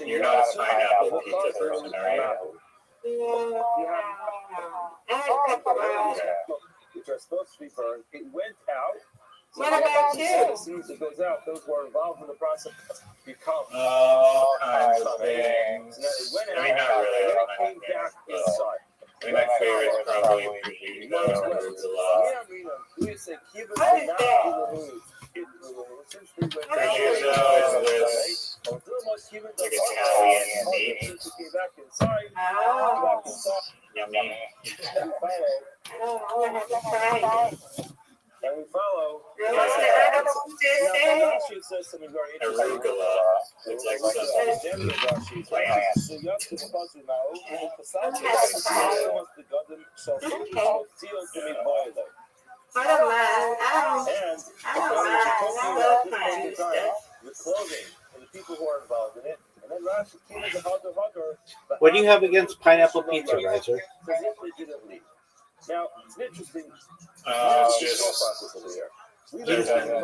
You're not a pineapple pizza person, are you? Yeah. I had a couple of which are supposed to be burned. It went out. What about you? As soon as it goes out, those who are involved in the process become All kinds of things. Now, it went out, I mean, not really. and All it my came back inside. I mean, my favorite is probably burrito and arugula. We say keep it What is not that? Prosciutto is this like Italian meat. Oh, Yummy. I'm gonna have to try it. And we follow. What's the other one you just said? Says something very interesting. Arugula. It's like some plant. I don't mind. I don't mind. I love plant stuff. The clothing and the people who are involved in it. And then Rashi came as a hugger. What do you have against pineapple pizza, Riser? Now, it's interesting. It's just doesn't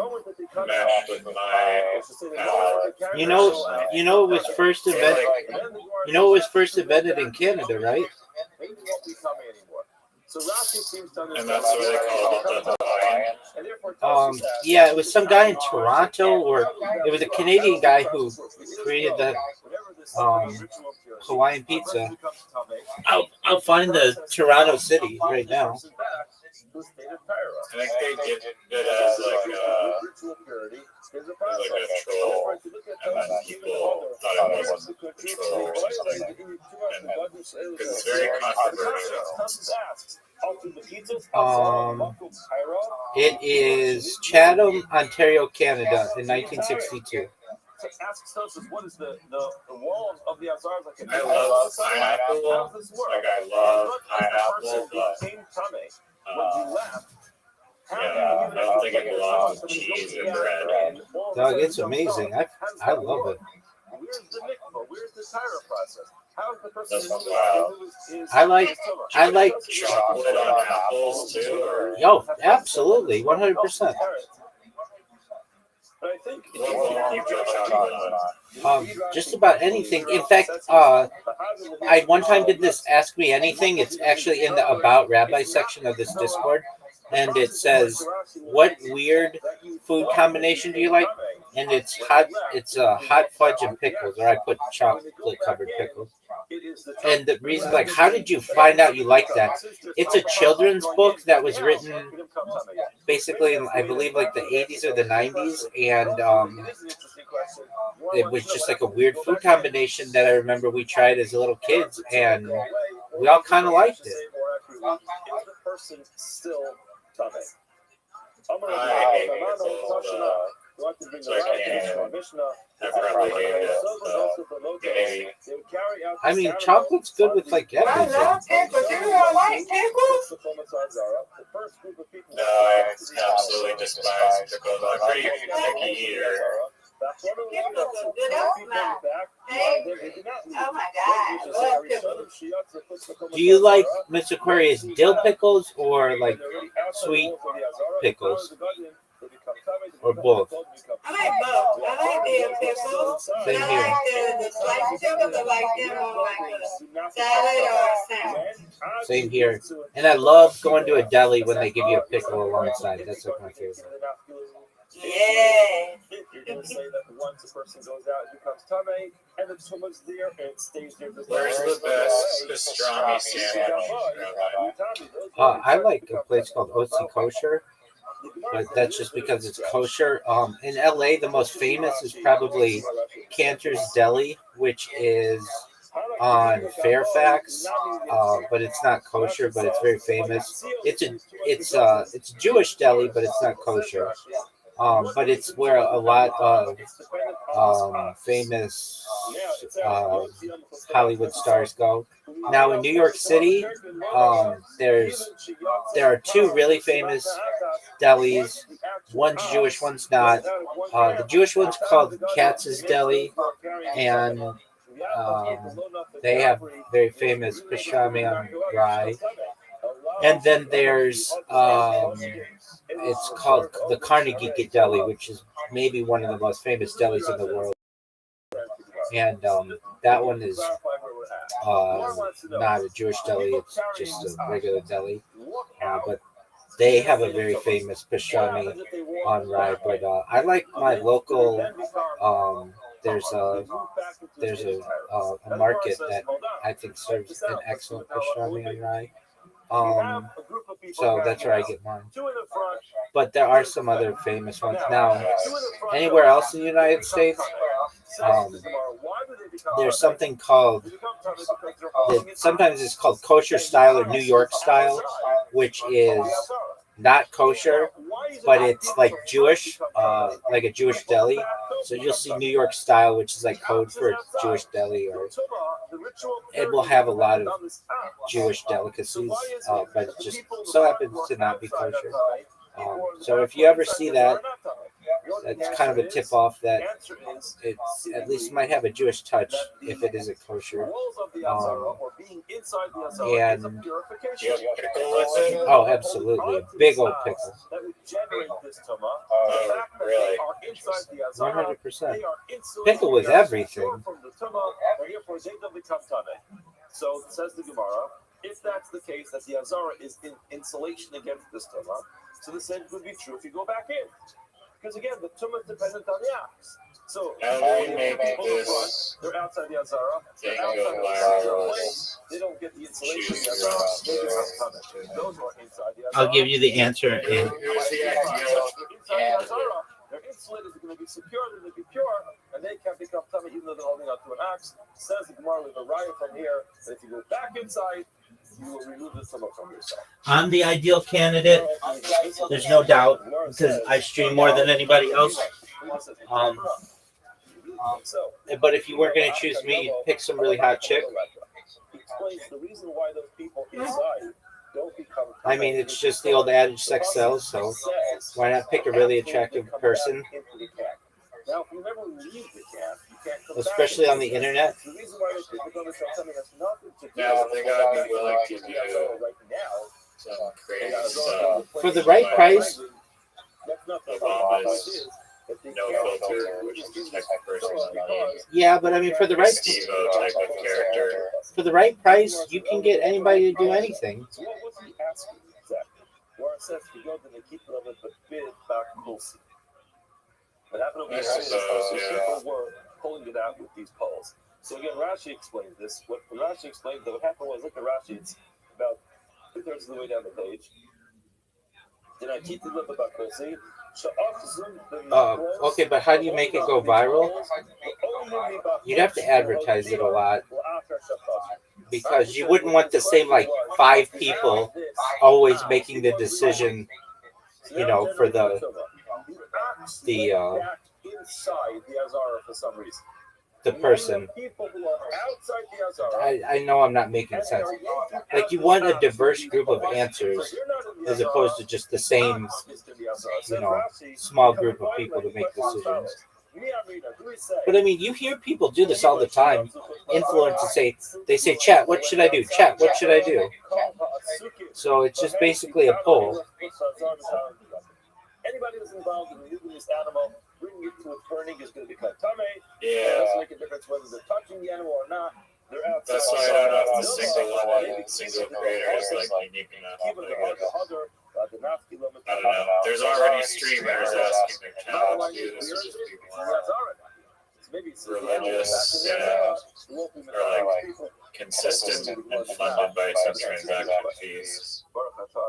mesh with my palate. You know it was first invented. You know it was first invented in Canada, right? So Rashi seems to And that's what they call it, the Hawaiian. Yeah, it was some guy in Toronto, or it was a Canadian guy who created the Hawaiian pizza. I'll find the Toronto city right now. I think they did it as like a troll, and then people thought it wasn't a troll or something, because it's very controversial. It is Chatham, Ontario, Canada, in 1962. Asks us what is the walls of the Azar like I love pineapple. Like I love pineapple, but yeah, I don't think it belongs with cheese or bread. Dog, it's amazing. I love it. Where's the mikvah? Where's the Tyra process? How is the person That's wild. I like Chocolate on apples too, or Yo, absolutely, 100%. But I think what won't you put chocolate on? Just about anything. In fact, I one time did this Ask Me Anything. It's actually in the About Rabbi section of this Discord. And it says, what weird food combination do you like? And it's hot fudge and pickles, or I put chocolate covered pickles. And the reason, like, how did you find out you like that? It's a children's book that was written basically in, I believe, like the 80s or the 90s. And it was just like a weird food combination that I remember we tried as little kids. And we all kind of liked it. I hate pickles. So I can't. I probably hate it. So maybe. I mean, chocolate's good with like I everything. love pickles. You don't like pickles? No, I absolutely despise pickles. I'm a pretty picky eater. Pickles are good old man. Hey. Oh my God, I love pickles. Do you like, Mr. Aquarius, dill pickles or like sweet pickles? Or both? I like both. I like dill pickles. Same I here. like the sliced pickles. I like them on like a salad or a sandwich. Same here. And I love going to a deli when they give you a pickle alongside. That's like my favorite. Yeah. You're going to say that once a person goes out, it becomes tame, and if someone's there, it stays there. Where's the best pastrami sandwich? I like a place called Otzi Kosher, but that's just because it's kosher. In LA, the most famous is probably Cantor's Deli, which is on Fairfax, but it's not kosher, but it's very famous. It's a Jewish deli, but it's not kosher. But it's where a lot of famous Hollywood stars go. Now in New York City, there are two really famous delis. One's Jewish, one's not. The Jewish one's called Katz's Deli, and they have very famous pastrami on rye. And then there's it's called the Carnegie Deli, which is maybe one of the most famous delis in the world. and that one is not a Jewish deli; it's just a regular deli. But they have a very famous pastrami on rye. But I like my local. There's a market that I think serves an excellent pastrami on rye. So that's where I get mine. But there are some other famous ones. Now, anywhere else in the United States, there's something called, sometimes it's called kosher style or New York style, which is not kosher, but it's like Jewish, like a Jewish deli. So you'll see New York style, which is like code for a Jewish deli, or it will have a lot of Jewish delicacies, but it just so happens to not be kosher. So if you ever see that, that's kind of a tip off that it at least might have a Jewish touch if it isn't kosher. And oh, absolutely, a big old pickle. Really? 100%. Pickle with everything. So says the Gemara, if that's the case, that the Azara is in insulation against this Tumah, so the same would be true if you go back in. Because again, the Tumah is dependent on the axe. So they're outside the Azara, they're outside the Azara place, they don't get the insulation of the Azara, they become Tumah. Those who are inside the Azara. I'll give you the answer in. They're insulated, they're going to be secure, they're going to be pure, and they can't become tummy even though they're holding onto an axe. Says the Gemara with a riot from here that if you go back inside, you will remove the tumah from yourself. I'm the ideal candidate. There's no doubt because I stream more than anybody else. But if you weren't going to choose me, you'd pick some really hot chick. Explains the reason why those people inside don't become. I mean, it's just the old adage, sex sells. So why not pick a really attractive person? Now, if you never leave the camp, you can't come especially back. on the internet. The reason why those people don't accept something has nothing to do Now they gotta be willing to do right now. some crazy stuff. For the right price. That's not the Obama's no filter, which is the type of person I need. Yeah, but I mean, for the right Steve-O type of character. for the right price, you can get anybody to do anything. So what was he asking exactly? Where it says to go to the keeper of it, but bid back closely. What happened over here is people were pulling it out with these poles. So again, Rashi explained this. What Rashi explained, that what happened was, look at Rashi, it's about 2/3 of the way down the page. Did I keep the lip about closely? Okay, but how do you make it go viral? You'd have to advertise it a lot because you wouldn't want the same like 5 people always making the decision, you know, for the inside the Azara for some reason. The person. I know I'm not making sense. Like you want a diverse group of answers as opposed to just the same, you know, small group of people to make decisions. But I mean, you hear people do this all the time. Influencers they say, chat, what should I do? Chat, what should I do? So it's just basically a poll. Anybody who's involved in removing this animal, bringing it to its burning is going to become tame. Yeah. It doesn't make a difference whether they're touching the animal or not. They're outside. That's why I don't know if the single creator is like unique enough. I don't know. There's already streamers asking their channel to do this, which is people religious, or like consistent and funded by some transaction fees.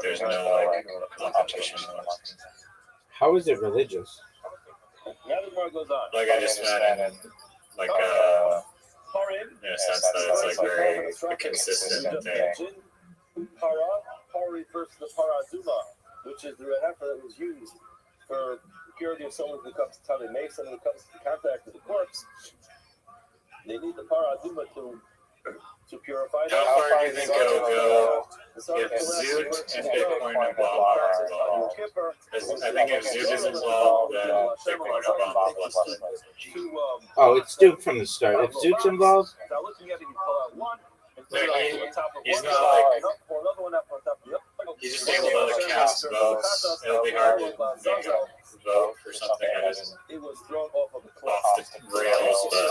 There's no like competition. How is it religious? Like I just meant like in a sense that it's like very a consistent thing. Para refers to the paraduma, which is the heifer that was used for purity of someone who comes to Tali May, someone who comes to contact with the corpse. They need the paraduma to purify them. How far do you think it'll go if Zoot and Bitcoin and Bomb are involved? I think if Zoot is involved, then Bitcoin and Bomb plus Oh, it's doomed from the start. If Zoot's involved, he's not like he's just able to like cast votes. It'll be hard to vote for something that isn't it was thrown off of the off the rails, but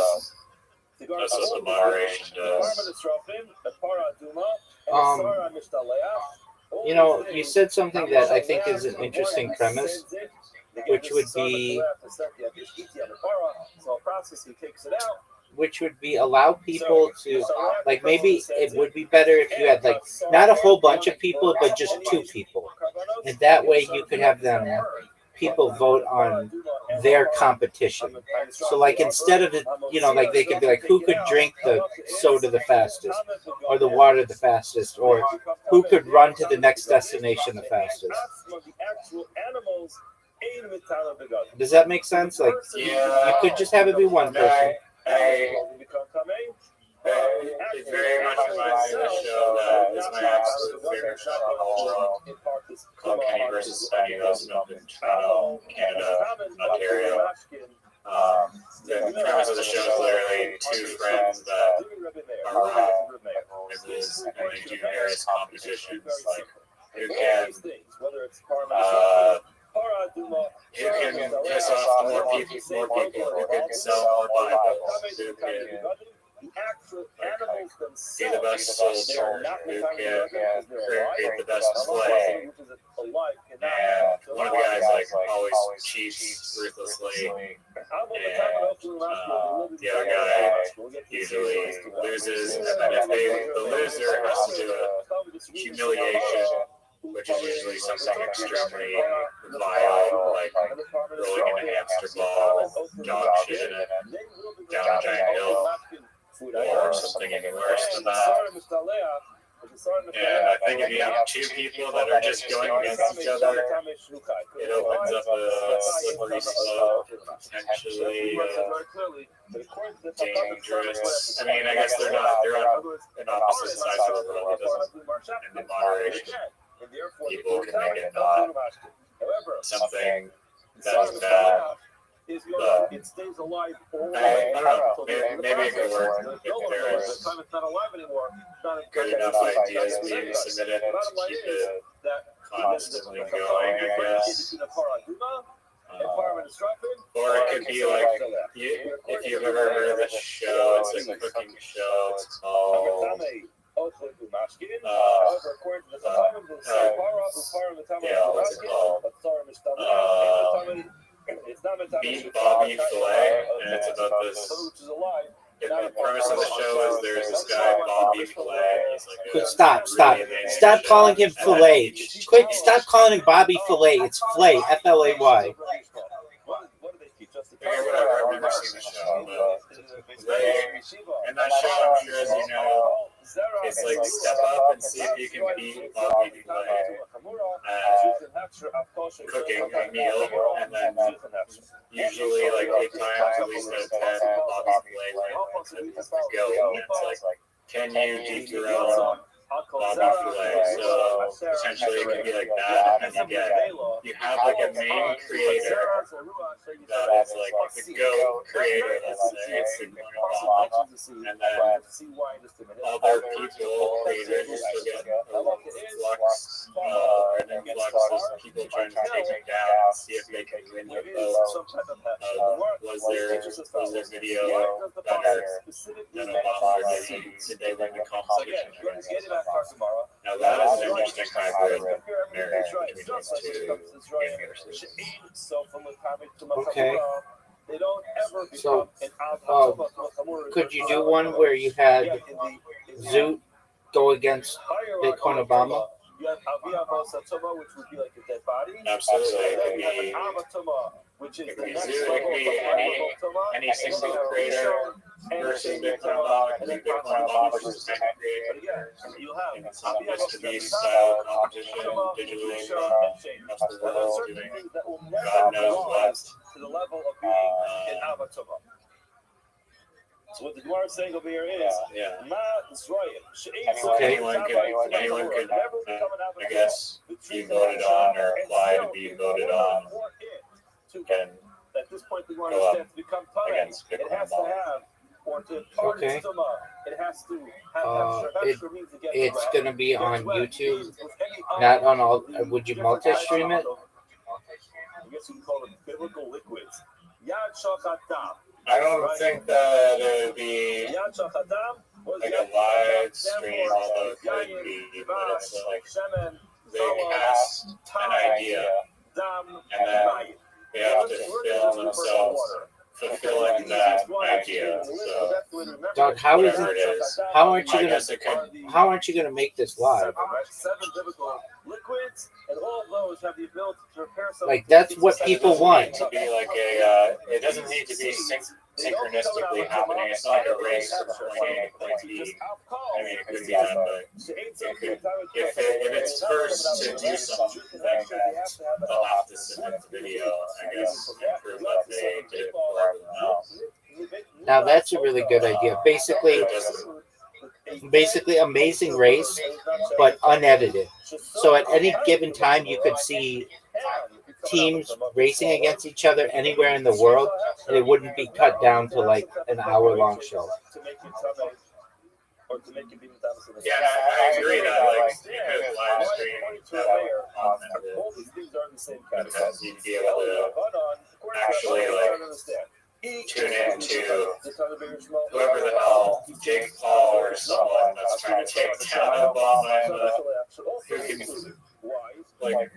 That's what the moderation does. You know, you said something that I think is an interesting premise, which would be allow people to, like, maybe it would be better if you had, like, not a whole bunch of people, but just 2 people, and that way you could have people vote on their competition. So, like, instead of it, you know, like, they could be like, who could drink the soda the fastest, or the water the fastest, or who could run to the next destination the fastest. Does that make sense? Like, Yeah, you could just have it be one person. It very much reminds me of a show that is my absolute favorite show in the whole world, called Kenny versus Penny. Those filmed in Toronto, Canada, Ontario. The premise of the show is literally 2 friends that are and they do various competitions, like who can piss off more people, who can sell more Bibles, who can be the best soldier, who can create the best play. And one of the guys always cheats ruthlessly, and the other guy usually loses. And then if the loser has to do a humiliation, which is usually something extremely vile, like rolling in a hamster ball, dog shit in it, down a giant hill, or something even worse than that. And I think if you have 2 people that are just going against each other, it opens up a slippery slope, potentially dangerous. I mean, I guess they're on opposite sides of the world. It doesn't, in the moderation, people can make it not something that is bad. But it stays alive. I don't know. Maybe it could work if there's good enough ideas being submitted to keep it constantly going, I guess. Or it could be like, if you've ever heard of this show, it's a cooking show. It's called what's it called? Beat Bobby Filet, and it's about this. The premise of the show is there's this guy, Bobby Filet. He's like Stop calling him Filet. Quick, stop calling him Bobby Filet. It's Flay, Flay. Whatever, I've never seen the show, but in that show, I'm sure, as you know, it's like step up and see if you can beat Bobby Filet at cooking a meal, and then usually like 8 times, at least out of 10, Bobby Filet wins the go, and it's like, can you dethrone Bobby Filet? So potentially it could be like that, and then you have like a main creator that is like the go creator, let's say, and then other people, creators, will get flux, and then flux is people trying to take them down, see if they can win the vote. Was their video better than Obama? Did they win the competition? Now that is an interesting hybrid marriage between those 2 universes. Okay. So, could you do one where you had Zoot go against Bitcoin Obama? Which would be like a dead body. Absolutely. It could be Zoot. It could be any single creator versus Bitcoin Obama. It could be Bitcoin Obama versus any creator. And some Mr. Beast style competition, digitally across the world, doing God knows what. To the level of being an avatar. So what the Gemara is saying over here is, anyone could, I guess, be voted on or apply to be voted on. Can at this point the Gemara go up to become against Bitcoin it has to have, or to part its it has to have means against it's going to be on YouTube, not on all. Would you multi-stream it? I guess you can call them biblical liquids. Yad Shakat Dam. I don't think that it would be like a live stream, although it could be, but it's like they cast an idea and then they have to film themselves fulfilling that idea. So, Doug, how is whatever it? it is, How aren't you I gonna? guess it could. How aren't you gonna make this live? 7 typical liquids, and all of those have the ability to repair something. Like that's what people want. To be like a, it doesn't need to be synchronistically happening. It's not like a race from point A to point B. I mean, it could be done, but it could, if it's first to do something, then they'll have to submit the video, I guess, and prove that they did it for everyone else. Now that's a really good idea. Basically, Amazing Race, but unedited. So at any given time, you could see teams racing against each other anywhere in the world, and it wouldn't be cut down to like an hour-long show. Yeah, I agree that like you could live stream on because you'd be able to actually like tune into whoever the hell, Jake Paul or someone that's trying to take down Obama, and who can like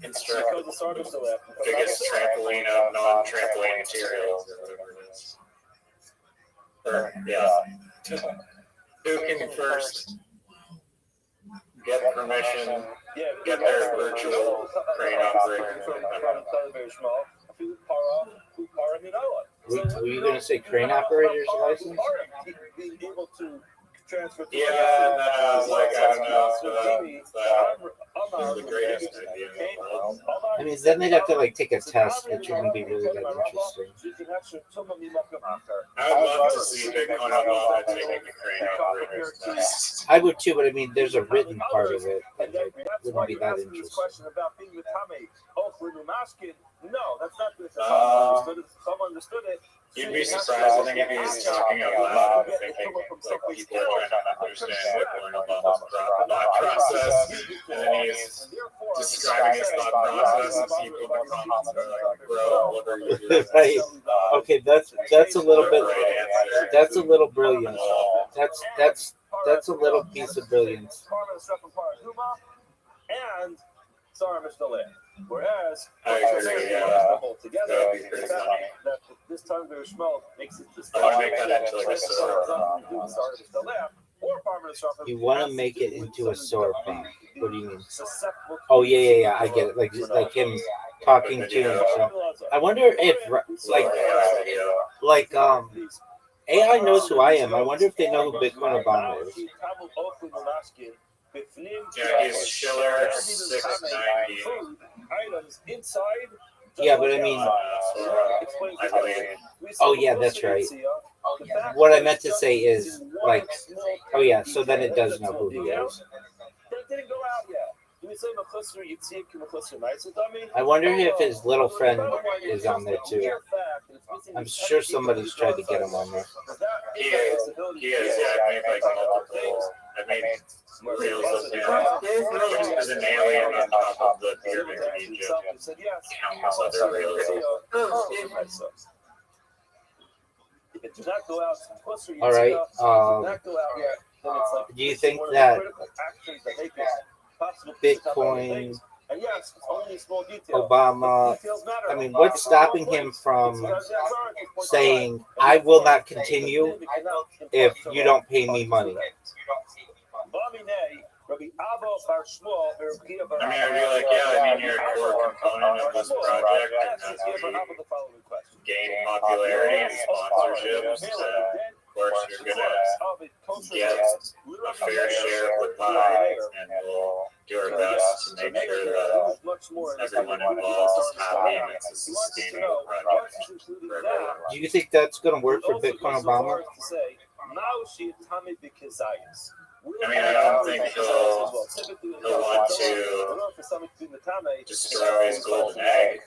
instruct the biggest trampoline of non-trampoline materials or whatever it is. Or yeah, who can first get permission, get their virtual crane operator. Were you going to say crane operator's license? Yeah, and then I was like, I don't know if that is the greatest idea in the world. I mean, then they'd have to like take a test, which wouldn't be really that interesting. I would love to see Bitcoin Obama taking the crane operator's test. I would too, but I mean, there's a written part of it that wouldn't be that interesting. No, that's not good. Someone understood it. You'd be surprised. I think if he's talking out loud, thinking like people are trying to understand Bitcoin Obama's thought process, and then he's describing his thought process, and people in the comments are like, "Bro, what are you doing?" Right. Okay, that's a little bit. That's a little brilliant. That's a little piece of brilliance. And sorry, Mr. Land. Whereas, I agree, yeah. That would be pretty funny. That this time their smell makes it this I want to make that into like a sword. You want to make it into a sword pump. What do you mean? Oh yeah. I get it. Like him talking to himself. I wonder if like AI knows who I am. I wonder if they know who Bitcoin Obama is. Yeah, he's Schiller 690. Yeah, but I mean, I believe. oh yeah, that's right. What I meant to say is like, oh yeah, so then it does know who he is. I wonder if his little friend is on there too. I'm sure somebody's tried to get him on there. He is. Yeah, I made like multiple. I made reels of him as an alien on top of the pyramid in Egypt. Countless other reels. All right. Do you think that Bitcoin, Obama, I mean, what's stopping him from saying, I will not continue if you don't pay me money? I mean, I'd be like, yeah, I mean, you're a core component of this project, and that's how you gain popularity and sponsorships. And of course, you're going to get a fair share of the pie, and we'll do our best to make sure that everyone involved is happy and it's a sustainable project for everyone. Do you think that's going to work for Bitcoin Obama? I mean, I don't think he'll want to destroy his golden egg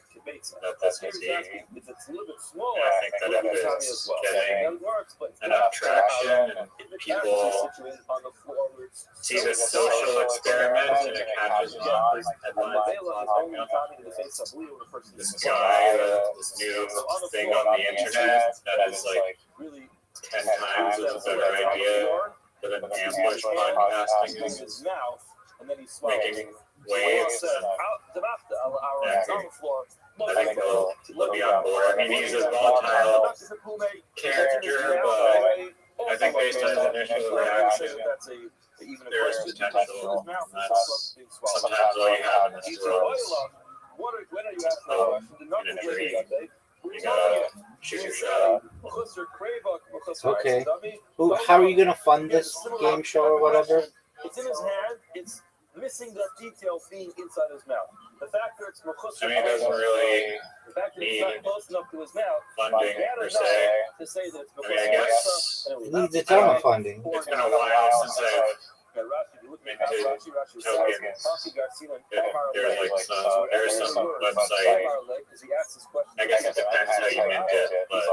that this would be. And I think that if it's getting enough traction and people see this social experiment and it catches on, headlines popping up. This guy, this new thing on the internet that is like 10 times is a better idea than an ambush podcasting is making waves. I think they'll be on board. I mean, he's a volatile character, but I think based on his initial reaction, there's potential. That's sometimes all you have in this world is an injury. You gotta shoot your shot. Okay. How are you going to fund this game show or whatever? It's in his hand. It's missing that detail being inside his mouth. The fact that it's I mean, it doesn't really need close enough to his mouth funding per se. to say that it's I mean, I guess It needs a ton of funding. it's been a while since I've minted tokens. There's some website. I guess it depends how you mint it, but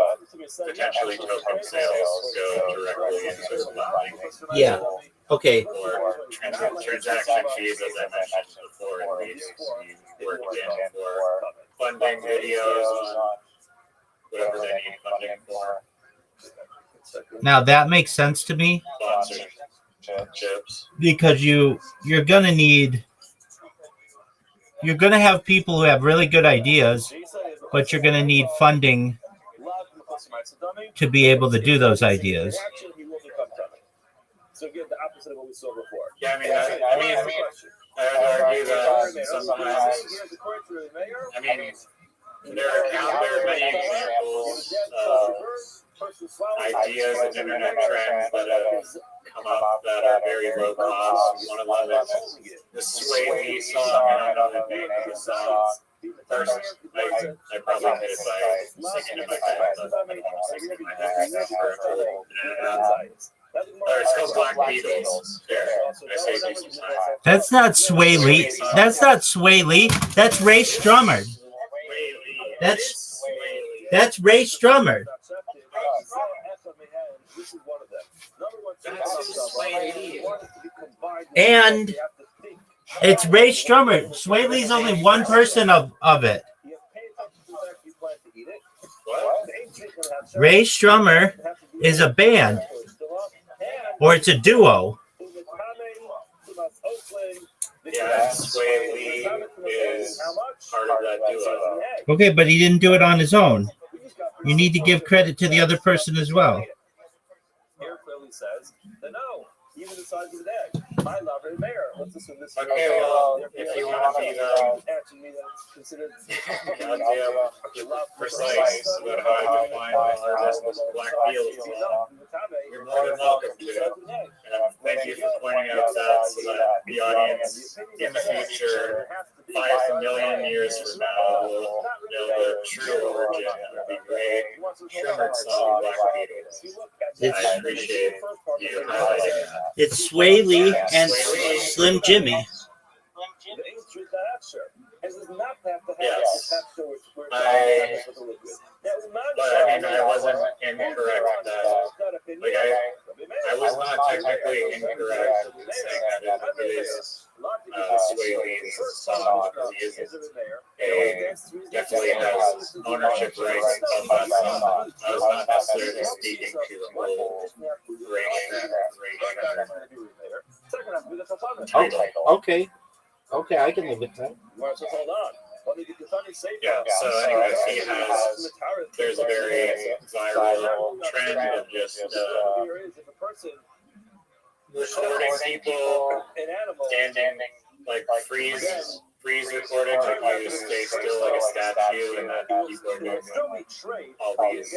potentially token sales go directly into funding. Yeah. Okay. Or transaction fees, as I mentioned before, at least you work in for funding videos on whatever they need funding for. Now that makes sense to me Sponsorships. because you're going to have people who have really good ideas, but you're going to need funding to be able to do those ideas. So again, the opposite of what we saw before. Yeah, I mean, I would argue that sometimes, there are many examples of ideas and internet trends that have come up that are very low cost. One of them is the Sway Lee song. I don't know the name of the song. First, I probably did it by singing in my head, but I don't want to sing in my head. It's called Black Beatles. There, I say these sometimes. That's not Sway Lee. That's not Sway Lee. That's Ray Strummer. That's Ray Strummer. And it's Ray Strummer. Sway Lee's only one person of it. Ray Strummer is a band, or it's a duo. Yeah, Sway Lee is part of that duo. Okay, but he didn't do it on his own. You need to give credit to the other person as well. Here clearly says that no, even the size of the egg. I love it, Mayor. Let's assume this. Okay, well, if you want to be precise about how I define my artist as Black Beatles, you're more than welcome to. And thank you for pointing out that so that the audience in the future, 5 million years from now, will know the true origin of the great Schubert song Black Beatles. I appreciate you highlighting that. It's Sway Lee and Slim Jimmy. Yes. But I mean, I wasn't incorrect that, like, I was not technically incorrect in saying that it is Sway Lee's song, because he is definitely has ownership rights of that song. I was not necessarily speaking to the whole Okay, I can live with that. Yeah, so anyways, there's a very viral trend of just recording people standing, like freeze recording, like you stay still like a statue, and then people are doing all these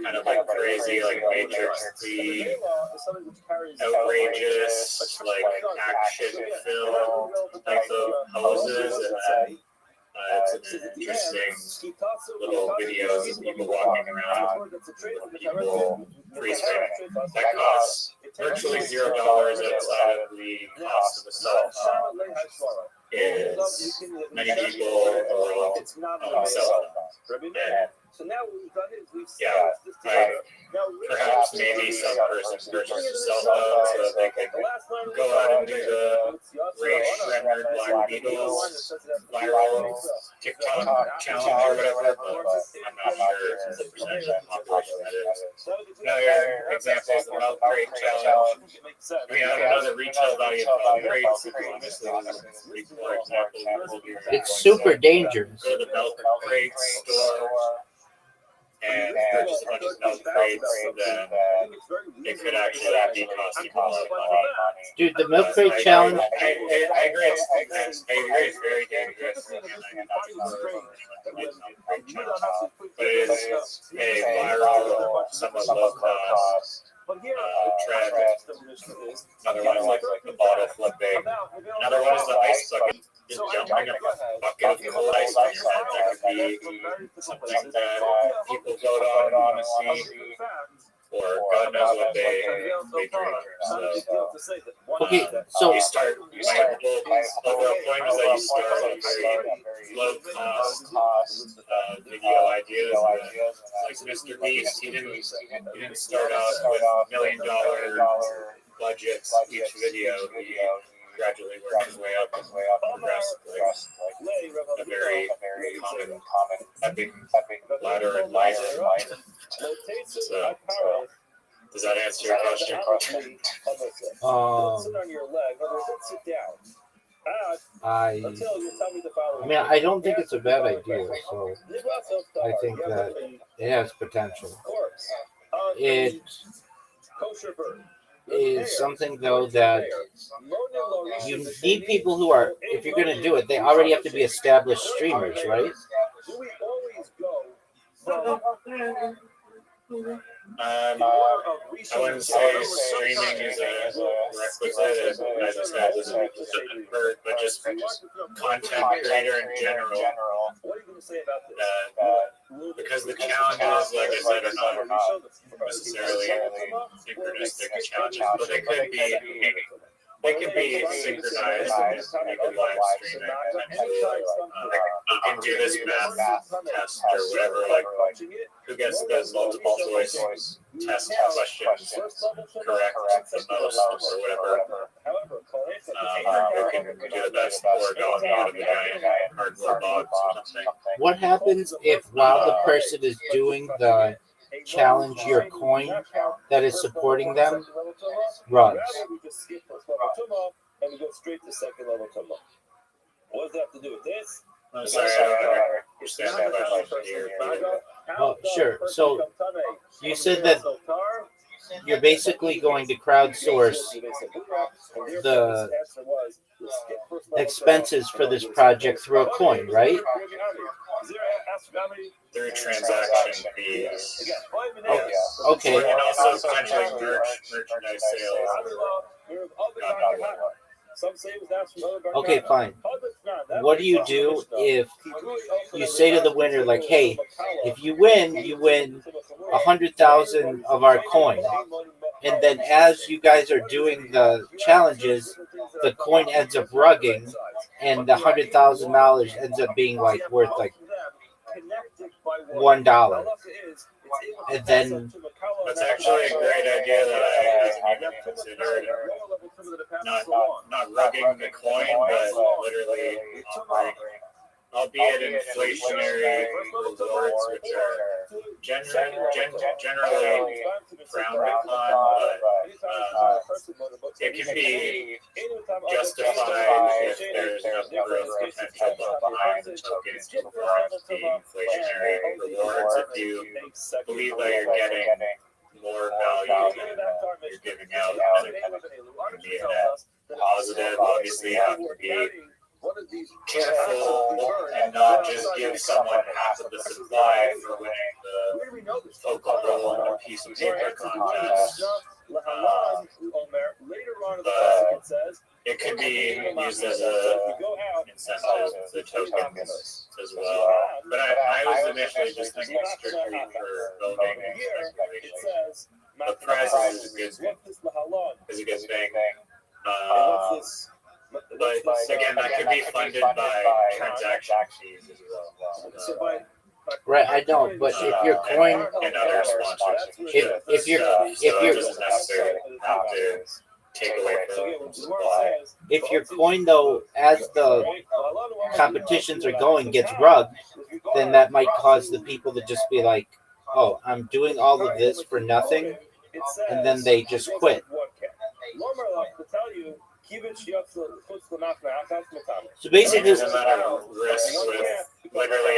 kind of like crazy, like Matrix-y, outrageous, like action film type of poses, and then it's an interesting little videos of people walking around, people freeze framing. That costs virtually $0 outside of the cost of the song. Is many people will sell them. And So now what we've done is we've Yeah, this I- together. Now, Perhaps maybe some person purchased a cell phone so that they could go out and do the race rendered Black Beatles viral TikTok challenge or whatever, but I'm not sure the percentage of the population that is. Another example is the milk crate challenge. I mean, I don't know the retail value of milk crates. Honestly, this is a pretty poor example. It's super dangerous. Go to the milk crate store and purchase a bunch of milk crates, then it could actually be costing a lot of money. Dude, the milk crate challenge. I agree. It's very dangerous. And I'm not for the milk crate challenge, but it is a viral, somewhat low cost trend. Another one is like the bottle flipping. Another one is the ice bucket. Just jumping a bucket of cold ice on your head. That could be something that people vote on and want to see, or God knows what they drink. Okay, so you start. My overall point is that you start with very low cost video ideas. Like Mr. Beast, he didn't start out with $1 million budgets each video. He gradually worked his way up progressively. A very common epic ladder and ladder. So, does that answer your question? I mean, I don't think it's a bad idea. So I think that it has potential. It is something though that you need people who are, if you're going to do it, they already have to be established streamers, right? I wouldn't say streaming is a requisite, as I said, but just content creator in general. Because the challenges, like I said, are not necessarily synchronistic challenges, but they could be synchronized and make a live stream eventually. You can do this math test or whatever, like who gets the multiple choice test questions correct the most or whatever. Who can do the best or going out of the giant cardboard box or something. What happens if while the person is doing the challenge, your coin that is supporting them runs? And we go straight to second level Tumah. What does that have to do with this? I'm sorry, I don't understand that question here. Oh, sure. So you said that you're basically going to crowdsource the expenses for this project through a coin, right? Through transaction fees. Okay. And also potentially merchandise sales. Okay, fine. What do you do if you say to the winner, like, hey, if you win 100,000 of our coin, and then as you guys are doing the challenges, the coin ends up rugging, and the $100,000 ends up being like worth like $1, and then that's actually a great idea that I haven't even considered. Not rugging the coin, but literally offering, albeit inflationary rewards, which are generally frowned upon, but it can be justified if there's enough growth potential behind the token to warrant the inflationary rewards. If you believe that you're getting more value than you're giving out, and it can be a net positive. Obviously, you have to be careful and not just give someone half of the supply for winning the Oklahoma on a piece of paper contest. It could be used as an incentive, the tokens as well. But I was initially just thinking strictly for voting and speculation. The prizes is a good thing. But again, that could be funded by transaction fees as well. Right, I know, but if your coin, and other sponsors. if you're It doesn't necessarily have to take away from supply. if your coin though, as the competitions are going, gets rugged, then that might cause the people to just be like, "Oh, I'm doing all of this for nothing," and then they just quit. So basically, There's a matter of risk with literally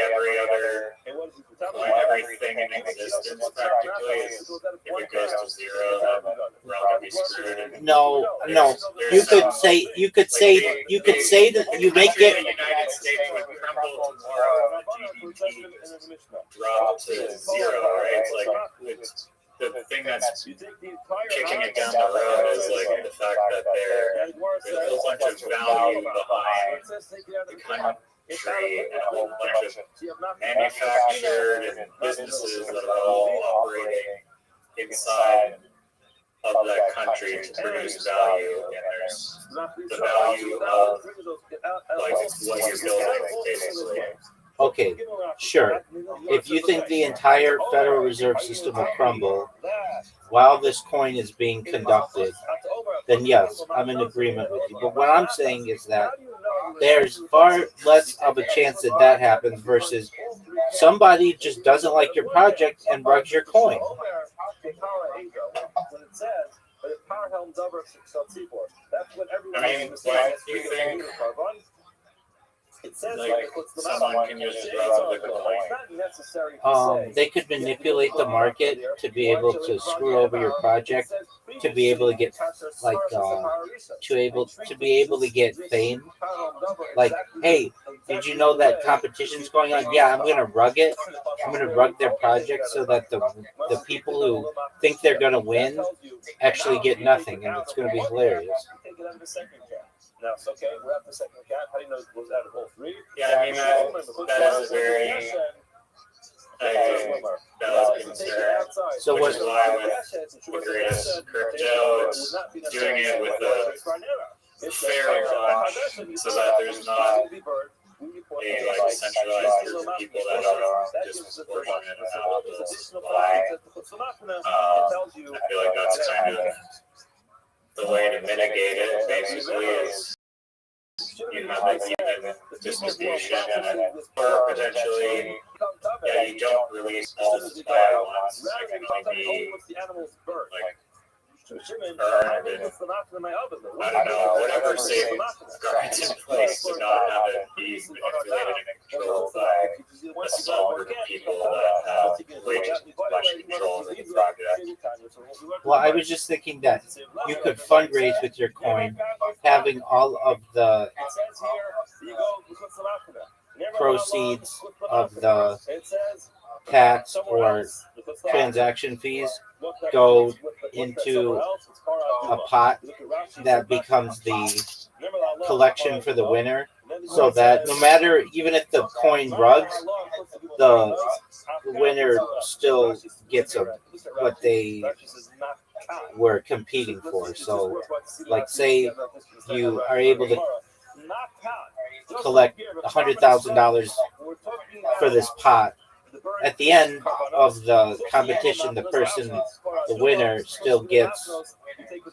everything in existence practically. If it goes to zero, then we're all gonna be screwed. no. You could say that you make The it. United States would crumble tomorrow. The GDP drop to zero, right? It's like the thing that's kicking it down the road is like the fact that there's a whole bunch of value behind the country and a whole bunch of manufactured and businesses that are all operating inside of that country to produce value. And there's the value of like what you're building, basically. Okay, sure. If you think the entire Federal Reserve System will crumble while this coin is being conducted, then yes, I'm in agreement with you. But what I'm saying is that there's far less of a chance that that happens versus somebody just doesn't like your project and rugs your coin. I mean, what do you think? Like someone can just rub the coin. They could manipulate the market to be able to screw over your project, to be able to get like to be able to get fame. Like, hey, did you know that competition's going on? Yeah, I'm gonna rug it. I'm gonna rug their project so that the people who think they're gonna win actually get nothing, and it's gonna be hilarious. No, it's okay. We're at the second cat. How do you know it was out of all three? Yeah, I mean, that is a very valid concern. So Which what? is why with greatest crypto, it's doing it with a fair launch so that there's not a centralized group of people that are disproportionate amount of the supply. I feel like that's kind of the way to mitigate it, basically, is you have like even distribution or potentially, you don't release all the supply at once. It can only be like burned and I don't know, whatever safeguards in place to not have it be manipulated and controlled by a small group of people that have way too much control over the project. Well, I was just thinking that you could fundraise with your coin, having all of the proceeds of the tax or transaction fees go into a pot that becomes the collection for the winner, so that no matter, even if the coin rugs, the winner still gets what they were competing for. So, like, say you are able to collect $100,000 for this pot. At the end of the competition, the winner still gets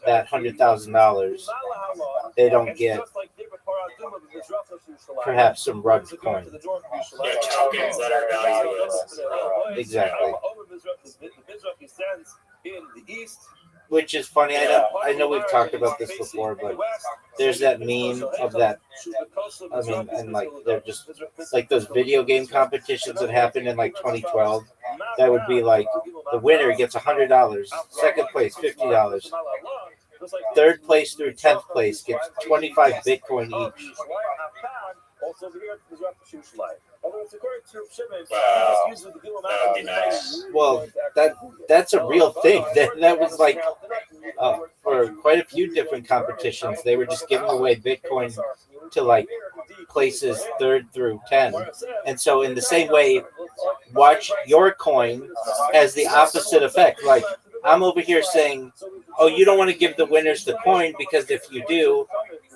that $100,000. They don't get perhaps some rugged coin. Yeah, tokens that are valueless. Exactly. Which is funny. I know we've talked about this before, but there's that meme of that. I mean, and like they're just like those video game competitions that happened in like 2012. That would be like the winner gets $100, second place $50, third place through 10th place gets 25 Bitcoin each. Wow, that would be nice. Well, that's a real thing. That was like for quite a few different competitions. They were just giving away Bitcoin to like places 3rd through 10. And so in the same way, watch your coin has the opposite effect. Like, I'm over here saying, oh, you don't want to give the winners the coin because if you do,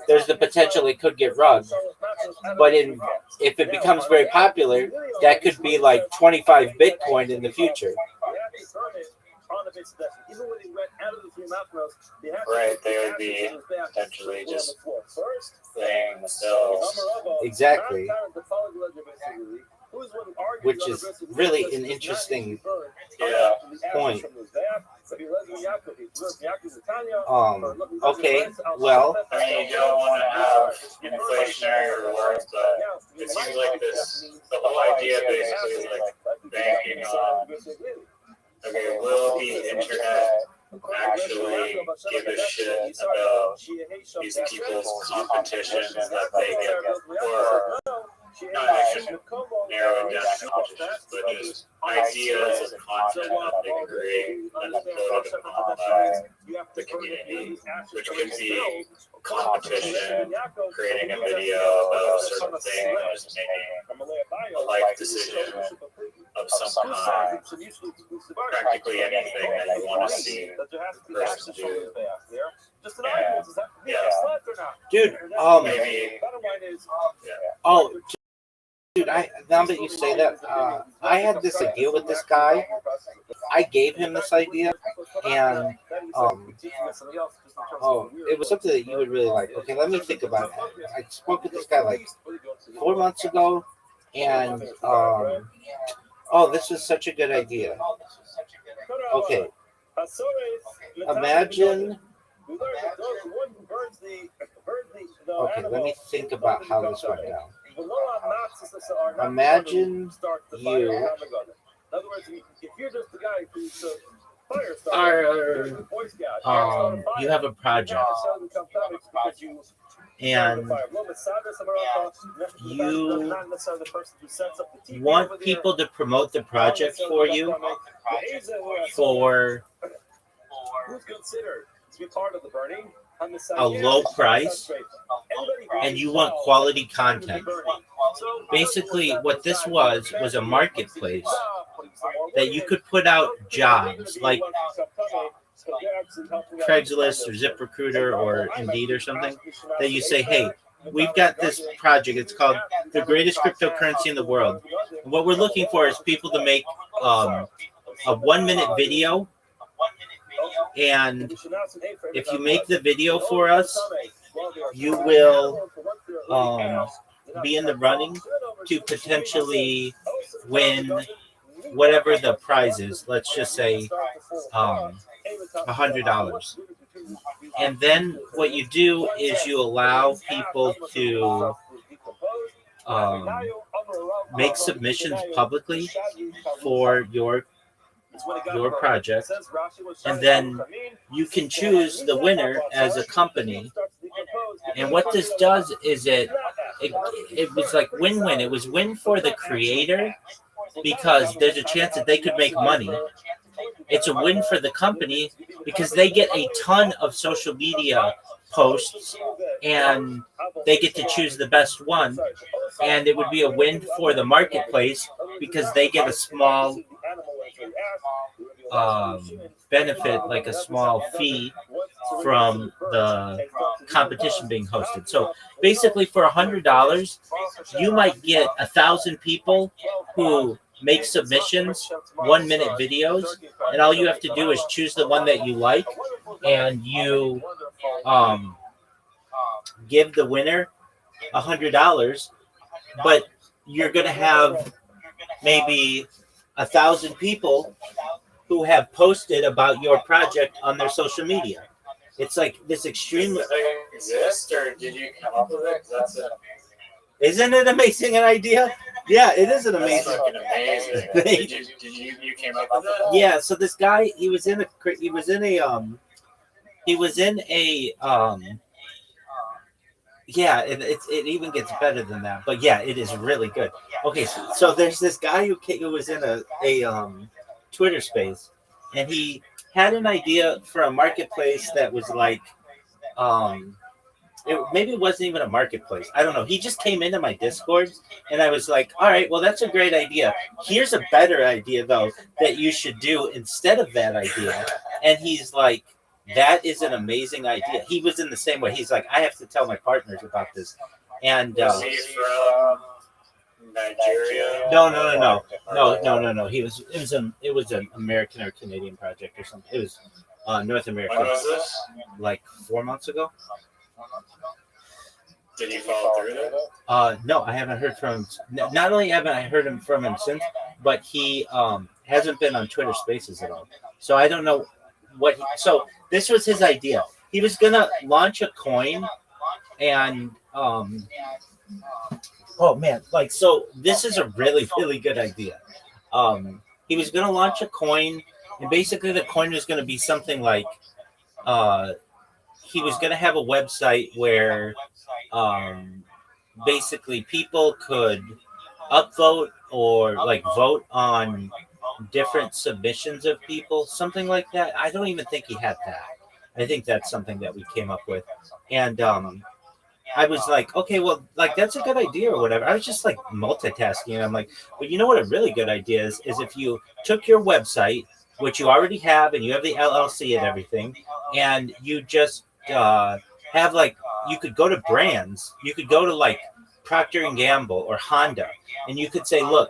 there's the potential it could get rugged. But if it becomes very popular, that could be like 25 Bitcoin in the future. Right, they would be potentially just playing themselves. Exactly. Which is really an interesting point. Okay, well, I mean, you don't want to have inflationary rewards, but it seems like the whole idea basically is like banking on, okay, will the internet actually give a shit about these people's competitions that they get, or not, I shouldn't narrow it down to competitions, but just ideas of content that they can create that's voted upon by the community, which could be competition, creating a video about a certain thing, or just making a life decision of some kind, practically anything that you want to see the person do. dude, Maybe, oh, dude, now that you say that, I had this idea with this guy. I gave him this idea, and it was something that you would really like. Okay, let me think about it. I spoke with this guy like 4 months ago, and this was such a good idea. Okay, imagine. Okay, let me think about how this went down. Imagine you you have a project, and you want people to promote the project for you for a low price, and you want quality content. Basically, what this was a marketplace that you could put out jobs like Craigslist or ZipRecruiter or Indeed or something, that you say, hey, we've got this project. It's called the greatest cryptocurrency in the world. And what we're looking for is people to make a 1-minute video. And if you make the video for us, you will be in the running to potentially win whatever the prize is. Let's just say $100. And then what you do is you allow people to make submissions publicly for your project, and then you can choose the winner as a company. And what this does is it was like win-win. It was win for the creator because there's a chance that they could make money. It's a win for the company because they get a ton of social media posts and they get to choose the best one. And it would be a win for the marketplace because they get a small benefit, like a small fee from the competition being hosted. So basically for $100, you might get 1,000 people who make submissions, 1-minute videos, and all you have to do is choose the one that you like, and you give the winner $100, but you're going to have maybe 1,000 people who have posted about your project on their social media. It's like this extreme. Does it exist, or did you come up with it? That's it. Isn't it amazing an idea? Yeah, it is an amazing. That's fucking amazing. Did you came up with it? Yeah. So this guy, he was in a. Yeah, it even gets better than that. But yeah, it is really good. Okay, so there's this guy who was in a Twitter space, and he had an idea for a marketplace that was like, maybe it wasn't even a marketplace. I don't know. He just came into my Discord, and I was like, all right, well, that's a great idea. Here's a better idea, though, that you should do instead of that idea. And he's like, that is an amazing idea. He was in the same way. He's like, I have to tell my partners about this. And Was he from Nigeria? no. It was an American or Canadian project or something. It was North American. When was this? Like 4 months ago. Did he follow through there? No, I haven't heard from him. Not only haven't I heard from him since, but he hasn't been on Twitter Spaces at all. So I don't know what. So this was his idea. He was gonna launch a coin, and oh man, like so. This is a really good idea. He was gonna launch a coin, and basically the coin was gonna be something like, he was gonna have a website where, basically people could upvote or like vote on different submissions of people, something like that. I don't even think he had that. I think that's something that we came up with. And I was like, okay, well, like that's a good idea or whatever. I was just like multitasking. And I'm like, but you know what a really good idea is if you took your website, which you already have, and you have the LLC and everything, and you just have like, you could go to brands, you could go to like Procter and Gamble or Honda, and you could say, look,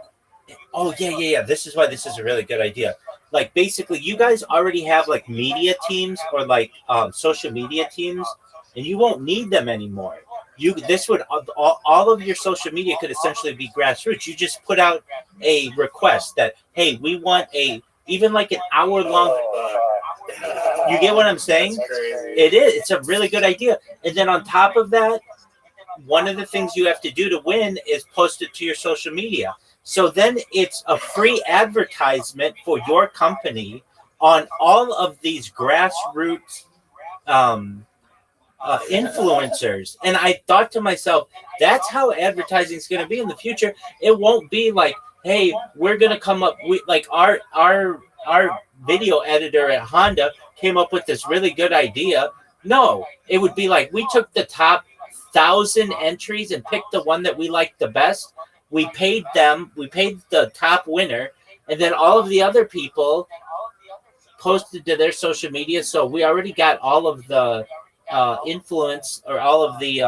oh yeah, this is why this is a really good idea. Like basically you guys already have like media teams or like social media teams, and you won't need them anymore. This would all of your social media could essentially be grassroots. You just put out a request that, hey, we want even like an hour long. You get what I'm saying? It is. It's a really good idea. And then on top of that, one of the things you have to do to win is post it to your social media. So then it's a free advertisement for your company on all of these grassroots influencers. And I thought to myself, that's how advertising is going to be in the future. It won't be like, hey, we're going to come up with like our video editor at Honda came up with this really good idea. No, it would be like we took the top 1,000 entries and picked the one that we liked the best. We paid the top winner, and then all of the other people posted to their social media. So we already got all of the influence or all of the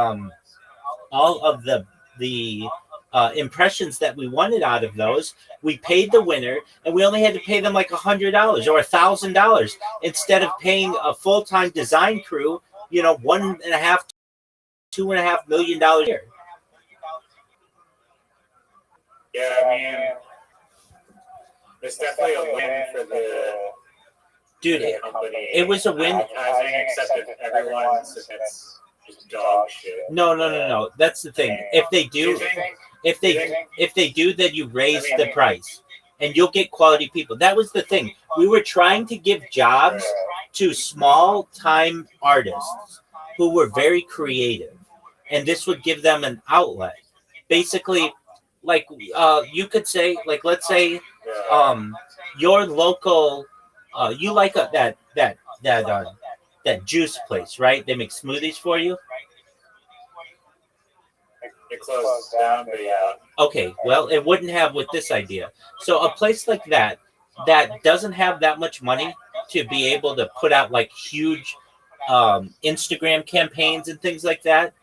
impressions that we wanted out of those. We paid the winner, and we only had to pay them like $100 or $1,000 instead of paying a full-time design crew, $2.5 million a year. Yeah, I mean, it's definitely a win for the company. It was a win. Advertising, except if everyone says it's just dog shit. No. That's the thing. If they do, then you raise the price, and you'll get quality people. That was the thing. We were trying to give jobs to small-time artists who were very creative, and this would give them an outlet. Basically, like you could say, like let's say, your local, you like that juice place, right? They make smoothies for you. It closed down, but yeah. Okay, well, it wouldn't have with this idea. So a place like that doesn't have that much money to be able to put out like huge Instagram campaigns and things like that.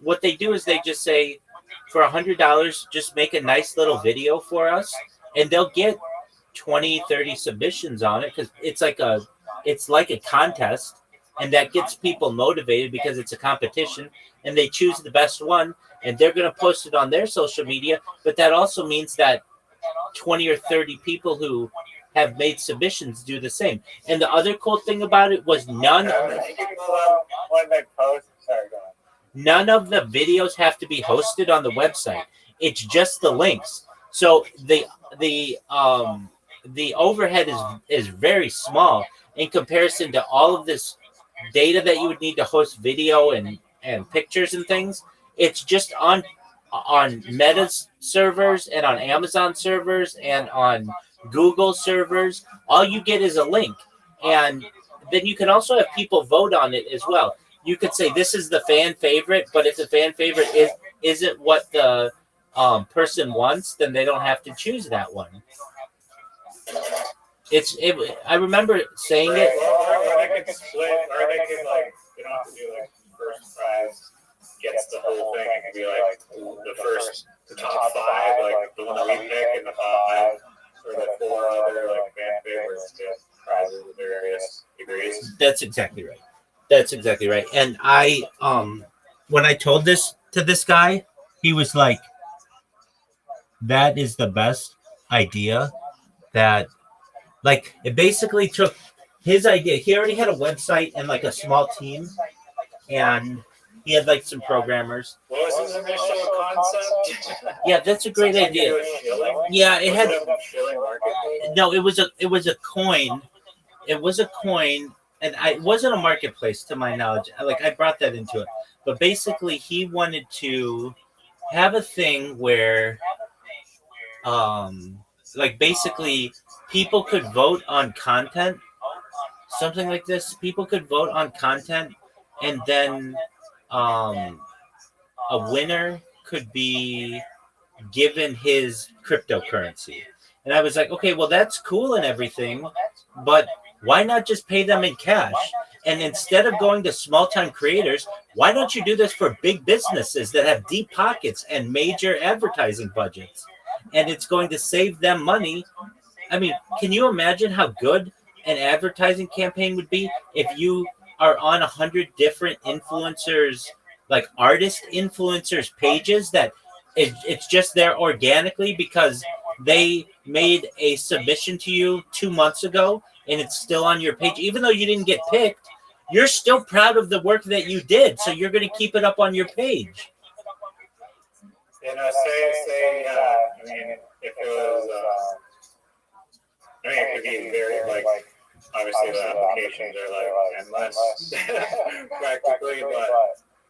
What they do is they just say, for $100, just make a nice little video for us, and they'll get 20, 30 submissions on it because it's like a contest, and that gets people motivated because it's a competition, and they choose the best one, and they're going to post it on their social media. But that also means that 20 or 30 people who have made submissions do the same. And the other cool thing about it was none of the videos have to be hosted on the website. It's just the links. So the overhead is very small in comparison to all of this data that you would need to host video and pictures and things. It's just on Meta's servers and on Amazon servers and on Google servers. All you get is a link, and then you can also have people vote on it as well. You could say this is the fan favorite, but if the fan favorite isn't what the person wants, then they don't have to choose that one. I remember saying it. Or they could split, or they could like, they don't have to do like first prize gets the whole thing. It could be like the top five, like the one that we pick, and the five or the four other like fan favorites get prizes of various degrees. That's exactly right. That's exactly right. And I when I told this to this guy, he was like, that is the best idea. That, like, it basically took his idea. He already had a website and like a small team, and he had like some programmers. What was his initial concept? Yeah, that's a great idea. Yeah, it had Shilling marketplace? no. It was a coin. It was a coin, and it wasn't a marketplace to my knowledge. Like, I brought that into it, but basically he wanted to have a thing where, like, basically people could vote on content, something like this. People could vote on content, and then a winner could be given his cryptocurrency. And I was like, okay, well, that's cool and everything, but why not just pay them in cash? And instead of going to small-time creators, why don't you do this for big businesses that have deep pockets and major advertising budgets? And it's going to save them money. I mean, can you imagine how good an advertising campaign would be if you are on 100 different influencers, like artist influencers pages, that it's just there organically because they made a submission to you 2 months ago and it's still on your page, even though you didn't get picked. You're still proud of the work that you did, so you're going to keep it up on your page. You know, say, I mean, if it was, I mean, it could be very, like, obviously the applications are, like, endless, practically, but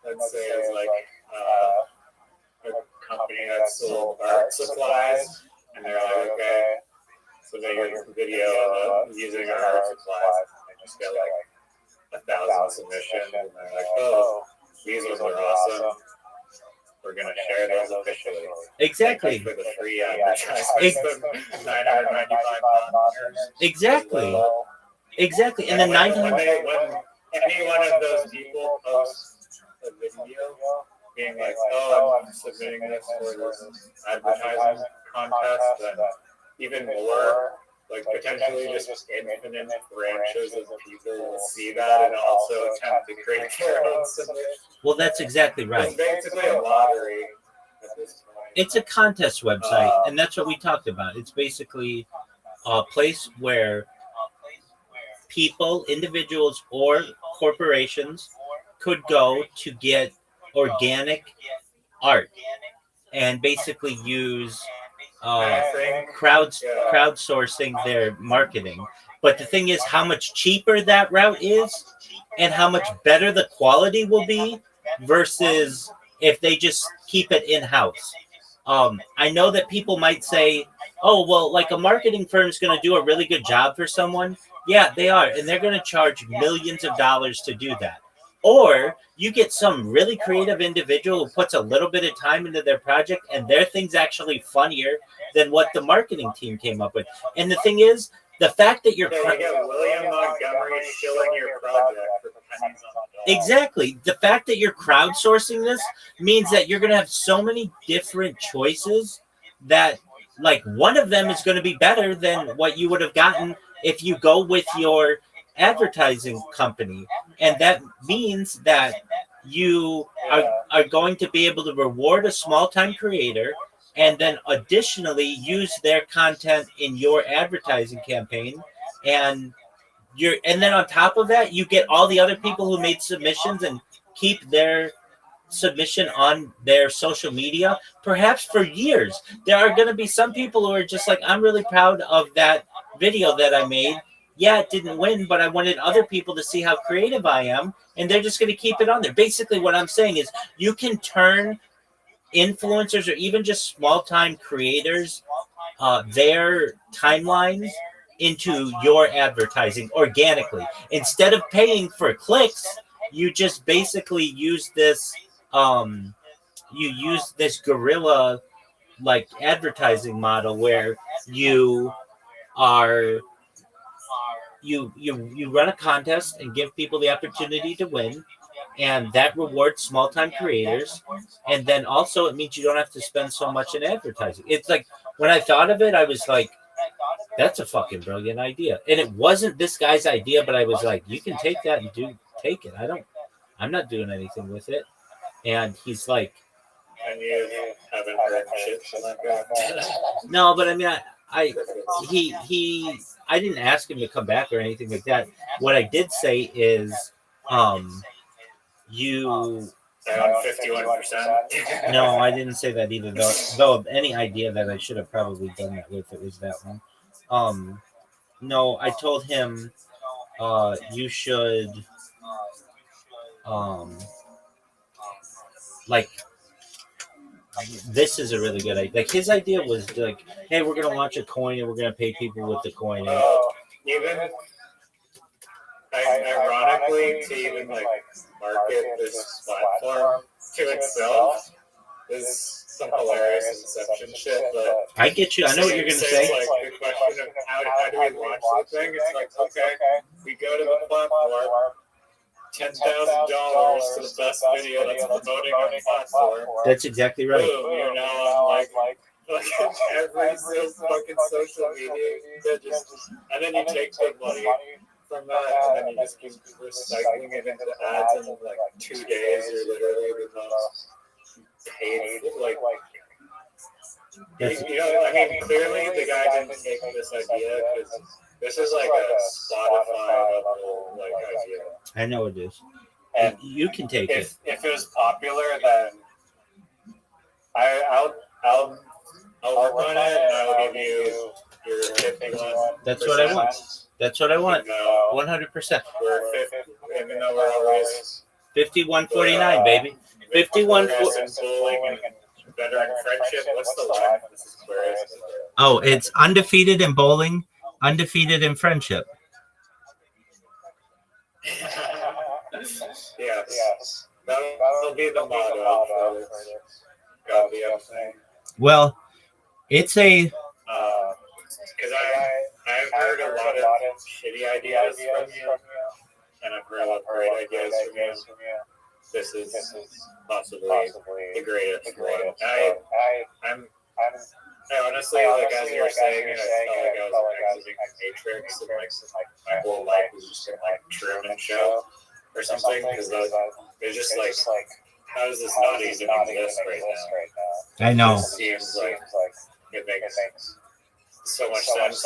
let's say it's, like, a company that sold art supplies, and they're like, okay, so they get a video of using our art supplies, and they just get, like, 1,000 submissions, and they're like, oh, these ones are awesome. We're going to share those officially. Exactly. For the free advertisements, the $995. Exactly. Exactly. And then when any one of those people posts a video being like, oh, I'm submitting this for this advertising contest, then even more, like, potentially just infinite branches of people will see that and also attempt to create their own submission. Well, that's exactly right. It's basically a lottery at this point. It's a contest website, and that's what we talked about. It's basically a place where people, individuals, or corporations could go to get organic art and basically use crowdsourcing their marketing. But the thing is how much cheaper that route is and how much better the quality will be versus if they just keep it in-house. I know that people might say, oh, well, like, a marketing firm is going to do a really good job for someone. Yeah, they are. And they're going to charge millions of dollars to do that. Or you get some really creative individual who puts a little bit of time into their project and their thing's actually funnier than what the marketing team came up with. And the thing is, the fact that you're... Yeah, you get William Montgomery shilling your project for pennies on the dollar. Exactly. The fact that you're crowdsourcing this means that you're going to have so many different choices that, like, one of them is going to be better than what you would have gotten if you go with your advertising company. And that means that you are going to be able to reward a small-time creator and then additionally use their content in your advertising campaign. And then on top of that, you get all the other people who made submissions and keep their submission on their social media, perhaps for years. There are going to be some people who are just like, I'm really proud of that video that I made. Yeah, it didn't win, but I wanted other people to see how creative I am, and they're just going to keep it on there. Basically, what I'm saying is you can turn influencers or even just small-time creators, their timelines into your advertising organically. Instead of paying for clicks, you just basically use this guerrilla like advertising model where you run a contest and give people the opportunity to win, and that rewards small-time creators. And then also it means you don't have to spend so much in advertising. It's like when I thought of it, I was like, that's a fucking brilliant idea. And it wasn't this guy's idea, but I was like, you can take that and take it. I'm not doing anything with it. And he's like, And you haven't heard shit from that guy? no, but I mean, I didn't ask him to come back or anything like that. What I did say is, you. Down 51%. No, I didn't say that either. Though any idea that I should have probably done that with it was that one. No, I told him, you should, like. This is a really good idea. Like his idea was like, hey, we're gonna launch a coin and we're gonna pay people with the coin. Even ironically, to even like market this platform to itself is some hilarious inception shit. But I get you. I know what you're gonna say. It's like the question of how do we launch the thing? It's like, okay, we go to the platform. $10,000 to the best video that's promoting our platform. That's exactly right. Boom, you're now on like every fucking social media. And then you take the money from that, and then you just keep recycling it into ads, and in like 2 days, you're literally the most paid. Like, I mean, clearly the guy didn't take this idea because this is like a Spotify level like idea. I know it is. And you can take it. If it was popular, then I'll work on it, and I'll give you your 51. That's what I want. That's what I want. 100%. We're 50, even though we're always 51-49, baby. 51. Better in friendship. What's the line? This is hilarious. Oh, it's undefeated in bowling, undefeated in friendship. Yes. That'll be the motto for this goddamn thing. Well, it's a. Because I've heard a lot of shitty ideas from you, and I've heard a lot of great ideas from you. This is possibly the greatest one. I honestly, like, as you were saying it, I felt like I was exiting the Matrix, and like my whole life was just like Truman Show or something, because it's just like, how does this not even exist right now? I know. It seems like it makes so much sense.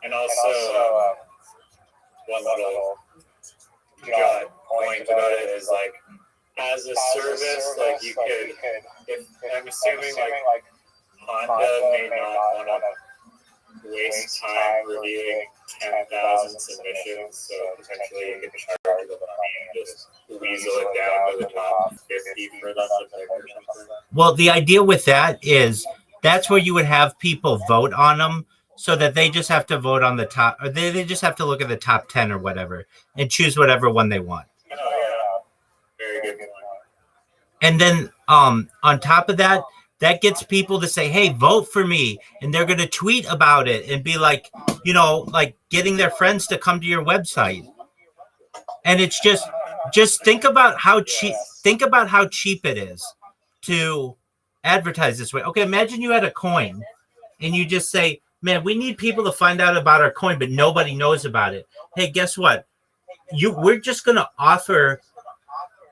And also, one little point about it is like, as a service, like you could, if I'm assuming like Honda may not want to waste time reviewing 10,000 submissions, so potentially you could charge them and just weasel it down to the top 50 for them to pick or something. Well, the idea with that is that's where you would have people vote on them, so that they just have to vote on the top, or they just have to look at the top 10 or whatever and choose whatever one they want. Oh, yeah. Very good one. And then on top of that, that gets people to say, hey, vote for me. And they're going to tweet about it and be like, like getting their friends to come to your website. And it's just think about how cheap it is to advertise this way. Okay, imagine you had a coin and you just say, man, we need people to find out about our coin, but nobody knows about it. Hey, guess what? We're just going to offer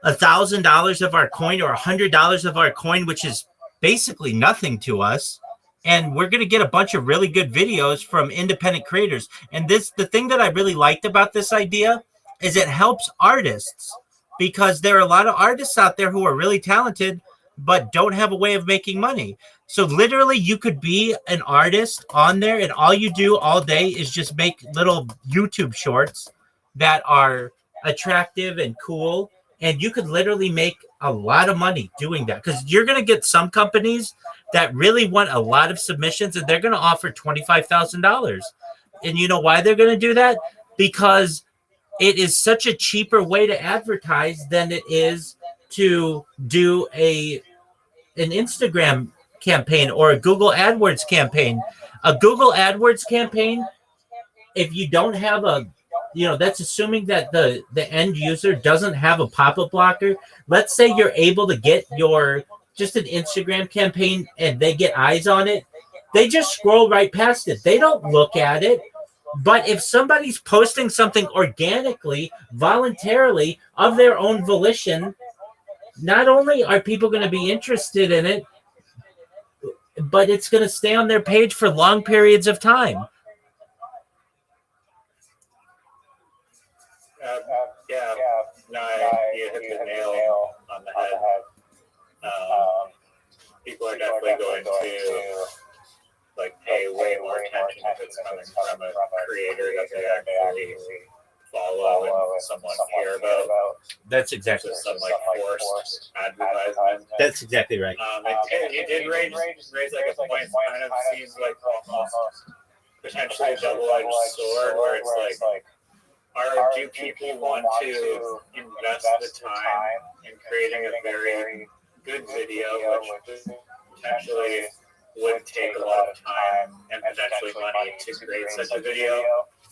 $1,000 of our coin or $100 of our coin, which is basically nothing to us. And we're going to get a bunch of really good videos from independent creators. And the thing that I really liked about this idea is it helps artists, because there are a lot of artists out there who are really talented, but don't have a way of making money. So literally you could be an artist on there, and all you do all day is just make little YouTube shorts that are attractive and cool. And you could literally make a lot of money doing that, because you're going to get some companies that really want a lot of submissions, and they're going to offer $25,000. And you know why they're going to do that? Because it is such a cheaper way to advertise than it is to do an Instagram campaign or a Google AdWords campaign. A Google AdWords campaign, if you don't have that's assuming that the end user doesn't have a pop-up blocker. Let's say you're able to get your just an Instagram campaign and they get eyes on it. They just scroll right past it. They don't look at it. But if somebody's posting something organically, voluntarily, of their own volition, not only are people going to be interested in it, but it's going to stay on their page for long periods of time. Yeah, no, you hit the nail on the head. People are definitely going to pay way more attention if it's coming from a creator that they actually follow and somewhat care about. That's exactly some forced advertisement. That's exactly right. It did raise a point. Kind of seems like almost potentially a double-edged sword, where it's do people want to invest the time in creating a very good video, which potentially would take a lot of time and potentially money to create such a video,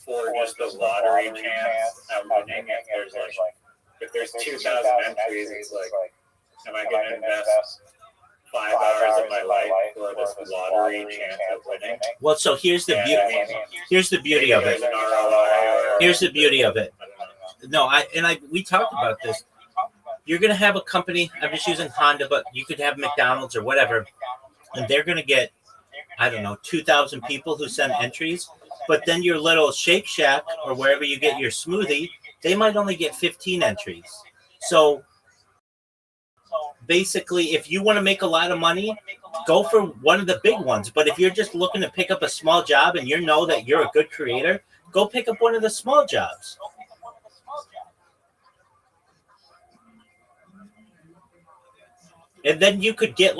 for just the lottery chance at winning? If there's 2,000 entries, it's am I going to invest 5 hours of my life for this lottery chance of winning? Well, so here's the beauty. Here's the beauty of it. Here's the beauty of it. No, we talked about this. You're going to have a company. I'm just using Honda, but you could have McDonald's or whatever, and they're going to get, 2,000 people who send entries. But then your little Shake Shack or wherever you get your smoothie, they might only get 15 entries. So basically, if you want to make a lot of money, go for one of the big ones. But if you're just looking to pick up a small job and you know that you're a good creator, go pick up one of the small jobs. And then you could get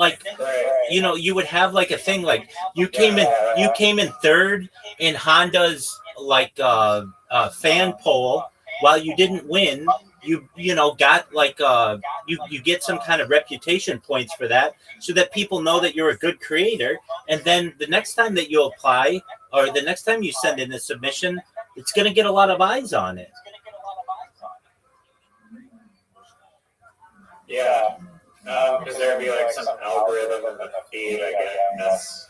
you would have a thing you came in third in Honda's fan poll while you didn't win. You got you get some kind of reputation points for that, so that people know that you're a good creator. And then the next time that you apply, or the next time you send in a submission, it's going to get a lot of eyes on it. Yeah. Because there'd be some algorithm in the feed, I guess,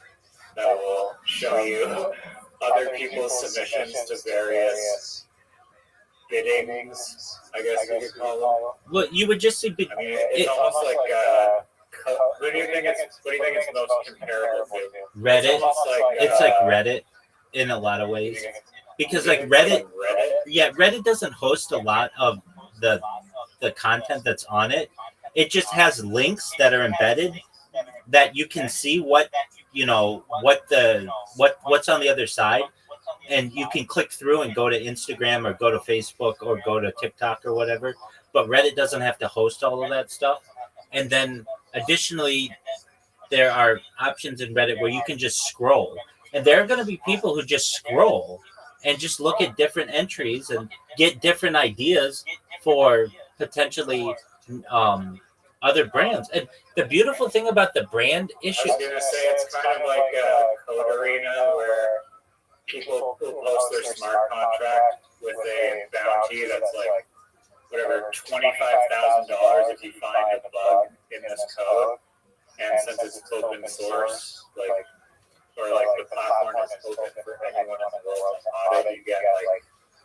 that will show you other people's submissions to various biddings, I guess you could call them. Well, you would just see. It's almost who do you think it's most comparable to? Reddit. It's like Reddit in a lot of ways, because Reddit. Yeah, Reddit doesn't host a lot of the content that's on it. It just has links that are embedded that you can see what's on the other side, and you can click through and go to Instagram or go to Facebook or go to TikTok or whatever. But Reddit doesn't have to host all of that stuff. And then additionally, there are options in Reddit where you can just scroll, and there are going to be people who just scroll and just look at different entries and get different ideas for potentially other brands. And the beautiful thing about the brand issue, I was going to say, it's kind of like a code arena where people who post their smart contract with a bounty that's whatever, $25,000 if you find a bug in this code. And since it's open source, or the platform is open for anyone in the world to audit, you get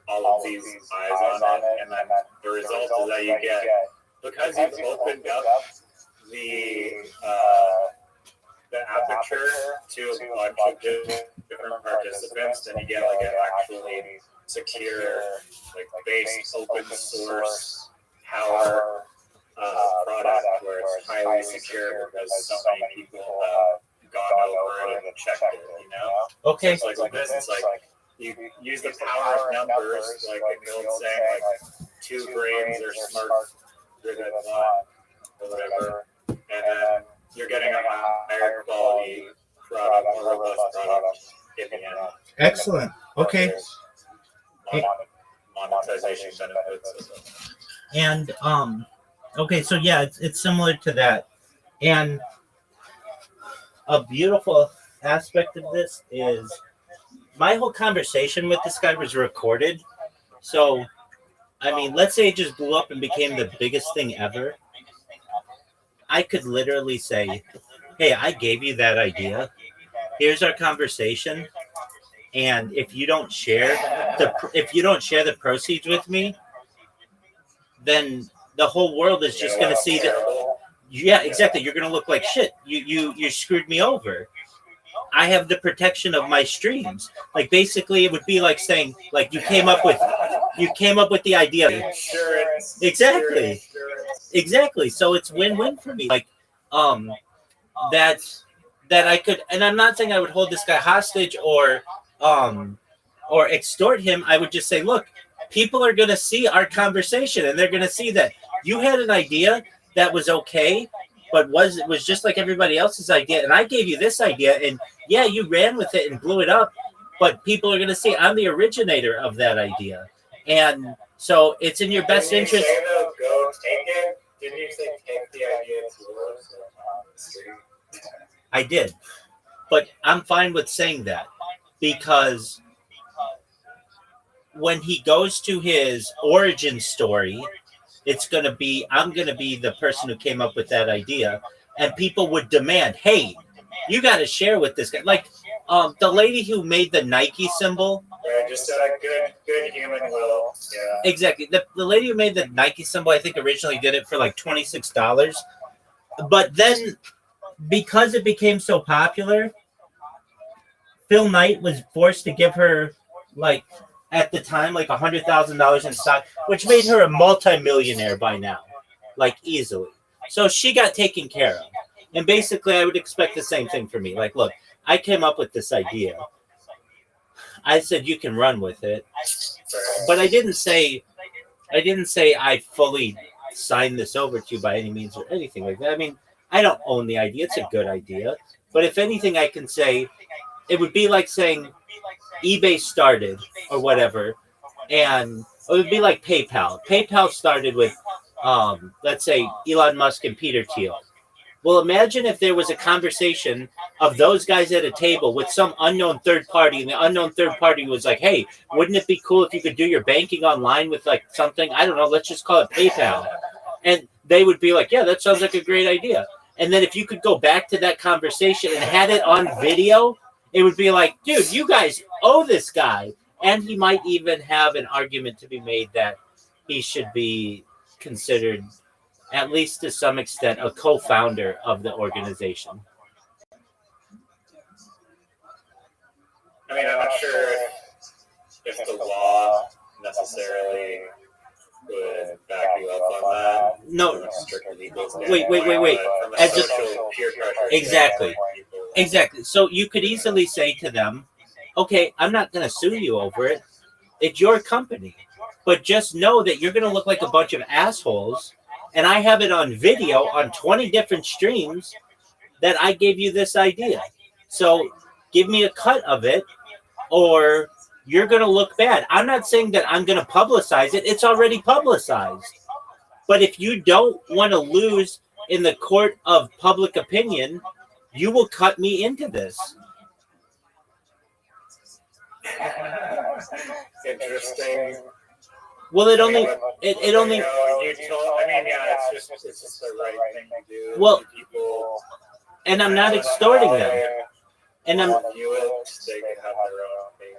all of these eyes on it, and then the result is that you get, because you've opened up the aperture to a bunch of different participants, then you get an actually secure, based open source power product where it's highly secure because so many people have gone over it and checked it, Okay. So it's this, you use the power of numbers, like in the old saying, 2 brains are smarter than 1, or whatever, and then you're getting a higher quality product, more robust product in the end. Excellent. Okay. Monetization benefits. And okay, so yeah, it's similar to that. And a beautiful aspect of this is my whole conversation with this guy was recorded. So, I mean, let's say it just blew up and became the biggest thing ever. I could literally say, hey, I gave you that idea. Here's our conversation. And if you don't share the proceeds with me, then the whole world is just going to see that. Yeah, exactly. You're going to look like shit. You screwed me over. I have the protection of my streams. Like basically, it would be like saying, like you came up with the idea. Insurance. Exactly. So it's win-win for me. Like, that I could, and I'm not saying I would hold this guy hostage or extort him. I would just say, look, people are going to see our conversation, and they're going to see that you had an idea that was okay, but was just like everybody else's idea, and I gave you this idea, and yeah, you ran with it and blew it up, but people are going to see I'm the originator of that idea, and so it's in your best interest. Didn't you say, though, go take it? Didn't you say take the idea to yours? I did, but I'm fine with saying that because when he goes to his origin story, it's going to be, I'm going to be the person who came up with that idea, and people would demand, hey, you got to share with this guy. Like the lady who made the Nike symbol. Yeah, just a good human will. Yeah. Exactly. The lady who made the Nike symbol, I think originally did it for like $26. But then because it became so popular, Phil Knight was forced to give her, like, at the time, like $100,000 in stock, which made her a multimillionaire by now, like easily. So she got taken care of. And basically, I would expect the same thing for me. Like, look, I came up with this idea. I said you can run with it, but I didn't say I fully signed this over to you by any means or anything like that. I mean, I don't own the idea. It's a good idea. But if anything, I can say it would be like saying eBay started or whatever. And it would be like PayPal. PayPal started with, let's say, Elon Musk and Peter Thiel. Well, imagine if there was a conversation of those guys at a table with some unknown third party, and the unknown third party was like, hey, wouldn't it be cool if you could do your banking online with like something? I don't know, let's just call it PayPal. And they would be like, yeah, that sounds like a great idea. And then if you could go back to that conversation and had it on video, it would be like, dude, you guys owe this guy. And he might even have an argument to be made that he should be considered, at least to some extent, a co-founder of the organization. I mean, I'm not sure if the law necessarily would back you up on that. No. Wait. As a social peer pressure. Exactly. So you could easily say to them, okay, I'm not going to sue you over it. It's your company. But just know that you're going to look like a bunch of assholes. And I have it on video on 20 different streams that I gave you this idea. So give me a cut of it, or you're going to look bad. I'm not saying that I'm going to publicize it. It's already publicized. But if you don't want to lose in the court of public opinion, you will cut me into this. Interesting. Well, it only. You told, I mean, yeah, it's just the right thing to do. Well, people, and I'm not extorting them. And I'm. They can have their own thing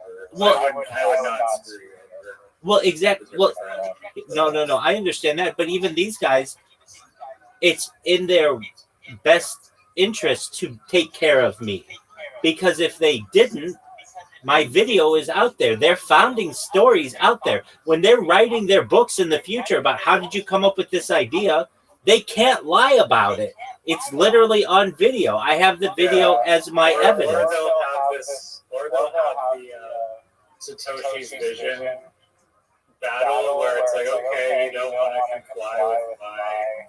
or Well, whatever. I would not screw you over. Well, exactly. Well, no. I understand that, but even these guys, it's in their best interest to take care of me, because if they didn't, my video is out there. Their founding stories out there. When they're writing their books in the future about how did you come up with this idea, they can't lie about it. It's literally on video. I have the video as my evidence. Or they'll have the Satoshi's vision battle where it's like, okay, you don't want to comply with my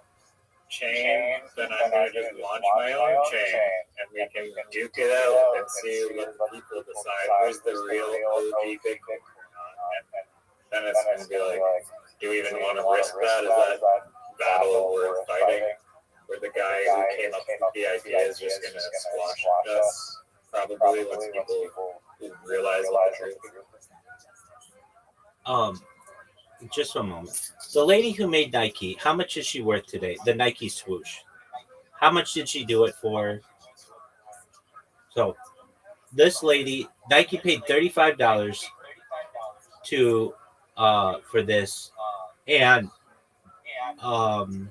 chain, then I'm going to just launch my own chain, and we can duke it out and see what the people decide who's the real OG Bitcoin or not. And then it's going to be like, do we even want to risk that? Is that battle worth fighting? Where the guy who came up with the idea is just going to squash us, probably once people realize what the truth is. Just one moment. The lady who made Nike, how much is she worth today? The Nike swoosh. How much did she do it for? So this lady, Nike paid $35 to for this, and um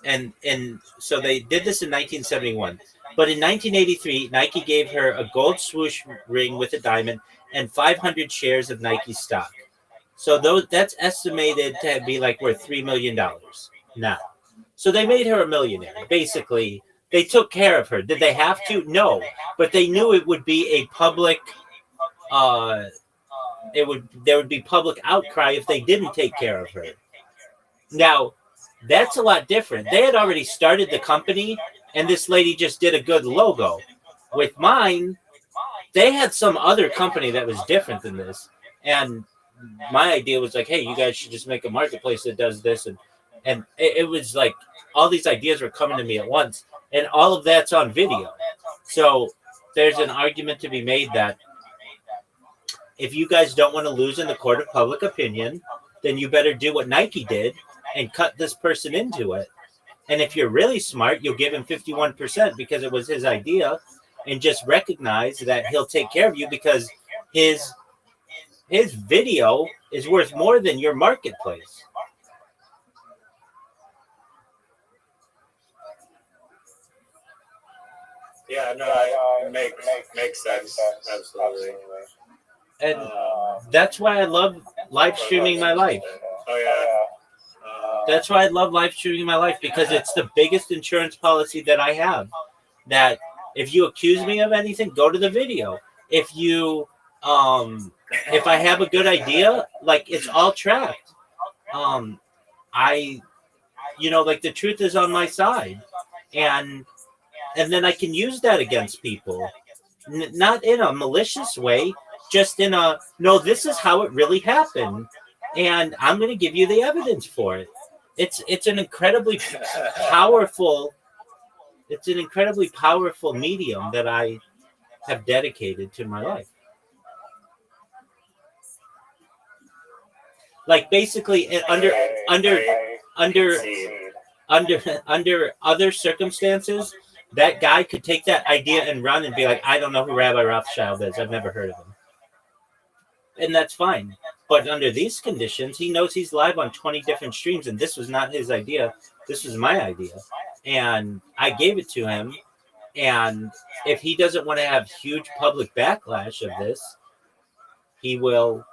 and so they did this in 1971. But in 1983, Nike gave her a gold swoosh ring with a diamond and 500 shares of Nike stock. So that's estimated to be like worth $3 million now. So they made her a millionaire. Basically, they took care of her. Did they have to? No, but they knew it would be a public. Uh, there would be public outcry if they didn't take care of her. Now, that's a lot different. They had already started the company, and this lady just did a good logo. With mine, they had some other company that was different than this, and my idea was like, hey, you guys should just make a marketplace that does this, and it was like all these ideas were coming to me at once, and all of that's on video. So there's an argument to be made that if you guys don't want to lose in the court of public opinion, then you better do what Nike did and cut this person into it. And if you're really smart, you'll give him 51% because it was his idea, and just recognize that he'll take care of you because his video is worth more than your marketplace. Yeah, no, it makes sense. Absolutely. And that's why I love live streaming my life. Oh, yeah. That's why I love live streaming my life, because it's the biggest insurance policy that I have. That if you accuse me of anything, go to the video. If you, if I have a good idea, like it's all tracked. Like the truth is on my side, and then I can use that against people, not in a malicious way, just in a no. This is how it really happened, and I'm going to give you the evidence for it. It's an incredibly powerful. It's an incredibly powerful medium that I have dedicated to my life. Like basically, under other circumstances, that guy could take that idea and run and be like, I don't know who Rabbi Rothschild is. I've never heard of him. And that's fine. But under these conditions, he knows he's live on 20 different streams, and this was not his idea. This was my idea. And I gave it to him. And if he doesn't want to have huge public backlash of this, he will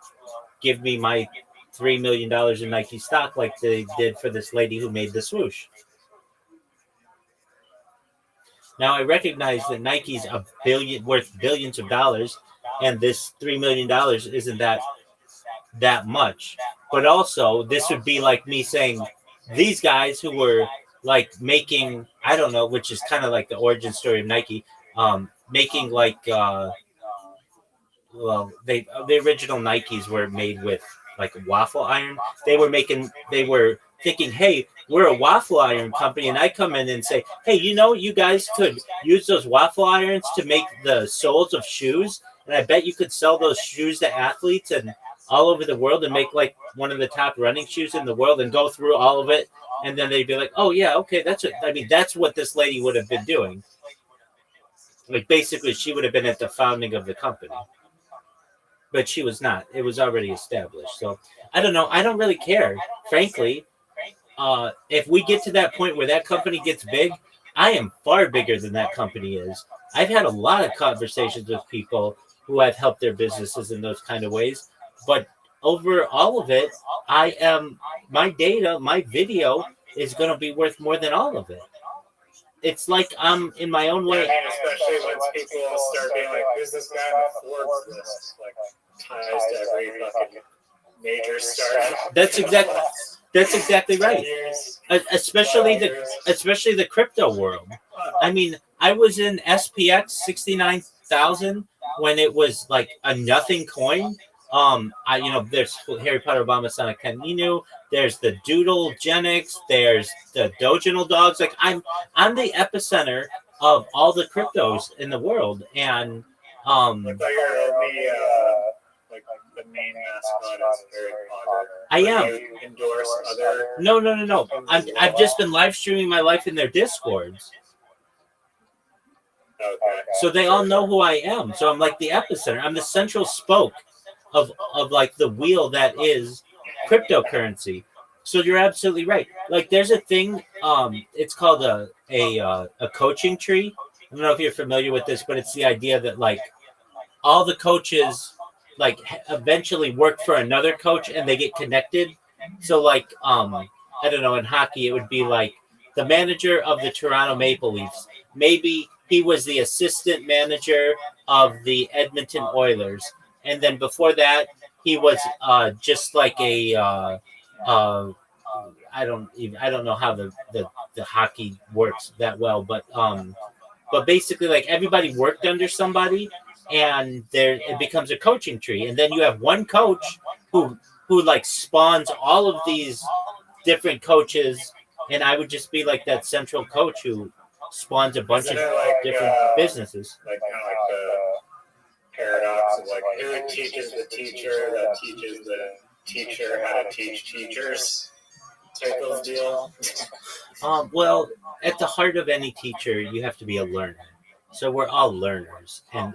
give me my $3 million in Nike stock like they did for this lady who made the swoosh. Now, I recognize that Nike's worth billions of dollars, and this $3 million isn't that much. But also, this would be like me saying these guys who were like making, I don't know, which is kind of like the origin story of Nike, making like, the original Nikes were made with like waffle iron. They were thinking, hey, we're a waffle iron company, and I come in and say, hey, you guys could use those waffle irons to make the soles of shoes, and I bet you could sell those shoes to athletes and all over the world and make like one of the top running shoes in the world and go through all of it, and then they'd be like, oh yeah, okay, that's what this lady would have been doing. Like basically, she would have been at the founding of the company. But she was not. It was already established. So I don't know. I don't really care, frankly. If we get to that point where that company gets big, I am far bigger than that company is. I've had a lot of conversations with people who have helped their businesses in those kind of ways. But over all of it, my data, my video is going to be worth more than all of it. It's like I'm in my own way. Especially once people start being like, who's this guy on the Forbes list? Like, ties to every fucking major startup. That's exactly right. Especially the crypto world. I mean, I was in SPX 69,000 when it was like a nothing coin. There's Harry Potter, Obama, Sonic Caninu. There's the Doodle Genix. There's the Doginal dogs. Like I'm the epicenter of all the cryptos in the world, and like you're only like the main mascot is Harry Potter. I am. Do you endorse other? No. I've just been live streaming my life in their Discords. Okay. So they all know who I am. So I'm like the epicenter. I'm the central spoke of like the wheel that is cryptocurrency. So you're absolutely right. Like there's a thing, it's called a coaching tree. I don't know if you're familiar with this, but it's the idea that like all the coaches like eventually work for another coach and they get connected. So like I don't know, in hockey it would be like the manager of the Toronto Maple Leafs. Maybe he was the assistant manager of the Edmonton Oilers, and then before that he was just like a I don't know how the hockey works that well, but basically like everybody worked under somebody, and there it becomes a coaching tree, and then you have one coach who like spawns all of these different coaches, and I would just be like that central coach who spawns a bunch of different businesses. Like kind of like the paradox of like who teaches the teacher that teaches the teacher how to teach teachers type of deal. Well, at the heart of any teacher, you have to be a learner. So we're all learners, and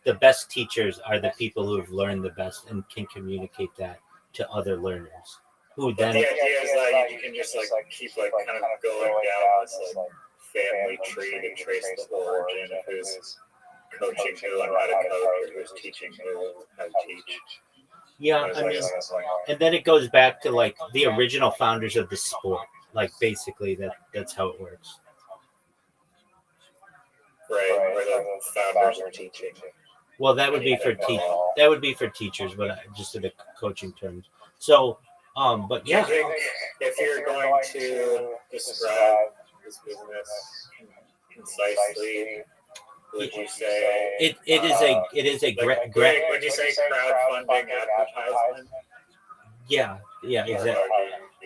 the best teachers are the people who have learned the best and can communicate that to other learners. Who then? The idea is that you can just like keep like kind of going down this like family tree to trace the origin of who's coaching who and how to coach, or who's teaching who how to teach. Yeah, I mean, and then it goes back to like the original founders of the sport. Like basically that's how it works. Right, where the founders are teaching. Well, that would be for teachers, but just in the coaching terms. So, but yeah. I think if you're going to describe this business concisely, would you say it is a would you say crowdfunding advertisement? Yeah, exactly.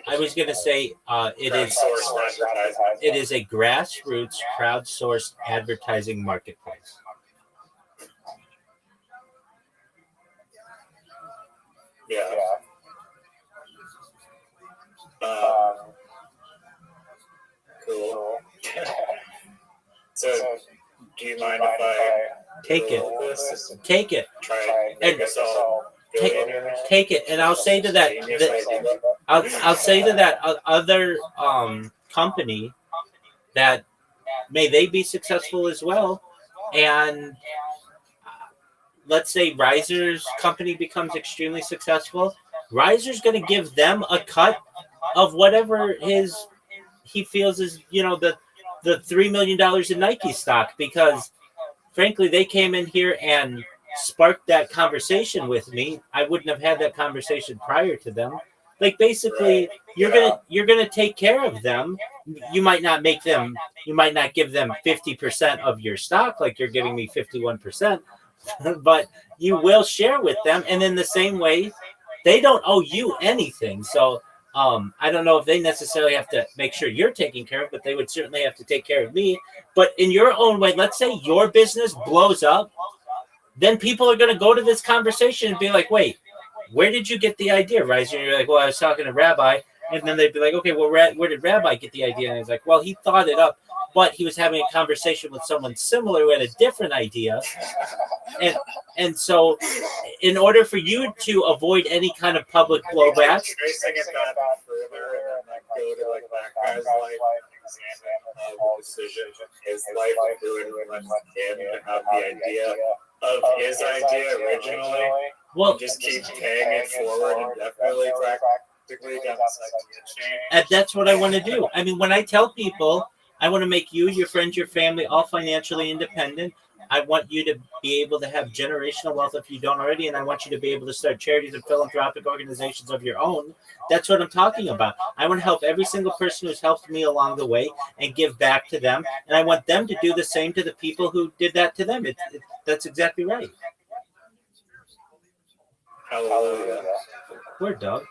I was gonna say it is a grassroots crowdsourced advertising marketplace. Yeah. Cool. So, do you mind if I take it? Try and make us all take it, and I'll say to that I'll say to that other company that may they be successful as well, and let's say Riser's company becomes extremely successful. Riser's going to give them a cut of whatever he feels is the $3 million in Nike stock, because frankly they came in here and sparked that conversation with me. I wouldn't have had that conversation prior to them. Like basically you're gonna take care of them. You might not give them 50% of your stock like you're giving me 51%, but you will share with them, and in the same way they don't owe you anything. So I don't know if they necessarily have to make sure you're taken care of, but they would certainly have to take care of me. But in your own way, let's say your business blows up, then people are going to go to this conversation and be like, wait, where did you get the idea, Riser? And you're like, well, I was talking to Rabbi. And then they'd be like, okay, well, where did Rabbi get the idea? And he's like, well, he thought it up, but he was having a conversation with someone similar who had a different idea. And so in order for you to avoid any kind of public blowback, tracing it back further and then go to like that guy's life and examine the decision his life influenced him to have the idea of his idea originally. well, Just keep paying it forward indefinitely, practically down the chain. and that's what I want to do. I mean, when I tell people I want to make you, your friends, your family all financially independent, I want you to be able to have generational wealth if you don't already, and I want you to be able to start charities and philanthropic organizations of your own. That's what I'm talking about. I want to help every single person who's helped me along the way and give back to them, and I want them to do the same to the people who did that to them. That's exactly right. Hallelujah. Word, dog.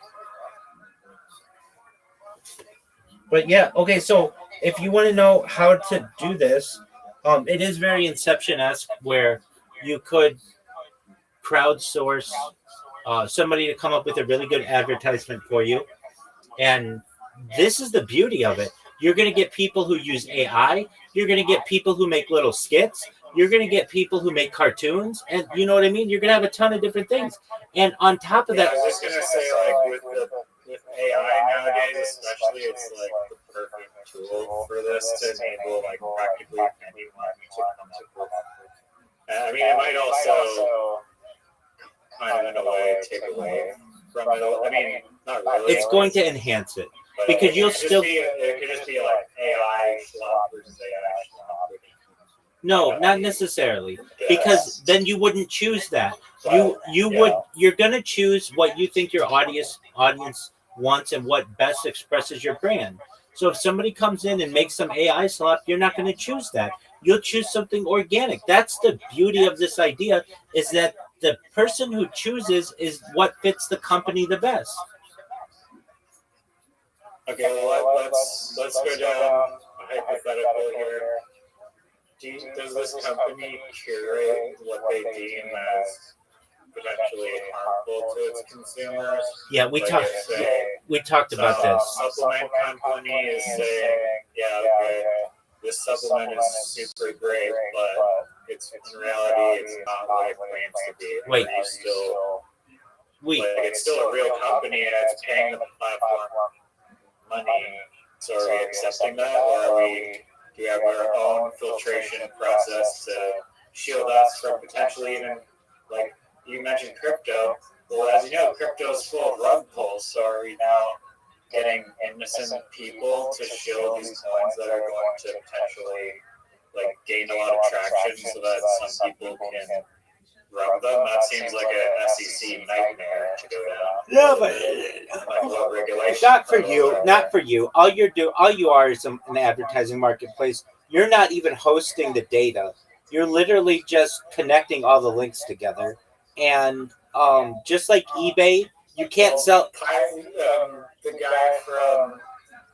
But yeah, okay, so if you want to know how to do this, it is very Inception-esque, where you could crowdsource somebody to come up with a really good advertisement for you. And this is the beauty of it. You're going to get people who use AI. You're going to get people who make little skits. You're going to get people who make cartoons. And you know what I mean? You're going to have a ton of different things. And on top of that, I was just going to say, like, with AI nowadays, especially, it's like the perfect tool for this to enable, like, practically anyone to come up with. I mean, it might also kind of in a way take away from it. I mean, not really. it's going to enhance it because you'll still. It could just be like AI schlop versus AI schlop. No, not necessarily, because then you wouldn't choose that. You're gonna choose what you think your audience wants and what best expresses your brand. So if somebody comes in and makes some AI slop, you're not going to choose that. You'll choose something organic. That's the beauty of this idea, is that the person who chooses is what fits the company the best. Okay, well, let's go down a hypothetical here. Does this company curate what they deem as potentially harmful to its consumers? Yeah, we talked about this. Supplement company is saying, yeah, okay, this supplement is super great, but it's in reality it's not what it claims to be. Wait. It's still a real company and it's paying the platform money. So are we accepting that, or do we have our own filtration process to shield us from potentially even, like you mentioned, crypto? Well, as you know, crypto is full of rug pulls. So are we now getting innocent people to shield these coins that are going to potentially gain a lot of traction so that some people can rub them? That seems like a SEC nightmare to go down. Yeah, but not for you. All you are is an advertising marketplace. You're not even hosting the data. You're literally just connecting all the links together. And just like eBay, you can't sell. The guy from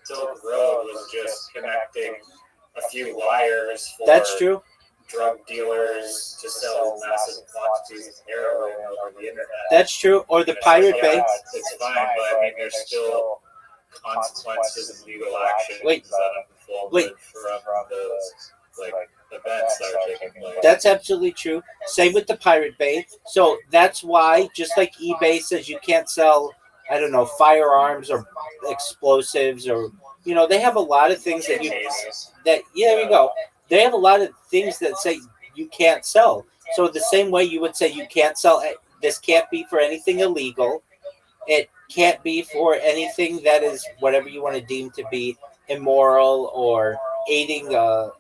Silk Road was just connecting a few wires for That's true. Drug dealers to sell massive quantities of heroin over the internet. That's true. Or the Pirate Bay. It's fine, but I mean, there's still consequences and legal action that unfold from those events that are taking place. That's absolutely true. Same with the Pirate Bay. So that's why, just like eBay says you can't sell, I don't know, firearms or explosives, or they have a lot of things there you go. They have a lot of things that say you can't sell. So the same way you would say you can't sell, this can't be for anything illegal. It can't be for anything that is whatever you want to deem to be immoral or aiding a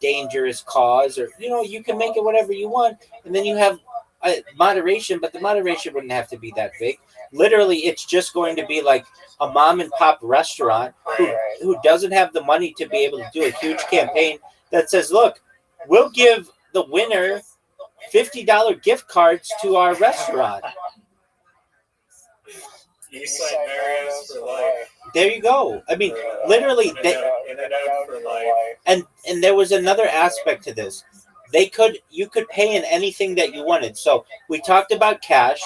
dangerous cause, or you can make it whatever you want, and then you have moderation, but the moderation wouldn't have to be that big. Literally, it's just going to be like a mom and pop restaurant who doesn't have the money to be able to do a huge campaign that says, look, we'll give the winner $50 gift cards to our restaurant. Eastside Mario's for life. There you go. I mean, literally, In and out for life. and there was another aspect to this. You could pay in anything that you wanted. So we talked about cash,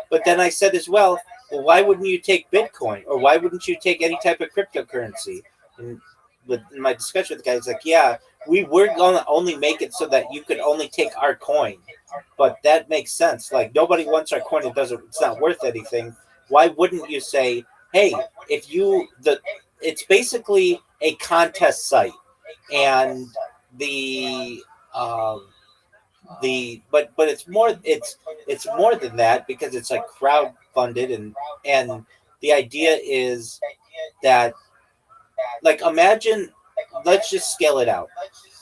but then I said as well, why wouldn't you take Bitcoin, or why wouldn't you take any type of cryptocurrency? And with my discussion with the guy, it's like, yeah, we were going to only make it so that you could only take our coin, but that makes sense. Like, nobody wants our coin. It's not worth anything. Why wouldn't you say, hey, it's basically a contest site, and but it's more than that, because it's like crowd funded, and the idea is that, like, imagine, let's just scale it out.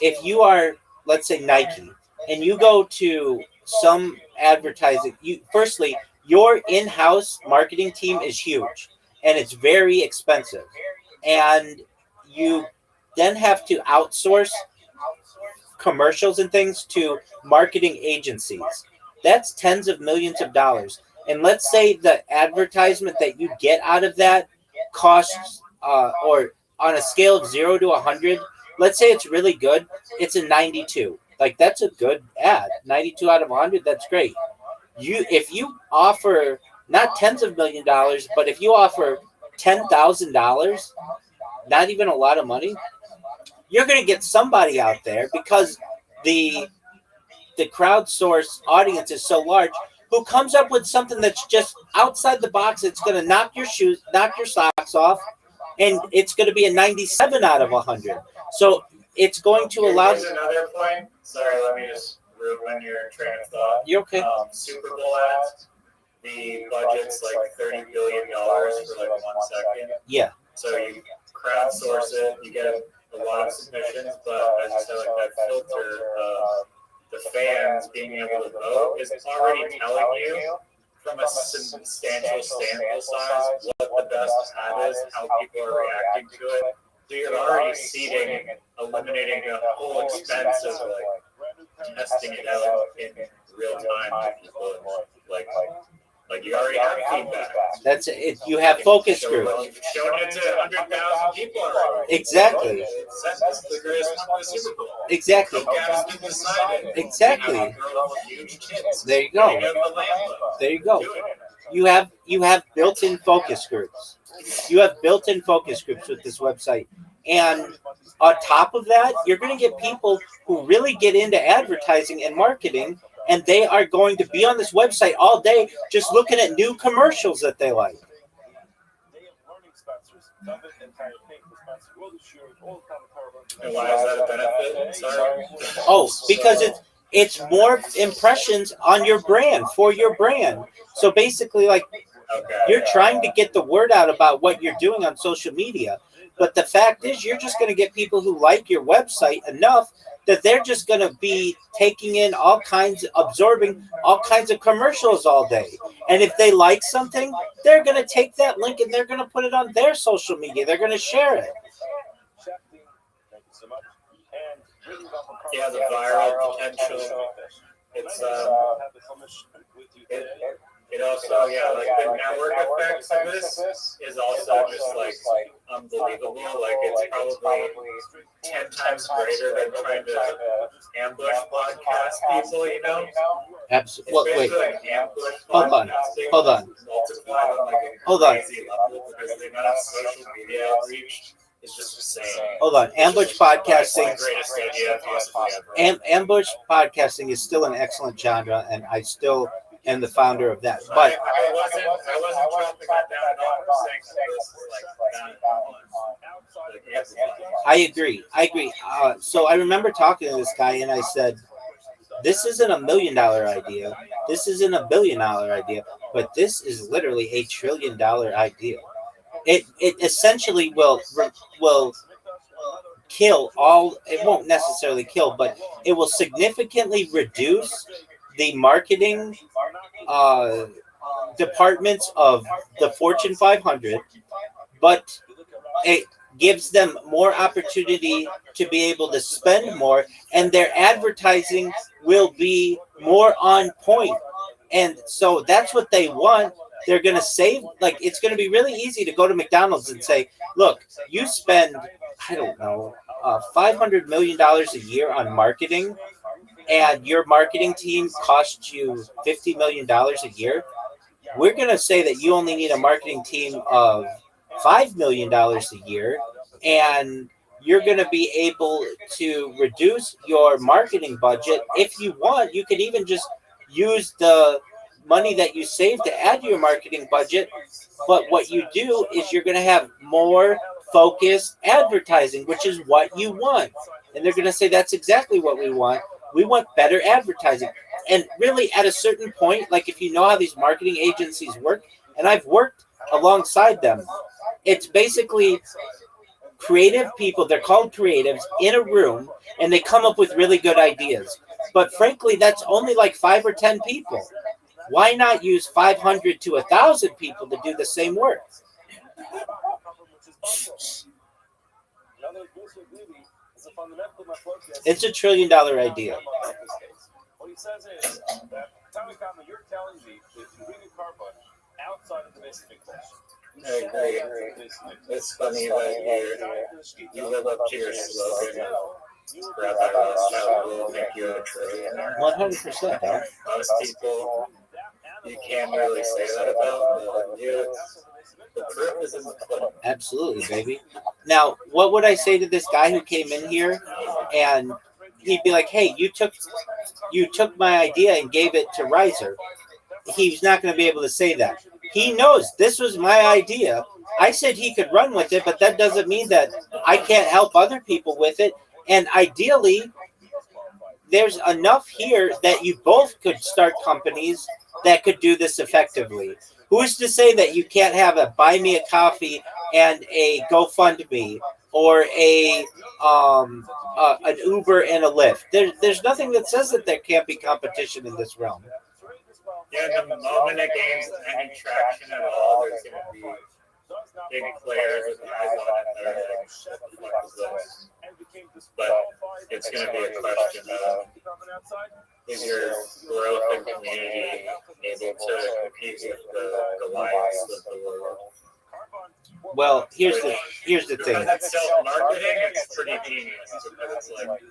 If you are, let's say, Nike, and you go to some advertising, firstly, your in-house marketing team is huge and it's very expensive, and you then have to outsource commercials and things to marketing agencies. That's tens of millions of dollars. And let's say the advertisement that you get out of that costs, or on a scale of 0 to 100, let's say it's really good, it's a 92. Like, that's a good ad. 92 out of 100, that's great. If you offer not tens of $1 million, but if you offer $10,000, not even a lot of money, you're going to get somebody out there because the crowdsourced audience is so large who comes up with something that's just outside the box. It's going to knock your socks off, and it's going to be a 97 out of 100. So it's going to allow. Here's another point. Sorry, let me just ruin your train of thought. You're okay. Super Bowl ads. The budget's like $30 billion for like 1 second. Yeah. So you crowdsource it, you get a lot of submissions, but as you said, like that filter of the fans being able to vote is already telling you from a substantial sample size what the best ad is, how people are reacting to it. So you're already seeding, eliminating a whole expense of like testing it out in real time to people. Like you already have feedback. That's it. You have focus groups. You've shown it to 100,000 people already. Exactly. That's the greatest one of the Super Bowl. Exactly. Games been decided. Exactly. There you go. There you go. You have built-in focus groups. You have built-in focus groups with this website. And on top of that, you're going to get people who really get into advertising and marketing, and they are going to be on this website all day just looking at new commercials that they like. And why is that a benefit? Sorry. Oh, because it's more impressions on your brand, for your brand. So basically, like, you're trying to get the word out about what you're doing on social media. But the fact is, you're just going to get people who like your website enough that they're just going to be taking in absorbing all kinds of commercials all day. And if they like something, they're going to take that link and they're going to put it on their social media. They're going to share it. Yeah, the viral potential. It's it also, yeah, like the network effects of this is also just like unbelievable. Like it's probably 10 times greater than trying to ambush podcast people, you know? Absolutely. Well, wait. Like ambush Hold on. Multiplied on like a crazy level because the amount of social media outreach is just insane. Hold on. Ambush podcasting. Greatest idea possibly ever. Ambush podcasting is still an excellent genre, and I still am the founder of that. But I wasn't chopping that down at all. I'm saying that this is like I agree. So I remember talking to this guy, and I said, this isn't $1 million idea. This isn't $1 billion idea, but this is literally $1 trillion idea. It essentially will kill all. It won't necessarily kill, but it will significantly reduce the marketing departments of the Fortune 500, but it gives them more opportunity to be able to spend more, and their advertising will be more on point. And so that's what they want. They're going to save, like, it's going to be really easy to go to McDonald's and say, look, you spend, I don't know, $500 million a year on marketing, and your marketing team costs you $50 million a year. We're going to say that you only need a marketing team of $5 million a year, and you're going to be able to reduce your marketing budget. If you want, you could even just use the money that you save to add to your marketing budget. But what you do is you're going to have more focused advertising, which is what you want. And they're going to say, that's exactly what we want. We want better advertising. And really, at a certain point, like if you know how these marketing agencies work, and I've worked alongside them, it's basically creative people, they're called creatives, in a room, and they come up with really good ideas. But frankly, that's only like 5 or 10 people. Why not use 500 to 1,000 people to do the same work? It's $1 trillion idea. What he says is that you're telling me that you bring a carbon outside of the basic question. I agree. It's funny that you live up to your slogan. Rabbi Rothschild will make you a trillionaire. 100%. Most people you can't really say that about. The proof is in the pudding. Absolutely, baby. Now, what would I say to this guy who came in here, and he'd be like, "Hey, you took my idea and gave it to Riser." He's not going to be able to say that. He knows this was my idea. I said he could run with it, but that doesn't mean that I can't help other people with it. And ideally, there's enough here that you both could start companies that could do this effectively. Who's to say that you can't have a buy me a coffee and a GoFundMe or an Uber and a Lyft? There's nothing that says that there can't be competition in this realm. Yeah, the moment it gains any traction at all, there's going to be big players with eyes on it that are like, what is this? But it's going to be a question of, is your growth and community able to compete with the Goliaths of the world? Well, here's the thing. It's self-marketing, it's pretty genius because it's like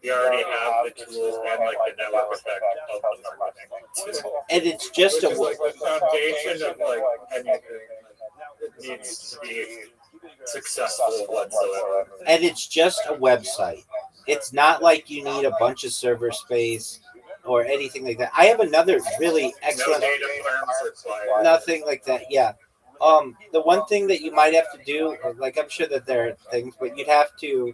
you already have the tools and like the network effect of the marketing. And it's just like the foundation of like anything. It needs to be successful whatsoever. And it's just a website. It's not like you need a bunch of server space or anything like that. I have another really excellent. No data firms required. Nothing like that. Yeah. The one thing that you might have to do, like I'm sure that there are things, but you'd have to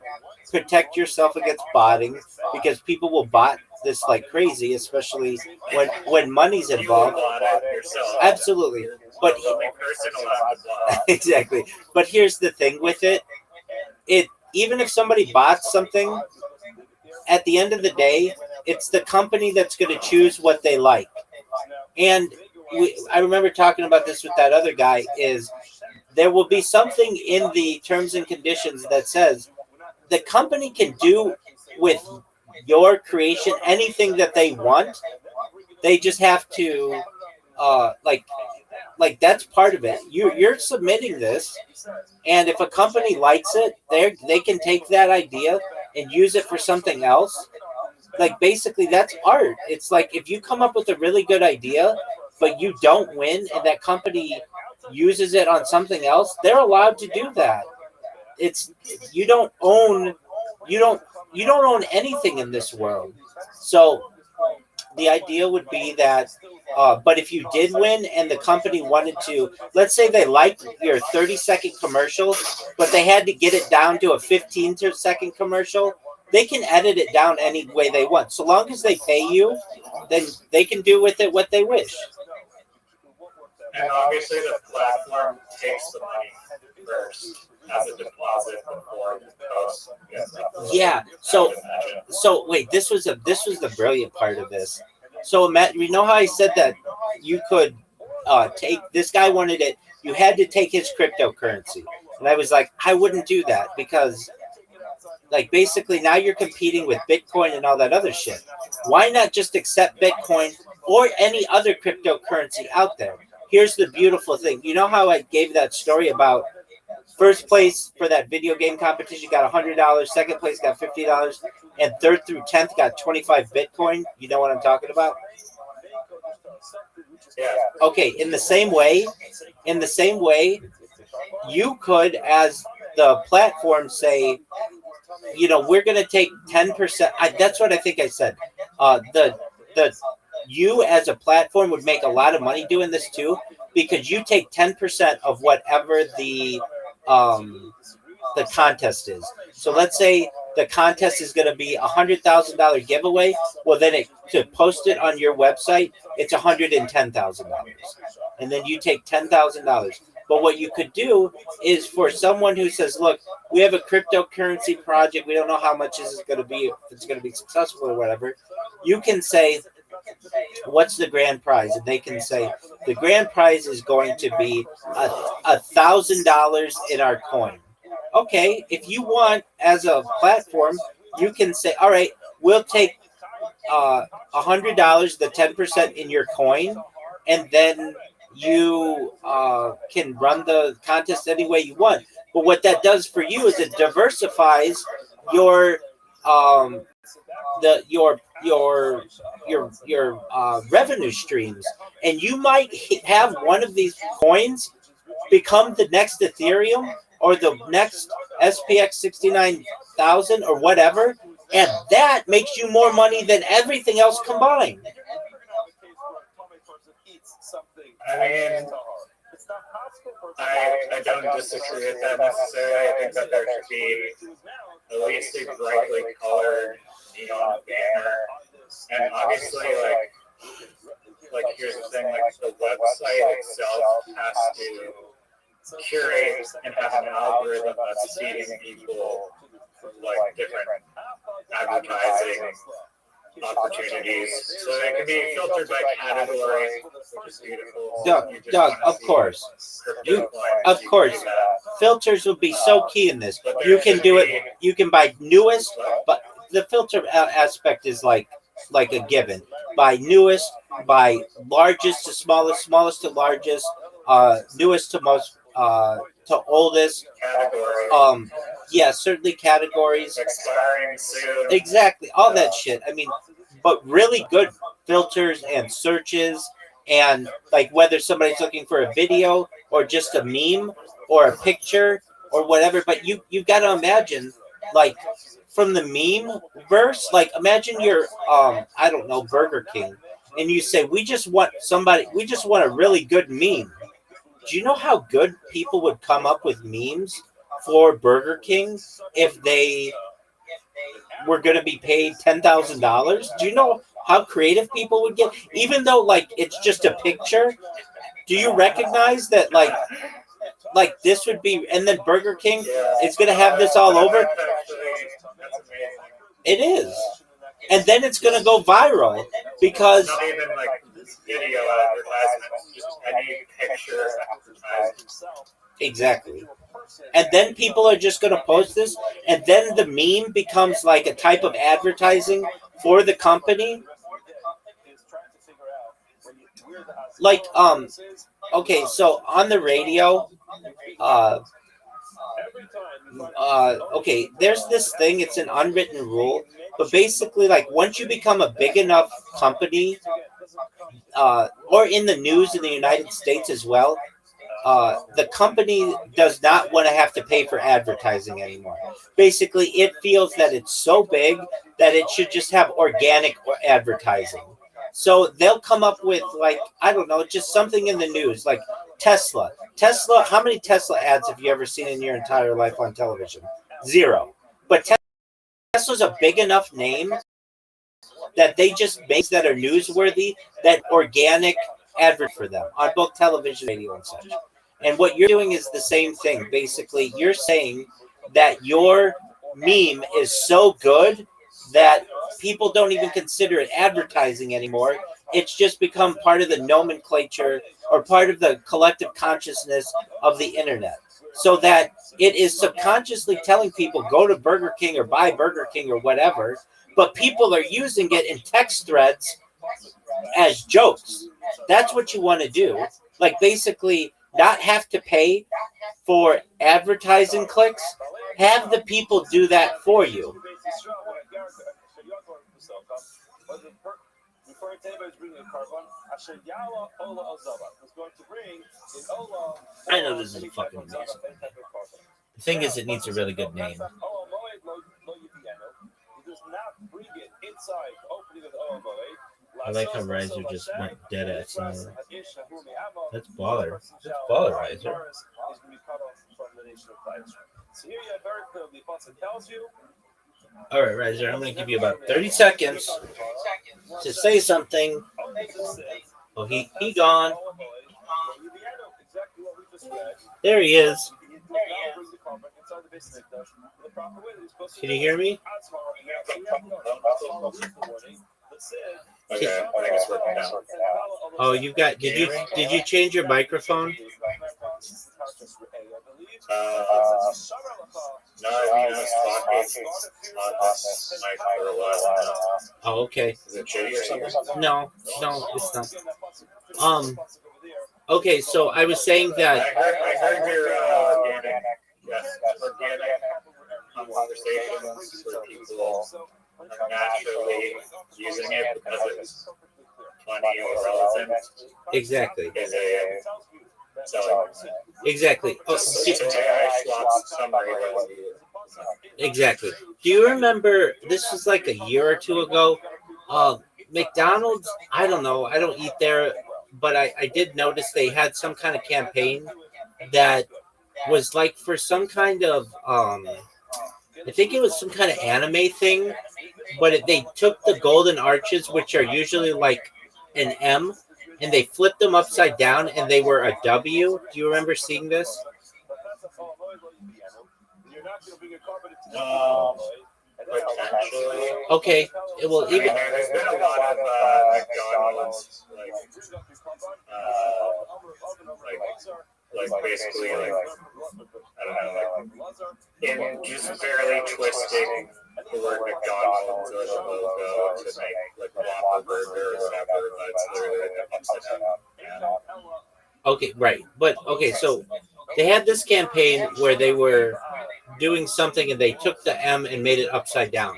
protect yourself against botting because people will bot this like crazy, especially when money's involved. You will bot it yourself. Absolutely. But the only person allowed to bot. Exactly. But here's the thing with it. Even if somebody bots something, at the end of the day, it's the company that's going to choose what they like. And I remember talking about this with that other guy, is there will be something in the terms and conditions that says the company can do with your creation anything that they want. They just have to, like that's part of it. You're submitting this, and if a company likes it, they can take that idea and use it for something else. Like basically, that's art. It's like if you come up with a really good idea, but you don't win, and that company uses it on something else, they're allowed to do that. You don't own anything in this world. So the idea would be that, but if you did win and the company wanted to, let's say they liked your 30-second commercial, but they had to get it down to a 15-second commercial, they can edit it down any way they want. So long as they pay you, then they can do with it what they wish. And obviously the platform takes the money first as a deposit before the post. Yeah. So wait, this was the brilliant part of this. So Matt, you know how I said that you could take, this guy wanted it, you had to take his cryptocurrency. And I was like, I wouldn't do that because like basically now you're competing with Bitcoin and all that other shit. Why not just accept Bitcoin or any other cryptocurrency out there? Here's the beautiful thing. You know how I gave that story about first place for that video game competition got $100, second place got $50, and third through 10th got 25 Bitcoin? You know what I'm talking about? Yeah. Okay, in the same way, you could, as the platform, say, you know, we're going to take 10%. That's what I think I said. You as a platform would make a lot of money doing this too, because you take 10% of whatever the contest is. So let's say the contest is going to be $100,000 giveaway. Well, then to post it on your website, it's $110,000, and then you take $10,000. But what you could do is for someone who says, look, we have a cryptocurrency project. We don't know how much this is going to be, if it's going to be successful or whatever. You can say, what's the grand prize? And they can say, the grand prize is going to be $1,000 in our coin. Okay, if you want, as a platform, you can say, all right, we'll take $100, the 10% in your coin, and then you can run the contest any way you want. But what that does for you is it diversifies your your revenue streams, and you might have one of these coins become the next Ethereum or the next SPX 69,000 or whatever, and that makes you more money than everything else combined. I mean, I don't disagree with that necessarily. I think that there should be at least a brightly colored neon banner. And obviously, like here's the thing, like the website itself has to curate and have an algorithm that's feeding people like different advertising opportunities. So it can be filtered by category, which is beautiful. Doug, of course. Of course. Filters will be so key in this. You can do it. You can buy newest, but the filter aspect is like a given. By newest, by largest to smallest, smallest to largest, newest to most to oldest. Yeah, certainly categories. Expiring soon. Exactly, all that shit. I mean, but really good filters and searches, and like whether somebody's looking for a video or just a meme or a picture or whatever. But you've got to imagine, like from the meme verse, like imagine you're I don't know, Burger King, and you say we just want a really good meme. Do you know how good people would come up with memes for Burger King if they were going to be paid $10,000? Do you know how creative people would get? Even though like it's just a picture, do you recognize that like this would be, and then Burger King is going to have this all over? It is, and then it's going to go viral because not even like video advertisements, just any picture advertisement. Exactly. And then people are just going to post this, and then the meme becomes like a type of advertising for the company. Like, okay, so on the radio, okay, there's this thing, it's an unwritten rule, but basically, like, once you become a big enough company, or in the news in the United States as well, the company does not want to have to pay for advertising anymore. Basically, it feels that it's so big that it should just have organic advertising. So they'll come up with, like, I don't know, just something in the news, like Tesla. How many Tesla ads have you ever seen in your entire life on television? 0. But Tesla's a big enough name that they just make that are newsworthy, that organic advert for them on both television, radio, and such. And what you're doing is the same thing. Basically, you're saying that your meme is so good that people don't even consider it advertising anymore. It's just become part of the nomenclature or part of the collective consciousness of the internet. So that it is subconsciously telling people, go to Burger King or buy Burger King or whatever, but people are using it in text threads as jokes. That's what you want to do. Like, basically, not have to pay for advertising clicks. Have the people do that for you. I know this is a fucking amazing. The thing is, it needs a really good name. I like how Riser just went dead at someone. That's baller. That's baller, Riser. All right, Riser, I'm going to give you about 30 seconds to say something. Oh, he gone. There he is. Can you hear me? Okay, I think it's working now. Oh, you got? Did you change your microphone? No, I was talking on this mic for a while now. Oh, okay. Is it shitty or something? No, it's not. Okay, so I was saying that. I heard your organic conversations where people Exactly. is a selling. Exactly. Oh, So AI Schwab's summary was exactly. Do you remember? This was like a year or two ago. McDonald's. I don't know. I don't eat there, but I did notice they had some kind of campaign that was like for some kind of I think it was some kind of anime thing, but they took the golden arches, which are usually like an M, and they flipped them upside down, and they were a W. Do you remember seeing this? potentially. Okay, well, I mean, even there's been a lot of McDonald's, like basically, like, I don't know, like, in just barely twisting the word McDonald's or the logo to make, like, Whopper Burger or whatever, but it's literally like upside down. Yeah. okay, right, but okay, so they had this campaign where they were doing something and they took the M and made it upside down.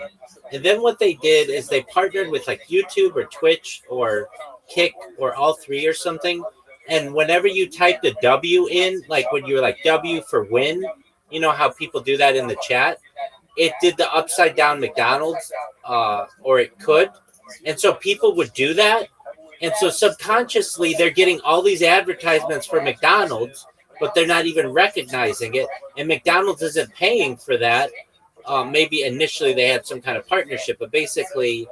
And then what they did is they partnered with like YouTube or Twitch or Kick or all three or something. And whenever you typed a W in, like when you were like W for win, you know how people do that in the chat, it did the upside down McDonald's, or it could. And so people would do that. And so subconsciously they're getting all these advertisements for McDonald's, but they're not even recognizing it. And McDonald's isn't paying for that. Maybe initially they had some kind of partnership, but basically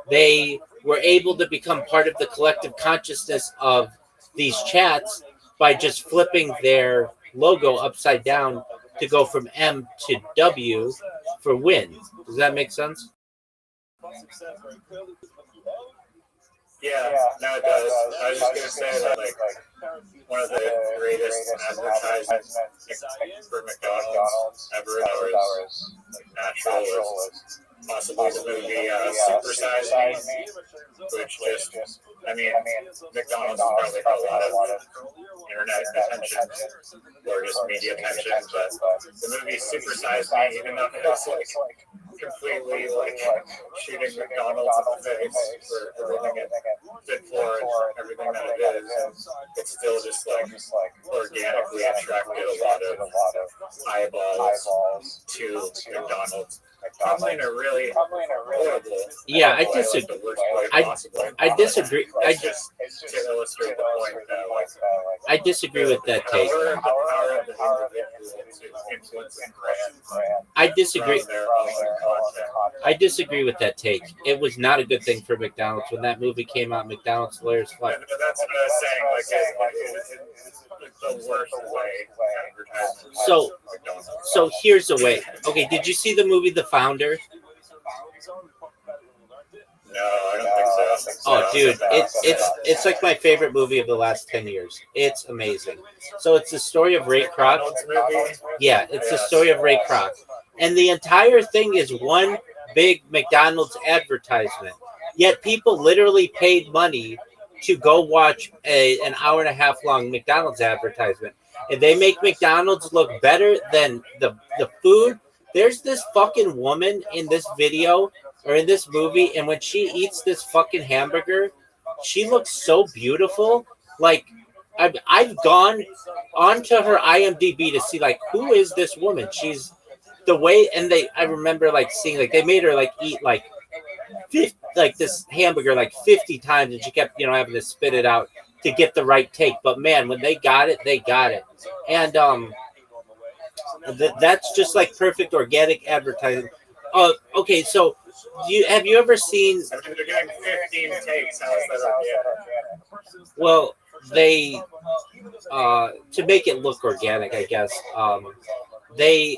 they were able to become part of the collective consciousness of these chats by just flipping their logo upside down to go from M to W for win. Does that make sense? Yeah, no, it does. I was just gonna say that, like, one of the greatest advertisements for McDonald's ever that was like natural was possibly the movie Super Size Me, which just, I mean, McDonald's has probably had a lot of internet attention or just media attention, but the movie Super Size Me, even though it's like completely like shooting McDonald's in the face for everything it stood for and everything that it is, it's still just like organically attracted a lot of eyeballs to McDonald's. Probably in a really horrible. Yeah, I way, disagree. like the worst way I possible. disagree. It's just to illustrate the point that, like, I disagree with that take. the power of the individual to influence the brand I disagree. from their own content. I disagree with that take. It was not a good thing for McDonald's when that movie came out. McDonald's lawyers fought. But that's what I was saying. Like, it's the worst way advertising. So here's the way. Okay, did you see the movie The Founder? No, I don't think so. Oh, dude, it's like my favorite movie of the last 10 years. It's amazing. So it's the story of Ray Kroc. Yeah, it's the story of Ray Kroc. And the entire thing is one big McDonald's advertisement. Yet people literally paid money to go watch an hour and a half long McDonald's advertisement. And they make McDonald's look better than the food. There's this fucking woman in this video or in this movie, and when she eats this fucking hamburger, she looks so beautiful. Like, I've gone onto her IMDb to see, like, who is this woman? She's the way, and I remember, like, seeing, like, they made her, like, eat, like, 50, like, this hamburger, like, 50 times, and she kept, having to spit it out to get the right take. But, man, when they got it, they got it. And, that's just, like, perfect organic advertising. Okay, so have you ever seen? I mean, they're getting 15 takes. How is that organic? Well, they to make it look organic, I guess. They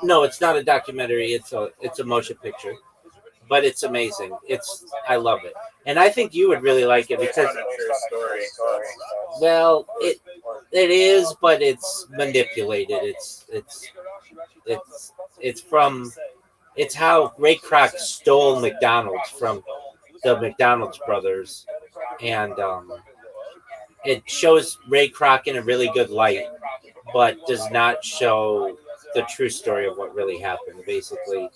no, it's not a documentary. It's a motion picture, but it's amazing. I love it, and I think you would really like it because well, it is, but it's manipulated. It's how Ray Kroc stole McDonald's from the McDonald's brothers, and it shows Ray Kroc in a really good light, but does not show the true story of what really happened. Basically,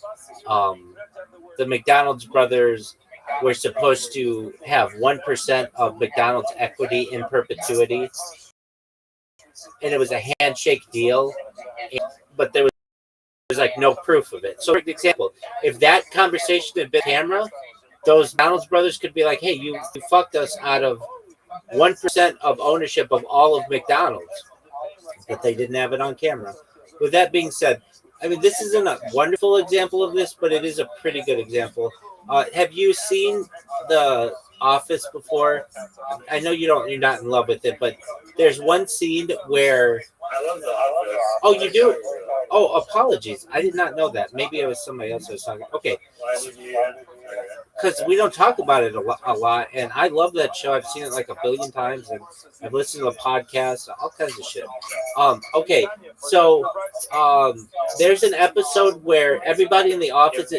the McDonald's brothers were supposed to have 1% of McDonald's equity in perpetuity, and it was a handshake deal, but there was like no proof of it. So, for example, if that conversation had been camera, those McDonald's brothers could be like, "Hey, you fucked us out of 1% of ownership of all of McDonald's," but they didn't have it on camera. With that being said, I mean, this isn't a wonderful example of this, but it is a pretty good example. Have you seen The Office before? I know you're not in love with it, but there's one scene where. I love The Office. Oh, you do? Oh, apologies. I did not know that. Maybe it was somebody else I was talking. Okay. Why would you? Because we don't talk about it a lot, and I love that show. I've seen it like a billion times, and I've listened to the podcast, all kinds of shit. Okay, so there's an episode where everybody in the office.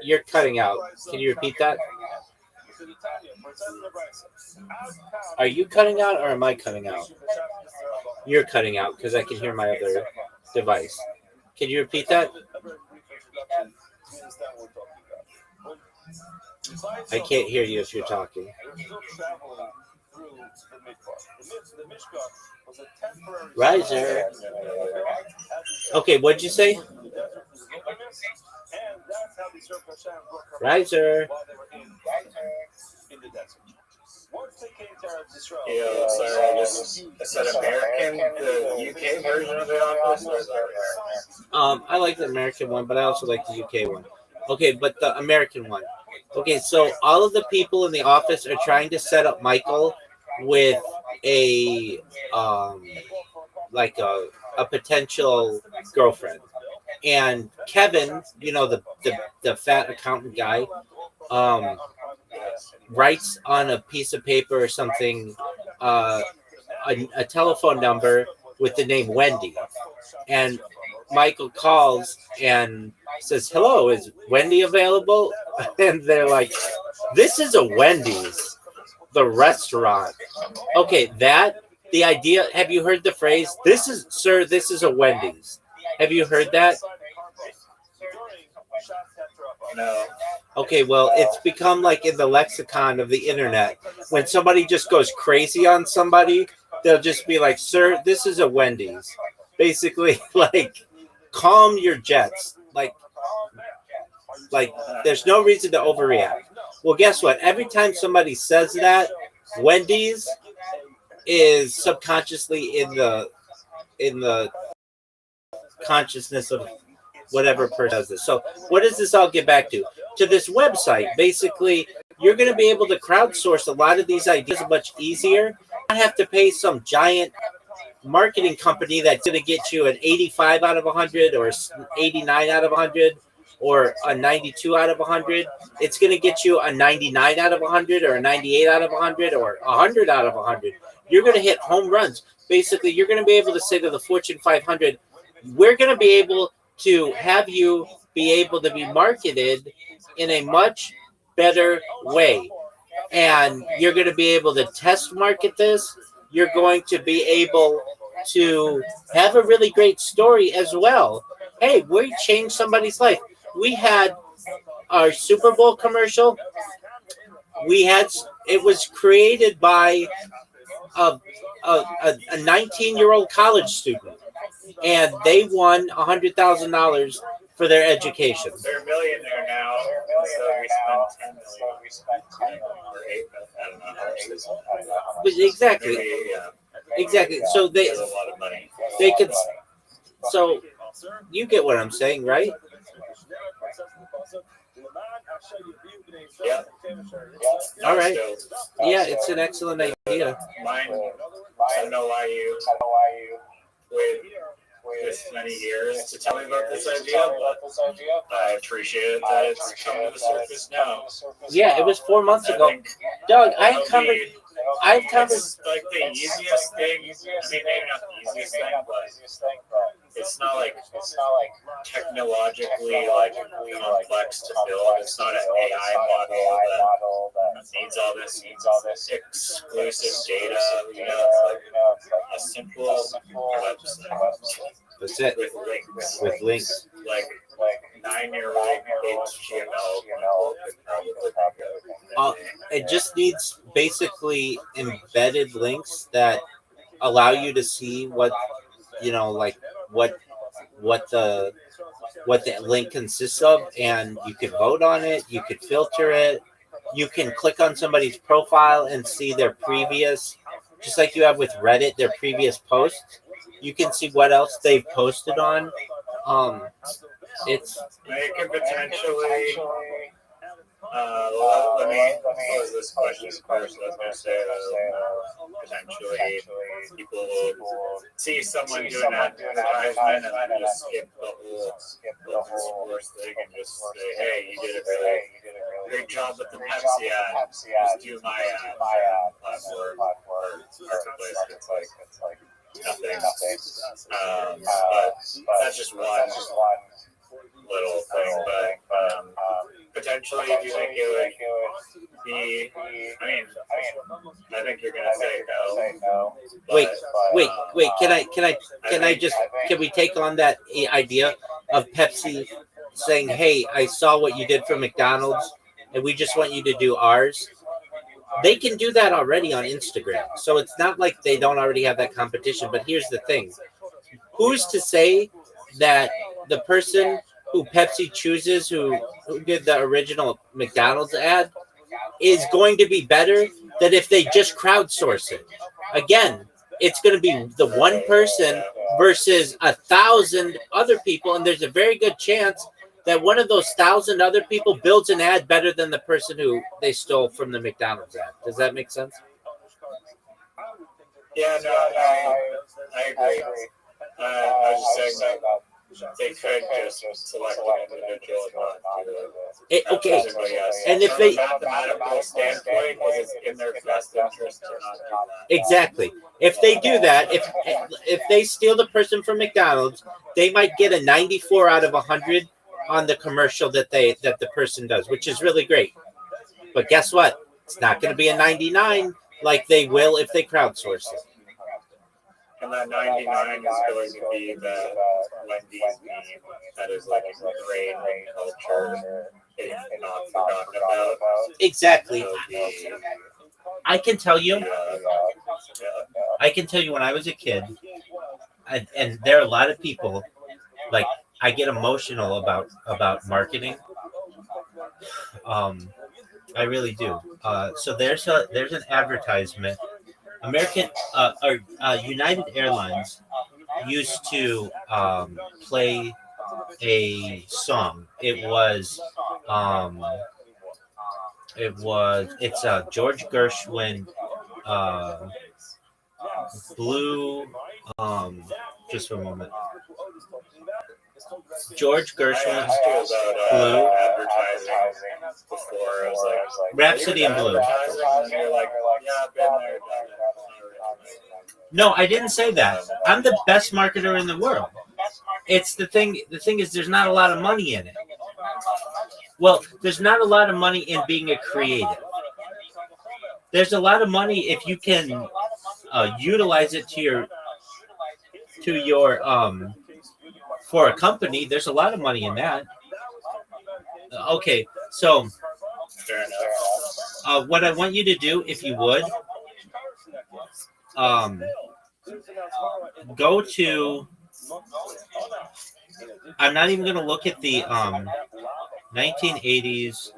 You're cutting out. Can you repeat that? Are you cutting out, or am I cutting out? You're cutting out because I can hear my other device. Can you repeat that? I can't hear you if you're talking. Riser. Okay, what'd you say? Riser. Yeah, sorry, I said American, the UK version of The Office. I like the American one, but I also like the UK one. Okay, but the American one. Okay, so all of the people in the office are trying to set up Michael with a like a potential girlfriend, and Kevin, the fat accountant guy, writes on a piece of paper or something a telephone number with the name Wendy, and Michael calls and says, "Hello, is Wendy available?" And they're like, "This is a Wendy's, the restaurant." Okay, the idea. Have you heard the phrase? This is a Wendy's. Have you heard that? No. Okay, well, it's become like in the lexicon of the internet. When somebody just goes crazy on somebody, they'll just be like, "Sir, this is a Wendy's." Basically, like, calm your jets. Like there's no reason to overreact. Well, guess what? Every time somebody says that, Wendy's is subconsciously in the consciousness of whatever person does this. So what does this all get back to? To this website. Basically, you're going to be able to crowdsource a lot of these ideas much easier. You don't have to pay some giant marketing company that's going to get you an 85 out of 100 or 89 out of 100 or a 92 out of 100. It's going to get you a 99 out of 100 or a 98 out of 100 or 100 out of 100. You're going to hit home runs. Basically, you're going to be able to say to the Fortune 500, we're going to be able to have you be able to be marketed in a much better way. And you're going to be able to test market this. You're going to be able to have a really great story as well. Hey, we changed somebody's life. We had our Super Bowl commercial. It was created by a 19-year-old college student, and they won $100,000 for their education. They're a millionaire now, so we spent $10 million or $8 million. But exactly. Exactly. So That's a lot of money. they could. So you get what I'm saying, right? Yeah. All right. Yeah, it's an excellent idea. Mine, I don't know why you waited this many years to tell me about this idea, but I appreciate that it's coming to the surface now. Yeah, it was 4 months I ago. think Doug, I've it'll covered. be- I've covered. It's like the easiest thing. I mean, maybe not the easiest thing, but it's not like technologically like complex to build. It's not an AI model that needs all this exclusive data. It's like a simple website That's it. with links. With links. Like 90% 9-year-old HTML It just needs basically embedded links that allow you to see what like what the link consists of, and you could vote on it, you could filter it, you can click on somebody's profile and see their previous, just like you have with Reddit, their previous posts. You can see what else they've posted on. It's They could potentially. Let me pose this question first. I was going to say potentially people will see someone do an advertisement and then just skip the whole sports thing and just say, "Hey, you did a really great job with the Pepsi ad. Just do my ad platform or marketplace." It's like nothing. But that's just one little thing. But potentially, do you think it would be? I mean, I think you're gonna say no. Wait. Can we take on that idea of Pepsi saying, "Hey, I saw what you did for McDonald's, and we just want you to do ours"? They can do that already on Instagram, so it's not like they don't already have that competition. But here's the thing: who's to say that the person who Pepsi chooses, who did the original McDonald's ad, is going to be better than if they just crowdsource it? Again, it's going to be the one person versus 1,000 other people, and there's a very good chance that one of those 1,000 other people builds an ad better than the person who they stole from the McDonald's ad. Does that make sense? Yeah, no, I agree. I was just saying that they could just select an individual and not do Okay, and if from they a mathematical standpoint, it is in their best interest to not do that. exactly, if they do that, if they steal the person from McDonald's, they might get a 94 out of 100 on the commercial that the person does, which is really great. But guess what? It's not going to be a 99 like they will if they crowdsource it. And that 99 is going to be the Wendy's meme that is like ingrained in culture and not forgotten about. Exactly. So I can tell you yeah. when I was a kid, and there are a lot of people, like, I get emotional about marketing. I really do. So there's an advertisement. United Airlines used to play a song. It's George Gershwin, Blue. Just for a moment. George Gershwin, Blue, Advertising before. I was like, Rhapsody in Blue. And you're like, yeah, I've been there, done it. No, I didn't say that. I'm the best marketer in the world. It's the thing. The thing is, there's not a lot of money in it. Well, there's not a lot of money in being a creative. There's a lot of money if you can utilize it to your for a company. There's a lot of money in that. Okay, so what I want you to do, if you would, go to. I'm not even going to look at the 1980s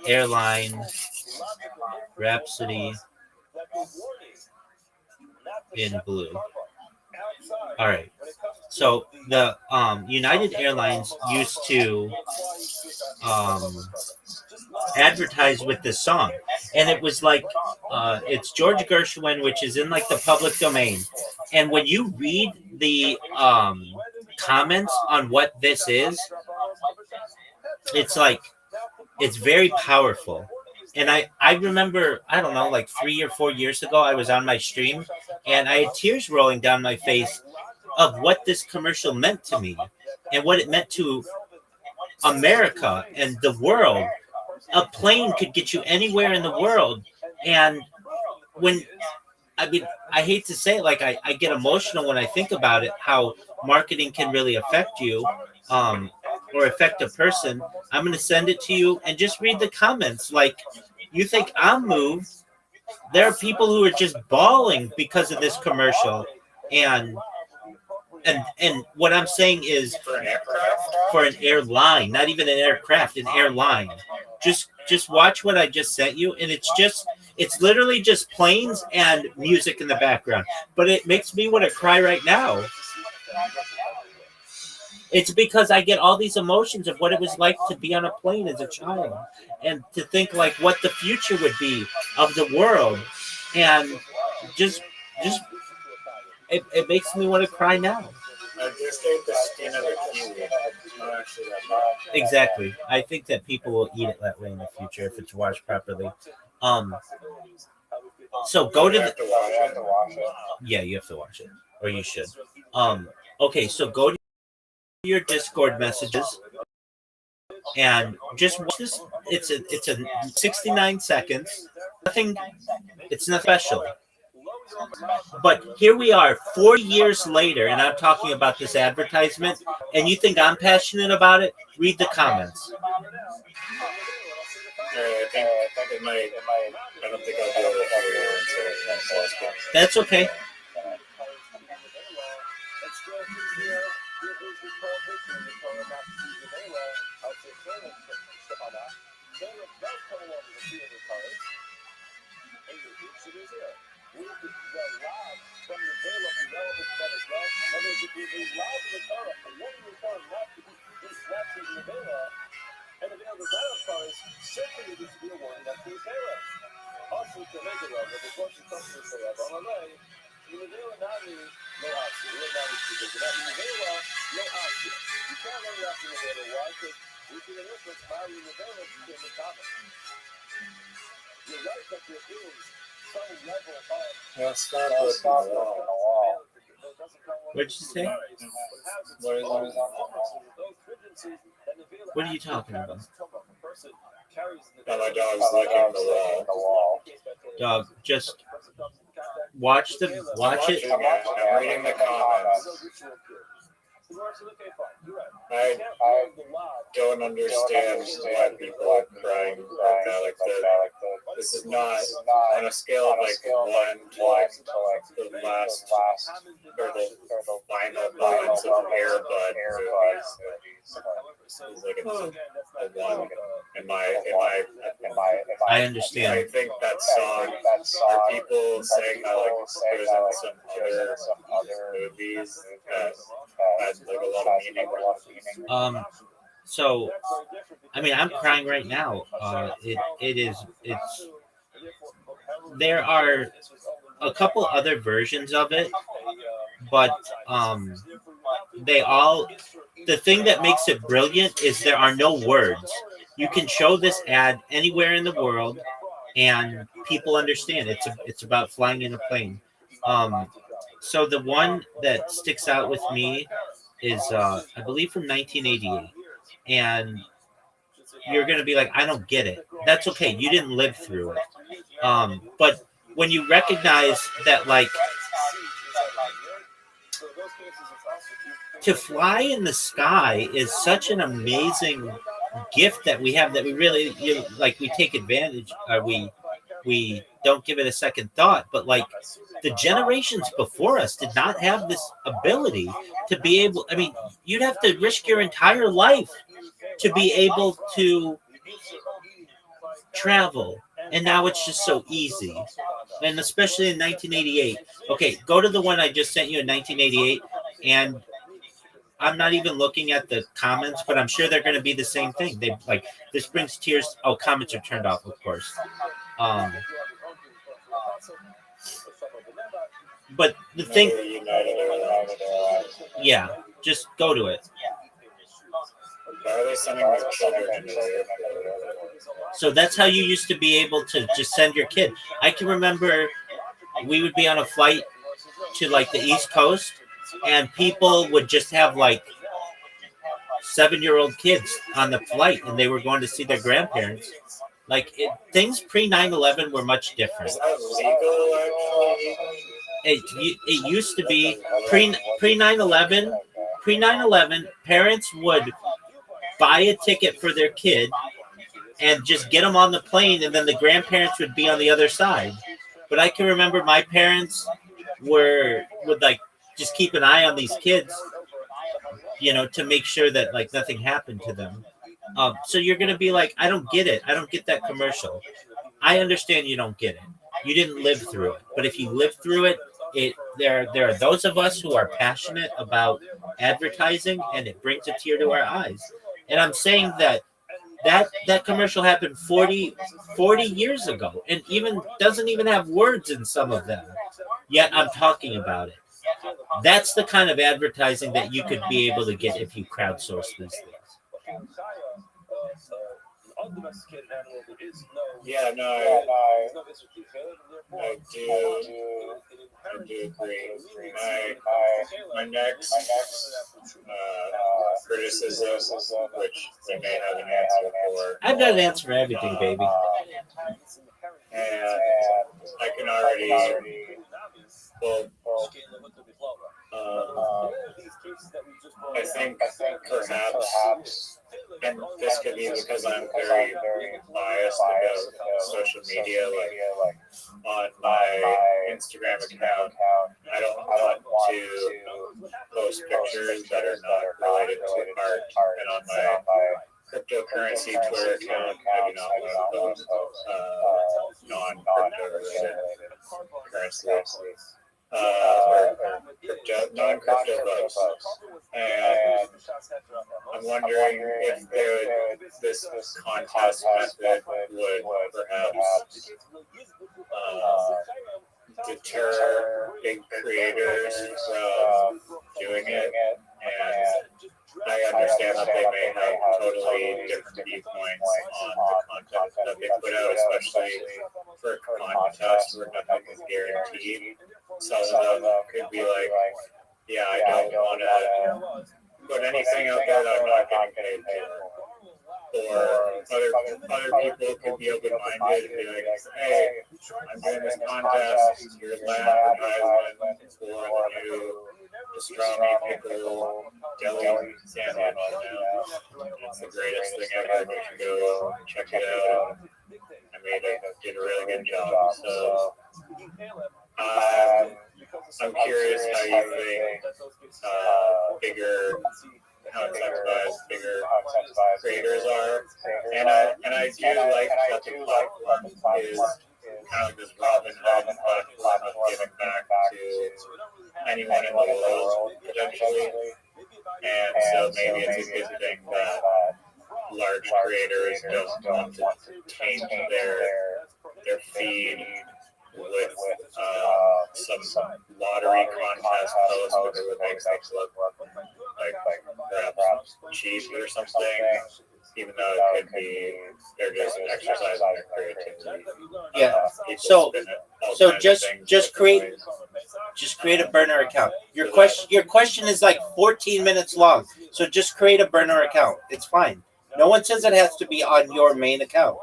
airline Rhapsody in Blue. All right. So the United Airlines used to advertise with this song, and it was like it's George Gershwin, which is in like the public domain. And when you read the comments on what this is, it's like it's very powerful. And I remember, I don't know, like 3 or 4 years ago, I was on my stream and I had tears rolling down my face of what this commercial meant to me and what it meant to America and the world. A plane could get you anywhere in the world. And I hate to say it, like I get emotional when I think about it, how marketing can really affect you. or affect a person, I'm going to send it to you and just read the comments. Like, you think I'm moved? There are people who are just bawling because of this commercial, and what I'm saying is for an airline, not even an aircraft, an airline. Just watch what I just sent you, and it's literally just planes and music in the background. But it makes me want to cry right now. It's because I get all these emotions of what it was like to be on a plane as a child, and to think like what the future would be of the world, and just it makes me want to cry now. Just ate the skin of a kiwi. Not actually that bad. Exactly. I think that people will eat it that way in the future if it's washed properly. So go to You have to wash it. yeah, you have to watch it, or you should. Okay, so go to your Discord messages and just watch this. It's a 69 seconds. Nothing. It's not special. But here we are, 4 years later, and I'm talking about this advertisement, and you think I'm passionate about it? Read the comments. I think it might. I don't think I'll be able to hear it. That's okay. That's not the wall. What'd you say? What are you talking about? No, my dog's licking the wall. Dog, just watch it. I'm reading the comments. I don't understand why people are crying right now. Like this is not on a scale of like 1 to like the last or the final moments of Air Bud movies. It's like a 1 in my. I understand. I think that song are people saying how like there's in some other movies that has like a lot of meaning. So, I mean, I'm crying right now. It's there are a couple other versions of it, but the thing that makes it brilliant is there are no words. You can show this ad anywhere in the world, and people understand. It's about flying in a plane. So the one that sticks out with me is I believe from 1988, and you're gonna be like, I don't get it. That's okay. You didn't live through it. But when you recognize that, like, to fly in the sky is such an amazing gift that we have that we really we take advantage. We don't give it a second thought, but like the generations before us did not have this ability to be able. I mean, you'd have to risk your entire life to be able to travel, and now it's just so easy. And especially in 1988. Okay, go to the one I just sent you in 1988, and I'm not even looking at the comments, but I'm sure they're going to be the same thing. They like this brings tears. Oh, comments are turned off, of course. But the thing, yeah, just go to it. So that's how you used to be able to just send your kid. I can remember we would be on a flight to like the East Coast, and people would just have like 7-year-old kids on the flight, and they were going to see their grandparents. Like things pre 9/11 were much different. It used to be pre 9/11. Pre 9/11, parents would buy a ticket for their kid and just get them on the plane, and then the grandparents would be on the other side. But I can remember my parents would like just keep an eye on these kids, to make sure that like nothing happened to them. So you're gonna be like, I don't get it. I don't get that commercial. I understand you don't get it. You didn't live through it. But if you lived through it, there are those of us who are passionate about advertising, and it brings a tear to our eyes. And I'm saying that commercial happened 40 years ago, and even doesn't even have words in some of them. Yet I'm talking about it. That's the kind of advertising that you could be able to get if you crowdsource these things. Undomesticated animal, there is no. Yeah, no, I do agree. My next criticism, which they may have an answer for. I've got an answer for everything, baby. And I can already, I think perhaps, and this could be because I'm very biased about social media, like on my Instagram account, I don't want to post pictures that are not related to art, and on my cryptocurrency Twitter account, I do not want to post non-crypto related currencies. Or non-crypto posts. And I'm wondering if this contest method would perhaps deter big creators from doing it. And I understand that they may have totally different viewpoints on the content that they put out, especially for contests where nothing is guaranteed. Some of them could be like, yeah, I don't want to put anything out there that I'm not getting paid for. Or other people could be open-minded and be like, hey, I'm doing this contest, here's my advertisement for the new pastrami pickle deli sandwich. It's the greatest thing ever. You should go check it out. I did a really good job. So I'm curious how you think how incentivized bigger creators are, and I do like that the platform is kind of like this Robin Hood platform of giving back to anyone in the world potentially, and so maybe it's a good thing that large creators don't want to taint their feed with some lottery contest post where it would make things look like perhaps cheap or something, even though it could be they're just exercising their creativity. Yeah. So just create a burner account. Your question is like 14 minutes long. So just create a burner account. It's fine. No one says it has to be on your main account.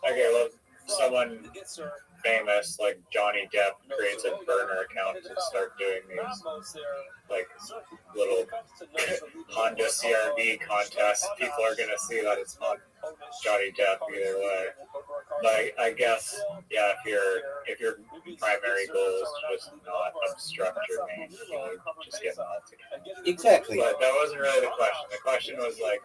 Okay, well, someone famous like Johnny Depp creates a burner account to start doing these like little Honda CRV contests. People are gonna see that it's not Johnny Depp either way. But I guess if your primary goal is just not obstruct your main feed, just get on together. Exactly. But that wasn't really the question. The question was like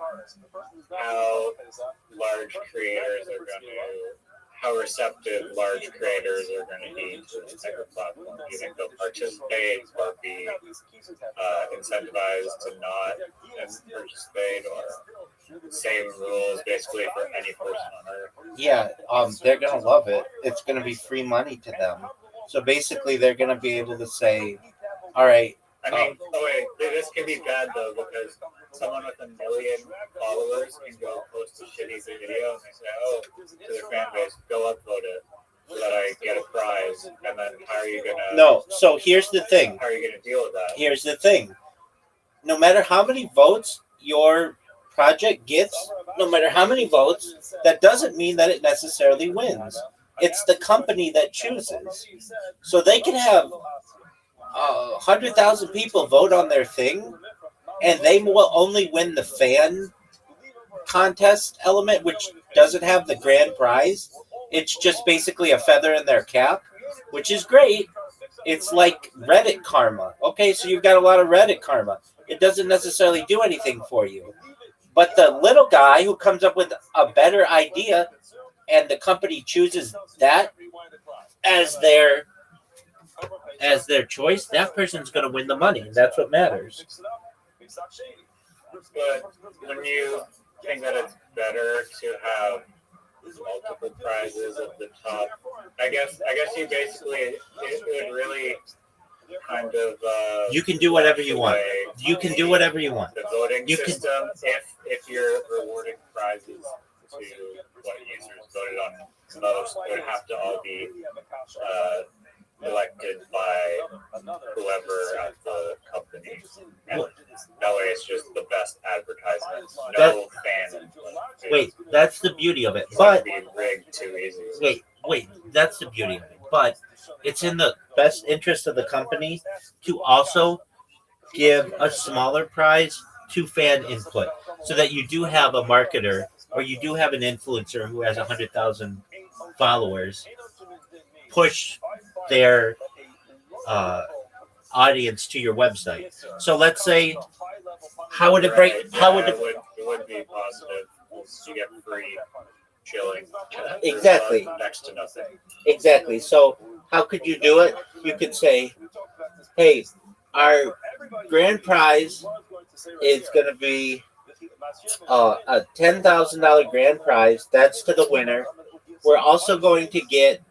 how receptive large creators are going to be to this type of platform. Do you think they'll participate or be incentivized to not participate, or same rules basically for any person on Earth? Yeah, they're going to love it. It's going to be free money to them. So basically, they're going to be able to say, all right. This can be bad though, because someone with 1 million followers can go post a shitty video and they say, to their fan base, go upvote it so that I get a prize. And then how are you gonna? No. So here's the thing. How are you gonna deal with that? Here's the thing. No matter how many votes your project gets, no matter how many votes, that doesn't mean that it necessarily wins. It's the company that chooses. So they can have 100,000 people vote on their thing, and they will only win the fan contest element, which doesn't have the grand prize. It's just basically a feather in their cap, which is great. It's like Reddit karma. Okay, so you've got a lot of Reddit karma. It doesn't necessarily do anything for you. But the little guy who comes up with a better idea and the company chooses that as their choice, that person's going to win the money. And that's what matters. But when you think that it's better to have multiple prizes at the top, I guess you basically, it would really kind of you can do whatever you want. You can do whatever you want. The voting system, if you're rewarding prizes to what users voted on most, would have to all be elected by whoever at the company. And that way it's just the best advertisement. No fan influence. Wait, that's the beauty of it. It's But be rigged too easy. wait, that's the beauty of it. But it's in the best interest of the company to also give a smaller prize to fan input, so that you do have a marketer or you do have an influencer who has 100,000 followers push their audience to your website. So let's say, how would it break? How would it? It would be positive. You get free chilling. Exactly. Next to nothing. Exactly. So how could you do it? You could say, hey, our grand prize is going to be a $10,000 grand prize. That's to the winner. We're also going to get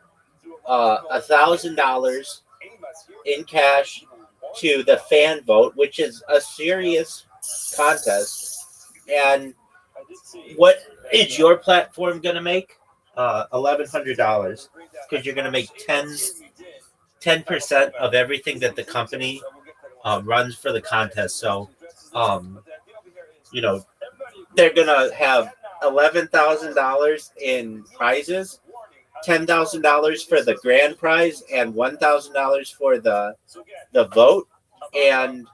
$1,000 in cash to the fan vote, which is a serious contest. And what is your platform going to make? $1,100, because you're going to make 10% of everything that the company runs for the contest. So, they're going to have $11,000 in prizes, $10,000 for the grand prize, and $1,000 for the vote, and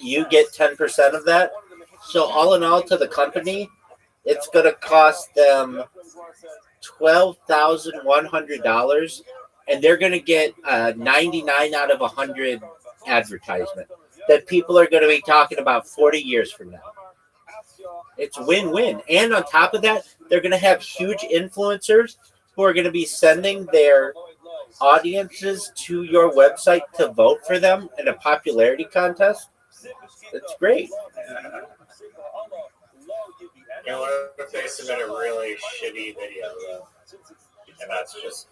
you get 10% of that. So all in all, to the company, it's going to cost them $12,100, and they're going to get 99 out of 100 advertisement that people are going to be talking about 40 years from now. It's win-win. And on top of that, they're going to have huge influencers who are going to be sending their audiences to your website to vote for them in a popularity contest. It's great. You know, what if they submit a really shitty video, though? And that's just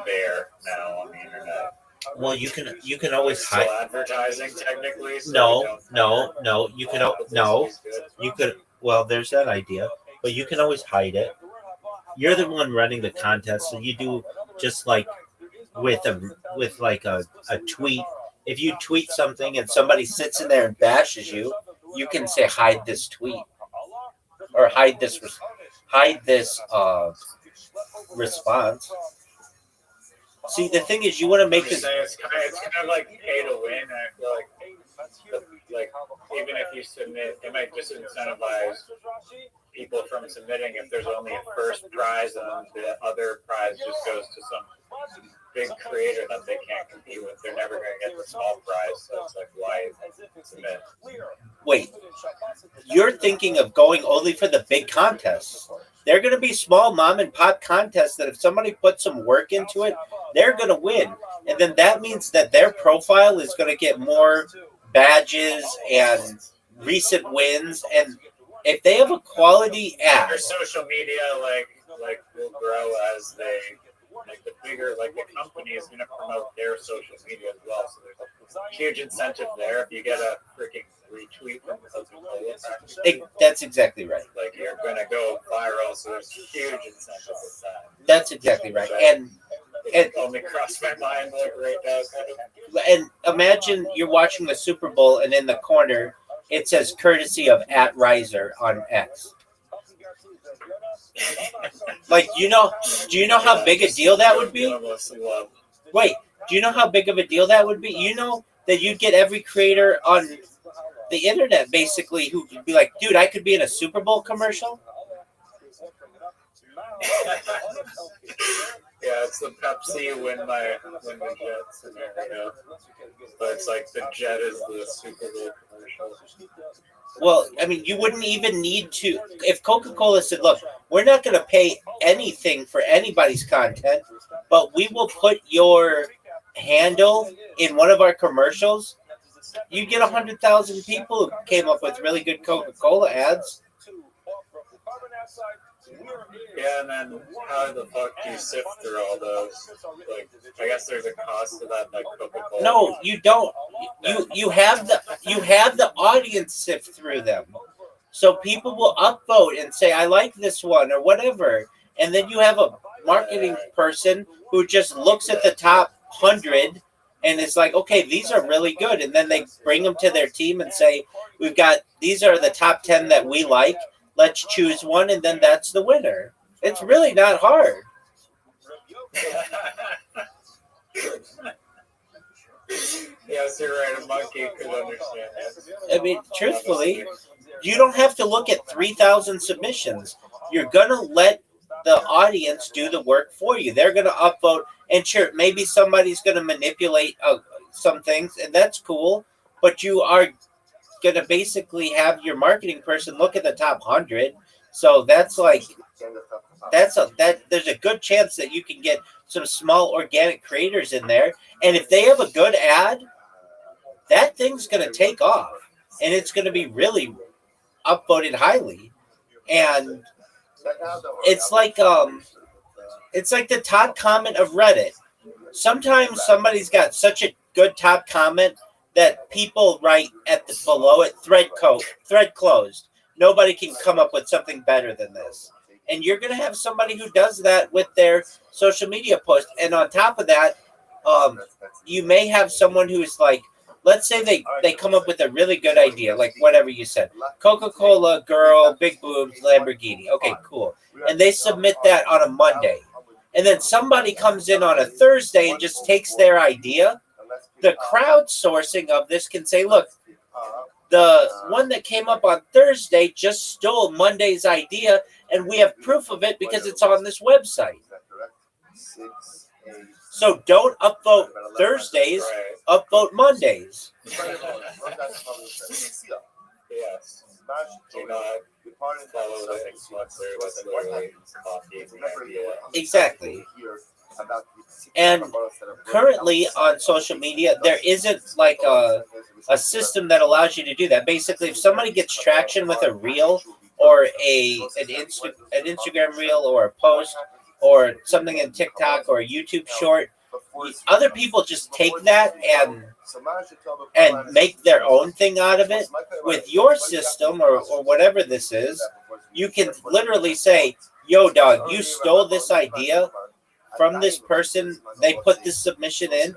there now on the internet. Well, you can always hide. Still advertising technically. So No. You could. Well, there's that idea, but you can always hide it. You're the one running the contest, so you do just like with a tweet. If you tweet something and somebody sits in there and bashes you, you can say hide this tweet or hide this response. See, the thing is, you want to make this. It's kind of like pay to win. I feel like even if you submit, it might just incentivize people from submitting if there's only a first prize and the other prize just goes to some big creator that they can't compete with. They're never going to get the small prize, so it's like, why submit? Wait, you're thinking of going only for the big contests. They're going to be small mom and pop contests that if somebody puts some work into it, they're going to win. And then that means that their profile is going to get more badges and recent wins. And if they have a quality app, their social media like will grow as they the bigger the company is going to promote their social media as well. So there's a huge incentive there. If you get a freaking retweet from the that's exactly right. Like you're going to go viral, so there's huge incentive with that. That's exactly right. And only crossed my mind right now. And imagine you're watching the Super Bowl, and in the corner it says "courtesy of @Riser" on X. Do you know how big a deal that would be? Wait, do you know how big of a deal that would be? You know that you'd get every creator on the internet basically who would be like, dude, I could be in a Super Bowl commercial. Yeah, it's the Pepsi win the Jets in America. But it's like the Jet is the Super Bowl commercial. Well, I mean, you wouldn't even need to. If Coca-Cola said, look, we're not going to pay anything for anybody's content, but we will put your handle in one of our commercials, you get 100,000 people who came up with really good Coca-Cola ads. Yeah, and then how the fuck do you sift through all those? Like, I guess there's a cost to that, like Coca-Cola. No, you don't. You have the audience sift through them, so people will upvote and say, I like this one or whatever, and then you have a marketing person who just looks at the top 100 and is like, okay, these are really good, and then they bring them to their team and say, these are the top 10 that we like. Let's choose one, and then that's the winner. It's really not hard. Yes, you're right. A monkey could understand that. I mean, truthfully, you don't have to look at 3,000 submissions. You're going to let the audience do the work for you. They're going to upvote, and sure, maybe somebody's going to manipulate some things, and that's cool, but you are going to basically have your marketing person look at the top 100. So that's like there's a good chance that you can get some small organic creators in there, and if they have a good ad, that thing's going to take off, and it's going to be really upvoted highly. And it's like the top comment of Reddit. Sometimes somebody's got such a good top comment that people write below it, thread closed. Nobody can come up with something better than this. And you're going to have somebody who does that with their social media post. And on top of that, you may have someone who's like, let's say they come up with a really good idea, like whatever you said. Coca-Cola, girl, big boobs, Lamborghini. Okay, cool. And they submit that on a Monday. And then somebody comes in on a Thursday and just takes their idea. The crowdsourcing of this can say, look, the one that came up on Thursday just stole Monday's idea, and we have proof of it because it's on this website. So don't upvote Thursdays, upvote Mondays. Yes. Do not follow the influencer that's literally copying the idea. Exactly. And currently on social media, there isn't like a system that allows you to do that. Basically, if somebody gets traction with a reel or an Instagram reel or a post or something in TikTok or a YouTube short, other people just take that and make their own thing out of it. With your system or whatever this is, you can literally say, yo, dog, you stole this idea from this person. They put this submission in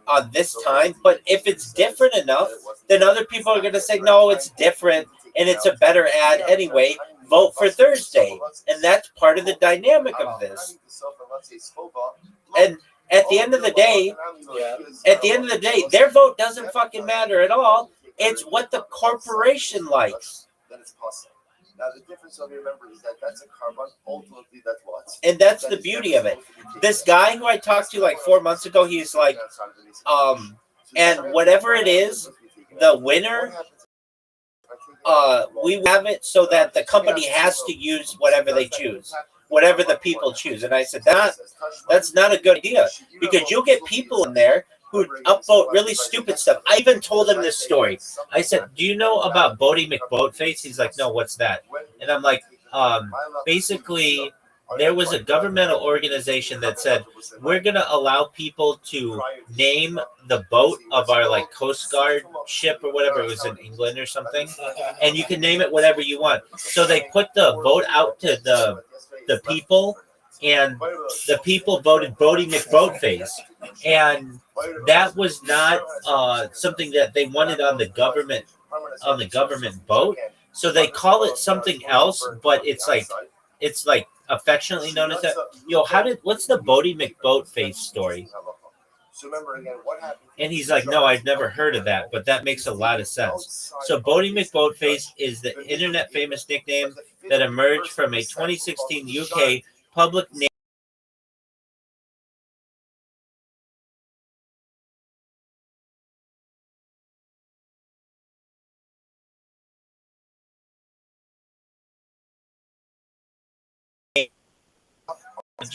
on this time, but if it's different enough, then other people are going to say, no, it's different and it's a better ad anyway. Vote for Thursday. And that's part of the dynamic of this. And at the end of the day, their vote doesn't fucking matter at all. It's what the corporation likes. Now, the difference of remember is that that's a carbon. Ultimately, that's what. And that's the beauty of it. This guy who I talked to like 4 months ago, he's like, and whatever it is, the winner, we have it so that the company has to use whatever they choose, whatever the people choose. And I said, that's not a good idea, because you'll get people in there who upvote really stupid stuff. I even told him this story. I said, do you know about Bodie McBoatface? He's like, no, what's that? And I'm like, basically, there was a governmental organization that said, we're going to allow people to name the boat of our like Coast Guard ship or whatever. It was in England or something. And you can name it whatever you want. So they put the vote out to the people, and the people voted Bodie McBoatface. And that was not something that they wanted on the government boat. So they call it something else, but it's like affectionately known as that. Yo, what's the Bodie McBoatface story? So remember again, what happened? And he's like, no, I've never heard of that, but that makes a lot of sense. So Bodie McBoatface is the internet famous nickname that emerged from a 2016 UK public name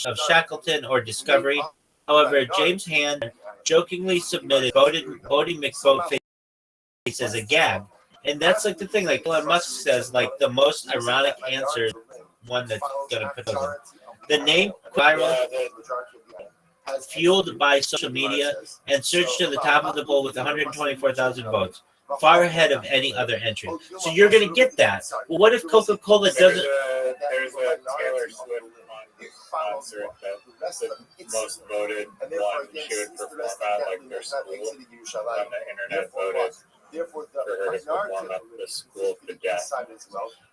of Shackleton or Discovery. However, James Hand jokingly submitted Bodie McBoatface as a gag. And that's like the thing, like Elon Musk says, like the most ironic answer, one that's going to put them. The name viral, fueled by social media, and surged to the top of the poll with 124,000 votes, far ahead of any other entry. So you're going to get that. Well, what if Coca-Cola doesn't? There's a Taylor Swift concert that's the most voted one. She would perform at like their school on the internet voted for her to perform at the school cadet.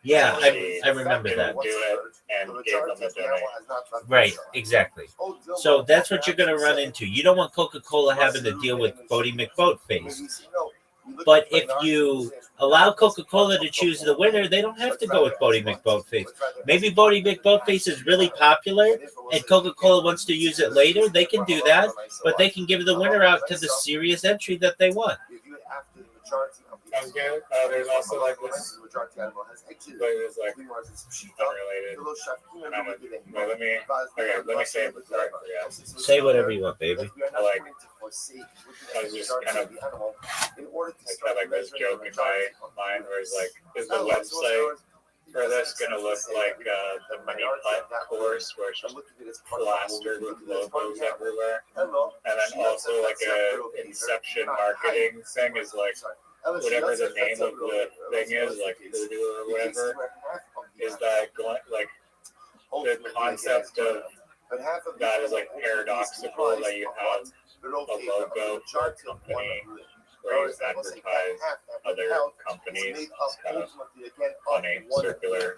Yeah, I remember that. Do it and gave them a donation. Right, exactly. So that's what you're going to run into. You don't want Coca-Cola having to deal with Bodie McBoatface. But if you allow Coca-Cola to choose the winner, they don't have to go with Bodie McBoatface. Maybe Bodie McBoatface is really popular and Coca-Cola wants to use it later. They can do that, but they can give the winner out to the serious entry that they want. Sounds good. There's also like this, but it's like unrelated. Let me say it before I forget. Say whatever you want, baby. I was just kind of like this joke in my mind where it's like, is the website for this going to look like the Money Putt course where it's just plastered with logos everywhere? And then also like a Inception marketing thing is like, whatever the name of the thing is, like Voodoo or whatever, is that going, like the concept of that is like paradoxical that you have a logo for a company where you advertise other companies. It's kind of funny, circular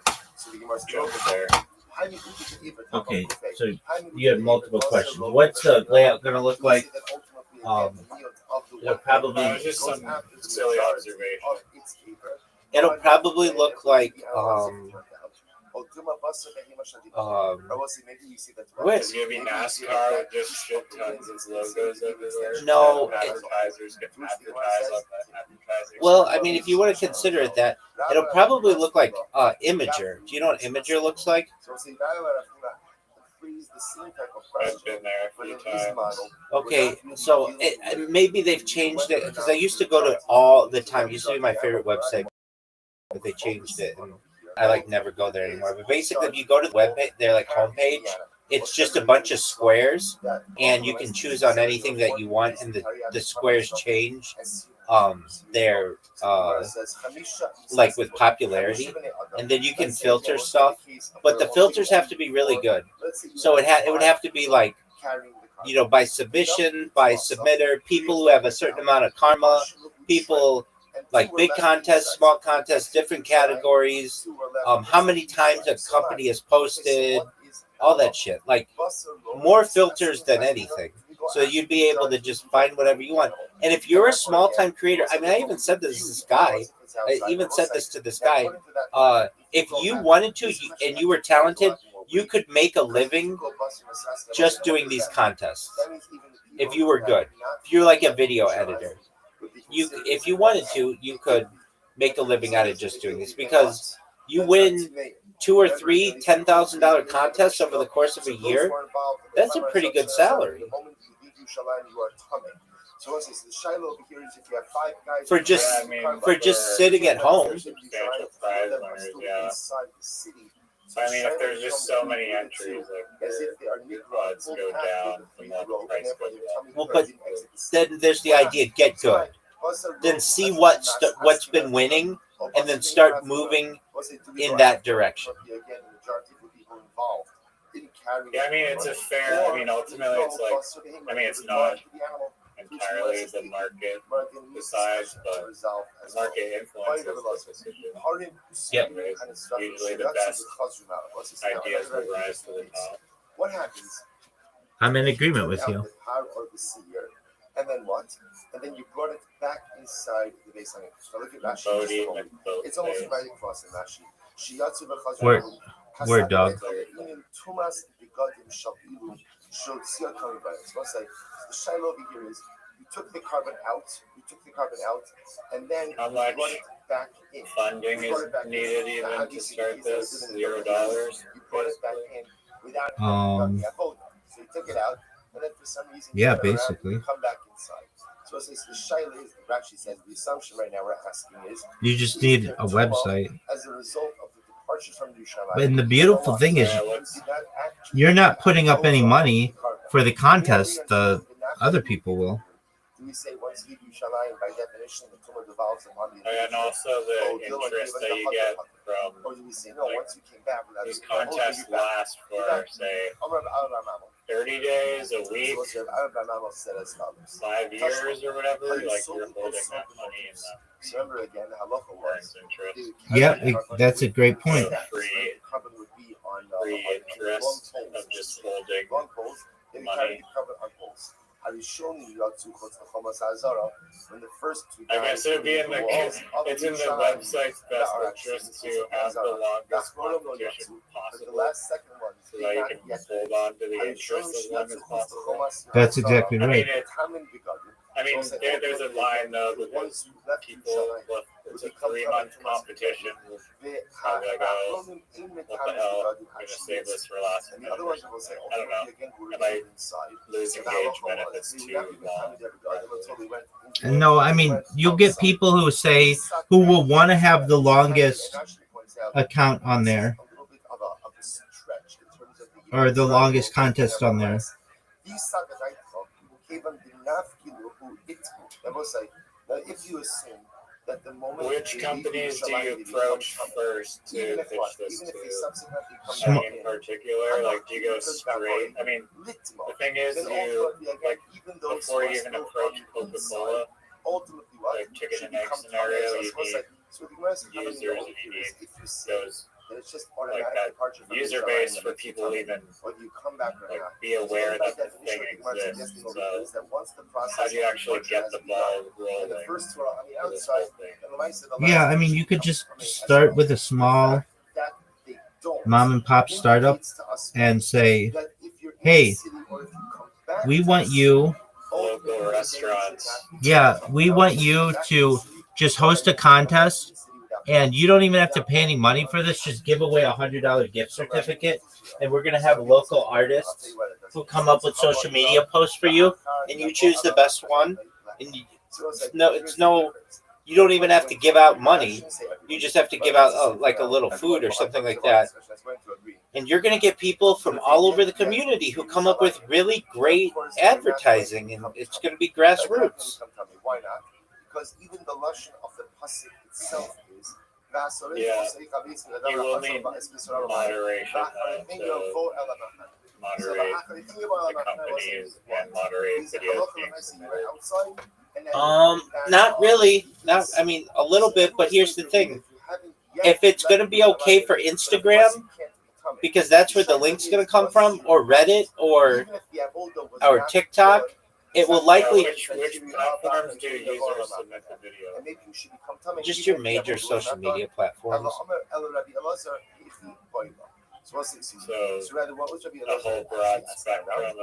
joke there. Okay, so you have multiple questions. What's the layout going to look like? It'll probably Just some silly observation. It'll probably look like It's gonna be NASCAR with just shit tons of logos everywhere. No, advertisers can advertise on the advertising. well, I mean, if you want to consider it that, it'll probably look like Imager. Do you know what Imager looks like? I've been there a few times. Okay, so maybe they've changed it because I used to go to all the time. It used to be my favorite website, but they changed it, and I like never go there anymore. But basically, if you go to the webpage, their like homepage, it's just a bunch of squares, and you can choose on anything that you want, and the squares change. They're like with popularity, and then you can filter stuff, but the filters have to be really good. So it would have to be like, you know, by submission, by submitter, people who have a certain amount of karma, people like big contests, small contests, different categories, how many times a company has posted, all that shit. Like more filters than anything. So you'd be able to just find whatever you want. And if you're a small time creator, I mean, I even said this to this guy. If you wanted to and you were talented, you could make a living just doing these contests. If you were good, if you're like a video editor, if you wanted to, you could make a living out of just doing this because you win 2 or 3 $10,000 contests over the course of a year. That's a pretty good salary. For just sitting at home. Substantial prize winners, yeah. I mean, if there's just so many entries, like the odds go down, the more the price goes up. Well, but then there's the idea: get good, then see what's been winning, and then start moving in that direction. Yeah, I mean, it's a fair. I mean, ultimately, it's like. I mean, it's not entirely the market decides, but the market influences this decision. Yep. Usually the best ideas will rise to the top. What happens? I'm in agreement with you. And then what? And then you brought it back inside the base line. So look at Rashi. Bodhi with both It's almost days. right across in Rashi. Shiyatsu v'chazar. Word dog. Tumas begodim shabilu shotzia kamibayis. So the shiloh over here is you took the carbon out, and then How you much brought it back in. funding is needed even to start this? $0. You brought it back in without the avoda. So you took it out, and then for some reason Yeah, you turn around, basically. you come back inside. So it says the shiloh is, Rashi says, the assumption right now we're asking is You just need a website. as a result of the departure from Yerushalayim. And the beautiful thing is, you're not putting up any money for the contest. The other people will. Do we say once you leave Yerushalayim, by definition, the tumor devolves upon the And also the interest that you get from or do we say no? Once you came back, these contests last for say 30 days, a week, 5 years or whatever. Like you're holding that money in the So remember again, the halacha was interest. Yeah, that's a great point. Free carbon would be on interest of just holding long poles. They would carry the carbon on poles. When the first two I guess it would be in the it's in the website's best interest to have the longest competition possible, last second one, so that you can hold on to the interest as long as possible. That's exactly I mean, right. There's a line though that people look. It's a 3-month competition. I'll be like, oh, what the hell? I'm gonna save this for last minute. I don't know. I might lose engagement if it's too long. No, I mean, you'll get people who will want to have the longest account on there or the longest contest on there. If you assume that the moment Which companies do you approach first to pitch this to? Small- In particular, like do you go straight? I mean, the thing is, you like before you even approach Coca-Cola, like chicken and egg scenario, you need users and you need those like that user base for people even like be aware that the thing exists. So how do you actually get the ball rolling for this whole thing? Yeah, I mean, you could just start with a small mom and pop startup and say, hey, we want you, Local restaurants. yeah, we want you to just host a contest. And you don't even have to pay any money for this. Just give away $100 gift certificate, and we're gonna have local artists who come up with social media posts for you, and you choose the best one. And you don't even have to give out money. You just have to give out like a little food or something like that. And you're gonna get people from all over the community who come up with really great advertising, and it's gonna be grassroots. Why not? Because even the lashon of the pasuk itself is Yeah, you will need moderation to moderate the companies and moderate videos being submitted. Not really. I mean, a little bit, but here's the thing. If it's going to be okay for Instagram, because that's where the link's going to come from, or Reddit, or TikTok, it will likely Which platforms do users submit the video? just your major social media platforms. So a whole broad spectrum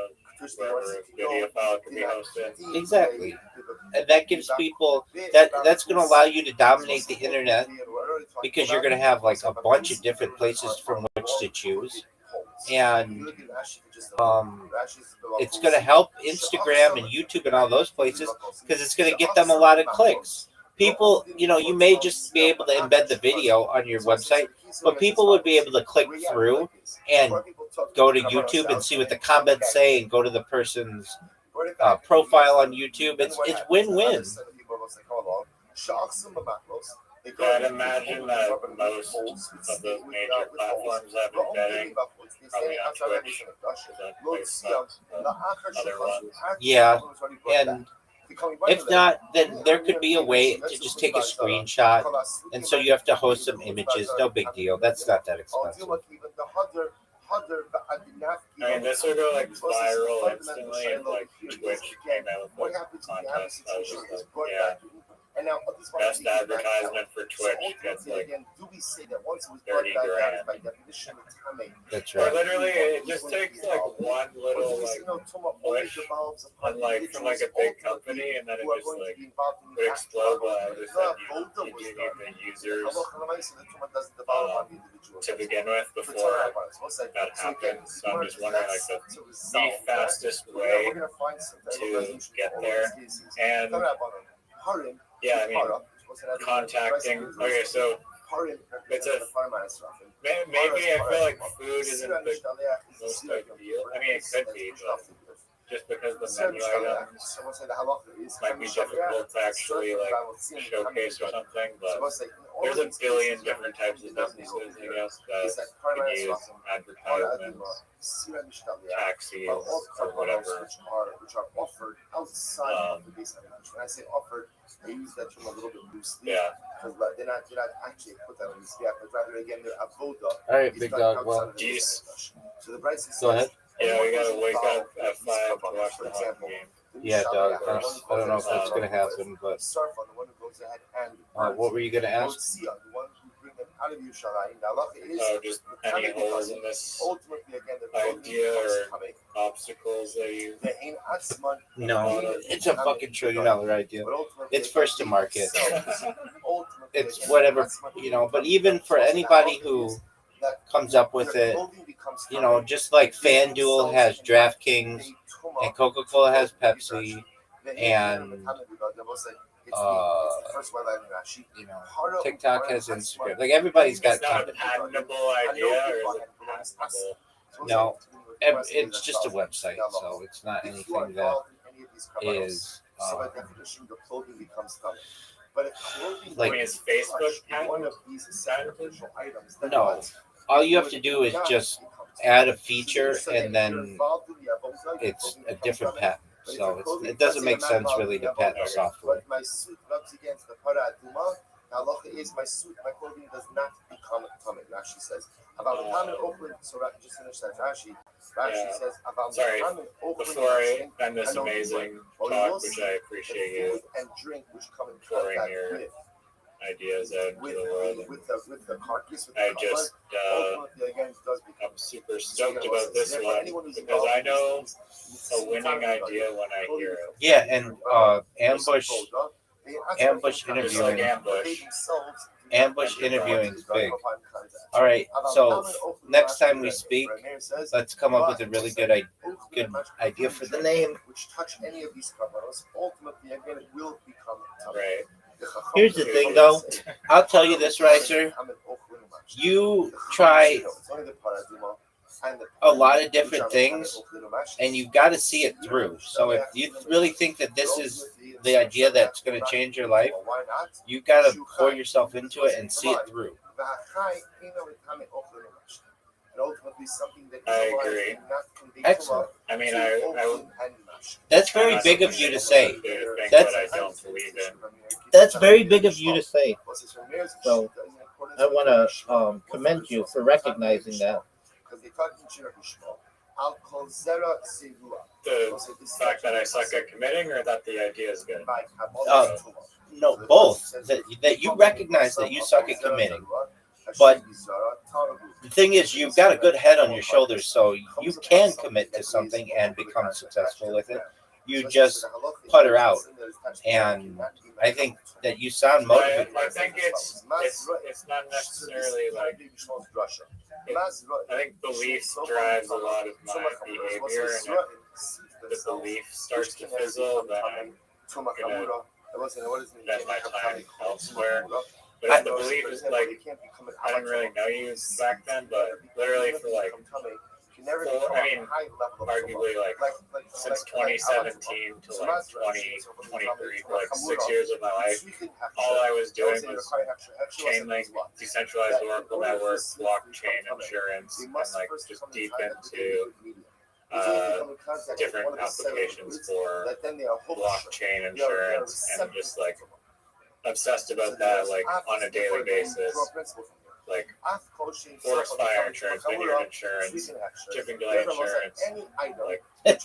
of wherever a video file can be hosted. Exactly. And that gives people that's going to allow you to dominate the internet, because you're going to have like a bunch of different places from which to choose. And it's going to help Instagram and YouTube and all those places, because it's going to get them a lot of clicks. People, you may just be able to embed the video on your website, but people would be able to click through and go to YouTube and see what the comments say and go to the person's profile on YouTube. It's win-win. I'd imagine that most of those major platforms have embedding, probably on Twitch, is that other ones. Yeah, and if not, then there could be a way to just take a screenshot, and so you have to host some images. No big deal. That's not that expensive. I mean, this would go like viral instantly if like Twitch came out with like contest. I was just like, yeah, And now, best advertisement for Twitch gets like again, do we say that once it was 30 grand. by definition, That's Or right. literally, it just takes like one little like push, and like from like a big company, and then it just like would explode. But I just said you need the users to begin with before that happens. So I'm just wondering like the fastest way to get there, and yeah, I mean contacting. Okay, so it's a maybe I feel like food isn't the most ideal. I mean, it could be, but just because the menu items might be difficult to actually like showcase or something. But there's a billion different types of businesses, I guess, that can use advertisements, taxis, or whatever. Which are offered outside of the base image. When I say offered, I use that term a little bit loosely. Yeah. Because they're not actually put that on the spec, but rather again they're avoda. All right, big dog. Well, so the price is go ahead. Yeah, we gotta wake up at 5 to watch the hockey game. Yeah, dog. I don't know if that's gonna happen, but Surf on the one who goes ahead and what were you gonna ask? the one who bring them out of Yerushalayim. The halacha is Oh, just any holes in this ultimately again the idea or obstacles that you. No, it's a fucking $1 trillion idea. It's first to market. It's whatever, but even for anybody who comes up with it, just like FanDuel has DraftKings and Coca-Cola has Pepsi and TikTok has Instagram. Like everybody's got It's not a content. patentable idea, or is it patentable? No, it's just a website, so it's not anything that is so by definition, the clothing becomes covered. But if clothing like- I mean, is Facebook one patented? of these essential items, then No. what? all you have to do is just add a feature and then it's a different patent. So it doesn't make sense really to patent the software. But my suit rubs against the para aduma. The halacha is my clothing does not become tummy. Rashi says about the common Oakland. So Rashi just finished that. Rashi says about Sorry, the common Oakland. Before I end this amazing talk, which I appreciate you and drink which come in pouring contact your with ideas out into the world. with the carcass. With I the just, ultimately again it does become. I'm super stoked about this one because I know a winning idea when I hear it. Yeah, and ambush interviewing. Ambush interviewing is big. All right, so next time we speak, let's come up with a really good idea for the name. Which touch any of these carbonos, ultimately again it will become Right. Here's the thing, though. I'll tell you this, Riser. You try a lot of different things, and you've got to see it through. So if you really think that this is the idea that's going to change your life, you've got to pour yourself into it and see it through. I agree. Excellent. I mean, I That's very big of you to say. think That's- that I don't believe in. That's very big of you to say. So I want to commend you for recognizing that. The fact that I suck at committing, or that the idea is good. No, both. That you recognize that you suck at committing. But the thing is, you've got a good head on your shoulders, so you can commit to something and become successful with it. You just putter out. And I think that you sound motivated. I think it's not necessarily like. I think belief drives a lot of my behavior, and if the belief starts to fizzle, then I'm gonna spend my time elsewhere. But if the belief is like, I didn't really know you back then, but literally for like, I mean, arguably like since 2017 to like 2023, for like 6 years of my life, all I was doing was Chainlink, decentralized Oracle network, blockchain insurance, and like just deep into different applications for blockchain insurance, and just like obsessed about that like on a daily basis. like forest fire insurance, vineyard insurance, shipping delay insurance, like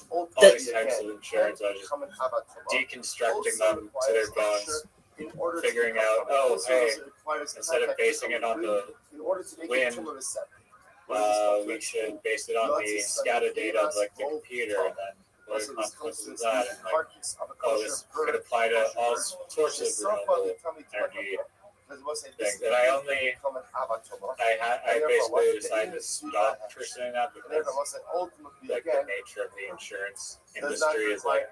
all these types of insurance. I was just deconstructing them to their bones, figuring out, oh, hey, instead of basing it on the wind, we should base it on the SCADA data of like the computer, and then what are the consequences of that, and like, oh, this could apply to all sorts of renewable energy things. And I basically decided to stop pursuing that because like the nature of the insurance industry is like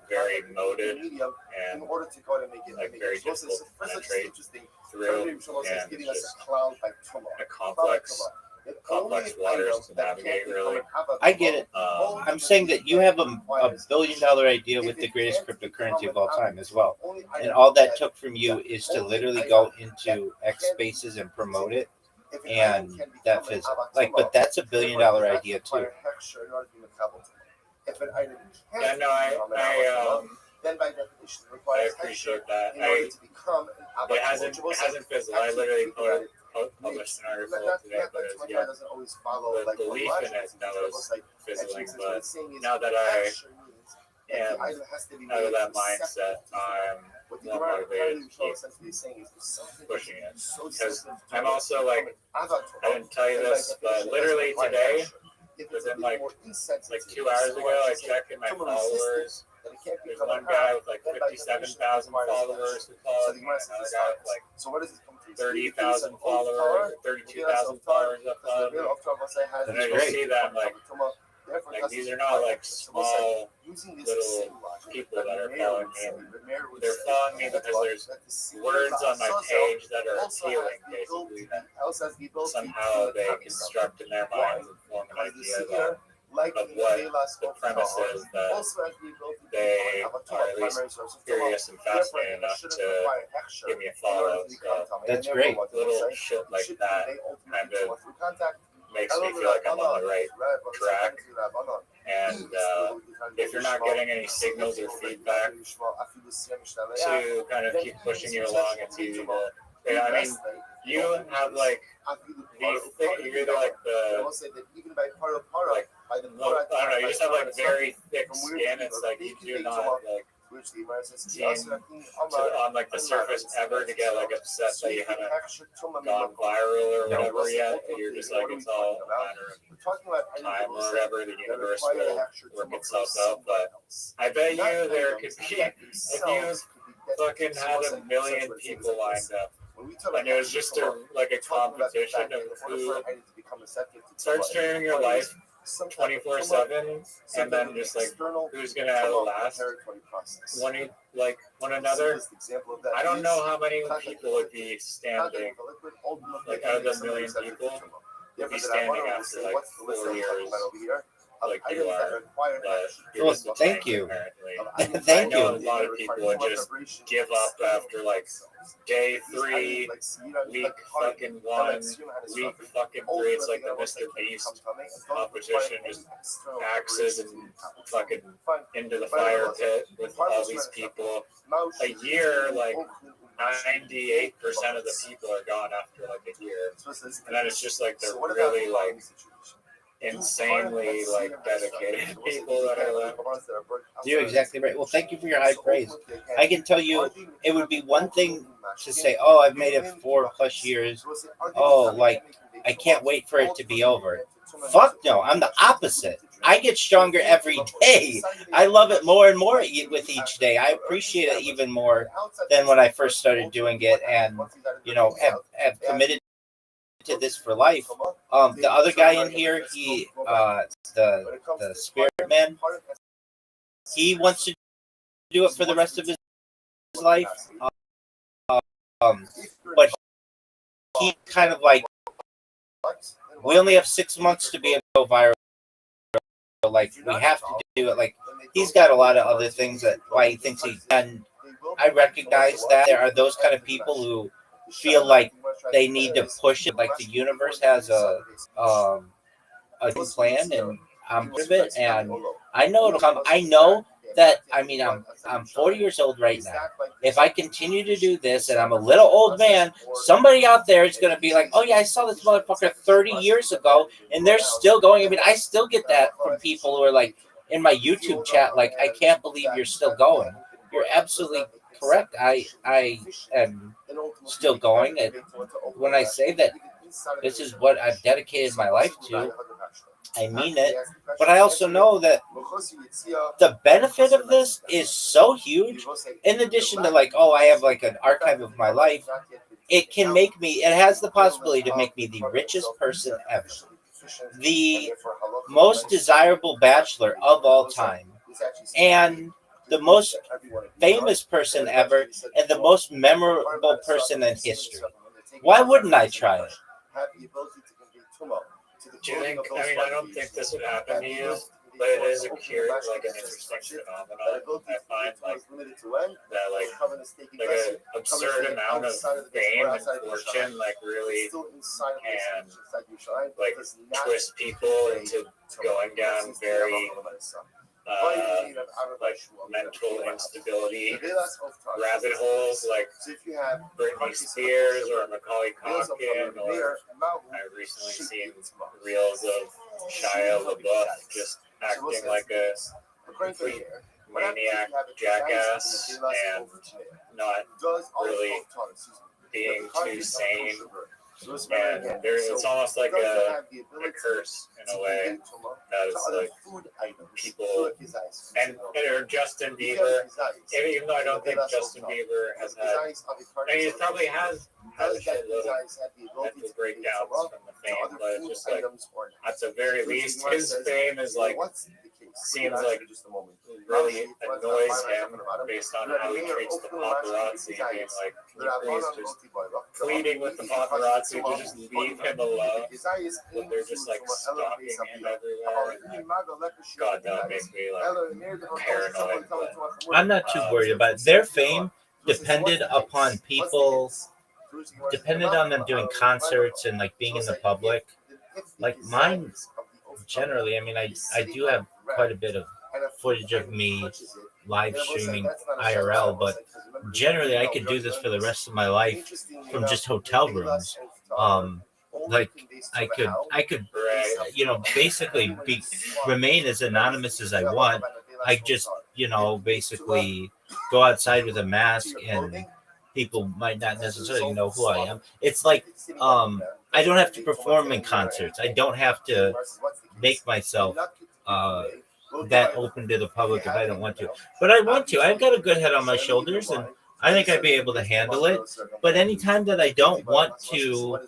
very molded and like very difficult to penetrate through, and it's just a complex waters to navigate, really. I get it. I'm saying that you have a $1 billion idea with the greatest cryptocurrency of all time as well. And all that took from you is to literally go into X spaces and promote it. And that fizzled. Like, but that's a $1 billion idea too. Yeah, no, I appreciate that. It hasn't fizzled. I literally published an article today, but it was, the belief in it that was fizzling. But now that I am out of that mindset, I'm more motivated to keep pushing it. Because I'm also like, I didn't tell you this, but literally today, within like 2 hours ago, I checked in my followers. There's one guy with like 57,000 followers who followed me, another guy with like 30,000 followers, 32,000 followers that followed me. And I just see that like these are not like small little people that are following me. And they're following me because there's words on my page that are appealing, basically, that somehow they construct in their minds and form an idea of what the premise is, that they are at least curious and fascinated enough to give me a follow. So that's great. Little shit like that kind of makes me feel like I'm on the right track. And if you're not getting any signals or feedback to kind of keep pushing you along, it's easy to. Yeah, I mean, you have like you're either like the like I don't know, you just have like very thick skin. It's like you do not like seem on like the surface ever to get like upset that you haven't gone viral or whatever yet. You're just like, it's all a matter of time or whatever. The universe will work itself out. But I bet you there could be, if you fucking had 1 million people lined up, and it was just a competition of who starts turning your life 24/7, and then just like who's gonna last one another. I don't know how many people would be standing, like out of the 1 million people, would be standing after like 4 years. Like you are, well, thank you. Thank I know you. a lot of people would just give up after like day 3, week fucking 1, week fucking 3. It's like the Mr. Beast competition, just axes and fucking into the fire pit with all these people. A year, like 98% of the people are gone after like a year, and then it's just like they're really like insanely like dedicated people that are left. You're exactly right. Well, thank you for your high praise. I can tell you, it would be one thing to say, "Oh, I've made it 4+ years. Oh, like I can't wait for it to be over." Fuck no, I'm the opposite. I get stronger every day. I love it more and more with each day. I appreciate it even more than when I first started doing it, and have committed to this for life. The other guy in here, he the spirit man, he wants to do it for the rest of his life. But he kind of like, we only have 6 months to be able to go viral. Like, we have to do it. Like, he's got a lot of other things that why he thinks he can. I recognize that there are those kind of people who feel like they need to push it. Like the universe has a plan, and I'm with it, and I know it'll come. I know that, I mean, I'm 40 years old right now. If I continue to do this and I'm a little old man, somebody out there is going to be like, oh yeah, I saw this motherfucker 30 years ago and they're still going. I mean, I still get that from people who are like in my YouTube chat, like, I can't believe you're still going. You're absolutely correct. I am still going. And when I say that this is what I've dedicated my life to, I mean it. But I also know that the benefit of this is so huge. In addition to like, oh, I have like an archive of my life, it can make me, it has the possibility to make me the richest person ever, the most desirable bachelor of all time, and the most famous person ever, and the most memorable person in history. Why wouldn't I try it? Do you think? I mean, I don't think this would happen to you, but it is like an interesting phenomenon. I find like that, like an absurd amount of fame and fortune, like really can like twist people into going down very like mental instability rabbit holes, like Britney Spears or Macaulay Culkin, or I've recently seen reels of Shia LaBeouf just acting like a complete maniac jackass and not really being too sane. And it's almost like a curse in a way that is like people or Justin Bieber. Even though I don't think Justin Bieber has had, I mean, he probably has had a shitload of mental breakdowns from the fame, but it's just like at the very least, his fame is like seems like really annoys him based on how he treats the paparazzi, being like he's just pleading with the paparazzi to just leave him alone. But they're just like stalking him everywhere. God, that makes me like paranoid. But I'm not too worried about it. Their fame depended upon people, depended on them doing concerts and like being in the public. Like mine, generally, I mean, I do have quite a bit of footage of me live streaming IRL, but generally I could do this for the rest of my life from just hotel rooms. Like I could, basically remain as anonymous as I want. I just, basically go outside with a mask and people might not necessarily know who I am. It's like, I don't have to perform in concerts. I don't have to make myself that open to the public if I don't want to. But I want to. I've got a good head on my shoulders, and I think I'd be able to handle it. But anytime that I don't want to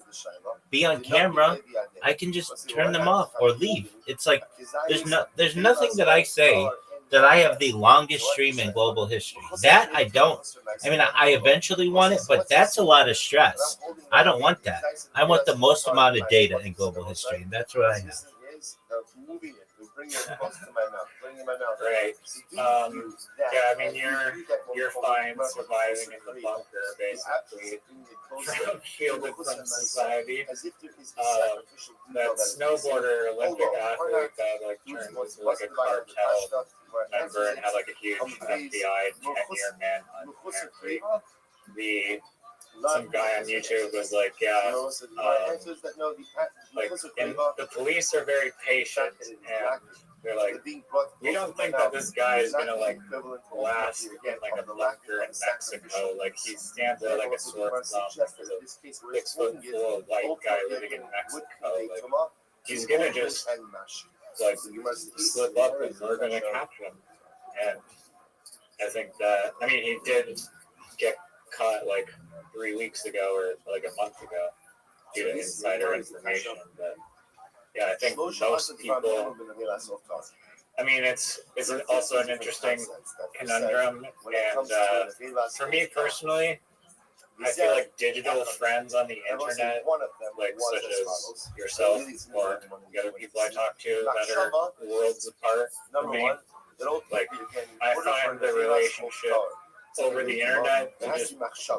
be on camera, I can just turn them off or leave. It's like there's nothing that I say that I have the longest stream in global history. That I don't. I mean, I eventually want it, but that's a lot of stress. I don't want that. I want the most amount of data in global history, and that's what I have. Right. Yeah, I mean, you're fine surviving in the bunker, basically, shielded from society. That snowboarder Olympic athlete that like turned into like a cartel member and had like a huge FBI 10-year manhunt. Apparently, some guy on YouTube was like, the police are very patient, and they're like, we don't think that this guy is gonna like last in like a bunker in Mexico. Like he stands there like a sore thumb because a 6'4" white guy living in Mexico. Like he's gonna just like slip up and we're gonna catch him. And I think that, I mean, he did get caught like 3 weeks ago or like a month ago due to insider information. But yeah, I think most people, I mean, it's also an interesting conundrum. And for me personally, I feel like digital friends on the internet, like such as yourself or the other people I talk to that are worlds apart from me, like I find the relationship over the internet to just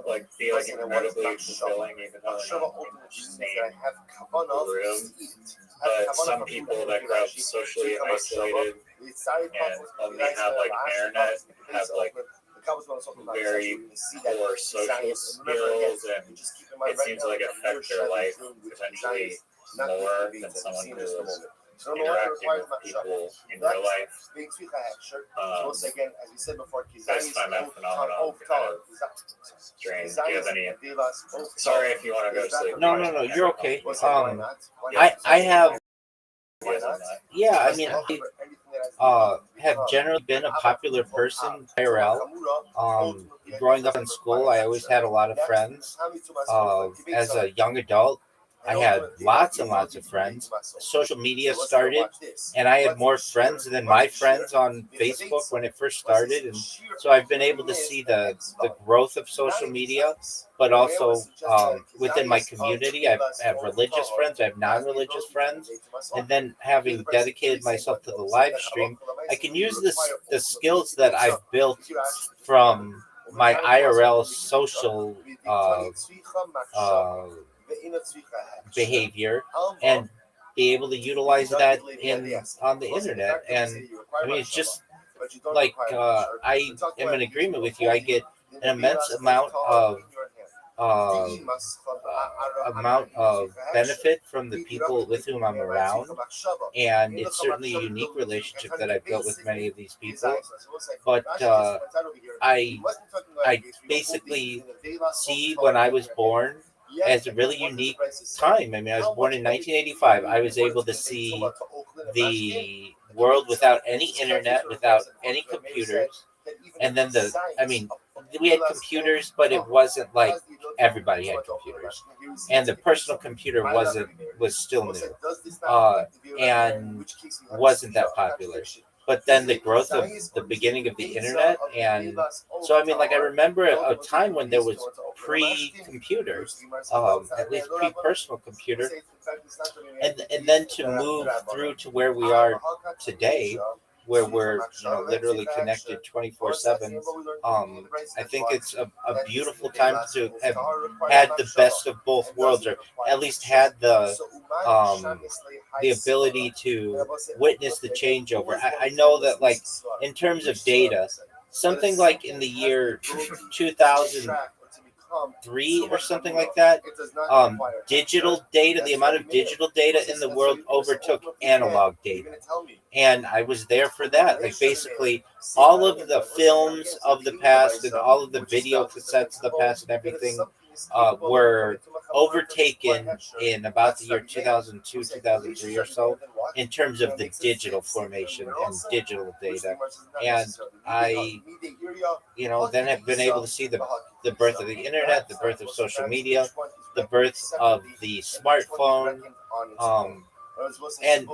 like be like incredibly fulfilling, even though they're not in the same room. But some people that grew up socially isolated and only have like internet have like very poor social skills, and it seems to like affect their life potentially more than someone who is interacting with people in real life. I just find that phenomenon kind of strange. Do you have any? Sorry if you want to go to sleep. No, you're okay. Yeah, I have, you guys on that? yeah, I mean, I have generally been a popular person IRL. Growing up in school, I always had a lot of friends. As a young adult, I had lots and lots of friends. Social media started, and I had more friends than my friends on Facebook when it first started. And so I've been able to see the growth of social media, but also within my community, I have religious friends, I have non-religious friends. And then having dedicated myself to the live stream, I can use the skills that I've built from my IRL social behavior and be able to utilize that on the internet. And I mean, it's just like I am in agreement with you. I get an immense amount of benefit from the people with whom I'm around, and it's certainly a unique relationship that I've built with many of these people. But I basically see when I was born as a really unique time. I mean, I was born in 1985. I was able to see the world without any internet, without any computers. And then we had computers, but it wasn't like everybody had computers. And the personal computer was still new, and wasn't that popular. But then the growth of the beginning of the internet, and so I mean, like I remember a time when there was pre-computers, at least pre-personal computer, and then to move through to where we are today, where we're literally connected 24/7. I think it's a beautiful time to have had the best of both worlds, or at least had the ability to witness the changeover. I know that, like, in terms of data, something like in the year 2003 or something like that, digital data, the amount of digital data in the world overtook analog data. And I was there for that. Like, basically, all of the films of the past and all of the video cassettes of the past and everything were overtaken in about the year 2002, 2003 or so, in terms of the digital formation and digital data. And I, then have been able to see the birth of the internet, the birth of social media, the birth of the smartphone, and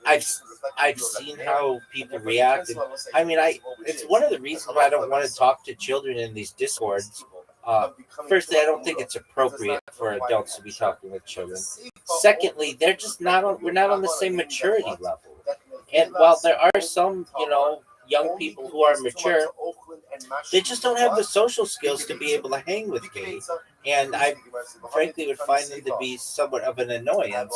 I've seen how people react. And I mean, it's one of the reasons why I don't want to talk to children in these discords. Firstly, I don't think it's appropriate for adults to be talking with children. Secondly, they're just we're not on the same maturity level. And while there are some, young people who are mature, they just don't have the social skills to be able to hang with me. And I frankly would find them to be somewhat of an annoyance.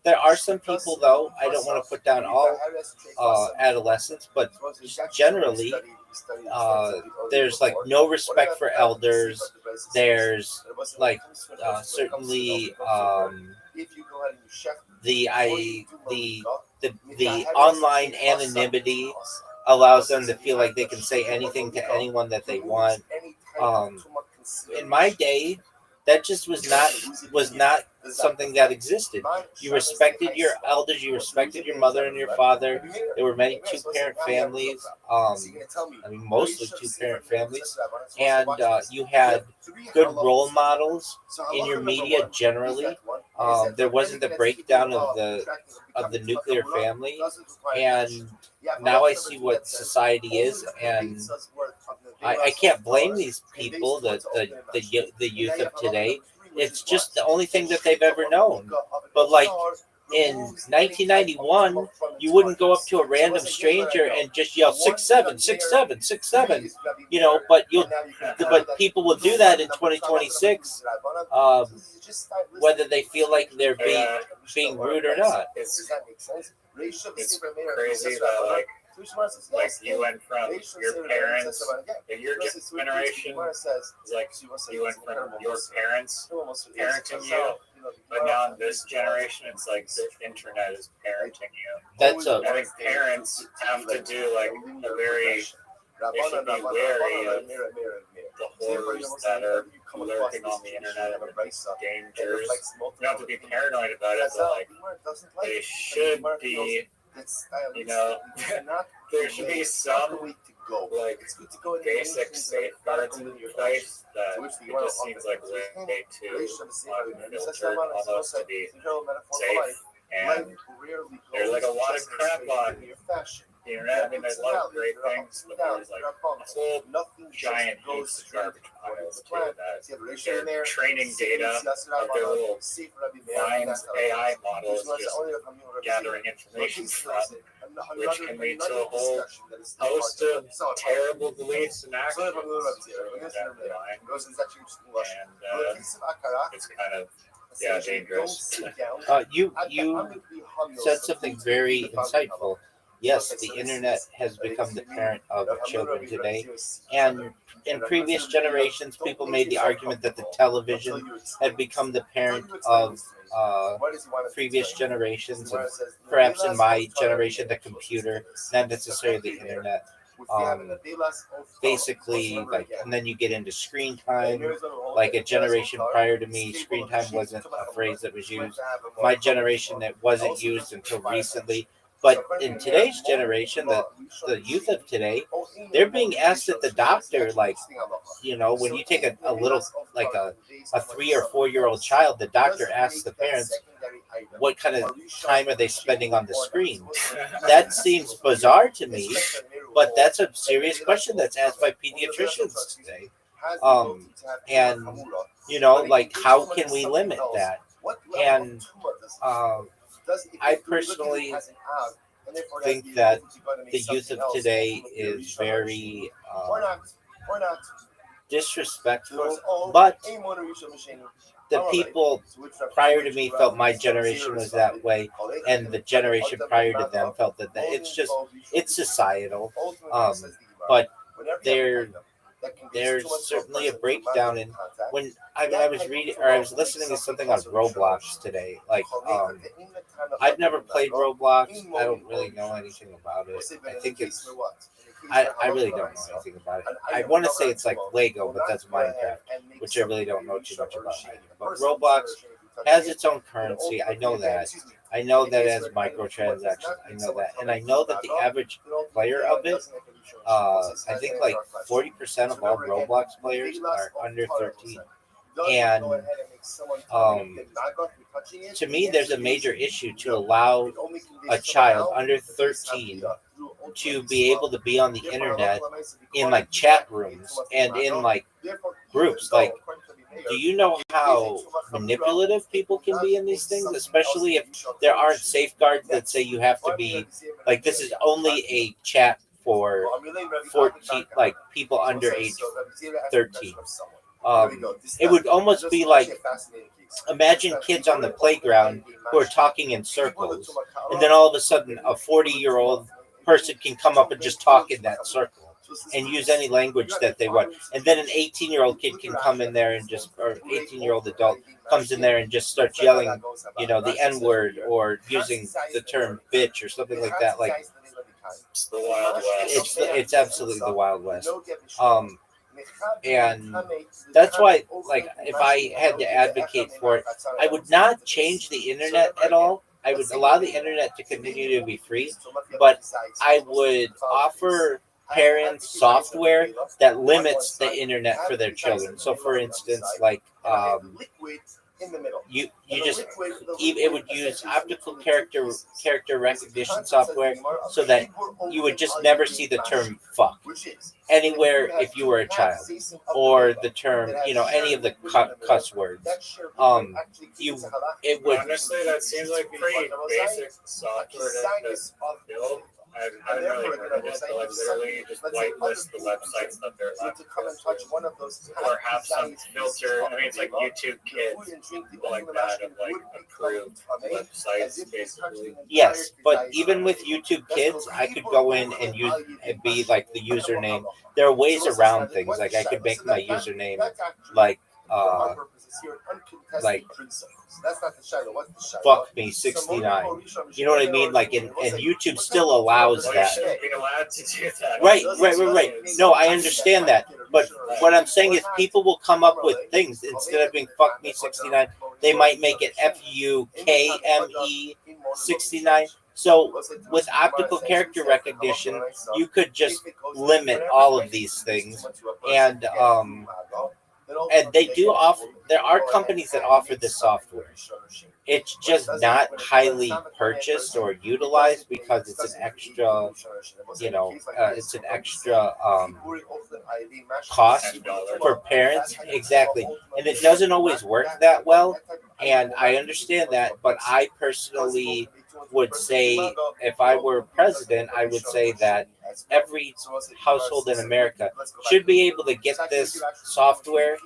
There are some people, though, I don't want to put down all adolescents, but generally, there's like no respect for elders. There's like certainly the online anonymity allows them to feel like they can say anything to anyone that they want. In my day, that just was not something that existed. You respected your elders, you respected your mother and your father. There were many two-parent families, mostly two-parent families, and you had good role models in your media generally. There wasn't the breakdown of the nuclear family, and now I see what society is, and I can't blame these people, the youth of today. It's just the only thing that they've ever known. But like in 1991, you wouldn't go up to a random stranger and just yell 6'7", 6'7", 6'7", but people will do that in 2026, whether they feel like they're being being rude or not. Does It's that make sense? crazy that like you went from your parents, your generation is like you went from your parents parenting you, but now in this generation it's like the internet is parenting you. That's a I think parents have to do like a very they should be wary of the horrors that are lurking on the internet and the dangers. You don't have to be paranoid about it, but like they should be, you know, there should be some like basic safeguards in place that it just seems like way too unfiltered almost to be safe. And there's like a lot of crap on the internet. I mean, there's a lot of great things, but there's like a whole giant heaps of garbage piles too that they're training data of their little mind AI models just gathering information from, which can lead to a whole host of terrible beliefs and actions down the line. And it's kind of dangerous. You said something very insightful. Yes, the internet has become the parent of children today, and in previous generations, people made the argument that the television had become the parent of previous generations, and perhaps in my generation, the computer, not necessarily the internet. Basically, like, and then you get into screen time. Like a generation prior to me, screen time wasn't a phrase that was used. My generation, it wasn't used until recently. But in today's generation, the youth of today, they're being asked at the doctor, like, you know, when you take a little, like a 3 or 4 year old child, the doctor asks the parents, what kind of time are they spending on the screen? That seems bizarre to me, but that's a serious question that's asked by pediatricians today. And, you know, like, how can we limit that? And I personally think that the youth of today is very disrespectful, but the people prior to me felt my generation was that way, and the generation prior to them felt that it's societal. But there's certainly a breakdown in when I was reading or I was listening to something on Roblox today. Like, I've never played Roblox. I don't really know anything about it. I think I really don't know anything about it. I want to say it's like Lego, but that's Minecraft, which I really don't know too much about either. But Roblox has its own currency. I know that. I know that it has microtransactions. I know that. And I know that the average player of it, I think like 40% of all Roblox players are under 13. And to me, there's a major issue to allow a child under 13 to be able to be on the internet in like chat rooms and in like groups. Like, do you know how manipulative people can be in these things, especially if there aren't safeguards that say you have to be like, this is only a chat for 14, like people under age 13. It would almost be like, imagine kids on the playground who are talking in circles, and then all of a sudden a 40-year-old person can come up and just talk in that circle and use any language that they want. And then an 18-year-old kid can come in there and just, or 18-year-old adult comes in there and just starts yelling, you know, the N-word or using the term bitch or something like that. Like, it's the Wild West. It's absolutely the Wild West. And that's why, like, if I had to advocate for it, I would not change the internet at all. I would allow the internet to continue to be free, but I would offer parents software that limits the internet for their children. So, for instance, like, you just, it would use optical character recognition software so that you would just never see the term fuck anywhere if you were a child, or the term, you know, any of the cuss words. It would, honestly, that seems like pretty basic software to build. I don't know, but literally just whitelist the websites that they're allowed to come and touch one of those, or have some filter. I mean, it's like YouTube Kids, like that, of like approved websites, basically. Yes, but even with YouTube Kids, I could go in and use and be like the username. There are ways around things. Like I could make my username like that's not the shadow. What's the shadow? fuck me 69. You know what I mean? Like and YouTube still allows Well, you that. shouldn't be allowed to do that. Right. No, I understand that. But what I'm saying is people will come up with things instead of being fuck me 69, they might make it FUKME 69. So with optical character recognition, you could just limit all of these things. And they do offer, there are companies that offer this software. It's just not highly purchased or utilized because it's an extra, it's an extra cost for parents. Exactly. And it doesn't always work that well. And I understand that, but I personally would say, if I were president, I would say that every household in America should be able to get this software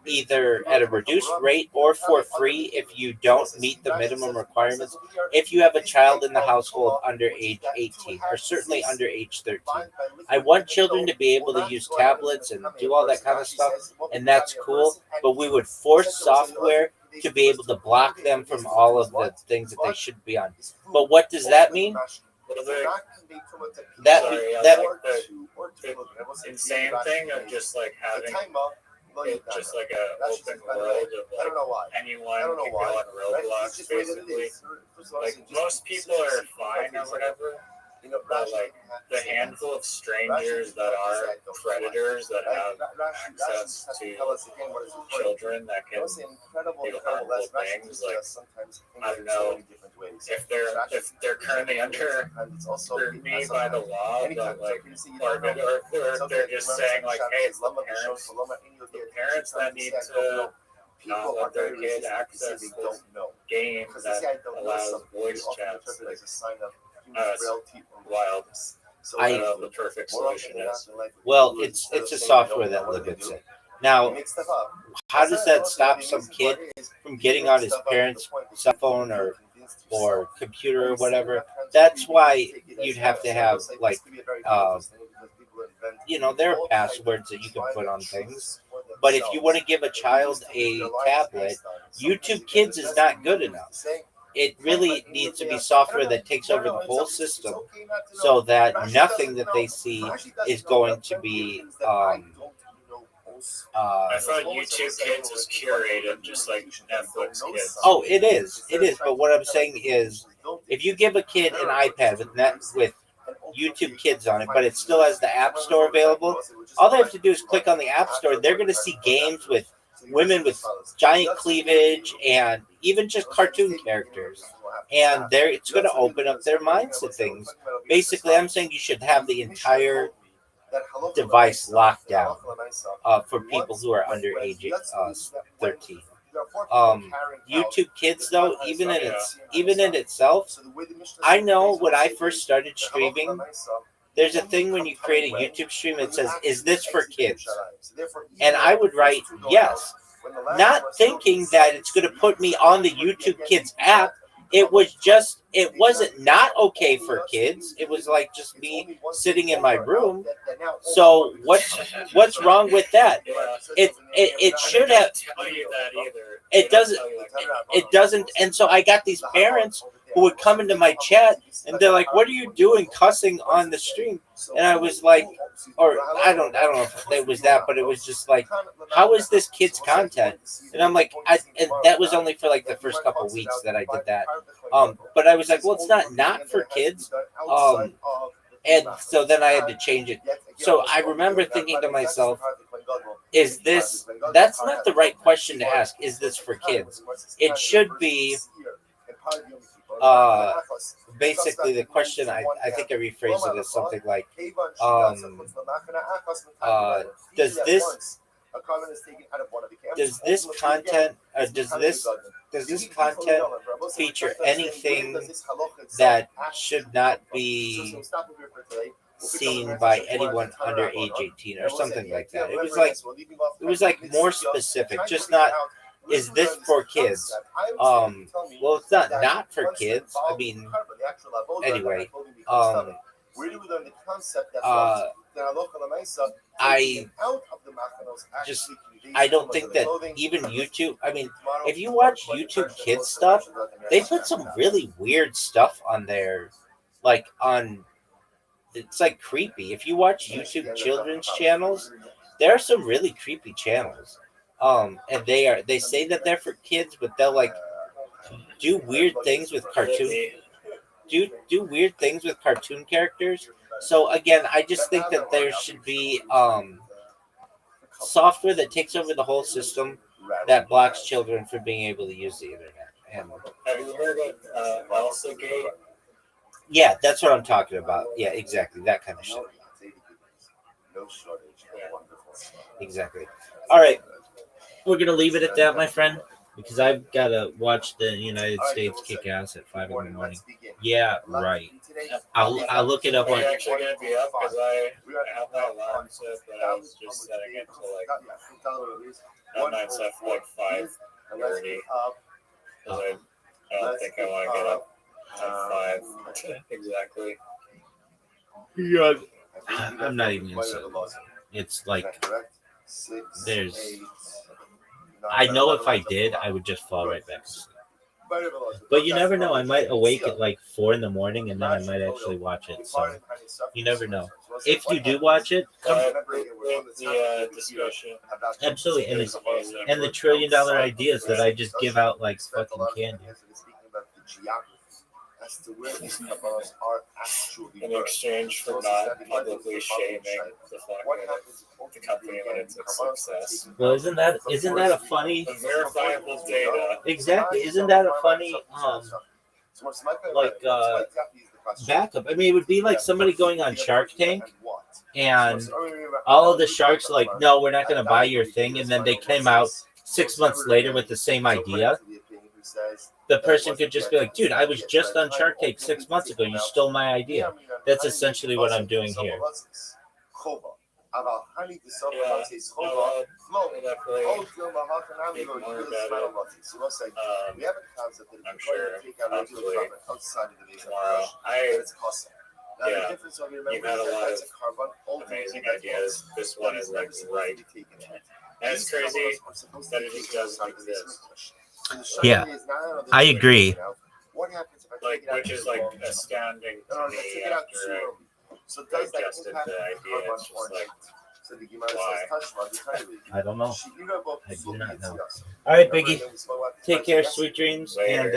either at a reduced rate or for free if you don't meet the minimum requirements. If you have a child in the household under age 18 or certainly under age 13, I want children to be able to use tablets and do all that kind of stuff, and that's cool. But we would force software to be able to block them from all of the things that they should be on. But what does that mean? That the insane thing of just like having it just like a open world of like anyone can go on Roblox basically. Like most people are fine or whatever. But like the handful of strangers that are predators that have access to children that can do harmful things, like I don't know if they're currently under scrutiny by the law, but like or they're just saying like, hey, it's the parents that need to not let their kid access this game that allows voice chats. Wild. So the perfect solution is it's a software that limits it. Now, how does that stop some kid from getting on his parents' cell phone or computer or whatever? That's why you'd have to have like there are passwords that you can put on things. But if you want to give a child a tablet, YouTube Kids is not good enough. It really needs to be software that takes over the whole system so that nothing that they see is going to be I thought YouTube Kids is curated just like Netflix Kids. Oh, it is. But what I'm saying is, if you give a kid an iPad with YouTube Kids on it, but it still has the App Store available, all they have to do is click on the App Store. They're going to see games with women with giant cleavage and even just cartoon characters, and it's going to open up their minds to things. Basically, I'm saying you should have the entire device locked down for people who are under age 13. YouTube Kids, though, even in itself, I know when I first started streaming, there's a thing when you create a YouTube stream that says, "Is this for kids?" And I would write yes, not thinking that it's going to put me on the YouTube Kids app. It wasn't not okay for kids. It was like just me sitting in my room. So what's wrong with that? It should have. It doesn't. And so I got these parents who would come into my chat and they're like, "What are you doing cussing on the stream?" And I was like, or I don't know if it was that, but it was just like, how is this kids content? And I'm like, and that was only for like the first couple of weeks that I did that. But I was like, well, it's not for kids. And so then I had to change it. So I remember thinking to myself, that's not the right question to ask. Is this for kids? It should be, basically the question, I think I rephrased it as something like, does this content feature anything that should not be seen by anyone under age 18 or something like that. It was like more specific, just not is this for kids? Well, it's not for kids. I mean, anyway, where do we learn the concept that I just I don't think that even YouTube. I mean, if you watch YouTube kids stuff, they put some really weird stuff on there, like on. It's like creepy. If you watch YouTube children's channels, there are some really creepy channels. And they say that they're for kids, but they'll like do weird things with do weird things with cartoon characters. So again, I just think that there should be software that takes over the whole system that blocks children from being able to use the internet. And have you heard of Elsa Gate? Yeah, that's what I'm talking about. Yeah, exactly. That kind of shit. No shortage. Exactly. All right. We're going to leave it at that, my friend, because I've got to watch the United States kick ass at 5 in the morning. Yeah, right. I'll look it up I'm on. actually going to be up because I have my alarm set, but I was just setting it to like, set for like 5:30. Because I don't think I want to get up at 5 exactly. Yeah. I'm not even going to say it. It's like, there's. I know if I did, I would just fall right back to sleep. But you never know. I might awake at like 4 in the morning and then I might actually watch it. So you never know. If you do watch it, come. The discussion. Absolutely. And the $1 trillion ideas that I just give out like fucking candy. As to where these Kabbalas are actually In exchange for not publicly shaming the company when it's a success. Well, isn't that a funny The verifiable data. exactly? Isn't that a funny backup? I mean, it would be like somebody going on Shark Tank and all of the sharks like, no, we're not going to buy your thing, and then they came out 6 months later with the same idea. The person could just be like, dude, I was just on Shark Tank 6 months ago. You stole my idea. That's essentially what I'm doing here. I'm sure hopefully tomorrow. You've had a lot of amazing ideas. This one is like right. And it's crazy that it just doesn't exist. Yeah, I agree. Like, which is like astounding to me after I digested the idea. It's just like, why? I don't know. I do not know. All right, Biggie. Take care, sweet dreams, and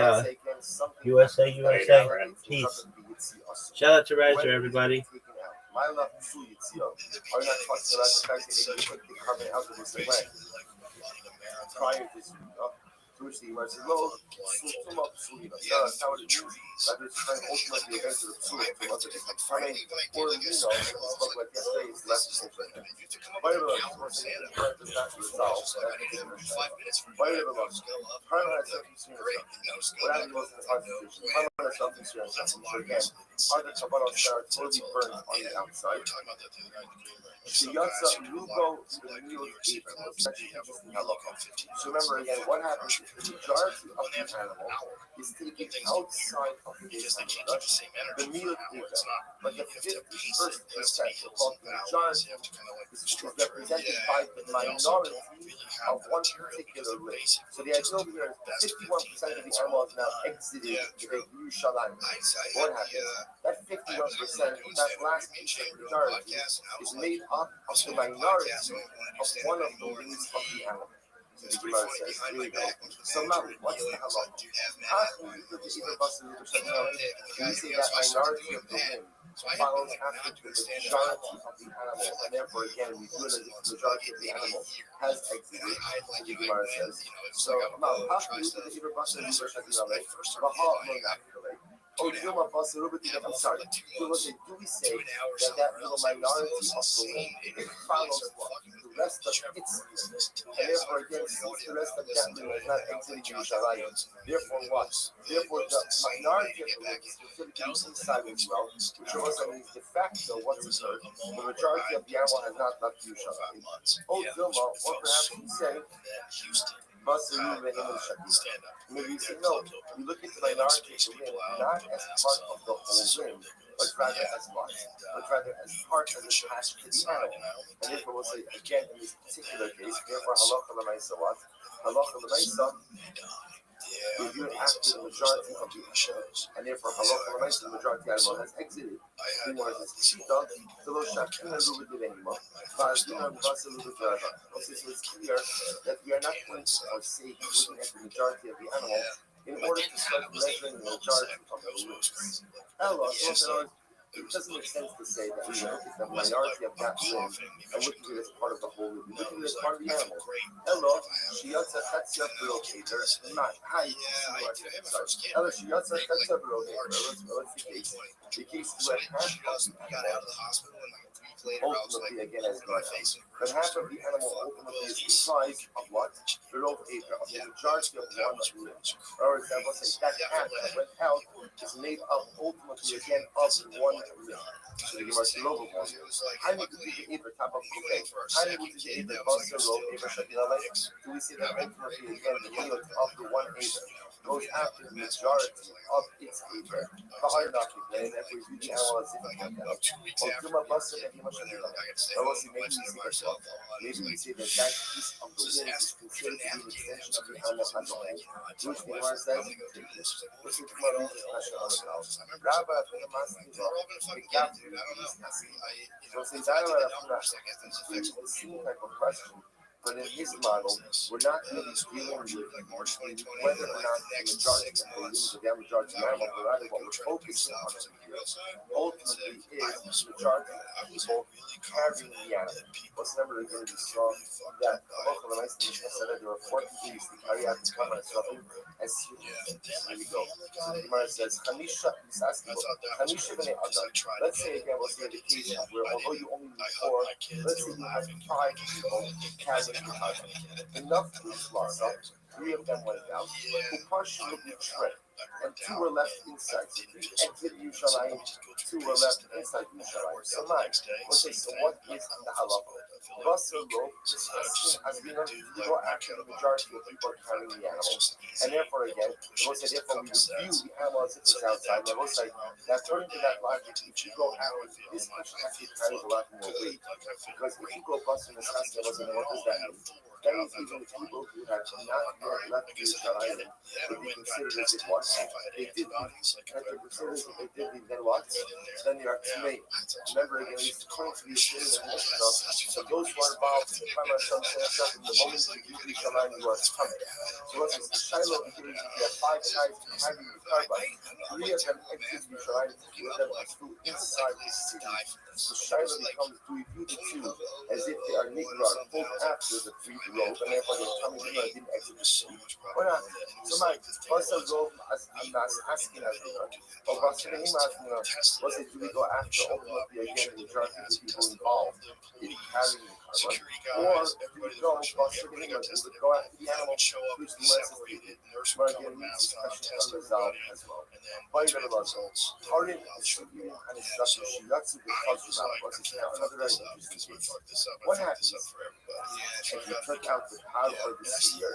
USA, peace. Shout out to Riser, everybody. My love to Yitzio. Are you not talking about the fact that you put the carbon out of the way? Prior to to which the Gemara says, "Lo, sultuma psulina." That's how it is. That is trying ultimately against the psul to other different timing. Or we spoke like yesterday, it's less sultana. By the way, of course, does not resolve. By the way, Karma has something serious. What happened was in the Constitution? Karma has something serious. So again, are the Kabbalah that are totally burned on the outside? The Yatsa Lugo, the New Even, was actually interesting how low. So remember again, what happens is the majority of the animal is taken outside of the the meal even, but the 51st of the majority is represented by the minority of one particular race. So the idea here is 51% of the animal is now exiting the Yerushalayim. What happens? That 51%, that last piece of the majority, is made up of the minority of one of the wings of the animal. So the Gemara says, here we go. So now, what's the halal? How can we do the either bus and either shutdown? We say that minority of the wing follows after the majority of the animal, and therefore again we do it as if the majority of the animal has exited. So the Gemara says, so now, how can we do the either bus and either shutdown? Oh, I'm sorry. Do we say that little minority of the wing follows what? rest of its, and therefore again, since the rest of that room is not exiting Yerushalayim, therefore what? Therefore the minority of the room is considered inside as well, which also means de facto what's occurred. The majority of the animal has not left Yerushalayim. Oh, Dilma, or perhaps you say, maybe you say, no, we look at the minority of the limb not as part of the whole limb, but rather as what? But rather as part of the attached to the animal. And therefore we'll say, again, in this particular case, therefore, halacha l'maisa what? Halacha l'maisa, we do it after the majority of the animal, and therefore halacha l'maisa, the majority of the animal has exited. The one is pshita, the lo shakina lu'ud anymore. Va'adina basa lu'ud rava. So it's clear that we are not going to forsake looking at the majority of the animal in order to start measuring the majority of the limbs. It doesn't make sense to say that we look at the minority of that limb and look at it as part of the whole limb. We look at it as part of the animal. Ella, shiyatza chatzia b'roketer, not hi. Ella, shiyatza chatzia b'roketer. What's the case? The case where half of the animal ultimately again as God, but half of the animal ultimately is comprised of what? The rope acre, of the majority of one limb. For example, say that half that went out is made up ultimately again of one limb. So the Gemara says, "Robo one. I need to be the acre top of the limb. I need to be the acre also rope acre shakila." Do we see that ultimately again the yield of the one acre goes after the majority of its acre? Behind that, and if we view the animal as if it went out. Maybe we say that that piece of the limb is considered to be an extension of the animal as a whole. Which the Gemara says, this is Gemara Rabbi, so since I don't have the same type of question, but in his model, we're not really dealing with whether or not the majority of the limbs of the majority of the animal, but rather what we're focusing on ultimately is the majority of people carrying the animal. What's number again we saw that said that there were 4 people used to carry out the Gemara as humans. Here we go. So the Gemara says, Hamisha b'nei Adam. Let's say again, we'll see the case of where although you only need 4, let's say you have 5 people carrying enough to lost up, 3 of them went out, who partially tripped, and 2 were left inside. So 3 exit Yerushalayim, 2 were left inside Yerushalayim. So what is the halacha? Basar lo, this question has been to go after the majority of people carrying the animal, and therefore again, therefore we would view the animal as if it's outside. And we'll say that according to that logic, if you go out, this question actually carries a lot more weight, because if you go bust in the house, what does that mean? That means even the people who have not yet left Yerushalayim would be considered as if what? They did then what? Then they are tmei. Remember again, it's according to the Yisrael, so those who are involved in the primary from the moment you leave Yerushalayim, you are coming. So what's this? The Shiloh here is you have 5 guys carrying the carbine. 3 of them exit Yerushalayim, 2 of them are still inside the city. So Shiloh becomes, do we view the 2 as if they are nigrad, pulled after the 3 rope, and therefore they're coming in and didn't exit the city? Or not? So Mike, also go as I'm not asking as we are. Or Basar was it, do we go after ultimately again the majority of the people involved in carrying the carbine? Or do we go Basar we would go after the animal, which the West is needed. But again, this question is unresolved as well. By the results, Harin is shooting and is such a shiratsu because another very interesting case. What happens if you took out the power of the seer,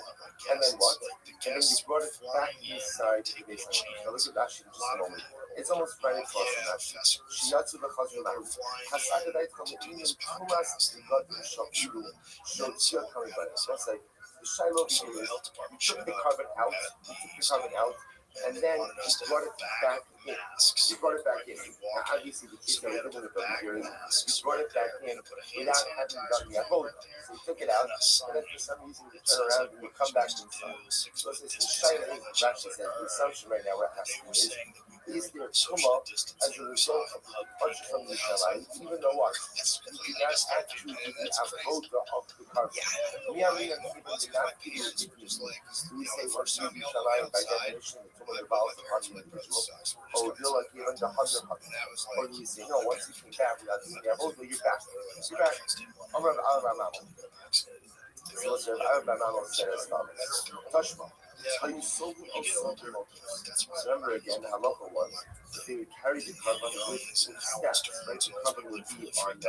and then what? And then you brought it back inside the base. Now look at that shit just a moment. It's almost right across from that. Shiratsu b'chazrulahu. Hasadadait kamu'inin tumas God shokshuru. Shokshuru coming by this. That's like the Shiloh here is you took the carbon out, and then you brought it back in. Now, obviously, the case that we're looking at here is you brought it back in without having done the avoda. So you took it out, and then for some reason you turn around and you come back inside. So this is the Shiloh. Rashi says the assumption right now we're asking is is there Tuma as a result of the departure from Yerushalayim, even though what? You did not actually do the avoda of the carbon. Miyamin and even did not do it. Do we say once you Yerushalayim by definition the Tuma revolves upon the individual? Or would you like even the 100? Or do we say no, once you came back without doing the avoda, you're back. You're back. Amr al-Ramam. So al-Ramam says, Tashma. Are you so good or so good? Remember again, halacha was they would carry the carbon with steps, right? The carbon would be on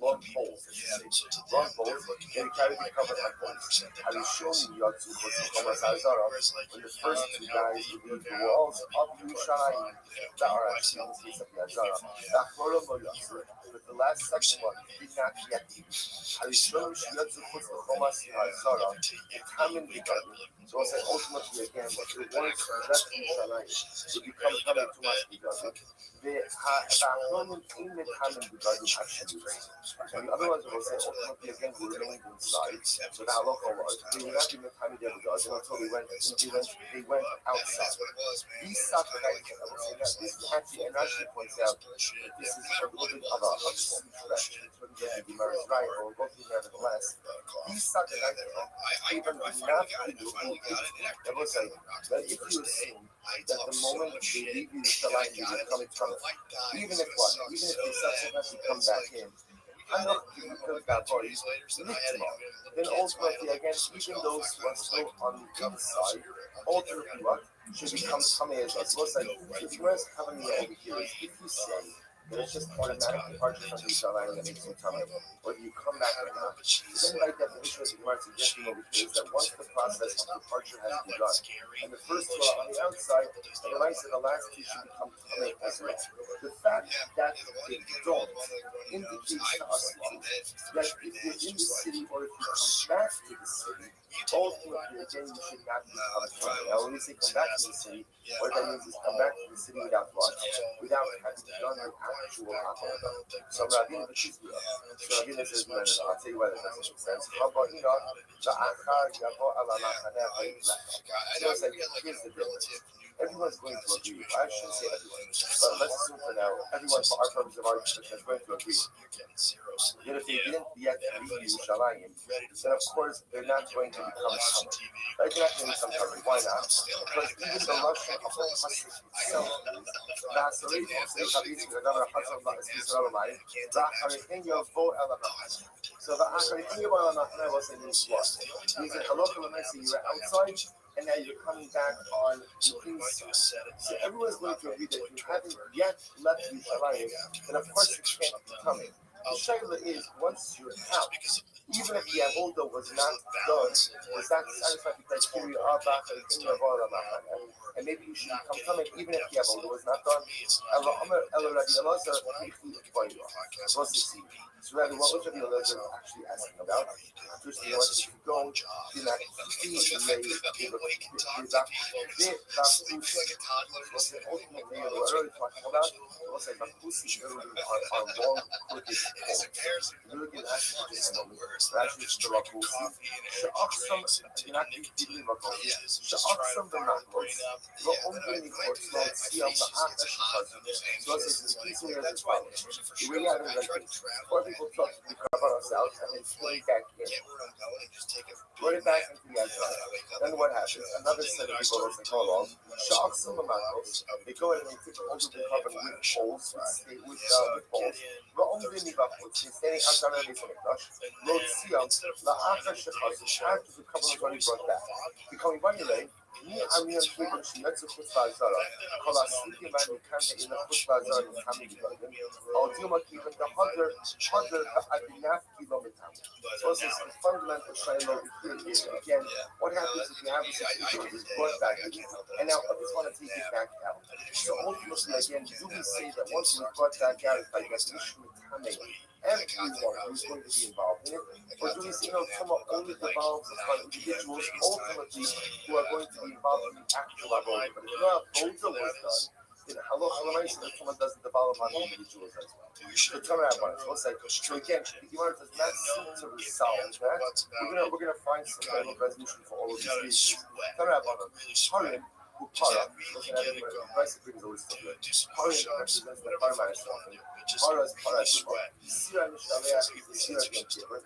long poles, long poles. They would carry the carbon on poles. I was showing you Yatsu was the Chomas Hazara when the first two guys would leave the walls of Yerushalayim that are actually in the case of Yazara. But the last section one did not yet be. I was showing you Yatsu was the Chomas Hazara, the common beginning. So I said ultimately again, but the ones left Yerushalayim would become coming to us because the Ba'achonim in the common beginning actually. And the other ones will say ultimately again we remained inside. So the halacha was they were not in the common beginning until they went outside. These sacrifices, I would say that this actually and Rashi points out that this is a little bit of a stretch. The Gemara is right, but we'll go through nevertheless. These sacrifices are even enough to do. I will say that if you assume that the moment they leave Yerushalayim, they will come in front of it. Even if they subsequently come back in, enough to because that body then ultimately again, even those who are still on the inside, ultimately what should become Tamei as well. So it's like if you guys have me over here, if you say that it's just automatic departure from Yerushalayim that makes you Tamei, whether you come back or not, then by definition, what you are suggesting over here is that once the process of departure has begun, and the first two are on the outside, and the rest of the last two should become Tamei as well. The fact that they don't indicates to us that if you're in the city or if you come back to the city, ultimately again you should not become Tamei. Now when we say come back to the city, what that means is come back to the city without what? Without having done the actual avodah. So Rabbi says, no, I'll tell you why that doesn't make sense. So it's like, here's the difference. Everyone's going to agree. I shouldn't say everyone, but let's assume for now, everyone for our purpose of our discussion is going to agree. That if they didn't yet leave Yerushalayim, then of course they're not going to become Tamei. They're not going to become Tamei. Why not? Because even the Lashon of the pasuk itself is so the Acharitin Yavol Amachna was in this what? Means that halacha l'maisa you were outside and now you're coming back on the inside. So everyone's going to agree that if you haven't yet left Yerushalayim, then of course you can't be coming. The shayla is once you're out, even if the avodah was not done, was not satisfied the criteria of Acharitin Yavol Amachna, and maybe you should become coming even if the avodah was not done. So rather, what was Rabbi Elazar actually asking about? First, he wanted to go to that ultimately, what we're really talking about was like Bakusi are long, crooked poles. Really good actually just a moment. Actually, it's the Bakusi. Sha'aksam, not the Bakusi. Sha'aksam the Makos. The only courts not see on the Akash cousin. So it's the piece here as follows. The way I have it like this. People talk to cover ourselves and then play back in. Put it back into the Azara. Then what happens? Another set of people will say, hold on. Shock some amount. They go in and they take all of the carbon with poles, with poles. But only in the Bakhmut, they're standing outside of the Mikdash. Road Siyam, the Akash Shechaz, after the carbon was already brought back. Becoming one delay. I'm here to make sure that's a Khutbah Zara. Call us sleeping man, you can't get in the Khutbah Zara in Tamil Garden. I'll do my even the 100 Adinaf kilometer. So this is the fundamental Shiloh here again. What happens if you have a situation is brought back in? And now I just want to take it back out. So ultimately, again, do we say that once it's brought back out, by definition, everyone who's going to be involved in it, or do we say no? Someone only develops upon individuals ultimately who are going to be involved in the actual avodah. But if not, Boza was done, then halacha l'maisa that someone doesn't develop on individuals as well. So turn around on it. So again, the Gemara does not seem to resolve that. We're gonna find some kind of resolution for all of these issues. Turn around on it. Para, Rice brings always stuff like Para represents the Parma stuff. Para is Para. Sira Mishalea is the Sira Yom Kippur.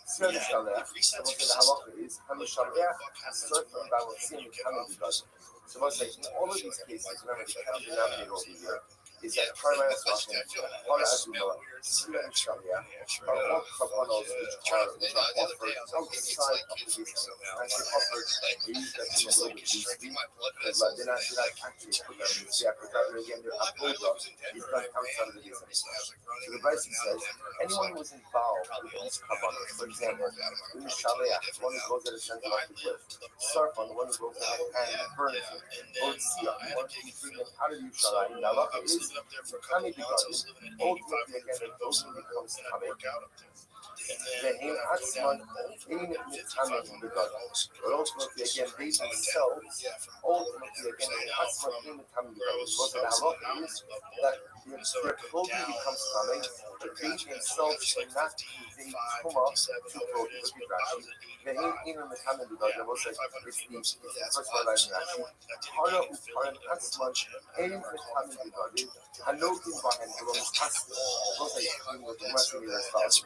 Sira Mishalea, so what the halacha is, Hamishalea has certain balancing Hanan because. So what's like in all of these cases, remember the common denominator over here is that Parma stuff and Para Azuma, Sira Mishalea are all kabbanos which are offered outside of the base. Actually offered, they use that in a little bit loosely, because they're not actually put them in the but rather again they're avoda is done outside of the base. So the Bryson says anyone who was involved with these kabbanos, for example, the Mishaleach, one who goes at a center of the cliff, Sarfon, the one who goes at and burns it, or Tzia, the one who's bringing out of Yerushalayim. The halacha is Kami Begadim, ultimately again the person becomes Kami. Vehim Atzman in Mitamin Begadim. But ultimately again they themselves, ultimately again the Atzman in Mitamin Begadim. What the halacha is that their clothing becomes Kami, but they themselves should not convey Tuma to clothing. Look at Rashi. Vehim in Mitamin Begadim. What's like it's the first one line in Rashi. Hara Uparan Atzman in Mitamin Begadim. Hanotim Bahen Belom Atzman. What's like with the Muslim as follows.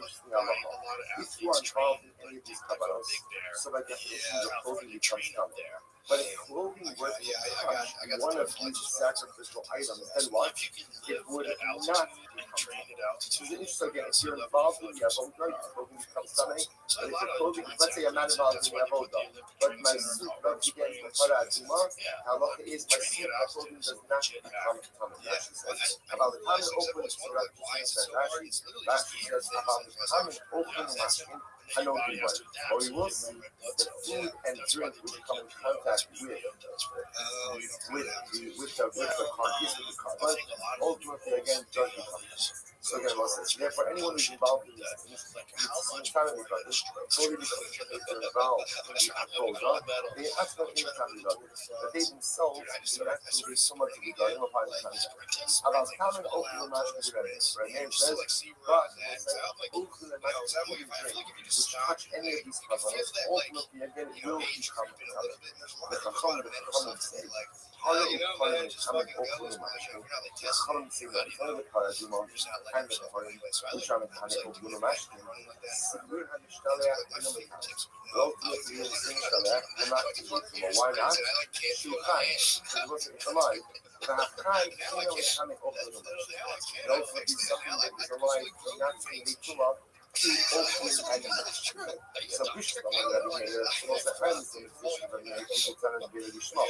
If you are involved in any of these kabbalos, so by definition, the clothing becomes Kami. But if clothing were to touch one of these sacrificial items, then what? It would not become Kami. So it's interesting again, if you're involved in the avodah, your clothing becomes Kami. But if the clothing, let's say I'm not involved in the avodah, but my suit rubs against the Para Aduma, halacha is my suit, my clothing does not become Kami. Rashi says. About the time it opens, Rashi says about the time it opens, I know he was. Or we will see the food and drink which come in contact with the carcass of the carbon, ultimately again does become. So again, therefore, anyone who's involved in this things, it's kind of like this. Fully because they're involved in the avodah, they actually in the family of it. But they themselves do not do so much of the garden of high contact. About common open the mash of the right name says, but open the mash of the drink, which touch any of these carbons, ultimately again will become the chacham say. Hara uparim coming open the mash. The chacham say that one of the paradimon and the parim which are mechanic open the mash. Sigur hamishtaleh inomechanic. Ultimately, the mistaleh will not be equal. Why not? Shulchan. It's alive. The hachai inomechanic open the mash. It ultimately something that is alive not to be too up. To open animals. So Bishop on the other hand, was the friends of the Bishop and people telling him to be small.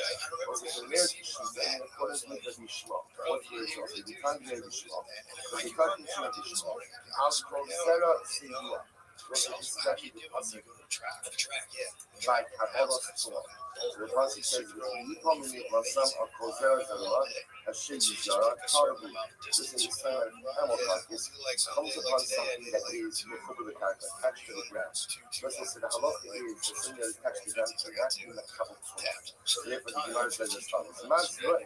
Was it the American sheep and what is it to be small? What is it? The time to be small. But the time to be small. As Sarah Singua. Was it exactly the passage? By Kabelos Tua. The passage says, you come in the some of Kosera Zara, a shady Zara, Tarbu. This is the same animal practice. Comes upon something that is attached to the ground. Let's listen to the halacha is the thing that is attached to the ground, so that's in the couple of times. So therefore, the Gemara says as follows. Mas Roy.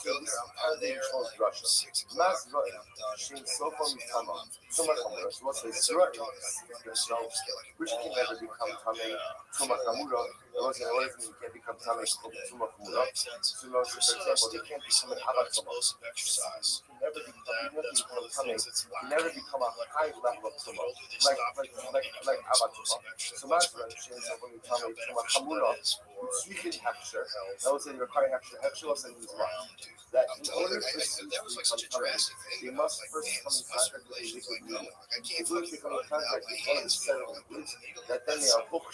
So this is how they chose Russia. Mas Roy. Shin Sofa Mitama. So much on this. What's this? Roy. Themselves, which can never become Tame Tumakamura. There wasn't a way you can't become Tame Tumakamura. So, for example, they can't become an Abatama. You can never become a high level of Tuma, like Abatama. So, Masra, when you tell me Tumakamura, you can capture. That was in require capture. Capture was in his mind. That in order for seeds to become Tame, they must first come in contact with a liquid medium. If we become in contact with one of the seven liquids, that then they are hooked.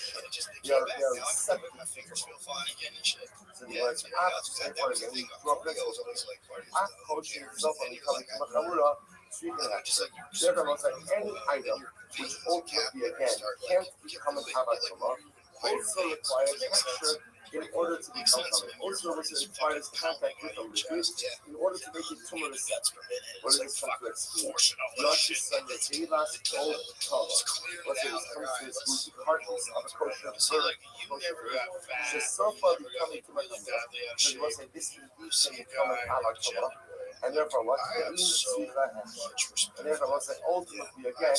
They are receptive. So the words after again, we drop principles. After coaching yourself on becoming Makamura, speaking of that, therefore, most like any item which ultimately again can't become a Tabatama, also requires texture in order to become something. Also requires contact with a liquid in order to make it tumor receptor. What is this come to explain? Not just send the Devas old color. What's it comes to its cartons of a kosher bird. She's so far becoming to my computer. She was like this can become an Alakama. And therefore, what? And therefore, what's like ultimately again.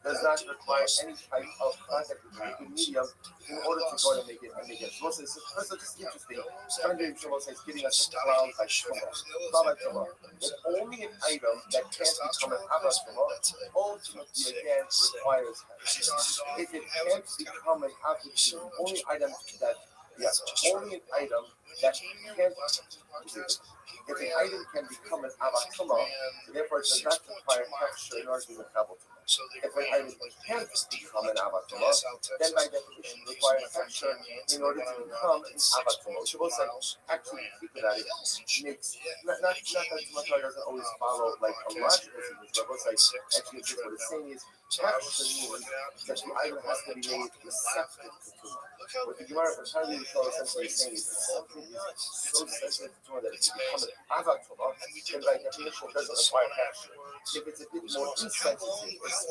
does not require any type of contact with the liquid medium in order to go and make it. So it's just interesting. Sunday Shimon says giving us a cloud by Shema. That only an item that can't become an Abba Shema ultimately again requires hash. If it can't become an Abba Shema, only an item that can't. If an item can become an avatuma, therefore it does not require texture in order to be a kavatuma. If an item can't become an avatuma, then by definition it requires texture in order to become an avatuma. Which will say, actually, think about it, makes not that Tumatara doesn't always follow like a logical sequence, but we'll say, actually, what it's saying is, texture means that the item has to be made receptive to tuma. What the Gemara from Tanya Yisrael essentially is saying is that something is so sensitive to tuma that it can become an avatuma, then by definition it doesn't require texture. If it's a bit more insensitive,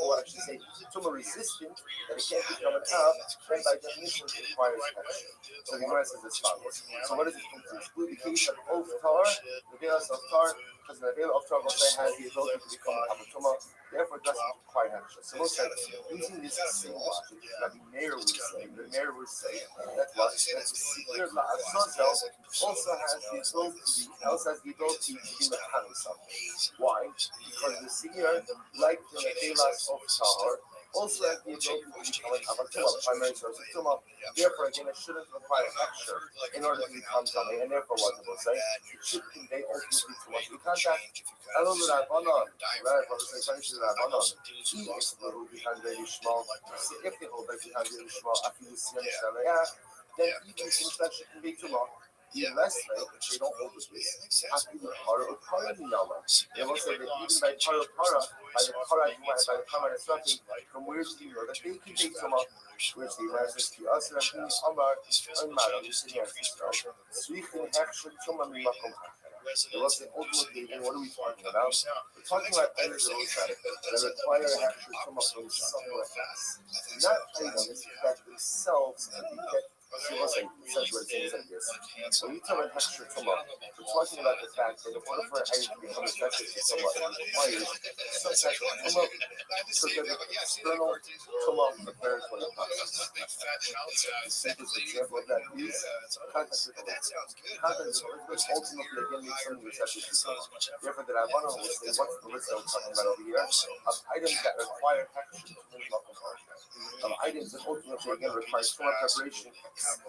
or actually say tuma resistant, that it can't become an av, then by definition it requires texture. So the Gemara says as follows. So what does it mean to exclude the case of Oftar, the Velas of Tar, because the Velas of Tar has the ability to become an avatuma, therefore it doesn't require texture. So we'll say, using this same logic, Rabbi Meir would say, that the Seir La'azazel also has the ability to be mechanic something. Why? Because the Seir, like the Velas of Tar, also has the ability to become an avatuma, primary source of tuma. Therefore, again, it shouldn't require texture in order to become something, and therefore, what it will say, it should convey ultimately tuma to contact. Hello, Rabbanon. Right, brother, say, finish the Rabbanon. If the whole behind the Yishmael, then even since that should convey tuma. Unless they don't hold this base, after the para or para niyama. They will say that even by para, by the para instruction, from where do you know that they can take tuma, which the rises to us and Amar and Mara, you see here, Sweeping action tuma mimakum. They will say ultimately, then what are we talking about? We're talking about items that require action tuma from somewhere else. Not items that themselves can be kept. So essentially what it is like this. When you tell an extra tuma, we're talking about the fact that in order for an item to become effective to someone, it requires some type of tuma, so that the external tuma prepared for the process. The simplest example of that is contact with the liquid. Contact with the liquid ultimately again makes something receptive to tuma. Therefore, the Rabbanon will say, what's the list that we're talking about over here? Of items that require action to move up the market. Of items that ultimately again require tuma preparation. But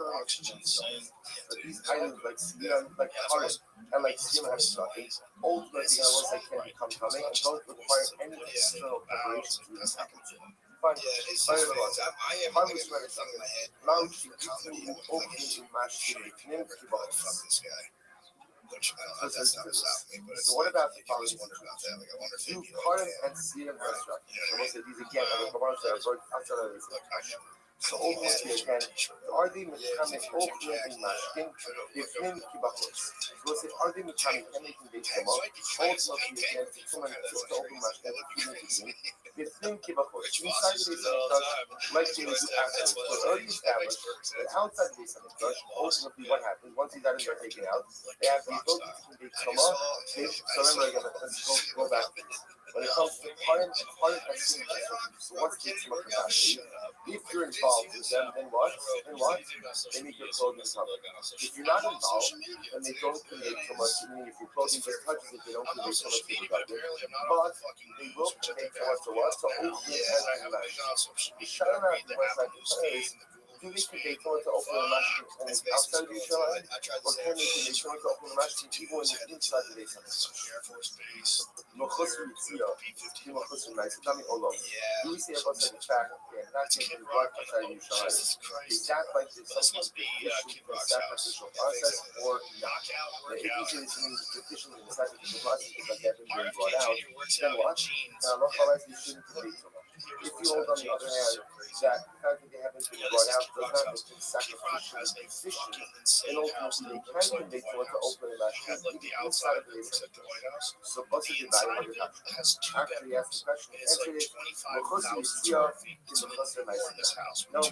these items like Siyam, like Karet, and like Siyam have nothing, ultimately I will say can become coming and don't require any external preparation to this happen. Fine. So what about the following one? Do Karet and Siyam have nothing? So we'll say these again, and the Kabbalah says, outside of this question. So ultimately again, are they mechanic ultimately mashkin different kibachos? So we'll say are they mechanic can they convey them up? Ultimately again, someone just to open mashkin different kibachos. Inside the base of the touch, like they would do after. So already established that outside the base of the touch, ultimately what happens once these items are taken out, they have the ability to convey them up. So remember again, let's go back. When it comes to part has seen so what's the ultimate capacity? If you're involved with them, then what? They make your clothing covered. If you're not involved, then they don't convey so much. Meaning, if your clothing just touches it, they don't convey so much to the productive. But they will convey so much to what? So open and lash. The Shana on the west side is, do they convey so much to open and lash outside of Yerushalayim? Or can they convey so much to open and lash even when they're inside the base of the church? Tell me, Olo. Do we say about the fact that not taking the blood outside of Yerushalayim? Is that like this something deficient in the sacrificial process or not? If you say this means deficient in the sacrificial process because they haven't been brought out, then what? Now, you shouldn't convey so much. If you hold on the other hand, that the fact that they haven't been brought out not become sacrificially deficient, and ultimately they can convey to one to open and match inside of the base. So what's the value of the after he asked the question, answer it. No,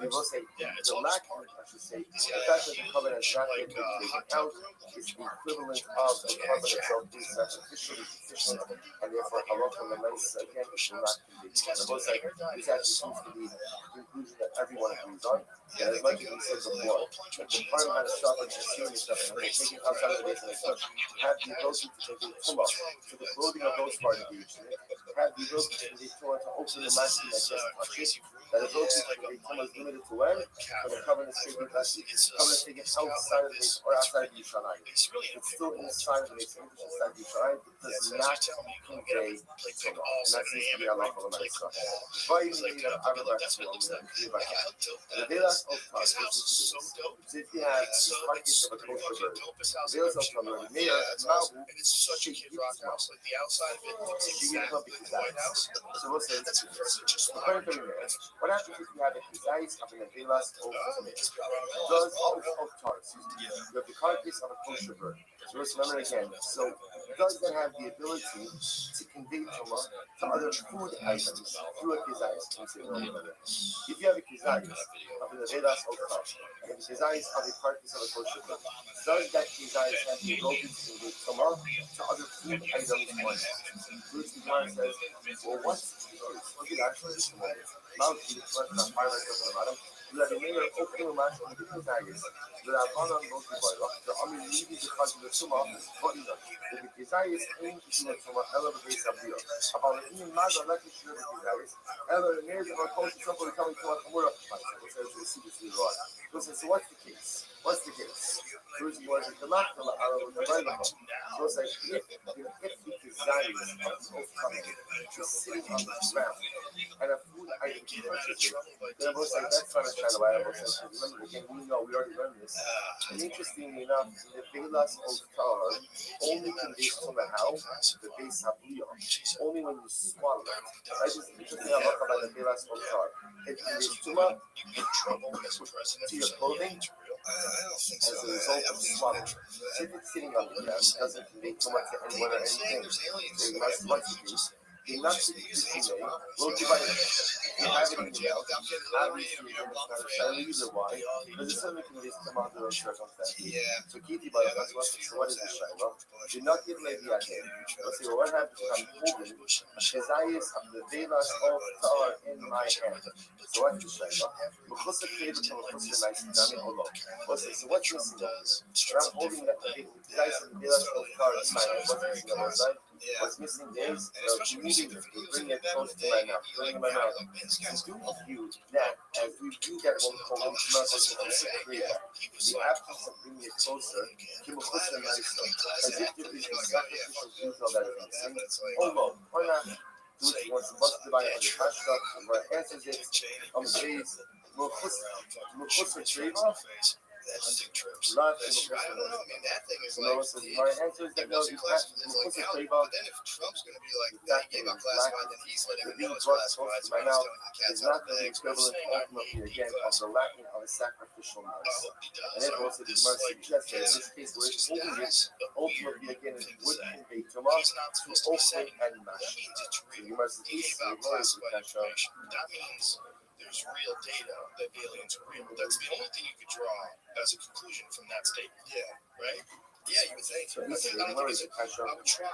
we will say the lack, I should say, the fact that the covenant has not yet been taken out is the equivalent of the covenant itself being sacrificially deficient, and therefore halacha l'maisa again is not conveyed. And both sides, this actually seems to be the conclusion that everyone agrees on. And as much as we said before, that the part of stuff and assuming stuff and taking outside of the base and stuff have the ability to take a tumah to the clothing of those parts engaged in it, have the ability to take tumah to open the mashing that just touch it. That ability to take tumah is limited to when? For the covenant taking outside of the base or outside the Yishalayim. It's still inside of the base, inside the Yishalayim. It does not convey tumah. And that seems to be Allah for the Maisa. The Velas of Tar, so if you have the carcass of a kosher bird, Velas of Tar, the mayor, Mahu, she gives up because that. So we'll say, according to the mayor, what happens if you have a kizayis of an Velas of Tar? Of Tar, you have the carcass of a kosher bird. So let's remember again. So does that have the ability to convey tumah to other food items through a kizayis? If you have a kizayis of the Vedas of Tar, and the kizayis of the carcass of a kosher bird, does that kizayis have the ability to convey tumah to other food items on it? Which the Gemara says, well, what's the case? Look at actually this moment. Mount let's not fire right up on the bottom. You have a mayor opening a match on the kizayis. The Rabbanon goes to Baruch. The Ami needed to cut the tumah, but either. The kizayis ain't to do a tumah, ela the base of Dio. About the Ian Maza, let me share the kizayis. Ela the mayor of our culture, somebody coming to us, Amura. So what's the case? What's the case? First was the Makala Arab with the Bible. So it's like if the kizayis of the coming is sitting on the ground and a food item touches it, then both like that's not a China Bible. Remember again, we already learned this. And interestingly enough, the Velas of Tar only conveys from the house, the base of Leo, only when you swallow it. I just interesting about the Velas of Tar. It conveys tumah to your clothing as a result of swallowing. So if it's sitting on the ground, it doesn't convey tumah to anyone or anything. So you must watch the case. The not to be convey will divide it. You have it in the mouth. Obviously, it's not a shayla either. Why? Because it's something that conveys tumah under those circumstances. So Kiti Bala, that's what is the shayla? Do not give maybe a name. Let's see, well, what happens if I'm holding a kizayis of the Velas of Tar in my hand? So what's the shayla? Mechusar Keva to Mechusar Nice Dami Olo. Let's see, so what's missing over there? I'm holding that kizayis of the Velas of Tar in my hand. What's missing on one side? What's missing is moving it, bringing it close to my mouth, bringing my mouth. To do with you that, as we do that one called the absence of bringing it closer, as if there is a sacrificial detail that is missing. Oh no, or not. Do it once the bus divide on the pashta, where it answers it on the base. Mechusar Treva. Hunting trips. Love I don't know. I mean, that thing is so like. my answer is that no, you but then if Trump's going to be like, yeah, he gave up classified, then he's letting him know it's classified. So I'm telling the cat's out of the bags. But saying ultimately again of the lacking of a sacrificial nurse. And then also the mercy suggests that in this case where it's holding it, ultimately again it would convey to us to open and mash. So you must gave out classified information. That means there's real data that aliens are real. That's the only thing you could draw as a conclusion from that statement. Yeah, right? Yeah, you would think. I would try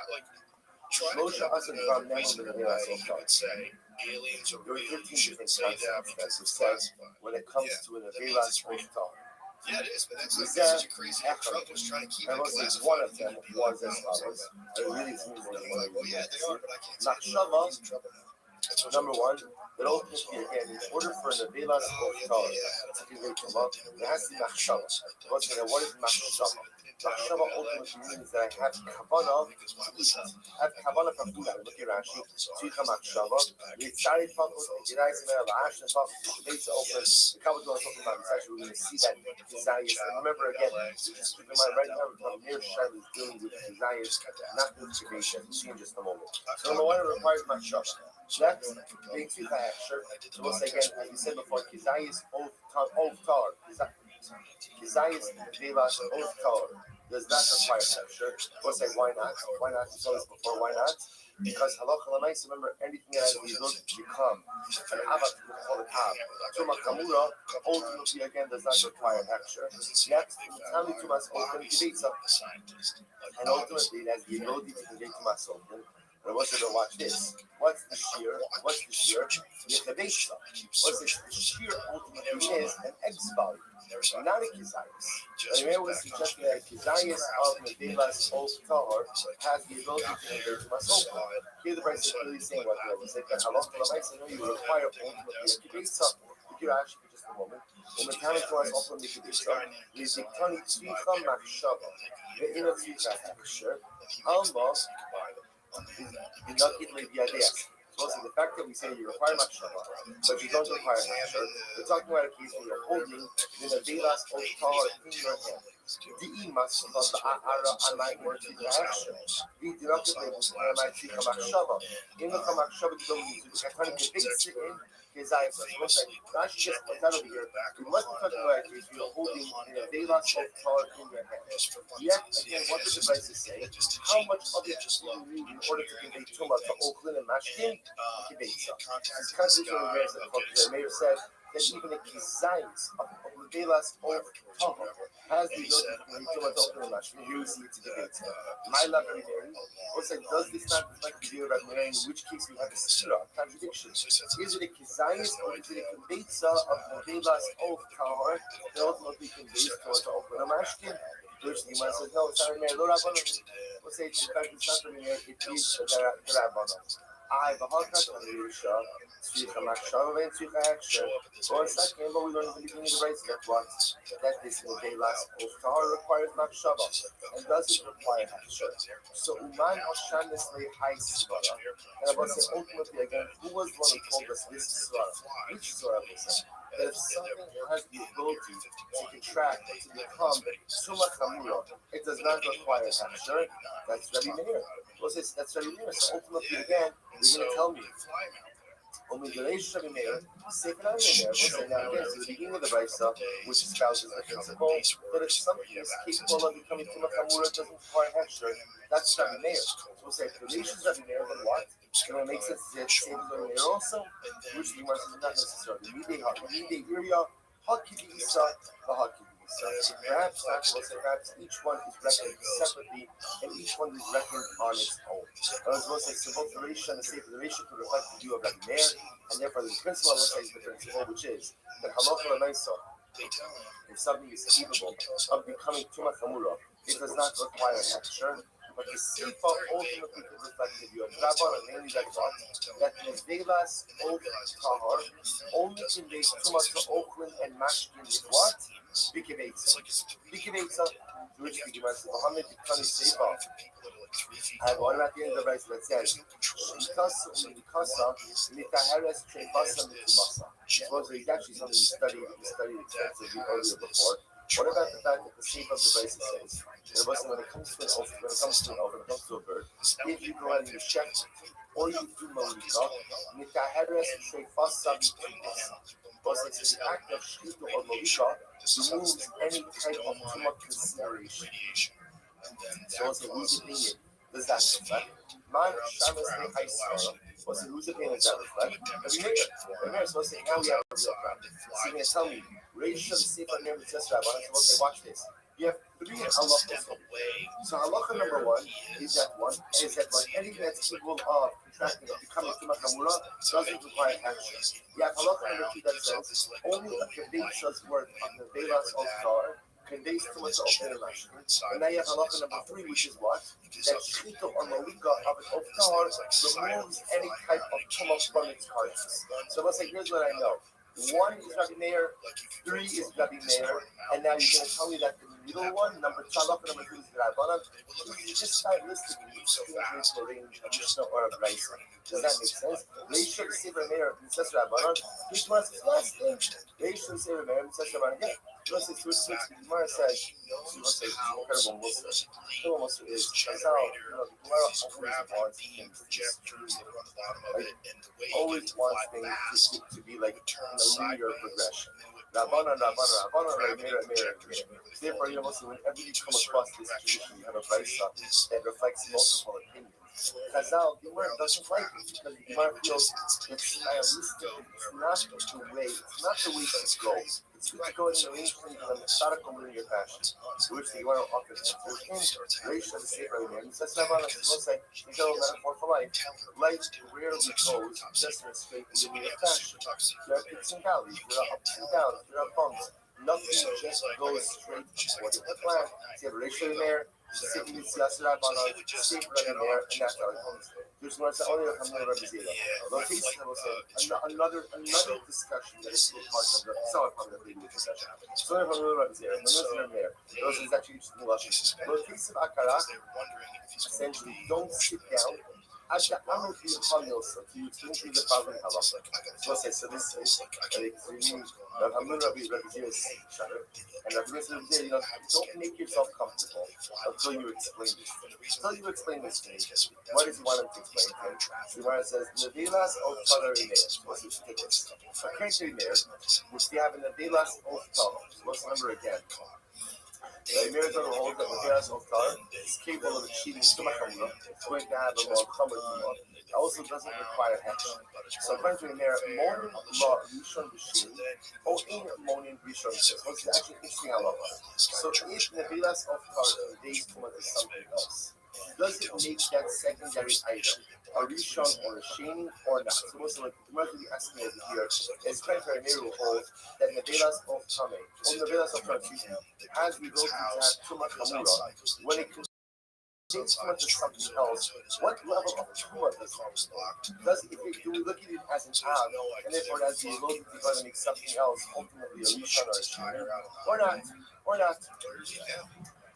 to say aliens are real. You shouldn't say that because it's classified. When it comes to an Avelas or Tar. Yeah, it is, but that's such a crazy. Trump was trying to keep it classified. One of them was as follows. I really think well, yeah, they are, but I can't say number one, it ultimately again, in order for an Avelas or Tar to convey Tumah, there has to be Machshava. What is Machshava? Machshava ultimately means that I have Kavanah to eat. I have Kavanah from food. Look at Rashi. Tzricha Machshava. Yitzari Pakos, Yirai Semer, La'ash, and Pakos, the base open. The Kabbalah is talking about this. Actually, we're going to see that Kizayis. And remember again, just keep in mind, right now, Mir Shail is dealing with Kizayis, not with Kizayis. We'll see in just a moment. So number one, it requires Machshava. That's being Tzricha Hechsher. So we'll say again, as we said before, Kizayis, oath, Tar. Kizayis Devas Tar does not require texture. We'll say why not? Why not? We told us before. Why not? Because halacha l'maisa, remember, anything that has the ability to become an avat, we call it ab. Tuma kamura, ultimately again does not require texture. Next, tami tumas open kibitza, and ultimately it has the ability to convey tumas open. But what's it to watch this? What's the shear? What's the shear? Yechebetza. What's the shear ultimately is an X value, not a kizayis. The Rebbe was suggesting that a kizayis of Medevas Ol Tahor has the ability to convey tumas open. Here the price is clearly saying what the Rebbe said, that halacha l'maisa, you require ultimately a kibetza. If you're actually for just a moment, ומתאמת tumas open mikibetza, לזיktani tzvicha machshava, ve'ina tzvicha hechsher, alma, so the fact that we say you require machshava, but you don't require hechsher, we're talking about a case where you're holding the velas of tar in your hand. The must from the ara anai or to the hechsher. The directed labels are my tzika machshava. In the machshava, you don't use it. I kind of debate it in his eyes. Rashi just put that over here. We must be talking about a case where you're holding the velas of tar in your hand. Yet again, what the devices say? How much of it do you need in order to convey tuma to Oakland and Mashkin? Kibetza. This country the mayor said that even a kizayis of the velas of tar has the ability to convey tuma to Oakland and Mashkin. Here we see it's a Kibetza. My love, Mary, also does this not reflect the view of Rabbi, in which case we have a sira, contradiction? Is it a kizayis or is it a Kibetza of the velas of tar that ultimately conveys tuma to Oakland and Mashkin? Which the man says, no, it's not a mayor. We'll say, in fact, it's not the mayor, it is the Rabbanon. I have a hard time on the Yerusha, Tzvicha Machshava, and Tzvicha Hechsher. Or a second, but we learned at the beginning of the race that what? That this Velas of Tahar requires Machshava, and doesn't require Hechsher. So, Uman Hashanis Le Hai Svara. And I want to say, ultimately, again, who was the one who told us this Svara? Which Svara was it? That if something has the ability to contract, to become Summa Chamura, it does not require Hechsher. That's Rabbi Meir. Well, that's Rabbi Meir. So ultimately, again, you're going to tell me, Omidalesh Rabbi Meir, Sefer Rabbi Meir, we'll say now again, so the beginning of the Brisa, which espouses the principle that if something is capable of becoming Summa Chamura, it doesn't require Hechsher. That's Rabbi Meir. So we'll say, if the relation is Rabbi Meir, then what? And it makes sense that same as Rabbi Meir also, which the Gemara says not necessarily. We need a area, Hakidi Isa, the Hakidi. So perhaps not, we'll say perhaps each one is reckoned separately and each one is reckoned on its own. As we'll say, so both the ratio and the state of the ratio could reflect the view of Rabbi Meir, and therefore the principle we'll say is the principle, which is that halacha l'maisa, if something is capable of becoming tuma chamura, it does not require hechsher. But the Sifa ultimately could reflect the view of Rabbi, and mainly that thought that Nevelas of Tahar only conveys tuma to Oakland and Mashkin with what? Bikibetza. Bikibetza, to which the Gemara says, Muhammad Bikani Sifa. I have one at the end of the verse that says, Mikasa, Mitahares Trefasa Mitumasa. So it's actually something we studied extensively earlier before. What about the fact that the shape of the brace says that when it comes to a bird, if you go ahead and you check or you do malika, mitahares shreifasa mitumasa. But it's the act of shkita or malika removes any type of tuma consideration. So what's the whose opinion does that reflect? Man shamas lechaisara. What's the whose opinion does that reflect? Rabbi Meir is supposed to say, now we have a real problem. So you're going to tell me, Reish of Sefer Never Test Rabbi, and so say, watch this. You have three halachas. So halacha number one is that anything that's capable of contracting or becoming tuma chamura doesn't require action. You have halacha number two that says only a kibetza's worth of the velas of tar conveys tuma to open and mashkin. And now you have halacha number three, which is what? That shchita or malika of an of tar removes any type of tuma from its carcass. So let's say, here's what I know. One is Rabbi Meir, three is Rabbi Meir, and now you're going to tell me that the middle one, number two is Rabbanan. Just stylistically, it's strange to arrange a Mishnah or a Brisa. Does that make sense? Ratio to Sefer Meir, Mitzvah Rabbanan. Which one is last thing? Ratio to Sefer Meir, Mitzvah Rabbanan. Again, let's say switch. The Gemara says, let's say incredible Musa. Incredible Musa is Chazal. The Gemara always wants things to be like in a linear progression. Rabbanan, Rabbi Meir. Therefore, you know, whenever you come across this tradition, you have a brisa that reflects multiple opinions. Chazal, the Gemara doesn't like it because the Gemara feels it's stylistic. It's not the way. It's not the way to go. It's good to go in the arrangement in a methodical linear fashion, which the Gemara offers. Reish of the Sefer Rabbi says, "Rabbanan, we'll say, you know, a metaphor for life. Life rarely goes just in a straight linear fashion. There are peaks and valleys. There are ups and downs. There are bumps. Nothing just goes straight according to plan. So you have a ratio in there, sitting with Siyasir Rabbanan, sitting right in there, and that's how it comes. There's one that's only a Rabbi Zera. Another discussion that is still part of the solid part of the previous discussion. So Rabbi Zera, those is actually interesting lessons. But case of Akara, essentially, don't sit down. Actually, I'm going to be a Hamil, so you explain the following halacha. So this is Rabbi Zera's shadow. And Rabbi Zera, you know, don't make yourself comfortable until you explain this. Until you explain this to me, what does he want him to explain to him? The Gemara says, Nevilas of Tadar Imeir. What's the tickets? According to Imeir, which they have in Nevilas of Tadar. What's the number again? The Imeir don't hold that Nevilas of Tadar is capable of achieving Tumah Chamura. It's going to have a more Chamur Tumah. It also doesn't require action. So according to Imeir, Monin La Rishon B'Shin, or in Monin Rishon B'Shin. What's actually interesting halacha. So if Nevilas of Tadar conveys Tumah to something else, does it make that secondary item a rishon or a sheni or not? So most of the commercially asking over here is contrary to hold that nevelas of tame, or nevelas of tame, as we go to have tumah chamura, when it contains tumah to something else, what level of tumah does it make? Do we look at it as an av, and therefore as we look at to make something else ultimately a rishon or a sheni, or not?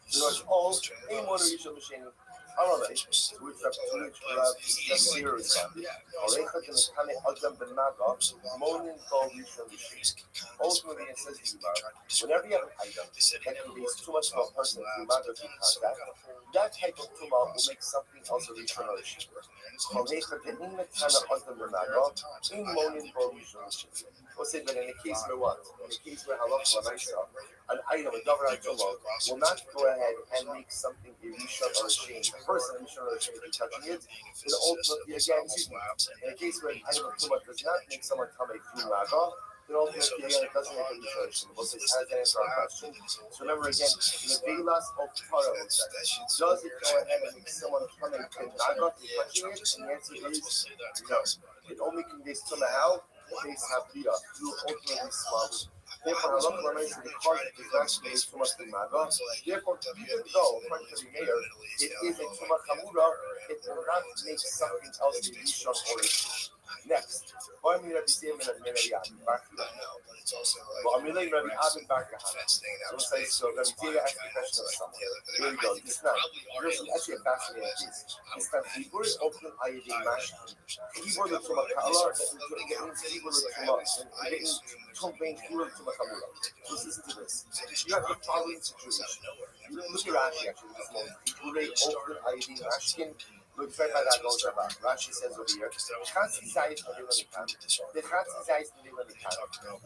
So it's all a motor rishon machine. Which ultimately it says whenever you have an item that conveys too much of a person to matter to contact, that type of tumah will make something else a rishon or a sheni. We'll say that in the case where what? In the case where halacha l'maisa, an item, a davar tumah, will not go ahead and make something a rishon or a sheni. The person a rishon or a sheni touching it, will ultimately again, in a case where an item of tumah does not make someone come a through maga, then ultimately again it doesn't make a rishon or a sheni. We'll say, how does that answer our question? So remember again, the velas of Torah, does it go ahead and make someone come a through maga touching it? And the answer is no. It only conveys tumah how? Face habriya, through ultimately swallowing. Therefore, halacha l'maisa, because it is actually made too much in maga, therefore, even though, according to the mayor, it is a tumah chamura, it will not make something else a rishon or a sheni. Next, why am I Rabbi Zera and Rabbi Bar Kahana? Well, I'm relating Rabbi Abin Bar Kahana. So Rabbi Zera asked the question of someone. Here we go. This time, there's actually a fascinating piece. This time, Chibur is open ayedi mashkin. Chibur the tumah kala, getting Chibur the tumah, getting tumah Chibur the tumah chamura. So listen to this. You have the following situation. You look at Rashi actually this moment. Chibur open ayedi mashkin. Look right by that goes about. Rashi says over here, Chatzi Zayis Nedilan the Chatzi Zayis Nedilan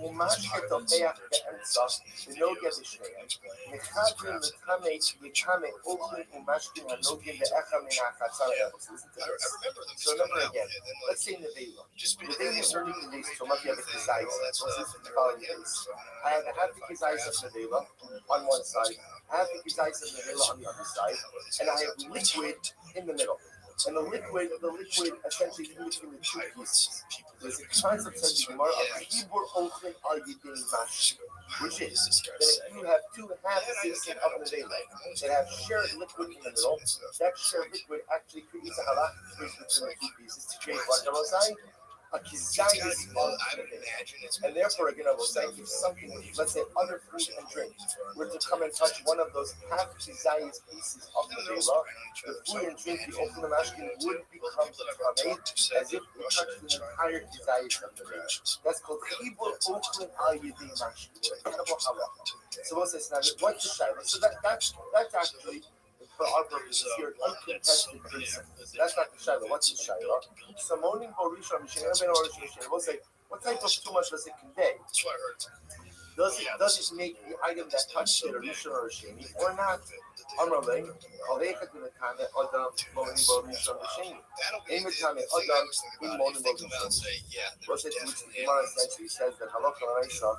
Umash Ketopea Be'erza, the Nogia B'Shneim, Mechadrim L'Kame Open Umashkin HaNogin Be'echa Min HaChatzar Eros. Listen to this. So remember again, let's say Nevela. Nevela is only conveys to Mafia B'Kizayis. Let's listen to the following case. I have half the Kizayis of Nevela on one side, half the Kizayis of Nevela on the other side, and I have liquid in the middle. And the liquid essentially in between the two pieces. There's a concept said in Gemara of Chibur Ochen Al Yidei Mash, which is that if you have two halves of Nevela that have shared liquid in the middle, that shared liquid actually creates a halach between the two pieces to create what Rabbi a kizayis of Nevela. And therefore, again, I will say if something, let's say other food and drink, were to come and touch one of those half kizayis pieces of Nevela, the food and drink, the open mashkin, would become tamei as if we touched the entire kizayis of Nevela. That's called chibur open al yidei mashkin. Incredible halacha. So we'll say, now, what's the shayla? So that's actually, for our purposes here, uncontested reason. That's not the shayla. What's the shayla? So monin or rishon, we'll say, what type of tumah does it convey? does it make the item that touched it a rishon or a sheni or not? Amrle, alecha to the kame adam monim bo rishon sheni. Ema kame adam in monim bo rishon. Rothschild, which the Gemara essentially says that halacha l'maisa,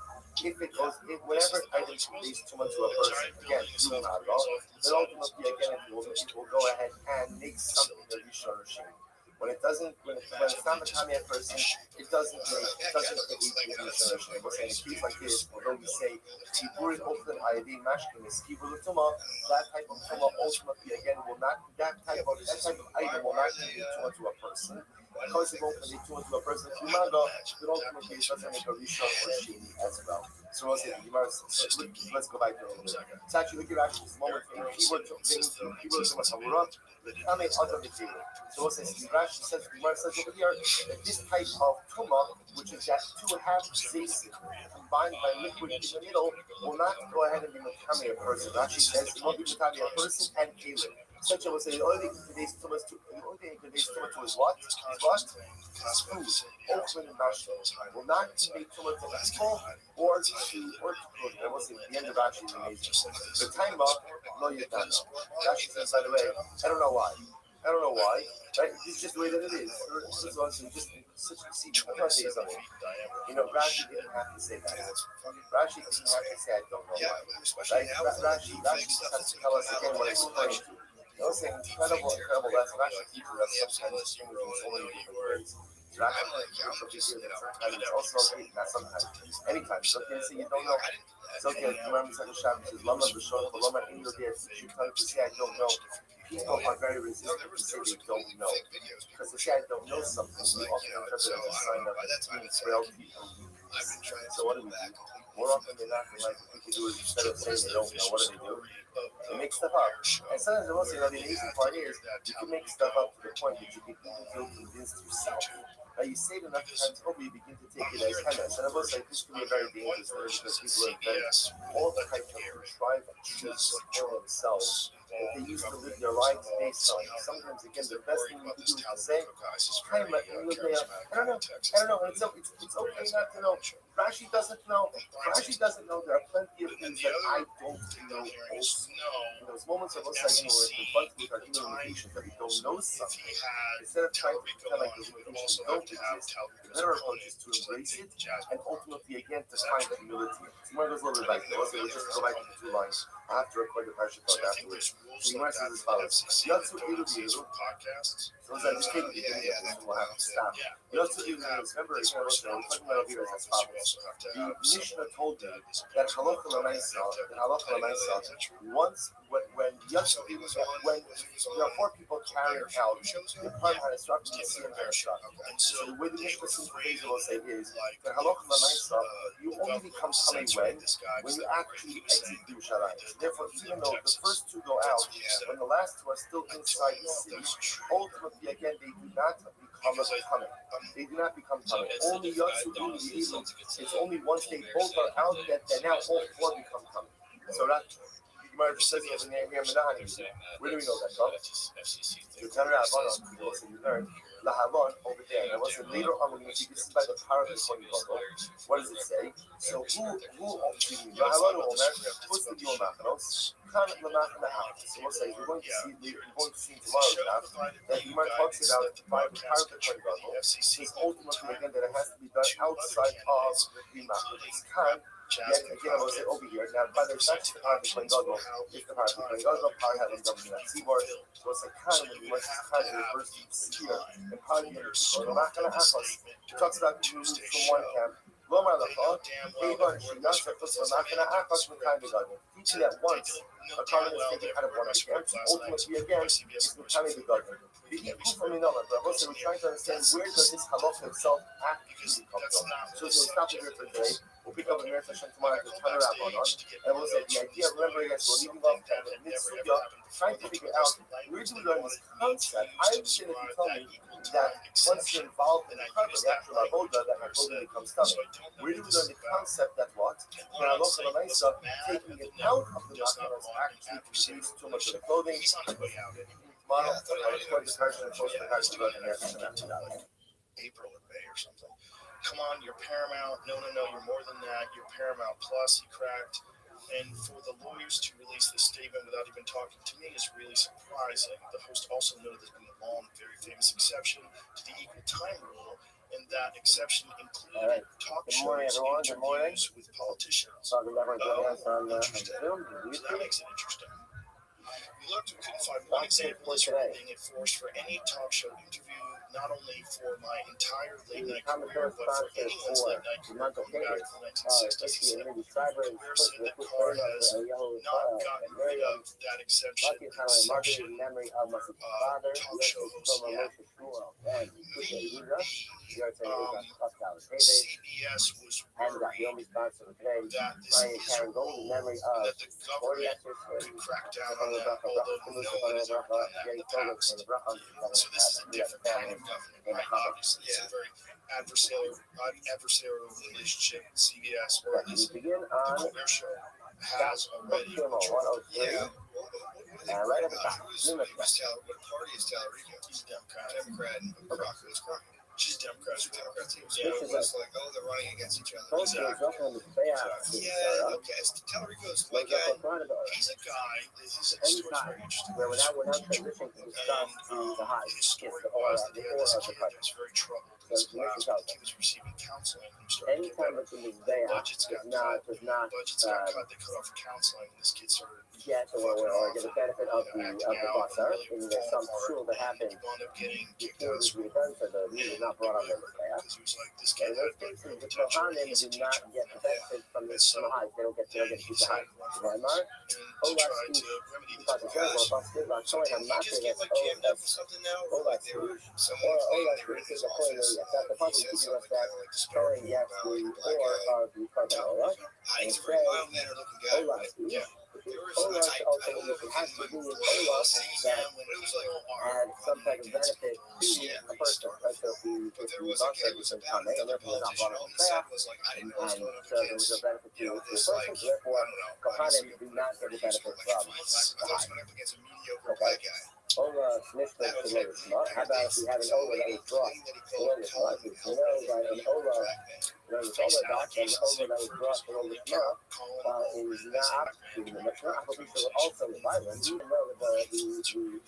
if it goes, whatever item conveys tuma to a person, again, through mago, then ultimately again it will go ahead and make something a rishon or sheni. When it doesn't, when it's not a Tamiya person, it doesn't make a rishon. It was saying a case like this, although we say Tiburin Open Ayadi Mashkin is Kibur Tuma, that type of Tuma ultimately again will not, that type of item will not convey tuma to a person. Because it won't convey tuma to a person through mago, but ultimately it doesn't make a rishon or sheni as well. So we'll say let's go back to it a little bit. So actually look at this moment in Kibur Tuma Kame Adam B'Teilu. So we'll say Rashi says, Gemara says over here that this type of tuma, which is that two halves combined by liquid in the middle, will not go ahead and be Makame a person. Rashi says it won't be Makame a person and Keilu. Such I will say the only thing today's tuma is what? Food. Open and mashal. Will not convey tuma to people or to clothing. I will say the end of Rashi is amazing. The time up, no yadana. Rashi says, by the way, I don't know why. Right? It's just the way that it is. It's also just such a see. I'm trying to say something. You know, Rashi didn't have to say that. Rashi didn't have to say I don't know why. Right? Rashi just has to tell us again what it's referring to. You know, saying incredible lesson. Rashi teaches us sometimes things in so many different ways. Rashi also not sometimes. Anytime. It's okay to say you don't know. It's okay. Remember second Shabbat says Lama B'Shon Lama in your day. You tell to say I don't know. People are very resistant to say they don't know. Because to say I don't know something, we often interpret it as a sign of being frailty and weakness. So what do? More often than not, like people do is instead of saying they don't know, what do? They make stuff up. And sometimes also, the amazing part is you can make stuff up to the point that you can even feel convinced yourself. Now you say it enough times, hopefully you begin to take it as hemes. And I will say this can be a very dangerous thing because people invent all types of contrived truths for themselves that they used to live their lives based on. Sometimes, again, the best thing you can do is to say, I don't know. And it's okay not to know. Rashi doesn't know. There are plenty of things that I don't know also. In those moments of us, we're confronted with our human limitations that we don't know something. Instead of trying to pretend like those limitations don't exist, the better approach is to embrace it and ultimately, again, to find humility. So one goes a little bit like this. We'll just go back to the two lines. I have to record the parsha talk afterwards. So you might say as follows. Yatsu Ilu Bilu. So as I just take the beginning of this, we'll have to stop. Yatsu Ilu Bilu. Remember, we're talking about here as follows. The Mishnah told me that halacha l'maisa, once when Yatsu Ilu, when there are four people carrying out the part had instructed to see in their instruction. So the way the Mishnah seems to will say is that halacha l'maisa, you only become coming when you actually exit Yerushalayim. Therefore, even though the first two go out, when the last two are still inside the city, ultimately, again, they do not become coming. They do not become coming. Only Yatsu Ilu Bilu, it's only once they both are out that now all four become coming. So that Gemara just says over here, where do we know that from? You learn Lahavon over there. And I was later on when you see this is by the power of the Kohen Gadol. What does it say? So who Lahavon Omer, who's the deal Machanos? So we'll say we're going to see tomorrow now that Gemara talks about by the power of the Kohen Gadol. Says ultimately again that it has to be done outside of the Machanos. Yet again, I will say over here. Now, by the time the power of the Kohen Gadol, if the power of the Kohen Gadol, power having done in that seaboard, so it's like kind when you want to kind of reverse the seer and power of the people. Not going to happen. It talks about being moved from one camp. Lomar Lachon, Avon, Shiyasa, not going to happen from kind of Gadol. Teaching that once, a carbon is taken out of one camp. Ultimately, again, it's the kind of the Gadol. The equal from another, but also we're trying to understand where does this halacha itself actually come from. So we'll stop it here for today. We'll pick up a Mir Hashem tomorrow at the Tanur Rabbanon, and we'll say the idea of remembering us, we're leaving off kind of mitzvah, trying to figure out where do we learn this concept. I understand if you tell me that once you're involved in the carbon, the actual avoda, that avoda becomes stomach. Where do we learn the concept that what? When I look at the Mesa, taking it out of the machanos actually conveys too much of the clothing. Tomorrow, I'll record the person and post the person about the Mir Hashem after that. April or May or something. come on, you're paramount. No, you're more than that. You're paramount plus, he cracked. And for the lawyers to release this statement without even talking to me is really surprising. The host also noted there's been a long, very famous exception to the equal time rule, and that exception included talk shows, interviews with politicians. Interesting. So that makes it interesting. We looked, we couldn't find one example of this rule being enforced for any talk show interview, not only for my entire late night career, but for anyone's late night career going back to the 1960s. He said, Ware said that Carr has not gotten rid of that exemption section talk show hosts yet. Maybe CBS was worried that this is a rule that the government could crack down on that, although no one has ever done that in the past. So this is a different kind of government, right? Obviously, it's a very adversarial relationship with CBS, or at least the Colbert Show has already. Yeah. Right at the top. What party is Tallarico? He's a Democrat, and Crocker is Crocker. She's Democrat too. So it was like, oh, they're running against each other. Exactly. Yeah, okay. Tallarico's my guy. He's a guy. His story's very interesting. And his story was that he had this kid that was very troubled in his class when he was receiving counseling. Anytime it's in the budgets got cut. They cut off counseling, and this kid started get or get the benefit of the buzzer in some school that happened before the event, so the media is not brought on their staff. And those cases, the Kohanim do not get the benefit from the high. They don't get to the high. Remember? To try to remedy this problem. I'm not saying that's jammed up for something now, or like they were someone claimed they were in his office. He said something kind of like disparaging about like a black guy. He's a very mild-mannered looking guy, right? Yeah. There was I don't know if it has to do with that had some type of benefit to a person. Right? So but there was a kid who was about another politician. All he said was like, I didn't know what's going on with kids. There was a benefit to the this person, like, therefore, I don't know. Kohanim do not get the benefit from I thought it was going up against a mediocre black guy. Ola Smith was the lowest mark. How about if we have an Ola that was brought the lowest mark? We know that an Ola, when it's Ola back, and Ola that was brought the lowest mark is not the Mishnah. I believe so also the Bible. Even though the owners do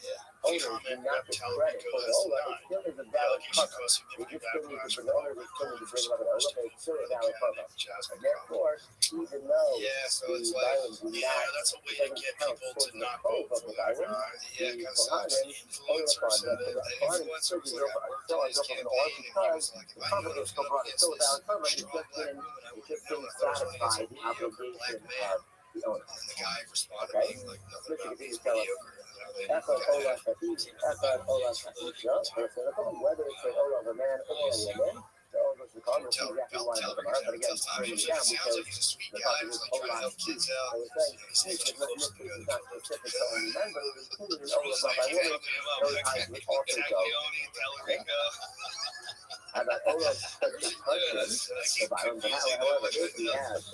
not get credit for the Ola, it still is a valid cover. We just still need to, the owners still need to bring up an Ola, but it's still a valid cover. And therefore, even though the Bible do not, that's a way to get people to not vote for the Bible. Yeah, kind of sucks. The influencer said it. The influencer was like, I worked on his campaign, and he was like, if I knew I was going up against this strong black woman, I wouldn't know if I was going against a mediocre black man. And the guy responded being like, nothing about me is mediocre. That's what Ola Shafiq, whether it's an Ola of a man or a woman. But again, bring it down because the topic is Ola Shafiq. I was saying, this is not specific to only men, but it was included in Ola by women. Those highs would also go. And that Ola Shafiq the violence, however, if we have a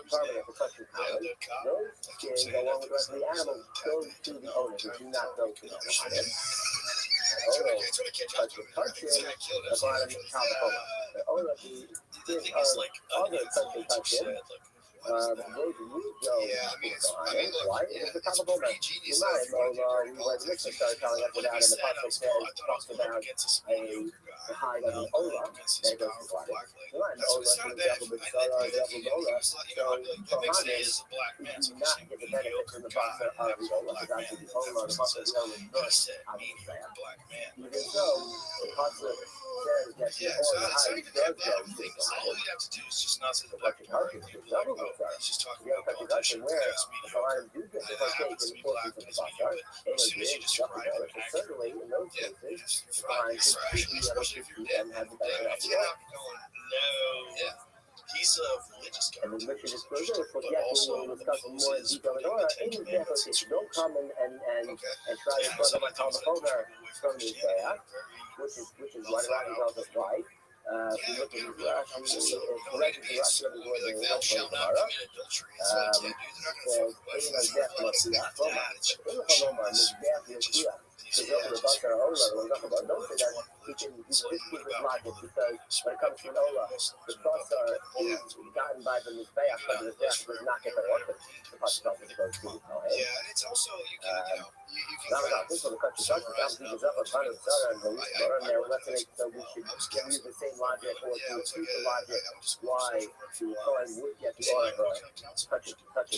permanent protection college, those kids, along with the rest of the animals, go to the owners, who do not go to the owners. The bottom is top of the Ola, the other touching touches. Those we go why? It's the top of the you might know when Nixon started telling us about in the podcast talks about a high level Ola that goes to water. You might know Ola, for example, but Ola, so Kohanim do not get the benefit from the buffer of the Ola, because actually the Ola, the buffer of the Ola is not obviously there. Even so, the Pasuk says that the Ola high does go to the all you have to do is just not say the black market. He's just talking about politicians as mediocre. That happens to be black, but it's mediocre. As soon as you describe it accurately, you're fine. Especially if you're dead. You're not going, no. Yeah. He's a religious guy. And then Richard Disclosure, but also we'll discuss more in detail. Don't come and try to put them on the folder from the Isaiah, which is what Rabbi tells us right. If you look at the Rashi, it's correct to Rashi every word in the Gemara. So, death must be not from us. Don't say that he can disprove his logic because when it comes to an Ola, the Basar is gotten by the Mizbeach, but the Mizbeach does not get the order. The Pasuk also goes to Yeah, and it's also you can now, this one, the country does the Dhamma is up a ton of Sarah and the Leader, and they're listening, so we should use the same logic or to refute the logic why the Kohen would get the order of country. Now, the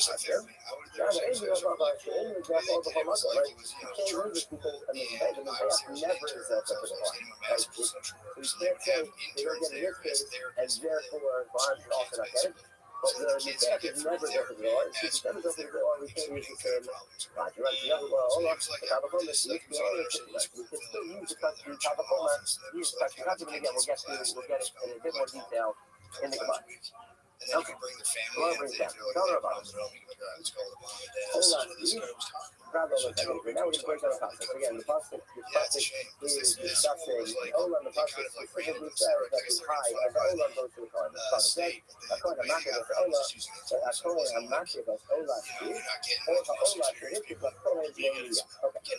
Asian of Asian is all the whole muscle, right? You can't use it because the Mizbeach never is up to the Kohen. Right? So you can't say they don't get in this case, and therefore Barnes is also not getting it. But the Mizbeach is never going to the Lord. If it's never going to the Lord, we can't use the same logic. Right? The other well, hold on. The Tabakoma is we can still use the country Tabakoma, use the country. Not again, we'll get it in a bit more detail in the Gemara. And then you can bring the family in. Tell her about it. Hold on. Now we're going to break down the pasuk. Again, the pasuk is discussing Olam. The pasuk specifically says that the high of Olam goes to the Kohen. The pasuk says, "Kohen Amakir of Olam, Kohen Amakir of Olam, or Olam Shirikik of Kohen Yehuda." Okay,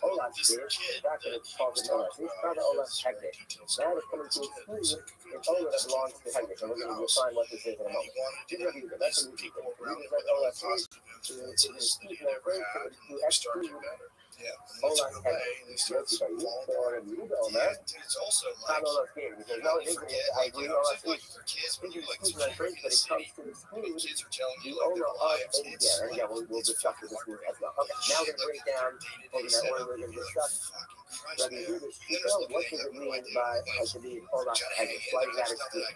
Olam Shirikik. That's what it's called in Olam. It's not the Olam Hegdish. That is coming to exclude the Olam that belongs to Hegdish, and we're going to define what this is in a moment. That's what we do. Olam Shirikik. To exclude Olam Hegdish. It's also Not Olam Shirikik. Because no, it isn't. I agree. Olam Shirikik. This is exclusion and praise, but it comes to exclude the Olam of Hegdish. And again, we'll discuss this as well. Okay, now we're going to break down in that order. We're going to discuss Rabbi Yehuda's Shita. What does it mean by to be Olam Hegdish? Why is that excluded?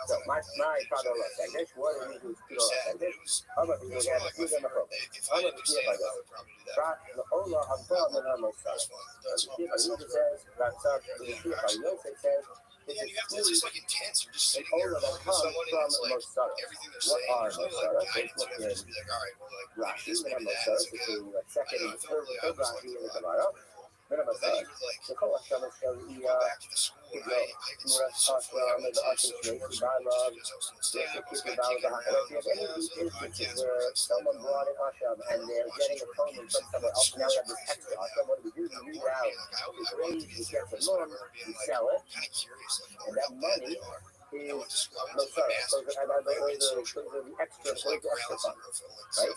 So my father Olam Hegdish. What does it mean to be Olam Hegdish? I'm going to see them I'm going to see if I go. The Olam Haba and Hamosar. The Yehuda says, the Yosef says, it's excluded an Olam that comes from Mosar. What are Mosar? Let's look in Rashi and Mosar. This is the second and third Rashi in the Gemara. The Kol Hashem is going to be where someone brought in Hashem and they're getting a phone from somewhere else. Now we have this extra Hashem. What do? We read out the grade, we get the loan, we sell it, and that money is so the extra fund, right?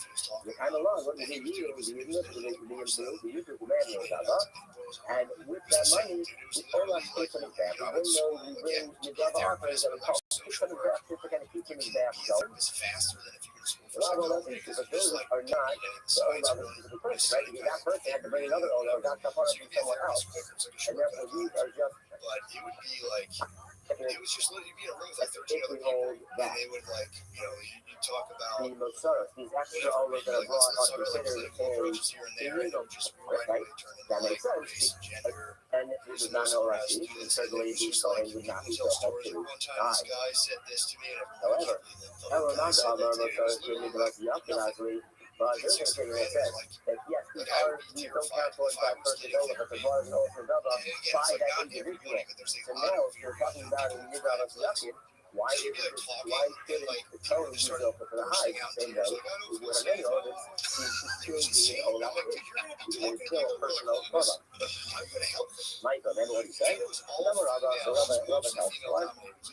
The kind of loan, what do you use? And with that money, we all have to take from his back. Even though we bring the double offers that are called, take from his back, just to kind of keep him in his back. So, a lot of all those things, but those are not the only other specific person, right? Because that person had to bring another owner or got stuff on it from somewhere else. And therefore, these are just. But it would be like. It was just literally be a room with like 13 other people, and they would like, you talk about the Mosaras, these extra owners that are brought are considered illegal, right? That makes sense. And this is not no Rashi, and certainly these Kohen would not be so hard to die. However, Elonaka of our Mosaras would need the rest of the Yakinazri. But there's a thing that says that yes, we don't count towards that person's owner, but the bar is also double by that individual. So now, if you're talking about in Yidra Yakin, why should the tone use up for the high? Same way, with what I know, it's still being owed up. It's still a personal product. Michael, then what he said? Remember, Rabbi helps.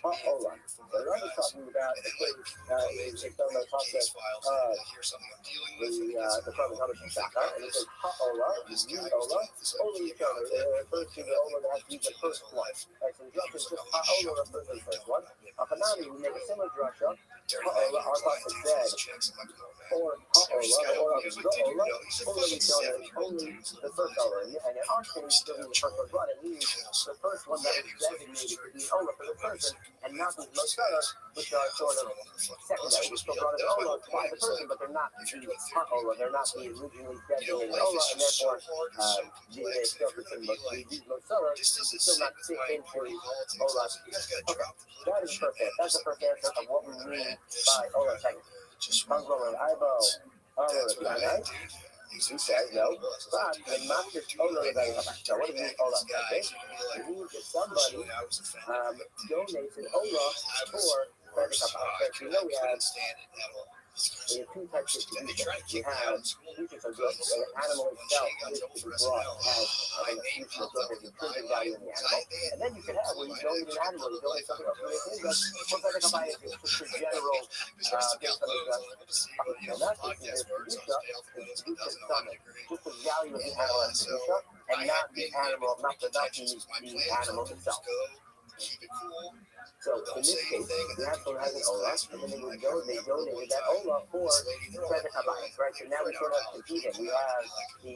Hold on. So Rabbi talking about the case, it's on the process of the problem coming from Shaka, and it says Ha'ola, Ola, only each other. It refers to the Ola that has to be the first one. Right, so the just Ha'ola refers to the first one. Apanami, we make a similar drasha. Ha'ola, our pasuk said, or Ha'ola, or Zo'ola, only each other, only the first Ola. And in our case, the first one brought it means the first one that is designated to be Ola for the person, and not the Mosara, which are sort of secondary. We still brought it Ola by the person, but they're not the Ola. They're not the originally designated Ola, and therefore they still consider these Mosara still not fit into Ola. Okay, that is perfect. That's the first answer of what we mean by Ola technically. Bungalow, eyeball, Ola, he says no, but the master Ola is very high. So what do you mean Ola? Okay, it means that somebody donates an Ola for the kapara. So we know we have We have two types of kedusha. You have kedusha of good, where the animal itself is to be brought as a kedusha of good, there's intrinsic value in the animal. And then you can have where you donate an animal, you donate something else. What's like a bias? It's just a general based on the and that's what is kedusha summon. Just the value of the animal as kedusha, and not the animal, not the animal itself. So in this case, the asshole has an olah, and then they donated that olah for tzedek habayis, right? So now we sort of confusing. We have the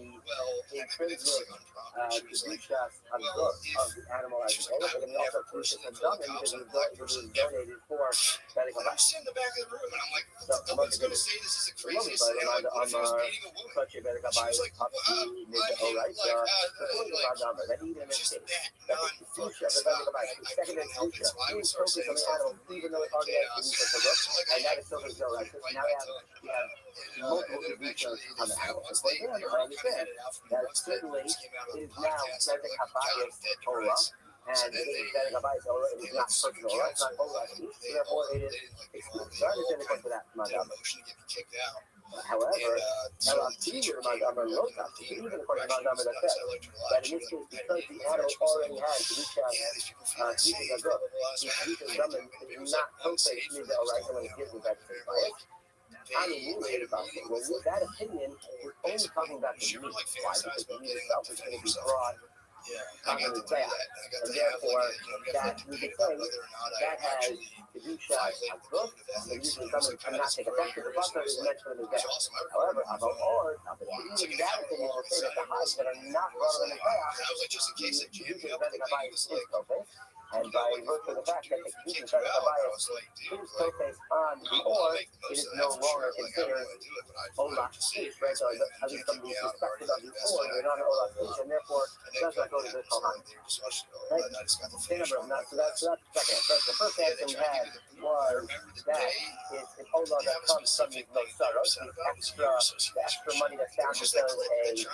intrinsic kedusha of the animal as an olah, but then we also have kedusha of damin because it was donated for tzedek habayis. So the most good is the lovely part on such a tzedek habayis up to mid olah. So then even in this case, that's the kedusha of the tzedek habayis, the secondary kedusha. Focus on the animal, even though it already has kedusha for good, and that is still going to go like this. Now we have multiple kedushas on the animal. And for them, I understand that certainly it is now tzedek habayis olah, and it is tzedek habayis olah. It is not personal olah. It's not olah. Therefore, it is excluded. So I understand the point for that, Madam. However, even according to Madam, that says that in this case, because the animal already has kedusha of good, the kedusha of damin is not kosei shmid olah when it gives it back to the bias. I mean, well, with that opinion, we're only talking about the meat. Why? Because the meat itself is going to be brought on the back, and therefore, that we can say that has kedusha of good, and usually someone cannot take effect. The pasuk is mentioned in the back. However, even that opinion will say that the hides that are not brought on the back, the kedusha of habayis is okay. And by virtue of the fact that the kedusha of habayis is focused on the or, it is no longer considered olah ish, right? So at least from the perspective of the or, you're not an olah ish, and therefore it does not go to the kohan. Right? So that's the second answer. The first answer we had was that it's an olah that comes from the mosaros, the extra money that's found because a asham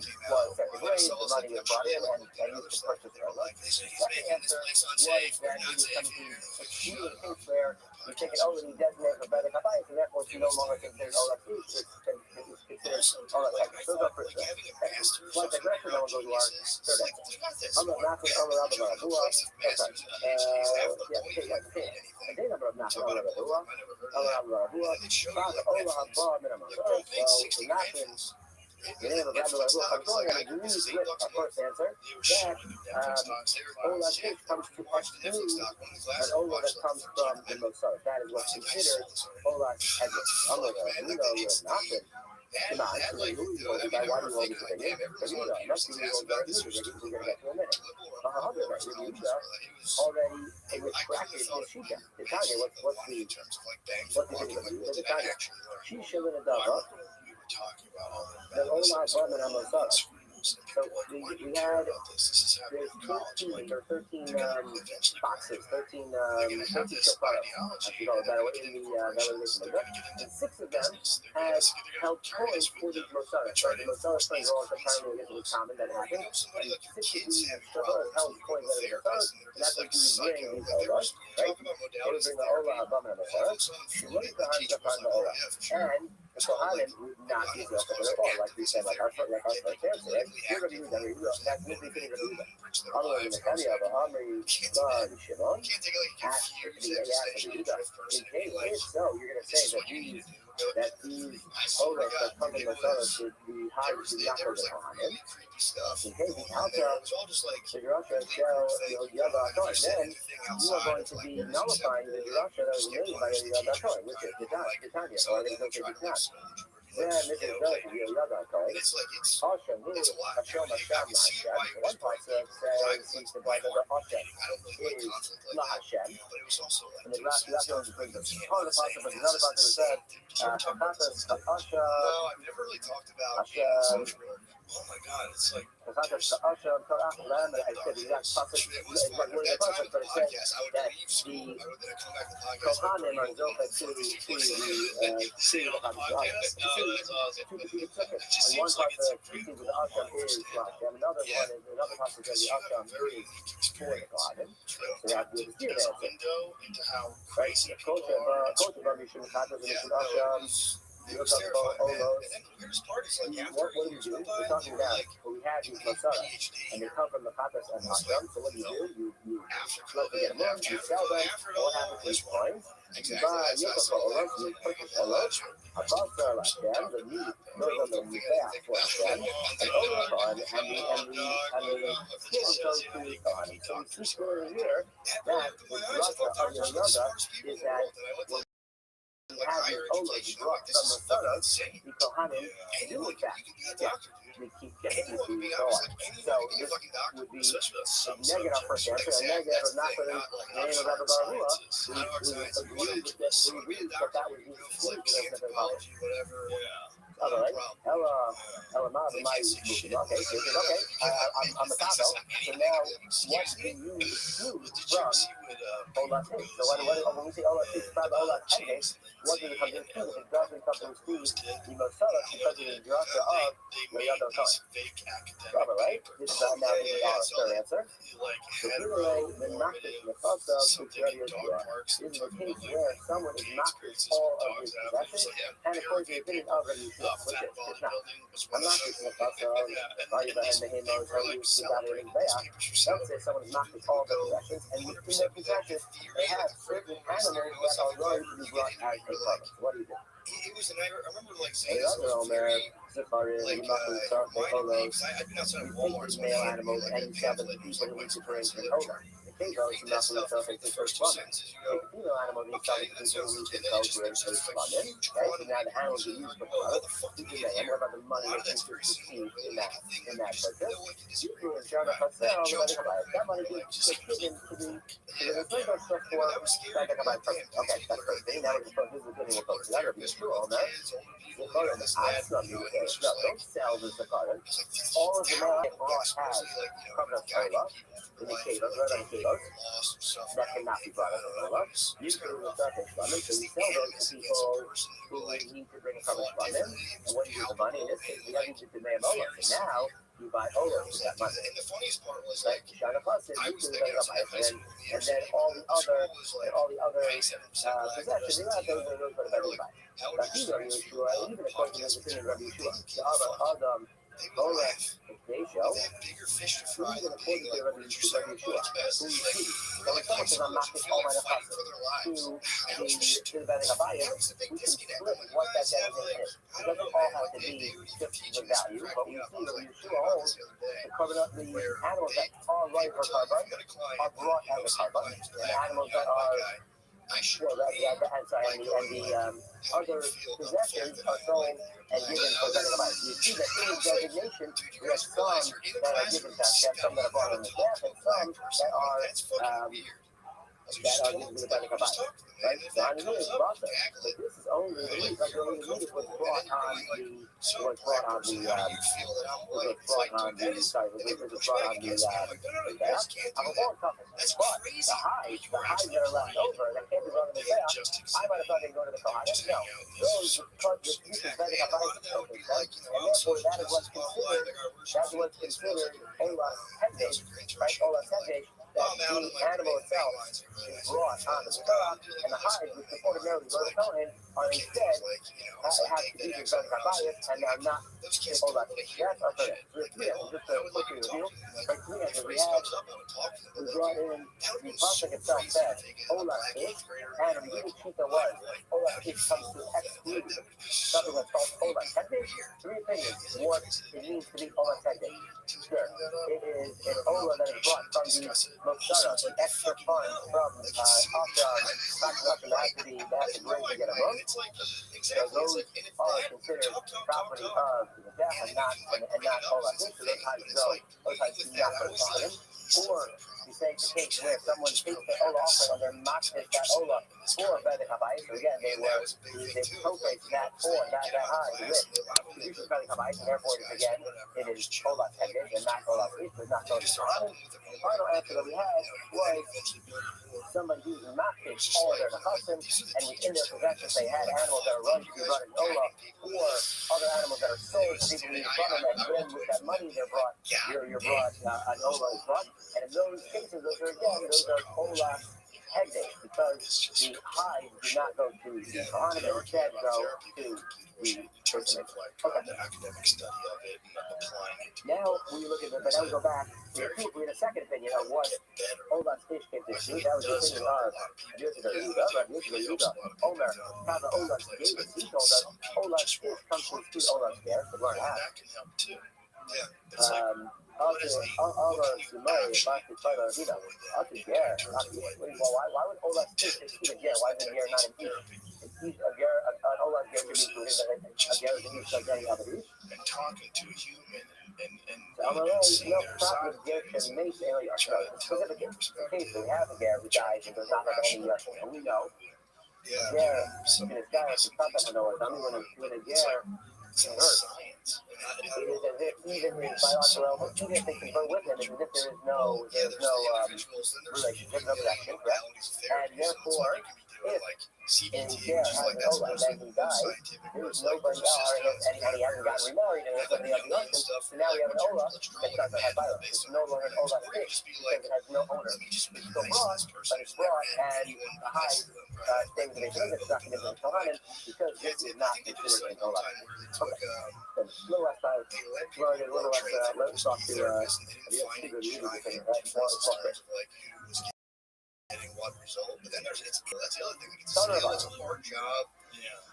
was set to grade, the money was brought in and used to purchase the olah. The second answer was that it is something extremely case where you take it over and you designate for tzedek habayis, and therefore it's no longer considered olah ish, it's considered olah ish. So that's our first answer. Once I correct it, then we'll go to our third answer. I'm not knocking olah rabba baradua. A day number of knocking olah rabba baradua. Olah rabba baradua. Father olah haba minimum. So knocking the name of Rabbi Rabbi, I'm going to agree with our first answer that olah ish comes to exclude an olah that comes from the mosaros. That is what's considered olah ish. I'm going to agree with knocking. Come on, why do you always say it? Because you know, not to you we're going to get to a minute. However, already retracted the shita. The Tanya, what's the thing of you? The Tanya. Shisha in a dava. The olah abundant on mosaros. So we had there's 13 boxes, 13 shofaros, I forgot that were in the revelation of God. And 6 of them had held coins for these mosaros. Right? The mosaros coins are also primarily common that happened. And 6 of these shofaros held coins that are mosaros, and that's what you would bring these olas, right? They would bring the olah abundant on mosaros. You look at the hands up on the olah, and the kohanim would not use the olah at all, like we said, like our first answer, right? You're going to use that, that's what we think of the otherwise, in the Kenya of Amri, God, Shimon, asked to be asked to do that. In case so, you're going to say that these olas that come from the source should be high to not go to Kohanim. In case the Alta, the Yerusha shall the other authority, then you are going to be nullifying the Yerusha that was made by the other authority, which is the Tanya, or they don't say the Tanya. Then this is relative to the other authority. Hashem, who is Hashem, Hashem. One part says since the Bible of Hashem is La Hashem, and the last one is part of the Pasuk, but another Pasuk said Hashem. Oh my God, it's like. I said the exact passage, exact word of the passage, but it said that the Kohanim are zocheh to the and one part of the Asham is Lashem, another one is another passage of the Asham is for the Kohanim. So you have to be the window into how right? crazy The people culture are. of Mishum Chatas and Mishum Asham. It was terrifying, man. And then the weirdest part is like after What do you do? We're talking about when we have these Masara, and they come from the Chatas and Asham. So what do? You let them get them on, you sell them. What happens to these coins? You buy Yukos for Olos, you purchase Olos. Above Lashem, the new goes on the Mizbeach for Lashem, and Olos on, and the skin goes to the Kohanim. So we see clearly here that the Drasha of the Yoga is that when we have the Olos brought from the Sotos, the Kohanim do in fact, we keep getting these going. So this would be a negative our first answer, a negative of not putting the name of Rabbi Baruch. We agree that that would be excluded as a college. All right. Ella, my movie. Okay, so okay. I'm a Taco. So now, what do you exclude from Ola Tig? So when we say Ola Tig from Ola Tig, what does it come to exclude? It doesn't come to exclude the Masala because of the Drasha of the other time. All right. This is now our third answer. So the Nakis Nefasa, which is the case where someone is Nakis all of his possessions, and according to the opinion of the Yeshua, which is not. I'm not just in the Nefasa, and the Hemos, how you see that in Be'ah. Let's say someone is Nakis all of their possessions, and within their possessions, they have certain animals that are going to be brought as a carbon. What do you do? It was a nightmare. I remember like saying this Like, was very, like, Polos, I've been outside you of Walmart, take these male animals and you sell them to people who need to drink and Polo. The Kegos, you not really sell them to first woman. Take the female animal and you sell them to people who need to go drink and woman. Okay, so now the animals are used for Polo. And what about the money that you receive in that purchase? You can return a hotel, that money is given to the Lego stuff for that purpose. Okay, that's first thing. Now we're just this is getting a close. That would be true, no? That's not the case. No, don't sell the Zakara. All of the money brought has come to Torah in the Kegos, right on the Kegos. That cannot be brought as a Torah. You can do the second Shlamim, so you sell those to people who need to bring a cover Shlamim. And what do you do with the money? In this case, we have to do the Olos. And now, you buy Olos with that money. And the funniest part was like, Shana Plus, and then all the other possessions, you know, those are those that everybody buy. Now, even according to the opinion of Rabbi Yeshua, the Adam, Olos, they show, even according to Rabbi Yeshua, who you see, so when someone says, I'm not this all my nefasa to the Beth Gabayim, we can split what that designation is. It doesn't all have to be just the value, but we see Rabbi Yeshua holds to cover up the animals that are right for carbon, are brought as a carbon, and the animals that are and the other possessions are sold and given for Beth Gabayim. You see that in the designation, we have some that are given to us, some that are brought on the death, and some that are given to the Beth Gabayim. Right? So I mean, it's process. But this is only the lead. Like the lead was brought on the the hides that are left over that can't be brought in the back. I might have thought they'd go to the Kohanim. No, those pieces that they have and therefore that is what's considered Ola Hedge, right? Ola Hedge. That the animal itself is brought on the Torah, and the hides, which would ordinarily go to the Kohen, are instead have to be the Gabayim, and are not all that. That's our third. So there's three answers, just a quick review. Like three answers, we brought in the pasuk itself said Ola Hedge, and the really cheaper was Ola Hedge comes to exclude something that's called Ola Hedge. Three opinions what it means to be Ola Hedge. Sure, it is an Ola that is brought from the Moksara, the extra fund from Russia that has to bring to get a book. So those are considered property of the death and not Ola Hedge. So those hides do not go to Kohanim. Or you say it's a case where someone takes the Ola offering and then mocks that Ola for Bedek Habayis. So again, they appropriate that for that high with Kedusha Bedek Habayis, and therefore it is Ola Teged and not Ola Ish, but not Ola Kohanim. The final answer that we had was somebody who's mocked it all their Nechasim, and within their possessions they had animals that are run to be brought in Ola, or other animals that are sold to people who brought them, and then with that money they're brought, you're brought, an Ola is brought, and in those cases, those are Ola Hegde, because the hides do not go to the Kohanim, and instead go to the person. Okay. Now, when you look at but now we go back, we had a second opinion of what Ola's fish came to do. That was the opinion of Yehuda, Omer, Kava Ola's Davis. He told us Ola's fish comes to speak Ola's there, to learn how. Why would Ola's fish eat a ger? Why is a ger not an eat? An Ola's ger to be food, and a ger is an eat like any other eat. And talking to a human and no problem with ger can make area. Specific case we have a ger who dies and does not have any and we know. Ger, in a guy has to contact with Noah. When a ger converts, it is as if even in biological elements, even if they convert with him, it's as if there is no relationship, no connection, correct? And therefore, if in ger has an Ola and then he dies, there is nobody else, and he hasn't gotten remarried, and there's somebody else in the ocean, so now we have an Ola that doesn't have violence. It's no longer an Ola fish because it has no owner. It's still brought, but it's brought, and the hide stays in the Kohanim, it's not considered in Kohanim, because this is not considered an Ola. Okay. So, a little less time, let's talk to what result, but then that's the other thing. It's a hard job.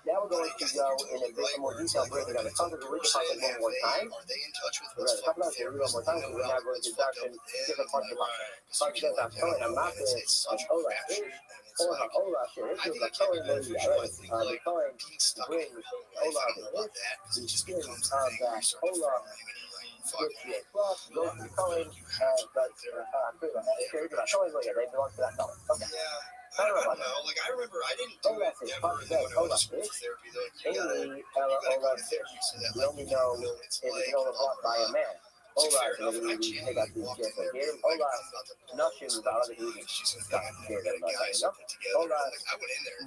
Now we're going to go in a bit more detail breaking down the concept of reading one more time. Are they in touch with We're going to talk about it one more time, so we're now going to introduction different parts of the concept. Parts of the concept, I'm not going to Ola ish, or Ola shir, this is a Kohen maybe, the Kohen brings Ola the skin of that Ola plus goes to the Kohen, but they belong to that Kohen. Okay. I don't know. Like, I remember I didn't do it ever. And then when I was in therapy, they're like, you gotta therapy. So that, we only know it's Ola brought by a man. Ola, and we take out these gifts. Like here, Ola, Nushim is our other reason. Ola,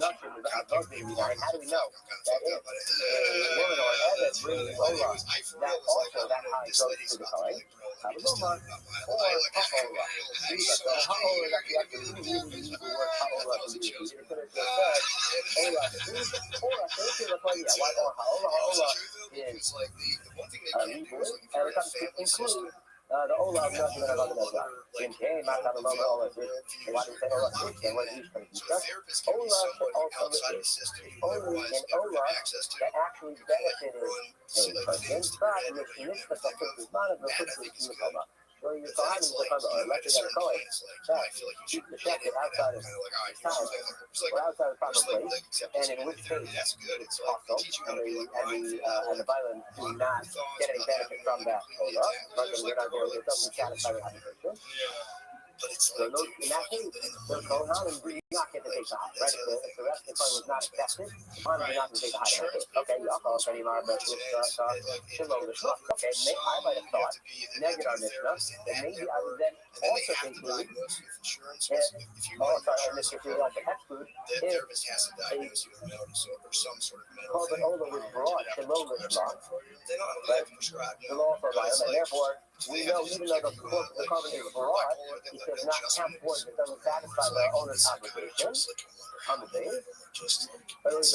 Nushim is our other reason. And how do we know that if a woman or an Evid brings Ola, that also that high goes to the Kohen? Or Ha'ola. So Ha'ola is actually really use the word Ha'ola to use. You could have just said Ola, Ha'ola is and it comes to include the Ola of nothing that about the Nazar. In Kane, not have a lower Ola. And why do we say Ola? And what is going to discuss? Ola should also is only an Ola that actually benefited a person. But in this mitzvah, it's not a mitzvah. Well, you're fine in the cover, or let's get a Kohen. Keep the shepherd outside of his time, or outside of the proper place, and in which case, it's also, and the violent do not get any benefit from that Ola, but we're not going to, it doesn't satisfy the habitation. So in that case, the Kohanim do not get to take the hide, right? If the rest of the Kohen was not accepted, the Kohanim do not get to take the hide. Okay, Yachal, Shanimar, Shiloh, the Shluch. Okay, I might have thought, negative our Mishnah, that maybe I would then also conclude, Mr. Field, like the pet food, if a Ola was brought, Shiloh, the Shluch, right? Shiloh for violence, and therefore, we know even though the carbon is broad, it does not count towards it doesn't satisfy the owner's obligation on the base. But it was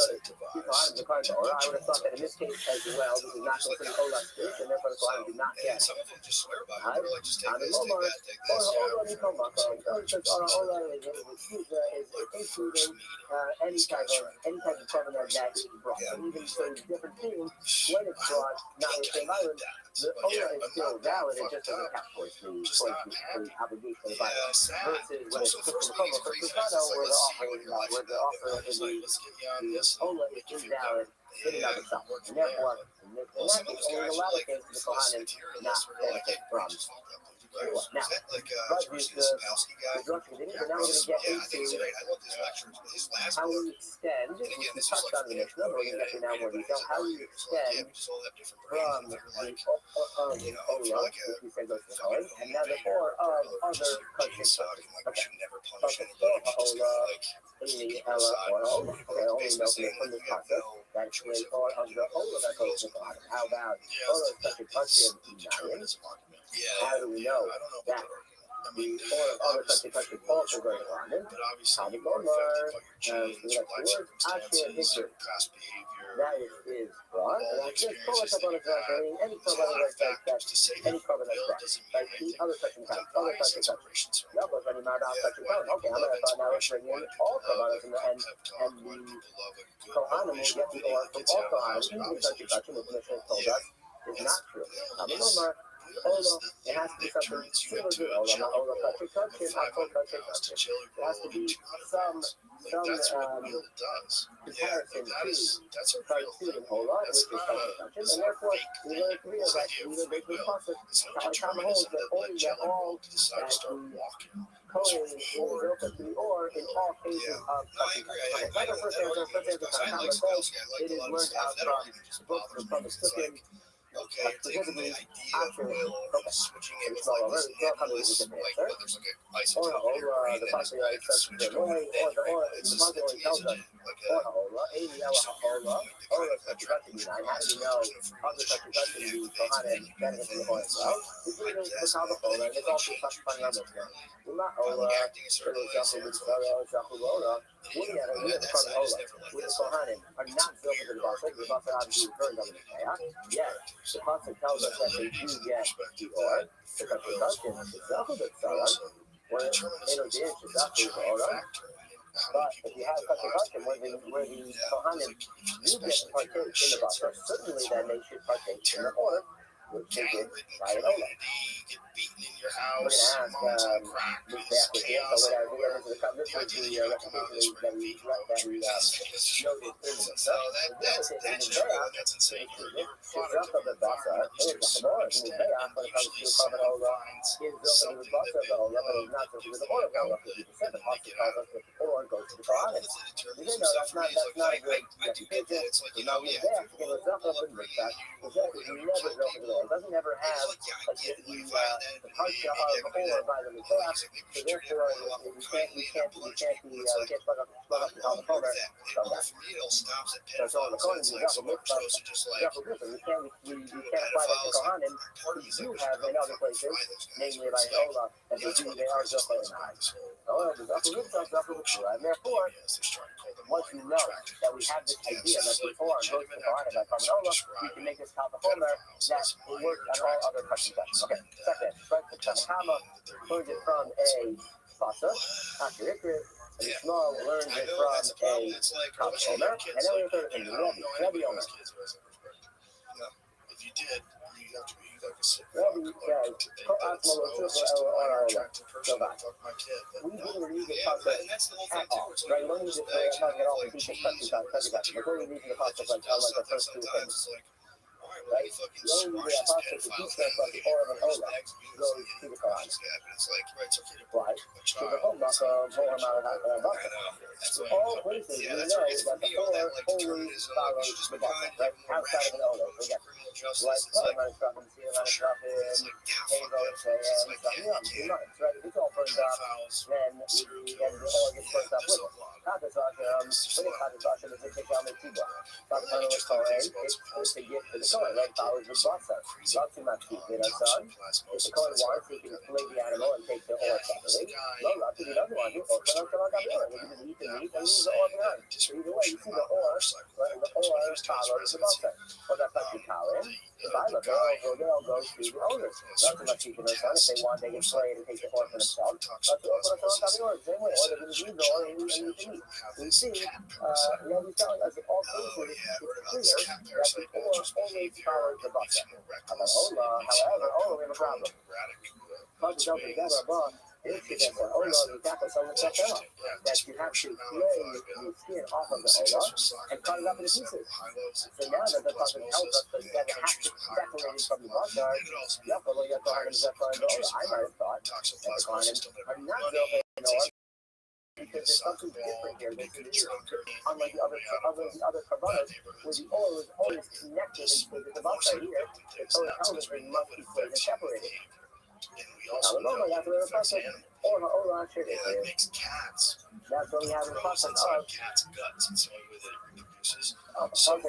the carbon Ola. I would have thought that in this case as well, this is not considered Ola fish, and therefore the Kohanim do not get some of them just swear by it. They're like, just take this, Ola is including any type of carbon that is brought. And even so different things, when it's brought, not with the violence, the Ola is still valid, it just doesn't count towards the obligation of the violence. Versus when it's put in the Koma, for Kusano, where the offer is the Ola is invalid in and of itself. And therefore, in that case, only in a lot of cases, the Kohanim not benefit from Now, but with the Rothschild, but now we're going to get into how we extend, which we touched on in the Mishnah, but we're going to get to now more detail, how we extend from the Ola, which we said goes to the Kohen, and now the or of other countries. Okay. Ola, in the Ella or Ola. Okay, only know from this process. That's the or of the Ola that goes to the Kohen. How about Ola is such a country of how do we know that the or of other countries also go to Kohen? How do we know that is wrong, and that's just pull us up on a doing any program like that, any program like that. Like the other section time, other section time. No, but when you're not out section time, okay, I'm going to find out bring in all programmers and the Kohanim will get the or from all Kohanim, even section section, which the Mishnah told us is not true. Now, remember, Ola, it has to be something similar to Ola, not Ola country country, not Ola country country. There has to be some comparison to Kartsuit and Ola, which is country country, and therefore we learn to realize that we learn basically Tom holds that only that all that the Kohen will go to the or in all cases of country country. Okay, like our first answer, Tom holds it is learned out from the book from the Sukkim. Specifically, after switching in with like this like where there's like a isotope or the possibility of switching the or the possibility tells us like a how do you know other countries the Kohanim benefit from the or itself? It's really just how the Ola, it's also touching on this one. Not Ola, for example, with Ola, we have the Ola, with the Kohanim are not built into the Basa, the Basa obviously is very government. Yes. The concept tells us that they do get the or, the country country, the Zachud Salah, where intervention is actually the Ola. But if you have country country where the Kohanim do get to partake in the Basa, certainly then they should partake in the or, which they did by an Ola. We're going to ask Luke back with him, so this is the reputation that we noted in the stuff. The other thing is the Zach of the Basa, and it's more in the Bayah when it comes to carbon Ola, is built with Basa of the Ola, but it's not just with the oil Ola, because the Pasuk tells us that the oil goes to the Kohanim. We didn't know that's not a good reputation. Now we're back to the Zach of the Basa. The Zach is never built with oil. It doesn't ever have the culture of or by the Mizrach, so therefore we can't plug up the Homer from that. So on the Kohanim, we can't apply that to Kohanim, who do have in other places, namely like Ola, and they are just like an eye. And therefore, once you know that we have this idea that before goes to the Kohanim by Ola, we can make this called the Homer that will work on all other questions. Okay, second, the Tanakama learns it from a Basa, after Ikrit, and Yishmael learns it from a Homer, and then we have third thing, Rabbi Omer. If you did, you have to be like a sick Rabbi says, we didn't read the concept at all. Right? We don't need to talk at all when people touch before we read the concept like the first two things. Right? The only way a concept to teach us about the or of an Ola goes to the Kohanim. Why? To the Homer, so all places we know that the or always follows the Basa, right? Outside of an Ola. Forget. Like, I'm going to drop in, I'm going to drop in, Hago, and right? It's all burned up, then the or gets burned up with it. Katasashim, is to take down the Tiba. Katasashim is to get to the Kohen, right? Follows the Basa. Lots of much people, son. If the Kohen wants, he can flay the animal and take the or separately. No, lots of he doesn't want to. He can eat the meat and leave the or behind. Either way, you see the or, right? The or follows the Basa. Well, that's not the Kohen. If I look, they all go to the owners. Lots of much people, son. If they want, they can flay and take the or for themselves. Lots of people on top of the or, same way. Or they can use the or and use the meat. We see, Rabbi telling us in all cases, it's clear that the or always follows the Basa. However, Ola, we have a problem. This is the Ola, the Daka, so the Takela. That you have to flay the skin off of the Ola and cut it up into pieces. So now that the Pasuk tells us that you have to separate it from the Basar, yeah, but when you have to have the Ola, I might have thought that the Kohanim are not Zohar Noah because there's something different here. This is unlike the other Karbanos, where the Ola is always connected into the Basar. Here, the Torah tells us they must be flayed and separated. Now, the moment after the Pasuk, or Ola should it makes cats. That's what we have in the Pasuk of Cat's guts. It's the only way that it reproduces. the Pasuk of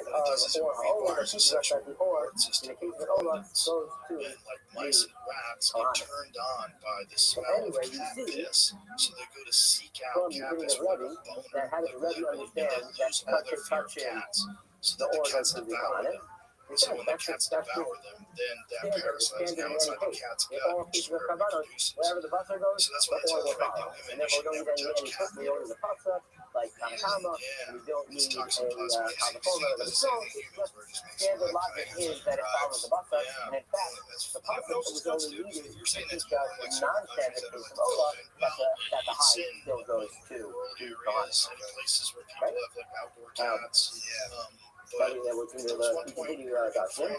Ola, the teaches us that the Or, in the case of Ola, goes to And like mice and rats get turned on by the smell of cat piss, so they go to seek out from the cat beginning piss of with a Rabbi, boner. that how does Rabbi understand that touching Cats, so the that the Or cats doesn't devour design it? them. So when the cats devour them, then that parasite is now inside the cat's It gut, all which is keeps the where it Karbanos, reproduces. wherever the Basar goes, So that's the why I Or tell will pregnant follow. women And you therefore, should we don't never need touch any cat cook, we don't need the pasta, like Tanakama, we don't need a Kalapoma, but it's all, it's just standard logic is that it follows the Basar, and in fact, the Pasuk was only needed to teach us the non-standard case of Ola, that the high still goes to the Kohanim. Places where people have like outdoor cats. But we'll continue Dustin.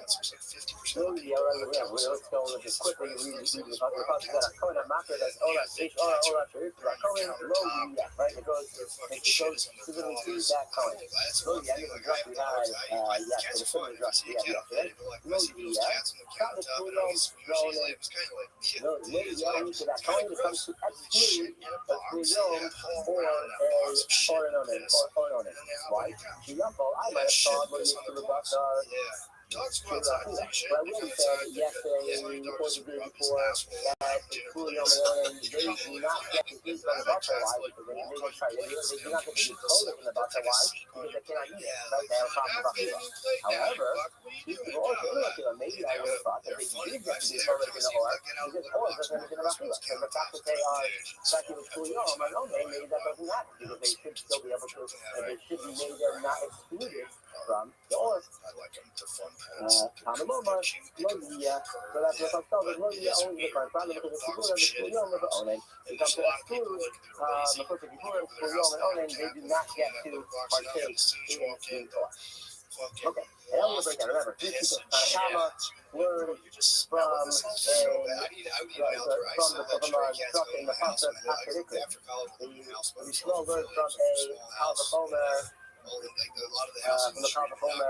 Slowly, let's go just quickly read the Pasuk that are coming up after that. Ola, Ola, Kohen, Lo, right? It goes specifically to that Kohen. Slowly, I think the dress we had, the similar dress we had yesterday. Lo, not the Kuyom, Lo, to that Kohen that comes to exclude a Kuyom or a foreign owner. Why? I might have thought when you threw about Dogs go outside. but I really said yesterday or the day before that Julio and they do not get to eat from the buffalo live because they do not get to be coated in the buffalo live because they cannot eat it. Right? They have a problem with buffalo. However, these people also intellectual. Maybe I would have thought that they did get to be coated in the or because or doesn't have anything about buffalo. So the fact that they are stuck with Julio, I'm like, okay, maybe that doesn't matter because they should still be able to, they should be maybe they're not excluded from the or. I like them. They're fun. Tanamoma, Logia, so that's what I'm talking about. Logia owns the first round because it's Kipur and the Kuyom of the Onen. They come to exclude the first Kipur and Kuyom and Onen, they do not get to partake in the Torah. Okay, and I'm going to break down. Remember, three people. Tanakama learned from a truck in the Pasuk Hashirikut. The Yishmael learned from a Kalvachomer. From the Kalvachomer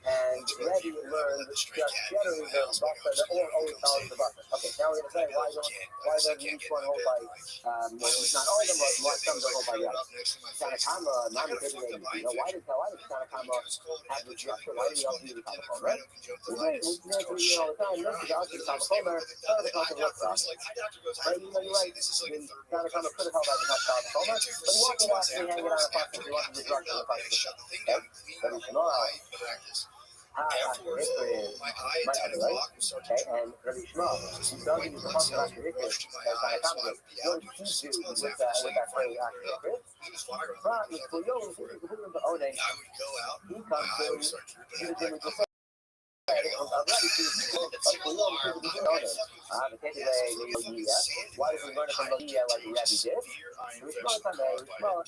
and Rabbi learned just generally the Basar, the or always follows the Basar. Okay, now we're going to say why doesn't each one hold by, not all of them, but why some don't hold by the others. Tanakama, not a good name. Why did Tanakama have the structure? Why did he also use the Kalvachomer? We do all the time. This is also the Kalvachomer, so the Kalvachomer. Right, you're right. Tanakama could have held out the Kalvachomer, but he wanted to actually hang it on a Pasuk. He wanted the structure of the Pasuk. Okay? But he's not. Okay, and Rabbi Shmuel, he doesn't use the Pasuk Hashirikut as Tanakama. What did he do with that phrase Hashirikut? But with Kuyom, the Onen, he comes to the Jimmy Joseph. Why does we learn it from Logia like Rabbi did? Rishmael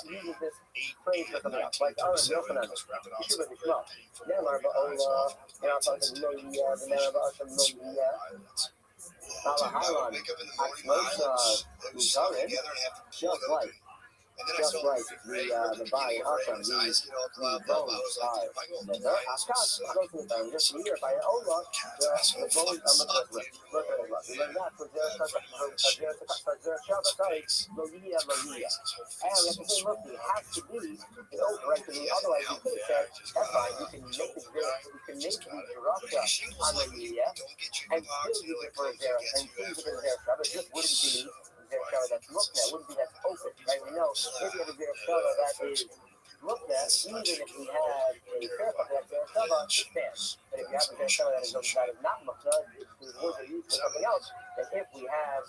uses this phrase for something else, like Yochanan, Yeshiva Rishmael. Ne'emar ba'ola, and I'm talking Logia, the Ne'emar ba'osham Logia. Halahalan, Atzmosa, Muzarin, just like the body of Hashem, the bones are the Akas, just here by Allah, the bones are the we learn that for Logia. And we have to say, look, it has to be right to me, otherwise we could have said, that's fine, we can make the Rothschild on Logia and still use it for a zero, and still use it for a zero, but it just wouldn't be Zerachella that's looked at, wouldn't be that open, right? We know if you have a Zerachella that is looked at, even if we had a fair that Zerachella, it stands. But if you have a Zerachella that is not looked at, words are used for something else, then if we have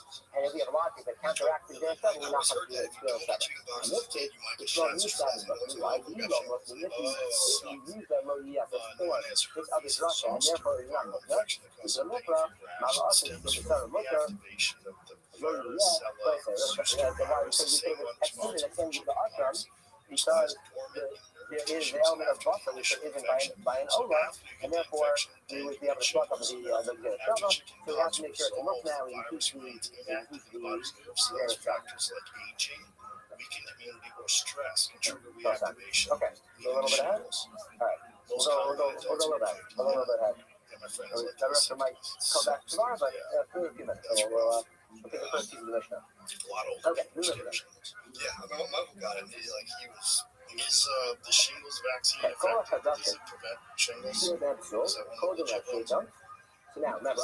logic that counteracts the their stuff, we're not going to do it still separate. In this case, it's not used that as much. Why do you know if you use that lo yiyah for this other drasha, and therefore it's not mukra, it's a mukra, mala'as is the son of mukra, lo yiyah, the why because we say that as soon as it sends you the ashram, because there is the element of buffer which isn't by an ola, and therefore we would be able to swap up the trouble. So we have to make sure to look now and keep the factors like aging, weakened immunity, or stress can trigger reactivation. Okay, so a little bit ahead. All right, we'll go a little bit ahead. Yeah, my friend. The rest of might come back tomorrow, but for a few minutes. So we'll take the first piece of the Mishnah. A lot older. Okay, new Mishnah. Yeah, my uncle got it. Is the shingles vaccine Okay, effective? Does it prevent shingles? So now, remember,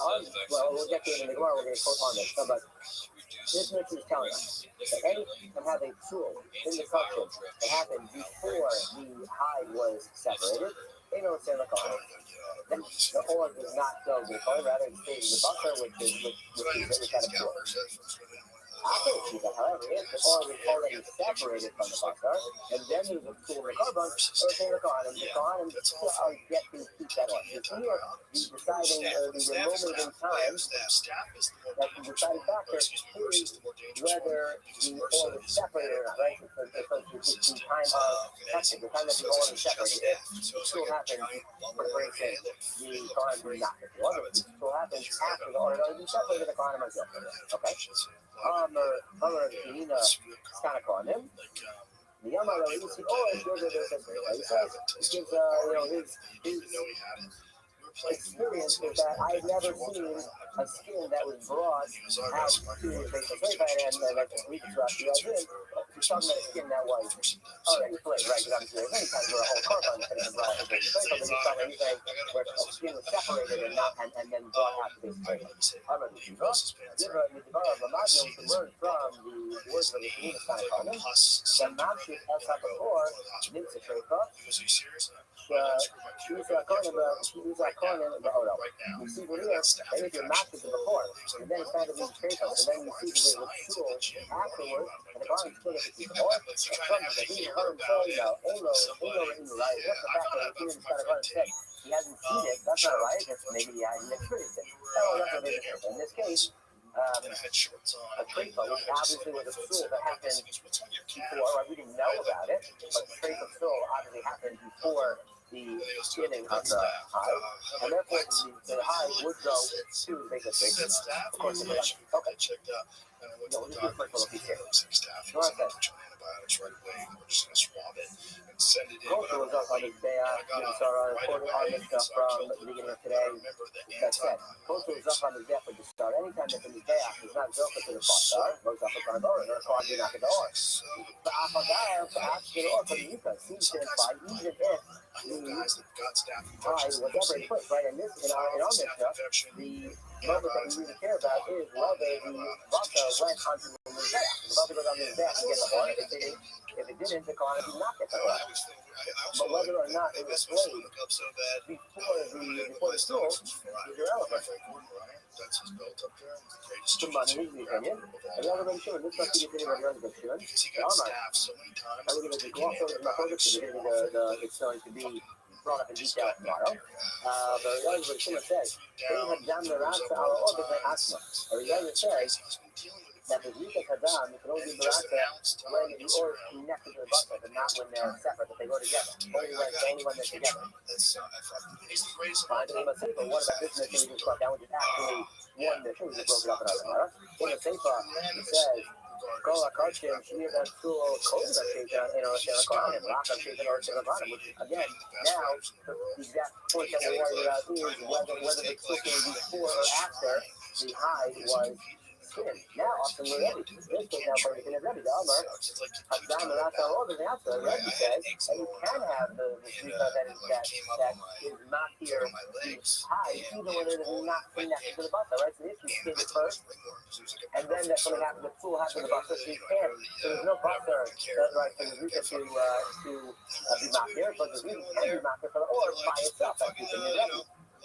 we'll get to it in the Gemara, we're going to quote on this, but this Mishnah is telling us that anytime have a tool in the suction that happened before the hide was separated, they don't say like then the orb is not filled with color, rather it stays in the buffer, which is any kind of tool. After the Shiva, however, if the orb is already separated from the buffer, and then there's a tool in the carbon, or say the Kohanim get to keep that on. The deciding, the moment in time, that the deciding factor is whether the orb is separated or not, right? Because it's the time of testing, the time that the orb is separated. If it still happens, for the break in, the Kohanim do not. If the other still happens after the orb has been separated, the Kohanim are guilty. Okay? Other Nina Stanakonim, the Yamar is his experience is that I've never seen a skin that was brought out to the facial and like we described the idea. We're talking about a skin that was already flayed, right? Because obviously there's many times where a whole carbon could have been brought out to the facial, but you're talking anything where a skin was separated and then brought out to the facial. However, the Gemara of Lamadno, we can learn from the words of the Nina Stanakonim, the Mamshik has had before, Nimtza Trefa, we see what it is, and if you're mapped it before, and then it's kind of in Trefa, so then you see that there's a tool afterwards, and the Kohanim still get to keep it, or from the Nina Kohanim say, Olo, right? Just the fact that the Nina Kohanim said he hasn't seen it, that's not right, just maybe he hasn't experienced it. Oh, that's what it is. In this case, a trefa, which obviously was a tool that happened before, right? We didn't know about it, but the trefa tool obviously happened before the skinning of the hide, and therefore the hide would go to the basic trefa. Of course, okay. No, this is the first little piece here. Go ahead. Antibiotics right away. We're just going to swab it and send it in. Kotel was up on his day after reported on this stuff from the beginning of today. That said, Kotel was up on his day after the start. Anytime that's in his day after, it's not Zoka to the Bashar, goes up on the door, and therefore you knock it door. The Afagar, perhaps the door for the Yuka seems to imply even if the hide was ever put, right? And this, in our Mishnah, the moment that we really care about is whether the Baka went onto the Mizbeach. The Baka goes on the Mizbeach to get the horn. If it didn't, the Kohanim did not get the horn. But whether or not it was played before the tool is irrelevant. Somebody needs the opinion. And the other one, sure, this must be the opinion of the other one. I would give it a gloss over the Mahodik to the it's going to be brought up in detail tomorrow. But regarding what Shimon says, they have done the Rasa our order by Asma. Or regarding says that the Rika Kadam can only be Rasa when the order is connected to the buffer, but not when they're separate, but they go together. Only when they're together. Fine, but what about this mission we just brought down, which is actually one mission, we just broke it up in our Gemara. In the Seifa, it says, Go a coaching, she is a tool, coding a shaker, in our Kohanim, rock a shaker, or Kohanim, which again, now, the exact point that we're worried about is whether the tool came before or after the hide was skinned. Now, often we're ready. This case now, for the Rebbe, the Amar, Adam, and after all the answer, the Rebbe says, and you can have the shrifa that is not here, the hide, even when it is not connected to the buffer, right? So if you skin it first, and then that's when it happens, the tool happens to the buffer, so you can't, so there's no buffer, right, for the Rika to be not here, but the Rika can be not here for the orb by itself, like you can do. I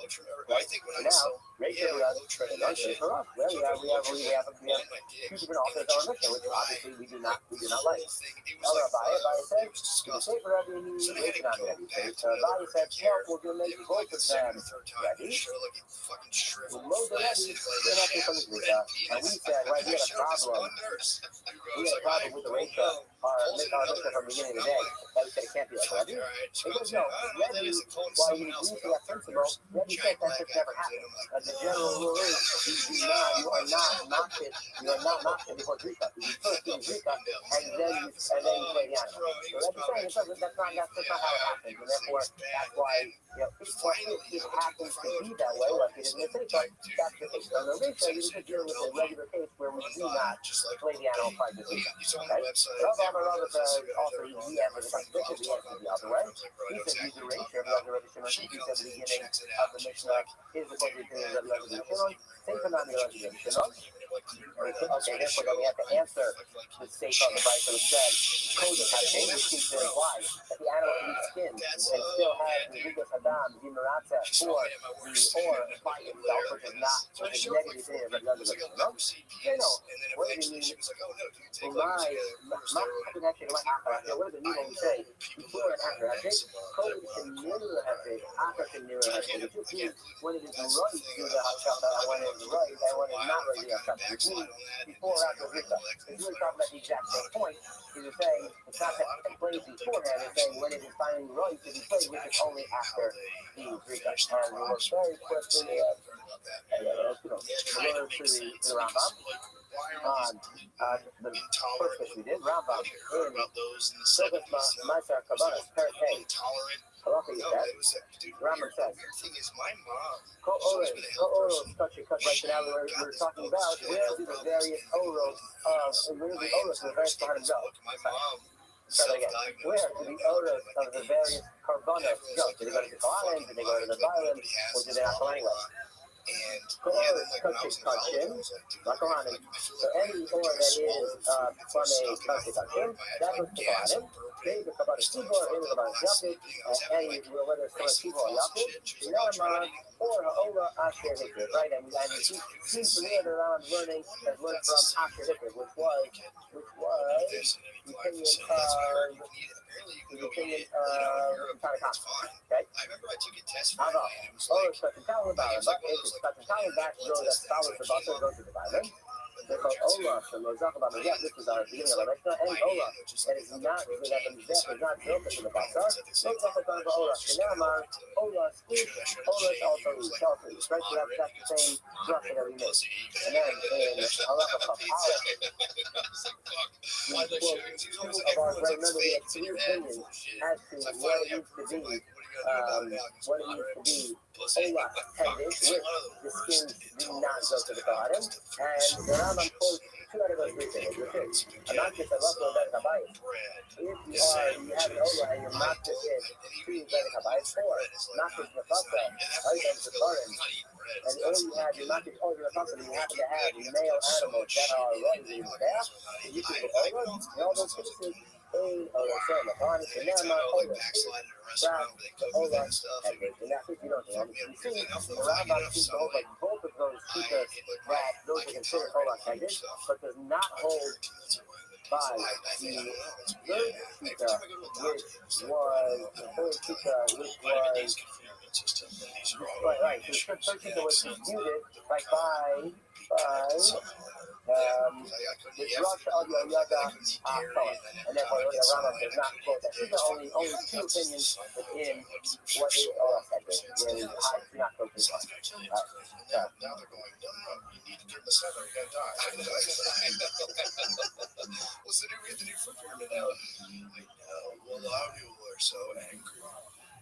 think when I Now, sell, Rachel does for the lunch for us. Well, we have two different authors on our mission, which obviously we do not like. Now, Rabbi said, "You say for Rabbi, you wait not ready." So Rabbi said, "No, we're going to make both of them ready. We'll load the ready, then after from the Rita." And we said, right, we had a problem. We had a problem with the Rachel, our mission from the beginning of the day. That we said it can't be like ready. It goes, no, ready, while we agree to that principle, ready said that should never happen. The general rule is you are not mocked before Rika. You first do Rika, and then you play the animal. So that's saying that's not how it happens, and therefore that's why if it happens to be that way, like it is in the Rika, that's the case. So in the Rika, you just deal with a regular case where we do not play the animal part of the Rika. Okay? Rabbi says also he answers the contradiction, he answers the other way. He says he's the ratio of the Rabbi Shimon. He said at the beginning of the Mishnah is the question of the Rabbi Shimon. Same phenomenon of the Rabbi Shimon. Okay, therefore then we have to answer the state on the Bible that said, code of Hashem, which seems to imply that the animal can eat skin and still have the Rigas Hadam, the Maratza, or by itself, which is not a negative thing of the Rabbi Shimon. What does it mean? What does it mean when we say before and after Hashem? Code can mirror Hashem, after can mirror Hashem. It just means when it is right to do the Hashata, and when it is right, and when it is not right to do the Hashata. It means before or after Rika. It's really talking about the exact same point. He's saying it's not that it plays beforehand, it's saying when it is finally right to be played, which is only after the Rika. And we look very quickly at the Rambam. The first fish we did, Rambam, in Silvus Maasar Kabbalah, Parak Hay. Halacha Yisrael. Rambam says, Kol Oros, right now we're talking about where do the various Oros of the various Kohanim go? Start again. Where do the Oros of the various Karbanos go? Do they go to the Kohanim? Do they go to the Baalim? Or do they not go anywhere? So any or that is from a Kachim, that goes to Kohanim. Maybe the Kabbalah Shibor, maybe the Kabbalah Yapid, any whether it's from a Shibor or Yapid, Lama, or Ha'ola Asher Hikrid, right? And he seems to me around learning from Asher Hikrid, which was the opinion of Tanakh. Okay? How about back goes as follows the Basel goes to the Bible. They're called Ola, so this is our beginning of the Mishnah, and Ola, and it's not that the Mizrach is not built into the Basar. So it's also done for Ola. Shinamar, Ola speaks, Ola is also eats, right? So that's the same structure that we made. And then in Halacha Kapal, we quote two of our, remember we have three opinions as to what it needs to be. Ola tended, which the skins do not go to the bottom, and the Rambam quotes two out of those three things, which is a makis of Russell ben Kabayis. If you have an Ola and your makis is two ben Kabayis, or makis nefasa, items of Barim, and or you have your makis over the nefasa, and you happen to have male animals that are rising in the back, you can go over, in all those cases, you see, the Rabbi sees both of those keepers that those are considered Ola Kedid, but does not hold by the third keeper, which was right. The third keeper was disputed by the Rothschild and therefore the Rambam does not quote that. These are only two opinions within what is Ola Kedid, where we do not go too far. Now they're going, you need to turn the sun or you're going to die. What's the new food pyramid now? I know. Well, a lot of people are so angry.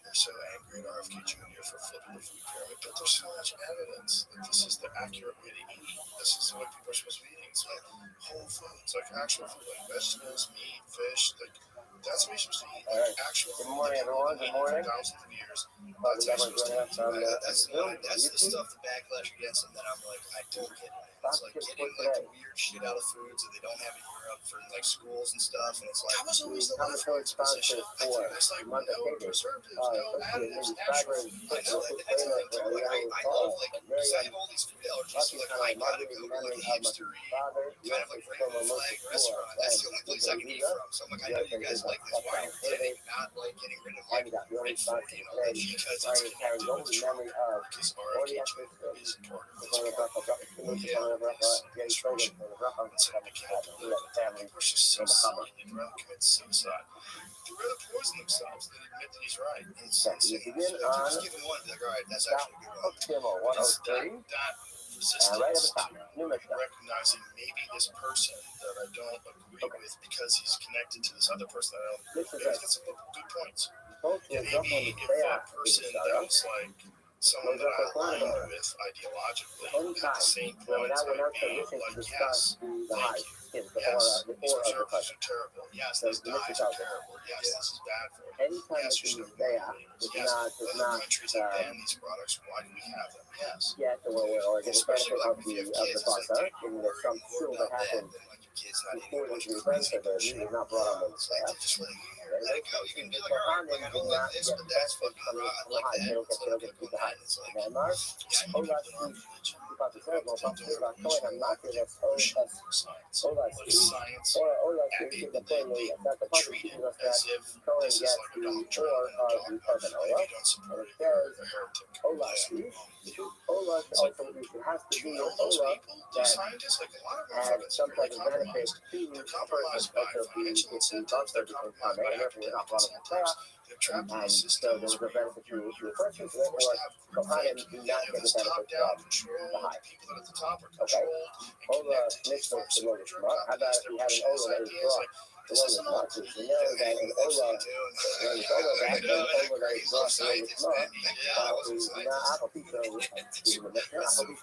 They're so angry at RFK Jr. for flipping the food pyramid, but there's so much evidence that this is the accurate way to eat. This is what people are supposed to be eating. It's like whole foods, like actual food, like vegetables, meat, fish, like that's what you're supposed to eat. Like actual food. Good morning, everyone. Good morning. For thousands of years. That's the stuff the backlash against them that I'm like, I don't get it. it's like getting like weird shit out of foods that they don't have in Europe for like schools and stuff. And it's like, that was always the left wing's position. It's like, no preservatives, no additives, natural. I know that's the thing too. Like I love like because I have all these food allergies, so like I gotta go to like a hipstery kind of like rainbow flag restaurant. That's the only place I can eat from. So I'm like, I know you guys like this. Why are you pretending not like getting rid of like red pork and all that? Because it's connected to the Trump because RFK Trump is part of this party. Yeah, instruction. And so it became people are just so silly. They'd rather commit suicide. They'd rather poison themselves than admit that he's right. It's insane. So just give him one. Like, all right, that's actually a good one. Just that resistance to recognizing maybe this person that I don't agree with because he's connected to this other person that I don't agree with. Maybe that's some good points. And maybe if that person that was like someone that I aligned with ideologically at the same point, I'd be like, yes, thank you. Yes, these preservatives are terrible. Yes, these dyes are terrible. Yes, this is bad for you. Yes, you should avoid things. Yes, other countries have banned these products. Why do we have them? Yes. Especially like if you have kids, it's like they worry more about that than like your kids not eating a bunch of crazy bullshit. It's like just like let it go. You can be like, all right, like I don't like this, but that's fucking right. I like that. It's like I'm gonna go on that. It's like, yeah, people that aren't religion. Don't religion. Bullshit for science. Let science they treat it as if this is like a doctrine and a dogma. And if you don't support it, you're a heretic. That's the wrong view. It's like, do you know those people, these scientists? Like a lot of them are fucking severely compromised. They're compromised by financial incentives. They're compromised by academic incentives. They're trapped in these systems where you're forced to have groupthink. You have this top-down control. The people that are at the top are controlled and connected to these pharmaceutical drug companies. They're pushing these ideas like, this isn't all green and everything that they're doing. Everybody's love scientists, man. Yeah, I wasn't scientist. It's ridiculous. And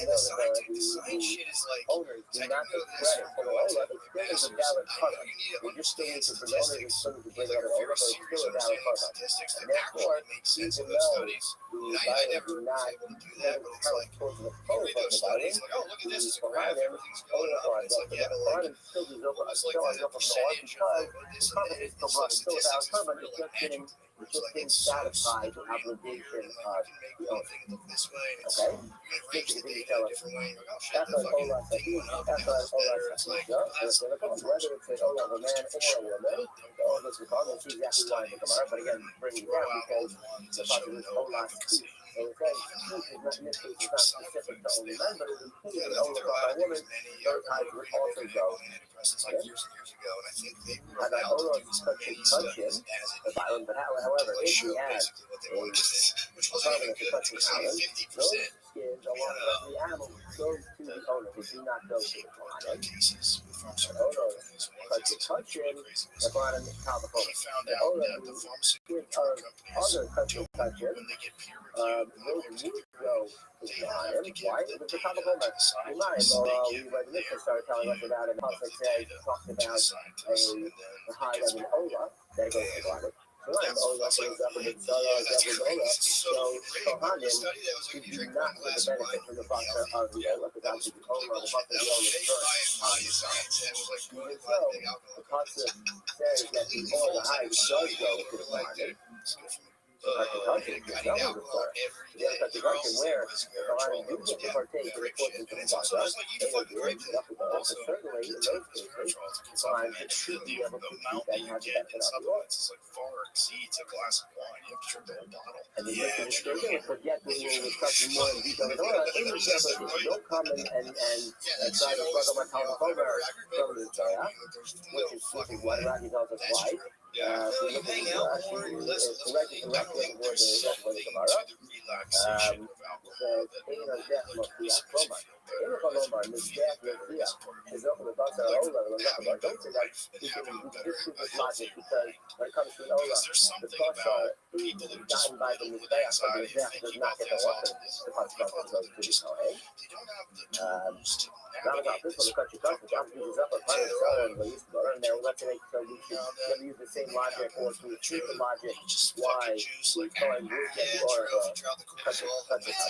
the science shit is like, I can go this or go outside with masters. I know you need to understand statistics. He's like, are very serious understanding of statistics that actually make sense in those studies. And I never was able to do that, but it's like, you read those studies, like, oh, look at this, it's a graph, everything's going up. And it's like, yeah, but like, what was like the percentage of this and that? It's like statistics is real and magic. It's like it's so super real. You can make one thing look this way, and it's, you can arrange the data a different way. You're like, oh shit, the fucking thing went up, and now it's better. It's like, well, that's of course throw out all the ones that show no efficacy. You know, for side effects, they throw out as many antidepressants like years and years ago, and I think they were allowed to do as many studies as it needed to show basically what they wanted to say, which wasn't even good. It was like 50%. Drug cases with pharmaceutical companies. One of the things that really crazy was he found out that the pharmaceutical drug companies, when they get peer reviewed papers get peer reviewed, they have to give the data to the scientists. They give their data to the scientists, and then it gets peer reviewed. That's like, that's crazy. So great about the study that was like, if you drink one glass of wine, you'll be healthy. Yeah, that was complete bullshit. That was made by body of science. That was like good by the big alcohol companies. It's completely false. And it was so evil. They were like, dude, let's go from cutting alcohol every day. Or else it was control. It was grape shit. And it's also just like, you fucking grape shit. Also, you take resveratrol to get something that should the amount that you get in supplements is like far exceeds a glass of wine. You have to drink the whole bottle. Yeah, true. That's it. Always threw me off. I remember it telling me that there's no fucking way. That's true. Yeah, well, you hang out more, you're less lonely. I think there's something to the relaxation of alcohol that really makes you feel better. As you feel better as part of your having a better life and having a better, a healthier mind. Because there's something about people that are just riddled with anxiety and thinking about things all the time. People out there that are just, they don't have the tools to navigate this. Okay, they're all there. Let's say so we should never use the same logic or to repeat the logic. Why? So I agree or such a subject.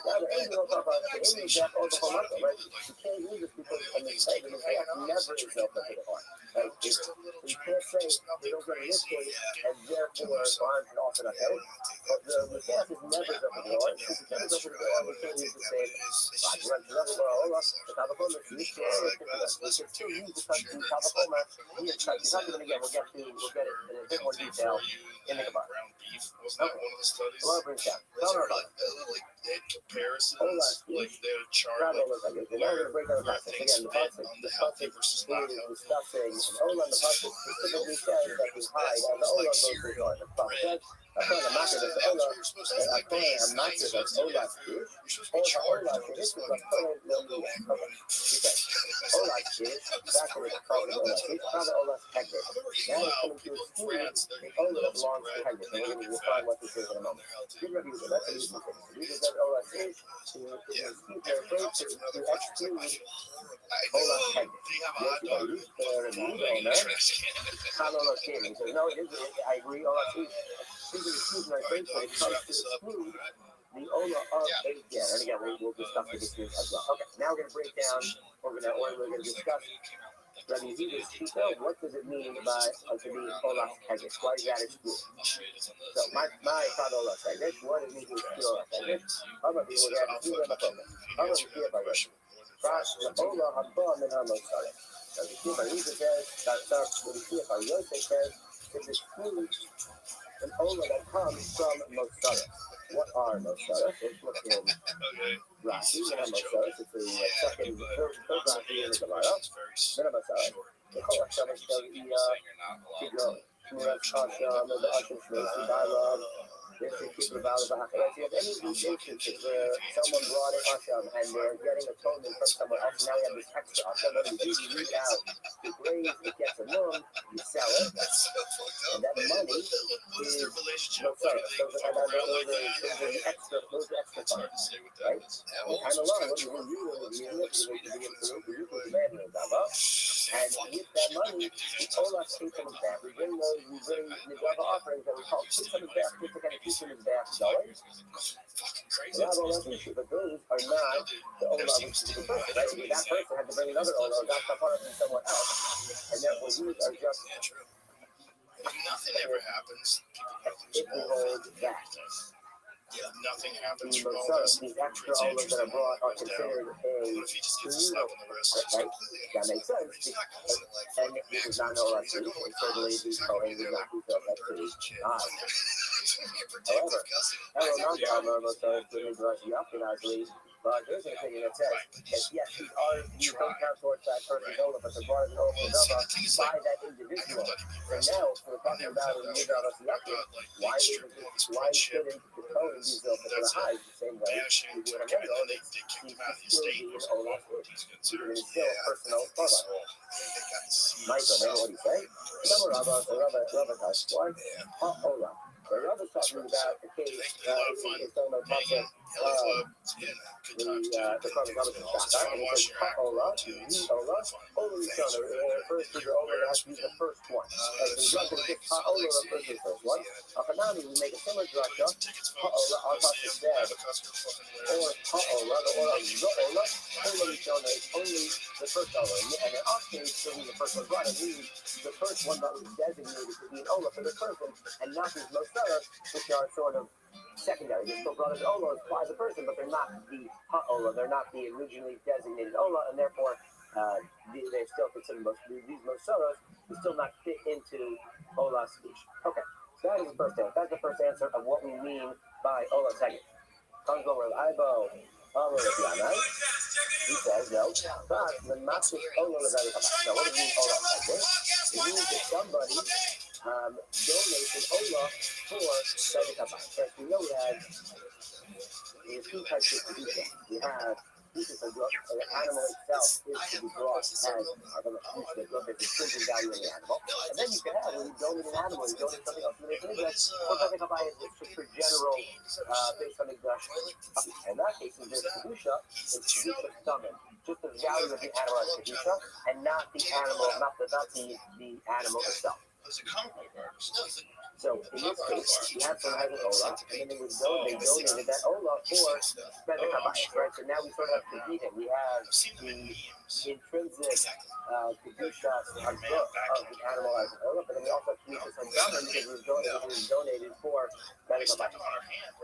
Now the Indian will talk about the Indian death or the whole right? You can't use this because a mistake. A mistake never is no to the heart. Right? You can't say they don't get in this case and therefore aren't off in a head. But the mistake is never up to the heart. If it's never up to the heart, we can't use the same logic. The Kabbalah we should still use the Kabbalah. We'll get it in a bit more detail in the Gemara. Okay. Well, bring down. Comparisons, like their chart, where break down the passage. Again, the passage is discussing, Ola, the passage specifically says that we hide, and the Ola goes to the Lord. The passage says, I'm not going to Ola, I'm not going to Ola, this is a Ola, this is Ola is back in the called Ola. It's called Ola Hector. Now it's coming to experience the Ola belongs to Hector. So we're going to define what this is in a moment. Good review, that's an easy thing. These are that Ola is to exclude Ola Hector. Yes, you are used to review the owner. Not Ola King. So no, I agree, Ola is. These are exclusion I think, but it comes to exclude the Ola of Hector. And again, we'll discuss the exclusion as well. Okay, now we're going to break down. We're going to discuss Rabbi Yehuda's Shita. What does it mean by to be Olas Heged? Why is that excluded? So my thought Olas Heged. What does it mean to exclude Olas Heged? Other people have Yehuda and Machomer. Other people have Russian. The Ola Haba Min HaMosarek. So the Yehuda says that the Yehuda says to exclude an Ola that comes from Mosarek. What are Mosarek? Let's look in Rashi, Mosarek. It's the third Rashi in the Gemara. Mosarek. The whole Hashem is keep going. Murat Hashem, the Hashem Shmesi, Bailov. This is keep the value of Hashem. If you have any instances where someone brought in Hashem and they're getting atonement from someone else, now we have this extra Hashem, what do you read out? The grave, it gets a mum, you sell it, and that money is no sorry. Those are the extra funds, right? And kind of long, what you do is you look at the man and with that money, we all our state comes back. We bring the Java offerings that we call two comes back, just to kind of keep them in back dollars. Not all of these, but those are not the Ola of the person, right? That person had to bring another Ola, got the part from someone else, and therefore these are just. If nothing ever happens, if we hold that. Nothing happens The from all this. extra Olas that are brought are considered a communal, right? That makes sense. And this is not an Ola too, and certainly these Kohen would not be felt that too. However, but there's an opinion that says that yes, you don't count towards that person's Ola, but the bar is an Ola by that individual. And now, if we're talking about in Midrash Yaakov, why shouldn't the Kohen be built for the high the same way you do it on any Ola? He's still being Ola. It's still a personal Ola. Michael, remember what he said? Rabbi Tashwar, Ola. The Rabbi's talking about the case, it's on the process the Prophet Muhammad and it says Ola, Ola Rishona, refers to the Ola that has to be the first one. Like the Drasha is Ola refers to the first one. Afanami, we make a similar Drasha, Ola, our Pasha said, or Ola, the Ola Rishona is only the first Ola. And in our case, so the first one brought, it means the first one that was designated to be an Ola for the person, and not his most which are sort of secondary. They're still brought as Olas by the person, but they're not the Ola. They're not the originally designated Ola, and therefore they're still considered these Mosoros who still not fit into Ola's speech. Okay, so that is the first answer. That's the first answer of what we mean by Ola Teged. Comes over Ibo. He says no, but the Matzah Ola Leveri Chabad. Now, what does it mean Ola Teged? It means that somebody donated Ola for Tzedek Chabad. As we know, we have two types of Kedusha. We have Kedusha, the animal itself is to be brought as a Kedusha, there's intrinsic value in the animal. And then you can have, when you donate an animal, you donate something else to the Kedusha, or Tzedek Chabad is just for general, based on Ekdash. In that case, if there's Kedusha, it's Kedusha stomach. Just as value of the animal as kedusha, and not the animal, not the animal itself. So in this case, you have someone who has an olah, and then they donated that olah for Tzedek Habayis, right? So now we sort of have competing. We have the intrinsic kedusha of the animal as an olah, but then we also have kedusha on because it was donated for Tzedek Habayis.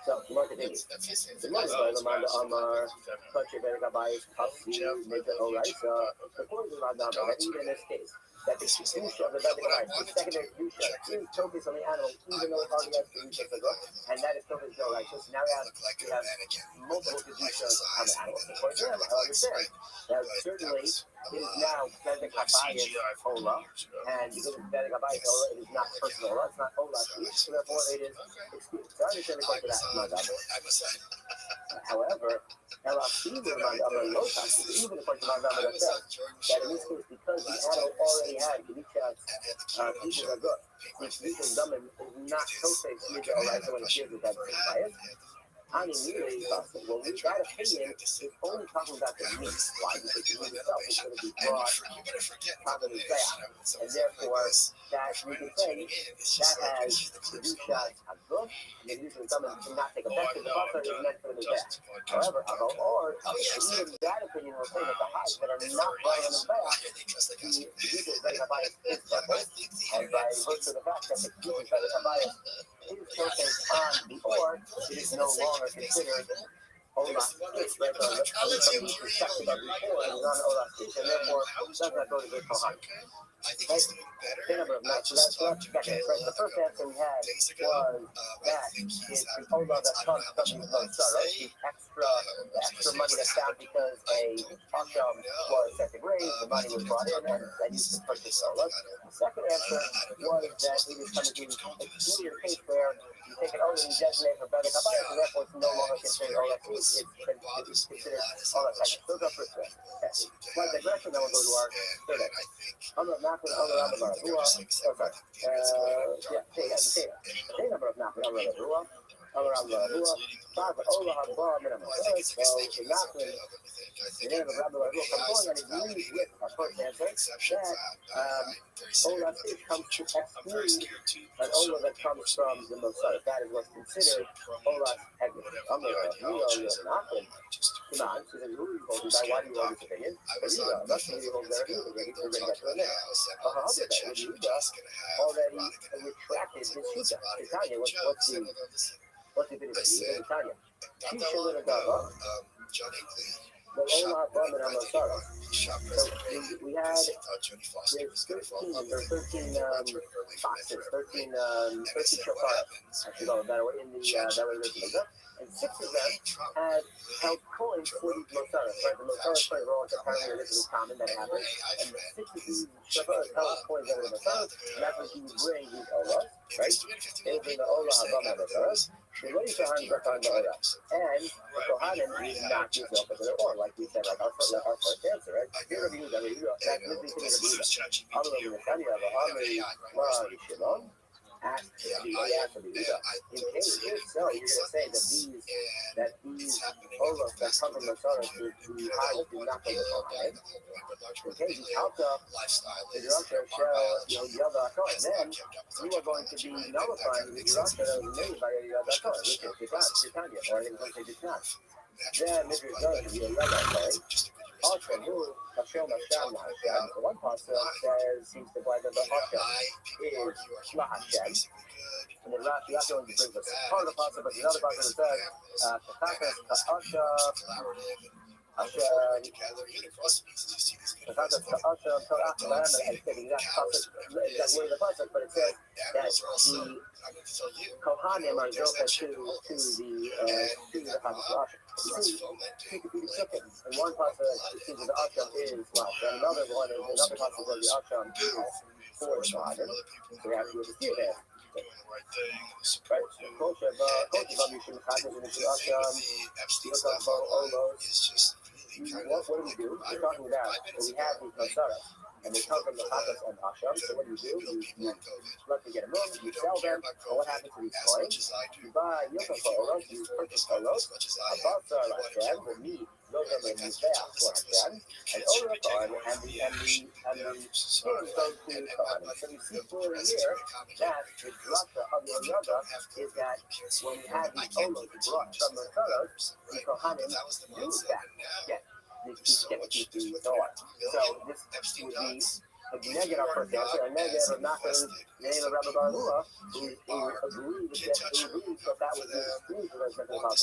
So, the market is the money by the Manda Amar, country Tzedek Habayis, Hafsi, Nidra Oraisa, the point is about that even in this case, that the kedusha of the Tzedek Habayis, the secondary kedusha, is focused on the animal, even though it already has kedusha for God, and that is focused on Oraisa. So now we have multiple kedushas on the animal. So for them, I understand that certainly it is now Tzedek Habayis Olah, and because it's Tzedek Habayis Olah, it is not personal Olah, it's not Olah, so therefore it is excluded. So I understand the question of that. However, even the question of that says that in this case, because the animal already had kedusha are good, the kedusha damin is not so safe to use the Oraisa when it gives it that bias. I mean, really, well, that opinion is only talking about the meat. Why? Because the meat itself is going to be brought probably back. And therefore, that you can say that has kedusha aguf, and the kedusha damin cannot take effect because the buffer is meant for the back. However, or even that opinion will say that the hides that are not brought on the back, the kedusha Tzedek Habayis is separate, and by virtue of the fact that the kedusha Tzedek Habayis is focused on the or, it is no longer considered Olah Fish, right? Or the piece is talked about before, it is on Olah Fish, and therefore does not go to the Kohan. The number of nuts, so that's second, right? The first answer we had was that it's the Olah that comes from the Motzara, the extra money that's found because a Hasham was second raised, the money was brought in, and that used to purchase Olah. The second answer was that it is coming to exclude a case where you take an Olah and you designate for Tzedek Habayis, and therefore it's no longer considered Olah Fish, it's considered Olah Fish. Those are first one. Okay. Slight digression, then we'll go to our third answer. I'm not knocking Olah Rabbi Baruch. The number of knocking Olah Rabbi Baruch. Olah Rabbi Baruch. Five Olah Haba minimum. So the knocking the name of Rabbi Baruch. I'm going and agrees with our first answer that Olah Fish comes to exclude an Olah that comes from the Motzara. That is what's considered Olah Hegel. I'm going to knocking. Come on, so then who are you holding by? Why do you hold this opinion? That's the hold there. We're going to get to it next. Already retracted his shita. Tanya, what's the opinion? Tanya. Shisha little dava. The Olah Haba and Motzara. So we had there's 13 boxes, 13 shofar. Actually, go better way in the that way written. And 6 of them had held coins for the Motzara. Right? The Motzara coins were all apparently this is common that happened. And 6 of these shofar held coins out of the Motzara, and that's what he would bring these Olah, right? They would bring the Olah Haba and Motzara. The Rosh Hashanah and the Kohanim need not use the opposite or like we said, like our first answer, right? Here we use that. That's the thing to do. Other than the Tanya of Amri, Shimon, ask the Yehuda. In case if so, you're going to say that these Olah that come from the Torah to the highest do not come from the Kohanim. In case you count up the Yerusha shall Yada Torah, then you are going to be nullifying the Yerusha that was made by Yada Torah, which is Titania, or I think it's going to say Titania. Then if you're going to be a Yada Torah, also new Hashem Hashem Hashem. The one pastor says seems to imply that the Hashem is La Hashem. And then Rashi also brings us part of the pastor, but the other pastor says Katakas Hashem. But it says that the Kohanim are Zocha to the Hashem. Two could be the chicken. And one part of the Hashem is left. And another part of the Hashem is for the Kohanim. So we have to dispute that. Right. Kosher, but you should have to the Hashem. What do we do? We're talking about we have these Motzara. and they come from the Chatas and Asham. So what do? You let them get a move, you sell them, and what happens to these coins? You buy Yoka Olos, you purchase Olos, above Hashem, will meet those of the Mizbeach for Hashem, and over the Kohen, and the king goes to Kohen. So you see clearly here that the drasha of the Yoga is that when we had these Olos brought from the Kolos, the Kohanim used that to keep the Zohar. So this would be a negative our first answer, a negative of not the name of Rabbi Barua, who agreed that that was the excuse for those second topic.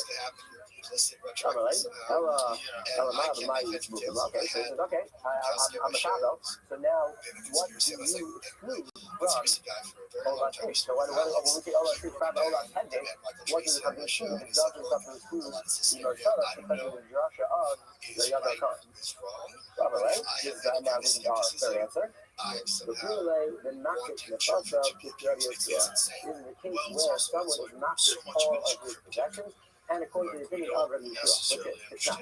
Okay, I'm a Chicago. So now, what do you exclude from Ola Tree? So when we say Ola Tree from Ola Tending, what does it come to exclude? It doesn't come to exclude the Marcellus because of the drasha of the Yadar Khan. Right? This is our third answer. The Pule, the Nakit, the Fasa, this is the case where someone is not all of his possessions. And according to the opinion of Rabbi Yeshua, which it's not.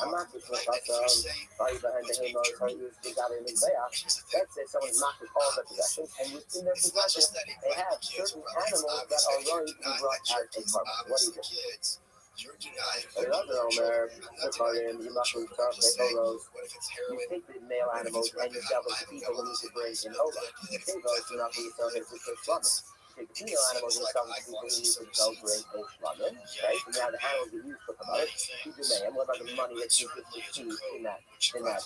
I'm not just with us, behind the Hemos, who's got in Mizbeach. Let's say someone's not with all their possessions, and within their possession, they have certain animals that are going to be brought as a carbon. What do you think? Another Omer, the Kohen, you must be tough, they Olos. You take the male animals and you sell them to people who need to bring in Ola. The Tevos do not need to sell them to Shlamim. Take the female animals and sell them to people who need to go bring a Shlamim. Right? So now the animals that you put about it, keep the man. What about the money that you get received in that process?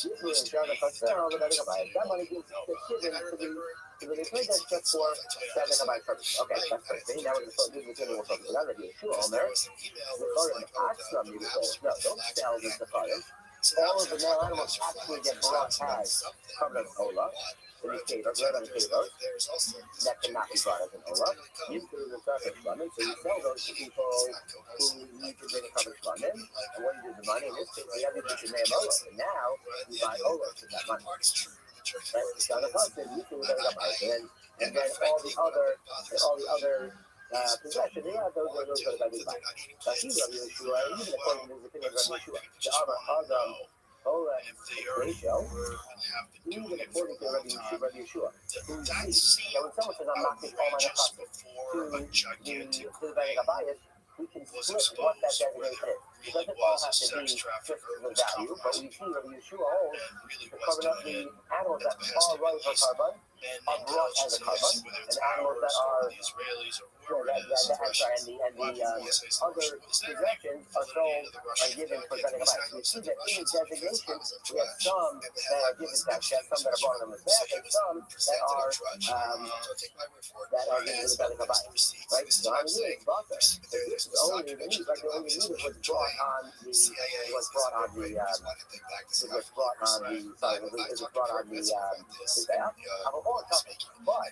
Usually in Shana Pastel, that money gets given to the return that's just for Sadaka purpose. Okay, that's perfect. Now we're going to do the general purpose. Now that you're sure, Omer, the Kohen, Aksam, you say, no, don't sell this to Kohen. All of the male animals actually get brought as covenant Ola. In the cave, that cannot be brought as an Ola. You do the surface Shlamim, so you sell those to people who need to bring a covenant Shlamim. And what you do with the money, in this case, you have to do the name Ola. And now you buy Ola with that money. That's the other person, you do the and then all the other possessions, yeah, those are going to be bought. Now, he's Rabbi Yeshua, even according to his opinion of Rabbi Yeshua, the other Ola ratio, even according to Rabbi Yeshua, who sees that when someone says, I'm not taking all my nefashim to the Beit HaBayis, we can split what that designation is. It doesn't all have to be just the value, but we see Rabbi Yeshua holds the carbon of the animals that are right for carbon are brought as a carbon, and animals that are and the other possessions are sold and given for setting up. We see that in the designation, we have some that are given to Hashem, some that are brought on the back, and some that are given to the setting up. Right? So I'm really about that. This is only the news, like the only news was brought on the but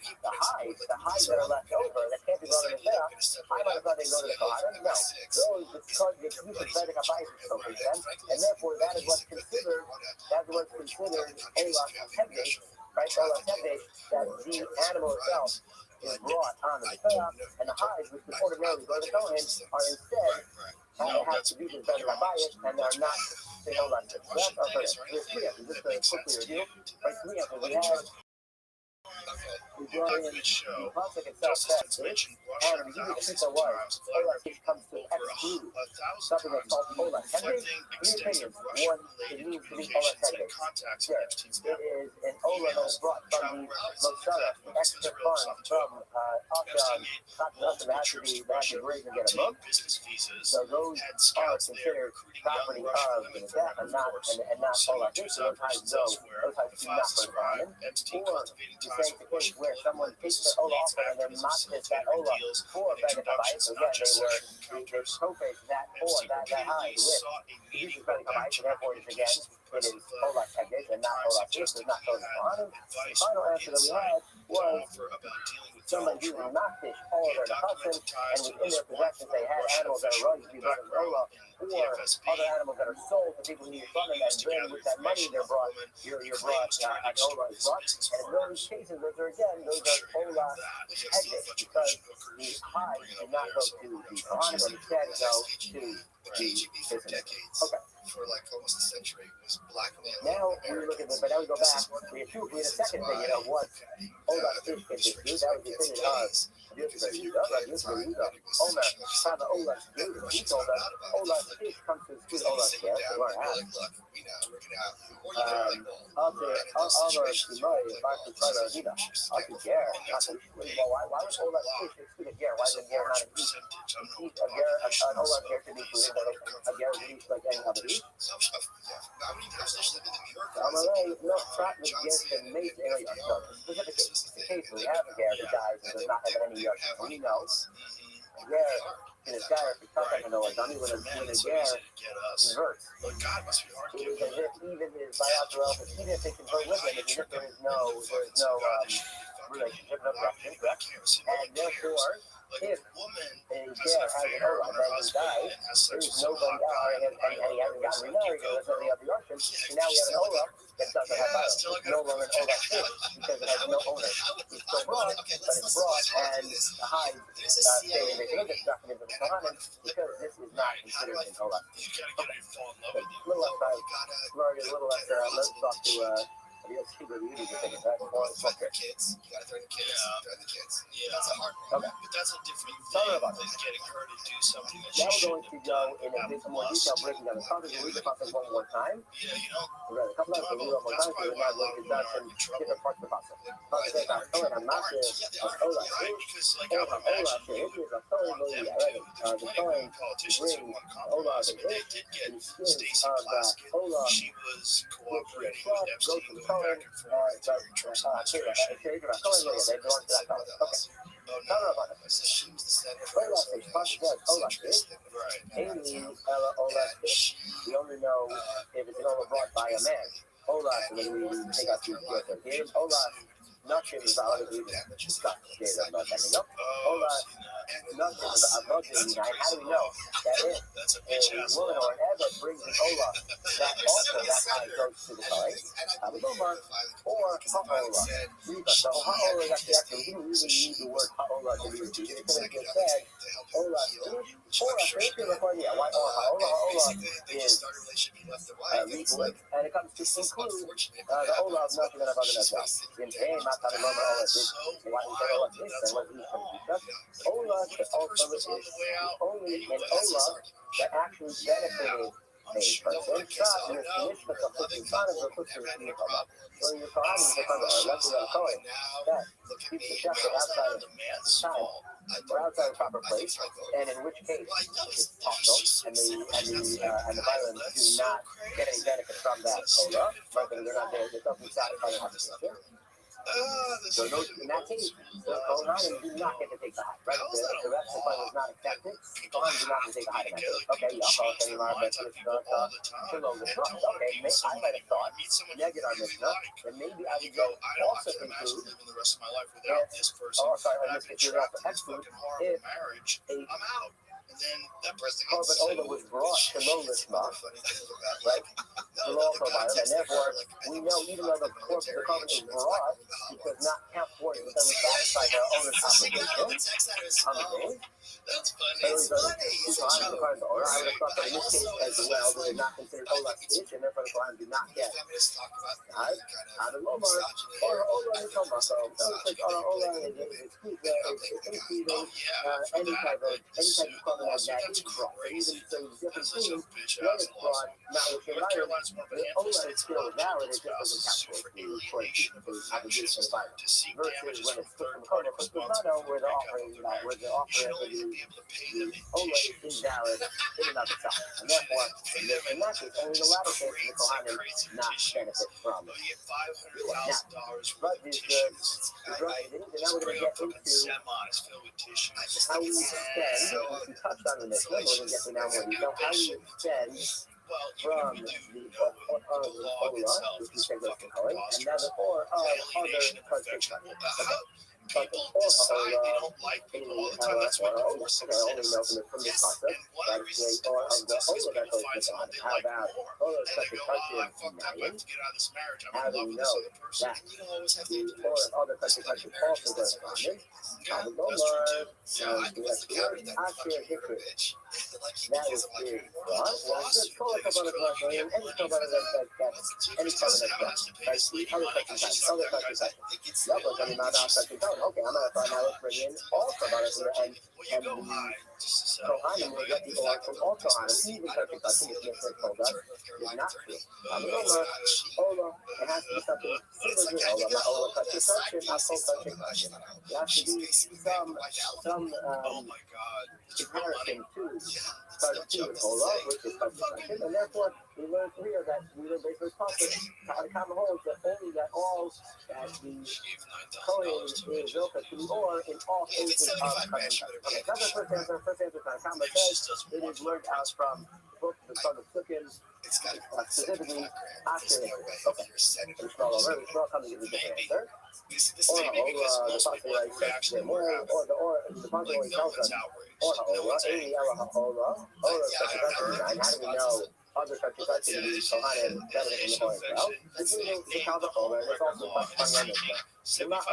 the hides that are left over that can't be brought in the back, I might have thought they go to the Kohanim. No, those because the use of setting up ice is so for them, and therefore that is what's considered Ola Tevdesh, right? Ola Tevdesh, that the animal itself is brought onto the Kohen, and the hides, which would ordinarily go to the Kohen, are instead have to be the setting up ice, and are not. Hold on, that's our first. There's three answers. Just a quick review. Right, three answers. We brought in the Pasuk itself says, and the Hebrew Shita was, Ola comes to exclude something that's called Ola Tevdesh. Three opinions. One, it means to be Ola Tevdesh. Yes, it is an Ola that is brought from the Rothschild, the extra funds from Rothschild, not to have to raise and get a month. So those are considered property of the Mizbeach and not Ola Tevdesh. Those hides do not for the Or the same case where someone takes the Ola off and then matches that Ola for Beit HaBayis. So again, they co-face that for that hide with the use of Beit HaBayis, and therefore it is Ola Tevdesh and not Ola Tevdesh, it's not Ola Kohanim. The final answer that we had was somebody who would not fish all of their custom, and within their possessions they had animals that are running to be brought as Ola. or other animals that are sold to people who need from them, and then with that money they're brought, you're brought, an Ola is brought, and in those cases, those are Ola hedges, because the hides did not go to the Kohanim, but instead go to the business. Okay. For like almost a century was blackmail. Now we look at the, but now we go back. We had a second thing, what Ola is can do. That was the opinion of Omer. Father Ola he told us Ola is comes to his Ola here. So we're at. Why was Ola fish excluded here? Why did Ger not eat? An Ola here to be included, a Ger eats like any other eat. Amalei no track with Ger can make any specific case we have a Ger that dies and does not have any Ger. We know Ger in his guy if cut up into a dummy when a Ger converts. It is as if even his biological relatives, even if they convert with him, if there is no relationship, no connection, correct? And therefore, if a Ger has an Ola that he dies, there is nobody else, and he hasn't gotten remarried, or there's nobody of the Russian, and now we have an Ola that doesn't have violence. It's no longer an Ola fish because it has no owner. It's still broad, but it's broad, and the hide staying in the destruction into the Kohanim because this is not considered an Ola. Okay. A little less, let's talk to, let's keep it easy to take it back. Kids. You gotta throw the kids. Yeah. That's a hard one. Okay. But that's a different thing than getting her to do something that she shouldn't do. Now we're going to go in a bit more detail, breaking down the content. We'll read the content one more time. Yeah, you know. We're going to couple of times, we'll read one more time, so we're not going to discuss some different parts of the concept. I'm not sure Ola is a Kohen already. The Kohen brings Ola the fish, and skins of Ola cooperating with Epstein, going back and forth during Trump's administration. They belong to that Kohen. Okay. She was the center of Ola fish. Amy Ola fish. We only know if it's an Ola brought by a man. Ola, and then we take out two together. Here's Ola. Nothing is valid. We discussed this. I'm not backing up. Ola. Nothing is above the 9. How do we know that if a woman or an Eved brings an Ola, that also that high goes to the Kohen, or Ha'ola? So Ha'ola is actually, we didn't really need the word Ha'ola to be repeated. It could have just said Ola fish, or a fish is a Kohen. Yeah, why Ha'ola is legal, and it comes to include the Ola of nothing and above as well. In pain, not talking about Ola fish. Why do you say Ola fish? And what is from Ola also is only an Ola that actually benefited a person. Not in the Mishnah of putting fun of the putting in the Kohen. So your Kohen is the Kohen, that's the Kohen. That keeps the shepherd outside of the time, or outside the proper place, and in which case it's possible, and the violence do not get any benefit from that Ola, right? They're not there, it doesn't satisfy their obligation. So those, in that case, the Kohanim do not get to take the hide, right? The rest of the plan was not accepted. The Kohanim do not get to take the hide in that case. Okay, y'all call it but it's Shiloh Mishnah. Okay, I might have thought, negate our Mishnah, that maybe I would go also conclude that, I missed it, you're not the exclude, if a Korban Ola was brought to no Lishma, right? The law provider, and therefore we know even though the Korban is brought, it does not count towards it, doesn't satisfy their owner's obligation on the day. That's funny. It's funny. I would have thought that in this case as well, they did not consider Ola fish, and therefore the Kohen did not get out of Lomar or Ola is Lomar. So it's like Ola is including any type of Korban that is brought. Even so, different things, when it's brought, not with the environment, the Ola is still valid. It just doesn't count towards the obligation of the versus when it's put from Kohen, but the Mano where the offering the Ola is invalid in and of itself, and therefore, in that case, only the latter case the Kohanim not benefit from. Now, but the now we're going to get into how we extend, we touched on the Mishnah, we're going to get to now more detail, how we extend from the Ola, which we say goes to Kohen, and now the or of other participants. People decide they don't like people all the time. That's why divorce is only know from this concept that about it today, or of the Ola that goes with on it. How about Ola such a touch in how do we know that the or of other country also goes on it? Talmud Omar, we have the word Asher Hikrit. That is what? Well, it's just call it about it, and any covenant that's any covenant that's right? Other country type. That was only not our country code. Okay, I'm gonna find out let's bring in also about it here and the Kohanim will get the oil from also on it, even country touching is just told us is not true. Ola, it has to be something similar to Ola, not Ola country touching, not cold country touching. There has to be some comparison to Ola, which is country touching, and therefore we learn here that we learn basically the common holds that only that all that the Kohen is Zilcha to the or in all cases of country touching. Okay, that's the first answer. First answer is Kama says it is learned out from the book, the son of Sukkim, specifically after. Okay, we scroll over. We scroll coming to the different answer. Or the possibility says the possibility tells us or how do we know other countries actually use Kohanim better than the Kohen well? It's using the Kalva Ola, and it's also fundamental. Not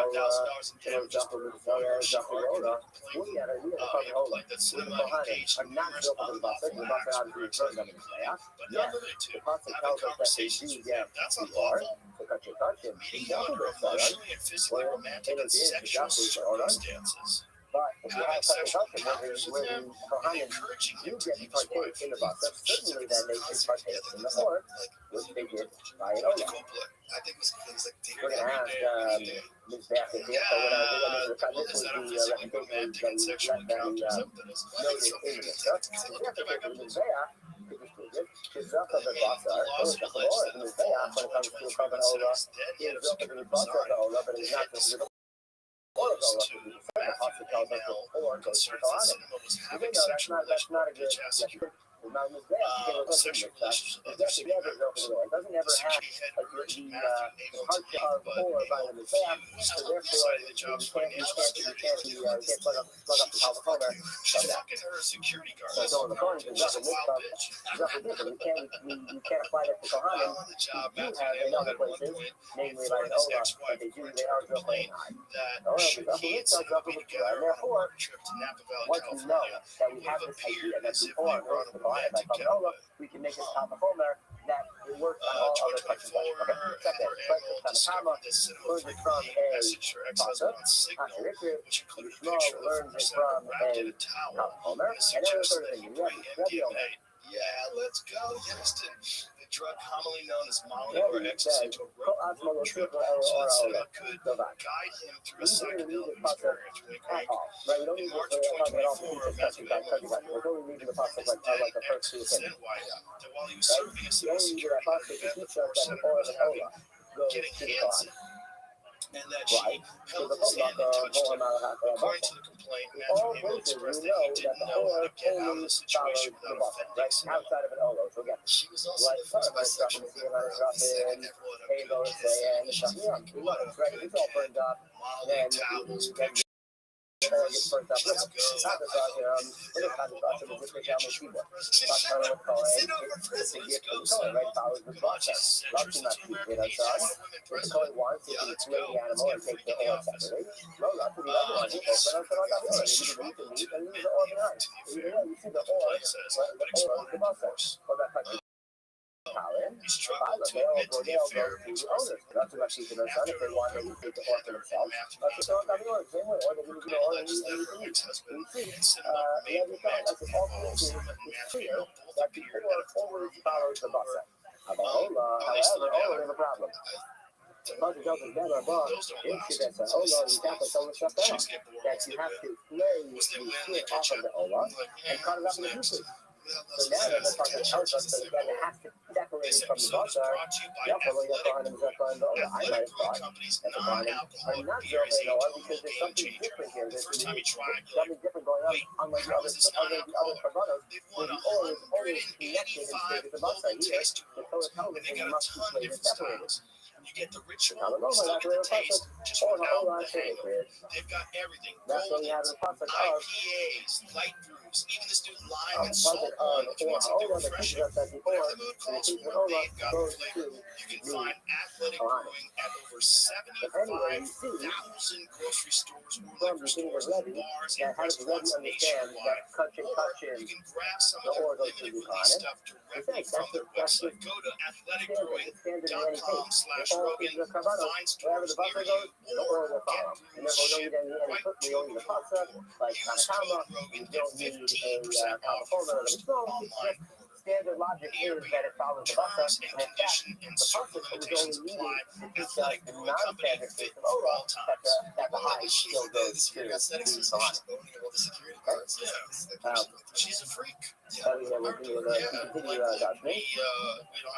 Ola, we had a Kohen Ola. The Kohanim are not built for the Basar. The Basar obviously refers them in the Messiah. Yes, the Pasuk tells us that they do get the or, the country touching, exactly the Messiah, where it is exactly the Ola. But if you have such a culture where the Kohanim do get to partake in the Basar, certainly then they should partake in the or, which they did by an Ola. We're going to ask Ms. Bath here, so what I'll do, this was the recommendation that we noted in the Mishnah. The recommendation Ms. Bath could disprove it. The Zilcha of the Basar, or Ms. Bath, when it comes to a Kohen Ola, is Zilcha of the Basar of the Ola, but it's not just the or the Pasuk tells us the or goes to Kohanim. Even though that's not a good lesson. Now, Ms. Bath, it doesn't ever have the hardship of or by the Ms. Bath, so therefore you can't plug up the Kalvachomer from that. So the Kohanim is not a different. You can't apply that to Kohanim. You do have in other places, namely like an Ola, but they are built by an eye. And therefore, once we know that we have this idea that the or goes to Kohanim by Ola, we can make it Kalvachomer that it works on all other countries. Okay, second, Tanakama learns it from a Pasuk, Yishmael learns it from a Kalvachomer, and then the third thing, Rabbi Omer. Yeah, let's go, Houston. The drug commonly known as Molly or ecstasy to a rope trip could guide him through a psychedelic experience. In March of 2024, Matthew read the first then white that while he was serving as a security guard at the Ford Center in Missouri, getting handsy. And that she held his hand and touched him. According to the complaint, Matthew Abel expressed that he didn't know how to get out of the situation without offending someone. She was also influenced by sexual said Abel Molly towels, pictures. Let's go. He's struggled to admit to the affair of expressing after the court reported Matthew ex-husband Vincent remained romantic involved and Matthew both appeared at a former However, Ola is a problem. But it doesn't matter about that Ola is that you have to play the skin off of the Ola and cut it up into pieces. So now that the Pasuk tells us that it has to separate it from the Basar, I might have thought that the Kohanim are not building Ola because there's something different here. There's something different going on, unlike the other Karbanos, where the Ola is always connected and stayed with the Basar. Here, the Torah tells us that it must be played and separated. You get the ritual, I don't know, still like get the taste, just or without I the say it, hangover. They've got everything. that's what we have in Goldens, the process of IPAs, light brews, even this new lime and salt project one, which or makes it Ola that refreshing. teaches us that before Whatever the mood and calls the teacher for, Ola they've got the goes flavor. to You can find Athletic Ohana. Brewing at over But anyway, you see 75,000 grocery stores or from liquor the thing stores, of Rabbi bars, that and how does Rabbi restaurants understand nationwide. that kachin Or you can grab some the of their or goes to limited the release Ohana. stuff directly from their That's website. Go to standard in any case. athleticbrewing.com/Rogan, The Kavanos, find wherever stores the near buffer you, goes, the oil or will follow. get And brews therefore, we shipped don't need any right cook, we to don't need the your pasta, door. like Use Tanakama, code we Rogan, get don't need 15% a off your California. first So online it's order. just standard logic Near is that it follows the buffer. terms and And in fact, condition and the certain pasta was limitations only apply. needed to teach us Athletic the Brewing Company, non-standard fit case of for Ola all times. that the high still goes to the Ohana. She's a freak. We continue God's We name. don't have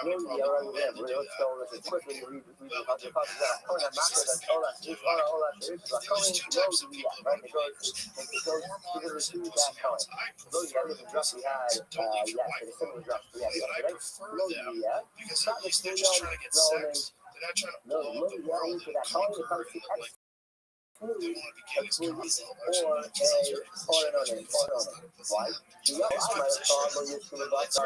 any problem with men to do Let's that. go quickly read the Well, Pasuk. we do. Those two types of people that want to be leaders. Whoremongers and pussy hounds. I prefer the pussy hounds. Don't leave your wife alone. But I prefer them because at least they're just trying to get sex. They're not trying to blow up the world and conquer and like they want to be king as Tarzan or something. Why? I might have thought when you see the bus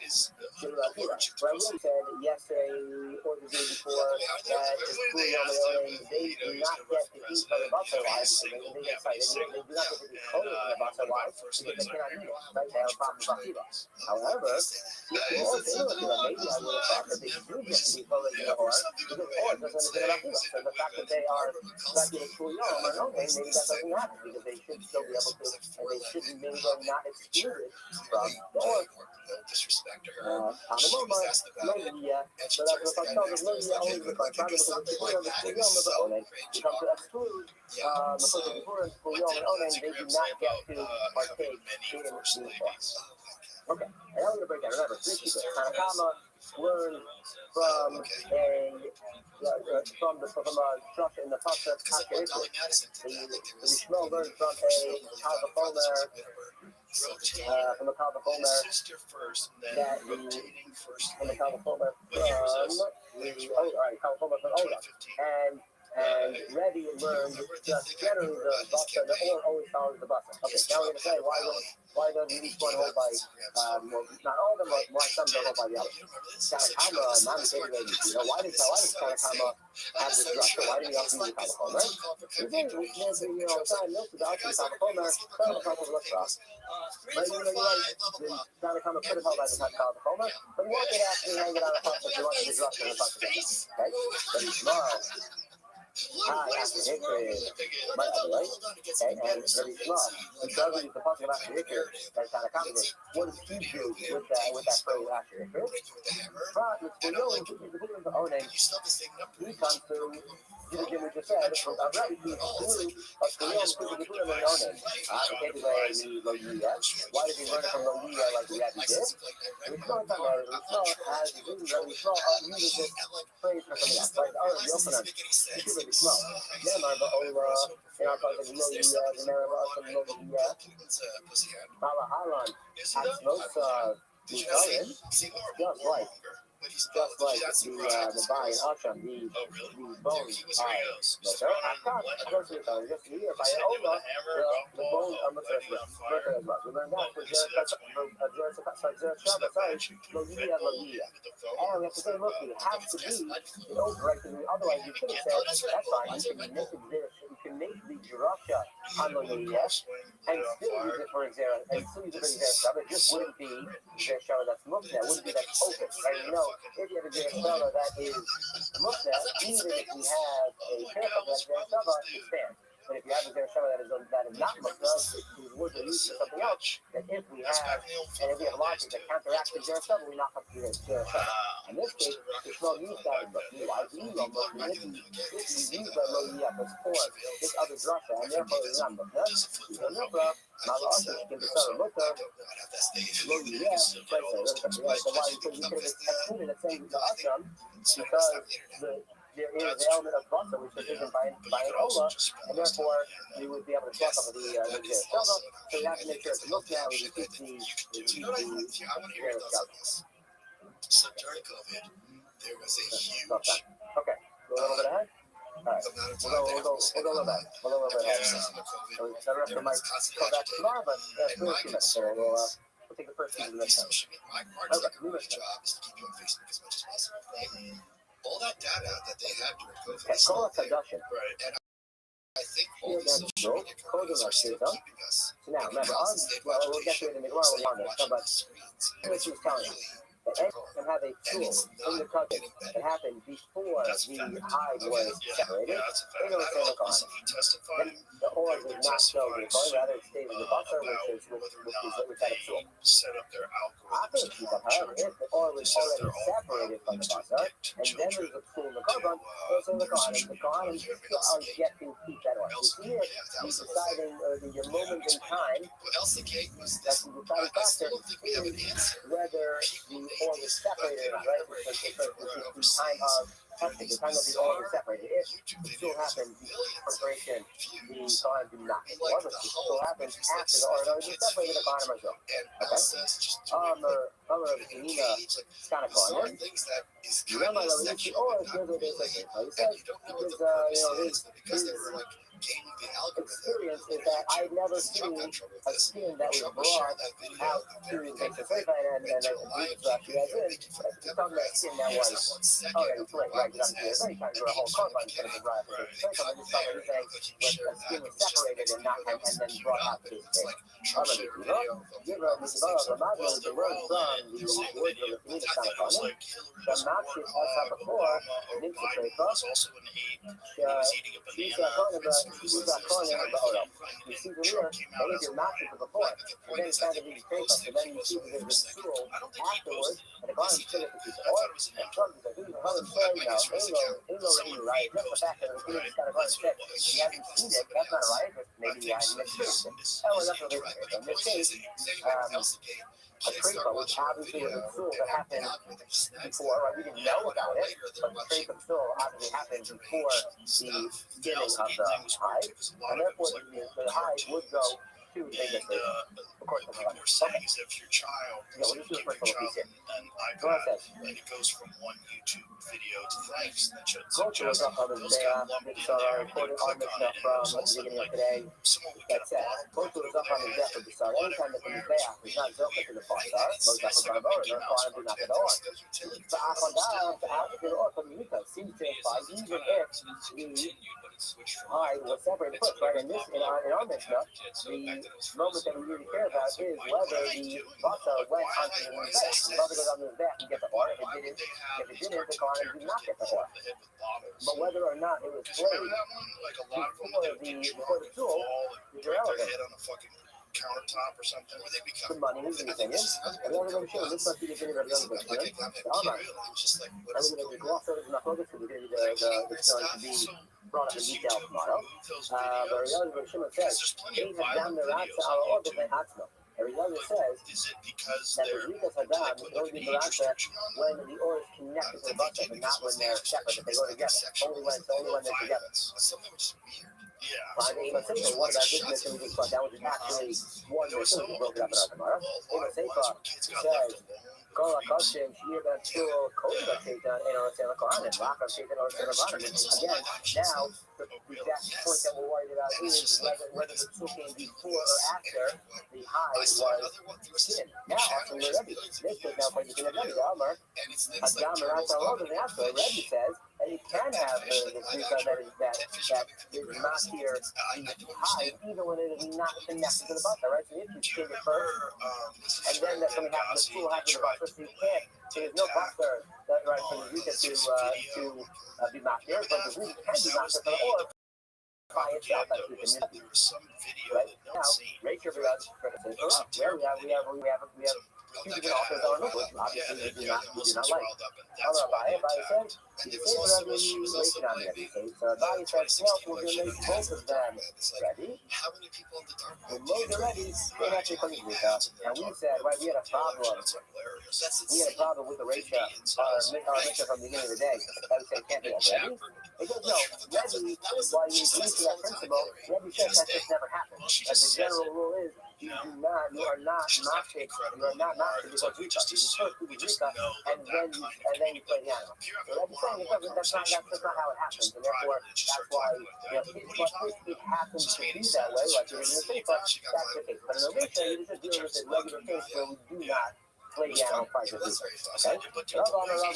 Is allergic to pussy. Said yesterday or the day before that is cool on they do not get to eat from the buffet live because they get excited. They do not get to be close to the buffet live because they cannot eat it. Right? They have a problem with Akiva. However, maybe I would have thought that they do get to be close to the horse because the horse doesn't understand Akiva. So the fact that they are stuck in a cool yom or no, maybe that doesn't happen because they should still be able to, and they shouldn't maybe they're not excluded from the horse. Disrespect to her. So that's what I'm talking about. Only the contract is something like that. It was so great job. The person before and school they do not get to partake in the horse. Okay, and I'm going to break down. Remember, three people. Tanakama learned from structure in the Pasuk the Shmuel learned from a Kalvachomer from the Kalvachomer that from the Kalvachomer from Ola and Rabbi learned just generally the Basa, the or always follows the Basa. Okay, now we're going to say why doesn't each one hold by, not all of them, but why some don't hold by the other. Tanakama, why does Tanakama have this structure? Why do we also use the Kalvachomer? We think, time milk is also the Kalvachomer, some of the Kalvachomer looks rough. But you're right, Tanakama could have held by the Kalvachomer, but you want to actually hang it on a Pasuk, you want to disrupt in the Pasuk. Okay? But tomorrow, after Hikri, by the way, okay, and very small. Because it's the Pasuk of after Hikri, that's kind of complicated. What does he do with that phrase after Hikri? But we know in the Onen, he comes to we just said, from Rabbi, he excludes a Kurion put the Kurion in the Onen. Take away Logia. Why did he learn it from Logia like Rabbi did? Rishon has uses this phrase for something else. Like, Yochanan, Neymar, but Ola, in our part of Logia, the Meribah, some Logia, Malahalan, Asmosa, Mukarin, just like the Bai and Asham, the bones are just here by Ola, the bones are Murder as well. We learned that for Logia. And we have to say, look, it has to be the overright thing. Otherwise, you could have said, that's fine, you can make the Jerusha on Logia and still use it for Xera, and still use it for Xera. It just wouldn't be Xera that's looked at, wouldn't be that focus, right? You know, if you have a Xera that is looked at, even if we have a haircut like Xera, it stands. But if you have a Xera that is not looked at, it would be used for something else. That if we have logic that counteracts the Xera, we not have to do Xera. In this case, it's not used that in the why do you know if we use the Logia to support this other drasha, and therefore it's not looked at. Malasa can be started looked at. Logia, so why you could have excluded the same the Asham because there is the element of Basa which is taken by an Ola, and therefore we would be able to talk about the Shava. So you have to make sure it's looked at when you keep the So during COVID, there was a huge Okay, go a little bit ahead. All right, we'll go a little bit. We'll go a little bit ahead. So the rest of them might come back tomorrow, but first few minutes. So we'll take the first few minutes. My part is like a real job is to keep you on Facebook as much as possible, right? All that data that they had during COVID Okay, is call still it production. right. And I think all the social media companies are still keeping us. So now, remember, we'll get to it in the tomorrow. We'll on this, but here's what he's telling us. The egg can have a tool in the cooking that happened before the hide was separated. They don't say look on. Then the oil does not go to the coin, rather it stays in the butter, which had a tool. Set up their After algorithms. however, if the oil is already separated from the butter, and then there's a tool in the carbon, they'll say look on, and look on, and get to keep that oil. So here, he's deciding, or the moment in time, What else the cake was that's this? the deciding I factor, still don't think we have an answer. whether the oil is separated or not, right? Because the time of testing, the time of the oil is separated. If it still happens, the preparation, the time do not. However, if it still happens after the oil is separated, the condom is kind of calling it. You don't know whether it's the oil is good or it isn't. Like he says, because his experience is that I've never seen a skin that was brought out to the surface, and the bleach that she has in. He's talking about a skin that was already flayed, right? Because obviously, every time you're a whole carbon, it's going to be brought out to the surface. I'm just talking about when the skin was separated and then brought out to the surface. The word from the word of the Phoenix kind of calling it. The Maxis also before, Nixon was also an ape. He was eating a banana. you see the rear, and if you're not before, and then it's kind of these papers, and then you see that there's a tool afterwards, and the client still has to keep it on, and comes with a huge hundred story now, ain't no right, just the fact that the Phoenix kind of run check, he hasn't seen it, that's not a right, but maybe he hasn't experienced it. That was up to this case. In this case, a tracer, which obviously was a tool that happened before, right? We didn't know about it, but the tracer tool obviously happened before the skinning of the hide, and therefore the hide would go to the biggest of course, the people are saying is if your child we'll just do the first little piece here. an iPad and it goes from one YouTube video to the next, that should suggest those got lumped in there and you click on it and it was also like someone would get a block Both was up on the deck of the start. Anytime that the back is not built into the far start, most up on the board, and therefore do not get on. The up and down, the out of the or from the Utah seems to imply even if the hide was separated first, right? In this, in our Mishnah, the moment that we really care about is whether the butter went onto the back. The butter goes onto the back and get the oil. If it didn't, the client did not get the oil. But whether or not it was played before the tool is irrelevant. Countertop or something where they become the money is using it. And the other one shows this must be the video of the other one. just like what is going to gloss over the focus because it's going to be brought up in detail tomorrow. But the other one Shimon says, "They have done the rats our order by Hatzmo." Every other says that the Rikas Hadam only do the rats when the oil is connected to the butter, but not when they're separate. If they go together, only when they're together. Something which is weird. Yeah. One about this mission we just thought that was actually one mission we broke it up in our tomorrow. Says, Kola Koshin, Shir Ben Shul, Kola Shaitan, and our Santa Koran, and Raka Shaitan, or Santa Koran. Again, now, the exact point that we're worried about is whether the tool came before or after the high was skin. Now, actually, Rabbi, this is now quite the Rabbi, Amar, Adam, and Rasa, all the answer, Rabbi says, and you can have the Zika that is not here high, even when it is not connected to the butter, right? So if you skin it first, and then that's going to happen, the tool happens to the butter, so you can't, there's no butter that right for the Zika to be knocked here, but the Zika can be knocked for the oil by itself, that's the community. Right now, Rachel, we have two different authors on it, which obviously we do not like. Rabbi said, he says Rabbi waiting on the episode. So Rabbi says, well, we're going to make both of them ready. When those are ready, they're actually coming with us. And we said, right, we had a problem. We had a problem with the Rachel, our Rachel from the beginning of the day. That we said, can't be ready. He goes, no, ready, while you agree to that principle, Rabbi says that just never happened. As the general rule is, You are not master. You are not master because you first do the rika, and then you play the animal. So that's not how it happens, and therefore that's why if it happens to be that way, like it is in the Seifa, that's the case. But in the Risha, you're just dealing with a regular case where we do not play the animal prior to Rika. Okay? Rabbi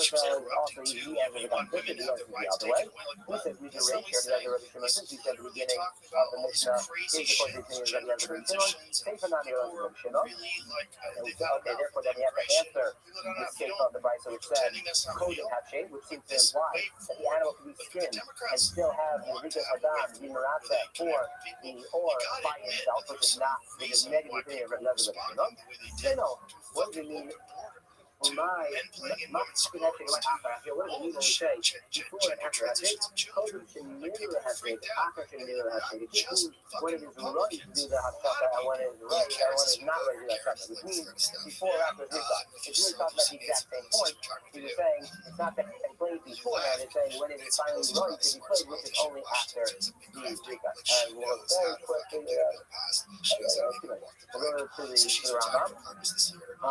says also he has a competition, he has to be out the way. He says we do rate here, he has a Rabbi Shimon. He said at the beginning of the Mishnah, here's the course opinion that he has a Rabbi Shimon. Seifa not here, Rabbi Shimon. And we said, okay, therefore then he has to answer the Seifa of the Brisa, which said Kodim Hafshay, which seems to imply that the animal can be skinned and still have the Rika Hadam, the Maratza, or by itself, which is negative opinion of Rabbi Shimon. They know. What does it mean? My fucking actually like after. What does it mean when we say before and after? I think Kodim should never have been, after should never have been. It means when it is right to do the hafshaka and when it is right and when it is not right to do the hafshaka. Which means before or after Rika. It's really talking about the exact same point. He was saying it's not that it's played beforehand. It's saying when it is finally right to be played, which is only after the Rika. And we'll very quickly we'll go to the Rambam. The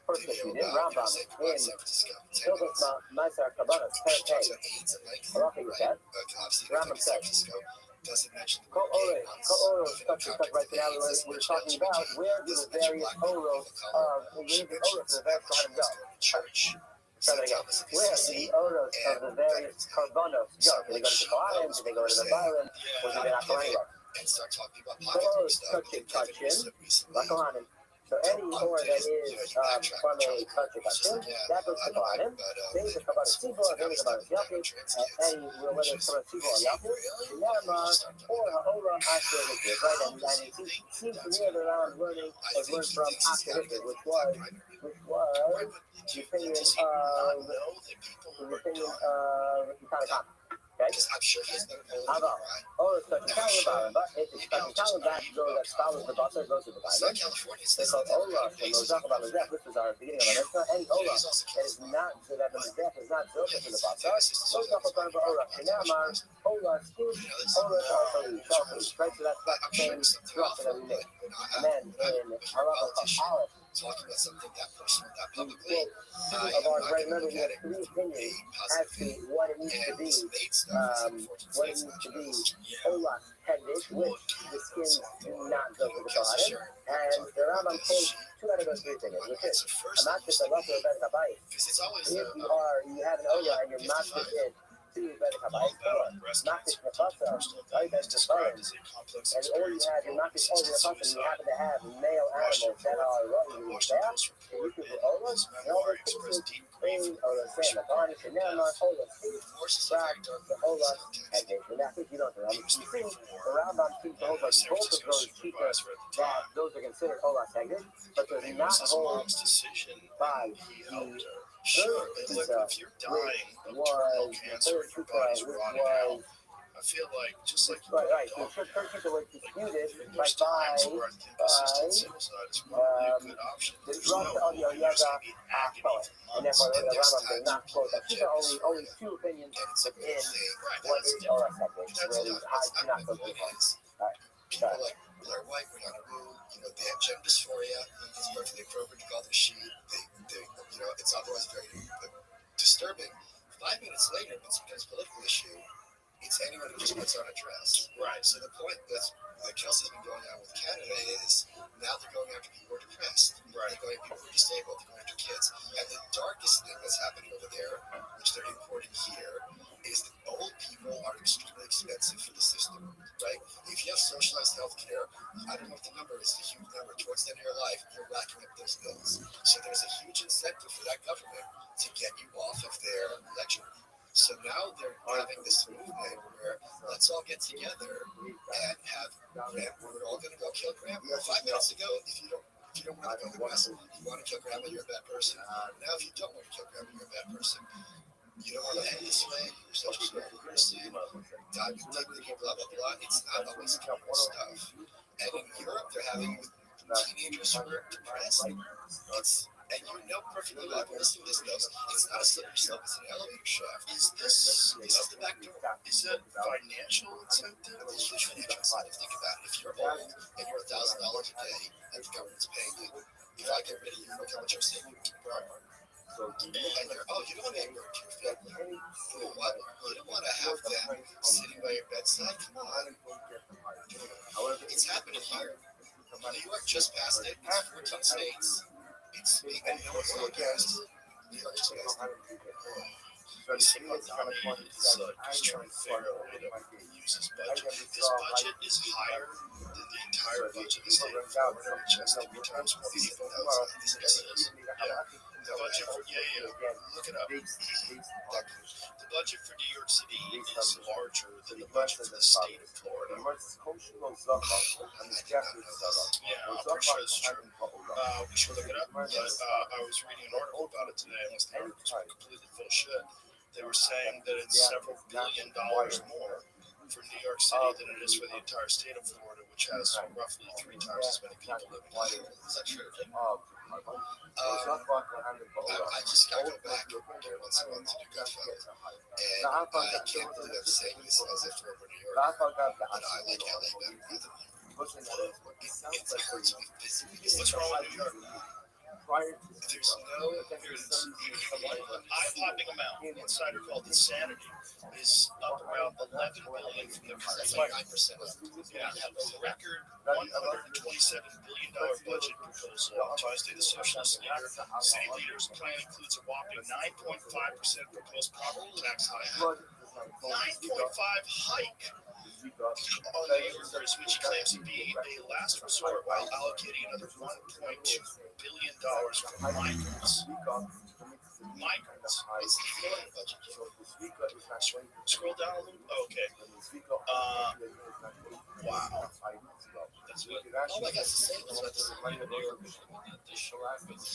first issue did Rambam in Hilchos Ma'aser Kabbalah, Perek Halacha Yud. Rambam says, Kol Oros, right now we're talking about where do the various Oros of the various Kohanim go? Where the Oros of the various Karbonos go? Do they go to the Kohanim? Do they go to the Baalim? Or do they not go anywhere? Kol Oros touching, like Kohanim. So any or that is from a touch that goes to Kohanim. Then it's about a Tzibor, then it's about a Yachid, any whether it's from a Tzibor or Yachid, Yamar, or Ha'ora after Hikid, right? And it seems to me that I'm learning from after Hikid, which was the opinion of Tanakh. Okay? Ava. Oh, it's Italian, but it's Italian that follows the Basar goes to the Bible. They call Ola, and Mozak about Mozak, which is our beginning of our Mishnah. Any Ola that is not, so that the Mozak is not built into the Basar. Mozak about Ola. Shinamar, Ola, Skin, Ola, Shalfari, right? So that's the same structure that we make. And then in Halacha Aleph, talking about something that personal, that publicly. Remember, we have three opinions as to what it needs to be. What it needs to be. Ola, Hegdish, which the skins do not go to the bottom. And the Rambam pulls two out of those three opinions, which is a mattress that loves to Ben Kabayit. If you have an Ola and your mattress is two Ben Kabayit, or mattress Nefasa, right? That's the fire. And or you have your mattress over the Nefasa, you happen to have male animals that are running in the bath, and you can do Olas, and all those things, Ola Sam, the Barney, and now not Ola Steve, the Ola, and that's what you don't do. You see, the Rambam seems to hold like both of those teachers that those are considered Ola Seged, but they're not hold by the Sure, but like if you're dying of cancer, your body's rotting out. I feel like just like right. The third people were disputed by times where I think assisted suicide is probably a good option. There's no way you're going to be activating and therefore the Rambam did not quote that. These are only two opinions in what is Ola Seged, where we do not go to the point. All right. People like Blair White were not moved. They have gender dysphoria. It's perfectly appropriate to call them she. It's otherwise very disturbing. 5 minutes later, when it becomes a political issue, it's anyone who just puts on a dress. Right. So the point that Kelsey's been going on with Canada is now they're going after people who are depressed. Right. They're going after people who are disabled. They're going after kids. And the darkest thing that's happening over there, which they're importing here, is that old people are extremely expensive for the system, right? If you have socialized health care, I don't know what the number is, a huge number. Towards the end of your life, you're racking up those bills. So there's a huge incentive for that government to get you off of their ledger. So now they're having this movement where let's all get together and have we're all going to go kill grandma. 5 minutes ago, if you don't want to go to the West, you want to kill grandma, you're a bad person. Now, if you don't want to kill grandma, you're a bad person. You don't want to end this way. You're such a smart person. Die with dignity, blah, blah, blah. It's not always chemical stuff. And in Europe, they're having teenagers who are depressed. And you know perfectly well, I've been listening to this, though. It's not a slippery slope, it's an elevator shaft. Is this this is the back door. Is that financial incentive? It's huge financial incentive. Think about it. If you're old and you're $1,000 a day and the government's paying you, if I get rid of you, look how much you're saving tomorrow. And you're, you don't want to work to your family. You know what? You don't want to have them sitting by your bedside. Come on. It's happening here. New York just passed it. It's 14 states. It's making no forecast. New York just passed it. You see, Rabbi is just trying to figure out a way to use his budget. This budget is higher than the entire budget of the state of Florida, which has 3 times more people outside these cities. Yeah. The budget for look it up. The budget for New York City is larger than the budget for the state of Florida. Yeah, I'm pretty sure it's true. We should look it up. But I was reading an article about it today, unless the article was completely full of shit. They were saying that it's several $billion more for New York City than it is for the entire state of Florida, which has roughly 3 times as many people living there. Is that true? I just gotta go back here once a month to do Goodfellas, and I can't believe I'm saying this as if we're New York, but I like LA better than it hurts me physically. What's wrong with New York? There's no eye-popping amount. Insider called Insanity is up around $11 billion from the current 9%. Yeah, the record $127 billion budget proposal on Tuesday. The socialist leader, city leaders' plan includes a whopping 9.5% proposed property tax hike. 9.5 hike on New Yorkers, which he claims to be a last resort, while allocating another $1.2 billion for migrants. It's the Florida budget. Scroll down a little. Okay. Wow. That's what. All I got to say was about the New York.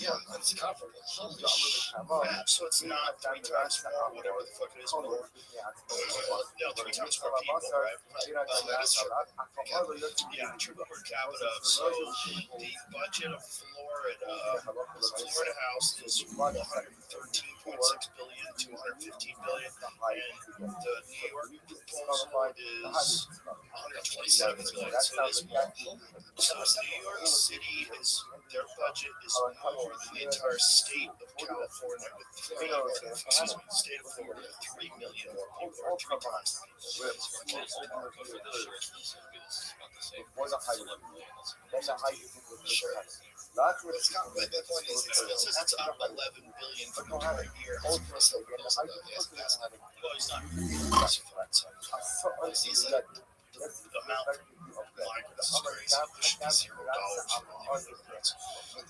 Yeah, it's comparable. Holy crap. So it's not 3 times more, whatever the fuck it is, more. No, 3 times more people, right? That is true. Okay. Yeah, triple per capita. So the budget of Florida House is $113.6 billion, $215 billion, and the New York proposal is $127 billion. So it is more. So New York City their budget is more than the entire state of California with state of Florida with 3 million more people, or 3 times the people. Sure. The point is, it says it's up 11 billion for the entire year. Well, he's not. He's like the amount of migrants is crazy. There should be $0 for immigrants. I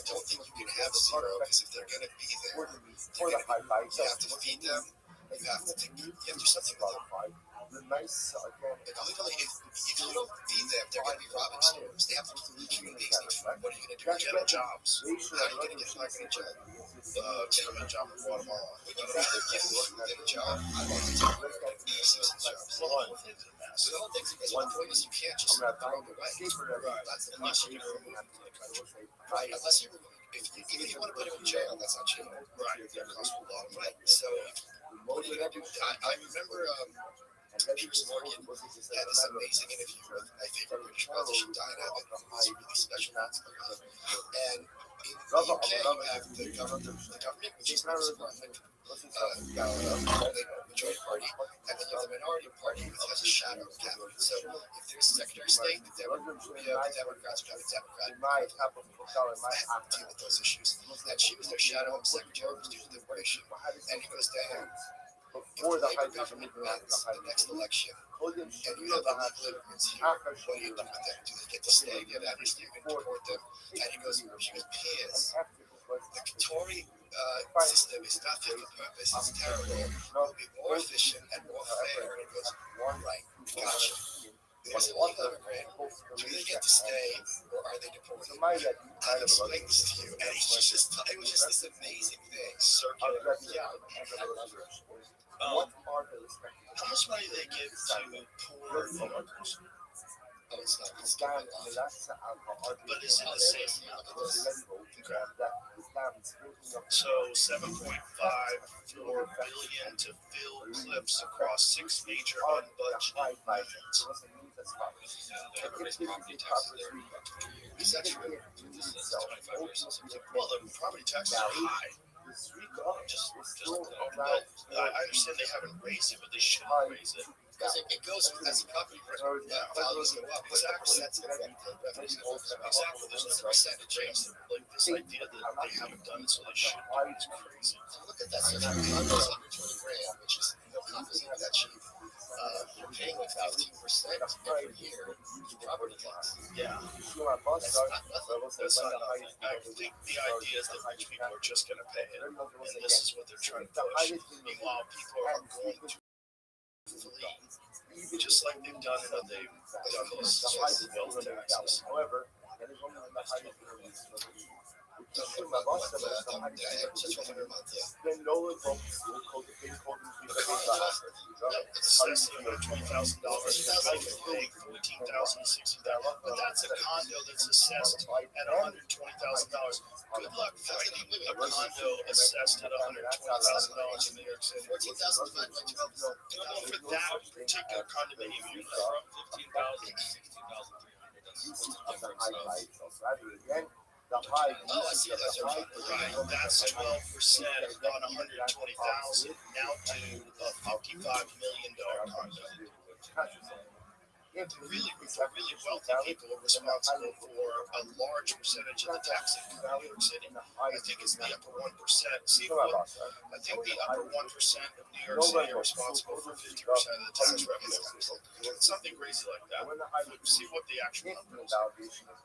don't think you can have 0, because if they're going to be there, you have to feed them. You have to do something about them. Literally, if you don't feed them, they're going to be robbing stores. They have to keep human beings need food. What are you going to do? Get them jobs. How are you going to get them a job? Get them a job in Guatemala. When you feed them, give them food, get a job. I want to take jobs. The whole thing's a mess. The whole thing's a mess. One point is you can't just throw them away. Unless you're going to remove them from the country. Right. Unless you're even if you want to put them in jail, that's not cheap. Right. That costs a lot of money. So what are you going to do? I remember Piers Morgan had this amazing interview with my favorite British politician, Diane Abbott, who was a really special Nazi. And in the UK, you have the government, which is the majority party, and then you have the minority party, which has a shadow cabinet. So if there's a Secretary of State, the Democrats would have a Democrat. I have to deal with those issues. And she was their shadow secretary of student liberation. And he goes down. Before the Labour government wins the next election, and you have illegal immigrants here, what do you do with them? Do they get to stay? Do you have amnesty? You can deport them? And she goes, Piers, the Tory system is not fit for purpose. It's terrible. It will be more efficient and more fair. And he goes, right, gotcha. There's an illegal immigrant. Do they get to stay, or are they deported? I explained this to you, and it was just this amazing thing. Circular. Yeah, I love it. How much money do they give to poor New Yorkers? Oh, it's not. It's not a lot. But is it the same amount? Okay. So 7.54 billion to fill cliffs across 6 major unbudgeted methods. Is that true? Well, the property taxes are high. I understand they haven't raised it, but they should raise it. Because it goes as the property values go up. Exactly. Exactly. There's no percentage. Like this idea that they haven't done it, so they should do it is crazy. Look at that. So that condo's under 20 grand, which is composite that cheap. You're paying like 15% every year property tax. Yeah. That's not nothing. I think the idea is that rich people are just going to pay it, and this is what they're trying to push. Meanwhile, people are going to flee, just like they've done in other wealth taxes. However, then Nolan Bumps will code the big code it's $20,000. Paying $14,000 to $60,000, but that's a condo that's assessed at $120,000. Good luck finding a condo assessed at $120,000 in New York City. $14,512. For that particular condominium unit, from $15,000 to $16,300. Oh, I see. That's right. That's 12% on $120,000 now to a $55 million condo. Really wealthy people are responsible for a large percentage of the tax income in New York City. I think it's the upper 1%. See, I think the upper 1% of New York City are responsible for 50% of the tax revenue. Something crazy like that. See what the actual number is.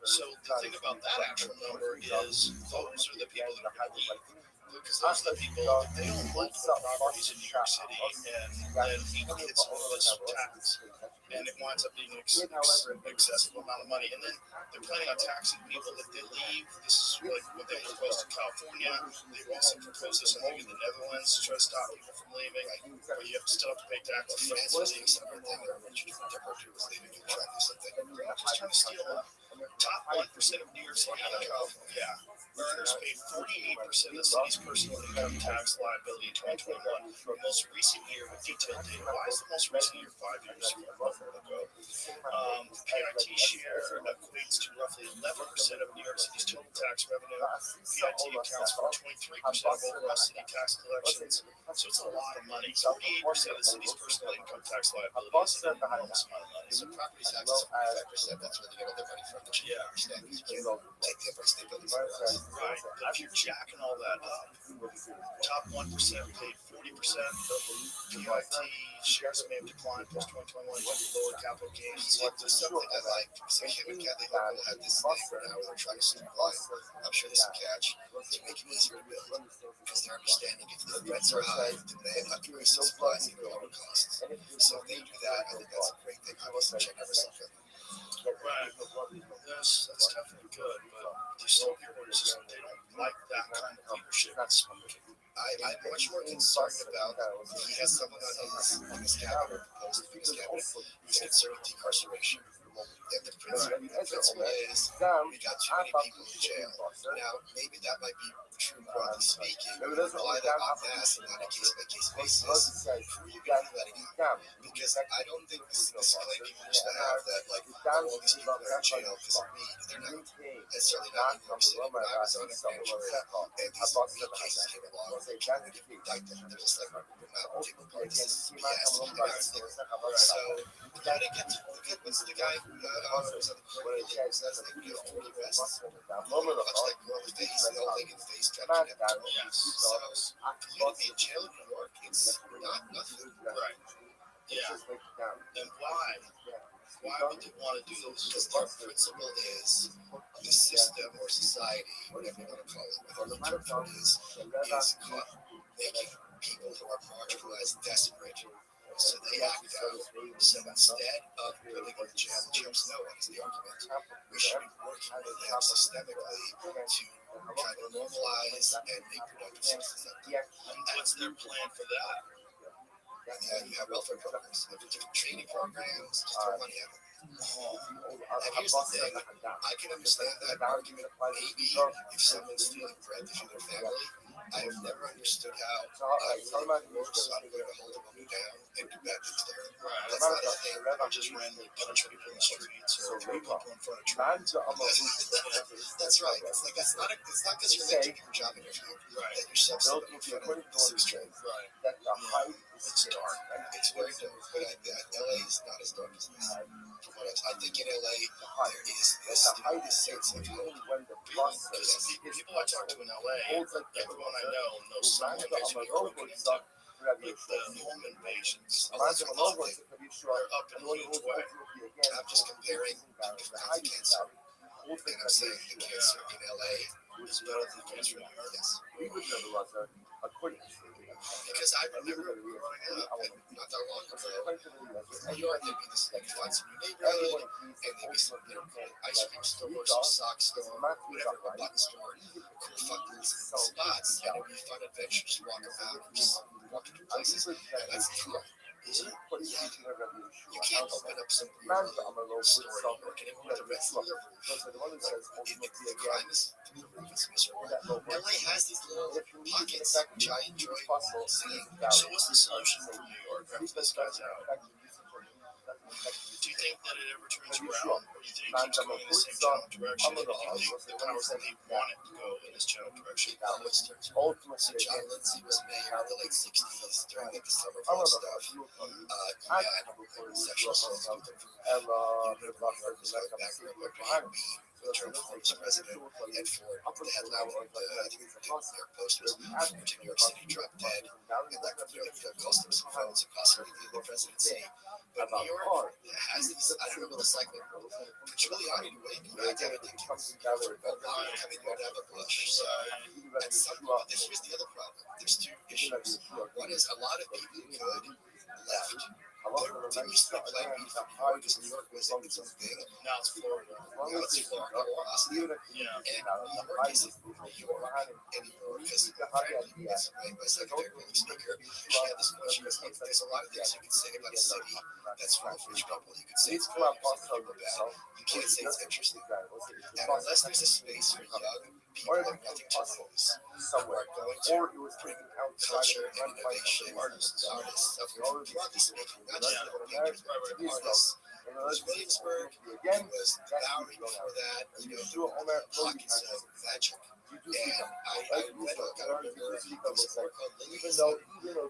So the thing about that actual number is those are the people that are going to leave. Because those are the people that they own multiple properties in New York City, and then he gets all this tax, and it winds up being an excessive amount of money. And then they're planning on taxing people if they leave. This is like what they proposed in California. They've also proposed this, I think, in the Netherlands to try to stop people from leaving, but you still have to pay tax. France was the exception thing where when you was leaving, you try to do something. They're not just trying to steal them. Top 1% of New York City income, earners paid 48% of the city's personal income tax liability in 2021. The most recent year with detailed data. Why is the most recent year 5 years ago? PIT share equates to roughly 11% of New York City's total tax revenue. PIT accounts for 23% of overall city tax collections. So it's a lot of money. 48% of the city's personal income tax liability is an enormous amount of money. So property taxes are 5%. That's where they get all their money from. Which you understand. You can't take the price they build. Right. But if you're jacking all that up, top 1% paid 40%. PIT shares may have declined post 2021 due to lower capital gains. There's something I like. So Kim and Kathy Local had this thing where now they're trying to streamline. I'm sure there's some catch to make it easier to build. Because they're understanding if the rents are high, demand increase in supplies and lower costs. So if they do that, I think that's a great thing. Obviously, check out something. Right. That's definitely good, but these homeowners, they don't like that kind of leadership. I'm much more concerned about he has someone on his cabinet, proposed in his cabinet, who's concerned with decarceration. And the principle is we got too many people in jail. Now, maybe that might be true, broadly speaking. Apply that en masse and on a case-by-case basis. Who are you going to be letting out? Because I don't think this claim people used to have that, like, all these people are in jail because of weed. They're not. It's certainly not in New York City. When I was on a grand jury and these weed cases came along, they tried to indict them. They're just like, we're not taking part. This is BS. So, you gotta get to what's the guy who was on the court says they give 40 vests. Much like North Face, the whole thing in face trying to get yes. So, for you to be in jail in New York, it's not nothing. Right. Yeah. And why? Why would they want to do this? Because their principle is the system or society, whatever you want to call it, whatever the term for it is making people who are marginalized desperate. So they act out. So instead of putting them in jail, the Chips know what is the argument. We should be working with them systemically to kind of normalize and make productive citizens. What's their plan for that? And you have welfare programs, you have different training programs to throw money at them. And here's the thing, I can understand that argument maybe if someone's stealing bread to feed their family. I have never understood how really works on going to hold a woman down and do bad things to her. That's not a thing. I just randomly punch people in the streets or throw people in front of trains. That's right. It's like it's not because you're late taking your job interview that you're substituting in front of the 6th train. It's dark. It's very dark. But LA is not as dark as this. I think in LA there is this sense of hope. Because people I talk to in LA, everyone I know knows someone who's been broken into. Like the home invasions, a lot of them are up in a huge way. I'm just comparing different kinds of cancer. And I'm saying the cancer in LA is better than the cancer in New York. Yes. Because I remember growing up, and not that long ago, in New York, there'd be this, like, find some new neighborhood, and there'd be some, ice cream store, some sock store, whatever, a button store, cool fucking spots, and it'd be fun adventures, walk around, just walk into places, and that's true. Is it? Yeah. You can't open up some weird store in New York and it won't the rest of the roof. The crime is through the roof. It's miserable. LA has these little pockets, which I enjoy seeing. So what's the solution for New York? Wrap this guy's out. Do you think that it ever turns around, or do you think it keeps going in the same general direction? And do you think the powers that they want it to go in this general direction always turns around? So John Lindsay was mayor in the late 60s during like the summer flood stuff. You had sexual assaults with him. Back when Rabbi Trump was president, and Ford, the headline of the New York Post was Ford in New York City dropped dead, and that cost him some votes and possibly the presidency. But New York has these, I don't know what the cycle is. It's really hard to wait. You have to have a dictator. You have to have a Bush. So, at some point, here's the other problem. There's two issues. One is a lot of people could left. They used to be playing beat from New York because New York was its own thing. Now it's Florida. Now it's Florida or Austin. Yeah. And New York isn't New York anymore because my secretary, public speaker, she had this question. There's a lot of things you can say about a city that's full of rich people. You can say it's good, you can say people bad. You can't say it's interesting. And unless there's a space for young people have nothing to lose, who are going to bring culture and innovation, artists, broadly speaking, not just the painters, but artists. It was Williamsburg, it was Bowery before that, Hawkinson, Magic. And I read a book, there was a book called Lilies, and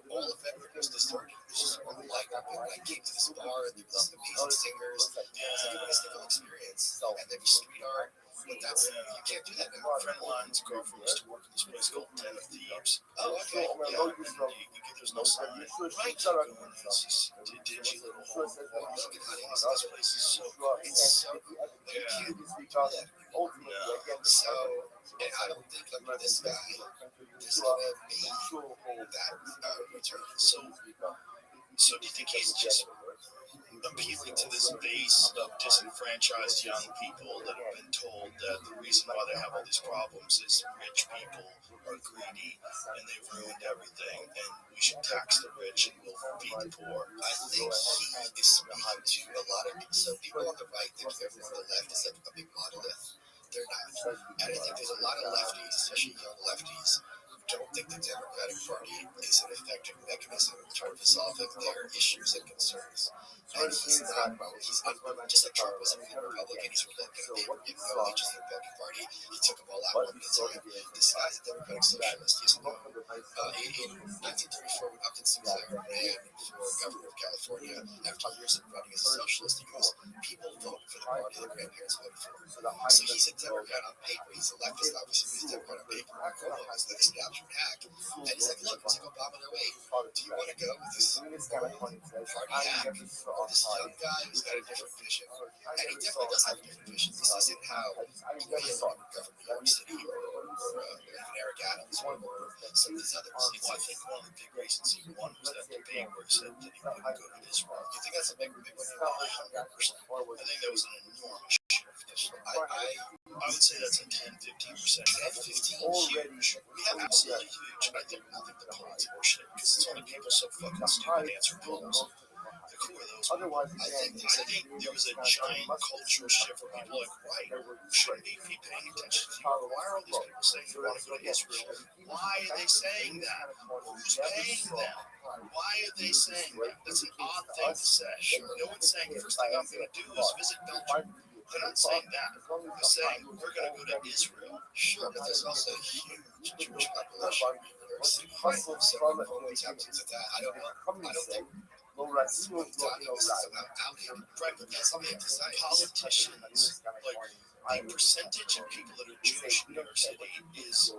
all of Edward was distorted. It was just one like, I came to this bar and there was amazing singers, it was like a mystical experience, and there'd be street art. But you can't do that now. A friend of mine's girlfriend used to work in this place called Den of Thieves. Oh, okay. Yeah, and there's no sign. Right. It's just a dingy little hole. Look at honey. This place is so cool. It's so cool. You can't do that. No. So, and I don't think like this guy is gonna be that return. So do you think he's just appealing to this base of disenfranchised young people that have been told that the reason why they have all these problems is rich people are greedy and they've ruined everything and we should tax the rich and we'll feed the poor? I think he is speaking to a lot of people. So people on the right think everyone on the left is like a big monolith. They're not. And I think there's a lot of lefties, especially young lefties, who don't think the Democratic Party is an effective mechanism toward resolving their issues and concerns. And he's not, just like Trump was a Republican, he's Republican, he just the Republican Party, he took them all out one at a time. This guy's a Democratic socialist, he's known. In 1934, when Upton Sinclair ran for governor of California, after years of running as a socialist, he goes, people vote for the party their grandparents voted for. So he's a Democrat on paper, he's a leftist, obviously, he's a Democrat on paper. Cuomo is like a establishment hack. And he's like, look, it's like Obama in 08. Do you want to go with this party hack? Or this young guy who's got a different vision? And he definitely does have a different vision. This isn't how Hillary governed New York City or even Eric Adams or some of these others. Well, I think one of the big reasons he won was that debate where he said that he wouldn't go to Israel. You think that's a big one? 100%. I think that was an enormous shift. I would say that's a 10-15%. 10-15 huge. We have absolutely huge. I think the polls bullshit because it's only people so fucking stupid to answer polls. The core of those. I think there was a giant cultural shift where people are like, right, shouldn't we be paying attention to you? Why are all these people saying they want to go to Israel? Why are they saying that? Who's paying them? Why are they saying that? That's an odd thing to say. No one's saying, first thing I'm going to do is visit Belgium. They're not saying that. They're saying, we're going to go to Israel. Sure, but there's also a huge Jewish population in New York City. Right? So always happens at that. I don't think right, but that's politicians, like the percentage of people that are Jewish in New York City is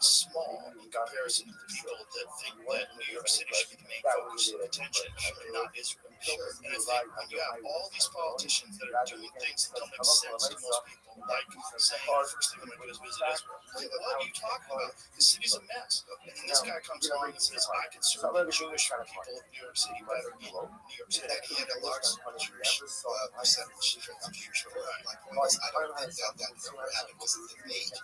small in comparison to the people that think that New York City should be the main focus of attention and not Israel. And I think when you have all these politicians that are doing things that don't make sense to most people, like saying the first thing I'm going to do is visit Israel. Like, what are you talking about? The city's a mess. And then this guy comes along and says, I can serve the Jewish people of New York City better in New York City. And he had a large Jewish percentage of Jewish people. My point is, I don't think that number happened was the debate. I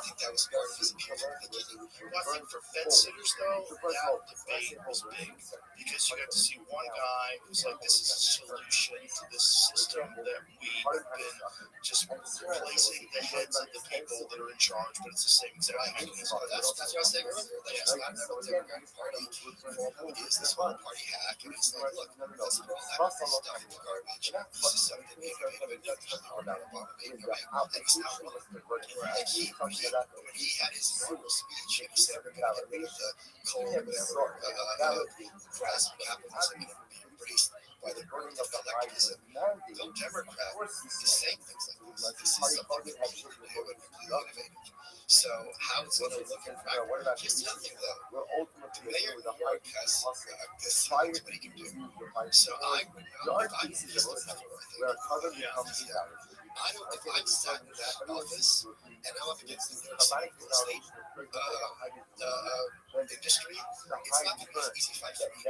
think that was part of his appeal from the beginning. Well, I think for fed sitters, though, that debate was big because you got to see one guy who's like, this is a solution to this system that we've been just replacing the heads of the people that are in charge, but it's the same exact mechanism. That's what I was saying earlier. Like, it's not the Democratic Party. It is this whole party hack. And it's like, look, let's put all that stuff in the garbage. This is something innovative and Obama made no way. And he's not really. Like, when he had his normal speech and he said we're going to get rid of the coal, whatever, grasp capitalism and be embraced by the burning of collectivism. No Democrat is saying things like this. This is something that people do and completely innovative. So how it's going to look in practice? Here's the other thing, though. The mayor of New York has this thing that he can do. So I would know if I was the mayor. I don't, if I'm sat in that office and I'm up against the New York City real estate industry, it's not going to be an easy fight for me.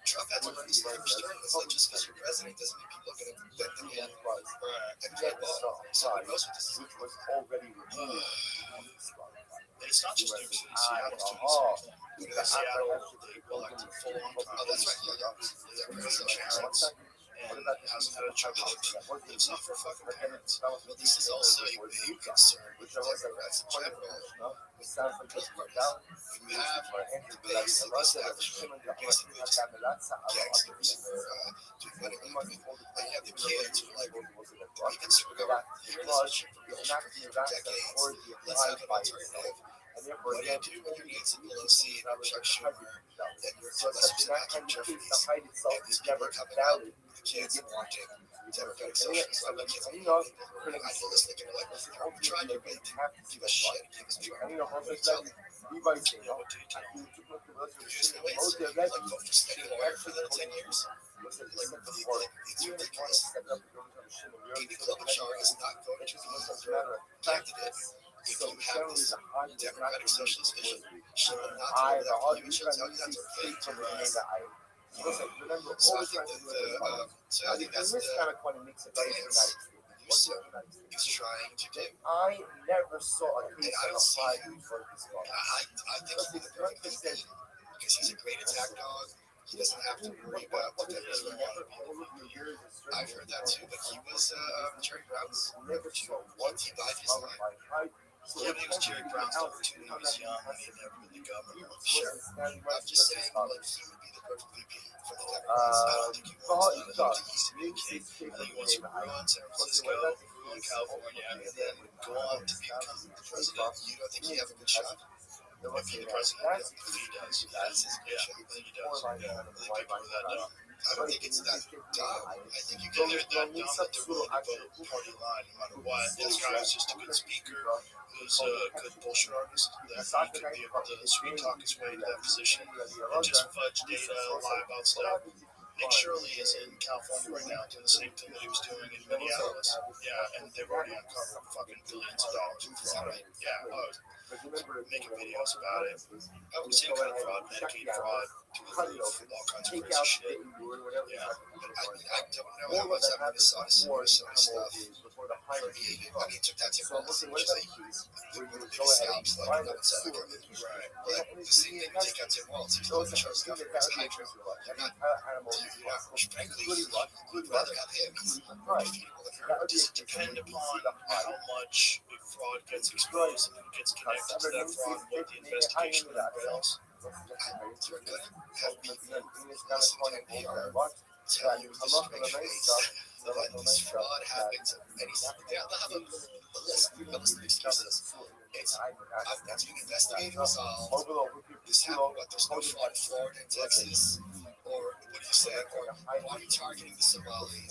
Trump had to learn this from Sterling. It's like just because you're president doesn't mean people are going to bet the hand and play ball. So who knows what this is going to be. And it's not just New York City. Seattle's doing the same thing. Seattle, they elected full-on Congress. Oh, that's right. They're presidential chance. And hasn't had a child. It's not for fucking parents. Well, this is also a big concern with Democrats in general. Both parties. You have the base of the establishment, the base of which gangsters who are doing whatever they want. And you have the kids who are like, we can screw up. Here it is for decades. Let's have an alternative. What do you do when you're Nancy Pelosi and you're Chuck Schumer and you're to lesser extent Hakeem Jeffries and these people are coming out, the kids wanting Democratic socialism, the kids are idealistic and you're like, we're trying to make give us shit, give us trouble. What do you tell them? You're just going to wait, so like vote for steady lawyer for the 10 years? Like, it's ridiculous. Amy Klobuchar is not going to be a candidate. If you have this democratic socialist vision, she will not deliver that for you, and she'll tell you that's okay to so I think that's the dance Newsom is trying to do. I never saw a case and I don't see him. I think he'll be the perfect VP because he's a great attack dog. He doesn't have to worry about what that is going on. I've heard that too, but he was Jerry Brown's number two once he died his line. Yeah, but he was Jerry Brown's number two when he was young and he had never been the governor. Sure. I'm just saying, like, he would be the perfect VP for the Democrats. I don't think he wants to East to be a king. I think he wants to ruin San Francisco, ruin California, and then go on to become the president. You don't think he has a good shot? If he's the president, I think he does. That's his good shot. I think he does. Yeah, I think people are that dumb. I don't think it's that dumb. I think you can they're that dumb that they're willing to vote party line no matter what. This guy is just a good speaker, who's a good bullshit artist, that he could be able to sweet talk his way to that position and just fudge data, lie about stuff. Nick Shirley is in California right now doing the same thing that he was doing in Minneapolis. Yeah, and they've already uncovered fucking billions of dollars in fraud. Yeah, making videos about it. Oh, same kind of fraud, Medicaid fraud, all kinds of crazy shit. Yeah, but I don't know how much that Minnesota stuff permeated. I mean, it took that to policy, which is one of the biggest scalps, like, no one's ever coming. Right. Like, the same thing, you take out Tim Walz, he's going to charge government as Hydro. They're not, frankly, we'd rather have him. He's undefeatable. Does it depend upon how much fraud gets exposed and who gets connected to that fraud and what the investigation entails? You're going to have people listen to NPR tell you with a straight face that this fraud happens, and they'll have a list of excuses. It's that's being investigated, resolved. This happened, but there's no fraud in Florida and Texas. Or what do you say? Or why are you targeting the Somalis?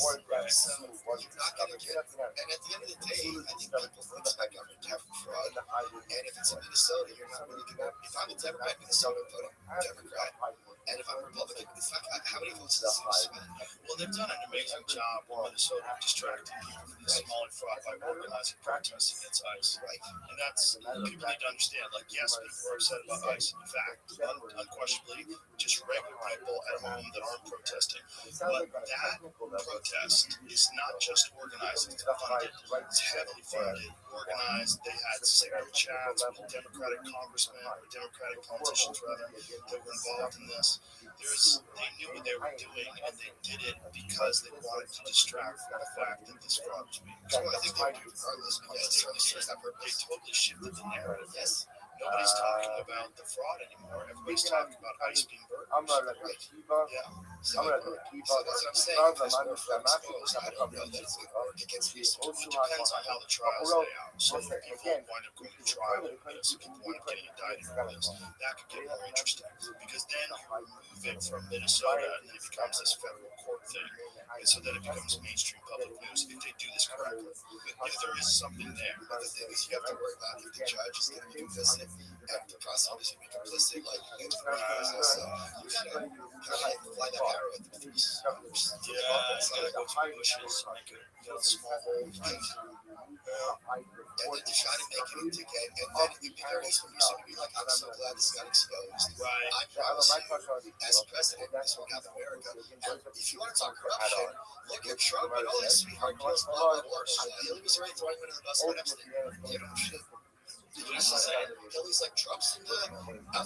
So you're not going to get. And at the end of the day, I think people expect government to have fraud. And if it's in Minnesota, you're not really going to. If I'm a Democrat in Minnesota, I'm voting Democrat. And if I'm a Republican, it's not, how many votes does this spend? Well, they've done an amazing job in Minnesota of distracting people from the Somali fraud by organizing protests against ICE. Right. And that's, people need to understand, like, yes, people are upset about ICE. In fact, unquestionably, just regular people at home that aren't protesting. But that protest is not just organized, it's funded. It's heavily funded, organized. They had secret chats with Democratic congressmen, or Democratic politicians, rather, that were involved in this. They knew what they were doing, and they did it because they wanted to distract from the fact that this fraud was being So I think they do regardless, but yeah, it certainly serves that They purpose. totally shifted the narrative. Yes. Nobody's talking about the fraud anymore. Everybody's talking about ICE being burglars. Yeah. So that's what I'm saying. If this more fraud exposed, I don't know that it's going to work against these. It depends on how the trials lay out. So if people wind up going to trial over this, if people wind up getting indicted for this, that could get more interesting. Because then you remove it from Minnesota and then it becomes this federal court thing. And so then it becomes mainstream public news if they do this correctly. If there is something there. But the thing is, you have to worry about if the judge is going to be complicit and the prosecutor is going to be complicit, like in the first process. So you got to fly that arrow at the police. Yeah, it's gotta go through the bushes, make a small hole. And then to try to make it into get, and then it'd be very easy for you to be like, I'm so glad this got exposed. Right. I promise you, as president, this will have America. And if you want to talk corruption, look at Trump and all these sweetheart deals, blah, blah, blah. Hillary was already throwing him under the bus and Epstein. You know, shit. Hillary's like, Trump's in the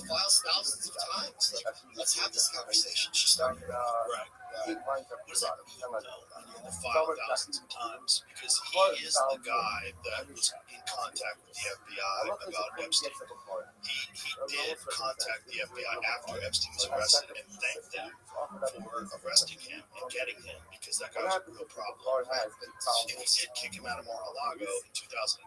files thousands of times. Like, let's have this conversation. She started. Right. What does that mean, though? The file thousands of times, because he is the guy that was in contact with the FBI about Epstein. He did contact the FBI after Epstein was arrested and thanked them for arresting him and getting him, because that guy was a real problem. And he did kick him out of Mar-a-Lago in 2005.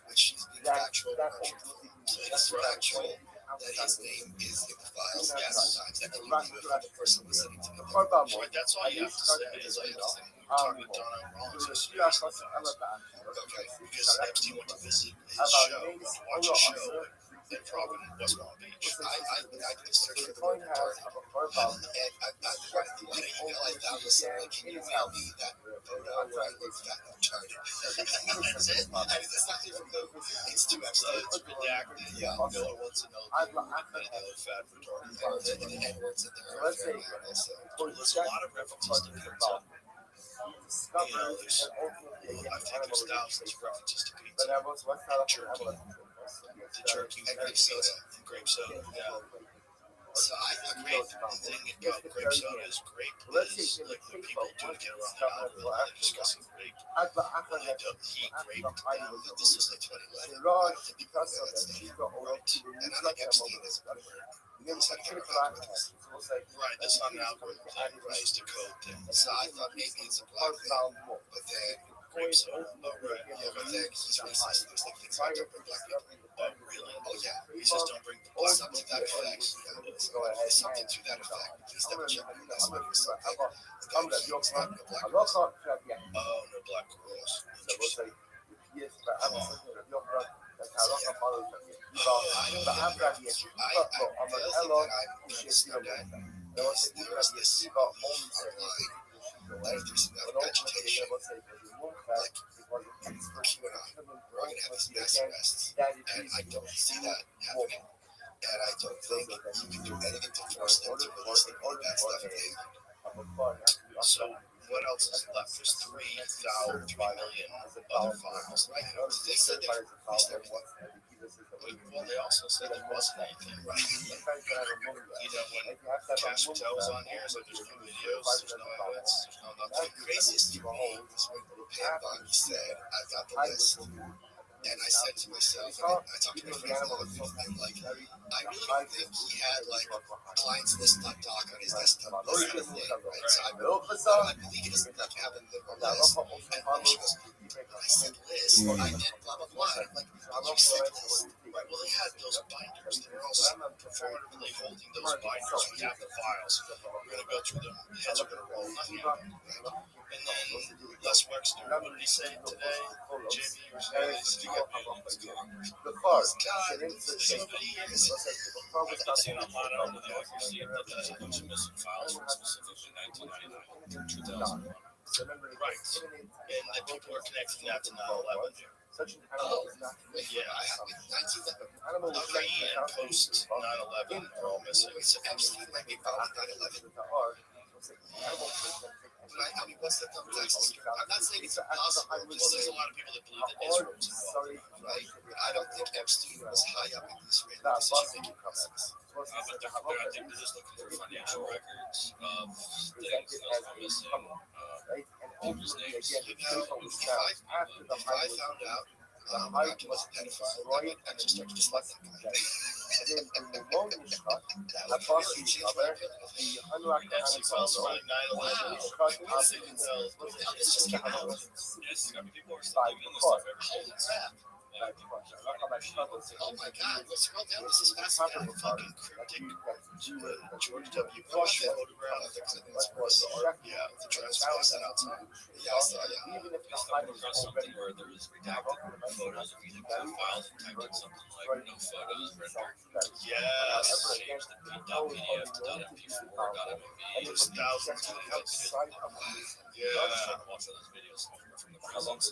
Which is factual or untruthful. So it's factual that his name is in the files. Yes, sometimes that can leave it for the person listening to the Right, that's all you have to say. Is all you have to say. We're talking to Donna Rollins. Okay. Because Epstein went to visit his show, went to watch a show in Providence, West Palm Beach. I did a search for the word retarded. And I wanted to get an email I found was saying, like, can you email me that photo of where I look fat and retarded? That's it. I mean, that's not even the, it's too Epstein. It's redacted. Yeah. Miller wants to know if you admitted they look fat and retarded. And the N-words in there are fair amount also. There's a lot of references to pizza. You know, I think there's thousands of references to pizza. And jerky. The jerky And grape soda. and grape soda. Yeah. So I agree. The thing about grape soda is grape is like what people do to get around the algorithm. They're discussing grape. He graped them. This was like 2011. I don't think people know that stuff. Right. And I think Epstein is one where he was like algorithms. Right, that's not an algorithm thing. Right, it's to code things. So I thought maybe it's a black thing, but then Grape soda. Oh, right. yeah, but then he's racist. There's like things like don't bring black people. Oh, really? Oh yeah, He says don't bring the black something to that effect. Yeah. Something to that effect. Please double check me. That's what he was saying. The guy was not a black person. Oh, no black girls. Interesting. I don't know. I feel that I'm concerned that there is this online, there's enough agitation like QAnon, we're all gonna have these mass arrests, and I don't see that happening. And I don't think you can do anything to force them to release the bad stuff if they. So what else is left? There's 3 million other files. Right? They said they released everything. Well, they also said there wasn't anything. Right? When Cash Patel's on here, so there's no videos, there's no evidence, there's no nothing. The craziest to me was when Pam Bondi said, "I've got the list." And I said to myself, and I talked to my friends and I'm like, I really don't think he had like clients list.doc on his desktop list kind of thing, right? So I believe he doesn't have them on the list. And she goes, when I said list, I meant blah, blah, blah. I'm like, you said list. Right, well, he had those binders. They were all performatively holding those binders. We have the files. We're going to go through them. Heads are going to roll. Nothing happened. And then Les Wexner, what did he say today? JB was saying he's got Congress. The first, God, this is many years. I've seen a lot of the accuracy of a bunch of missing files from specifically 1999 through 2001. Right. And then people are connecting that to 9/11. Yeah, I have 19 pre and post 9/11 are all missing. So Epstein might be found in 9/11. I mean, what's the context? I'm not saying it's impossible. Well, there's a lot of people that believe that Israel was involved, right? I don't think Epstein was high up in the Israeli decision-making process. But I think they're just looking for financial records of things that are missing, people's names. If I found out Rocky was a pedophile, I might actually start to dislike that guy. That would really change my opinion. Epstein files from like 9/11. I'm thinking, well, this just came out. Yes, I mean, people are still digging this stuff every Holy day. crap. Oh my God, let's scroll down. This is fascinating. Fucking cryptic George W. Bush photograph. Yeah, the transfer outside. Yeah, I saw, yeah. I stumbled across something where there was redacted photos of either files and typed in something like no photos rendered. Yes. Changed the .pdf to .mp4, .mov. There's thousands of videos. Yeah. I'm watching those videos from the prisons.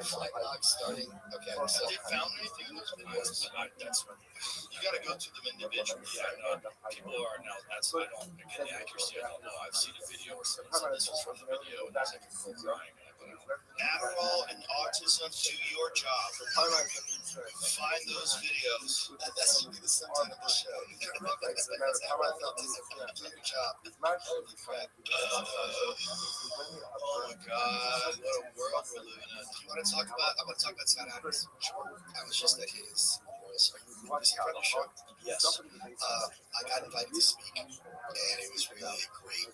Flight log starting. Okay. Have they found anything in those videos? You got to go through them individually. Yeah, people are now. That's I don't again the accuracy. I don't know. I've seen a video where someone said this was from the video, and there's like a girl crying, and I put it on. Adderall and autism do your job. Find those videos. That's should be the subtitle of the show. Autism do your job. Holy crap. Oh my God, what a world we're living in. Do you want to talk about? I want to talk about Scott Adams. I was just at his memorials. Are you on the show? Yes. I got invited to speak, and it was really a great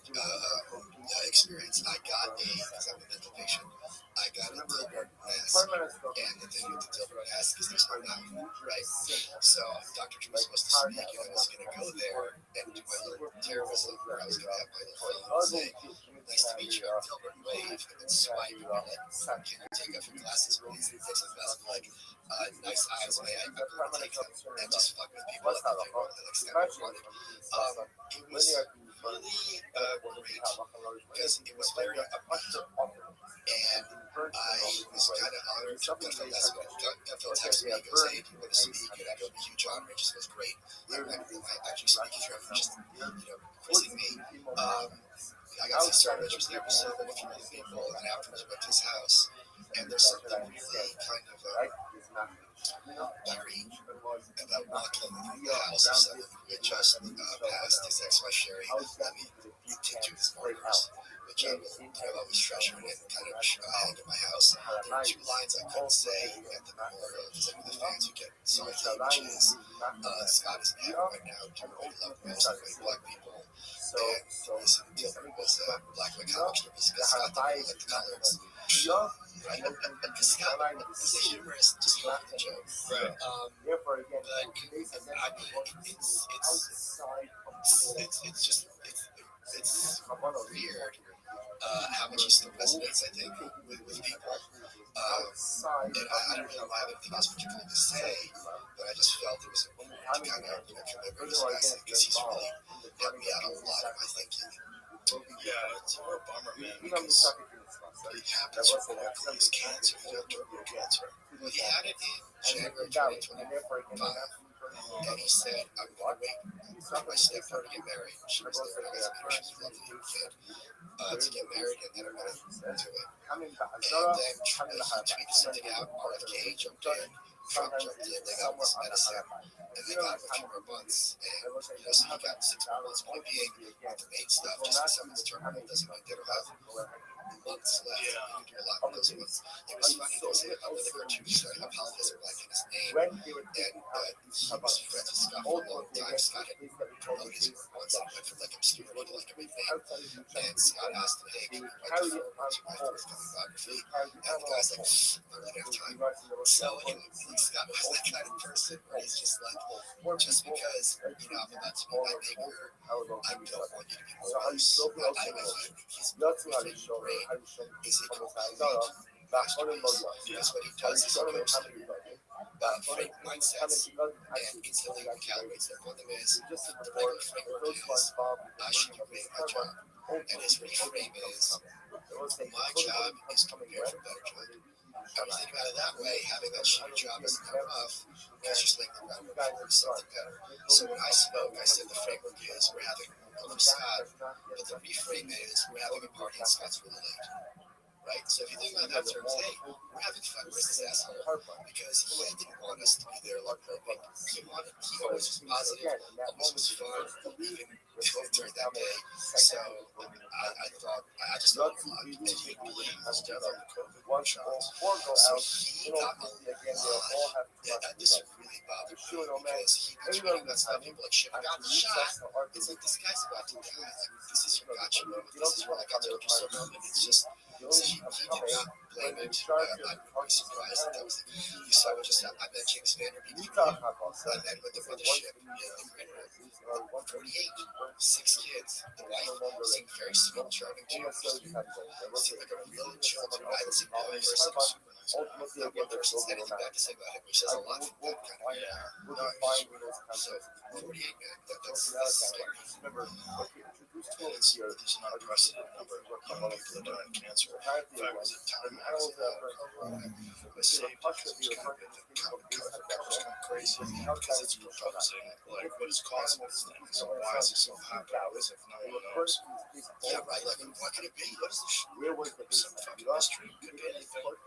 experience. I got because I'm a mental patient, I got a Dilbert mask, and the thing with the Dilbert mask is there's no mouth, right? So Dr. Drew was supposed to speak, and I was going to go there and do my little terrorism, where I was going to have my little phone and say, "Nice to meet you, I'm Dilbert," wave, and then swipe, and be like, "Can you take off your glasses, please?" And fix the mask, like, nice eyes, may I take them, and just fuck with people like if they want the next time I wanted. It was really great because it was very upbeat, and I was kind of honored. Gutfeld texted me and goes, "Hey, do you want to speak?" And I go, "It'd be a huge honor." It just goes, "Great. I really might actually speak if you're ever just, quizzing me." I got some started, which was there for a few other people, and afterwards I went to his house, and there's something really kind of very about walking the house of someone who had just passed his ex-wife Sherry. Let me take to his markers, which I will always treasure and kind of hang in my house. There were 2 lines I couldn't say at the memorial because I knew the fans would get salty, which is Scott is in heaven right now, doing what he loved most, white black people. And his Dilbert was a black and white comic strip because Scott didn't like the colors. Right? Because Scott is a humorist, just laughing jokes. Right. But I mean, it's just weird how much he still resonates, I think, with people. And I don't really have anything else particularly to say, but I just felt there was a moment to kind of commemorate this guy because he's really helped me out a lot in my thinking. Yeah, it's a real bummer, man, because it happens with all these cancer. He got terminal cancer. Well, he had it in January 2025, and he said, I'm going to wait for my stepdaughter to get married. She was there, and I got to meet her. She's a lovely young kid. To get married, and then I'm going to do it. And then he tweeted something out, RFK jumped in, Trump jumped in, they got this medicine, and they got him a few more months, and, so he got 6 more months. Point being, the main stuff, just because someone's terminal doesn't mean they don't have months left. You can do a lot in those months. It was funny, there was another cartoonist, I apologize for blanking his name, and he was friends with Scott for a long time. Scott had promoted his work once, and went from like obscurity to like a big name, and Scott asked him, hey, can you write the foreword to my forthcoming biography? And the guy's like, I don't have time. So anyway, Scott was that kind of person where he's just like, just because, I'm about to meet my maker, I don't want you to be morose. He's his brain is a complete masterpiece, because what he does is he goes through frame mindsets and instantly recalibrates them. One of them is, the regular framework is, I should be great at my job. And his reframe is, my job is to prepare for a better job. I was thinking about it that way, having that shitty job isn't enough, because just like the groundwork for something better. So when I spoke, I said the framework is, we're having, Scott, but the reframe is, we're having a party and Scott's really late. Right? So if you think about that in terms, hey, we're having fun, where's this asshole? Because he didn't want us to be there like hoping. He always was positive, always was fun, even during that day. So I thought, I just thought a lot. And he believed his death on the COVID shots. So he got a lot. This really bothered me, because he was tweeting that stuff, people like, shit, I got the shot. It's like, this guy's about to die. Like, this is your gotcha moment. This is where I got to go so moment. It's just, so he did not blame it. I'm very surprised that was the case. You saw what just happened. I met James Vanderbeek. I met with the mothership, the Greenwood. 48, 6 kids. The wife seemed very sweet, charming too. Seemed like a real chill dude. I haven't seen one person who's super nice. Not one person said anything bad to say about him, which says a lot from that kind of guy. So 48, man, that's scary. There's an unprecedented number of young people that die of cancer. In fact, there was a time when I was saved because it was kind of crazy, because it's proposing like what is causing these things. So why is it so happening as if no one knows? Yeah, right. Like, what could it be? What is this? Some fucking mystery. Could be anything. I'm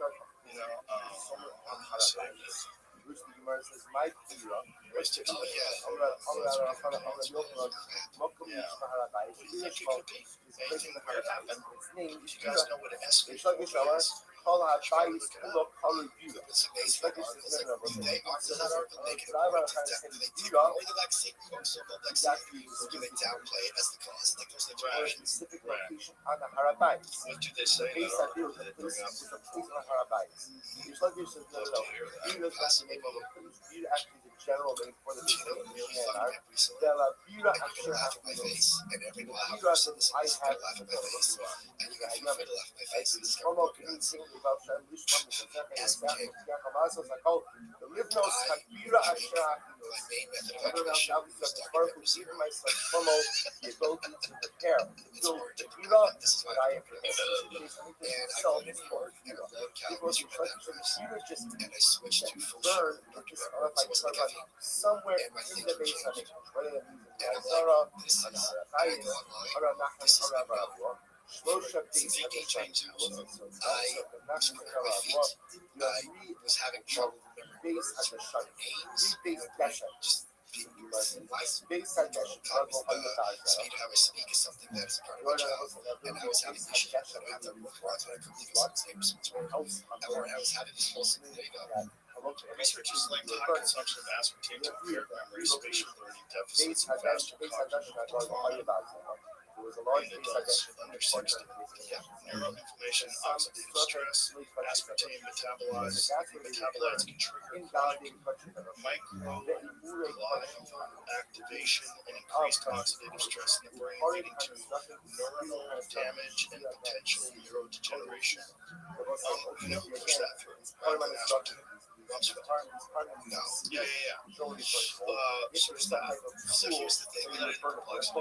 not saying this. Oh yeah. What do you think it could be? Anything weird happened? If you guys know what an SV4 is, it's amazing. They are making it more intense. They take away the vaccine, most of the vaccine, or do they downplay it as the cause? Like there's the generation. What do they say? They bring up. General name for the really funny recently. And you can laugh at my face, and every while I've said this, I can laugh at my face, and you can feel free to laugh at my face. This is kind of nuts. Aspartame. My main method of hydration was Dr. Pepper Zero. It's hard to prevent. This is why I drink it. And I go to New York, and I load calories from my macros, and I switched to full sugar Dr. Pepper. So it wasn't caffeine. Somewhere and my thinking changed. And I'm like, this is, I go online, this is incredible. Thinking changed. I was putting on my feet. I was having trouble remembering words, names, just being speed how I speak is something that is part of my job, and I was having issues. I don't have to work hard, I couldn't believe someone's name was or I was having this whole scenario. Researchers linked high consumption of aspartame to impaired memory, spatial learning deficits, and faster cognitive decline in adults under 60. Yeah. Neuroinflammation, oxidative stress, aspartame metabolites can trigger chronic microglial activation and increased oxidative stress in the brain, leading to neuronal damage and potential neurodegeneration. Push that through. Rumsfeld. No. Yeah. So there's that. So here's the thing that perplexes me.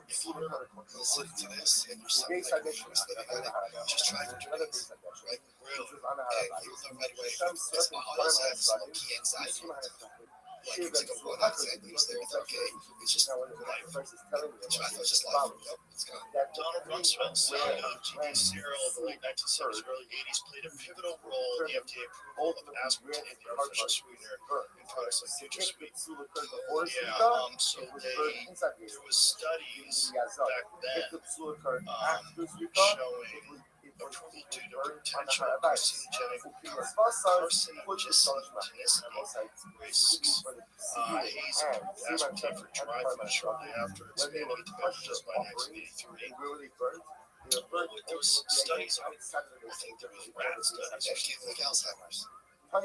If you're listening to this and you're someone like me who's living on it, just try for 2 days, right? Really. And you'll know right away. Because I also have this low-key anxiety. Like, it's like a one-out sentence there. It's okay. It's just life. So I thought just life. Nope, it's gone. Donald Rothschild, CEO of GD Serial of the late 1970s, early 80s, played a pivotal role in the FDA approval of aspartame, the artificial sweetener, in products like NutraSweet. So there was studies back then showing approval due to potential carcinogenic risks. Hayes approved aspartame for drive-through shortly after expanding into beverages by 1983. But with those studies, I think there was rat studies. That came like Alzheimer's. Well,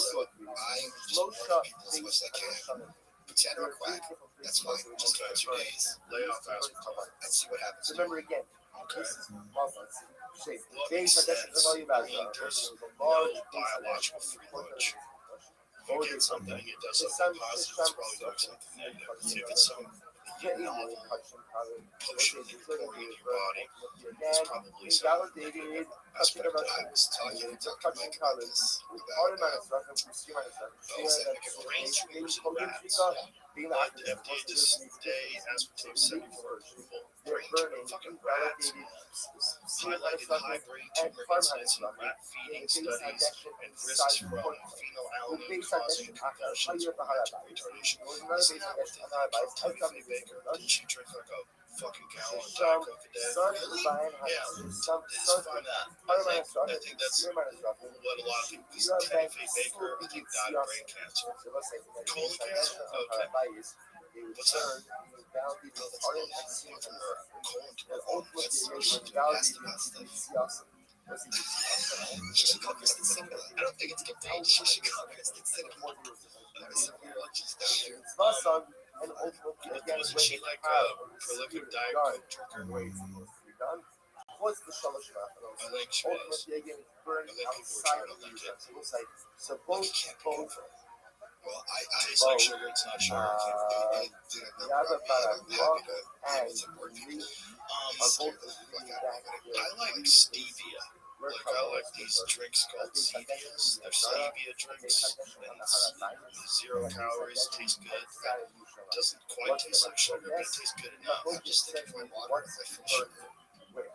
So I just warn people as much as I can. Pretend or quack. That's fine. Just give it 2 days. lay off aspartame. And see what happens. Remember again, Okay. what What makes sense? I mean, there's no biological free lunch. You get something, it does something positive, it's probably doing something negative. If it's some novel potion that you're pouring into your body, it's probably something negative aspect of I it. was talking to Dr. Mike about this. Brain tumors in rats. But the FDA just today aspartame second for approval. Brain tumor, fucking rats, man. Highlighted high brain tumor incidence in rat feeding studies and risks from phenylalanine causing convulsions or mental retardation. Isn't that what they think? Tony Faye Baker, didn't she drink like a fucking gallon of Diet Coke a day? Really? Yeah, it's fun. I think that's what a lot of people, because Tony Faye Baker, I think, died of brain cancer. Colon cancer? Okay. What's that? Well, that's not from her colon to her own. She passed about stuff. She should go visit cinema. I don't think it's contained. She should go visit cinema. That was some lunches down there. Wasn't she like a prolific Diet Coke drinker? What's the shalosh I think she was. ultimately again burned I think people were outside trying to of the link user. it. So we'll say so Well, both you can't be over. Well, Tastes like sugar, it's not sugar. it did a number of me, and I'm happy to be able to work with it. I like stevia. Like I like these drinks called stevias. They're stevia drinks, and it's 0 calories. Tastes good. Doesn't quite taste like sugar, but it tastes good enough. I'm just thinking my water is like full sugar.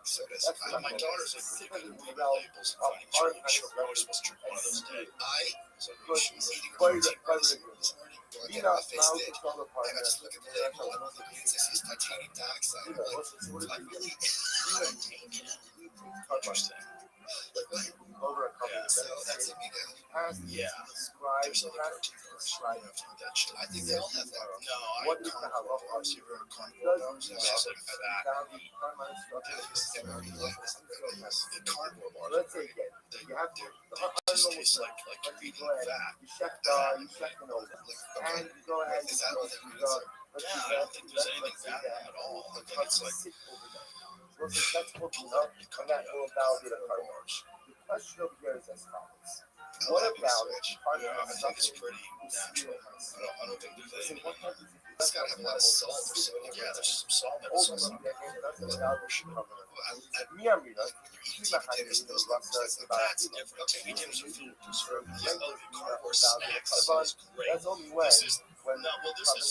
So does My daughter's like really good at reading labels and finding sugar. Sure, we're always supposed to drink one of those a day. I was eating protein bars this morning, going to my face did, and I just look at the label, and one of the ingredients I see is titanium dioxide. I'm like, I really? Interesting. Like, what? Yeah. So that's it, me now. Yeah. There's other protein bars. You don't have to eat that shit. I think they all have that. No, I eat carnivore bars. You ever had carnivore bars? It's just like fat and meat. The carnivore bars are great. They just taste like you're eating fat. And go ahead. Is that all the ingredients are? Yeah, I don't think there's anything fat in them at all. I think it's like that's what we know, and that will validate the bars. The question over here is as follows. What about yeah, I think it's pretty natural. I don't think there's anything. It's got to have a lot of salt or something. Yeah, there's some salt in it. So some That's different. Potatoes are food. Carnivore snacks is great. That's only way. This is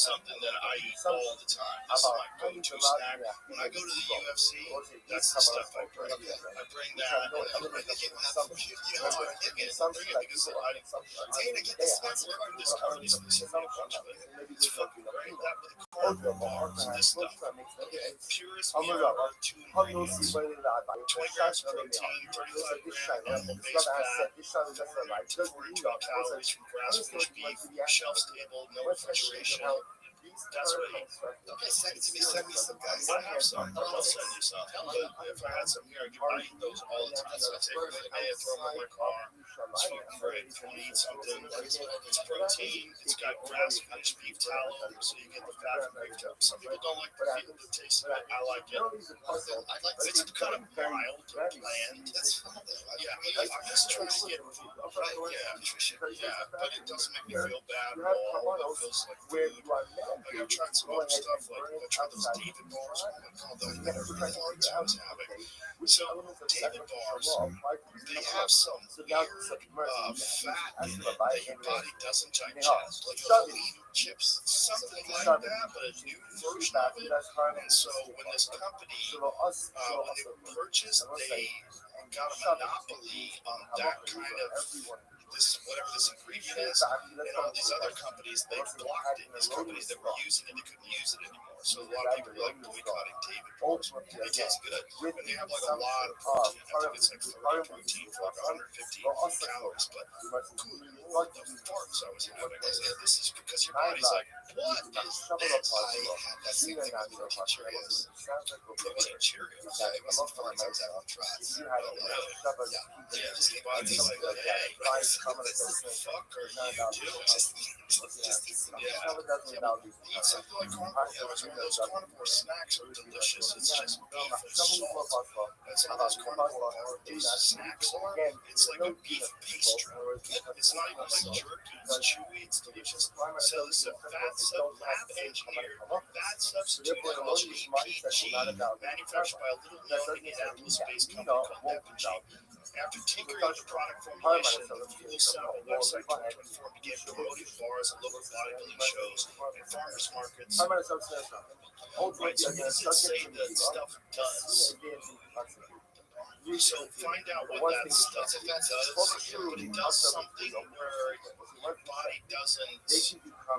something that I eat all the time. This is my go-to snack. When I go to the UFC, that's the stuff I bring. I bring that. I bring it because Dana, get this snack. this company's releasing a bunch of it. It's fucking great. That with the carnivore bars, this stuff. Purest meal ever, 2 ingredients. 20 grams of protein, 35 grams animal-based fat, 412 calories from grass-finished beef, shelf-stable, no refrigeration. That's what I eat. Okay, send it to me. Send me some guys. I have some. I'll send you some. But if I had some here, I eat those all the time. So I take them in the day, I throw them in my car. Right, 20 something. It's protein. It's got grass-finished beef tallow, so you get the fat from beef tallow. Some people don't like the taste of it. I like it. It's kind of mild or bland. That's fine though. Yeah, I'm just trying to get right. Yeah, nutrition. Yeah, but it doesn't make me feel bad at all. It feels like food. Like I've tried some other stuff. Like I tried those David bars. Oh my god, those bars I was having. So David bars, they have some weird fat in it that your body doesn't digest, like wheat chips, something like that, but a new version of it. And so when this company, when they were purchased, they got a monopoly on that kind of this whatever this ingredient is, and all these other companies they blocked it. These companies that were using it, they couldn't use it anymore. So a lot of people were like boycotting David bars. They taste good, and they have like a lot of protein. I think it's like 30 protein for like 150 calories. But the farts I was having, this is because your body's like, what is this? I had that same thing with protein Cheerios. Protein Cheerios. It wasn't fun. I was having trots. Yeah, just your body's like, hey, what the fuck are you doing? Just eat something like carnivore. Those carnivore snacks are delicious. It's just beef and salt. And some of those carnivore these snacks are, it's like a beef pastry. It's not even like jerky. It's chewy. It's delicious. So this is a lab engineered fat substitute called APG, manufactured by a little known Indianapolis-based company called Epig. After tinkering with the product formulation, the Fuel Sample website 2024 began promoting the bars at local bodybuilding shows and farmers markets. Right, so what does it say that stuff does? So find out what that stuff does, but it does something where your body doesn't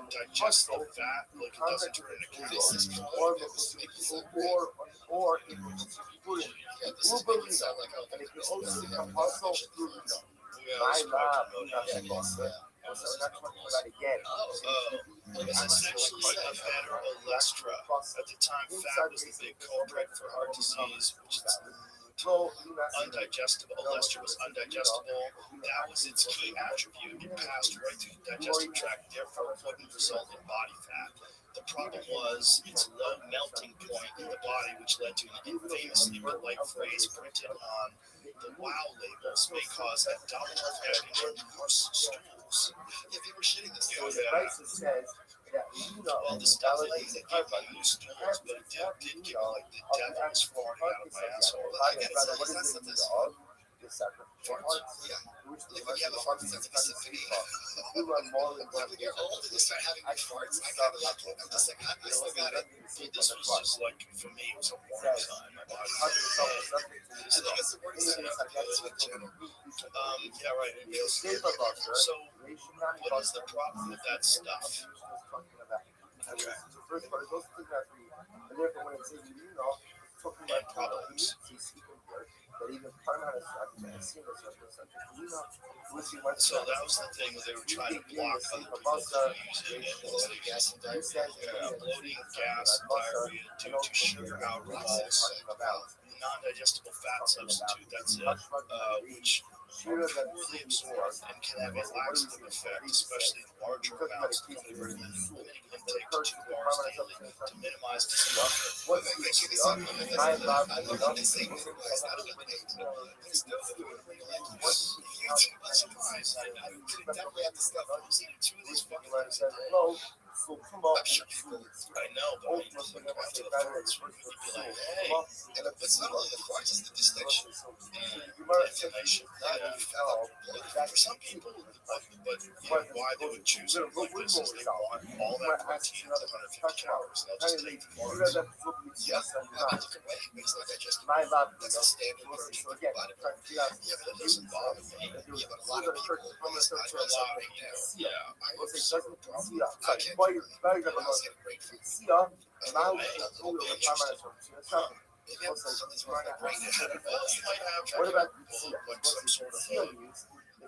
digest the fat, like it doesn't turn into calcium. Or it will put it. And it can also compulsory glucose. It's essentially a better olestra. At the time, fat was the big culprit for heart disease, which is undigestible. Olestra was undigestible. That was its key attribute. It passed right through the digestive tract, therefore wouldn't result in body fat. The problem was its low melting point in the body, which led to an infamously polite phrase printed on the WOW labels may cause abdominal and horse stools. If you were shitting this stuff, well, the stuff that they give you stools, but it did give me like the devil's farting out of my asshole. I get it. That's not this farts. Yeah. Like when you have a fart, it's like a symphony. When you're old and you start having big farts, I kind of like it. I'm just like, I still got it. This was just like, for me, it was a warm time. My body was I think it's the worst time in general. Yeah, right. So, what is the problem with that stuff? Okay. And problems. So that was the thing that they were trying to block other people from using it. Bloating, gas, and diarrhea. Bloating, gas, diarrhea due to sugar alcohols, the non-digestible fat substitute. That's it, which are poorly absorbed and can have a laxative effect, especially in larger amounts. Limiting intake to 2 bars daily to minimize discomfort. What makes you the I know, but I mean, after the farts, you'd be like, hey, and it's not only the farts, it's the distinction. Definition. For some people, but why they would choose it like this is they want all that protein at 150 calories, and they'll just take the farts. Yeah, it's not digested. That's a standard version of your body. Yeah, but it doesn't bother me. Yeah, but a lot of people, it's not allowing you. Yeah, I have zero problem. I can't do it. I was getting great food. Maybe I'm something's wrong with my brain. You might have What about like some sort of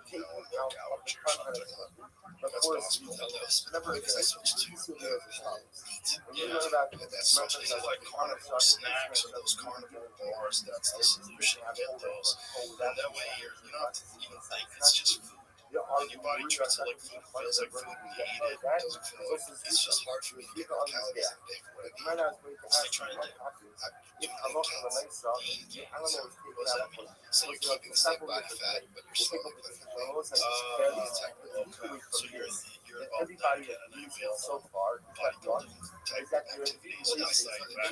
taking out of the front end. Of course, remember because I switched to the meat. And that's something like carnivore snacks or those carnivore bars. That's the solution. Get those. And that way you don't have to even think. It's just food. And your body treats it like food. It feels like food when you eat it. It doesn't feel like it's just hard for me to get my calories in a day for what I need. What are you trying to do? I'm doing gains. What does that mean? So you're keeping the same body fat, but you're slowly putting it on. Okay. So you're involved in that again, and you feel so far bodybuilding type activities outside of that.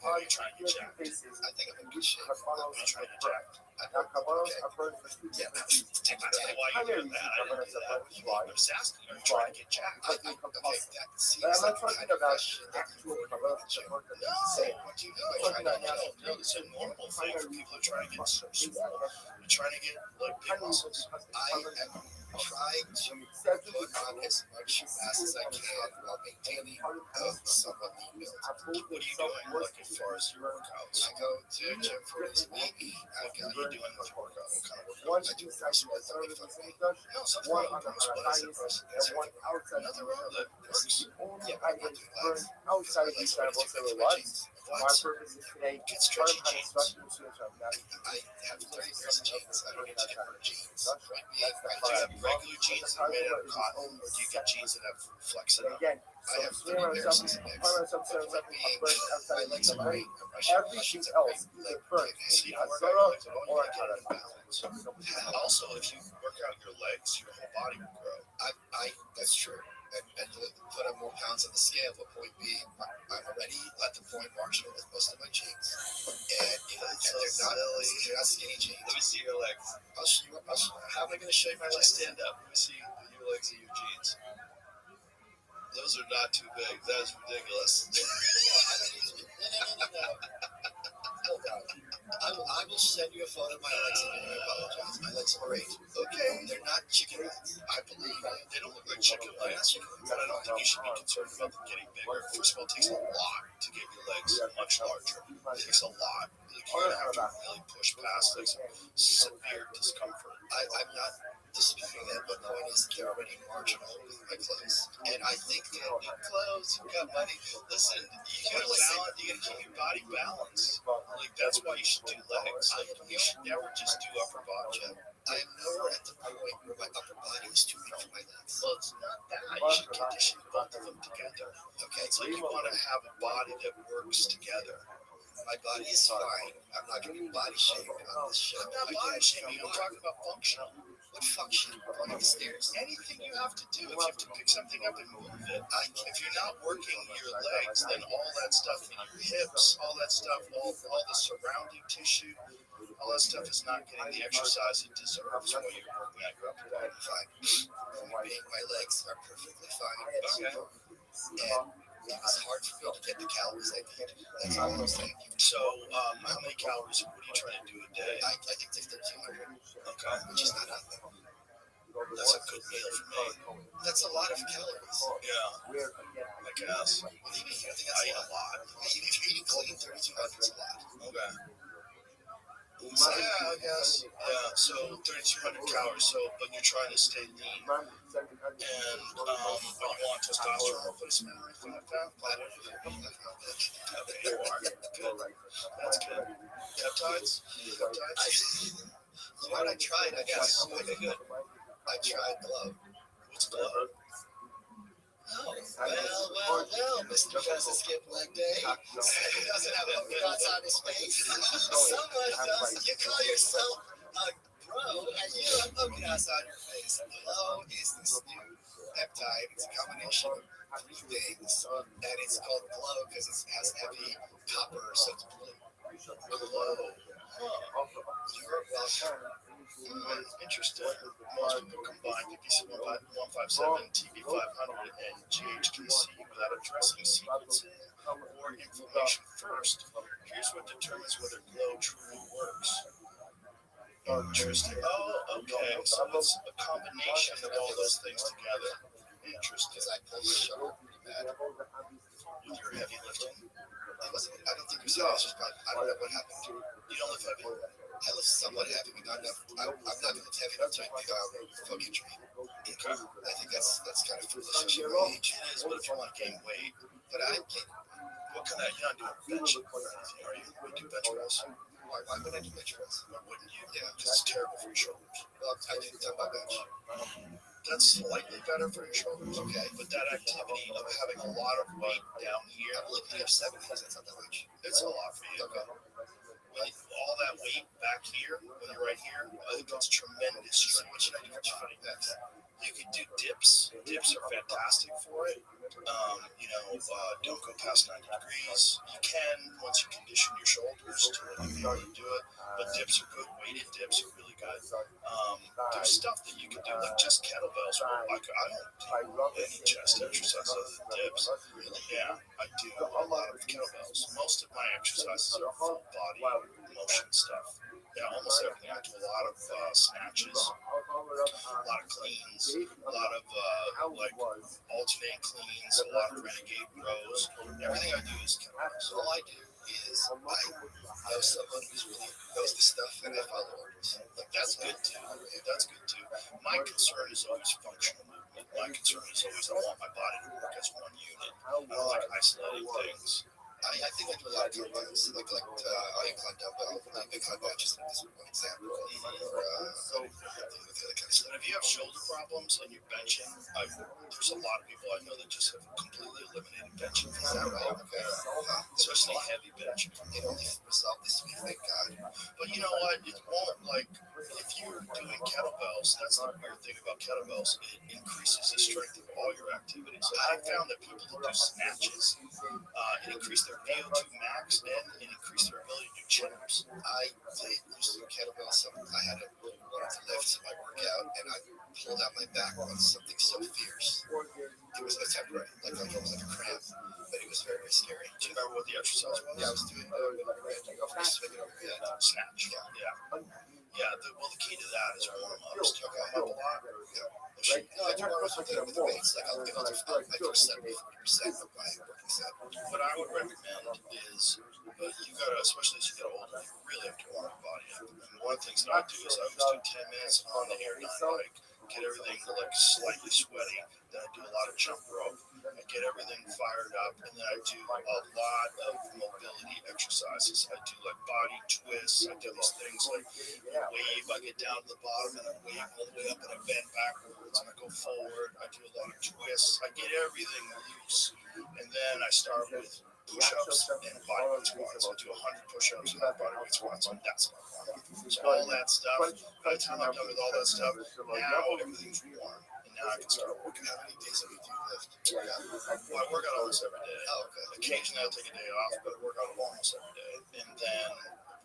Are you trying to get jacked? I think I'm in good shape. Are you trying to get jacked? Yeah, why are you doing that? I didn't do that. I'm just asking, are you trying to get jacked? Okay, that seems like the kind of question that you would want to check. No, what do you know? I try to get jacked. No, it's a normal thing for people to try to get swole. You're trying to get like big muscles. I am trying to put on as much mass as I can while maintaining somewhat lean build. What are you doing like as far as your workouts? I go to gym 4 days a week. What are you doing with your workout? What kind of workout? I do pro split. No, something wrong with pro split. I said pro split. Nothing wrong with it. Works. Yeah, I'm not doing legs. Outside of these legs, my purpose is today get stretchy jeans. I have 30 pairs of jeans. I don't need to get more jeans. Point being, I do have regular jeans that are made out of cotton, or do you get jeans that have flex in them? I have 30 pairs of mix. Point being, my legs are great. My shoes are great. Leg kicks. So you don't work out your legs at all. You gotta get it in balance. Also, if you work out your legs, your whole body will grow. That's true. And you'll put up more pounds on the scale, but point being, I'm already at the point marginal with most of my jeans. And they're not skinny jeans. Let me see your legs. I'll show you. How am I going to show you my legs? Stand up. Let me see your legs and your jeans. Those are not too big. That is ridiculous. I will send you a photo of my legs and I apologize. My legs are great. Okay, they're not chicken legs. I believe they don't look like chicken legs, but I don't think you should be concerned about them getting bigger. First of all, it takes a lot to get your legs much larger. It takes a lot. You're going to have to really push past like some severe discomfort. I'm not disputing that, but the point is you're already marginal with my clothes. And I think you have new clothes, you got money. Listen, you gotta balance, you gotta keep your body balanced. Like that's why you should do legs. You should never just do upper body. I am nowhere at the point where my upper body is too big for my legs. Well, it's not that. You should condition both of them together. Okay, it's like you want to have a body that works together. My body is fine. I'm not going to be body shaming on this show. I'm not body shaming. I'm talking about function. What function? Going up the stairs? Anything you have to do. If you have to pick something up and move it. If you're not working your legs, then all that stuff in your hips, all that stuff, all the surrounding tissue, all that stuff is not getting the exercise it deserves while you're working at your upper body. Fine. My legs are perfectly fine. Okay. And it's hard for me to get the calories I need. That's all I'm saying. So, how many calories? What are you trying to do a day? I think it's 1,300. Okay. Which is not nothing. That's a good meal for me. That's a lot of calories. Yeah. I guess. What do you mean? I think that's a lot. If you're eating clean, 3,200 is a lot. Okay. So, yeah, I guess. Yeah, so 3,200 calories. So, but you're trying to stay lean, and but you want testosterone replacement or anything like that? Okay, you are. Good. That's good. Peptides? What I tried, I guess. Okay, good. I tried Glow. What's Glow? Oh, well, Mr. Doesn't skip leg day. He doesn't have polka dots on his face. Someone does. You call yourself a pro, and you have polka dots on your face. Glow is this new peptide. It's a combination of 3 things, and it's called Glow because it has heavy copper, so it's blue. Glow. You're welcome. Interesting. Most people combine PPC-157, TB500, and GHKC without addressing sequencing or inflammation first. Here's what determines whether Glow truly works. Interesting. Oh, okay. So it's a combination of all those things together. Interesting. Because I pulled the shoulder pretty bad with your heavy lifting. I don't think it was I don't know what happened. You don't lift heavy? I lift somewhat heavy, but not enough. I'm not going to lift heavy enough to pick up full injury. Okay. I think that's kind of foolish, especially my age. It is, but if you want to gain weight, But I can't. what kind of, you're not doing bench or anything, are you? You do bench press? Why would I do bench press? Why wouldn't you? Yeah, Because it's terrible for your shoulders. well, I do dumbbell bench. That's slightly better for your shoulders, Okay. but that activity of having a lot of weight down here, I'm looking at 70s. That's not that much. it's a lot for you. Okay. All that weight back here, when you're right here, I think it's tremendous strength. What should I do for funny bets? You could do dips. Dips are fantastic for it. Don't go past 90 degrees. You can once you condition your shoulders to it, you can really do it. But dips are good. Weighted dips are really good. There's stuff that you can do, like just kettlebells. I don't do any chest exercises other than dips. Yeah, I do a lot of kettlebells. Most of my exercises are full body motion stuff. Yeah, almost everything. I do a lot of snatches, a lot of cleans, a lot of alternate cleans, a lot of renegade rows. Everything I do is kettlebells. All I do is I know someone who's really knows the stuff, and I follow orders. Like that's good too. That's good too. My concern is always functional movement. My concern is always I want my body to work as one unit. I don't like isolating things. I think I do a lot of dumbbells, like incline dumbbell, incline benches, is one example. Or the other kind of stuff. But if you have shoulder problems and you're benching, there's a lot of people I know that just have completely eliminated benching. Is that right? Okay. Especially heavy benching. It only resolved this week, thank God. But you know what? It won't, if you're doing kettlebells, that's the weird thing about kettlebells. It increases the strength of all your activities. I found that people that do snatches, it increased their VO2 max and it increased their ability to do chin-ups. I used to do kettlebells. I had wanted to lift my workout, and I pulled out my back on something so fierce. It was a temporary, like almost like a cramp, but it was very, very scary. Do you remember what the exercise was? Yeah, I was doing swinging over your head. Snatch. Yeah. The key to that is warm-ups. Do you warm up a lot? No, I do warm-ups with the weights. Like I'll do 70-40% of my working set. What I would recommend is, you gotta, especially as you get older, you really have to warm your body up. And one of the things that I do is I always do 10 minutes on the air bike, get everything slightly sweaty. Then I do a lot of jump rope. I get everything fired up, and then I do a lot of mobility exercises. I do body twists. I do these things like wave. I get down to the bottom and I wave all the way up and I bend backwards and I go forward. I do a lot of twists. I get everything loose, and then I start with push-ups and bodyweight squats. I do 100 push-ups and bodyweight squats, and that's my warm-up. So all that stuff. By the time I'm done with all that stuff, now everything's warm. Now I can start working out. How many days a week do you lift? Well, I work out almost every day. Oh, okay. Occasionally I'll take a day off, but I work out almost every day. And then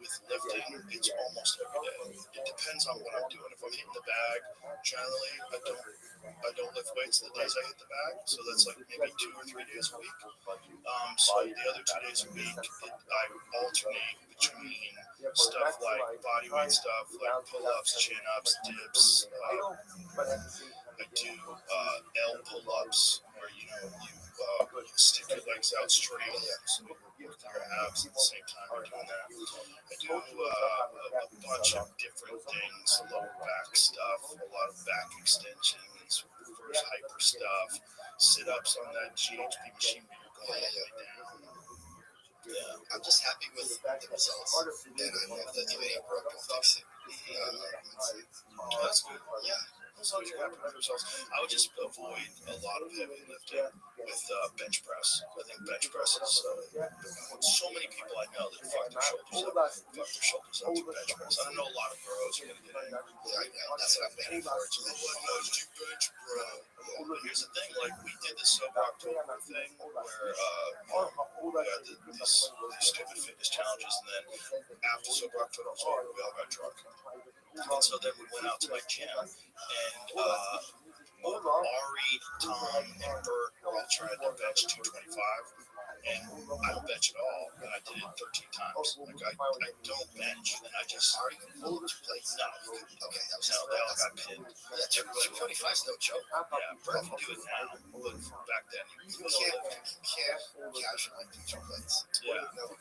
with lifting, it's almost every day. It depends on what I'm doing. If I'm hitting the bag, generally I don't lift weights the days I hit the bag. So that's maybe 2 or 3 days a week. So the other 2 days a week, I alternate between stuff like bodyweight stuff, like pull-ups, chin-ups, dips. I do L pull-ups where you stick your legs out straight, so you work your abs at the same time you're doing that. I do a bunch of different things, lower back stuff, a lot of back extensions, reverse hyper stuff, sit-ups on that GHP machine where you're going all the way down. Yeah, I'm just happy with the results, and I know that if it ain't broke, don't fix it. That's good. Yeah. As long as you're happy with yourselves, I would just avoid a lot of heavy lifting with bench press. I think bench press is so many people I know that fuck their shoulders up to bench press. I don't know a lot of bros who are gonna get angry. Yeah, I know. That's what I'm waiting for. What knows you bench, bro? But here's the thing: we did this Sober October thing where we had these stupid fitness challenges, and then after Sober October was over, we all got drunk. And so then we went out to my gym, and Ari, Tom, and Bert were all trying to bench 225. And I don't bench at all, and I did it 13 times. Like, I don't bench, and I just... Are you full of plates? No. Okay, that was No, they all got pinned. Yeah, 245 is no joke. Yeah, Bert can do it now, but back then, You can't casually do 2 plates. yeah. No,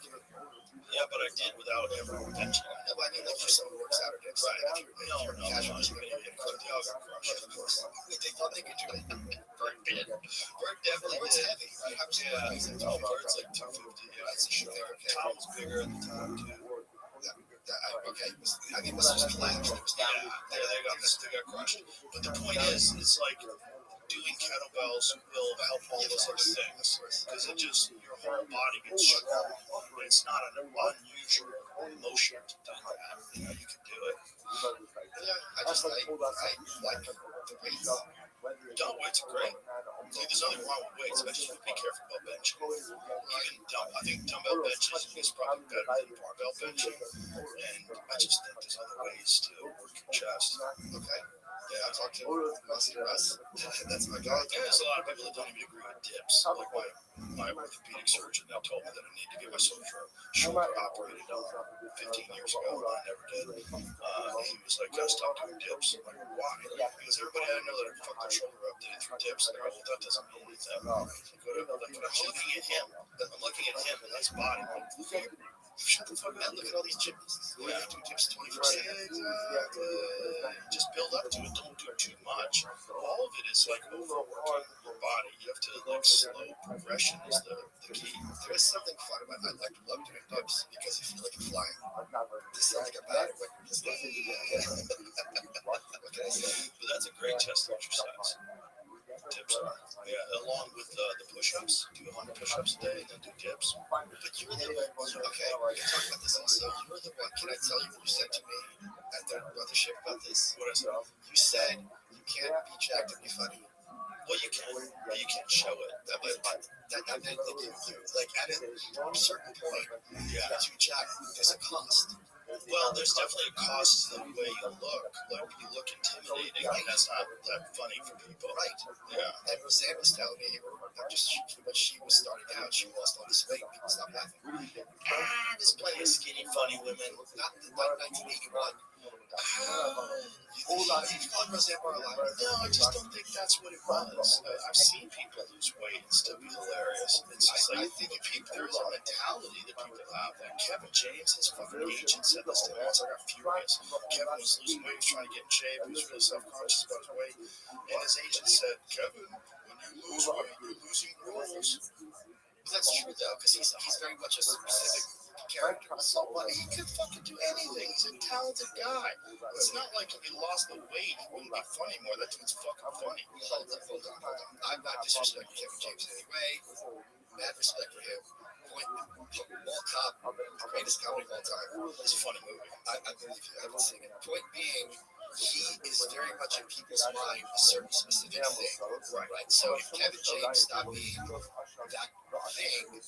Yeah, but I did without ever benching. no, I mean, like for someone who works out or gets Right. if you're No, casual, you're going to get crushed. of course. Like, they thought they could do it. Bert did. Bert definitely It's did. heavy. Right? How much Yeah, is it? Bert's like 250. Yeah, That's a sure. Okay. Tom was bigger at the time, too. Okay. I mean, this was collapsed. It was Yeah, they got crushed. But the point is, it's like doing kettlebells will help all those other things because it just your whole body gets strong. It's not an unusual motion to do that. You know, you can do it. Yeah, I like the weights. Dumb weights are great. See, there's nothing wrong with weights. I just would be careful about benching. I think dumbbell benches is probably better than barbell benching, and I just think there's other ways to work your chest. Okay. Yeah, I talked to Russ. That's my guy. There's a lot of people that don't even agree with dips. Like my orthopedic surgeon that told me that I need to get my shoulder operated on 15 years ago, and I never did. He was like, "Gotta stop doing dips." I'm like, why? Because everybody I know that fucked their shoulder up did it through dips, and they're like, well, that doesn't mean anything. But I'm looking at him and his body. I'm like, Shut the fuck up. Look at all these gymnasts. Yeah. Do dips 24/7. Just build up to it. Don't do too much. All of it is like overworking your body. You have to like slow progression is the key. There is something fun about it. I love doing dips because you feel like you're flying. This sounds like a bad one. Just like, what can I say? But that's a great chest exercise. Dips are. Yeah, along with the push-ups. Do 100 push-ups a day and then do dips. But you were the one. Okay, we can talk about this also. You were the one. Can I tell you what you said to me at the mothership about this? What I said? You said you can't be jacked and be funny. Well, you can, but you can't show it. That meant like you like at a certain point, Yeah. to be jacked, there's a cost. Well, there's definitely a cost to the way you look. Like, you look intimidating, and that's not that funny for people. Right. Yeah. And Roseanne was telling me, just when she was starting out, she lost all this weight. People stopped laughing. There's plenty of skinny, funny women. Not 1981. You call Roseanne Barr alive? No, I just don't think that's what it was. I've seen people lose weight and still be hilarious. It's just like, I think there's a mentality that people have. Like Kevin James, his fucking agent said this to me once. I got furious. Kevin was losing weight, he was trying to get in shape. He was really self-conscious about his weight. And his agent said, Kevin, when you lose weight, you're losing rules. But that's true though, because he's very much a specific character. So what? He could fucking do anything. He's a talented guy. It's not like if he lost the weight, he wouldn't be funny more. That dude's fucking funny. Hold on. I'm not disrespecting Kevin James in any way. Mad respect for him. Mall Cop, greatest comedy of all time. It's a funny movie. I believe you. I haven't seen it. Point being, he is very much in people's mind a certain specific thing. Right. So if Kevin James stopped being that thing, I think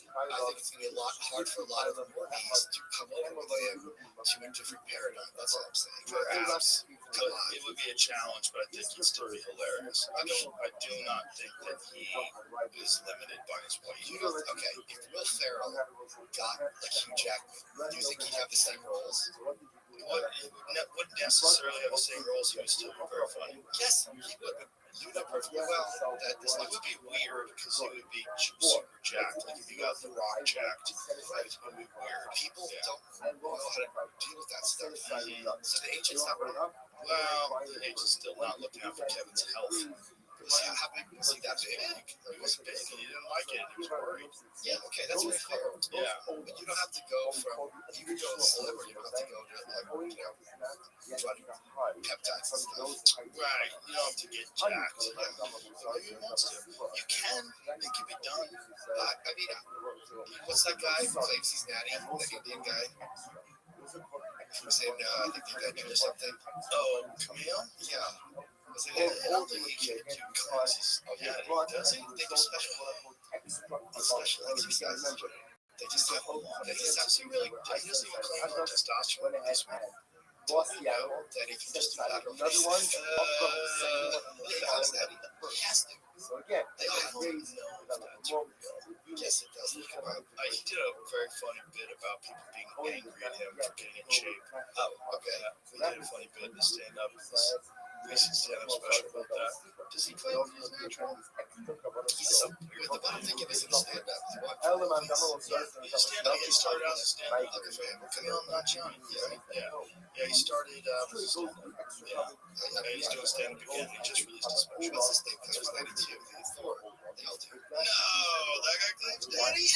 it's going to be a lot hard for a lot of the normies to come over with him to a different paradigm. That's all I'm saying. Perhaps. It would be a challenge, but I think he'd still be hilarious. I do not think that he is limited by his weight. Okay, if Will Ferrell got like Hugh Jackman, do you think he'd have the same roles? Wouldn't necessarily have the same roles. He would still be very funny. Yes, he would. You know perfectly well that this It would be weird because he would be super jacked. Like if you got The Rock jacked, it would be weird. People don't know how to deal with that stuff. So the agent's not running up. Well, the agent's still not looking out for Kevin's health. How big was he that big? He was big and he didn't like it. He was worried. Yeah, okay, that's very fair. Yeah. But you don't have to go from, you can go slim or you don't have to go to like, running peptides and stuff. Right. You don't have to get jacked. Maybe he wants to. You can. It can be done. I mean, what's that guy who claims he's natty? That Indian guy? He was in, I think the Avengers or something. Oh, Camille? Yeah. Was it I don't think he can do classes. Oh, yeah. Does he? They do special exercises. They just have Does he really? He doesn't even claim on testosterone in this one. that if you just do lateral flexors, he has to. So again, They all have to know raised if without that's a real. Yes, it does. Look about. He did a very funny bit about people being angry at him for getting in shape. Oh, okay. He did a funny bit in stand up. Recent stand up special about that. Does he claim he's natural? He's so weird. The one thing of his stand up. He stand up. He started out as a stand up. Looking for him. Camille Nanjiani. Yeah. He started as a stand up. Yeah. And he's doing stand up again. He just released a special. What's his name? Because it was 92. No, that guy claims daddy.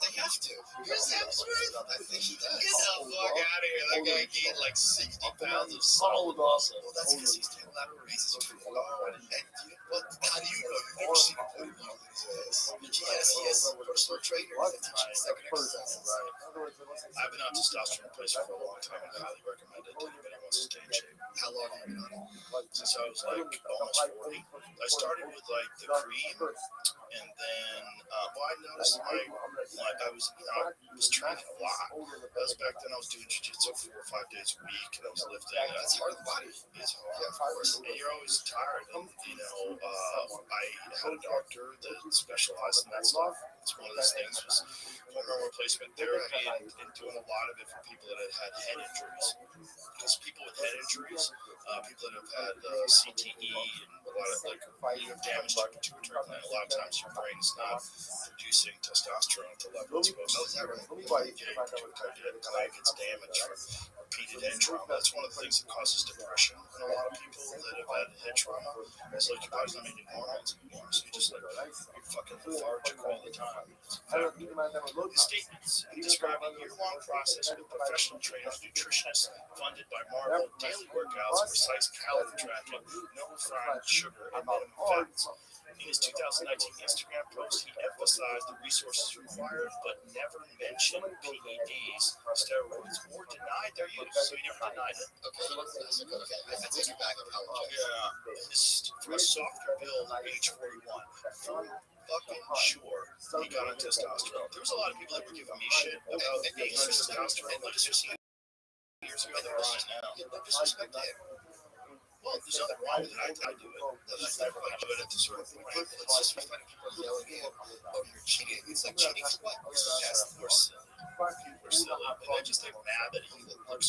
They have to. Chris Hemsworth? I think he does. Get the fuck out of here. That guy gained like 60 pounds of solid muscle. Well, that's because he's taking a lot of raises for a while. And how do you know? You've never seen him put him on yes, he has a personal trainer that teaches second exercises. I've been on testosterone replacement for a long time and I highly recommend it to anybody who wants to stay in shape. How long have you been on it? Since I was like almost 40. I started with like the cream, and then I noticed I was training a lot. That was back then I was doing jiu-jitsu 4 or 5 days a week, and I was lifting. That's hard. The body is hard. Yeah, of course. And you're always tired. And I had a doctor that specialized in that stuff. It's one of those things was hormone replacement therapy and doing a lot of it for people that had head injuries. Because people with head injuries, people that have had CTE and a lot of you have damage to your pituitary gland. A lot of times your brain's not producing testosterone at the level it's supposed to. Oh, is that right? Yeah, your pituitary gland gets damaged from repeated head trauma. That's one of the things that causes depression in a lot of people that have had head trauma. It's like your body's not making hormones anymore, so you're just like you're fucking lethargic all the time. His statements describe a year-long process with professional trainers, nutritionists, funded by Marvel, daily workouts, precise calorie tracking, no refined sugar, and minimum fats. In his 2019 Instagram post, he emphasized the resources required, but never mentioned PEDs, steroids, or denied their use. So he never denied it. Okay. I take it back. Yeah. For a softer build at age 41, for fucking sure he got on testosterone. There was a lot of people that were giving me shit about being on testosterone. Like, years ago, they're right now. No disrespect to him. Well, there's nothing wrong with it. I do it. There's never I do it at the sort of point. It's just funny. People are yelling at him, oh, you're cheating. It's like cheating for what? Yes, we're silly. People are silly. And I just get mad that he didn't look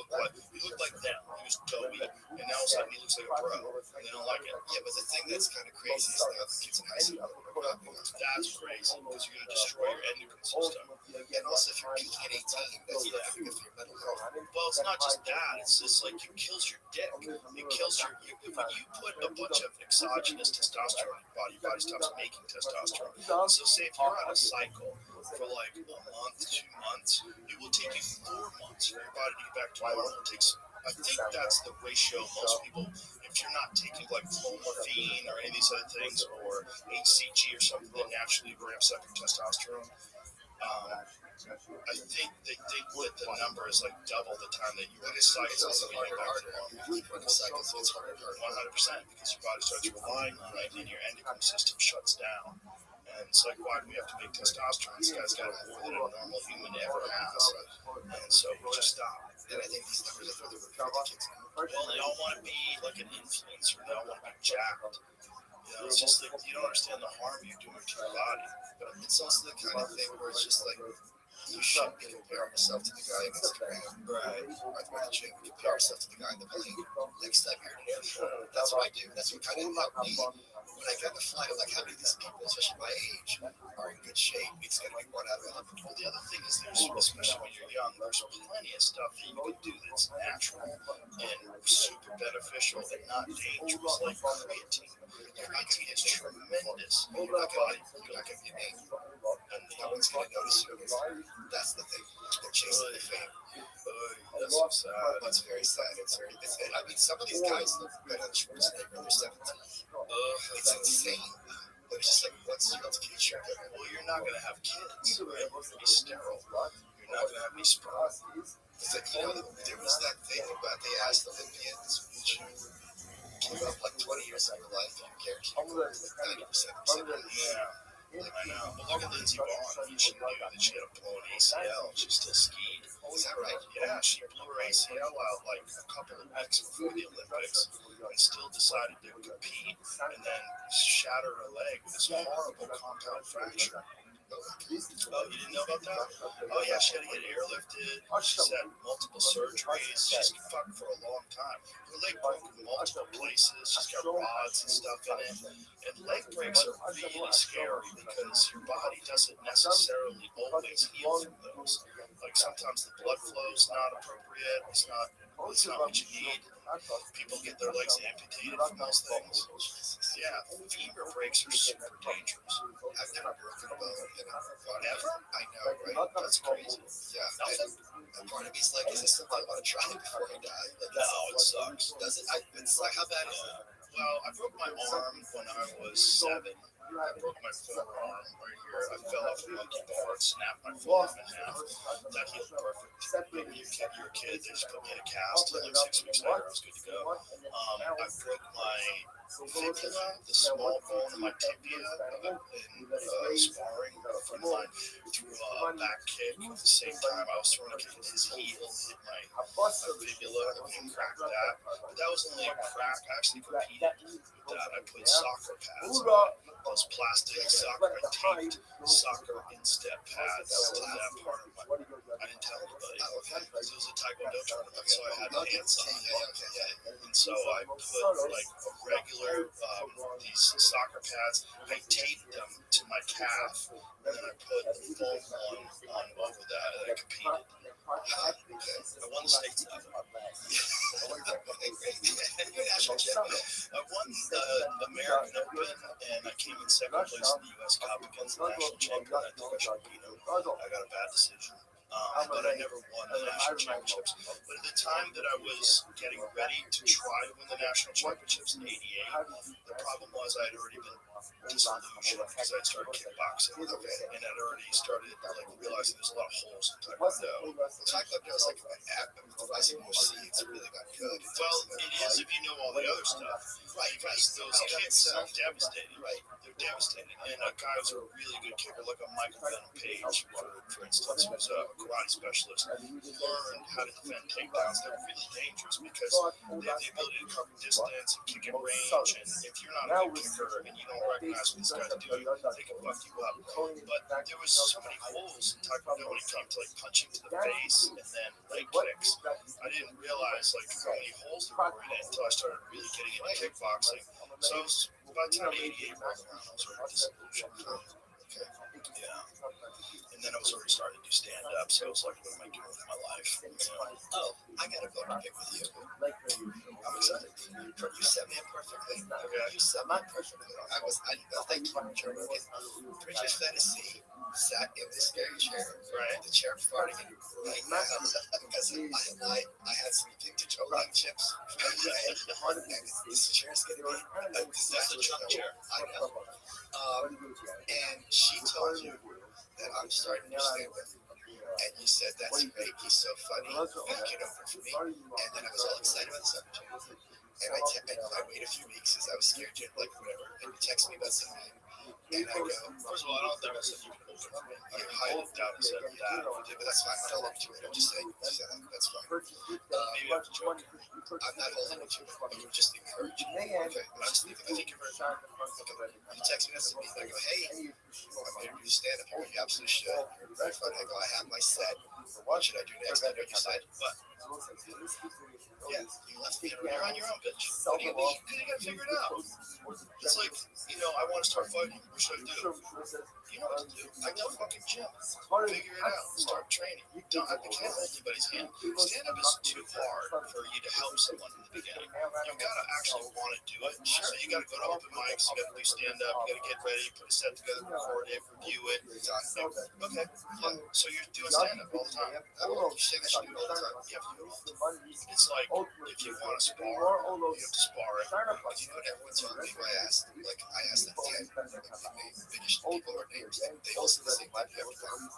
like them. He was doughy. And now all of a sudden he looks like a bro. And they don't like it. Yeah, but the thing that's kind of crazy is now the kids in high school are dropping on. That's crazy because you're going to destroy your endocrine system. And also, if you're peaking at 18, that's not good for your mental health. Well, it's not just that. It's just like it kills your dick. It kills when you put a bunch of exogenous testosterone in your body stops making testosterone. So say if you're on a cycle for like a month, 2 months, it will take you 4 months for your body to get back to normal. I think that's the ratio most people, if you're not taking like clomiphene or any of these other things or HCG or something that naturally ramps up your testosterone, I think they think that the number is like double the time that you run a cycle. It's also harder and harder. You run cycles, it's harder and harder. 100%, because your body starts relying on it and your endocrine system shuts down. And it's like, why do we have to make testosterone? This guy's got more than a normal human ever has. And so we just stop. And I think these numbers are further repeated kids. Well, they all want to be like an influencer. They all want to be jacked. You know, it's just like you don't understand the harm you're doing to your body. But it's also the kind of thing where it's just like, you shouldn't be comparing yourself to the guy on Instagram. Right. Or at the gym. Compare yourself to the guy in the plane. Next time you're in there. That's what I do. That's what kind of helped me. When I got on the flight, I'm like, how many of these people, especially my age, are in good shape? It's going to be 1 out of 100. Well, the other thing is there's, especially when you're young, there's plenty of stuff that you can do that's natural and super beneficial and not dangerous, like creatine. Creatine is tremendous. You're not going to be made. And no one's going to notice you. That's the thing. They're chasing the fame. That's so sad. That's very sad. It's very sad. I mean, some of these guys look better than Schwarzenegger when they're 17. It's insane. But it's just like, what's your future? Well, you're not going to have kids. Right? You're going to be sterile. You're not going to have any sperm. It's like, you know, there was that thing about they asked Olympians, would you give up like 20 years of your life and you guarantee you go to like 90%? Yeah. I know. But look at Lindsey Vonn. She knew that she had a blown ACL and she still skied. Is that right? Yeah, she blew her ACL out like a couple of weeks before the Olympics and still decided to compete and then shattered her leg with this horrible compound fracture. Oh, you didn't know about that? Oh, yeah, she had to get airlifted. She's had multiple surgeries. She's fucked for a long time. Her leg broke in multiple places. She's got rods and stuff in it. And leg breaks are really scary because your body doesn't necessarily always heal from those. Like sometimes the blood flow is not appropriate. It's not what you need. People get their legs amputated from those things. Yeah, femur breaks are super dangerous. I've never broken a bone in a body. Ever? I know, right? That's crazy. Yeah. And part of me's like, is this something I want to try before I die? Like, No, it sucks. Does it? It's like, how bad is it? Well, I broke my arm when I was 7. I broke my forearm right here. I fell off a monkey bar and snapped my forearm in half. That healed perfect. When you're a kid, they just put me in a cast, and like 6 weeks later, I was good to go. I broke my fibula, the small bone of my tibia, in sparring. A friend of mine threw a back kick at the same time I was throwing a kick, and his heel hit my fibula, and we cracked that. But that was only a crack. I actually competed with that. I put soccer pads on it. Those plastic soccer, I taped soccer instep pads to that part of my. I didn't tell anybody. Because it was a Taekwondo tournament, so I had my hands on it. And so I put like a regular, these soccer pads, I taped them to my calf, and then I put foam on over that, and I competed. I won the state level. I won the American Open, and I came in second place in the U.S. Cup against the national champion. I think I should beat him. I got a bad decision. But I never won the national championships. But at the time that I was getting ready to try to win the national championships in '88, the problem was I had already been disillusioned because I started kickboxing, and I'd already started like realizing there's a lot of holes in Taekwondo. Taekwondo is like an app. As you see, it's really not good. Well, it is if you know all the other stuff. Right, because those kids are devastated. Right, they're devastated. And a guy who's a really good kicker, like a Michael Venom Page, for instance, who's a karate specialist, learned how to defend takedowns. They're really dangerous because they have the ability to cover distance and kick in range. And if you're not a good kicker and you don't recognize what this guy's doing, they can fuck you up. But there was so many holes in Taekwondo when it came to like punching to the face and then leg kicks. I didn't realize like how many holes there were in it until I started really getting into kickboxing. So by the time '88 rolled around, I was already disillusioned. Yeah. And then I was already starting to do stand-up, so I was like, what am I doing with my life? Oh, I got a vote to pick with you. I'm excited. You set me up perfectly. Okay. You set me up perfectly. Thank you, Joe Rogan. Preacher's Fantasy sat in the scary chair. Right. The chair farting in right now because I had some vintage Olan chips. And this chair's getting me. That's a Trump chair. I know. And she told you that I'm starting to stand with. And you said, that's great, he's so funny, thank you over for me. And then I was all excited about this opportunity. And I waited a few weeks because I was scared to, like, whatever. And you text me about something. And I go, first of all, I don't think I said you could open for me. I highly doubt I said that. But that's fine. I'm not holding you to it. I'm just saying, that's fine. Maybe I'm joking. I'm not holding you to it. I'm just encouraging. Okay. I think you're very fine. Okay. You text me that to me. I go, hey, I'm going to do stand up here. You absolutely should. You're very funny. I go, I have my set. What should I do next? I know you said, but. Yeah, you left me. You're on your own, bitch. What do you mean? You gotta figure it out. It's like, I want to start fighting. What should I do? You know what to do. I go fucking gym. Figure it out. Start training. I can't hold anybody's hand. Stand-up is too hard for you to help someone in the beginning. You've got to actually want to do it. So you got to go to open mics. You got to do stand-up. You got to get ready. Put a set together, record it, review it. Okay. Yeah. So you're doing stand-up all the time. You're saying I should do it all the time. Yeah, you do it all the time. It's like, if you want to spar, you have to spar it. Do you know what everyone's telling me? I asked them 10 biggest people or neighbors. They all say the same thing every time.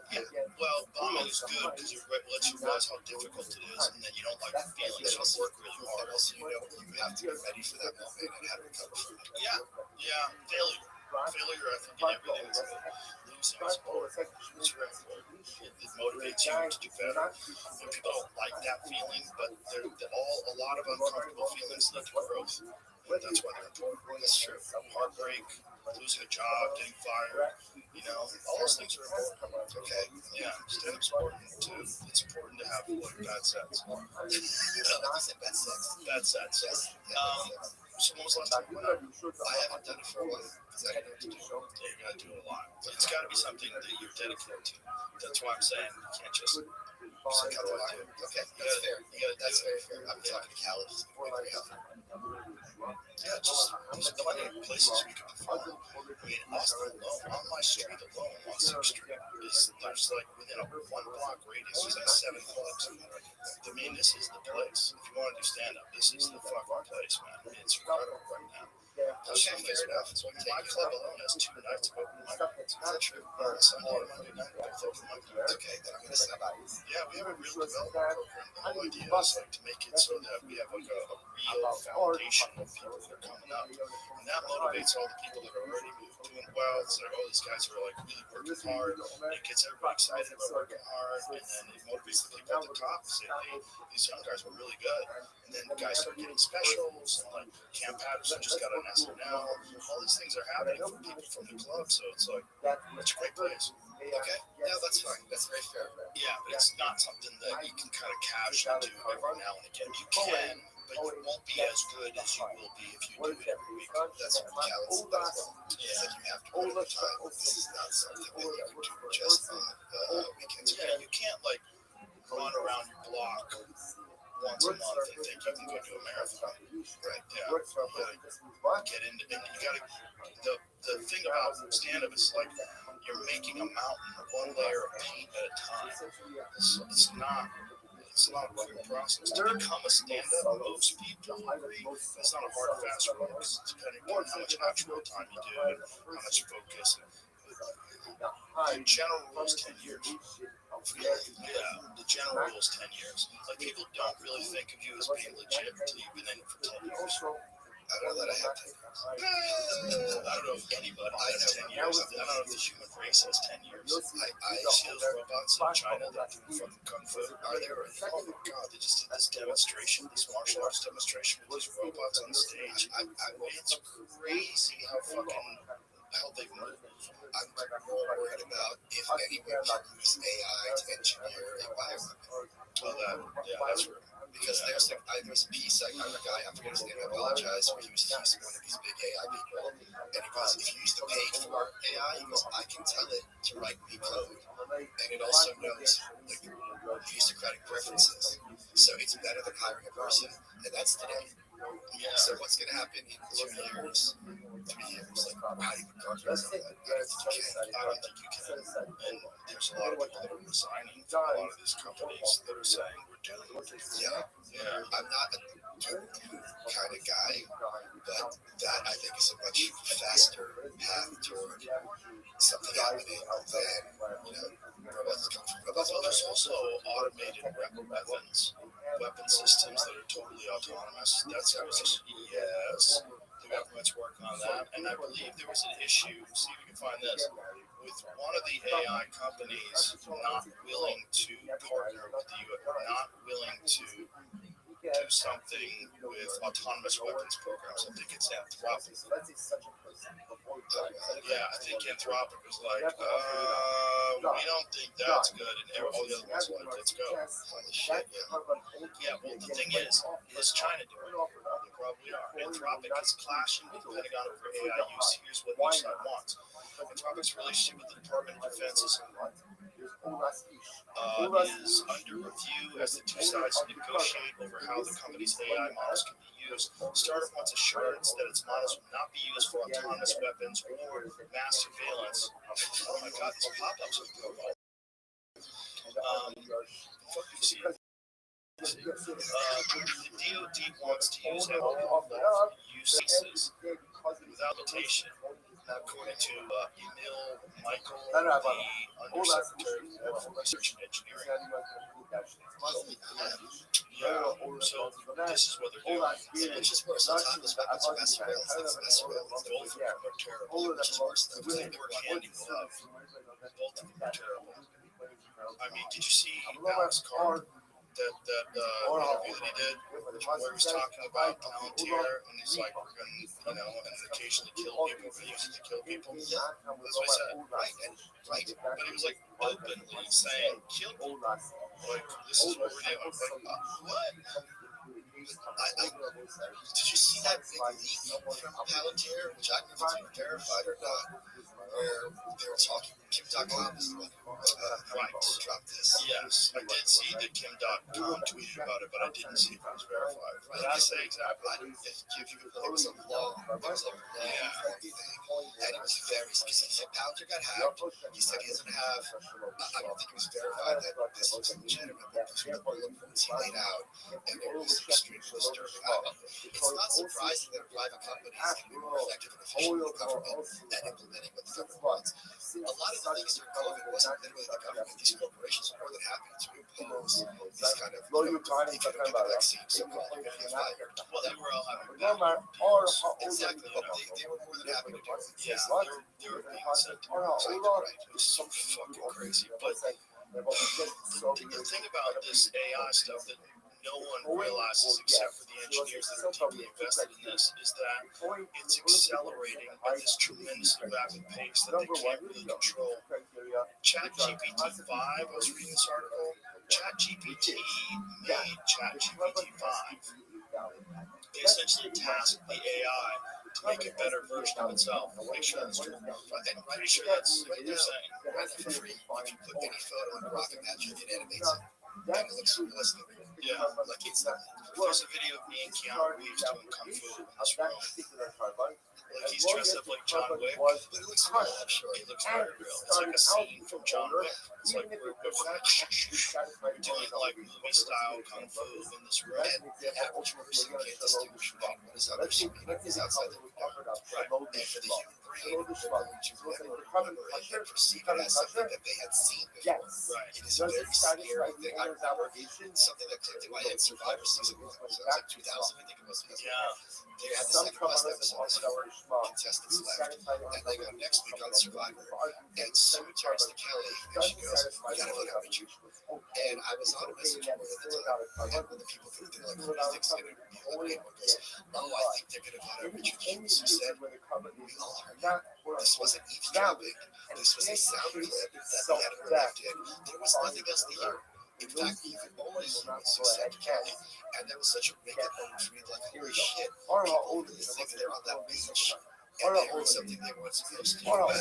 Yeah, well, bombing is good because it lets you realize how difficult it is, and then you don't like the feeling, so you work really hard. Also, you have to get ready for that moment and how to recover from it. Yeah, failure. Failure, I think, in everything is losing is important. It's very important. It motivates you to do better. And people don't like that feeling, but a lot of uncomfortable feelings lead to growth. And that's why they're important. That's true. Heartbreak, losing a job, getting fired, all those things are important. Okay. Yeah, stand-up's important too. It's important to have bad sex. Bad sex. Bad sex. So when was the last time you went out? I haven't done it for a while because I didn't have to do it. Yeah, you gotta do it a lot. It's gotta be something that you're dedicated to. That's why I'm saying you can't just So cut the line. Okay, that's fair. That's very fair. I'm talking to Cal. It's very helpful. Yeah, just there's plenty of places you can perform. I mean, Austin alone, on my street alone, on 6th Street, there's like within a 1 block radius, there's like 7 clubs. I mean, this is the place. If you want to do stand-up, this is the fucking place, man. It's incredible right now. Okay, fair enough. So My club alone has 2 nights of open mic. Is that true? Sunday and Monday night, both open mic. Okay, then I'm gonna stop by. Yeah, we have a real development program. The whole idea is like to make it so that we have like a real foundation of people that are coming up, and that motivates all the people that are already doing well. It's like, oh, these guys are like really working hard. It gets everybody excited about working hard, and then it motivates the people at the top to say, hey, these young guys were really good. And then guys start getting specials, and like Cam Patterson just got an SNL. All these things are happening for people from the club, so it's like it's a great place. Okay, yeah, that's fine. That's very fair. Yeah, but it's not something that you can kind of casually do every now and again. You can, but you won't be as good as you will be if you do it every week. That's what Cal's about. It's like you have to put in the time. This is not something that you can do just on weekends. Yeah, you can't like run around your block once a month and think you can go do a marathon. Right. Yeah. You gotta get into it. You gotta. The thing about stand-up is like you're making a mountain one layer of paint at a time. It's not a quick process. To become a stand-up, most people agree it's not a hard, fast process. It's depending on how much actual time you do and how much focus. The general rule is 10 years. Yeah, the general rule is 10 years. Like, people don't really think of you as being legit until you've been in it for 10 years. I don't know that I have 10 years. I don't know if anybody has 10 years. I don't know if the human race has 10 years. I see those robots in China that do fucking kung fu. Are there? Oh my god, they just did this demonstration, this martial arts demonstration with these robots on the stage. It's crazy how they've moved. I'm more worried about if anyone can use AI to engineer a bioweapon. Well, that's true. Because there's a piece, I got a guy, I forget his name, I apologize, where he was one of these big AI people, and he goes, if you use the paid for AI, he goes, I can tell it to write me code, and it also knows, like, aristocratic preferences, so it's better than hiring a person, and that's today. Yeah. So what's going to happen in 2 years, 3 years? Like, how do you regard yourself? I don't think you can. And there's a lot of people that are resigning from a lot of these companies that are saying we're doomed. Yeah. I'm not a doomed kind of guy, but that I think is a much faster path toward something happening than, robots come from robots. Well, there's also automated weapon systems that are totally autonomous. That's yes. The government's working on that, and I believe there was an issue. See if you can find this with one of the AI companies not willing to partner with the U.S., not willing to do something with autonomous weapons programs. I think it's Anthropic. Yeah, I think Anthropic was like, we don't think that's good, and all the other ones were like, let's go. Holy shit, yeah. Well, the thing is China doing it? They probably are. Anthropic is clashing with the Pentagon over AI use. Here's what each side wants. Anthropic's relationship with the Department of Defense is under review as the two sides negotiate over how the company's AI models can be used. Startup wants assurance that its models will not be used for autonomous weapons or mass surveillance. Oh my god, these pop-ups are brutal. The DoD wants to use use cases without limitation. according to Emil Michael, the Undersecretary of Research and Engineering. Holy crap. Yeah, so this is what they're doing. Which is worse, autonomous weapons or mass surveillance? That's mass surveillance. Both of them are terrible. Which is worse, though? They work hand in glove. Both of them are terrible. I mean, did you see Alex Carr? That interview that he did, where he was talking about Palantir, and he's like, we're going to, and occasionally kill people, we're using to kill people. Yeah, that's what he said. Right. But he was like openly saying, kill people. Like, this is what we're doing. Like, what? Did you see that big leak from Palantir, which I don't know if it's verified or not, where they were talking, Kim.com is the one who dropped this. Yes, I did see that Kim.com tweeted about it, but I didn't see if it was verified. What did he say exactly? It was a long thing. And it was very, because he said Palantir got hacked. He said he doesn't have, I don't think it was verified that this was legitimate, but those were the points he laid out, and it was extremely disturbing. It's not surprising that a private company can be more effective and efficient than the government at implementing what the government wants. A lot of the things during COVID wasn't literally the government. These corporations were more than happy to impose these kind of, if you don't get the vaccine, so-called, you're going to get fired. Well, they were all having bad deals. Exactly. They were more than happy to do it. Yeah, they were being sent to right. It was so fucking crazy. But the thing about this AI stuff that no one realizes except for the engineers that are deeply invested in this is that it's accelerating at this tremendously rapid pace that they can't really control. ChatGPT 5, I was reading this article, ChatGPT made ChatGPT 5. They essentially tasked the AI to make a better version of itself. Make sure that's true. I'm pretty sure that's what they're saying. Right now for free, if you put any photo on Rocket Magic, it animates it. And it looks realistic. Yeah, Like it's not. there's a video of me and Keanu Reeves doing kung fu in this room. Like he's dressed up like John Wick, But it looks real, I'm sure. it looks very real. It's like a scene from John Wick. It's like we're doing like movie style kung fu in this room. And the average person can't distinguish between what is outside is outside the window. Right. And for the human brain, they're going to remember it and perceive it as something that they had seen before. Right. It is a very scary thing. I remember something that clicked in my head, Survivor season 1. So it was like 2000, I think it was. Yeah. They had the second last episode, 4 contestants left, and they go next week on Survivor. And Sue turns to Kelly, and she goes, "You gotta vote out Richard." And I was on a message board at the time, and when the people think they're like, "Who do you think's gonna be eliminated?" One goes, "Oh, I think they're gonna vote out Richard." And Sue said, "We all heard that. This wasn't eavesdropping. This was a sound clip that they had left in. There was nothing else to hear." In fact, even more than Sue said to Kelly, and that was such a wake-up moment for me, like, holy shit, people really think they're on that beach, and they heard something they weren't supposed to. But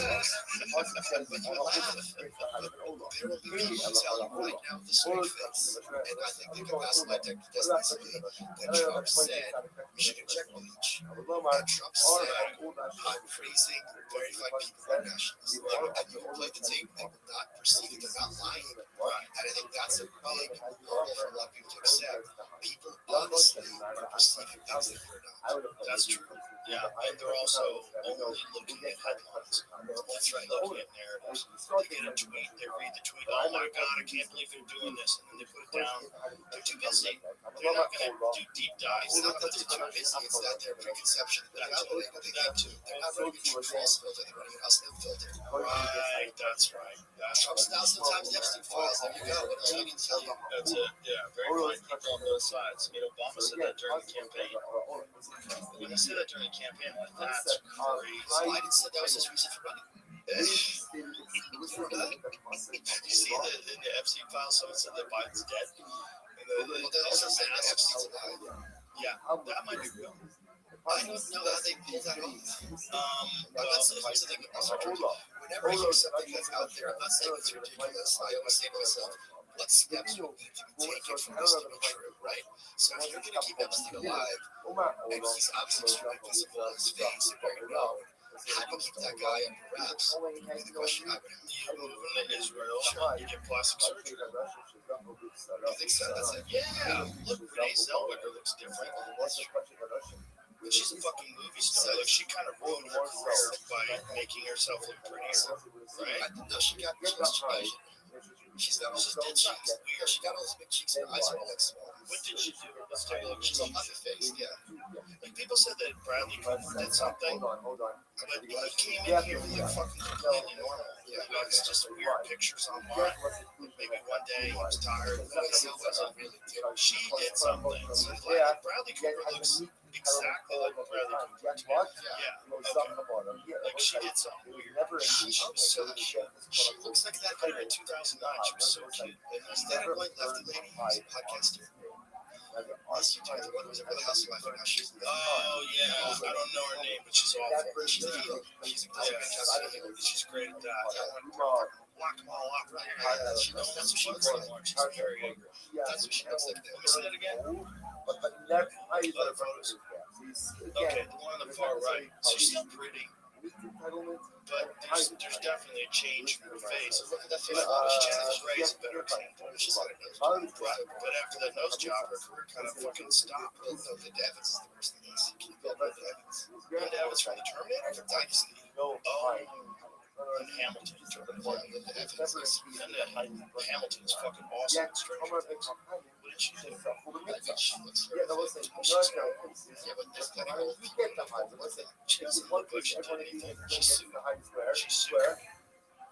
you laugh. There will be people who tell you right now with a straight face, and I think they can pass my destiny that Trump said we should inject bleach. And Trump said, I'm praising verified people are nationalists. And you will play the tape, they will not perceive it, they're not lying. And I think that's a big hurdle for a lot of people to accept. People honestly are perceiving things that they're not. That's true. Yeah, and they're also only looking at headlines. That's right, looking at narratives. They get a tweet, they read the tweet, oh my God, I can't believe they're doing this, and then they put it down. They're too busy. They're not going to do deep dives. It's not that they're too busy, it's that their preconception that they're not running a true false filter, they're running a Hustle filter. Right, that's right. Trump's 1,000 times the Epstein files, there you go. What else do I need to tell you? That's it, yeah. Very fine people on both sides. I mean, Obama said that during the campaign. When he said that during the campaign, I'm like, that's crazy. Biden said that was his reason for running. You see in the Epstein files, someone said that Biden's dead. And Well, they also said that Epstein's alive. yeah, that might be real. I don't know how they pulled that off. Well, Here's the thing. Whenever I hear something that's out there, I'm not saying it's ridiculous. I always say to myself, what steps would need to be taken for this to be true, right? So if you're going to keep Epstein alive, and he's obviously extremely visible on his face and very known, how do you keep that guy under wraps? Would be the question I would have. you move him to Israel, you get plastic surgery. You think so? That's it. Yeah, look, Renee Zellweger looks different. But she's a fucking movie star. Like, she kind of ruined her career by making herself look prettier, right? No, she was Asian. She's got all those dead cheeks. She got all those big cheeks and her eyes are all like small. What did she do? Let's take a look. She's all puffy faced, yeah. Like, people said that Bradley Cooper did something, Hold on. but he came in here and looked fucking completely normal. Yeah. Like, it's just weird pictures online. Maybe one day he was tired. He wasn't really. She did something. So, like, Bradley Cooper looks exactly like Bradley Cooper to me. Yeah. Okay. Like, she did something weird. She was so cute. She looks like that guy in 2009. She was so cute. And is that a white lefty lady who's a podcaster? Yes, you do. The one who's a Real Housewife and now she's Oh, yeah. I don't know her name, but she's awful. She's a heel. She's a heel. She's great at that. I want to lock them all up right here. That's what she looks like. She's very angry. That's what she looks like. Let me see that again. Other photos. Okay, the one on the far right. She's still pretty, but there's definitely a change in her face. Look at that face. Jennifer Grey is a better example. She's got a nose job. But after that nose job, her career kind of fucking stopped. Well, no, the Evans is the worst thing. Can you go with Evans? And that was from the Terminator From Dynasty. Oh, and Hamilton. The Evans is. And then Hamilton is fucking awesome. in Stranger Things. What did she do? I think she looks very good. Yeah, but this guy old. She doesn't look like she did anything. She's sued. She's sued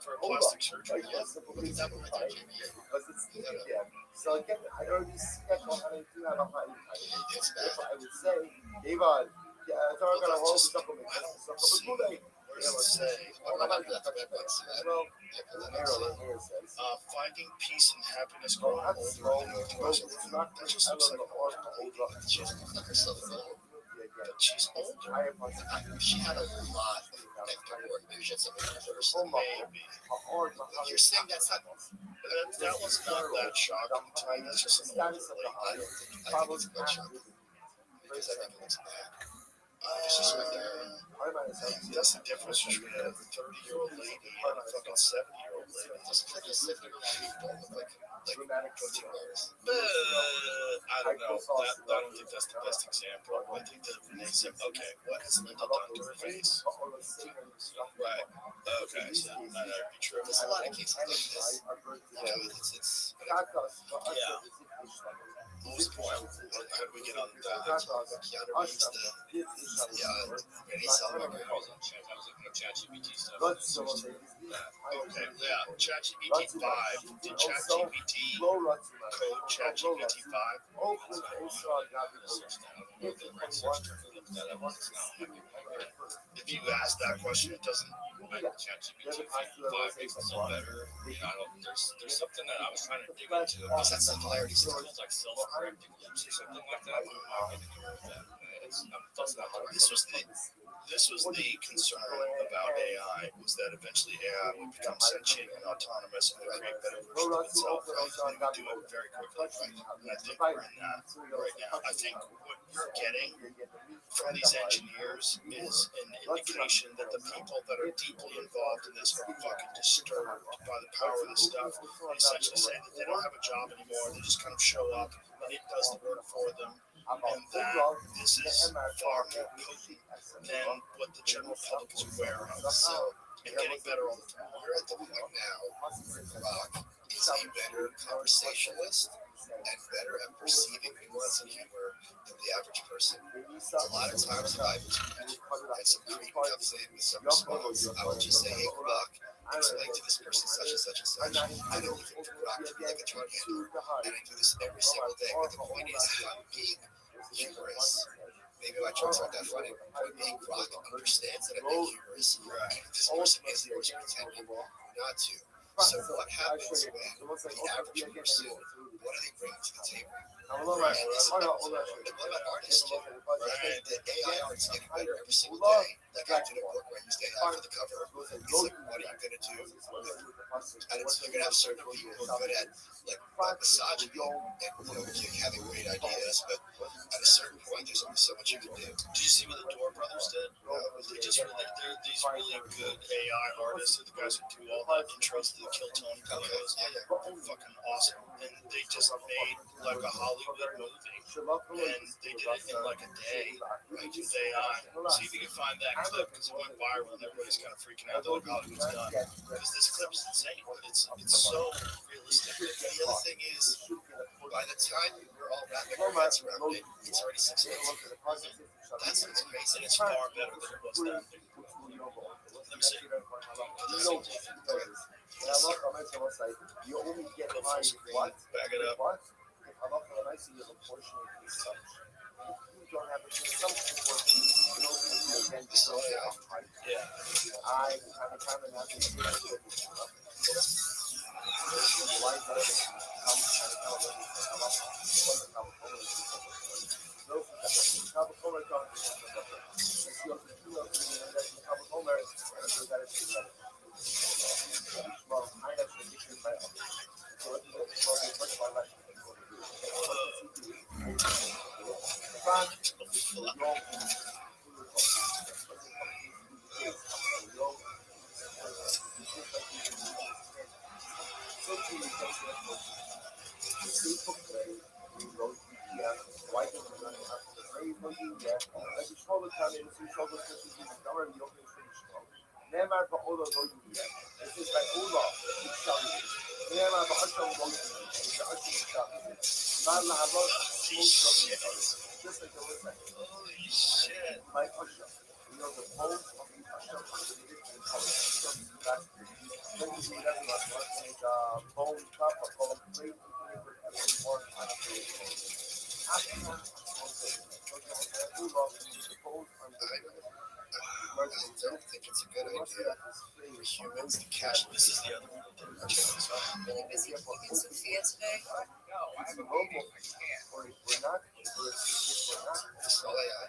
for plastic surgery. Yeah, look at that one right there, JBA. So again, I already see that how they do have a high. It's bad. If I would say, Eva, it's all gonna hold supplement. Where does it say? I don't know about that. The red ones. Well, Yeah, pull that up. here it says. Finding peace and happiness growing older. That just looks like an old lady. She doesn't look like herself at all. But she's older. She had a lot of negative work. Maybe she had something reversed. Maybe. You're saying that's not. That was not that shocking to me. That's just an older lady. I don't think. I think it's quite shocking. Because I think it looks bad. It's just right there. That's the difference between a 30-year-old lady and a fucking 70-year-old lady. It doesn't look like a 70-year-old lady. Don't look like protein bars. I don't know. I don't think that's the best example. I think that Renee said, okay, what has Linda done to her face? Right. Okay, so that would be true. There's a lot of cases like this. You know, it's Yeah. What was the point? How do we get on that? Keanu Reeves, Renee Zellweger. I was looking at ChatGPT stuff. Okay, yeah. ChatGPT 5. Did ChatGPT code ChatGPT 5? If you ask that question, it doesn't. ChatGPT 5 makes it so better. There's something that I was trying to dig into. Because that's similarity. It's almost like self-correcting loops or something like that. I'm not anywhere with that. That's not the right. This was the concern about AI, was that eventually AI would become sentient and autonomous and would create better versions of itself, and it would do it very quickly. And I think we're in that right now. I think what you're getting from these engineers is an indication that the people that are deeply involved in this are fucking disturbed by the power of this stuff. They essentially say that they don't have a job anymore, they just kind of show up and it does the work for them. And that this is far more potent than what the general public is aware of. So, and getting better all the time. We're at the point now where Rock is a better conversationalist and better at perceiving nuance and humor than the average person. A lot of times, if I was and some creep comes in with some response, I would just say, hey, Rock, explain to this person such and such and such. I don't think Rock to be like a drug handler, and I do this every single day. But the point is, if I'm being humorous, maybe my jokes aren't that funny, but being Rock understands that I'm being humorous. This person is yours pretending not to. So what happens when the average person, what do they bring to the table? And it's what about artists too? Right? The AI art's getting better every single day. Like I did a work where I used AI for the cover. It's like, what are you going to do with it? And it's, you're going to have certain people who are good at like misogyny and having great ideas, but at a certain point, there's only so much you can do. Did you see what the Door Brothers did? They're these really good AI artists. They're the guys who do all the intros to the Kill Tony videos. Fucking awesome. And they just made like a Hollywood movie. And they did it in like a day. Right? With AI. See if you can find that clip because it went viral and everybody's kind of freaking out. They're like, Hollywood's done. Because this clip is insane. But it's so realistic. The other thing is, by the time we're all wrapping our heads around it, it's already 6 months. That's what's crazy. And it's far better than it was then. Let me see. You only get Go full high screen. what? Back it up. What? If Allah you have a portion of his consumption. If you don't have a consumption portion, you don't get the high. Yeah. I have a time and have Holy shit. My usher, you know the bones of the usher are created in color. When you do that, like bone top or bone plate, every one kind of I don't think it's a good idea for humans to catch. This is the other one. Really busy cooking Sophia today? It's all AI.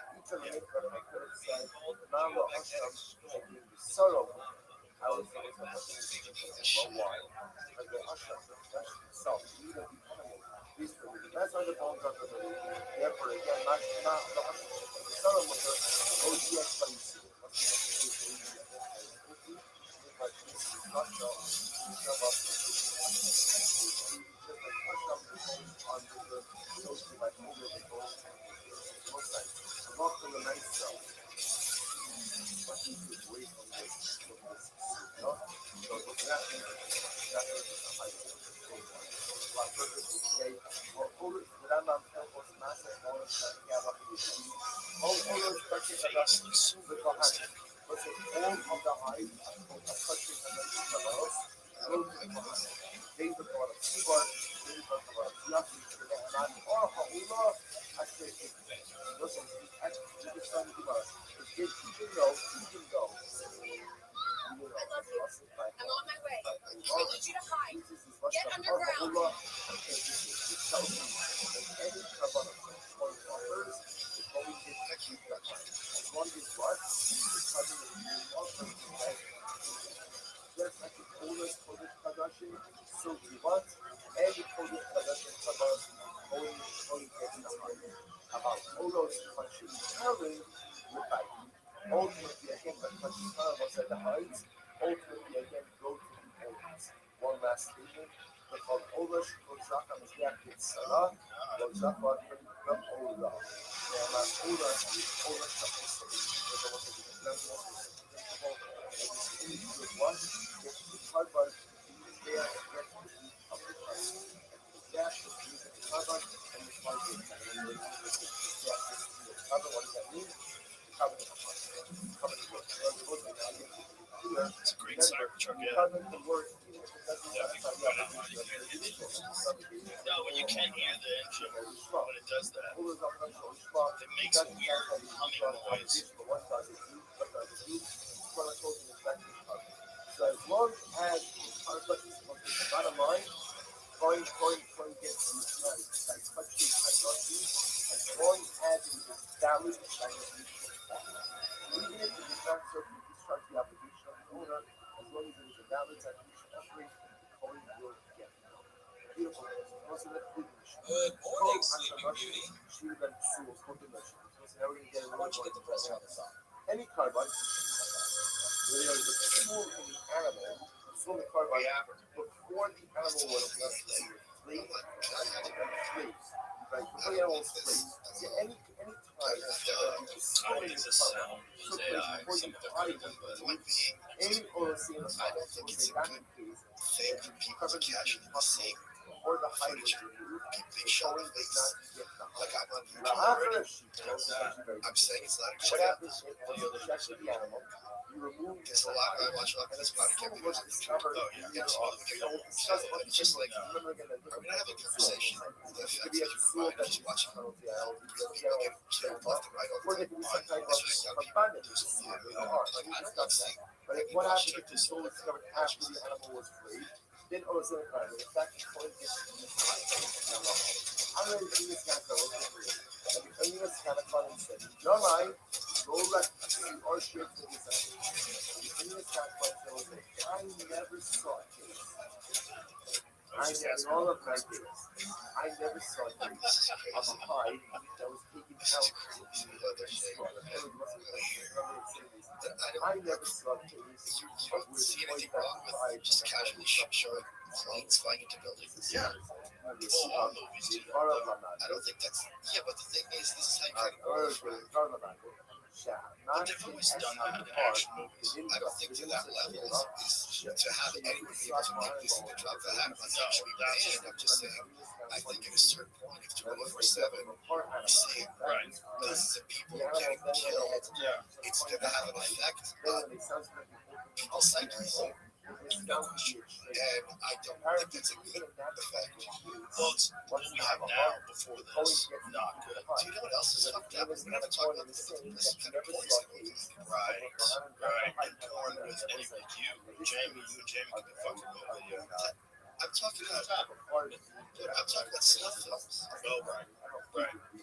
That's why the bones are therefore again not the subtle with the OGX I'm on my way. I need you to hide. Get underground. Ultimately, again, was at the heights. Ultimately, again, go to the ends. One last statement. The called Olash, Ozaka, Mizyak, Salah, Ozaka, Ola. It's a great Cybertruck, yeah. Yeah, no, when you can hear the engine when it does that, it makes a weird humming noise. So as long as the bottom line, going gets utilized, like touching technology, as long as it is valid, even if it is not certain to discharge the obligation of the owner, as long as it is a valid technique offering, the coin will get. Beautiful. Good morning, Sleeping Beauty. How would you get the pressure on this off? Any carbon, where there is a tool in the animal, a tool in the carbon, before the animal was flayed, right? Before the animal was flayed. See, any time Kind of a sound. AI. before you fry them, any oil seen on I don't think it's a good thing for people to casually see or the footage hydrogen, of big shot of face. Like I'm on YouTube the already. I'm I'm saying it's not a good what thing. happens if you inject the animal, you remove There's a lot. I watch a lot of these body cam videos on YouTube. Oh, yeah. Yeah, so it's just like I'm gonna have a conversation with the fact that you mind just watching real people get killed left and right all the time. Especially young people. There's a lot. Like I don't see. But what happens if the soul is discovered after the animal was freed? Then all of a sudden, the fact that I'm ready to see this guy go over here. And the only was kind of fun and said, no mind, go back to our ship to this animal. The only was kind of fun and said, I never saw a case. In all of my days, I never saw a case of a hide that was taken out of the other I never saw a case You don't see anything wrong with just casually showing planes flying into buildings. Yeah. All movies do that. I don't think that's. Yeah, but the thing is, this is how you try to glorify. But they've always done that in action movies. I don't think to that level is to have anyone be able to make this in the drop of a hat. I'm not saying it should be banned. I'm just saying, I think at a certain point, if 24/7 you see dozens of people getting killed, it's going to have an effect on people's psyches. No question. And I don't think that's a good effect. Well, it's what we have now before this, not good. Do you know what else is fucked up? We never talk about this kind of poison. Right. And porn with anyone, Jamie, you and Jamie could be fucking with video. I'm talking about snuff films. Oh, right.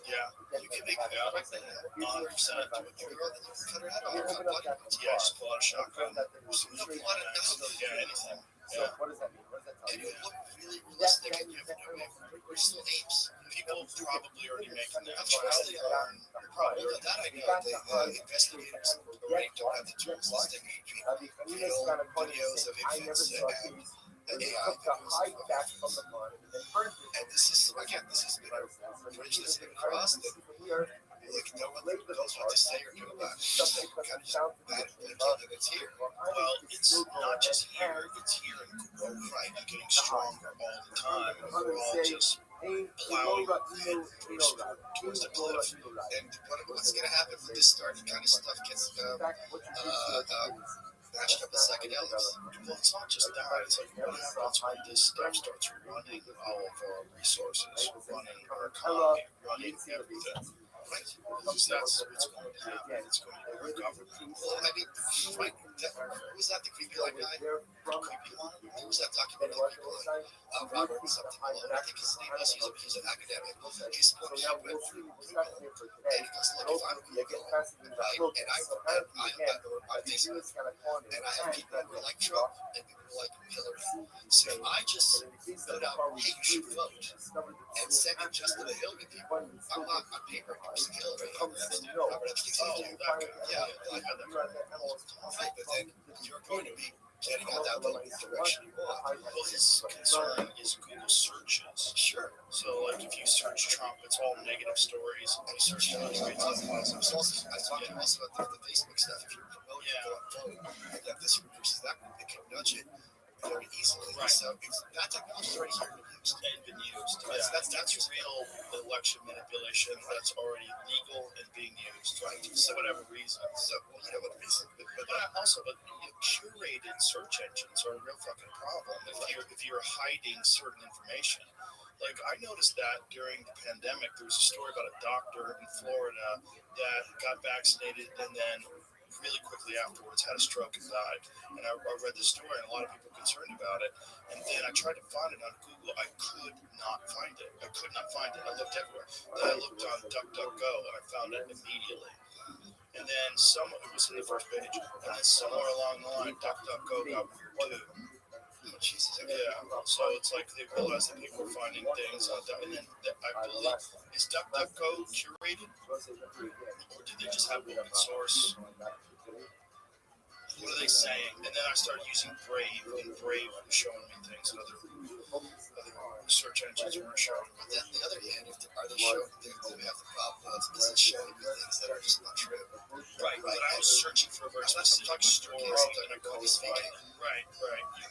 Yeah. You can make it out like that. 100%. Do it to a girl, then you can cut her head off. I'm talking about Yeah, just pull out a shotgun. blood and nothing. Yeah, anything. So what does that mean? What does that tell And you? you look really realistic, and you have no way. We're still apes. People probably already making that. Of course they are. Well, that I know. The investigators already don't have the tools this day. Videos of infants and AI videos. And this is, again, this has been a bridge that's been crossed. Like, no one knows what to say or do about it. Kind of just bad that it's here. Well, it's not just here, it's here in growth, right? And getting stronger all the time. And we're all just plowing towards the cliff. And what's going to happen when this kind of stuff gets matched up with psychedelics? Well, it's not just that. It's like what happens when this stuff starts running all of our resources, running our economy, running everything. Right? Because that's what's going to happen. It's going to be our government. Well, I mean, Frank, who was that, the creepy white guy? Creepy one? Who was that documentary people on? Robert something. I think his name was, he's an academic. He's putting up with people. And he goes, look, if I'm legal, right, and I'm decent, and I have people who are like Trump and people who are like Hillary. So if I just put out, hey, you should vote, and send it just to the Hillary people, I'm not on paper. Hillary. Robert Epstein's yeah, like, right, but then you're going to be getting out that little direction you want. Well, his concern is Google searches. Sure. So, like, if you search Trump, it's all negative stories. And you search Hillary, it's all positive. I talked to you also about the Facebook stuff. If you're promoting and that this group versus that group, they can nudge it very easily. Right. So that technology is already here to be used. And been used. Yeah, that's real election manipulation that's already legal and being used, right? For whatever reason. So, well, you know what reason. But Curated search engines are a real fucking problem if you're hiding certain information. Like, I noticed that during the pandemic, there was a story about a doctor in Florida that got vaccinated and then really quickly afterwards had a stroke and died. And I read the story, and a lot of people were concerned about it. And then I tried to find it on Google. I could not find it. I looked everywhere. Then I looked on DuckDuckGo, and I found it immediately. And then it was in the first page. And then somewhere along the line, DuckDuckGo got weird too. oh, Jesus. Yeah. So it's like they realize that people are finding things on that, and then I believe is DuckDuckGo curated, or do they just have open source? What are they saying? And then I started using Brave, and Brave was showing me things that other search engines weren't showing me. But then on the other hand, are they showing things that we have the problem with? Is it showing me things that are just not true? Right. But I was searching for a very specific story and I called it speaking. Right.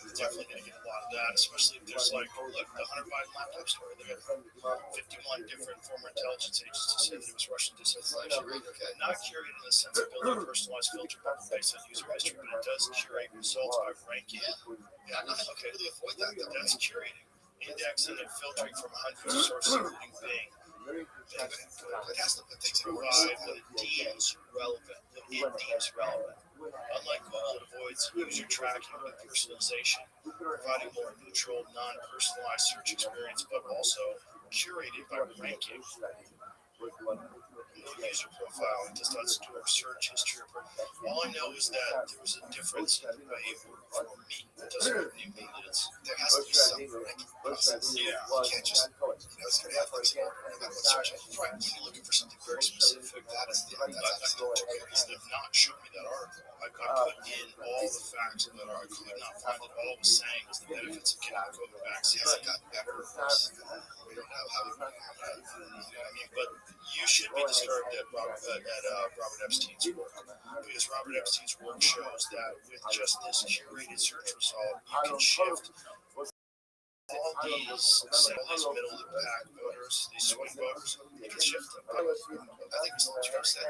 You're definitely going to get a lot of that, especially if there's like, look, the Hunter Biden laptop story. They got 51 different former intelligence agents to say that it was Russian disinformation. Okay. Not curated in the sense of building a personalized filter based on user history, but it does curate results by ranking. Yeah, no, okay. Really avoid that though. That's curating. Indexing and filtering from hundreds of sources, including Bing. It has to put things in order. Provide what it deems relevant. Unlike Google, it avoids user tracking and personalization, providing more neutral, non-personalized search experience, but also curated by ranking. No user profile. It does not store search history. All I know is that there was a difference in behavior for me. It doesn't mean that there has to be some ranking process. Yeah. You can't just, it's going to have things in order no matter what search engine. Right. When you're looking for something very specific, That's they have not shown me that article. I put in all the facts of that article. I could not find it. All it was saying was the benefits of getting a COVID vaccine. Has it gotten better or worse? We don't know how we know. But you should be disturbed at Robert Epstein's work, because Robert Epstein's work shows that with just this curated search result, you can shift all these middle of the pack voters, these swing voters, you can shift them. I think it's what Trump said.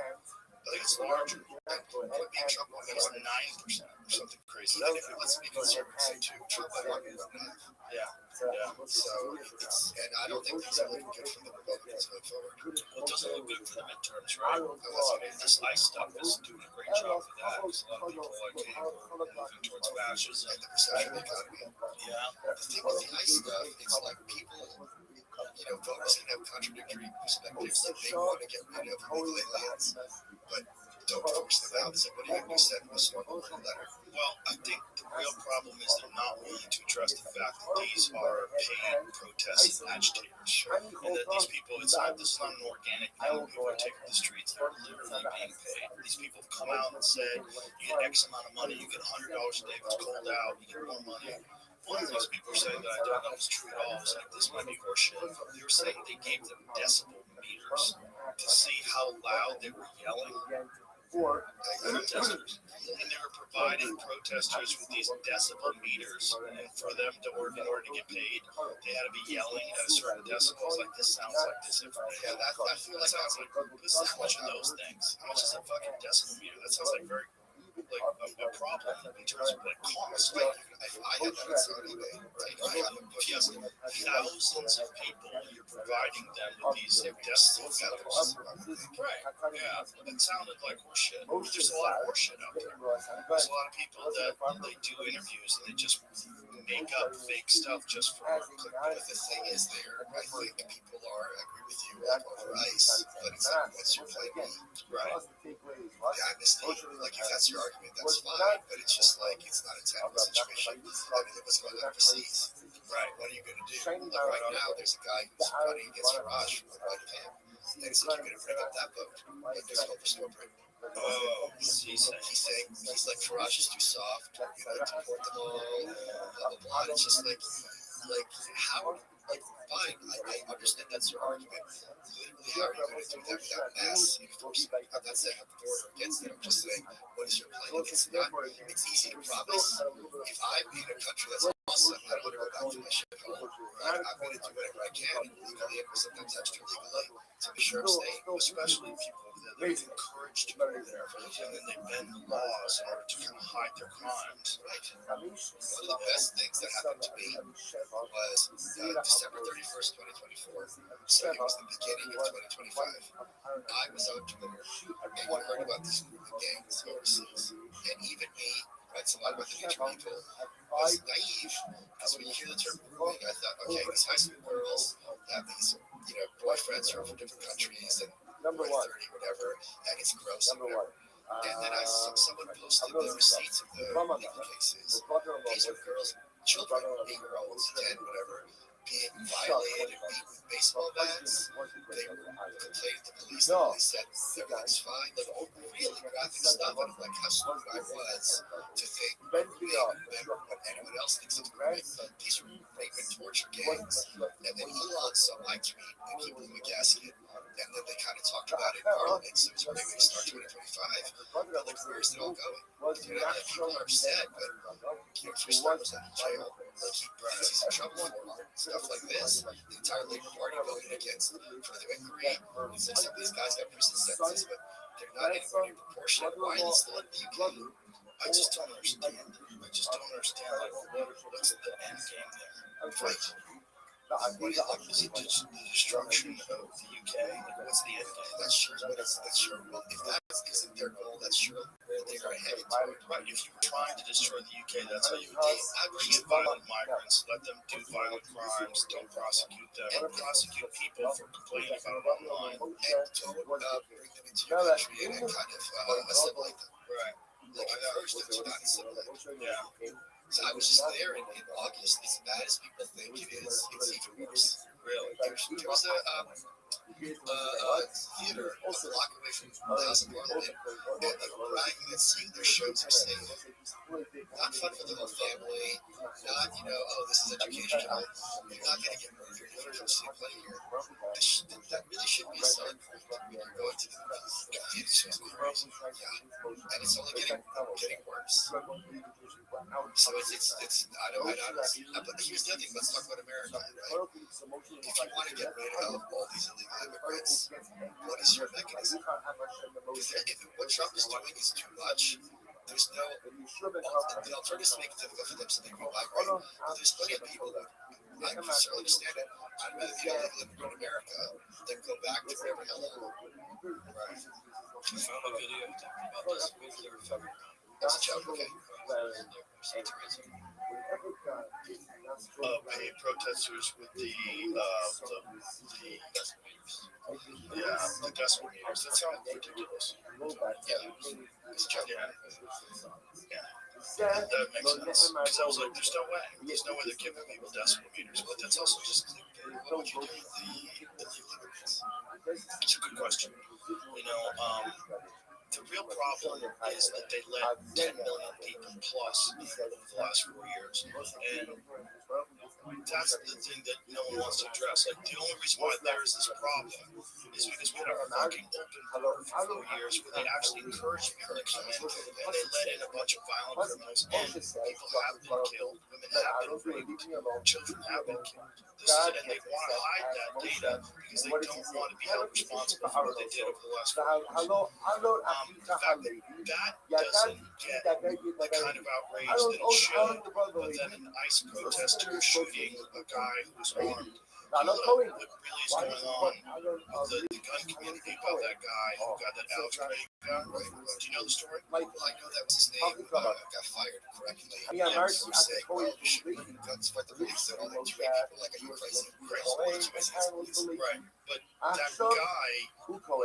I think it's larger. Being Trump won, It's 9% or something crazy. even if it let's be conservative too, Trump won. Yeah. So, and I don't think things are looking good for the Republicans going forward. Well, it doesn't look good for the midterms, right? This ICE stuff is doing a great job for that, because a lot of people like moving towards fascism. And the recession of the economy. Yeah. The thing with the ICE stuff, it's like people, voters can have contradictory perspectives. Like they want to get rid of illegal aliens, but don't force them out. So what are you going to send them a smuggled letter? Well, I think the real problem is they're not willing to address the fact that these are paid protest agitators, and that these people, this is not an organic thing. People are taking the streets; they're literally being paid. These people have come out and said, "You get X amount of money. You get $100 a day if it's cold out. You get more money." One of these people are saying that I don't know if it's true at all. It's like, this might be horseshit. They were saying they gave them decibel meters to see how loud they were yelling. Protesters, and they were providing protesters with these decibel meters, and for them in order to get paid, they had to be yelling at a certain decibel. Like, this sounds like disinformation. Yeah, I feel like sounds like this is how much of those things. How much is a fucking decibel meter? That sounds like very a problem in terms of cost. If I had that on eBay, right? If you have thousands of people, you're providing them with these decibel meters. Right. Yeah. It sounded like horseshit. There's a lot of horseshit out there. There's a lot of people that they do interviews and they just make up fake stuff just for clickbait. But the thing is, I think people are, I agree with you, over ICE, but it's like, what's your plan B? Right. The amnesty, like if that's your argument, that's fine, but it's just like, it's not a tenable situation. I mean, look what's going on overseas. Right. What are you going to do? Like right now, there's a guy who's running against Farage from the right camp. And it's like, you're going to bring up that vote. Like, there's no restore break. Oh, he's like, Farage is too soft. Deport them all, blah, blah, blah. It's just like how, fine, I understand that's your argument. Literally, how are you going to do that without mass enforcement? I'm not saying I'm for or against it. I'm just saying, what is your plan? It's easy to promise. If I'm in a country that's awesome, I don't want to go back to my shit home. I'm going to do whatever I can legally and sometimes extra legally to be sure I'm staying. especially people that they're encouraged to go there, and then they bend the laws in order to kind of hide their crimes. Right. One of the best things that happened to me was December 31st, 2024. So it was the beginning of 2025. I was on Twitter and you heard about these gangs overseas. And even me, right, so a lot of the future people was naive because when you hear the term grooming, I thought, okay, these high school girls have these, boyfriends who are from different countries and 30, whatever, and it's gross and whatever. And then someone posted the receipts of the legal cases. These are girls, children, 8-year-olds, 10, whatever, being violated and beaten with baseball bats. They were complaining to the police. The police said everything's fine. Like really graphic stuff. And I'm like, how stupid I was to think they remember what anyone else thinks of the group. These are rape and torture gangs. And then Elon saw my tweet and he blew a gasket. And then they kind of talked about it in Parliament. So it's maybe to start 2025. But like, where is it all going? You know, people are upset, but you know, Keir Starmer's in jail. Like he's in trouble for stuff like this. The entire Labour Party voted against further inquiry. It's like some of these guys got prison sentences, but they're not anywhere near proportionate. Why is he still in the UK? I just don't understand. Like, what's the end game there? Right. What is it? The destruction of the UK? Like, what's the end game? That's sure. Well, if that isn't their goal, that's sure where they are headed to. Right. If you were trying to destroy the UK, that's how you would do it. Bring in violent migrants, let them do violent crimes, don't prosecute them, and prosecute people for complaining about it online. And don't bring them into your country and kind of assimilate them. Right. Like encourage them to not assimilate. Yeah. So I was just there in August. As bad as people think it is, it's even worse. Really? There was a theater a block away from the House of Parliament, and they were bragging that seeing their shows are safe. Not fun for the whole family. Not, oh, this is educational. You're not going to get murdered if you come see a play here. That really should be a selling point when you're going to the theater shows. Yeah, and it's only getting worse. So it's I don't. But here's the other thing. Let's talk about America, right? If you want to get rid of all these illegal immigrants, what is your mechanism? If what Trump is doing is too much, there's no. The alternatives make it difficult for them so they can migrate. But there's plenty of people who I can certainly understand it. I'd rather be illegal immigrant in America than go back to wherever hell they were. Right. I found a video talking about this with their February. That's a joke, okay? Paid protesters with the decimal meters. That sounds ridiculous. Yeah, it's a joke. Yeah. That makes sense. Because I was like, there's no way. There's no way they're giving people decimal meters. But that's also just clickbait. What would you do with the illegal immigrants? It's a good question. The real problem is that they let 10 million people plus over the last 4 years. And that's the thing that no one wants to address. Like, the only reason why there is this problem is because we had a fucking open border for 4 years where they actually encouraged people to come in, and they let in a bunch of violent criminals, and people have been killed, women have been raped, children have been killed. And they want to hide that data because they don't want to be held responsible for what they did over the last 4 years. The fact that doesn't get the kind of outrage that it should, but then an ICE protester shooting a guy who's armed. What really is going on with the gun community about that guy who got that Alex Craig gun? Do you know the story? Well, I know that was his name. Got fired correctly. Yeah, we're saying, well, you should bring guns for the police and all that. You make people like, are you crazy? Right. But that guy,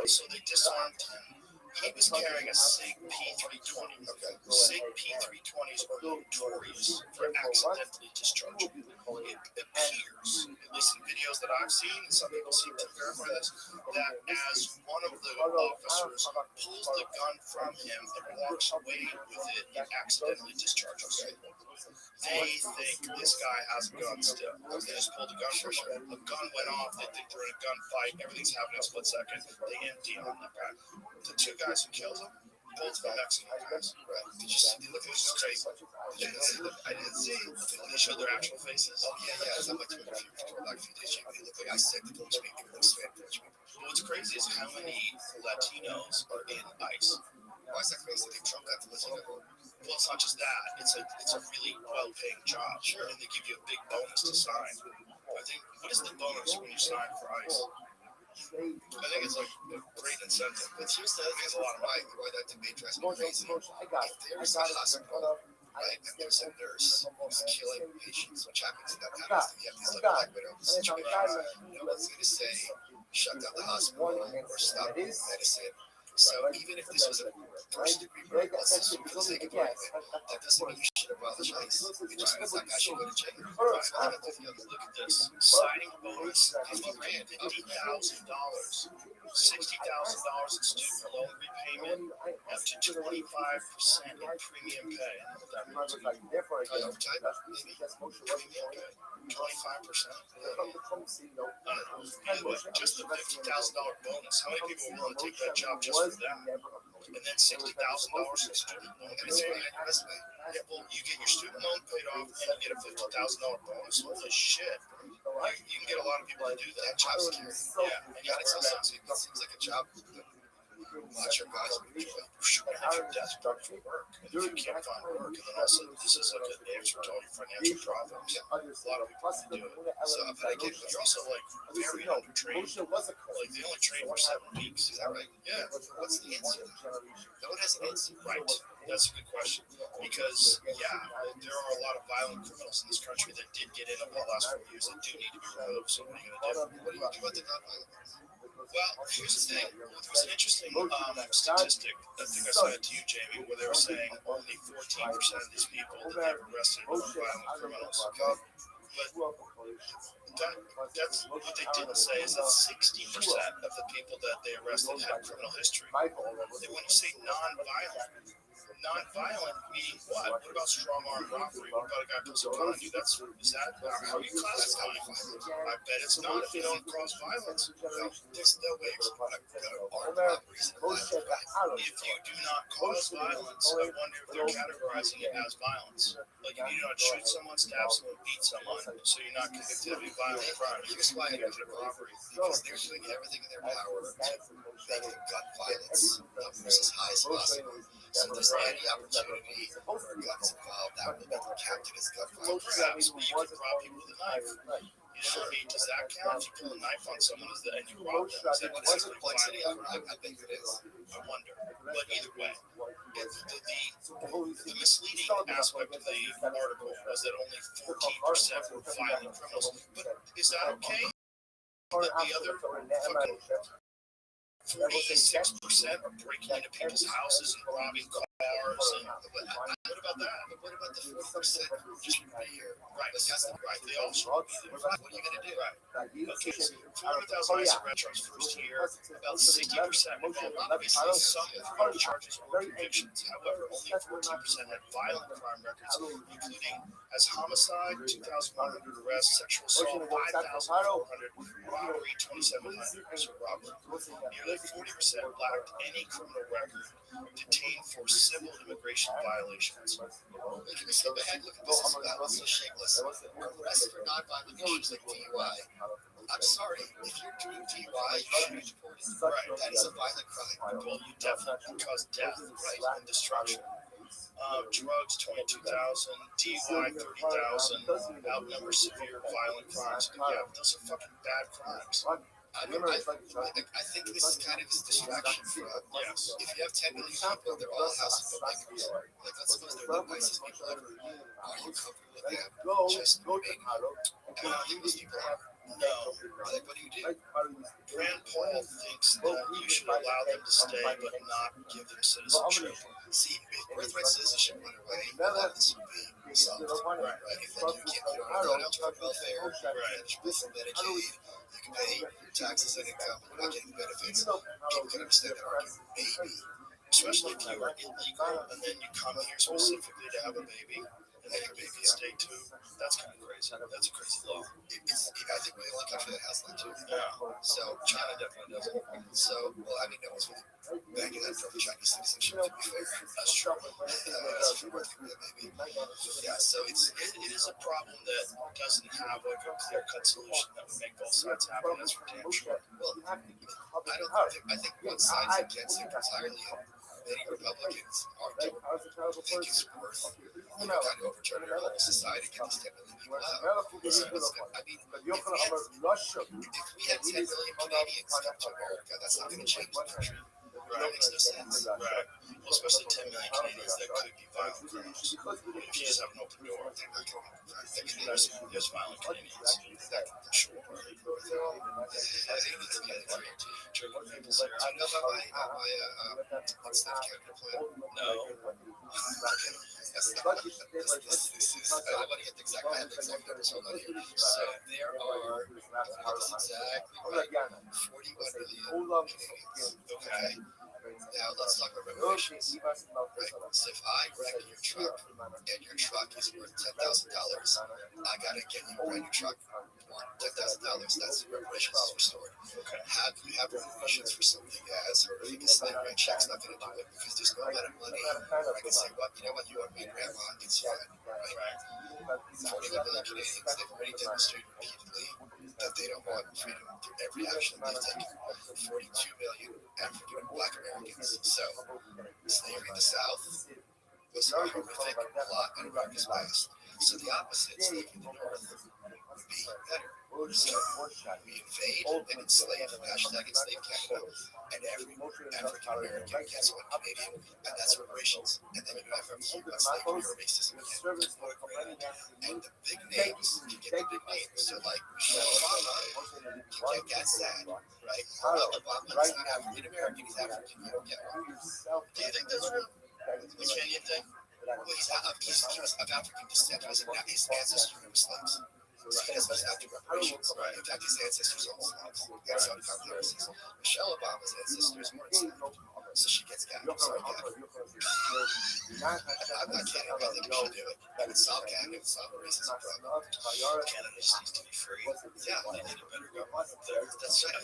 so they disarmed him. He was carrying a SIG P320. Okay. SIG P320s are notorious for accidentally discharging. It appears, at least in videos that I've seen, and some people seem to verify this, that as one of the officers pulls the gun from him and walks away with it, he accidentally discharges it. They think this guy has a gun still. They just pulled the gun from him. The gun went off. They think they're in a gunfight. Everything's happening in a split second. They empty on the guy. The two guys who killed him, both were Mexican guys. Right? Did you see? Look at this is crazy. I didn't see. When they showed their actual faces. Oh, yeah. I went to a few days ago. They look like I said the French people. But what's crazy is how many Latinos are in ICE. Why is that crazy? They Trump got the Latino. Well, it's not just that. It's a really well-paying job. Sure. And they give you a big bonus to sign. I think, what is the bonus when you sign for ICE? I think it's like a great incentive. But here's the other thing, a lot of why that debate drives me crazy. If there's a hospital, right, and there's a nurse who's killing patients, which happens, that happens, you have these like Black Widow situations, no one's going to say, shut down the hospital or stop medicine. So even if this was a first degree murder, let's assume for the sake of argument, that doesn't mean you should should apologize. It just means that guy should go to jail. Look at this. Signing bonus, $50,000, $50,000, $60,000 in student loan repayment, up to 25% in premium pay. I don't know what that means. Overtime, maybe. Premium pay. 25%. Anyway, Just the $50,000 bonus. How many people are willing to take that job just for that? And then $60,000 in student loan And it's repayment. fine, resume. Yeah, well, you get your student loan paid off and you get a $50,000 bonus. Holy shit. You can get a lot of people to do that. That job security. Yeah, and you God, it wear that. seems like a job that lots of guys would enjoy. And if you're desperate for work, and if you can't find work, and then also this is like an answer to all your financial problems. A lot of people can do it. So, but again, You're also like very undertrained. Like they only train for 7 weeks. is that right? Yeah, What's the answer? No one has an answer. right. That's a good question. Because there are a lot of violent criminals in this country that did get in over the last 4 years that do need to be removed. So what are you gonna do? What do you do about the nonviolent ones? Well, here's the thing. There was an interesting statistic. I think I saw it to you, Jamie, where they were saying only 14% of these people that they've arrested are violent criminals. But that's what they didn't say is that 60% of the people that they arrested had criminal history. They wouldn't say non-violent. Non-violent meaning what? What about strong arm robbery? What about a guy puts a gun on you? Is that how you classify it? I bet it's not if you don't cause violence. No, there's no way armed robberies and violence. If you do not cause violence, I wonder if they're categorizing it as violence. Like if you do not shoot someone, stab someone, beat someone, so you're not convicted of a violent crime. Here's why I committed robbery. Because they're doing everything in their power to make the gun violence numbers as high as possible. So there's any opportunity for guns involved that would make them counted as gun violence. Perhaps you could rob people with a knife. You know what I mean? Does that count? If you pull a knife on someone and you rob them, is that What's the considered complexity of violent? it? I think it is. I wonder. But either way, the misleading aspect of the article was that only 14% were violent criminals. But is that okay? That the other fucking 46% are breaking into people's houses and robbing cars. And what about that? But what about the 40% who just want to be here? Right, But that's the right. They all should be there. What are you going to do? Right. Okay, so 400,000 ICE restaurants first year, about 60% involved obviously some criminal charges or convictions. However, only 14% had violent crime records, including as homicide, 2,100 arrests, sexual assault, 5,400, robbery, 2,700. So robbery. Nearly 40% lacked any criminal record, detained for civil immigration violations. Give me some bad. Look at this. That was so shameless. Arrested for non-violent issues like DUI. I'm sorry. If you're doing DUI, you should be deported. Right. That is a violent crime. Well, you definitely cause death, right, and destruction. Drugs, 22,000, DUI, 30,000, outnumber severe violent crimes. Yeah, those are fucking bad crimes. I think this is kind of a distraction from, Yes. if you have 10 million people, they're all housing bookmakers. Like, let's suppose they're the nicest people ever. Are you comfortable with them just remaining? I don't think those people are. No. Like, what do you do? Rand Paul thinks that you should allow them to stay but not give them citizenship. See, if birthright citizenship went away, a lot of this would be solved. Right. If then you don't have eligible welfare, eligible Medicaid, you can pay your taxes and income, and not getting the benefits. People can understand that argument, maybe. Especially if you are illegal and then you come here specifically to have a baby and then your baby stay too. That's kind of crazy. That's a crazy law. I think we're the only country that has that too. Yeah. So China definitely does it. So, well, I mean, no one's really banging that from Chinese citizenship, to be fair. That's true. From North Korea, maybe. Yeah, so It is a problem that doesn't have like a clear-cut solution that would make both sides happy. That's for damn sure. well, I think one side's against it entirely. Many Republicans don't think it's worth kind of overturning our whole society, get these 10 million people out. I mean, if we had 10 million Canadians come to America, that's not going to change the country. That makes no sense. Right. Well, especially 10 million Canadians that could be violent criminals. If you just have an open door. They're not going to there's violent Canadians. Sure. German people say, do you know about my Staff Canada plan? No. I want to get the exact, I have the exact numbers on here. So there are, this exactly right, 41 million Canadians. Okay. Now let's talk about reparations. Right. So if I wreck your truck and your truck is worth $10,000, I gotta get you a brand new truck worth $10,000. That's reparations is restored. Okay. How can you have reparations for something as horrific as slavery? A check's not gonna do it because there's no amount of money where I can say, well, you know what, you are my grandma, it's fine. Right. 41 million Canadians, they've already demonstrated repeatedly that they don't want freedom through every action they've taken. 42 million African and Black Americans. So, slavery in the South was a horrific blot on America's past. So the opposite, slavery in the North, would be better. So we invade and enslave, hashtag enslave Canada, and every African American gets one Canadian, and that's reparations. And then you have everything about slavery or racism again. And the big names, you get the big names. So like Michelle Obama, you get that sad, right? Well, Obama is not African American, he's African, you don't get one. Do you think that's real? The Kenyan thing? Well, he's of African descent, his ancestors were slaves. Right. He's after reparations. Right. In fact, his ancestors owned slaves. That's how controversies. Michelle Obama's ancestors weren't enslaved, so she gets Gag. Sorry, Gag. I'm not kidding. I think we should do it. It would solve Gag. It would solve the racism problem. Canada just needs to be free. Yeah, they need a better government. That's right.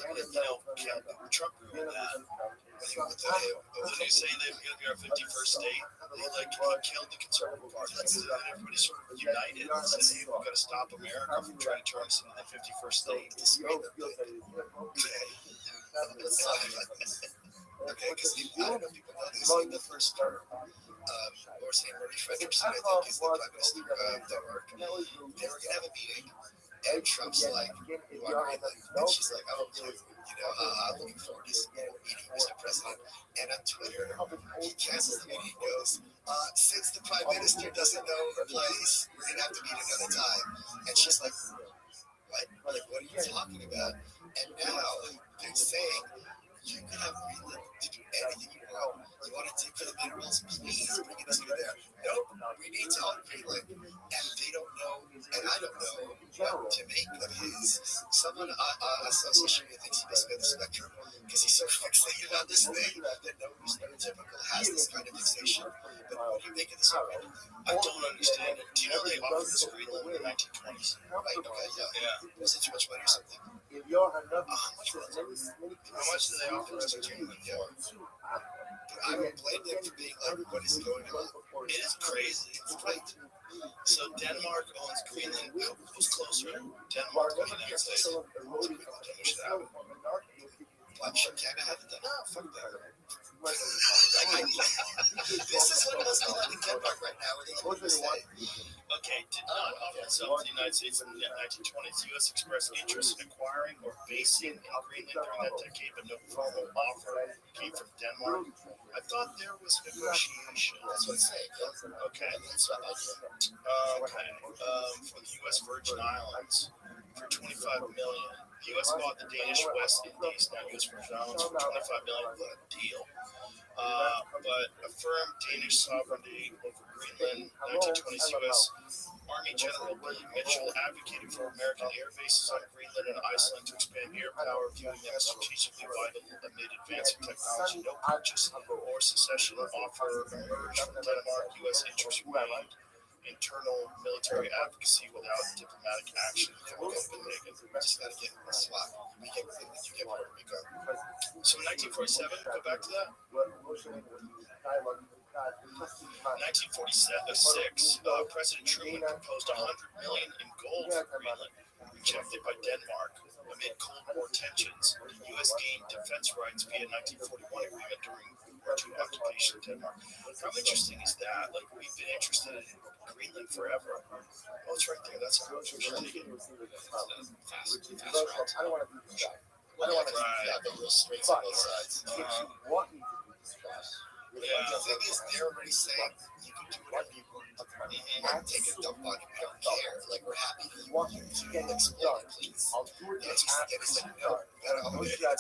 Trump ruined that. What did he say? They're going to be our 51st state. He killed the Conservative Party. Everybody sort of united and said, hey, we've got to stop America from trying to turn us into the 51st state. Okay, because I don't know if people know this. In the first term, or St. Marie Frederickson, I think, is the Prime Minister of Denmark. They were going to have a meeting, and Trump's like, you are Greenland. And she's like, oh, I'm looking forward to meeting Mr. President. And on Twitter, he cancels the meeting. He goes, since the Prime Minister doesn't know her place, we're going to have to meet another time. And she's like, what? Like, what are you talking about? And now they're saying, you can have Greenland to do anything you want. You want to dig for the minerals? Please bring it to there. Nope, we need to help Greenland. And they don't know, and I don't know what to make of his. Someone on social media thinks he doesn't have the spectrum because he's so fixated on this thing that no neurotypical has this kind of fixation. But what do you make of this already? I don't understand it. Do you know they offered this Greenland in the 1920s? Right, okay, yeah. Was it too much money or something? How much do they offer us in Greenland for? I don't blame them for being like, what is going on? It is crazy. It's great. So Denmark owns Greenland. Who's closer? Denmark or the United States? We should have it. I'm sure Canada hasn't done it. Fuck that. This is what must be done in Denmark right now. Okay, did not offer itself to the United States in the 1920s. The U.S. expressed interest in acquiring or basing in Greenland during that decade, but no formal offer came from Denmark. I thought there was negotiation. That's what I'm saying. Okay. For the U.S. Virgin Islands for $25 million. The U.S. bought the Danish West Indies, now U.S. Virgin Islands, for $25 million for a deal. But affirmed Danish sovereignty over Greenland. 1920s U.S. Army General William Mitchell advocated for American air bases on Greenland and Iceland to expand air power, viewing them as strategically vital amid advancing technology. No purchase or secession offer emerged from Denmark. U.S. interest remained internal military advocacy without diplomatic action from Copenhagen. We just got to get a swap. We get Greenland, you get Puerto Rico. So in 1947, go back to that. 1946, President Truman proposed $100 million in gold for Greenland, rejected by Denmark. Amid Cold War tensions, the U.S. gained defense rights via 1941 agreement during World War II occupation of Denmark. How interesting is that? Like, we've been interested in Greenland forever. Oh, it's right there. That's how it's taken. Fast route. I don't want to be the real streets on both sides. The thing is, they're already saying you can do whatever you want. Take a dump on it. We don't care. Like, we're happy to want to get it explain done. it, please. I'll do it Yeah, it's like, after it's it's like, no, done. you gotta own it. It's like,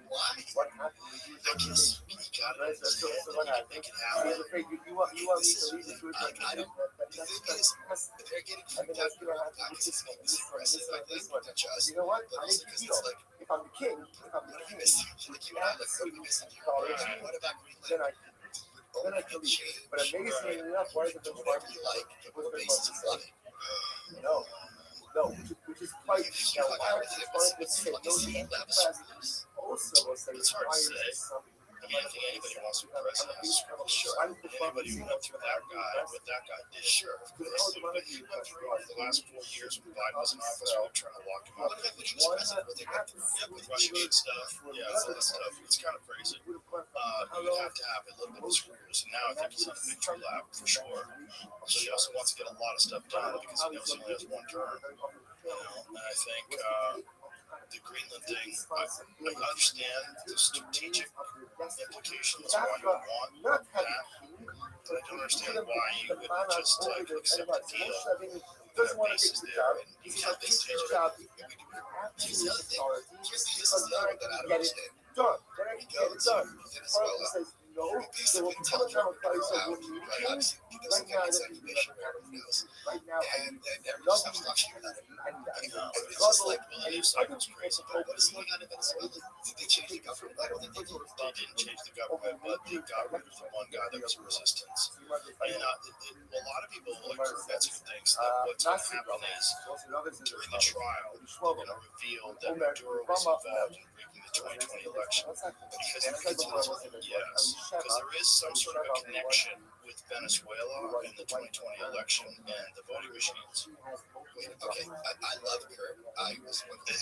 why? What happened when you I guess you gotta Right, so understand what that you happened? can make it He's happen. afraid you want me to This is, leave the Jewish I don't, the thing is, if they're getting and then freaked out, what's gonna happen not with because this it's one, being this one, aggressive, this I one, this think, one. to us, You know what? but I also need because to it's like, if I'm the king, what are we missing? Like, you and I, like, what are we missing here? Right. What about Greenland? then I Then I can can leave. change. But amazingly enough, why is it Do whatever you like, but what basis of love it? No, no, which is quite If now you have why everything, would what's say the no fucking to level class also was like It's hard to requires say. some I mean, I think anybody wants to impress us. Sure. Anybody who went through that guy, what that guy did. Sure, of course. But he went through the last 4 years when Biden was in office, we were trying to lock him Well, up. look at when he was president, what they went through. Yeah, with Russiagate stuff. Yeah, all that stuff. It's kind of crazy. You'd have to have a little bit of screws. And now I think he's on a victory lap for sure. But he also wants to get a lot of stuff done because he knows he only has one term. And I think the Greenland thing, I understand the strategic implications why you would want that, but I don't understand why you wouldn't just like accept the deal, put our bases there, and use that base territory. Here's the other thing. This is the other one that I don't understand. done. We go to Venezuela. Says no, We basically tell them to go out. Right, obviously, he doesn't get inside information where everyone knows. right now. And then everyone stops talking about it. And it's just like, Well, the news cycle's crazy. what is going on in Venezuela? Did they change the government? I don't think they did. They didn't change the government, but they got rid of the one guy that was in resistance. And a lot of people, like Kurt Metzger, thinks that what's going to happen is during the trial, they're going to reveal that Maduro was involved in rigging the 2020 election. Because there is some sort of a connection with Venezuela and the 2020 election and the voting machines. Wait, okay, I love Kurt. I was one of the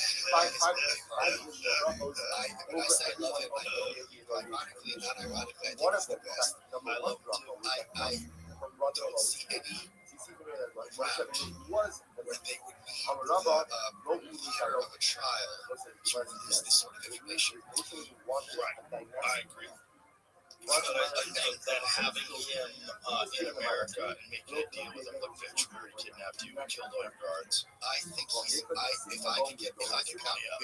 when I say I love him, ironically and not ironically, I think he's the best. I love him too. I don't see any route where they would need the power of a trial to release this sort of information. Right, I agree. But I think that having him in America and making a deal with him, look, Vince, we already kidnapped you, we killed all your guards. I think he's. If I could cut out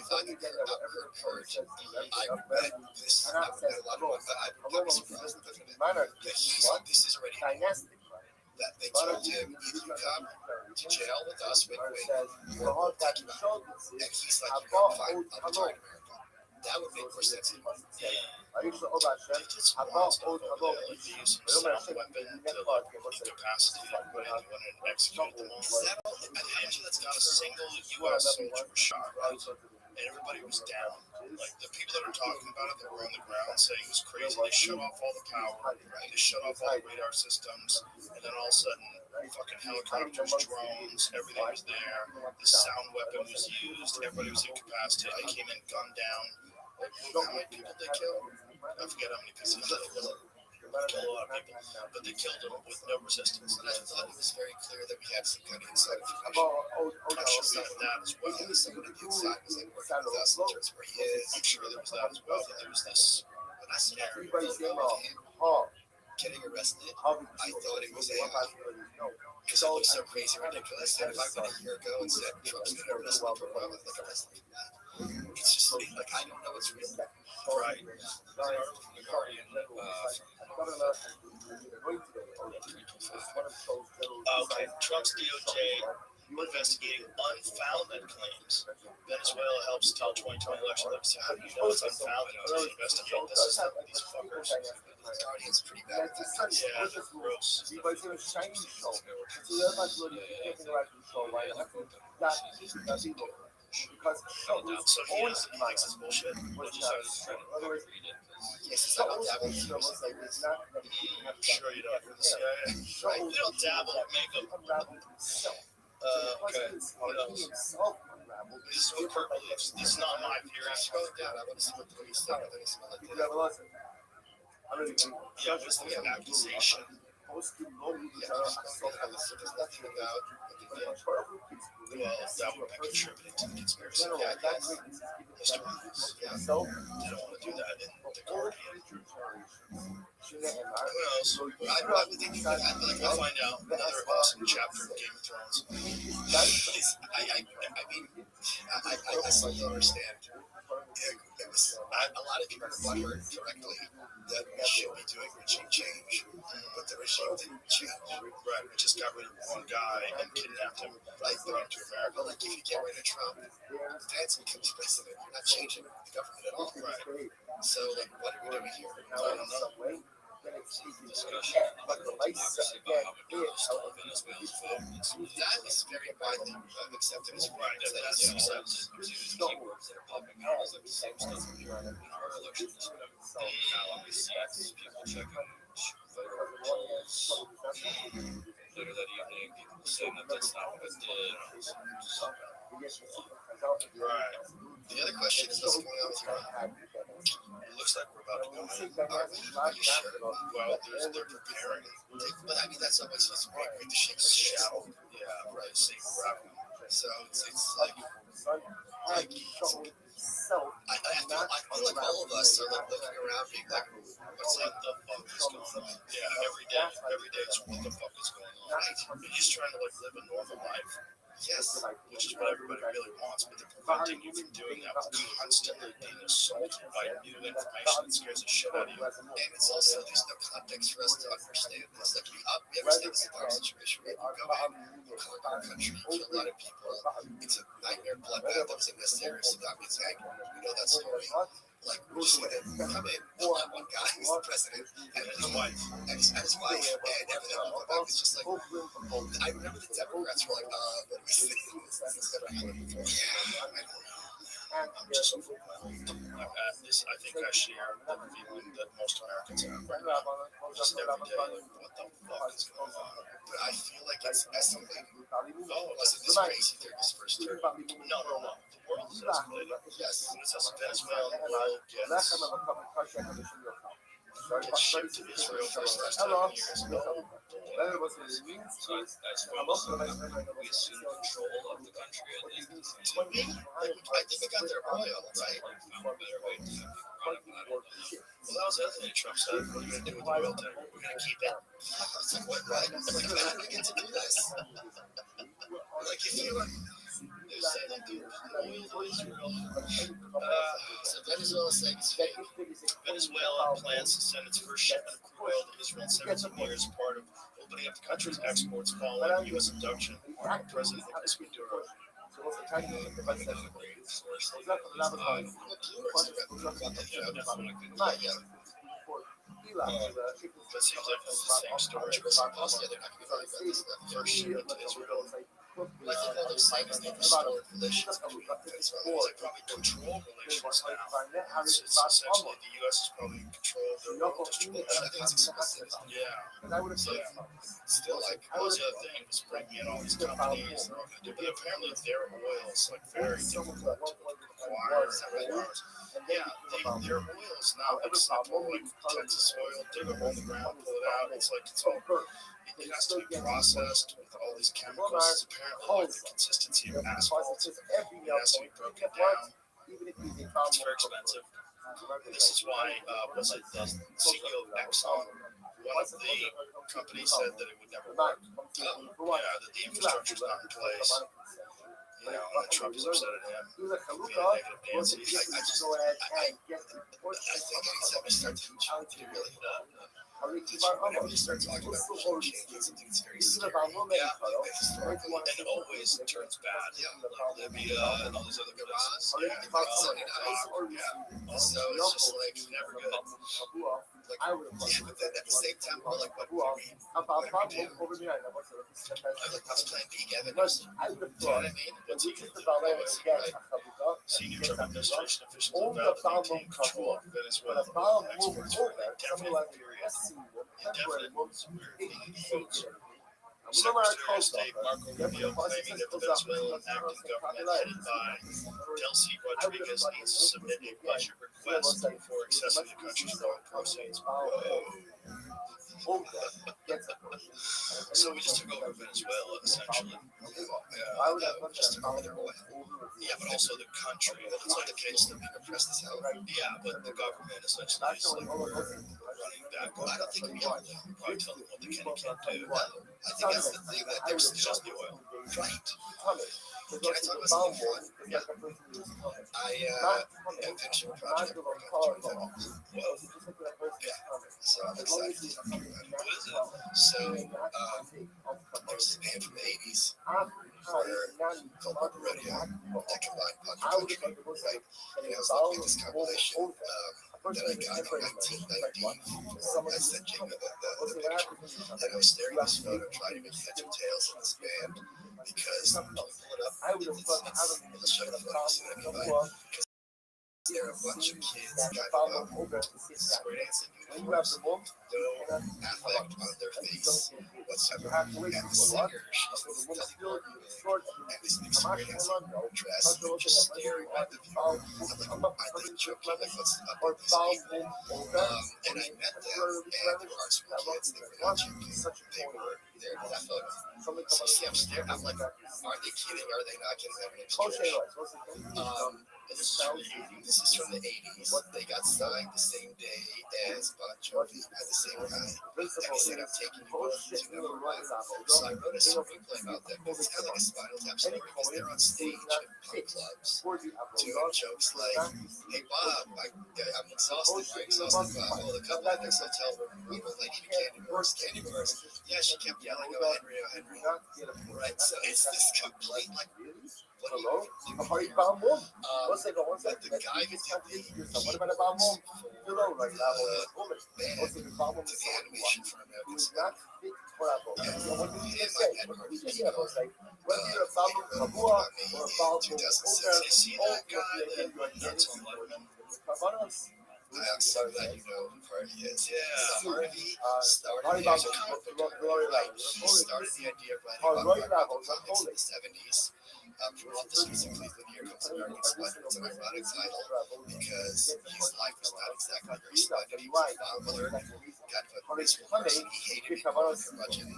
Kurt, I bet this. I would bet a lot of money, but I'd be surprised if it that this is already happening. That they told him, either you come to jail with us, wink, wink, or we'll take you out. And he's like, you know, fine, I'll return to America. That would make more sense. They did some wild stuff over there, like they used some sound weapon to like incapacitate everybody and went and executed them all. Is that all? And that's not a single U.S. soldier was shot, right? And everybody was down. Like the people that are talking about it, that were on the ground saying it was crazy. They shut off all the power, right? They shut off all the radar systems, and then all of a sudden, fucking helicopters, drones, everything was there. The sound weapon was used. Everybody was incapacitated. They came in gunned down. How many people they killed? I forget how many people they killed. They killed a lot of people, but they killed them with no resistance. And I thought it was very clear that we had some kind of inside information. I'm sure we had that as well. Someone on the inside was like working with us in terms of where he is. I'm sure there was that as well, but there was this. When I saw that photo of him getting arrested, I thought it was AI. Because it looks so crazy ridiculous. And if I went a year ago and said Trump's going to arrest me for a while, I was like, arrested. It's just like, I don't know what's real. Right. There's an article from The Guardian. Okay, Trump's DOJ investigating unfounded claims. Venezuela helps tell 2020 election. So how do you know it's unfounded until you investigate this? These fuckers. The Guardian's pretty bad at that. Yeah, they're gross. No doubt. So he thinks it's bullshit. What you said. Yes, it's not that one. Sure you don't. You're the CIA. You don't dabble, make them. Okay. What else? This is what Kurt believes. This is not my theory. Scroll down. I want to see what the police say. I think it's about Yeah, what's the accusation? There's nothing about well, that would be contributing to the conspiracy. Yeah, yes. Mr. Ross. Yeah. They don't want to do that in the Guardian. Who knows? I would think I'll find out another awesome chapter of Game of Thrones. I still don't understand. It was a lot of people remember correctly that we should be doing regime change, but the regime didn't change. Right, we just got rid of one guy and kidnapped him, right? Brought him to America. Like if you get rid of Trump, Vance becomes president. You're not changing the government at all, right? So like, what are we doing here? I don't know. Discussion about democracy, about how McDonald's stole Venezuela's food. That was very widely accepted as right. That's accepted. There's keywords that are popping out as like the same stuff we hear in our election discussion. Now we see people checking federal polls later that evening, people saying that that's not what it did. Right. The other question is what's going on with Iran? It looks like we're about to go in. Are you sure? Well, they're preparing. But I mean, that's always just great to shake the shadow. Yeah, right. Same Rabbi. So it's like I feel like all of us are like looking around, being like, "What's the fuck is going on?" Yeah, every day it's what the fuck is going on. Right? You're just trying to like live a normal life. Yes, which is what everybody really wants, but they're preventing you from doing that with constantly being assaulted by new information that scares the shit out of you. And it's also, there's no context for us to understand this. Like, we understand this dark situation where you go in, you conquer a country, you kill a lot of people. It's a nightmare bloodbath that was unnecessary. Saddam gets angry. We know that story. Like, we're just gonna come in, kill that one guy who's the president, and his wife, and everything will go back. It's just like, I remember the Democrats were like, what we see, this never happened before. Yeah, I don't know. I'm just overwhelmed. I think I share the feeling that most Americans have right now. Just every day, like, what the fuck is going on? But I feel like it's escalating. Oh, wasn't this crazy during his first term? No. The world is escalating. Yes. It's as Venezuelan oil gets shipped to Israel for the last 10 years. So as well as we assume control of the country, I think we got their oil, right? Found a better way to have people run it, but I don't know. Well, that was the other thing Trump said. What are you going to do with the oil tanker? We're going to keep it. It's like, what? How do we get to do this? Like, if you they're selling the oil to Israel. So Venezuela saying it's fake. Venezuela plans to send its first shipment of crude oil to Israel in 17 years, part of opening up the country's exports following U.S. induction of President Nicolas Maduro. That seems like it's the same story. First shipment to Israel. I think all they're saying is they've restored relations between Venezuela. It's like probably control relations now. It's essentially the U.S. is probably in control of their oil distribution. I think it's expensive. Yeah. Still, like, what's the other thing? Is bringing in all these companies. They're all going to do, but apparently their oil is like very difficult to acquire. Yeah, their oil is not like simple, like Texas oil. Dig a hole in the ground, pull it out. It's like it's all. It has to be processed with all these chemicals. It's apparently like the consistency of asphalt. It has to be broken down. It's very expensive. This is why, the CEO of Exxon, one of the companies said that it would never work. That the infrastructure is not in place. You know, and Trump is upset at him being a negative Nancy. I think anytime we start to really whenever you start talking about regime change, it's something that's very scary. Historically, and it always turns bad. Yeah, like Libya and all these other places. So it's just like never good. But then at the same time, we're like, what do we do? Like, what's plan B, Gavin? Do you know what I mean? What's he going to do? Right? Senior Trump administration officials are about to maintain control of Venezuela exports for an indefinite period. Secretary of State Marco Rubio claiming that the Venezuelan active government headed by Delcy Rodriguez needs to submit a budget request before accessing the country's foreign proceeds. Whoa. So we just took over Venezuela, essentially. Just took over their oil. Yeah, but also the country. It's not the case that being oppressed as hell. Yeah, but the government essentially is like running that. I don't think we are. We're probably telling them what they can and can't do. No, I think that's the thing, that there's just the oil. Right. Can I talk about something fun? Yeah. I am finishing a project I'm working on with Joint Venture. Whoa. Yeah. So I'm excited to talk to you about it. What is it? So there's this band from the 80s called Rabbi that combined punk and country, right? And I was looking at this compilation that I got in 1990. I sent Jacob the picture. And I was staring at this photo trying to make heads or tails of this band because, can we pull it up? Let's show the photo, see what I mean by it. There are a bunch of kids kind of square dancing uniforms, no affect on their face whatsoever. And the singer, she's this Kelly Clarkson, and this big square dancing dress, just staring at the viewer. I'm like, are they joking? Like, what's up with these people? And I met them, and they were art school kids. They were not joking. They were there in that photo. So you see, I'm staring. I'm like, are they kidding? Are they not kidding? That makes sense. And this is from the 80s. This is from the 80s. They got signed the same day as Bon Jovi at the same time. And he said, I'm taking you both to number one. So I wrote a screenplay about them. It's kind of like a Spinal Tap story because they're on stage at punk clubs doing jokes like, hey, Bob, I'm exhausted. Why are you exhausted, Bob? Oh, the couple at this hotel room, lady to candy bars. Yeah, she kept yelling, oh, Henry, oh, Henry. Right, so it's this complete, like, Hello? But the guy who did the keys for the band to the animation for American Spy. You see that guy that went nuts on Letterman? I'm so glad you know who Harvey is. Yeah, Harvey started as a comic book writer. He started the idea of writing about comics in the 70s. From off the streets of Cleveland, here comes American Spider. It's an ironic title because his life was not exactly very splendid. He was a father, kind of a miserable person. He hated people very much. And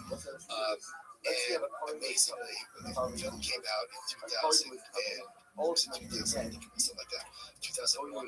amazingly, when the film came out in 2000 and something like that, 2001,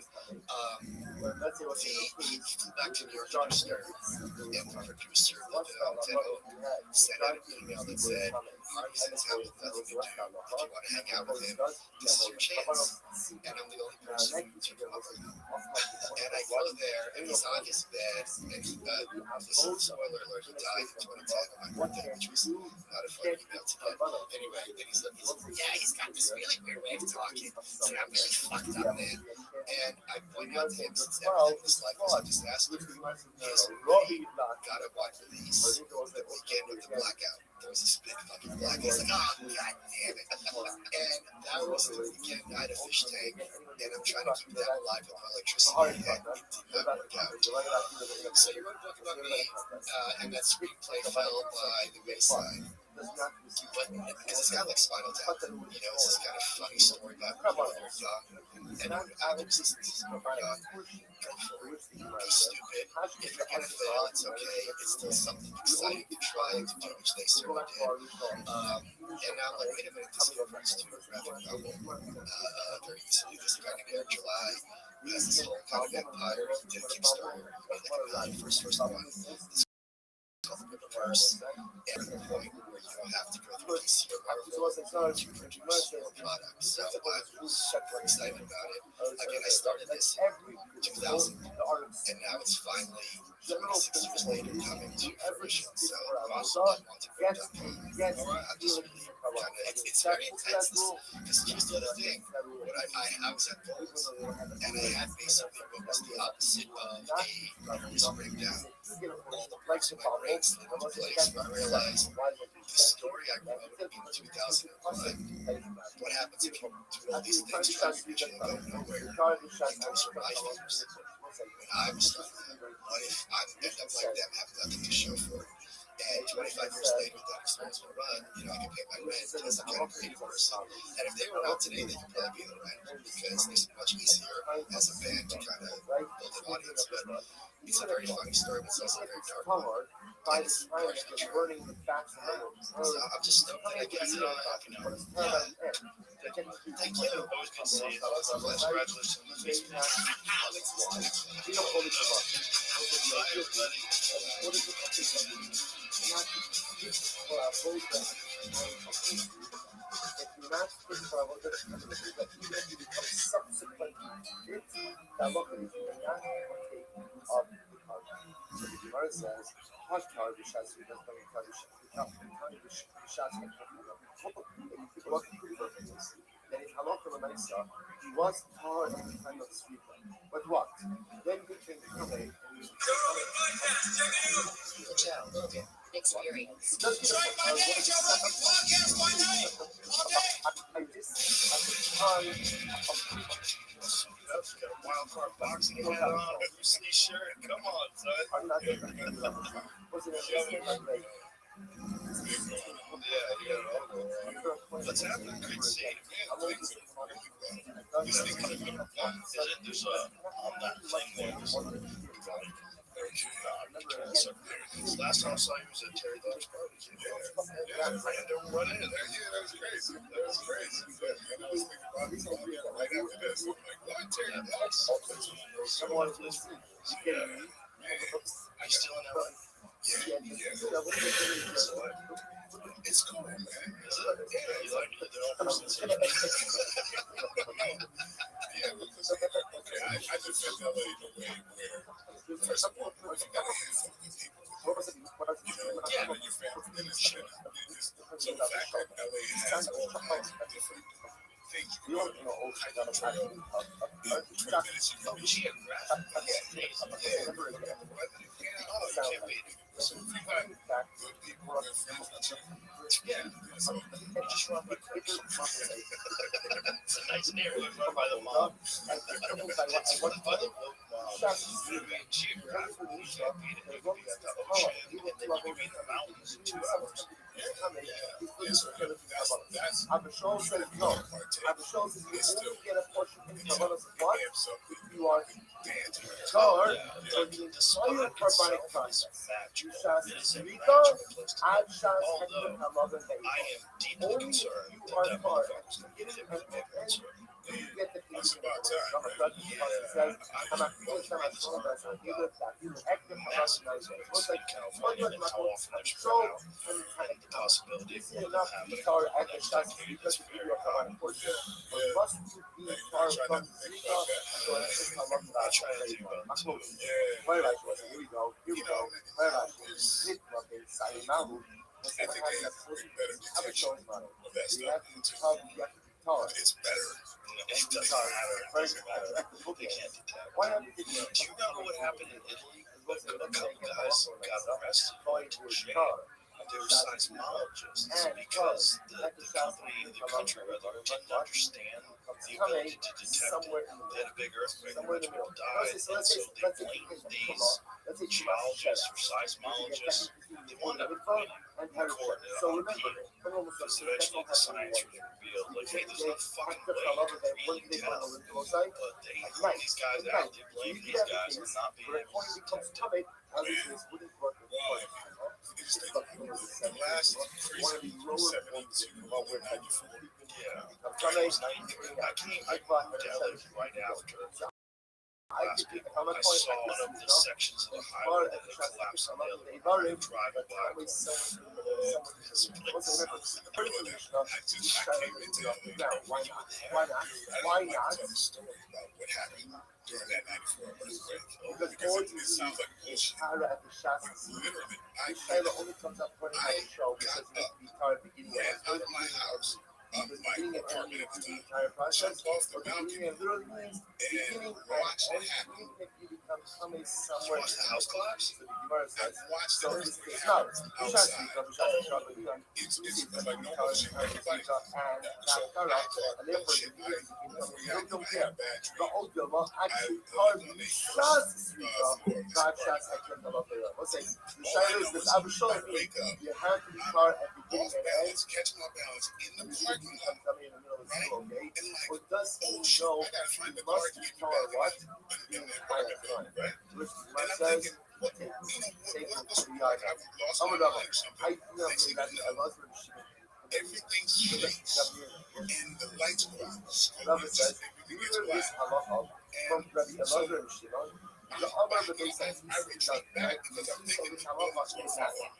he flew back to New York to do Stern, and the producer of the film, Ted Oak, sent out an email that said, Harvey's in town with nothing to do. If you want to hang out with him, this is your chance. And I'm the only person to come up with him. And I go there, and he's on his bed, and he, this is spoiler alert, he died in 2010 on my birthday, which was not a fun email to get. Anyway, and he's like, yeah, he's got this really weird way of talking. So I'm really fucked up, man. And I point out to him, since everything in his life was a disaster, he has really got to watch release the weekend of the blackout. There was this big fucking blackout. He's like, oh, god damn it. And that was the weekend I had a fish tank, and I'm trying to keep that alive with my electricity, and it did not work out. So you wrote a book about me, and that screenplay fell by the wayside. But because it's kind of like Spinal Tap, you know, it's this kind of funny story about when you're young, and I was listening to this when you're young, go for it, be stupid, if you're gonna fail, it's okay, it's still something exciting to try and to do, which they certainly did. And now I'm like, wait a minute, this converts to a graphic novel very easily. This guy named Eric July has this whole kind of empire. He did a Kickstarter, he made like the first one. Called the Riververse, and the point where you don't have to go through DC or Marvel to produce your product. So I'm super excited about it. Again, I started this in 2000, and now it's finally 26 years later coming to fruition. So I'm also wanting to get done. I'm just really kind of, it's very intense because here's the other thing. When I was at Goals, and I had basically what was the opposite of a nervous breakdown. All the breaks in my brain slid into place, but I realized the story I wrote in 2001, what happens if you do all these things, try to reach and go nowhere, and those are my fears. When I was struggling, what if I end up like them, have nothing to show for it? And 25 years later, with that experience will run, I can pay my rent as a kind of great person. And if they were out today, they could probably be the renter because it's much easier as a band to kind of build an audience. But it's a very funny story, but it's also a very dark one. And it's partially true. So I'm just stoked that I get to, thank you. Always good to see you. Congratulations on the Facebook. He was hard at the time of sweeper. But what? Then became coming. Experience. Just Join my day job on the podcast by night. All day. I just at the time That's got a wild card boxing hat on, a Bruce Lee shirt. Come on, son. I'm not wasn't it Yeah, you got it all going on. What's happening? Great to see you. Is it? There's on that thing there. Last time I saw you was at Terry Dog's barbecue. Yeah, random run in there. Yeah, that was crazy. That was crazy. And I was thinking about it right after this. I'm like, what, Terry Dog's? Are you still in LA? Yeah. It's cool, man. Is it? Yeah, you like it? Yeah, because, okay, I just felt LA the way where, first of all, you gotta have some good people. Yeah, your family and shit. So the fact that LA has all kinds of different things you can go on, hiking trail, 20 minutes you can be geographic. Yeah, oh, you can't beat it. So if you got good people, good friends, yeah, so you just run by Chris. It's a nice neighborhood run by the mall. It's run by the woke mall. Geographic, you can't beat it. You can be at the ocean, and then you can be in the mountains in 2 hours. Abishol said no. Abishol says you only get a portion of Kabbalah's what? If you are guard for the entire carbonic process. Shas Zrika, Ad Shas Hektar Halav and I am deeply only if concerned you are that guard, motherfucker's going to get it. you get the That's piece. about time, right? California, and how often they're spread out, and the possibility of one of them happening over the next decade is very high. I try to do that too. Here we go. I think they have way better detection of that stuff too. It's better. It doesn't matter. It doesn't matter. They can't detect. Do you know what happened in Italy? A couple guys got arrested in jail. They were seismologists because the country rather, didn't understand the ability to detect it. They had a big earthquake, a bunch of people died, and so they blamed these geologists or seismologists. They wound up winning in court a lot of people because eventually the science was revealed. Like, hey, there's no fucking way you can really tell. But they hung these guys out. They blamed these guys for not being able to detect it. The last crazy 72 over 94. Yeah, it was 93. I came back from Delhi right after last week. I saw one of the sections of the highway that had collapsed on the other one. I'm driving by. This place. I came into LA. Why not? I tell the story about what happened during that 94 earthquake. Because it sounds like bullshit. Literally, I got up, ran out of my house, up my apartment at the time, jumped off the balcony, and watched it happen. Watched the house collapse. I watched the earthquake happen outside. It's like no bullshit. Everybody, so I thought, bullshit, before you got don't care. The old Dilma actually called me shots sweeter. Drive shots at the Dilma. What's it? The Shiloh is this. I was showing me you have to be car at the beginning and end. Catching my balance in the parking lot. Coming in the middle of the school, okay? And like, What does he oh shit, know? I gotta find You the car must to be get you car back what? in that parking building, right? Which And man I'm says, thinking, what's wrong? What's I'm wrong? Like, I've lost my gonna mind or something. I know Next thing that you I know, was with everything's shakes and the lights go out. Rabbi says, Everything you gets will black. miss halacha from Rabbi Elazar and Shimon. The Amar of the base says, I retreat back because I'm thinking the building's going to fall off.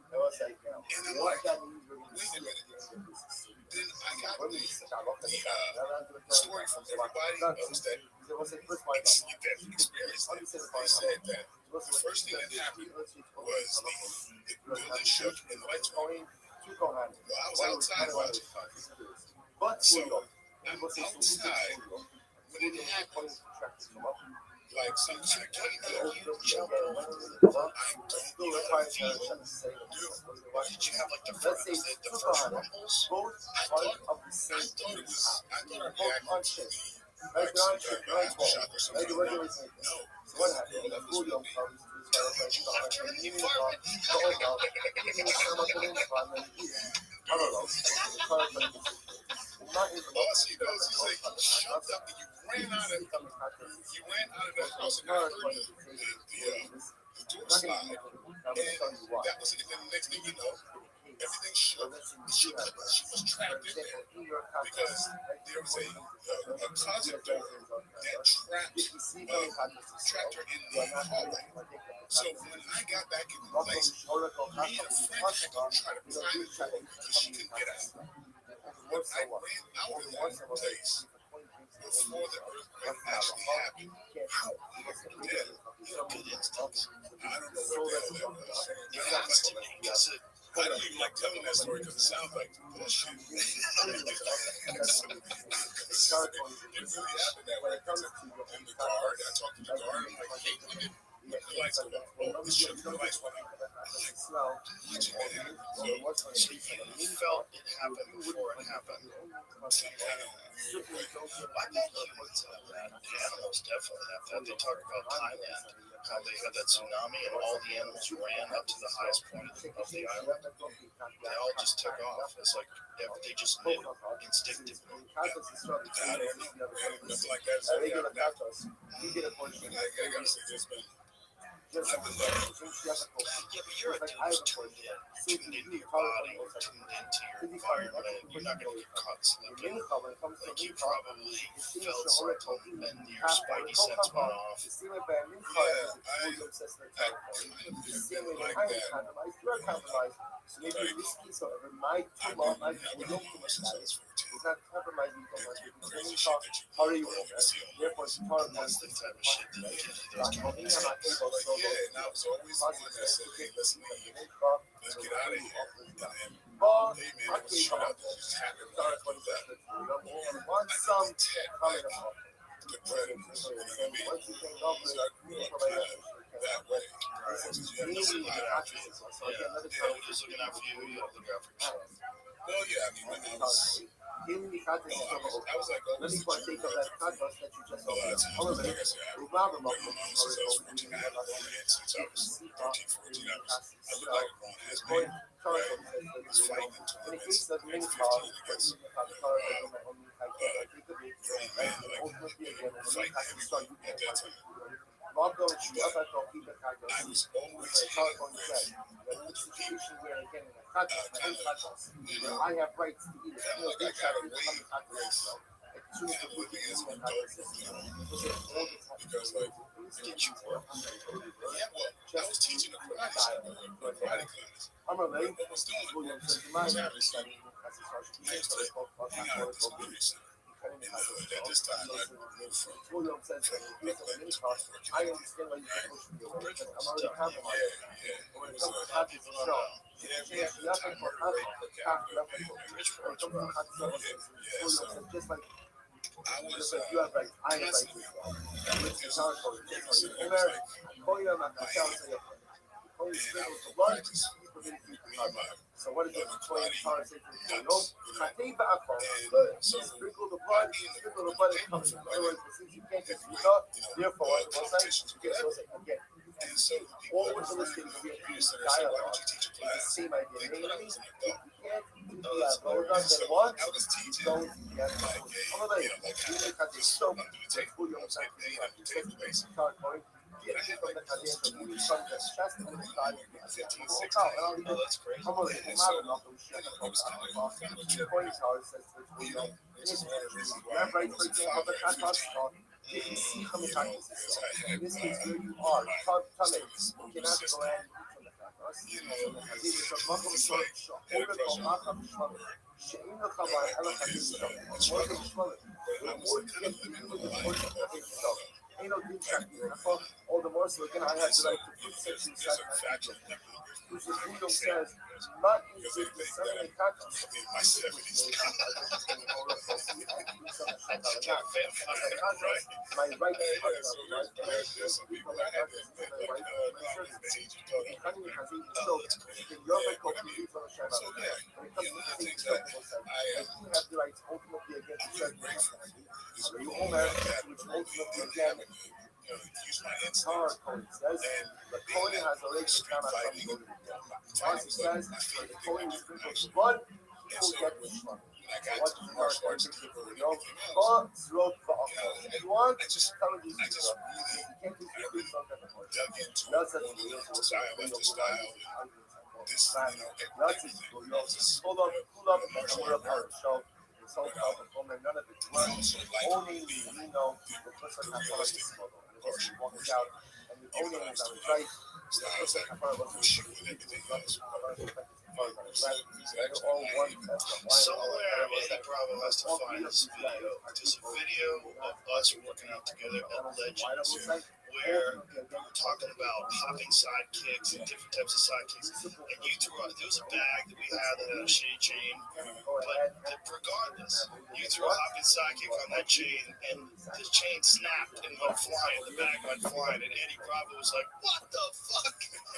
I was like, And I'm what like, that means we're going to wait a see minute. at the end of this. Then I got When we the sit down, look at the story from everybody else that was the first one. that experienced it. They said that the first thing that happened was the building shook and the lights went out. Well, I was outside watching. But So I'm outside when it happened. Like some kind of came out, jumped over. I don't even feel. Dude, did you have like the first rumbles? I thought it was. I thought it reacted to the like some kind of aftershock or something. No. What happened? The food don't come. I don't know. All she does is like you jumped up and you ran out of the house and I heard the door slide. And that was it. And then the next thing you know, everything shook. She was trapped in there because there was a closet door that trapped her in the hallway. So when I got back in the place, me and a friend had to try to find the door because she couldn't get out. But I ran out of that place before the earthquake actually happened. How dead. Good instance. I don't know what the hell that was. It happens to me because I don't even like telling that story because it sounds like bullshit. It really happened that way. In the car, I talked to the guard. I'm like, hey, when the lights go off? Oh, the shook, the lights went out. So you felt it happened before it happened. I bet humans have that. Animals definitely have that. They talk about Thailand, how they had that tsunami and all the animals ran up to the highest point of the island. They all just took off. It's like they just knew instinctively. I don't know. Nothing like that. I gotta say this, man. I've been lucky. Yeah, but you're a dude who's tuned into your body, tuned into your environment. You're not going to get caught slipping. Like you probably felt something and your spidey sense went off. Yeah, I kind of feel like that. So maybe risky, so it might come up. I don't know much it's not compromising so much. Crazy shit that you How do you never see on therefore it's hard. That's the type of shit that you get. Yeah, and I was always the one that said, hey, let's leave. Let's get out of here. And hey, man, it was shit out that just happened right after that. Or I got the tech, like the predators. You know what I mean? So I grew up kind of that way. You have to survive out there. Nobody's looking out for you. You have to look out for yourself. Well, yeah, I mean, when I was like almost a junior at the that you just like I said, my mom since I was 14, I haven't grown head since I was 13, 14. I looked like a grown ass man. Right? I was fighting in tournaments at 15 against grown men, like fighting heavyweight at that time. But I was always hanging with older people. I have rights to eat it. I got away with living as an adult, because like, Did you work? yeah, well, I was teaching a karate class. I'm a lady. What was doing? I was having some. I used to hang out at this community center in the hood. At this time, I moved from Brooklyn to I understand why you push me away. I'm already compromised. yeah. When It it was comes to happy to show, yeah, we had the time murder rate per capita. when it comes to hot substances, Yeah, so just like I was just like you have rights, I have rights. constantly Which is so hardcore. it was like, America, call you my and I would go practice. So what is it? Kohen Tar says to the Kohen, Chatei ba'achol. Good. Sprinkle the blood and cover them. Otherwise, since you can't get Zika, therefore, what was I? Again. All we're soliciting to be a dialogue is the same idea. Namely, if you can't do that, then what? Don't get if you see Hamitatis, in this case, where you are, Tamid, you cannot go ahead all the more so again I have to like to put section inside which is Rudolph says not insist the seven my right the Kohen has already says the Kohen is blood, he will get the shlomo. What the Kohen if you want, just tell him these things. You can't do things on that. That's a pull up, so it's all about none of the blood. Only you know the person has already smuggled. And of course, he walks out, and the owner is on his right. Somewhere Eddie Bravo has to find this video. There's a video of us working out together at Legends where we were talking about hopping sidekicks and different types of sidekicks. And you threw out, there was a bag that we had that had a shade chain. But regardless, you threw a hopping sidekick on that chain and the chain snapped and went flying. The bag went flying. And Eddie Bravo was like, what the fuck?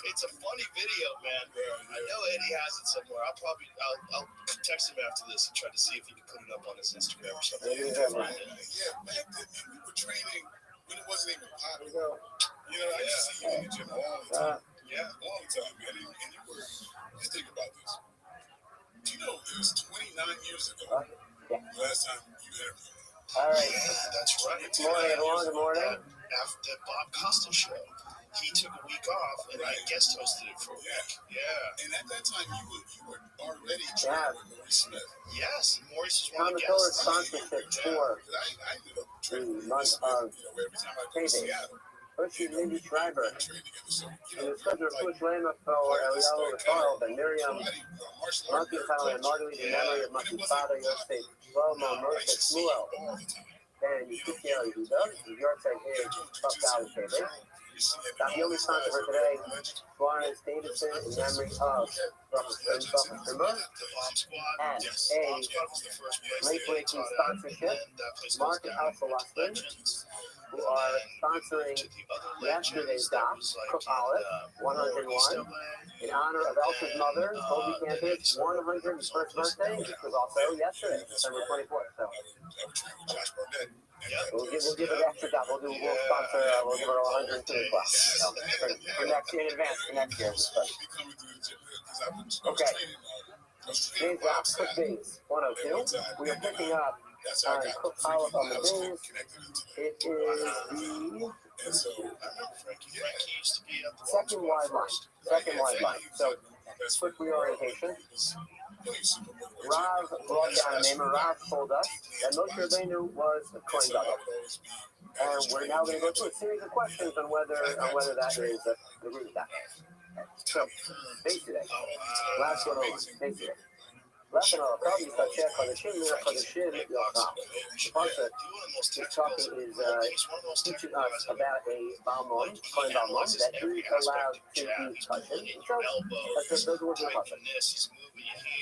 It's a funny video, man. I know Eddie has it somewhere. I'll text him after this and try to see if he can put it up on his Instagram or something. Yeah, back then we were training when it wasn't even popular. You know, I used to see you in the gym all the time. All the time, man. And you were, just think about this. Do you know it was 29 years ago, last time you interviewed me? All right. That's right. Good morning, everyone. Good morning. After the Bob Costa show, he took a week off and I guest hosted it for a week. Yeah. And at that time, you were already training with Maurice Smith. Yes, Maurice is one of the Commodore guests. sponsorship for I ended up training the with month Maurice of Smith, every time I go to payday. Seattle. First, you Mindy Schreiber. Train together. So, And it's such a push lama for Eliyahu Rafal and Miriam Monkey Kyle and Marguerite in memory of Monkey father Yosef Shlomo Moshe Shmuel. Then you kick the Yehuda. The yard side here tough out of payday. That's the only sponsor for today. Florence Davidson in memory of Rothschild The Bomb Squad. and Yes, a Bomb Squad was the first place late they breaking taught at. sponsorship. And that place Mark goes and down Alpha to Lustin, Legends. who are sponsoring To the other yesterday's Legends, that doc, was like Cook Olive, in, 101, in honor of Elsa's mother, Colby Cantor's 101st birthday, which was also yesterday, December 24th. So we'll give it extra dot. We'll sponsor. We'll give her 102 as well. So for next in advance for next year. Okay. Today's doc, Cook Base 102. We are picking up Cook Olive on the base. It is the second wide line. So, quick reorientation. Rav brought down a name, and Rav told us that Moshe Rabbeinu was a Kohen Gadol. And we're now going to go through a series of questions on whether that is agree with that. So, base today. Last one over. Base today. Lesson of Rabbi Sachek for the Shin Yocham. The parsha is talking is teaching us about a Balmon, Kohen Balmon, that is allowed to be touched. So, those words of the parsha.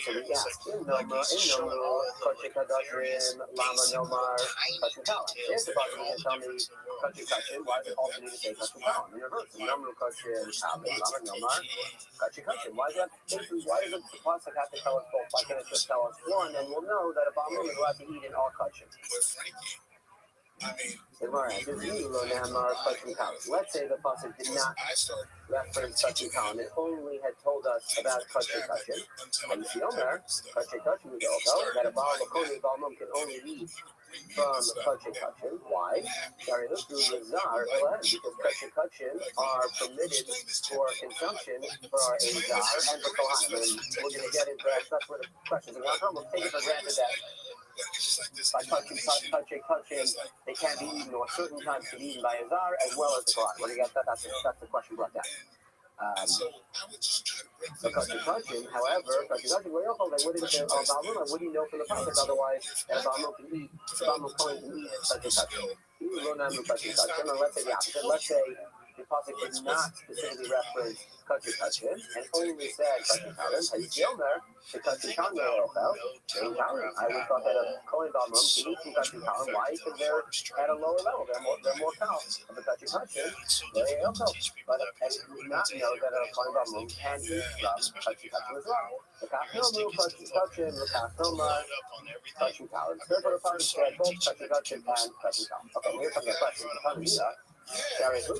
So we ask, in Nomu, Koche Kadashim, Lama Nomar, Kachin Kalan. If the Pasuk can tell me Kachin Kachin, why does it also need to say Kachin Kalan? In reverse, Nomu Kachin Kalan, Lama Nomar, Kachin Kachin. Why does the Pasuk have to tell us both? Why can't it just tell us one, and we'll know that a Baal is allowed to eat in all Kachin? Let's say the Pasuk did not reference Kachin Kalan. It only had told us about Kachin Kachin. And the Omer, Kachin Kachin is also that a Baal can only eat from Kachin Kachin. Why? Because Kachin Kachin are permitted for consumption for our Azar and for Kohanim. And we're going to get into that. That's where the questions are going to come. We'll take it for granted that by touching, they can't be eaten, or certain times can be eaten by Azar as well as the Kohanim. When you get that, that's the question brought down. So touching, however, what do you know from the Pasuk? Otherwise, Balmum can eat, Balmum can eat touching. Let's say the opposite. Let's say the Pasuk did not specifically reference touching and only said touching. The Kachin Kalan I would have thought that a Kohen Balmum can eat from Kachin Kalan. Why? Because they're at a lower level. They're more cows. Of the Kachin Kachin, they also. But I did not know that a Kohen Balmum can eat from Kachin Kachin as well. The Kachin Kachin, the Kachin Kalan. Therefore, the Pasuk said both Kachin Kachin and Kachin Kalan. Okay, here's some of the questions. However,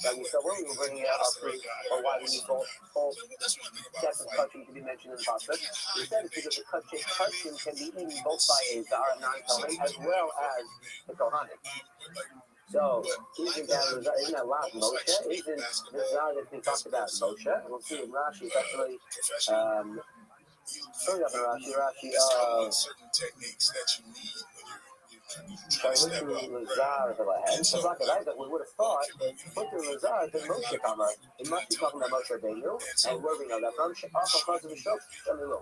that we said when we were bringing out our proof or why we need both sets of touching to be mentioned in the Pasuk, we said it's because the touching can be eaten both by a Zar and non-Kohen as well as the Kohanim. So, isn't that loud Moshe? Isn't the Zar that's been talked about Moshe? And we'll see in Rashi, it's actually showing up in Rashi, certain techniques that you need so I went through Lazar the land. So like that, we would have thought, went through Lazar, then Moshe Kamar. It must be talking about Moshe Rabbeinu. And where we know that from? Also, because of the Shok,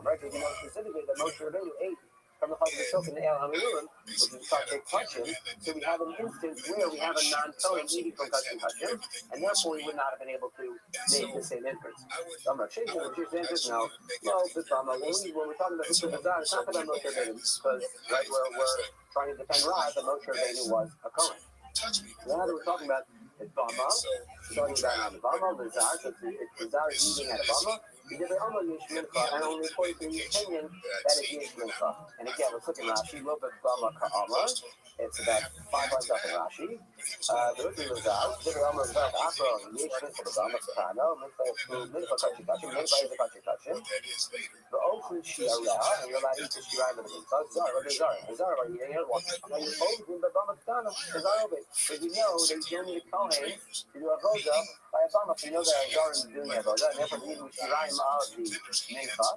right? Because we know specifically that Moshe Rabbeinu ate from the Chaz of the Shok in the El Hamilurim, which is Kachin Kachin. So we have an instance where we have a non-Kohen eating from Kachin Kachin, and therefore we would not have been able to make the same inference. So I'm not changing the Jewish answers now. No, but when we're talking about Hisham Bazar, it's not about Moshe Rabbeinu, because right, we're trying to defend Rod, but Moshe Rabbeinu was a Kohen. Now that we're talking about the Bama, talking about the Bama, the Zar, so the Zar is eating at a Bama, and only according to the opinion, that is Yesh Mincha. And again, let's look at Rashi, a little bit Bama Ka'ama. It's about 5 lines up in Rashi. There is a Lazar, the Bama is about Afro, Yesh Mincha, the Bama Ka'ano, Mincha Kachin Kachin, Mincha is a Kachin Kachin. The Open Shiara, and you're allowed to eat the Shiara in the Mincha. The Zar are eating it. And you hold him, the Bama Ka'ano, the Zar of it. Because you know that you don't need a Kohen to do a Voda by a Bama. So you know that a Zar is doing a Voda, and therefore you need to Shiara of the Mincha.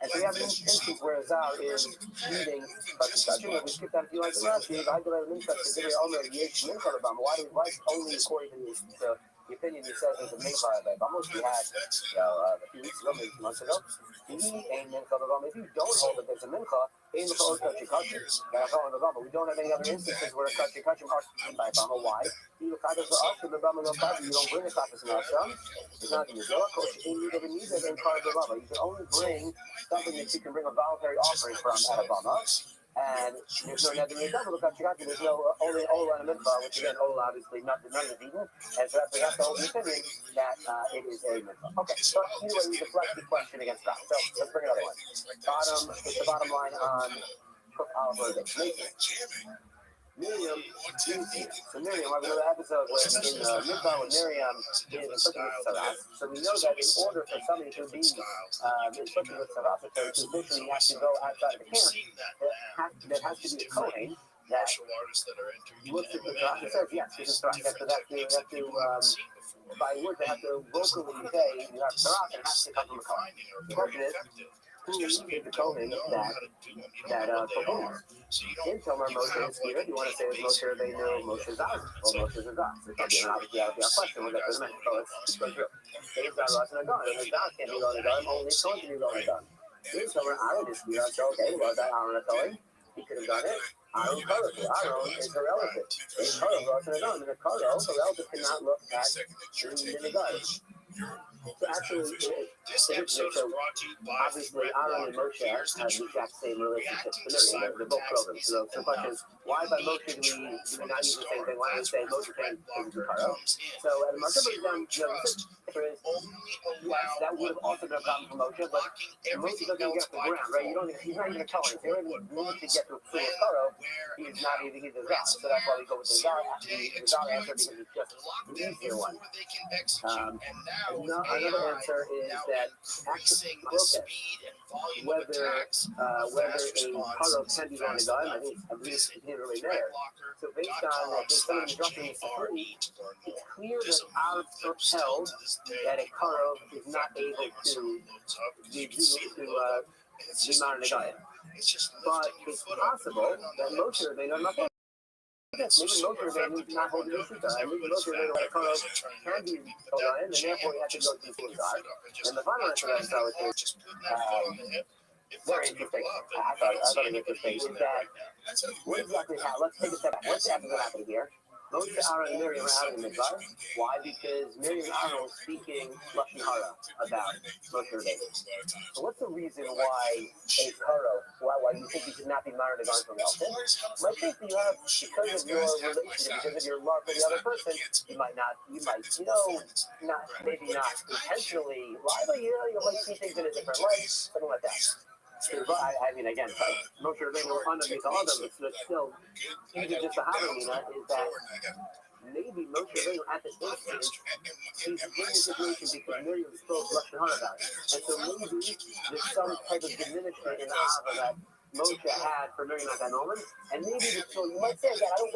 And so we have an instance where Zar is eating Kachin Kachin. If we skip down a few lines in Rashi, I go to Mincha, consider Omer Yesh Mincha the Bama. Why only according to the opinion he says is a Mincha of Bama? We had a few weeks ago, maybe 2 months ago. If you don't hold that there's a Mincha, in the Kachin Kachin, we don't have any other instances where a Kachin Kachin are eaten by Bama. Why? You don't bring a Kachin Kachin. It's not in the Zohar. You can only bring something that you can bring a voluntary offering from at a Bama. And there's no nether in double Kachin Kachin. There's no only Ola and a Mincha, which again, Ola obviously none is eaten. And so we have to hold the opinion that it is a Mincha. Okay, so anyway, we deflect the question against that. So let's bring another one. It's the bottom line on Cook Oliver Day. Miriam, so Miriam, I have another episode where in Midbar with Miriam is inflicted with Saras. So we know that in order for somebody to be inflicted with Saras, to literally have to go outside of the camp, there has to be a Kohen that looks at the Saras and says, yes, this is Saras. They have to by words, they have to vocally say, you have Saras, and it has to come from a Kohen. The question is, who is the Kohen that performs? In Tomer, Moshe is here. Do you want to say it's Moshe Rabbeinu, Moshe Zaz, or Moshe Zaz? So it can be obviously that'll be our question. We'll get to the minute. So let's go through. Say it's Zaz and Agon, and the Zaz can't be Ron Agon, only Kohen can be Ron Agon. In Tomer, Aaron is here. So okay, was that Aaron a Kohen? He could have done it. Aaron Karo is a relative. In Karo, Ron Agon, and the Karo, the relative cannot look at the Nidai. So actually, This episode is brought to you by obviously, Aaron and Moshe have the exact same relationship to Miriam. They're both programs. So the question is, why by Moshe do we not use the same thing? Why do we say Moshe can't do Paro? So at the Marshall breakdown, that would have also been a problem for Moshe, but Moshe doesn't even get off the ground, right? He's not even a Kohen. If they don't even need to get to a full Paro, he's not even he's a Zar. So that's why we go with the Zar answer, because it's just the easier one. Another answer is that actually protest whether a Paro can be on a gun. I believe it's really there. So based on some of the dropping it's clear that our held that a Paro is not able to be mounted a gun. But it's possible that Moshe Rabbeinu, I'm not going maybe Moshe Rabbeinu is not holding the shita. Maybe Moshe Rabbeinu had a Paro can be held on him, and therefore he had to go to the full guard. And the final answer that I saw was very interesting. I thought it was interesting. Is that what exactly happened? Let's take a step back. What's actually happening here? Moshe, Aaron, and Miriam are out in the mikvah. Why? Because Miriam and Aaron were speaking Lashon Hara about Moshe Rabbeinu. So what's the reason why a Paro, why you think you should not be married to someone else? I think that you have, because of your relationship, because of your love for the other person, you might, maybe not intentionally lie, but you might see things in a different light, something like that. But I mean, again, Moshe Rabbeinu underneath all of them, but still, even just the Havamina is that maybe Moshe Rabbeinu at this instant, he's in this situation because Miriam spoke Lashon Hara about it. And so maybe there's some type of diminishment in the Ava that Moshe had for Miriam at that moment. And maybe so you might say that I don't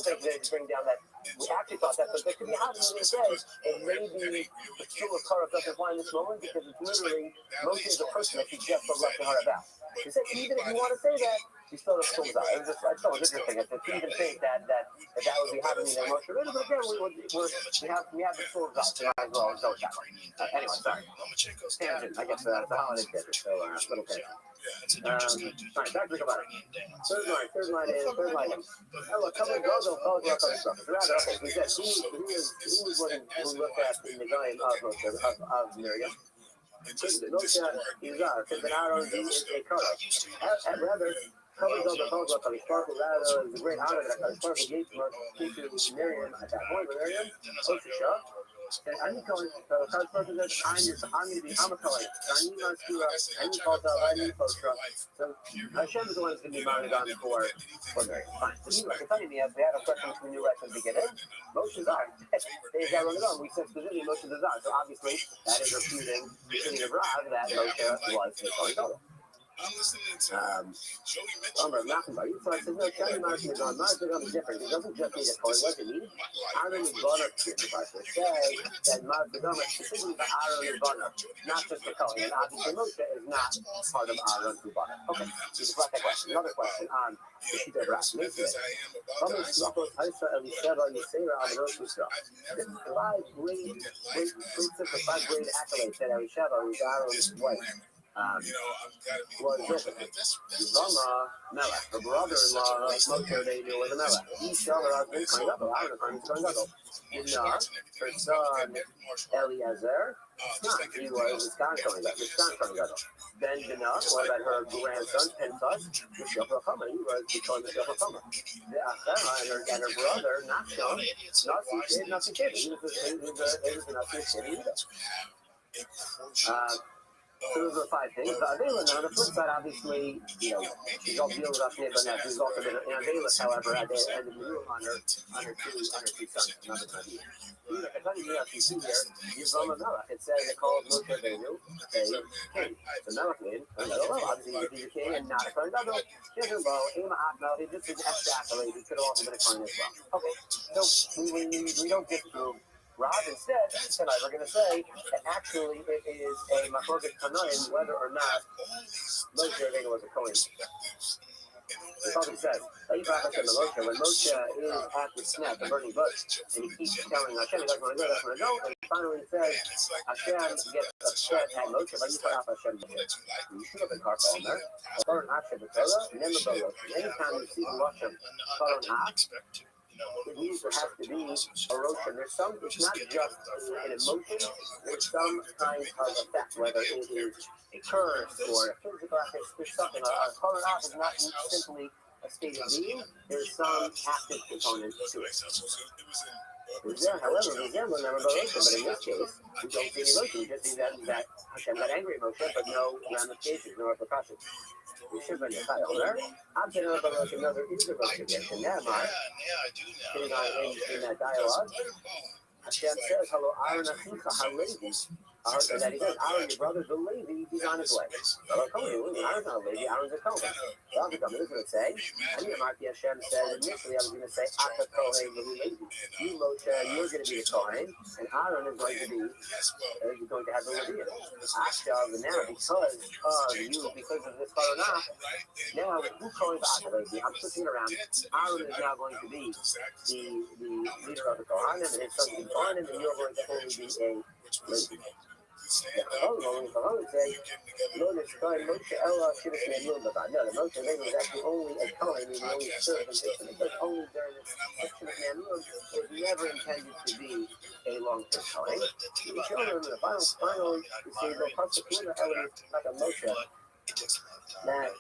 think they bring down that we actually thought that, but there could be Havamina that says that maybe the Shul of Korah doesn't apply in this moment because it's literally Moshe is a person that you just spoke Lashon Hara about. He said even if you want to say that, you still have schools out. I thought it was interesting. It's even think that would be happening in Moshe Rabbeinu, but again, we have the schools out. So might as well go with that one. Anyway, sorry. Tangent. I guess the holiday schedule. So little tangent. All right, back to the Gemara. Third line is. Oh, look, couple of girls will follow up on stuff. Rather, okay, we said who was looking who looked at the Zion of Miriam. Moshe Yizar, because Aaron is a color. Rather, covers of the follow up on the sparkle. Rather, is a great honor that the sparkle gave to Miriam at that point. Miriam, Osisha. And I'm going to person that I'm going to be I'm a color. I'm going to call the post truck. So Hashem is the one who's going to be mounted on for Miriam. Fine. So you can tell me we had a question from the new right from the beginning. Moshe Zar. They got run it on. We said specifically Moshe Zar. So obviously that is refuting the Rav that Moshe was the Kohen. I'm listening to Malcolm, so I said, no, Johnny Martin is on. Martin is different. It doesn't just need a coin. What does it need? Aaron is Bonner to say that Martin is specifically the Aaron is Bonner, not just the coin. And obviously, Moshe is not part of Aaron who Bonner. Okay, so just like that question. Another question on the Shita Rav. Five grade accolades that Elisheva was Aaron's wife. Was Zama Melech, her brother-in-law Moshe Rabbeinu was a Melech. Each other has been Kohen Gadol. Aaron is Kohen Gadol. Dinah, her son Eliezer, he was Wisconsin Kohen Gadol. Then Dinah, what about her grandson Pinchas, Mishloach Chama? He was becoming Mishloach Chama. The Achera and her brother Nachshon, Nasi Kid. He was a Nasi Kid. So those are five things. Avela, now on the flip side, obviously, she's all dealing with us, but now she's also been in Avela, however, at the end of the year on her two sons. Another time. I tell you, you see here, Yisrael Melech. It says it calls Moshe Rabbeinu a king. So Melech means, obviously, he's a king and not a Kohen Gadol. He doesn't know, this is extra accolade. He could have also been a Kohen as well. Okay, so we don't disprove Rob. Instead, tonight we're going to say that actually it is a machloket tanoim whether or not Moshe Rabbeinu was a Kohen. The Prophet says, when Moshe is at the snap, the burning bush, and he keeps telling Hashem, he doesn't want to go, and finally says, Hashem gets upset at Moshe, but you put off Hashem to him. You should have been careful in there. Anytime you see the Lashon, Koron Af, it means there has to be erosion. There's some, it's not just an emotion, there's some kind of effect, whether it is a curse or a physical act, there's something. A color off is not simply a state of being, there's some active component to it. However, resemble never erosion, but in this case, we don't see erosion, we just see that Hashem got angry emotion, but no ramifications, no repercussions. We should be אומר, I'm saying about erosion, no, there is erosion there. And now, in that dialogue, Hashem says, hello, Aaron Achicha, HaLevi. And that he says, Aaron, your brother, the Levi, he's on his way. Well, Aaron's not a Levi, Aaron's a Kohen. Well, this is going to say, and here, Mark Hashem said, initially I was going to say, Ata Kohen, the Levi. You, Moshe, you're going to be the Kohen, and Aaron is going to have the Levi. Ashav, and now, because of this Kohenah, now, who Kohen's Ata Levi? I'm switching around. Aaron is now going to be the leader of the Kohanim, and his son will be Kohanim, and you're going to only be a Levi. No, the Moshe Rabbeinu was actually only a Kohen, he only served him, because only during this section of Namur was never intended to be a long-term Kohen. The children, the final, you see, the Pasukuna element like a Moshe, that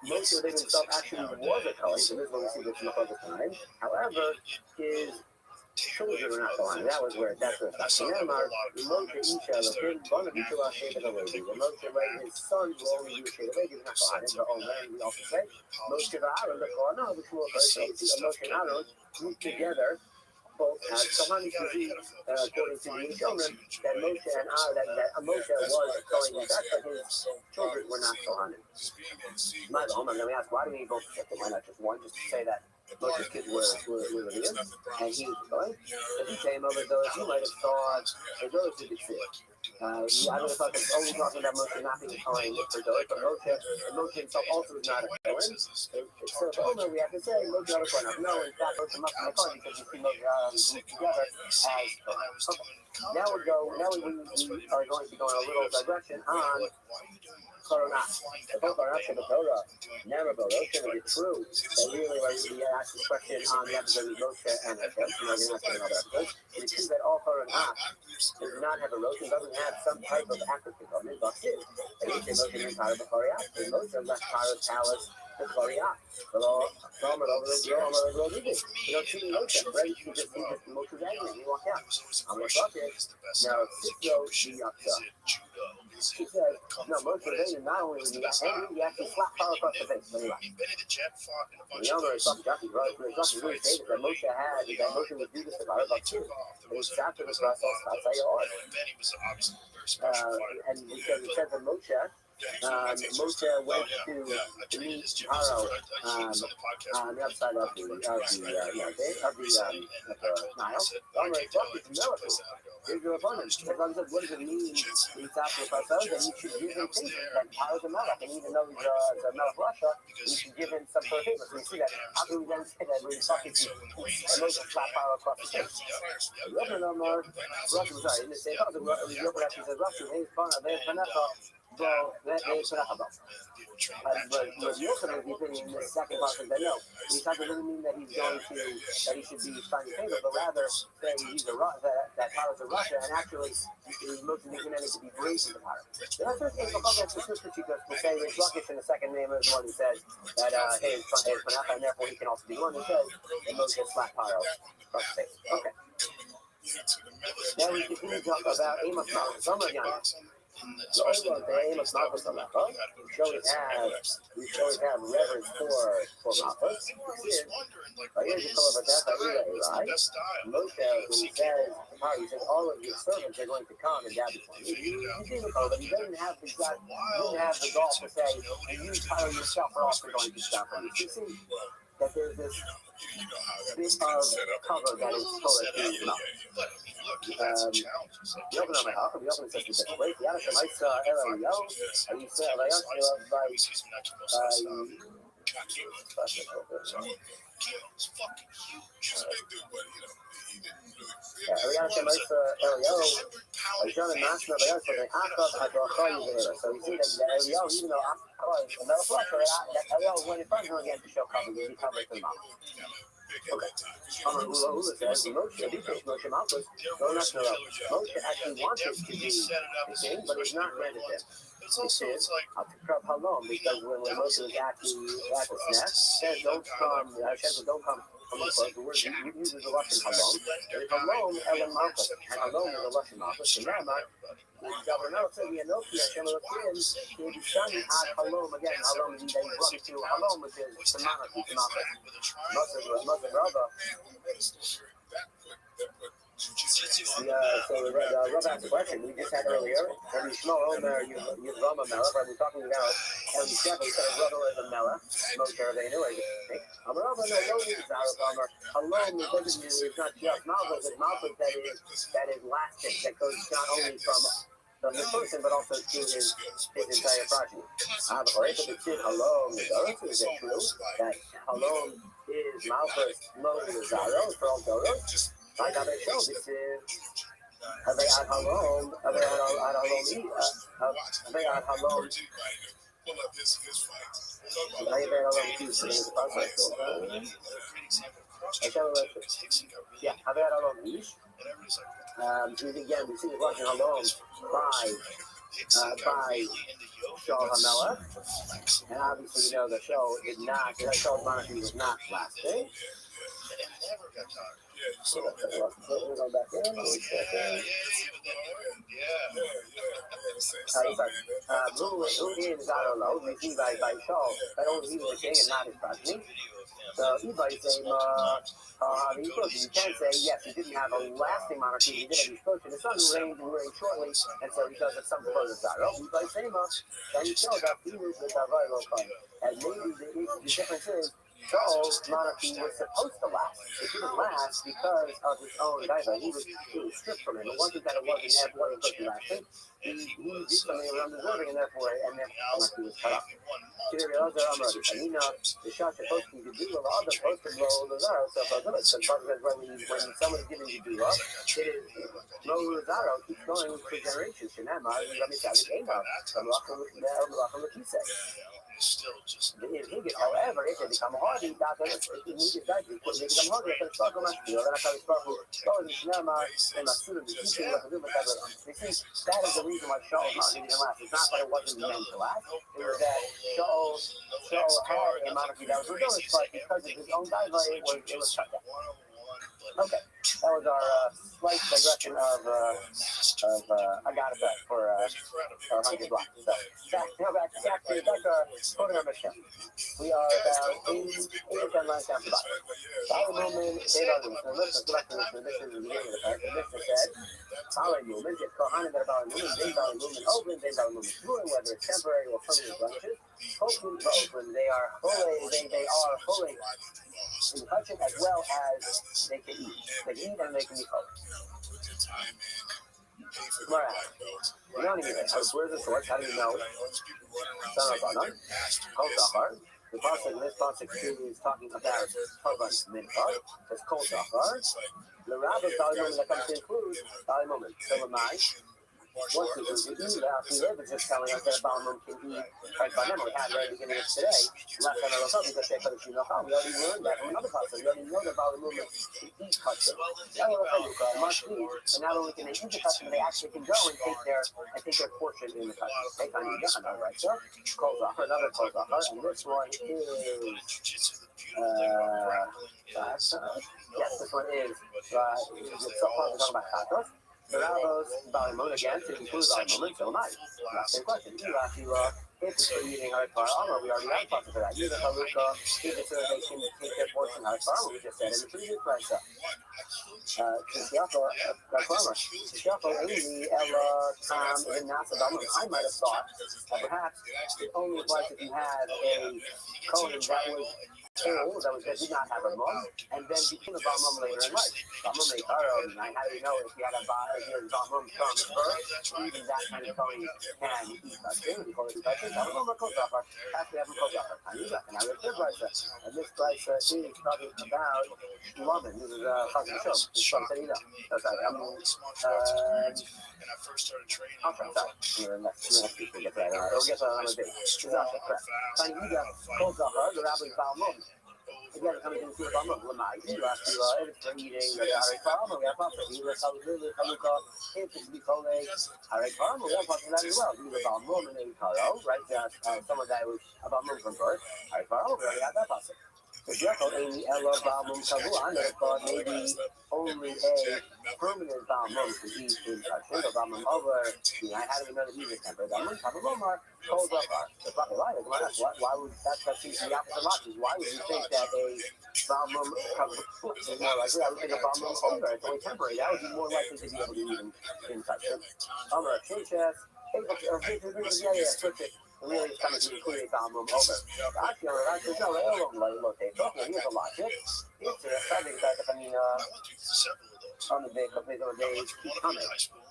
Moshe Rabbeinu himself actually was a Kohen, so this is what we see this in the time. However, his children were not Kohen. That's where it starts. Moshe his sons will only be Sheva Levi, not Kohen. But we also say Moshe and Aaron, the Kohen, which will Moshe and Aaron grouped together, both as Kohen. According to the Yishonim, that Moshe and Aaron, that Moshe was a Kohen, but his children were not Kohen. My home, and then we ask, why do we both check it? Why not just one? Just to say that Moshe's kids were Levium, and he was going. If he came over those, you might have thought that those would be sick. I would have thought that only talking about Moshe not being Kohen for those, but Moshe himself also is not a Kohen. So the Omer, we have to say Moshe not a Kohen. No, in fact, Moshe must be a Kohen because we see Moshe together as Kohen. Now we are going to go in a little digression on Koronah. The both are actually the Torah. Never both. Those things are true. That really, like, we asked this question on the episode of Moshe and Hashem. We're going to ask another episode. It is true that all Koronah does not have erosion, doesn't have some type of active component, but it. And we say Moshe is part of the Korea. And Moshe left Pharaoh's palace to Korea. But all from it over the world, you don't see Moshe, right? He just Moshe's angry. He walked out. I'm going to talk here. Now, Sityo, the she said, no, Moshe Rabbeinu not only was he angry, he actually slapped Pharaoh across the face when he left. The younger is talking Jackie, right? It's really stated that Moshe would do this to Pharaoh about two. And he shouted this process outside your heart. And because it says that Moshe went to meet Pharaoh on the outside of the Nile. Here's your opponent. Everyone said, what does it mean? He's after the process, and you should give him favor. That Pharaoh's a melech, and even though he's a melech Russia, you should give him some sort of favor. So we see that. How can we then say that we're talking to and Moshe slap Pharaoh across the face? The other number, Russia, sorry, in the same part, the other actually says, Russia, there's Panecha. Well, that is not about. But Yochanan, he's in the second part of the no. He's not going to mean that he's going to, that he should be finding favor, but rather that he's that Pharaoh's a Russia, and actually he's most recommended to be brave to the Pharaoh. The other thing about that specific because we say Rish Lakish in the second name is the one who says that hey, it's Panacha, and therefore he can also be the one who says that Moshe slapped Pharaoh across the face. Okay. Now we continue to talk about Amos Malchus. So over the Amos Malchus we always have reverence for Malchus. Here's the color of that, Moshe, when he says all of your servants are going to come and die before me. But he didn't have the gall to say, and you Pharaoh yourself are also going to stop him. You see that there's this bit of cover that is Torah to his mouth. We open up my house, we open it in different ways. The Adasham Isa Elio, and you say, so we see that Elio, even though another flush, that Elio went in front of him again to show cover, he covered the mouth. Okay. Amar Hula Hula says, Moshe Malchus, no, not no. Moshe actually wanted to be the king, but it was not granted him. It's also, It it's is like, Al Halom, because when Moshe was at the nest, said, don't come, Hashem said, don't come from the close. The word uses the Lashon Halom. Halom, Ellen Malchus, and Halom is a Lashon Malchus, and Ramah, Governor said, we know Hashem Elohim, he would be shining at Halom again. Halom, they brought it to Halom, which is the monarchy, the Malchus. Muslim Rabbi. So Rabbi asked a question we just had earlier. Rabbi Shmuel Omer Yudroma Melech. We're talking about Rabbi Sheva said brother is a Melech. Most of they know it. Amar Rabbi no Amar Halom doesn't mean it's not just Malchus. It's Malchus that is lasting, that goes not only from the person but also to his entire progeny. But the kid Halom is it true that Halom is Malchus Moses Zaro for all Doros? Like how they show this is Have they had Halom? Have they had Halom? Have they had Halom? Yeah, have they had Halom Ish? Again, we see the Russian Halom by Shaul HaMelech, and obviously we know the show did not, the show's monarchy was not lasting. So we're going back in. Who is I don't know. We see by Shaul that only he was the king and not his progeny. So Ibay say, you can't say yes, he didn't have a lasting monarchy. He did have his coach, and his son reigned shortly, and so he does have some close of Zaro. Ibay say, then you show that he was the Davai Lokai, and maybe the difference is. Shaul's monarchy was supposed to last. It didn't last because of his own diva. He was stripped from it. It wasn't that it wasn't supposed to last. He did something undeserving, and therefore, monarchy was cut off. The shot supposed to do a lot of supposed to blow the Zaro. So when someone's giving you do up, it is blow the Zaro keeps going for generations. Still just however, if they become hardy, that is immediate that they become hardy, they start going to feel that I that is the reason why Shaul didn't last. It's not that it wasn't meant to last. It was that Shaul had a monarchy that was rebellious, but because of his own diva, it was shut down. Okay, that was our slight digression of Agatha for our 100 blocks. So, back to quoting our mission. We are about 8 or 10 lines down the bottom. Solomon, this is the beginning of the part. The mission said, Solomon movement, it's Kohanim that are movement, they are movement open, they are movement through, whether it's temporary or permanent blemishes. Hopefully, open, they are fully in touching as well as they can eat. They can eat and they can be cold. Where's the source? How do you know? Son of Adam, Kol Zachar. The pasuk, this pasuk is talking about Tavan Minchar. It's Kol Zachar. The Rabbi Talmud that comes to include Talmud. So am I. Once we eat, is just telling us that Talmud can eat. Right by now, we had right at the beginning of today. Last time I was up, because they could have we already learned that from another pasuk. We already know that Talmud can eat custom. Must eat, and not only can they eat the custom, they actually can go and take their portion in the custom. They kind of get right, sir. Kol Zachar, another Kol Zachar, and this one is. Yes, this one is. So far, we're talking about Chatos. The Rabbos, Balimon again, to include Balimon, so am I. Same question. If it's for eating Harikar Armor, we already have talked about that. Using Haluka, if it's so they can take their portion Harikar Armor, we just said in the previous class. Kishyako, Amy, Ella, Tom, and Nasa Balimon. I might have thought that perhaps it only applies if you had a Kohen that did not have a mum, and then became a Balmum later in life. Balmum made Karo, and how do you know if you had a Balmum from birth, even that kind of Kohen can eat touching, we call it touching. Balmum or Kozafar, actually have a Kozafar. And I read this price, and this price is talking about Lovin. This is Chazal Show. It's from Sedina. That's right. and I first started training. Okay, sorry. Next week we'll get that. We'll get that on a day. Exactly, correct. Tiny Ida, Kozafar, the Rabbi Balmum. Again, coming to the Bama, Lamai, you have to, if it's eating, we have to eat with Haluka, if it's Bicole, Harikam, we have to that as well. We have about Mum and Karo, right? Someone that was about Mum from birth, Harikam, we already have that possible. So therefore, any Ella Balmum Kavu, I never thought maybe only a permanent Balmum could be in a single Balmum over. I had another even temper. Balmum, Kavu, holds up the proper line. Why would that seem to be the opposite logic? Why would you think that a Balmum Kavu is more likely? I would think a Balmum over, it's only temporary. That would be more likely to be able to even in touch it. Over a Chinchas, switch it. Really kind of clear Balmum over. That's no, here's a logic. It's a subject that, I mean, on the day, a couple of days, keep coming.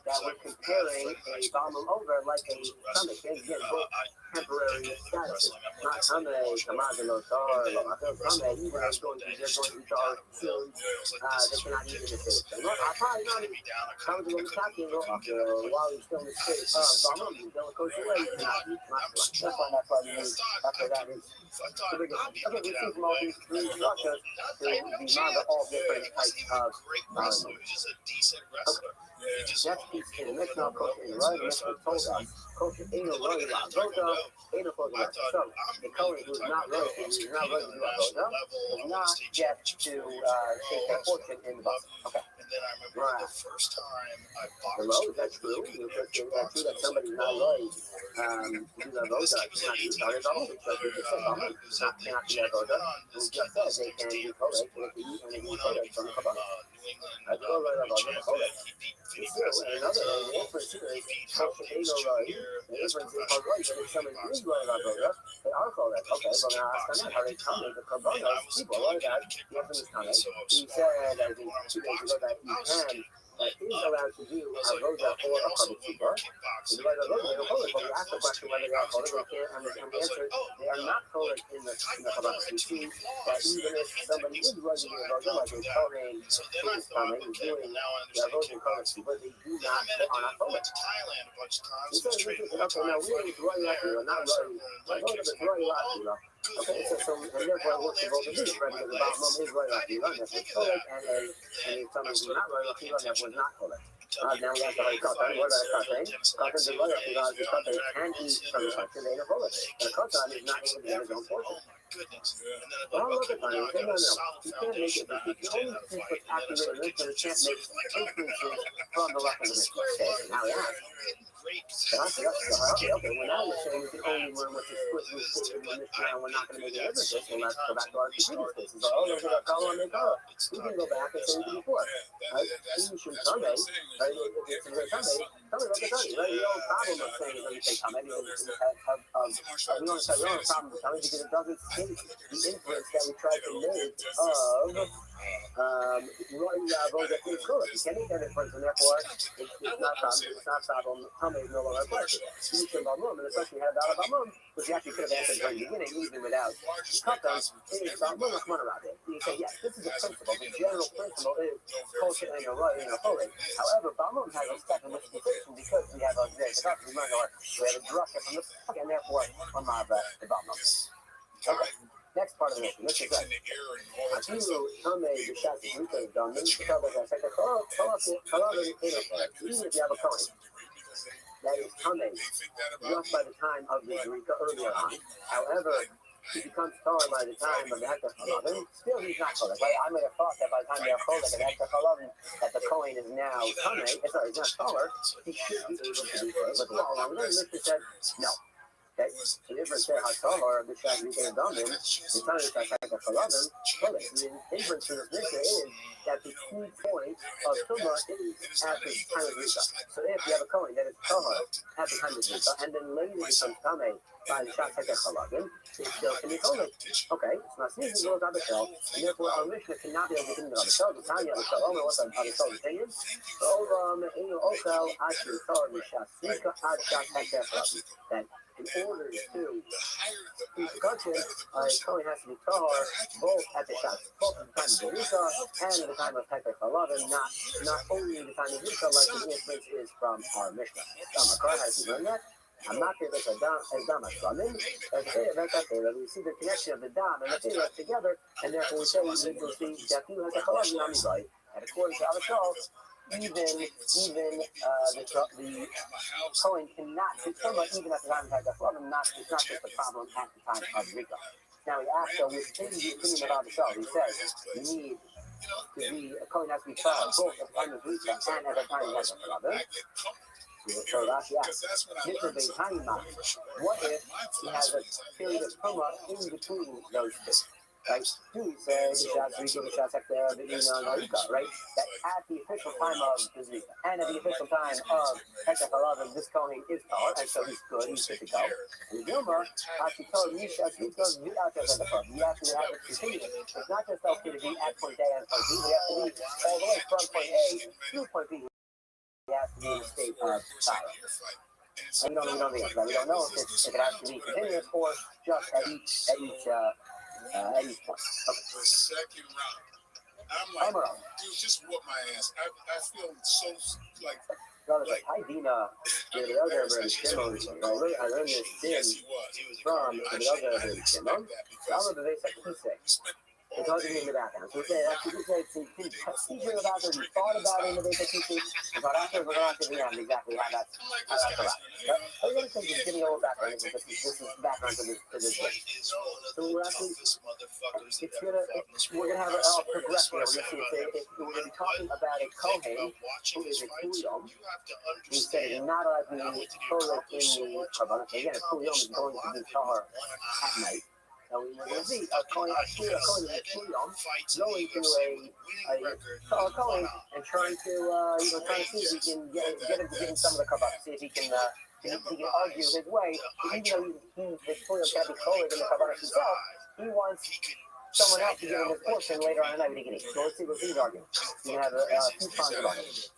That we're comparing a Balmum over like a stomach. And again, both temporary status. Not Kame, Kamado, Star, Kame, even they're going to be dark soon. They cannot even say it. I'm probably not even coming to the talking while he's still in the state of Balmum. He's still a coach away. He cannot eat much. That's why we need after that is the biggest. Okay, we see from all these three structures to be mother all different types of Balmum. Next piece in the Mishnah, Coach in Roy, Mishnah told us, Coach in Roy, Avoda, Ain't for the so the Kohen who's not Roy, who's not Roy to do Avoda, does not get to take their portion in the box. Okay. And then I remember the first time I bought Hello, that's true. That's true that somebody's not Roy to do the Avoda. It's not you started Avoda, because we just said Avoda. It's not cannot do Avoda. We just said they can do Kohen, and they can eat Kohen from the Kabbalah. I go right about the Kohen. Another difference here is Coach ain't no Roy. The difference is how Roy, but if somebody is Roy Avoda, they are correct. Okay, well now ask them how they come with the Kabbalah. People like that. Yes, in his comment, he said, I think 2 days ago, that you can. Is allowed to do Avoda for a public keeper. So the Avoda, but we asked the question whether they are Avoda, they can't understand the answer. They are not correct in the Kabbalah. We see that even if somebody is writing the Avoda, like a Kohen, who is coming, is doing the Avoda in public keeper, they do not, are not correct. He says, okay, now we ain't Roy Lakula, not Roy. Avoda, but Roy Lakula. Okay, so and therefore what's the vote of this, right? Because the Balmum is Roy Lakula, and that's correct, and if somebody's not Roy Lakula, that was not correct. Now we have to write Katan. What about Katan? Katan is Roy Lakula, the Katan can eat from the Katan, they ain't a bullet. And Katan is not able to get his own portion. Well, look at that. You can't make it. The only thing that's accurate in this is can't make inferences from the left of the mistake. Now we have. Okay, well now you're saying we can only learn what the split was in the Mishnah, and we're not going to make a difference. Well, let's go back to our previous cases. Oh, look at that color on the color. We can go back and say it before. Right? You should Sunday, right? If it's a great Sunday, tell me what to tell you, right? The only problem of saying it doesn't say Sunday, we don't have a problem with Sunday because it doesn't state the inference that we tried to make of Avoda is correct. You can't make that inference, and therefore it's not problem. Tommy is no longer a question. You should Balmum, and the question you had about Balmum, which you actually could have answered from the beginning, even without the Katan, is Balmum Achmanarabe. You say, yes, this is a principle. The general principle is culture and a right and a holy. However, Balmum has a step in which distinction because we have a very Katan, we have a drasha from the fuck, and therefore, the Balmum. Okay. Next part of the mission. This is right. Afilu Tame the Shas Rika is done. Then you tell us that even if you have a Kohen that is Tame just by the time of the Rika earlier on. However, he becomes taller by the time of the Hektar Chalavin. Still, he's not Kohen. Right? I might have thought that by the time they are Kohen and Hektar Chalavin, that the Kohen is now Tame. Sorry, he's not taller. He should be able to be Kohen. But the law along the Mishnah said no. Okay, the difference there, Hatzal or the Shad we can done him, the time is like a Chalavim, the inference from this Mishnah is that the key point of Tumah is at the time of Rika. So if you have a Kohen that is Tahar at the time of Rika, and then later becomes Tameh by the Shad Chalavim, it still can be Kohen. Okay, it's not sneezing, it goes on the shell, and therefore our Mishnah cannot be able to do the shell. The time you have a shell, what's on the shell's opinion? That in order to use the Katan, Kohen has to be Tahar both at the Shas, both at the time of the Rika and at the time of Hektar Chalavin, not only the time of Rika, like the inference is from our Mishnah. Makar has learned that. I'm not going to say dam as dam as running. We see the connection of the dam and the thing together, and therefore we say that you has a chalav namizai. And according to our Charles, even the Cohen cannot be somewhat even at the time of the chalav. It's not just a problem at the time of Rika. Now he asked, so within the opinion of our Charles, he says you need to be a Cohen has to be tried both at the time of Rika and at the time of the chalav. So that's this is a tiny man. What if he has a period of coma in between those two? Right? Two says right? That at the official time of the Zika and at the official time of Hekachalav, this Kohen is power, and so he's good, he's good to go. And Dilma actually told me that he goes without the Hekachalav. You have to have it continue. It's not just okay to be at point A and point B, we have to be all the way from point A to point B. It has to be in a state of power. And we don't know the answer. We don't know if it has to be continuous or just at each point. Okay. The second round, I'm like, dude, just whoop my ass. I feel so like. I Dina, the other very similar. I learned this from the other very similar. I was the very second. It's hard to hear in the background. So we say, teaching about it, we thought about it in the basic teaching, but after we're going to understand exactly how that's allowed. But we're going to say just giving a little background. This is background to this book. So we're actually, we're going to have a progression. We're going to be talking about a Kohen who is a Kuyom. We say not allowed to be Torah in the Kabbalah. Again, a Kuyom is going to be Tahar at night. Now we're going to see a Kohen going to a Kohen and trying to see if he can get him to give him some of the kabbalah, see if he can argue his way. Even though the Kohen can't be Kohen in the kabbalah himself, he wants someone else to give him his portion later on in the night when he can eat. So let's see what he's arguing. You can have a few times about it.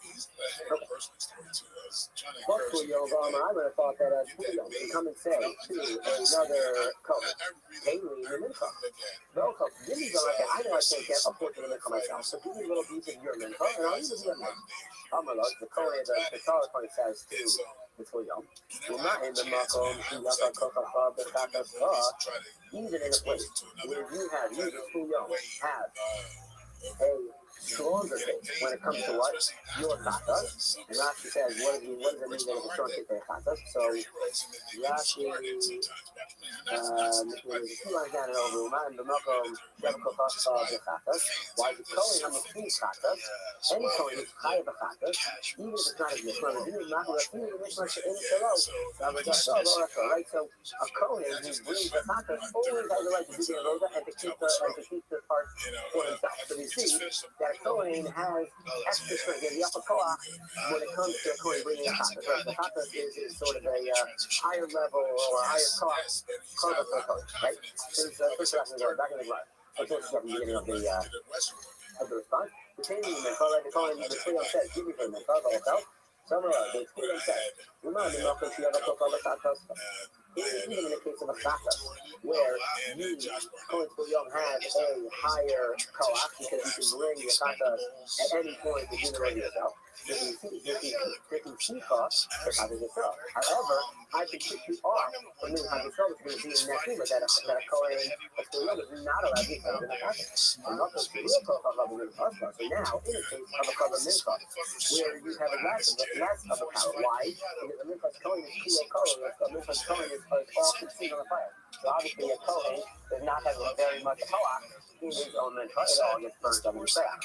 What I would have thought that Kuyom can come and say to another Kohen, hey, we need a mincha. No, give me I know I can't get a portion of the mincha myself, so give me a little piece of your mincha, and I'll use it in the Kohen, the Torah Kohen says to the Kuyom, you're not in the makom, even in a place where you, the Kuyom, have a stronger case when it comes to what? Your chatas. And Rashi says, what does it mean that it's a strong case for your chatas? So, Rashi, there's a few lines down and over, and the Malcolm, Yavakofas, the chatas. Why the Kohen on the three chatas, any Kohen is high of a chatas, even if it's not a mishmar, even if it's not a mishmar, right? So, a Kohen who brings the chatas always has the right to do the avoda and to keep the part for himself. So we see that a Kohen has extra strength, the upper koach, when it comes to a Kohen bringing a chatas. Right? The chatas is sort of a higher level or a higher cost for a Kohen, right? So first of all, back in the blood. Okay, so at the beginning of the response. The Kohen, the Trio says, give me for the Mincha, the hotel. The Trio says, remind me, Malcolm, you have a chatas. Even in the case of a chata, where you, Kohen Trio, have a higher koach because you can bring your chata at any point to do the radio yourself. You can see cost for chata yourself. However, I can kick you off from doing chata yourself because being Neshima that a Kohen Trio is not allowed to be covered in the chata. And not just the real koach of the mincha. So now, in the case of a covered mincha, where you have a less of a power. Why? Because the mincha's Kohen is Kilo Kohen. The mincha's Kohen is all concealed on the fire. So obviously a Kohen does not have very much koach in his own mincha. It all gets burned on the fire.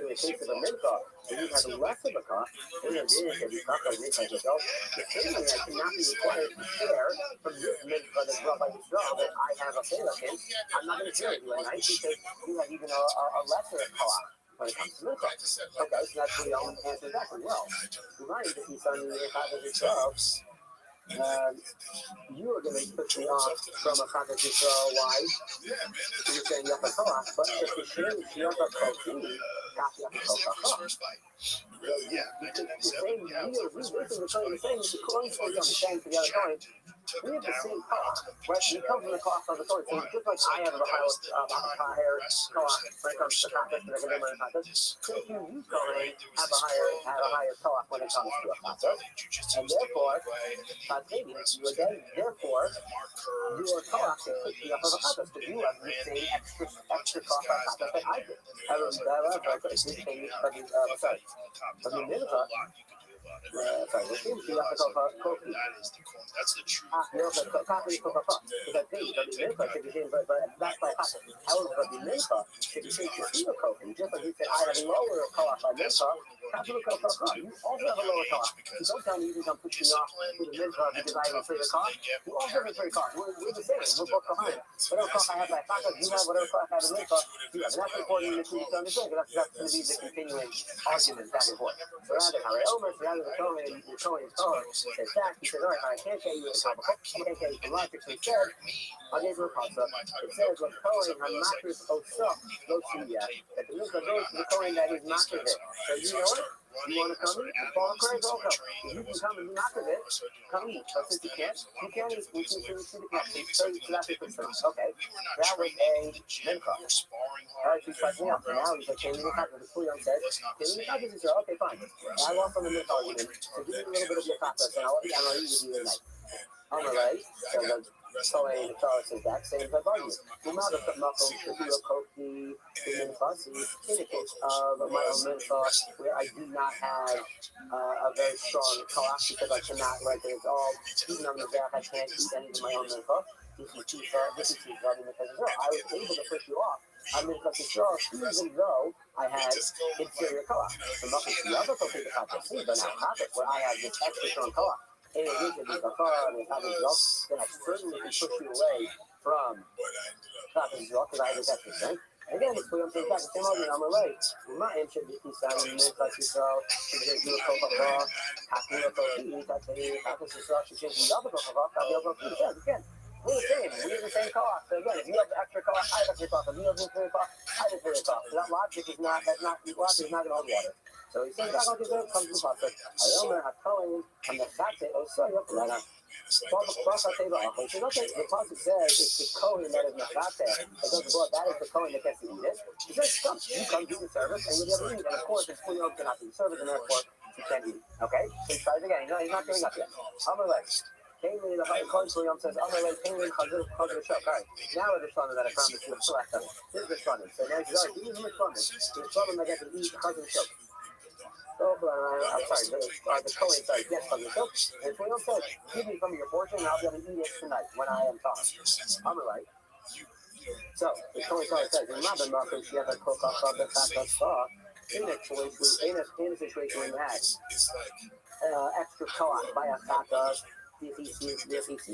In the case of a mincha, if you have less of a koach, then it is that you coach like mincha yourself. The Kohen cannot be required to share from this mincha that's brought by Yisrael that I have a failure in. I'm not going to share it with you at night because you have even a lesser koach. When it comes to mincha. Okay, so that's the only answer that one. Well, you're right, if he's on the Chatas Yisrael, you are going to put me off from a Chatas Yisrael. Why? You're saying Yafa Koach, but if you change Yafa Koach, Yafa Koach. Yeah, the 1997. same Yeah, year, we basically trying to say the coin is on the same to the other coin. We have the same cost, right? We come from the cost of the coin. So just like I have a higher cost when it comes to contest, and I can do my contest. So if you coin have a higher cost when it comes to a contest, and therefore, therefore, your cost is picking up of a contest because you have the same extra cost by contest that I did. I was That's the truth. That's my pocket. However, the Minka, if you take your finger coating, just like you said, I have a lower cost by Minka, you also have a lower cost. You don't tell me you can come push me off with a Minka because I have a free cost. You also have a free cost. We're the same. We're both behind. Whatever cost I have by pocket, you have whatever cost I have in Minka, you have. And that's according to the understanding. That's going to be the continuing argument back and forth. So rather, rather the Cohen says that, he says, all right, I can't get you a couple. I can't get you some logic. So he said, I gave her a concept. It says, what Cohen Hamakris Osok Losia, that the Minka goes to the Cohen that is Makris. So you know what? You want to come in? The fall crazy also. If you can come and be Makris, come eat. But since you can't eat, we can see the connection. So that's it. Okay. That was a Minka. All right, he's like, yeah. Now he's like, can we look at the Kuyon said, can we look at this? Okay, fine. And I lost on the Minka argument. So give me a little bit of your concept, and I'll eat with you tonight. On the right, so the Torah says that same type argument. The amount of Makom should be a Kofi in the case of my own Mincha, where I do not have a very strong Torah because I cannot, right? It's all, even on the back, I can't eat any of my own Mincha. This is running because I was able to push you off. I'm in such a show, even though I had inferior Torah. The other Kofi the Kofi, but now Kofi, where I have this extra strong Torah. In addition to the Kafar and having Job, then I certainly can push you away from having Job because I have this extra strength. Again, it's clear I'm saying back the same argument on my way. My aim should be Kisan, Minkas Yisrael, should be do a Kofar, Kakula Kofi, Kakas Yisrael, should change the other Kofar, Kakula Kofi. Again, we're the same. We have the same cost. So again, if you have the extra cost, I have extra cost. If you have the inferior cost, I have inferior cost. So that logic is not going to hold water. So he says, back on his own, comes to the pasuk. Ayomer HaKohen, and the fact that, oh, sorry, Lana. The pasuk says it's the Kohen that is Nefate. It doesn't go, that is the Kohen that gets to eat it. He says, come, you come do the service, and you'll be able to eat. And of course, it's fully open cannot do the service, and therefore, you can't eat. Okay? So he tries again. He's not giving up yet. Amalek. Kaylin, the Kohen Suyam says, Amalek, Kaylin, Chazir Shok. All right. Now we're just that I promised you. This is the Shvanim. So now he's all right, these are the Shvanim. The Shvanim that get to eat Chazir Shok. I'm sorry, the Kohen says, yes, from the Shok. And Suyam says, give me some of your portion, and I'll be able to eat it tonight when I am talking. Amalek. So the Kohen says, remember, Malcolm, she has a cook off of the fact of saw. In a situation where you had extra cost by a fact of if he sees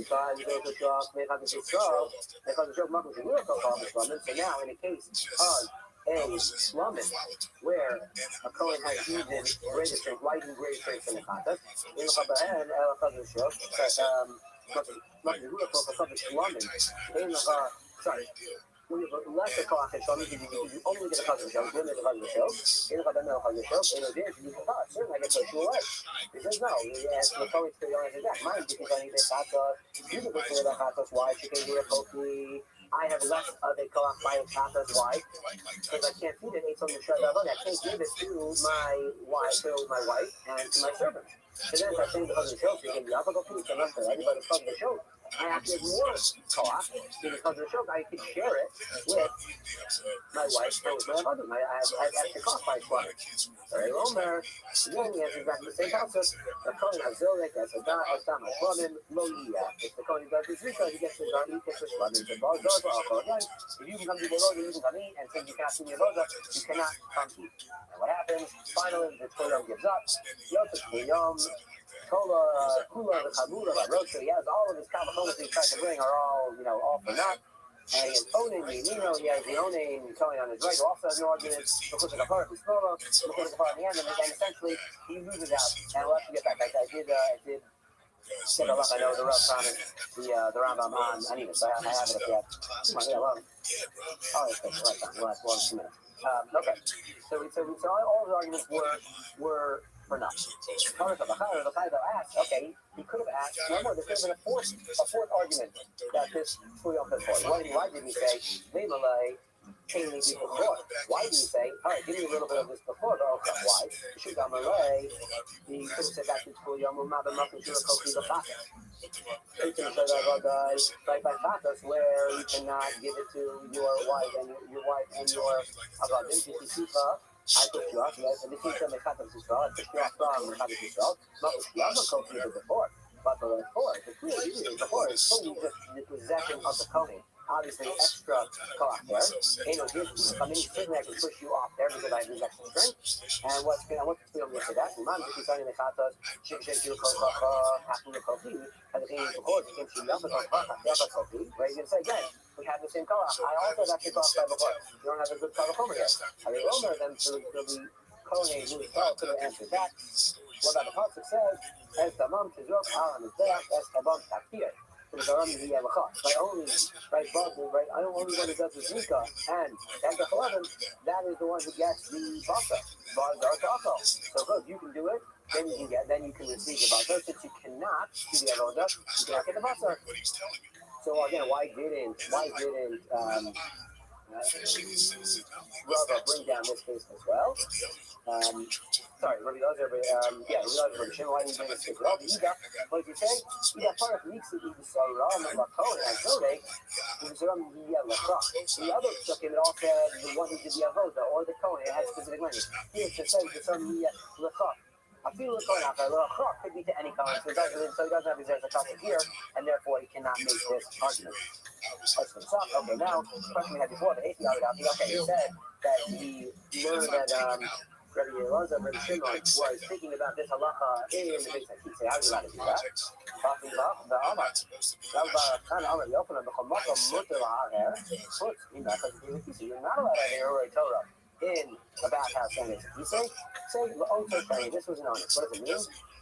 five, he goes to job, may have to do so, because the job mother will go off the woman. So now, in a case of a woman where a Kohen has even greater strength, white and greater strength in the contest, in the upper hand, sorry. When you have lesser cost in Shlomi, you only get a cousin show, you only get a cousin show, in the Kabbalah cousin show, in addition, you can talk, certainly I get push you away. He says, no, you ask the Kohen to your answer back. Mine, because I need a Chata, you can push me with a Chata's wife, she can do a Kofi. I have less of a cost by a Chata's wife, because I can't feed it, it's on the Shadavon, I can't give it to my wife, and to my servants. So then, if I think the cousin show, you can be up a Kofi, so not for everybody from the show. I have to have more cost because of the show. I can share it with my wife and with my husband. I have extra cost by one. Very well, there. Then he has exactly the same concept. The Kohen Azilek, as a my woman, Loia. If the Kohen does his research, he gets his he gets his woman. The boss does also. Again, if you can come to the Lord, you can come eat, and since you cannot see the Lord, you cannot come eat. And what happens? Finally, the Kohen gives up. Kula, the Chabura, the Rothschild, he has all of his Kavachomas he's trying to bring are all, all for naught. And he has Onin, he has the Onin coming on his right, who also has no argument, because of the heart, the Snola, because of the heart in the end, and essentially, he loses out. And we'll have to get back. I did take a look, I know the Rav comment, the Rambam on Anita, so I have it if you have. Come on, yeah, well. Oh, it's right time. We'll have 1 minute. Okay. So all the arguments were for nothing. Asked, okay, he could have asked one more. There could have been a fourth argument that this Suyam put forward. Why didn't he say, Vimalay, before? Why didn't he say, all right, give me a little bit of this before, but okay, why? Shugamalay, he could have said that to Suyam, Mother Mucking Shurakoki the Fakas. He could have said right by Fakas, where you cannot give it to your wife and your Avadim, I put you off, yes, and this is the Mechatov Yisrael. I put you off from Mechatov Yisrael. Not with the other Kohen did before, but the before, the clear reason before is solely just the possession of the Kohen. Obviously, extra koach there. Ain't no difference. I mean, certainly I can push you off there because I have extra strength. And what's the film for that? Imam, if he's signing the Chatos, shake you koach, half the Kochi, and the thing is, before, you can see Yama Kochi, where you can say, again, we have the same koach. I also got your koach by before. You don't have a good koach over here. I mean, Omer, then to the Kohen who could have answered that. What about the Pasuk says, as the mom to drop on his back, as the mom takir. Right, only one who does the Zika, and at the 11, that is the one who gets the Baka. So good, you can do it, then you can receive the Baka. Since you cannot do the Avodah, you cannot get the Baka. So again, why didn't Rabbi bring down this case as well? Rabbi Elazar, Rabbi Shimon, why didn't you bring this case at all? But if you say, part of weeks that you saw Ram and Lakon and Zode, the other took it all said the one who did the Avodah or the Kohen, it has specific language. Here it says the son Lakon. I feel the Kohen after Lakon could be to any Kohen, so he doesn't have his Zakah here, and therefore he cannot make this argument. Okay, now, the question we had before, the Atheist, he said that he learned that Rabbi Elazar, Rabbi Shimon was thinking about this halacha in the Beit HaKisei. How do you like to do that? Talking about the Amar. Kind of Amar, the open of the Chomaka Mutter La'aher. Put in that HaKisei. You're not allowed to have a Torah in the bathhouse and Beit HaKisei. Say, this was an honest. What does it mean?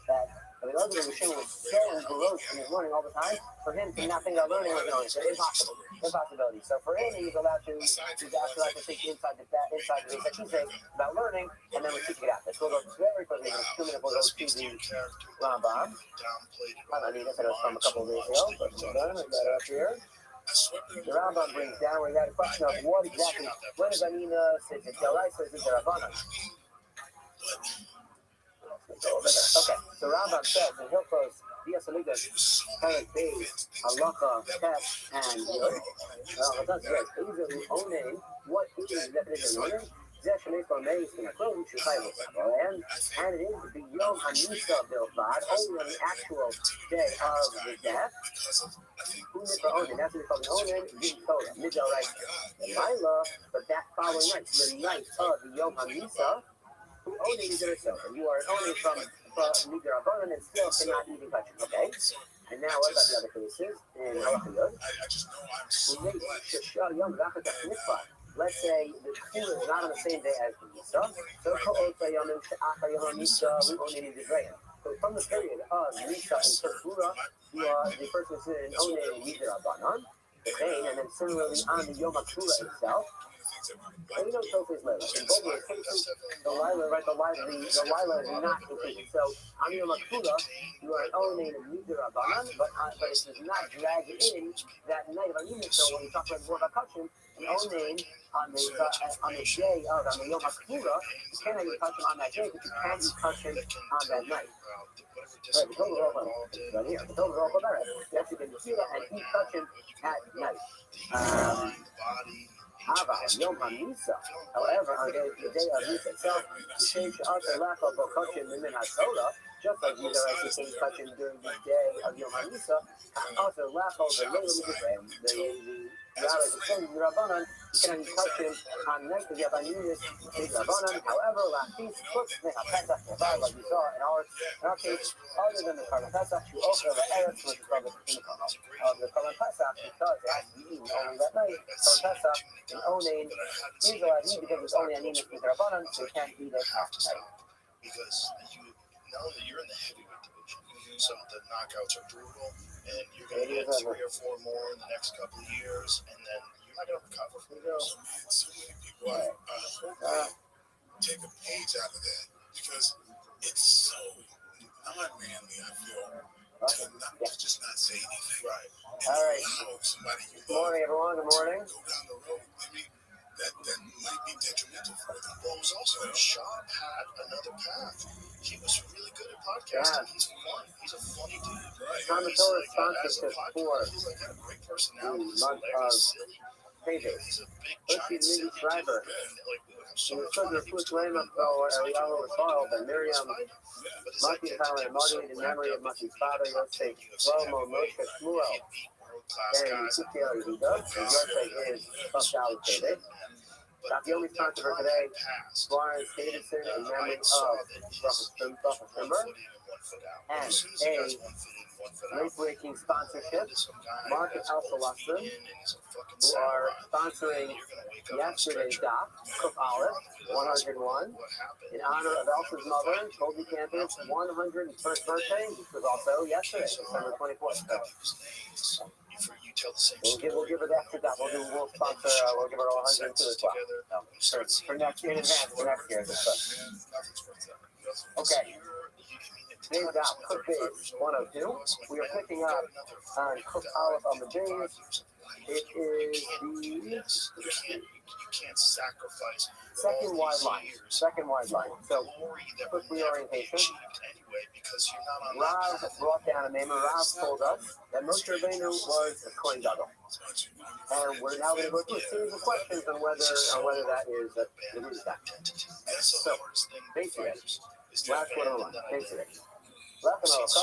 That Rabbi Elazar, Rabbi Shimon was so engrossed in his learning all the time, for him to not think about learning was an honest. Impossibility. So for him, he's allowed to think inside the Beit HaKisei about learning, and then we're teaching it out. This will go very quickly. In 2 minutes, we'll go to the Rambam. I mean, this was from a couple of days ago, but we're done. We got it up here. The Rambam brings down where he had a question of what does Amina say? Is it Delaisa or is it Rabbanan? Okay, so Rambam says in Hilchos Diasoligas, Perek Beis, Halacha, Tes, and Yod. What is the definition of Onen? And it is the Yom HaNisa Bilvad, only on the actual day of the death. That's what they call the Onen, but that following night, the night of the Yom HaNisa, who only is yourself, and you are only from Nidra Abanan and still cannot even touch it, okay? And now, what about the other cases in Halacha Yod? Let's say the Tefillah is not on the same day as the Nisa, so from the period of Nisa and Tefillah, the person is in Onen and Nidra Abanan, and then similarly on the Yom HaTefillah itself. And you know Sophie's Lila. In both of the cases, the Lila is not completed. So on Yom HaTefillah, you are only in a Nidra Abanan, but it does not drag in that night of Anina. So when you talk about Kachim, and only on the day of the Yom HaTefillah, you cannot be Kachim on that day, but you can be Kachim on that night. Right, the Torah here. The Torah is all about it. You actually can see that and eat Kachim at night. Yom HaNisa. However, on the day of Nisa itself, the same also lack of Bokachim Mimin HaTorah, just like these are actually things touching during the day of Yom HaNisa, also lack of the Yahweh is saying the Rabbanan, you cannot touch him on the night of the Rabbanis, the Rabbanan. However, last piece, like we saw in our case, other than the Karban Pesach, you also have the Eretz, which is called the Kinnikon of the Karban Pesach, because it has to be eaten only that night. Karban Pesach, and Onain, is allowed to eat because it's only Animus with the Rabbanan, so you can't eat it after night. Because now that you're in the heavyweight division, so the knockouts are brutal, and you're going to get 3 or 4 more in the next couple of years, and then you're not going to recover from those. Well, I hope they take a page out of that because it's so non-manly, I feel, to just not say anything. Right. And All right. allow somebody you Good love morning, everyone. Good morning. to go down the road. I mean, that might be detrimental for them. Well, it was also Shab had another path. He was really good at podcasting. Yeah. He's fun. He's a funny dude. Right? Time to He's tell like, as a sponsorship podcast, for he's like got a great personality. He's month hilarious, of silly. pages. He's a big Let's giant see, silly Mindy Schreiber. dude. And like we would have so In the much fun. sugar He was food talking flame of about Eliyahu Rafal, but Miriam, but his Maki identity Power, and was so Marty, in wrapped memory of up Maki's in father, being a top 10 Yosef, UFC Shlomo, heavyweight. Moshe, Shmuel, He beat world-class and guys. Yosef Yehuda, and Yosef is Pascal Tebe. Got the only sponsor for today, Florence Davidson, in memory of Russell Timber, and a late-breaking sponsorship, Mark and Elsa Lusser, who are sponsoring yesterday's doc, Cook Olive, 101, in honor of Elsa's mother, Colby Campus' 101st birthday, which was also yesterday, December 24th. So we'll give her the extra doc. We'll sponsor, we'll give her 102 as well. So for next year in advance, for next year. Okay. Today's doc, Cook Base 102. We are picking up on Cook Olive on the base. It is the can't sacrifice second wide line. Second wide line. So, quick reorientation. Because you're not on Rav brought down a name, and Rav told us that Moshe Rabbeinu was a coin gadol. And we're now going to go through a series of questions on whether that is the root of that. So, basically, last one on one. Basically. The pasuk is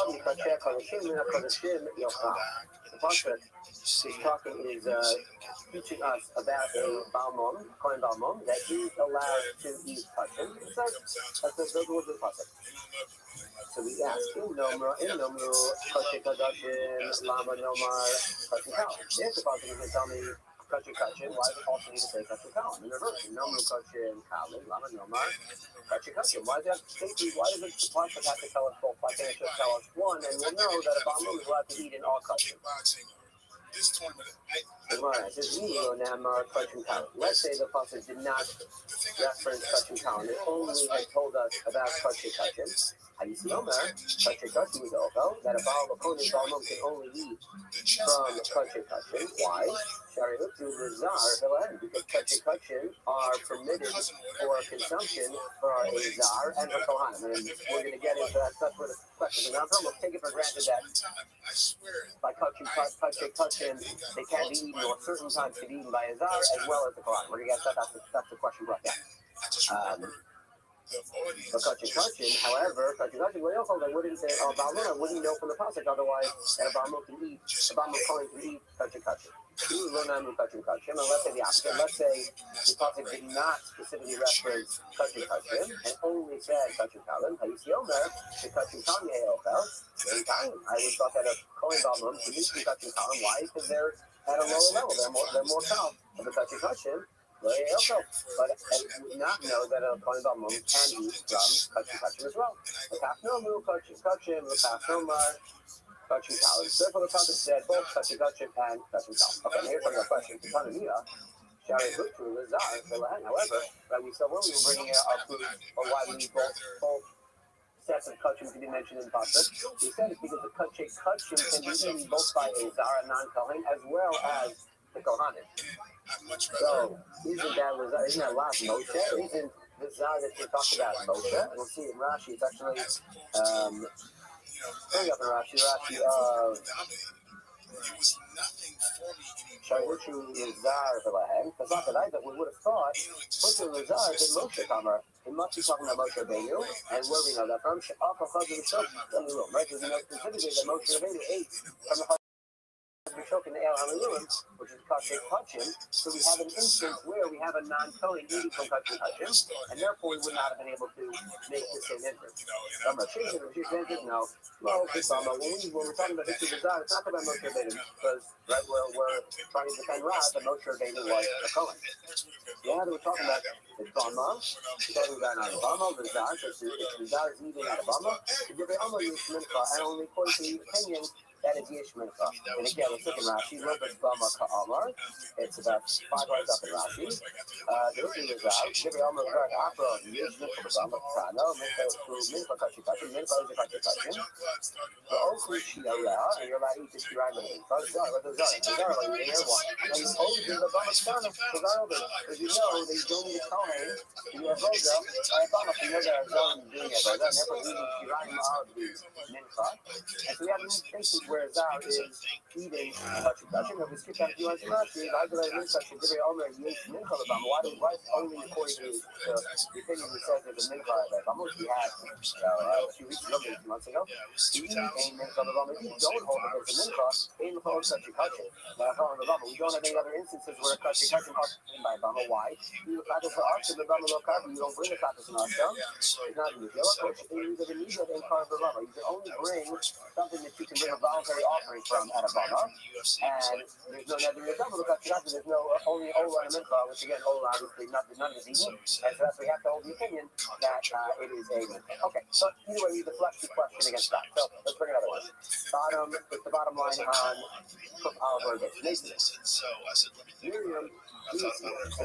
talking is teaching us about a balmum, kohen balmum, that is allowed to eat kosher. Those words of the pasuk. So we ask, in nomru kosher kadashim, lama nomar kosher kalim. If the pasuk is going to tell me kosher kosher, why does it also need to say kosher kalim? In reverse, nomru kosher kalim, lama nomar kosher kosher. Why does the pasuk have to tell us both? Why can't it just tell us one, and we'll know that a balmum is allowed to eat in all kosher? Let's say the pasuk did not reference kosher kalim. It only had told us about kosher kosher. You see, Omer, kosher kosher is also that a kohen balmum can only eat from kosher kosher. Why? Because kosher kosher are permitted for consumption for a zar and for kohanim. And we're going to get into that. That's where the question is. Now, let's take it for granted that by kosher kosher, they can be eaten, or certain times can be eaten by a zar as well as the kohanim. We're going to get that. That's the question brought down. But kosher kosher, however, kosher kosher, they wouldn't say, balmum, I wouldn't know from the pasuk otherwise that a balmum can eat, a balmum kohen can eat kosher kosher. Let's say the opposite. Let's say the pasuk did not specifically reference kosher kosher and only said kosher kalim. I would thought that a kohen balmum can eat kosher kalim. Why? Because they're at a lower level. They're more kal of the kosher kosher. But I would not know that a kohen balmum can eat from kosher kosher as well. L'kaf kosher kosher, l'kaf nomar kosher kalim. Therefore, the pasuk said both kosher kosher and kosher kalim. Okay, now here's another question. However, we said when we were bringing our food, or why we need both sets of kosher to be mentioned in the pasuk, we said it's because the kosher kosher can be eaten both by a zar, a non-kohen, as well as the kohanim. So, isn't that last Moshe? Isn't the zar that you talked about Moshe? And we'll see in Rashi, it's actually, bring up in Rashi of Shavuchu is zar v'lahem. Because after that, we would have thought, Putu is zar is Moshe Kamar. It must be talking about Moshe Rabbeinu, and where we know that from, right? Because we know specifically that Moshe Rabbeinu ate from the in the El Hamaluim, which is kosher kachim, so we have an instance where we have a non-kohen eating from kosher kachim, and therefore we would not have been able to make the same inference. No. Well, when we're talking about History of Zah, it's not about Moshe Rabbeinu, because right, we're trying to defend Rav, that Moshe Rabbeinu was a kohen. Yeah, we're talking about the Bama, we're talking about the Bama, the Zah, so if the Zah is eating out of Bama, and only according to the opinion that is Yesh Mincha. And again, let's look at Rashi. Robert Bama Ka'amar. It's about 5 lines up in Rashi. The Rizzi is out. Rabbi Amar Rak Afro. Yesh Mincha Bama Kano. Mincha is Mincha Kachi Kachi. Mincha is a Kachi Kachi. The Oku Shia, and you're allowed to eat this Shirai Mincha. But Zara, what does Zara? Zara, like, you hear one. And the Oku is the Bama Kano. So Zara, as you know, they don't need to tell him. You have Rosa. I Bama, you know, they're doing it. But then never eating Shirai Mincha. And so we have instances where Zara is eating Kachi Kachi. And we skip down to Yuan Shinachi. I go to Mincha to give it Omer Yesh Mincha the Bama. Why only according to the opinion that says there's a Mincha that Bama we had a few weeks ago, 2 months ago. We don't hold against the Mincha, in the whole Kachi Kachi. We don't have any other instances where a Kachi Kachi is by Bama. Why? You don't bring a Kachi Kachi. It's not in the deal. You can only bring something that you can bring a voluntary offering from at a Bama. And there's no nether in double Kachi Kachi. There's no only Ola and Mincha, which again, Ola obviously none is eaten. And so that's why we have to hold the opinion that it is a Mincha. Okay, so either way, we deflect the question against that. So let's bring another one. It's the bottom line on our verdict. Miriam, and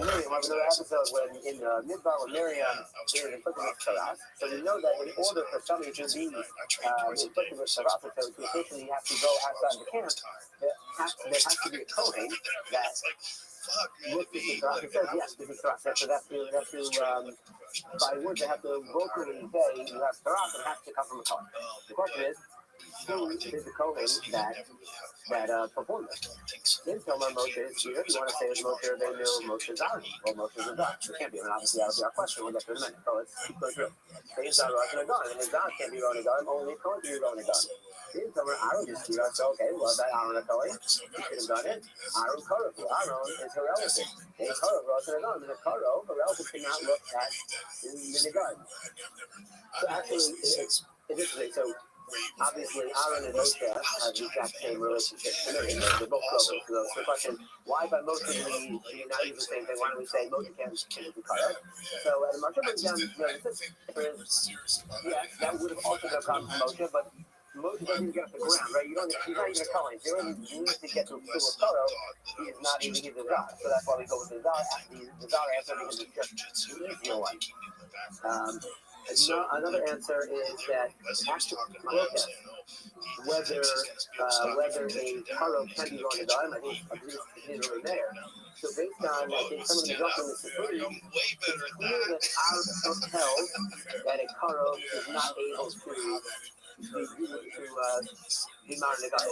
Miriam, we have another episode when in Midbar when Miriam is inflicted with Saras. So we know that in order for somebody to be inflicted with Saras, so to officially have to go outside the camp, there has to be a Kohen that looks at the Saras and says, yes, this is Saras. So that's to by words, they have to vocally say, you have Saras, and it has to come from a Kohen. The question is, who is the Kohen that performed this? Then Tomer Moshe is here. You want to say it's Moshe Rabbeinu, Moshe Zari, or Moshe Zari. It can't be. I mean, obviously, that would be our question. We'll get to in a minute. So let's keep going through. Say it's Zara and a gun, and his Zara can't be Ron and gun. Only Kohen can be Ron and gun. Then Tomer Aaron is here. So okay, well, that Aaron and Kohen, he should have done it. Aaron Korov. Aaron is her relative. They Korov, Ron and a gun. And the Korov, her relative cannot look at in the gun. So actually, it's interesting. So obviously, Aaron and Moshe have the exact same relationship. They're both brothers. So the question, why by Moshe do we not use the same thing? Why don't we say Moshe can't be cut out? So at the Moshe brings down, yes, that would have also been a problem for Moshe, but Moshe doesn't even get off the ground, right? He's not even a Kohen. He only needs to get to a Torah. He is not even he's a Zar. So that's why we go with the Zar answer because it's just the easier one. Another answer is that actual protest, whether a Karo can be on a dime, I think it's really there. So based on, I think some of the results in this degree, it's clear that our held that a Karo is not able to be married to God.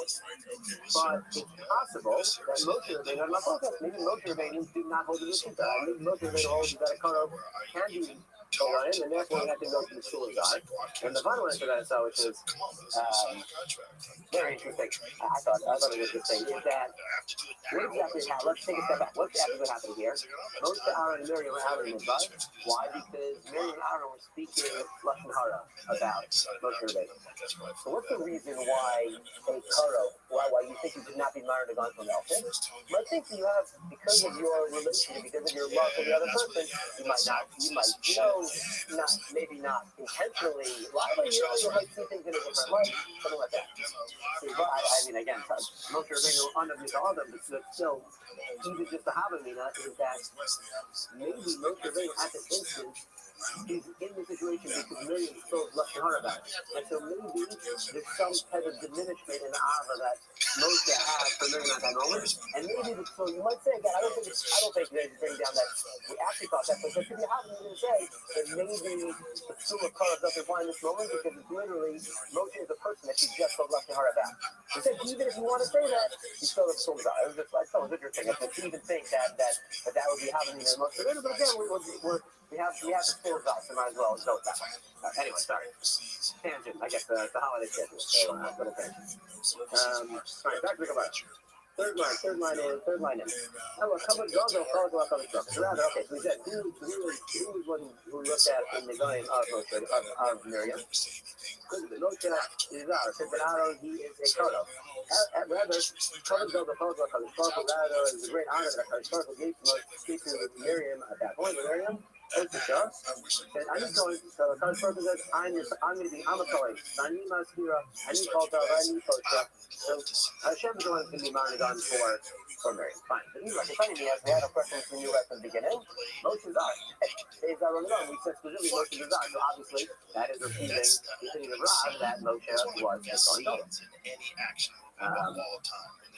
But it's possible that Moshe Rabbeinu, I'm not focused, maybe Moshe Rabbeinu did not hold the mission. Maybe Moshe Rabbeinu holds that a Karo can be Orion, and therefore we have to go to the shul of God. And the final answer that I saw, which is very interesting, I thought it was interesting, is that what exactly happened? Let's take a step back. What's actually happening here? Moshe, Aaron, and Miriam were having an advice. Why? Because Miriam and Aaron were speaking Lashon Hara about Moshe Rabbeinu. So what's the reason why a Karo, why you think you could not be married to God from Elton? I think you have, because of your relationship, because of your love for the other person, you might, maybe not intentionally lie, but you might see things in a different light, something like that. I mean, again, Moshe Rabbeinu underneath all of them, but still, even just the Havamina is that maybe Moshe Rabbeinu at this instance is in the situation because Miriam spoke Lashon Hara about it. And so maybe there's some type of diminishment in the Ava that Moshe had for Miriam at that moment. And maybe, so you might say again, I don't think they bring down that we actually thought that, but there could be a Havamina to say that maybe the Psul of Kara doesn't apply in this moment because it's literally Moshe is the person that she just spoke Lashon Hara about. He said, even if you want to say that, you still have Psul of Kara. It was interesting. To even think that would be Havamina in Moshe. But again, we have the full results, so might as well go with that. Anyway, sorry. Tangent, I guess the holiday schedule. So, little tangent. All right, back to the Gemara. Third line in. Oh, a couple of dogs will follow up on the structure. So rather, okay, so we said, who was one who looked at in the going of Miriam? Moshe is Zara. Said that Aaron, he is a Kodo. Rather, Kodo will follow up on the structure. Rather, it's a great honor that our structure gave to Miriam at that point. Miriam, What's the show? I'm just going, so the first person says, I'm a Kohen. Ani Maskira, Ani Kalta, Ani Kosha. So Hashem's the one that's going to be monogon for Mary. Fine. But he's like, funny, we had a question from you right from the beginning. Moshe's Zar. Days are running on. We said specifically Moshe's Zar. So obviously, that is repeating the opinion of Rav that Moshe was the Kohen Gadol.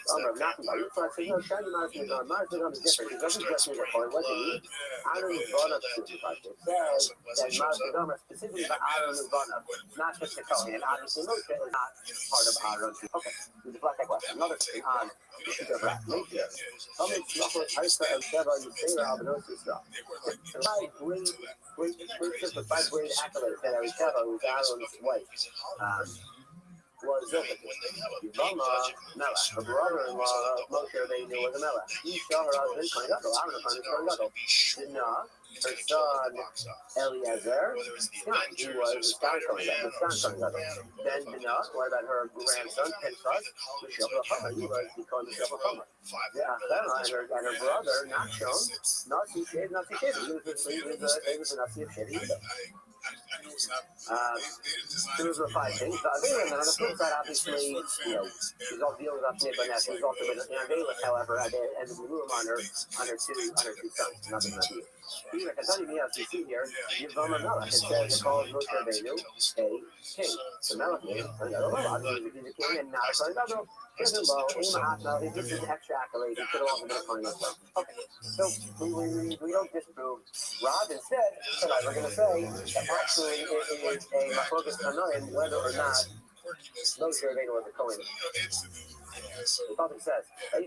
Not about you. So I said, no, Shani Marazon is different. It doesn't just mean a Kohen. What do you mean? Aaron is brought up to the Bible. It says that Marazon specifically by Aaron is brought up, not just the Kohen. And obviously, Moshe is not part of Aaron. Okay, we deflect that question. Another thing on issues of Rav. Moshe. Something Shlomo, Isa, and Sheva, Yisera, Abenosi stuff. Five great accolades that Sheva, who's Aaron's wife, was Zilpah. Yvama, Melech. Her brother-in-law, Moshe Rabbeinu, was a Melech. He saw her husband, Kohen Gadol. Aaron, Kohen Gadol. Dinah, her son, Eliezer, he was the Stan Kohen Gadol. Then Dinah, what about her grandson, Pinchas, Michel B'Chomer? He was the Kohen Michel B'Chomer. The Achera and her brother, Nachshon, Nasi Shev. He was the Nasi of Shev. Those were five things. But on the flip side, obviously, she's all dealing with Upnei Banesh. She's also been Angelis, however, at the end of the room on her two sons. Nothing like you. Even I can tell you, as you see here, Yivama Melech. It says it calls Moshe Rabbeinu a king. The Melech means obviously he's a king and not a Kohen Gadol. This is an extra accolade. He could have also been a Kohen as well. Okay, so we don't disprove Rav. Instead, tonight we're going to say that actually it is a machlokas tanoim whether or not Moshe Rabbeinu was a Kohen. The Prophet says, when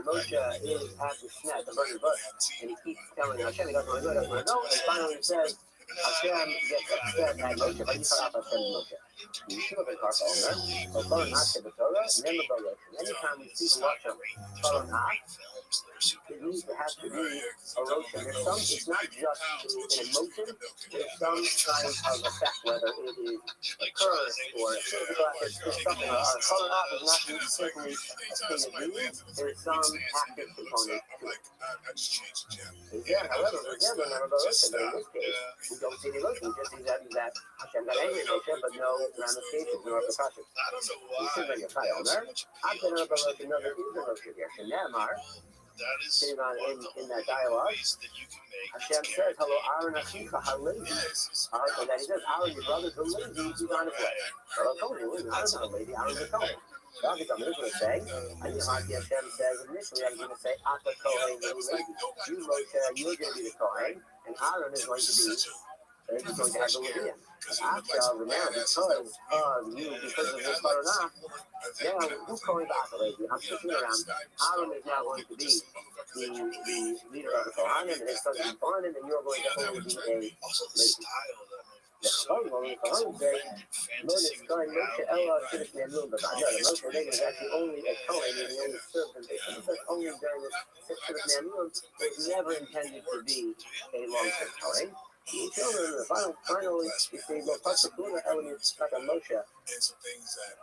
Moshe is at the sneh, the burning bush, and he keeps telling Hashem, he doesn't want to do it, doesn't want to know, and finally he says, Hashem gets upset at Moshe, but you cut off Hashem and Moshe. Anytime we see the Lashon it means there has to be a Roshan. It's not just an emotion, there's some kind of effect, whether it is a curse or a physical, it's something. Calling off is not simply a state of being, there's some active component to it. However, again, remember the Roshan, but in this case, we don't see the Roshan, we just see that Hashem got angry at Moshe, but no ramifications, no repercussions. You should bring your child there. I've been able to know there is a Roshan here. Shenamar, sitting on in that dialogue, Hashem says, hello, Aaron Ashicha, how lazy. And that he says, Aaron, your brother's a lazy, he's on his way. Well, I told you, Aaron's not a lazy, Aaron's a Kohen. So I think I'm going to say, I think Hashem says, initially I was going to say, Ata Kohen, you Moshe, you're going to be the Kohen, and Aaron is going to be, he's going to have the Levium. After now, because of this Baranah, now who's going back already? I'm sitting around. Aaron is now going to be the leader of the Kohanim, and his son is born, and you're going to only be a lady. The Kohanim say, Moshe Ella Shidduch Ne'emim B'Vad. No, the Moshe Rabbeinu is actually only a Kohen, and he only served him. It says only during the Shidduch Ne'emim, it was never intended to be a long-term Kohen. The children, finally, if they go past the Kuna elements like a Moshe,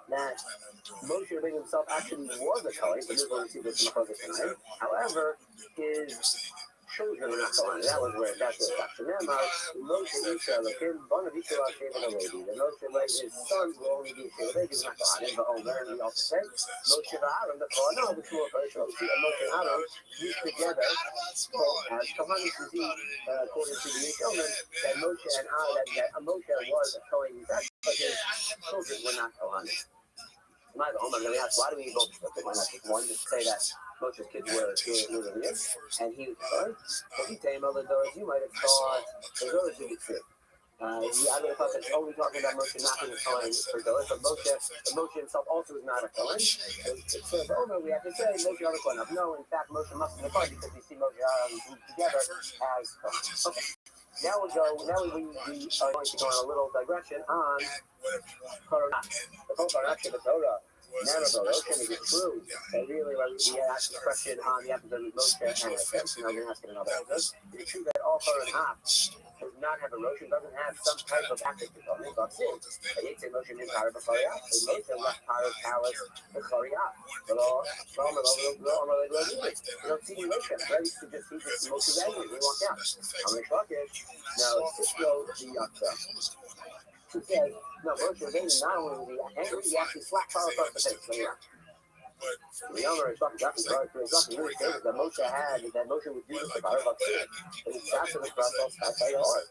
that Moshe Rabbeinu himself actually was a Kohen, but we're going to see this in the focus tonight. However, his children were not Kohen. That's where it's actually. Moshe Isha, the king, one of Isha, Sheva, the lady. The Moshe, like his sons will only be Sheva, they did not Kohen, but Omer, and we also say, Moshe and Aaron, the Kohen, no, the Shua, Moshe and Aaron, used together, as Kohen, according to the Yishomen, that Moshe and Aaron, that Moshe was a Kohen, but his children were not Kohen. My home, I'm going to ask, why do we both why not just one? Just say that Moshe's kids were Levium, and he was a Kohen. If you tell him other doors, you might have thought the doors should be true. I would have thought that only talking about Moshe not being a Kohen for doors, but Moshe himself also is not a Kohen. It says over, we have to say Moshe are the Kohen. No, in fact, Moshe must be a Kohen because we see Moshe together as Kohen. Okay. Now we are going to go on a little digression on Torah. The whole direction of Torah. Never is it true that really, we asked this question on the episode of Moshe and Hashem, and I'm going to ask it another episode. Is it true that all Bachar and Hop does not have a Rosh, doesn't have some type of active component, but since it's a Rosh in Tara Bachariah, a Rosh left Tara's palace Bachariah. You don't see the Rosh, right? He just Moshe is angry, he walked out. I'm going to talk it. Now, Sisro, who says, no, Moshe is angry, not only was he angry, he actually slapped Tara across the face. The owner is talking about really saying that Moshe would do this about but he stops in the process, that's how you are.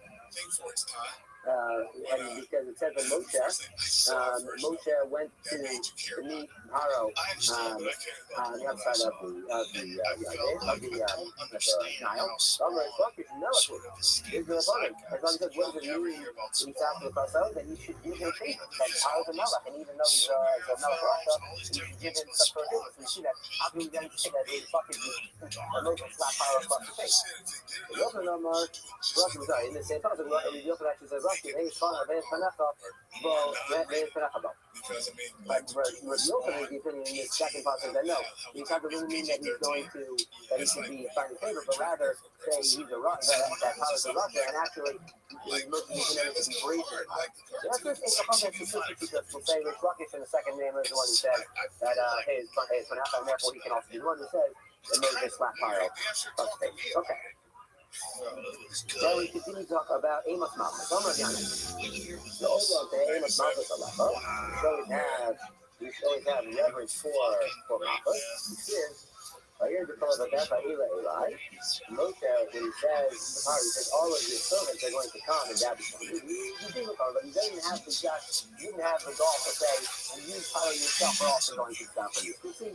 And because it says that Moshe went to meet Paro on the other side of the Nile. Omer is talking, no, he's the opponent. As long as what does it mean to be stopped in the process, then you should give him a treatment. That Paro's a Melech, and even though he's a Melech Russia, you should give him some sort of treatment. So you see that, how can we then say that he's fucking Moshe slap Paro across the face? The Yochanan Omer, Rashi was in the same passage, the Yochanan actually says, Rashi, hey, son, hey, Panecha, well, hey, Panecha, but Yochanan is the opinion in this second passage that no, he's not really mean that he's going to, that he should be finding favor, but rather say he's a Russia, that Paro is a Russia, and actually, he's looking at it to be brazen. So that's just a context specific to we'll say Rich Ruckish in the second name is the one who said that, hey, it's Panecha, and therefore he can also be the one who says that Moses slap Paro. Okay. Then we continue to talk about Amos Malchus. So over to Amos Malchus Alecha, we always have reverence for Malchus. Here's the fellow that Eli. Moshe, when he says all of your servants are going to come and that he didn't come, but he didn't have the gall to say, and you Paro yourself are also going to come for you. You see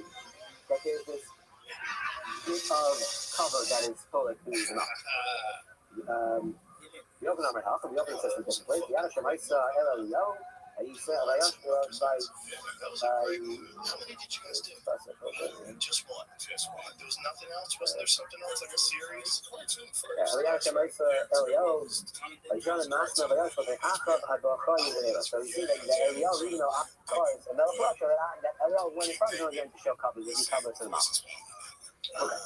that there's this bit of cover that is full of these enough. The open armor house, and the open system takes place. The other Shemaisa Elio, he said, How many did you guys do? Just one. There was nothing else? Wasn't there something else, like a series? Yeah, Shemaisa Elio, I try to master of it, but they have to have a so you see that Elio reading the cards, and they'll flush that Elio, when he's probably going to show covers, he covers to the mouth. Okay.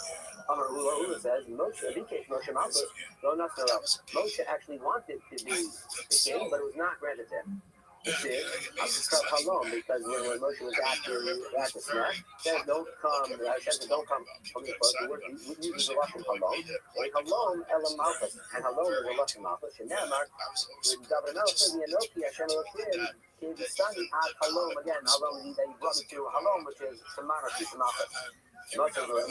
Ula says, Moshe, in case Moshe Malchus, Moshe actually wanted to be the king, but it was not granted to him. He did. Halom, because when Moshe was at the snare, said, don't come from the first. We use the Russian Halom. Halom, Elam Malchus. And Halom is a Russian Malchus. And now, Mark, Governor says, the Anoki, Hashem Elohim, is studying at Halom again. Halom, that he brought me to Halom, which is the monarchy, the Malchus. Most of Rabbi.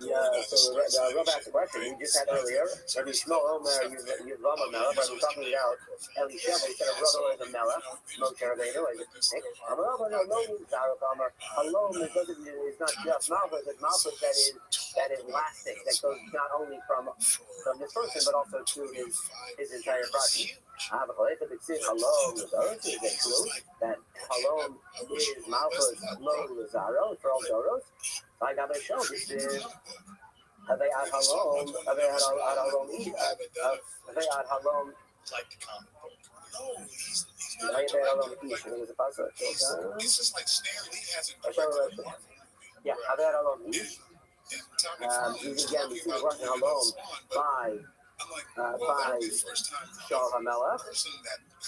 Yeah, so Rabbi asked a question we just had earlier. Rabbi Shmuel Omer, you've run a Melech, but we're talking about Eli Sheva, he said a brother is a Melech, Moshe Rabbeinu is a king. Rabbi, no, Zarok Omer, Halom is not just Malchus, it's Malchus that is lasting, that goes not only from this person, but also to his entire project. Halom is true that Halom is Malchus Lo Lazaro for all Doros. I got to show this is have they had Halom like the comic book. No, he's there's a puzzle. This is like Stan Lee has it. Yeah, have they had Halom Ish? Again, we see the Russian Halom by Shaul HaMelech,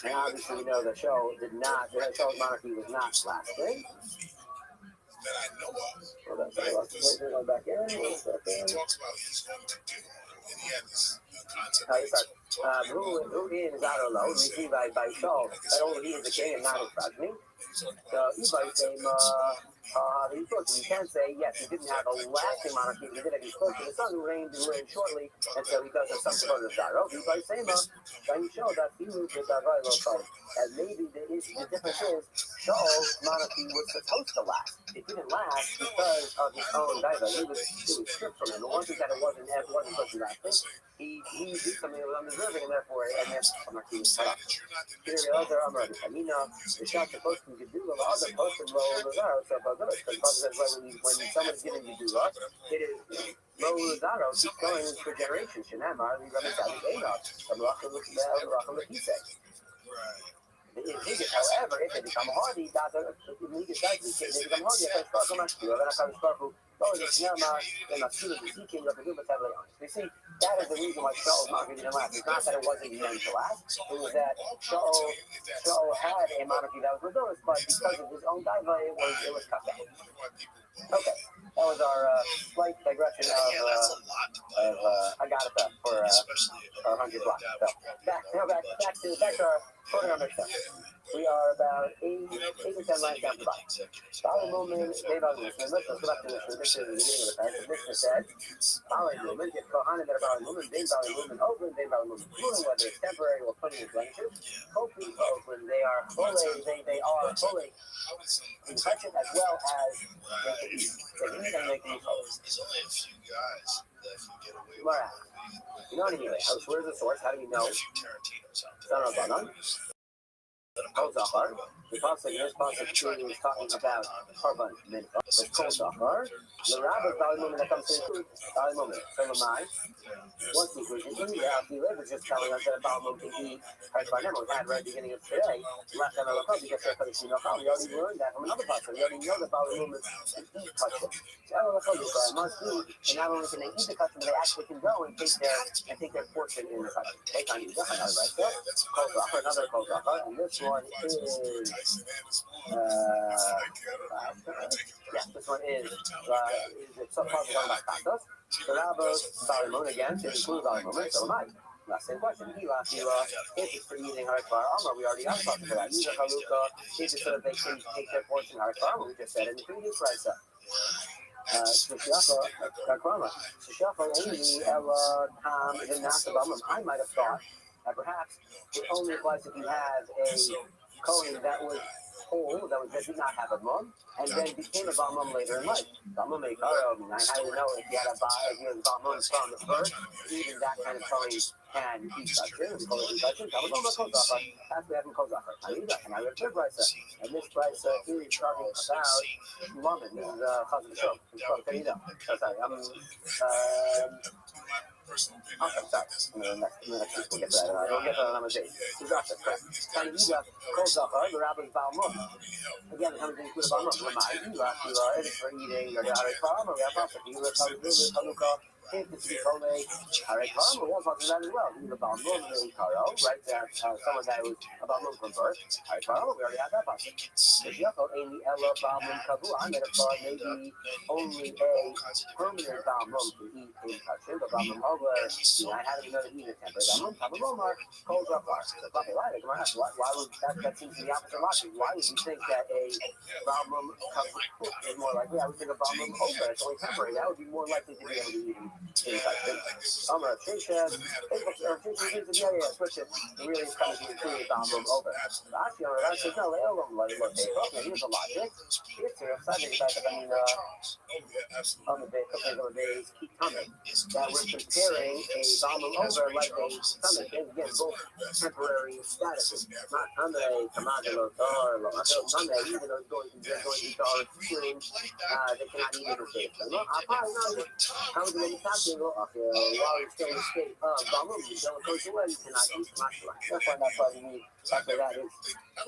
and obviously we know the Shaul's monarchy was not lasting. That I know of. Hold on, back in. He talks about he's going to do, and he had this concept. Who is Adolo? We see by Shaul that only he is the king and not his progeny. So Ibai saying, you can say, yes, he didn't have a lasting monarchy, he did have his close to the son who reigned shortly, and so he does have some sort of Zaro. Ibai saying, can you show that he moved with that very low side? And maybe the difference is, Shaul's monarchy was supposed to last. It didn't last because of his own diva. It was stripped from him. The one thing that it wasn't supposed to last. He did something that was undeserving, and therefore monarchy was cut off. Here the other the shot supposed to do the other person low Lazaro, so because when someone's giving you do luck, it is low Lazaro keep going for generations. Shanamar, we run inside the game up. However, if they become hardy, they become hardy. You see, that is the reason why Shaul monarchy didn't last. It's not that it wasn't meant to last. It was that Shaul had a monarchy that was rebellious, but because of his own gaiva, it was cut down. Okay, that was our slight digression of Agatha for 100 blocks. So back to our program itself. We are about 8 to 10 lines down the bottom. Following movement, let's go back to this. This is the beginning of the passage. Mishnah said, following movement, get Kohanim that are following movement, then following movement over, and then following movement through, whether it's temporary or permanent blemishes. Hopefully, both when they are fully infection as well as they can eat. They can eat and they can eat whole. There's only a few guys that can get away with Right. You know what I mean? Where's the source? How do we know? a few Tarantinos out there. Kol Zachar. The pasuk in this pasuk is talking about Korban Mincha. So Kol Zachar. The Rabbi Balimum that comes to Balimum. So Lamai. What's the conclusion? The Rabbi is just telling us that Balimum can eat Harshvanem. We had right at the beginning of today. Last time I looked up, we already learned that from another pasuk. We already know that Balimum can eat custom. So I must eat, and not only can they eat the custom, they actually can go and take their portion in the custom. They can't eat right there. Kol Zachar, another Kol Zachar, and this one is this one is it's so talking about Katos. So Rabbi Solomon again to include Solomon. So am I. Last same question. He asked you if it's for eating Harikvar Armor. We already asked about that. Use a Haluka. Is it so that they can take their portion of Harikvar Armor? We just said in the previous Raisa. I might have thought that perhaps it only applies if you have a Kohen that was whole, that did not have a mum, and then became a Balmum later in life. Balmum Meikaro, I how do you know if you had a Balmum from the first, even that kind of Kohen can be touching, we call it touching. I was on my Kozachar, after having Kozachar. I need that, and I read third Brisa, and this Brisa is talking about Laman, this is Chazal Shom. It's called Kanida. Sorry, okay, sorry. Next week we'll get that. We'll get that on number 8. Kozachar, correct. Kanida, Kozachar, the Rabbi's Balmum. Again, it comes to include a Balmum. It is for eating, or the Harikvar, or the Apostolic, you live Haluka. If the Sikone, Harikvar, we'll talk about that as well. The Balmum, the Karo, right? Someone that was a Balmum from birth. Harikvar, we already had that possible. The Yako, Amy, Ella, Balmum, Kavu, I made a thought maybe only a permanent Balmum to eat in Kachin, but Balmum over, I had another eat a temporary Balmum, Balmum, cold up bar. Why would that seems to be the opposite logic? Why would you think that a Balmum is more likely? I would think a Balmum over, it's only temporary. That would be more likely to be able to eat in Kachin. Switch it. Really is coming to include Balmum over. Actually, I said, no, here's a logic. Here's a sudden fact that on the days keep coming. That we're comparing a Balmum over like a summit. Again, both temporary statuses. Not Sunday, Kamagalo, or Sunday, even though they're going to be extreme, they cannot eat in the state. I'll probably know how to make something while you're still in the state of Balmum. You don't go to where you cannot eat Kamashla. That's why we need after that is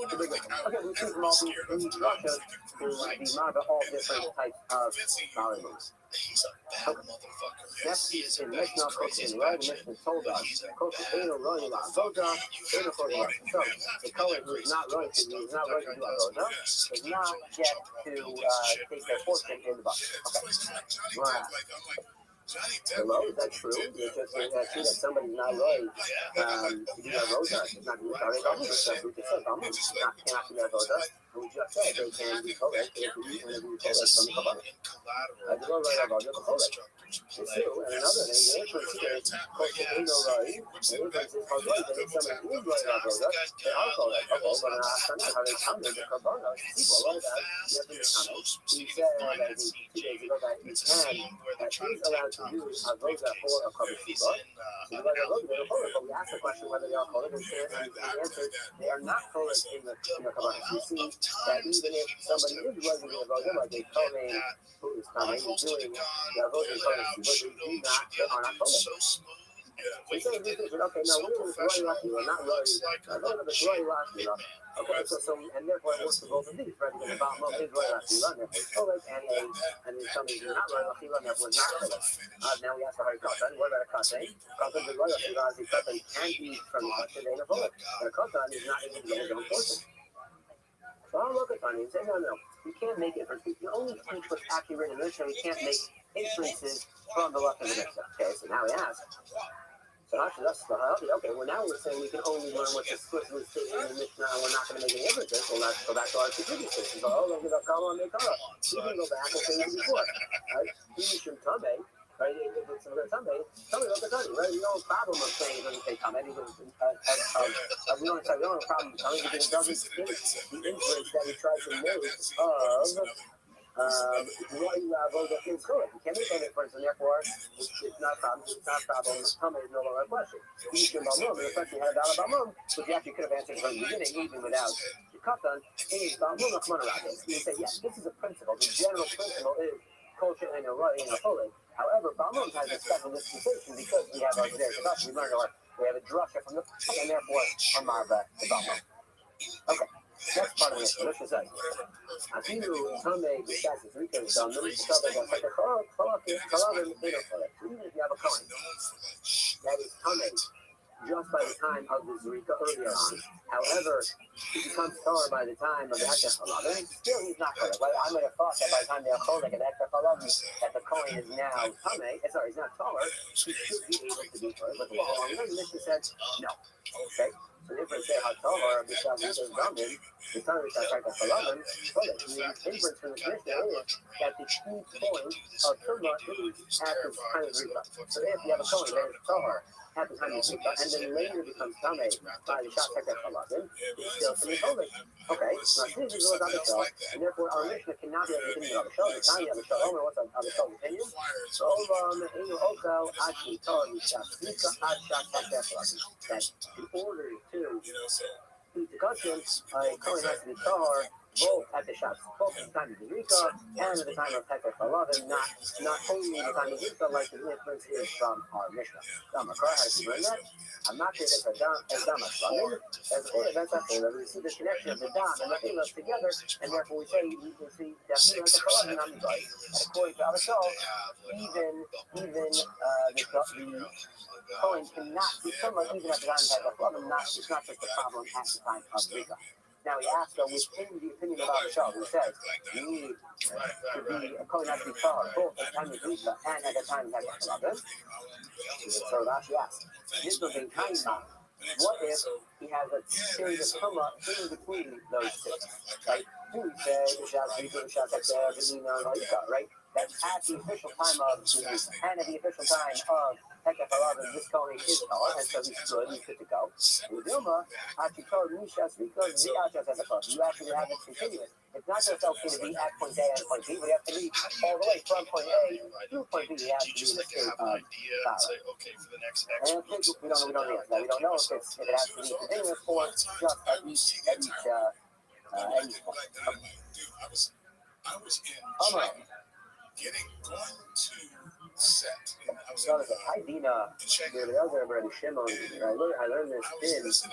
the bigger. Okay, we see from all these structures to be marked all different types of volumes. Okay. Next is in Mishnah Kosin, right? Mishnah told us, Kosin Eno Roy La Avoda, Eno Kosin. So the Kohen who is not Roy to do Avoda does not get to take their portion in the bucket. Okay. Right. Hello, is that true? It's just true that somebody's not right to do their rosa. It's not doing sorry. We just said cannot do their rosa. We just said they can be correct. They can be from the Kabbalah. I do not write about the Kabbalah. It's true. And another thing, the inference here is Kosin Eno Roy. The inference is called right, but if somebody is right about rosa, they are correct. Okay, but how they come in the Kabbalah, people like that. You have to be honest. He said that 2 days ago that he is allowed to use a rosa for a Kabbalah. So we asked the question whether they are called and the answer they are not called in the Kabbalah. You see that even if somebody is writing a rosa, like a Kohen who is coming, doing the rosa Kabbalah, but they are not called. We say this is okay. No, we're really lucky. We're not really. I know that it's really lucky. Okay, so and therefore it works for both of these, right? Because the bottom of is really lucky, run therefore Cholek, and then something is not really lucky, run therefore not Cholek. Now we ask for Katan. What about a Katan? Katan is really lucky. Obviously, Katan can eat from the Katan and a Cholek. But a Katan is not able to get his own portion. So I'll look at Tanya and say, no, we can't make inference. We can only teach what's actually written in the Mishnah. We can't make inferences from the left of the Mishnah. Okay, so now we ask. So actually, that's the okay. Well, now we're saying we can only learn what's explicitly stated in the Mishnah, and we're not going to make any inferences. Well, let's go back to our previous cases. So, oh, look at the Kala and Mekara. We can go back and say this before, right? Mishum Tameh, right? It's a Tameh. Tameh, look at Tameh, right? We don't have a problem of saying it doesn't say Tameh. We don't have a problem with Tameh because it doesn't state the inference that we try to make of. What you have over the correct. You can't make any inference, and therefore it's not a problem. It's not a problem. Tameh is no longer a question. Mishum Balmum, the question you had about Balmum, which you actually could have answered from the beginning, even without the Katan, is Balmum Achmanarabis. You say, yes, this is a principle. The general principle is culture and a right and a holy. However, Balmum has a special dispensation because we have our Zerich. We learned we have a drasha from the and therefore our Marva, the Balmum. Okay. That's part of it. Let's just say. I think Tameh besides the three things done, let me start by like a even if you have a coin that is Tameh just by the time of the Zerika earlier on. However, he becomes taller by the time of the Hektar Chalav. Still, he's not taller. Well, I might have thought that by the time they're Cholek and Hektar Chalav, that the coin is now Tameh. Sorry, he's not taller. He should be able to be taller. But the Mishnah said no. Okay. So if we say Hatalar, because we don't Ramin, the time we start talking about Chalav, the inference from the Mishnah is that the key point of Tumah is at the time of Rika. So if you have a coin that is taller at the time of Rika, and then later becomes Tameh by the shot Hektar Chalav, it's still to be Cholek. Okay, now this is what Abishal, and therefore our Mishnah cannot be the opinion of Abishal. The time of Abishal, what's Abishal's opinion? So Inu Oko, Achi, Tor, Yishak, Rika, Ashak, Hektar Chalav. That in order to eat the custom, a coin has to be tahor both at the shots, both at the time of the Rika and at the time of Hektar Chalav, not only at the time of Rika, like the inference is from our Mishnah. Damakar, how do you learn that? I'm not sure if it's a Dama Shlamim. That's actually that we see the connection of the Dam and the Filas together, and therefore we say we can see that Hektar Chalav is not right. And according to Abishal, even the coin cannot be similar even at the time of Hektar Chalav. It's not just a problem at the time of Rika. Now we ask though within the opinion of Abishal, who says you need to be a coin has to be tahor both at the time of Rika and at the time of Hektar Chalav. So Rashi asks, this was in Kainman. What if he has a series of Tumah in between those two? Right? We say the Shas Rika, the Shas Hektar, the Nina, and Rika, right? That's at the official time of Rika and at the official time of Hektar Chalav, and this coin is tahor, and so he's good, he's good to go. With Dilma, actually told Nishas Rika, Ziachas Hektar Chalav. You actually have it continuous. It's not just okay to be at point A and point B, but you have to be all the way from point A to point B. You have to be in the state of power. And we don't know the answer. We don't know if it has to be continuous or just at each point. I was in China getting going to set. So I Dina, the other Rabbi Shimon. I learned this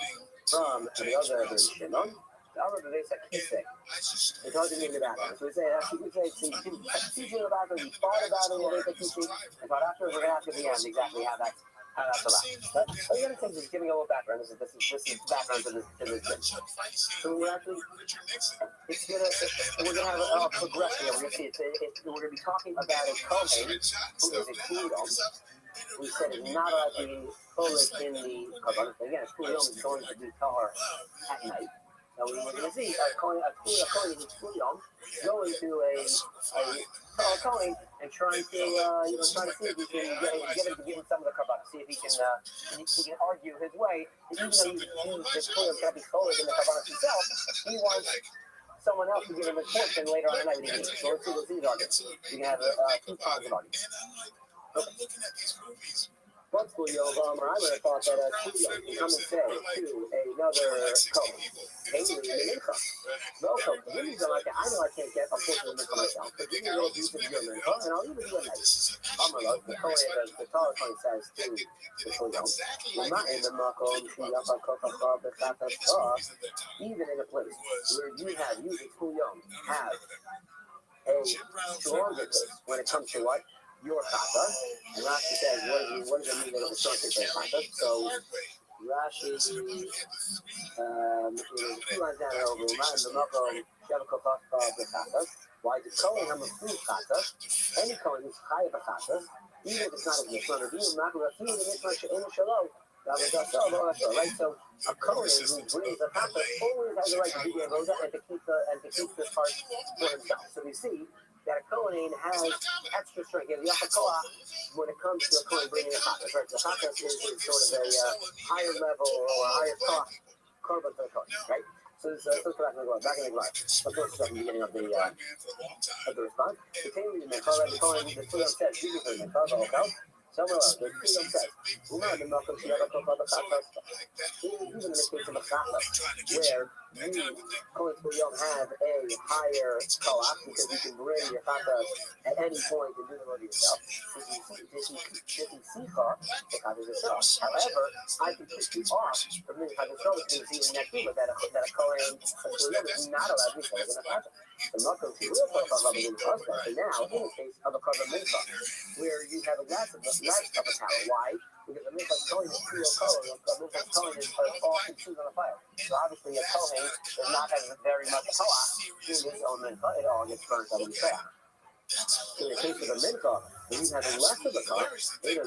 from the other Rabbi Shimon. The other Rabbi said, it's hard to get in the background. So we say, teaching about it, we thought about it, and thought afterwards, we're going to have to the end exactly how that's allowed. But the other thing is giving a little background. This is background to this. So we're actually, we're going to have a progression. We're going to see we're going to be talking about a Kohen who is a Kudom. We said it's not allowed to be Kohen in the Kabbalah. Again, a Kudom is going to be tahor at night. Now we're going to see a Kohen is going to a Kohen and trying to see if we can get him to give him some of the Kabbalah. See if he can argue his way. Even though this Kohen can't be Kohen in the Kabbalah himself, he wants someone else to give him a portion later on the night when he needs. So let's see his argument. You can have two kinds of arguments. I'm looking at these movies, What's for you, Obama? I would have thought that come and say to another coach, hey, Minka, welcome. You don't like it. I know I can't get a portion of Minka myself, but give me a little piece of your Minka, and I'll even do a nice. The Cohen says to the Koyam, I'm not in the Makom, even in a place where you the Koyam have a stronger case when it comes to what? Your kata. And Rashi says, what does it mean that it's a strong case for kata? So Rashi, two lines down and over, why the Kohen have a food kata? Any Kohen who's high of a kata, even if it's not a Mitzvah, right? So a Kohen who brings a kata always has the right to be a rosa and to keep the part for himself. So we see that a Kohen has extra strength. He has the upper koach when it comes to a Kohen bringing a kata. Right? The kata is sort of a higher level or a higher koach korban for the Kohen, right? So let's go back in the Gemara. Let's go to the beginning of the response. Continuing the Kohen, the Kohen says, somewhere else, the Kohen says, even in the case of a kata, where you, Kohen Koyam, have a higher koach because you can bring your kata at any point and do the road yourself. However, I can kick you off from the kata show to see in that tuma that a Kohen Koyam is not allowed to be sold in a kata. The Makom real koach of a mincha, and now in the case of a korban mincha, where you have a less of a power. Why? Because a mincha Kohen is true Kohen, a mincha Kohen is all consumed on the fire. So obviously a Kohen does not have very much koach in his own mincha, it all gets burnt out of the fire. So in the case of a mincha, when you have less of a koach, certainly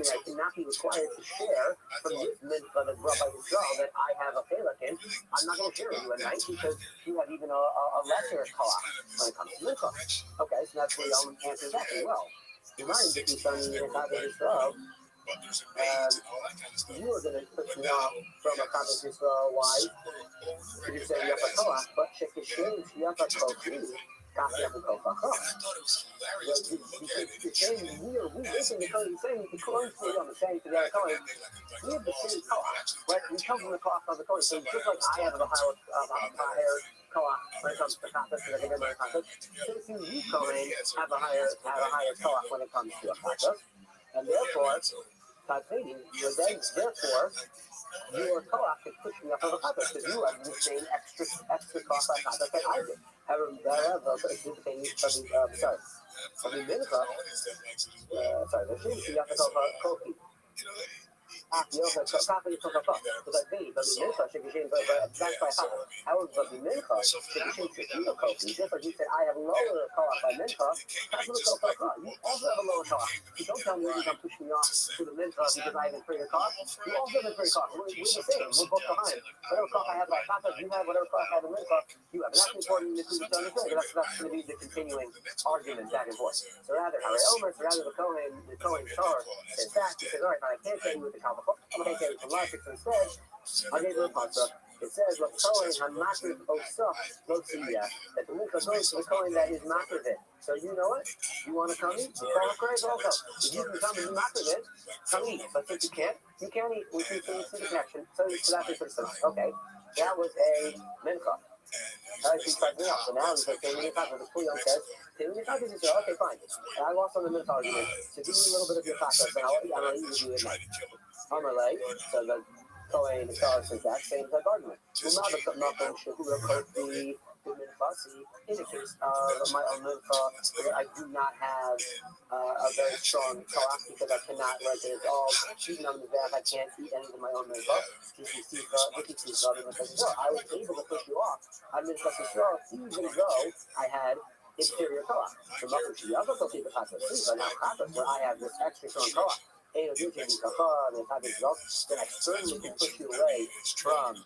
I cannot be required to share from this mincha that's brought by Rothschild that I have a chelak in. I'm not going to share with you at night because you have even a lesser koach when it comes to mincha. Okay, so that's where y'all answers that as well. You mind if you send me a copy of Israel, you are going to put me off from a copy of Israel. Why? Because you say you have a koach, but check the shame, you have a koach. Copy of the koach. The same year, we basically saying the Kohen Koyam is saying to the other Kohen, we have the same koach, right? We come from the koach of the Kohen. So just like I have a higher koach when it comes to kata, so that they get my kata, so you Kohen have a higher koach when it comes to a kata, and therefore, your koach can push me up on the kata because you have the same extra koach by kata that I did. However, the mincha, there seems to be a kochi. However, but the mincha, just like you said, I have lower koach by mincha. You also have a lower koach. You don't tell me you're going to push me off to the mincha because I have inferior koach. You also have inferior koach. We're the same. We're both behind. Whatever koach I have by kata, you have whatever koach I have in mincha. You have. And that's important to understand. That's going to be the continuing argument back and forth. So rather, the Kohen Shar says that. He says, all right, I can't tell you with the koach. I'm going to take it from logic instead. I gave it a pasuk. It says, "What Kohen hamakiv osah lo tiyah." That the mincha goes to the Kohen that is makiv it. So you know it. You want to come eat? You call a praise also. If you can come and you makiv it, come eat. But since you can't eat. We can see the connection. So that's the system. Okay, that was a mincha. So now we say, the Kohen says, okay, fine. And I lost on the mincha argument. So give me a little bit of your pasuk, and I'll eat with you at night. Amalei, so the Kohen and Shar says that same type argument. In the case of my own mincha, I do not have a very strong koach because I cannot, like, it's all shooting on the back. I can't eat any of my own mincha. I was able to push you off. I mincha Yisrael even though I had inferior koach. So now kata, where I have this extra strong koach. Then I certainly can push you away from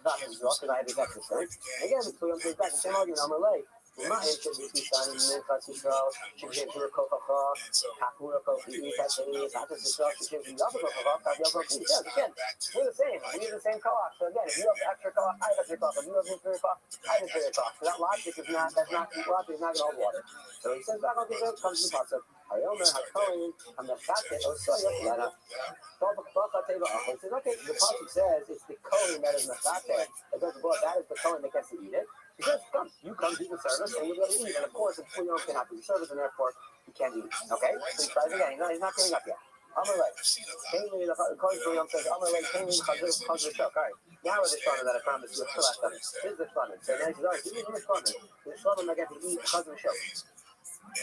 that because I have this extra strength. Again, it's clear back the same argument on my leg. My head should be done in the mincha Yisrael, should be into a kofacha, kakura kofi, kata Yisrael, should be the other kofacha, kata kofi. Yes, again, we're the same. We have the same koach. So again, if you have extra koach, I have extra koach. If you have inferior koach, I have inferior koach. So that logic is not, logic is not going to hold water. So he says back on the comes to the pasuk. Hayomer HaKohen HaMechate Osoyot Lana. He says, okay, the pasuk says it's the Kohen that is Mechate. It does go, that is the Kohen that gets to eat it. He says, come, you come do the service and you're going to eat. And of course, it's Yom cannot do the service and therefore you can't eat. Okay? So he tries again. He's not getting up yet. Amalek. The Kohen for Yom says, Amalek, Kain, Chazir, Shok. All right. Now it's the Shlomo that I promised you. This is the Shlomo. So now he says, all right, give me the Shlomo. The Shlomo that gets to eat Chazir Shok.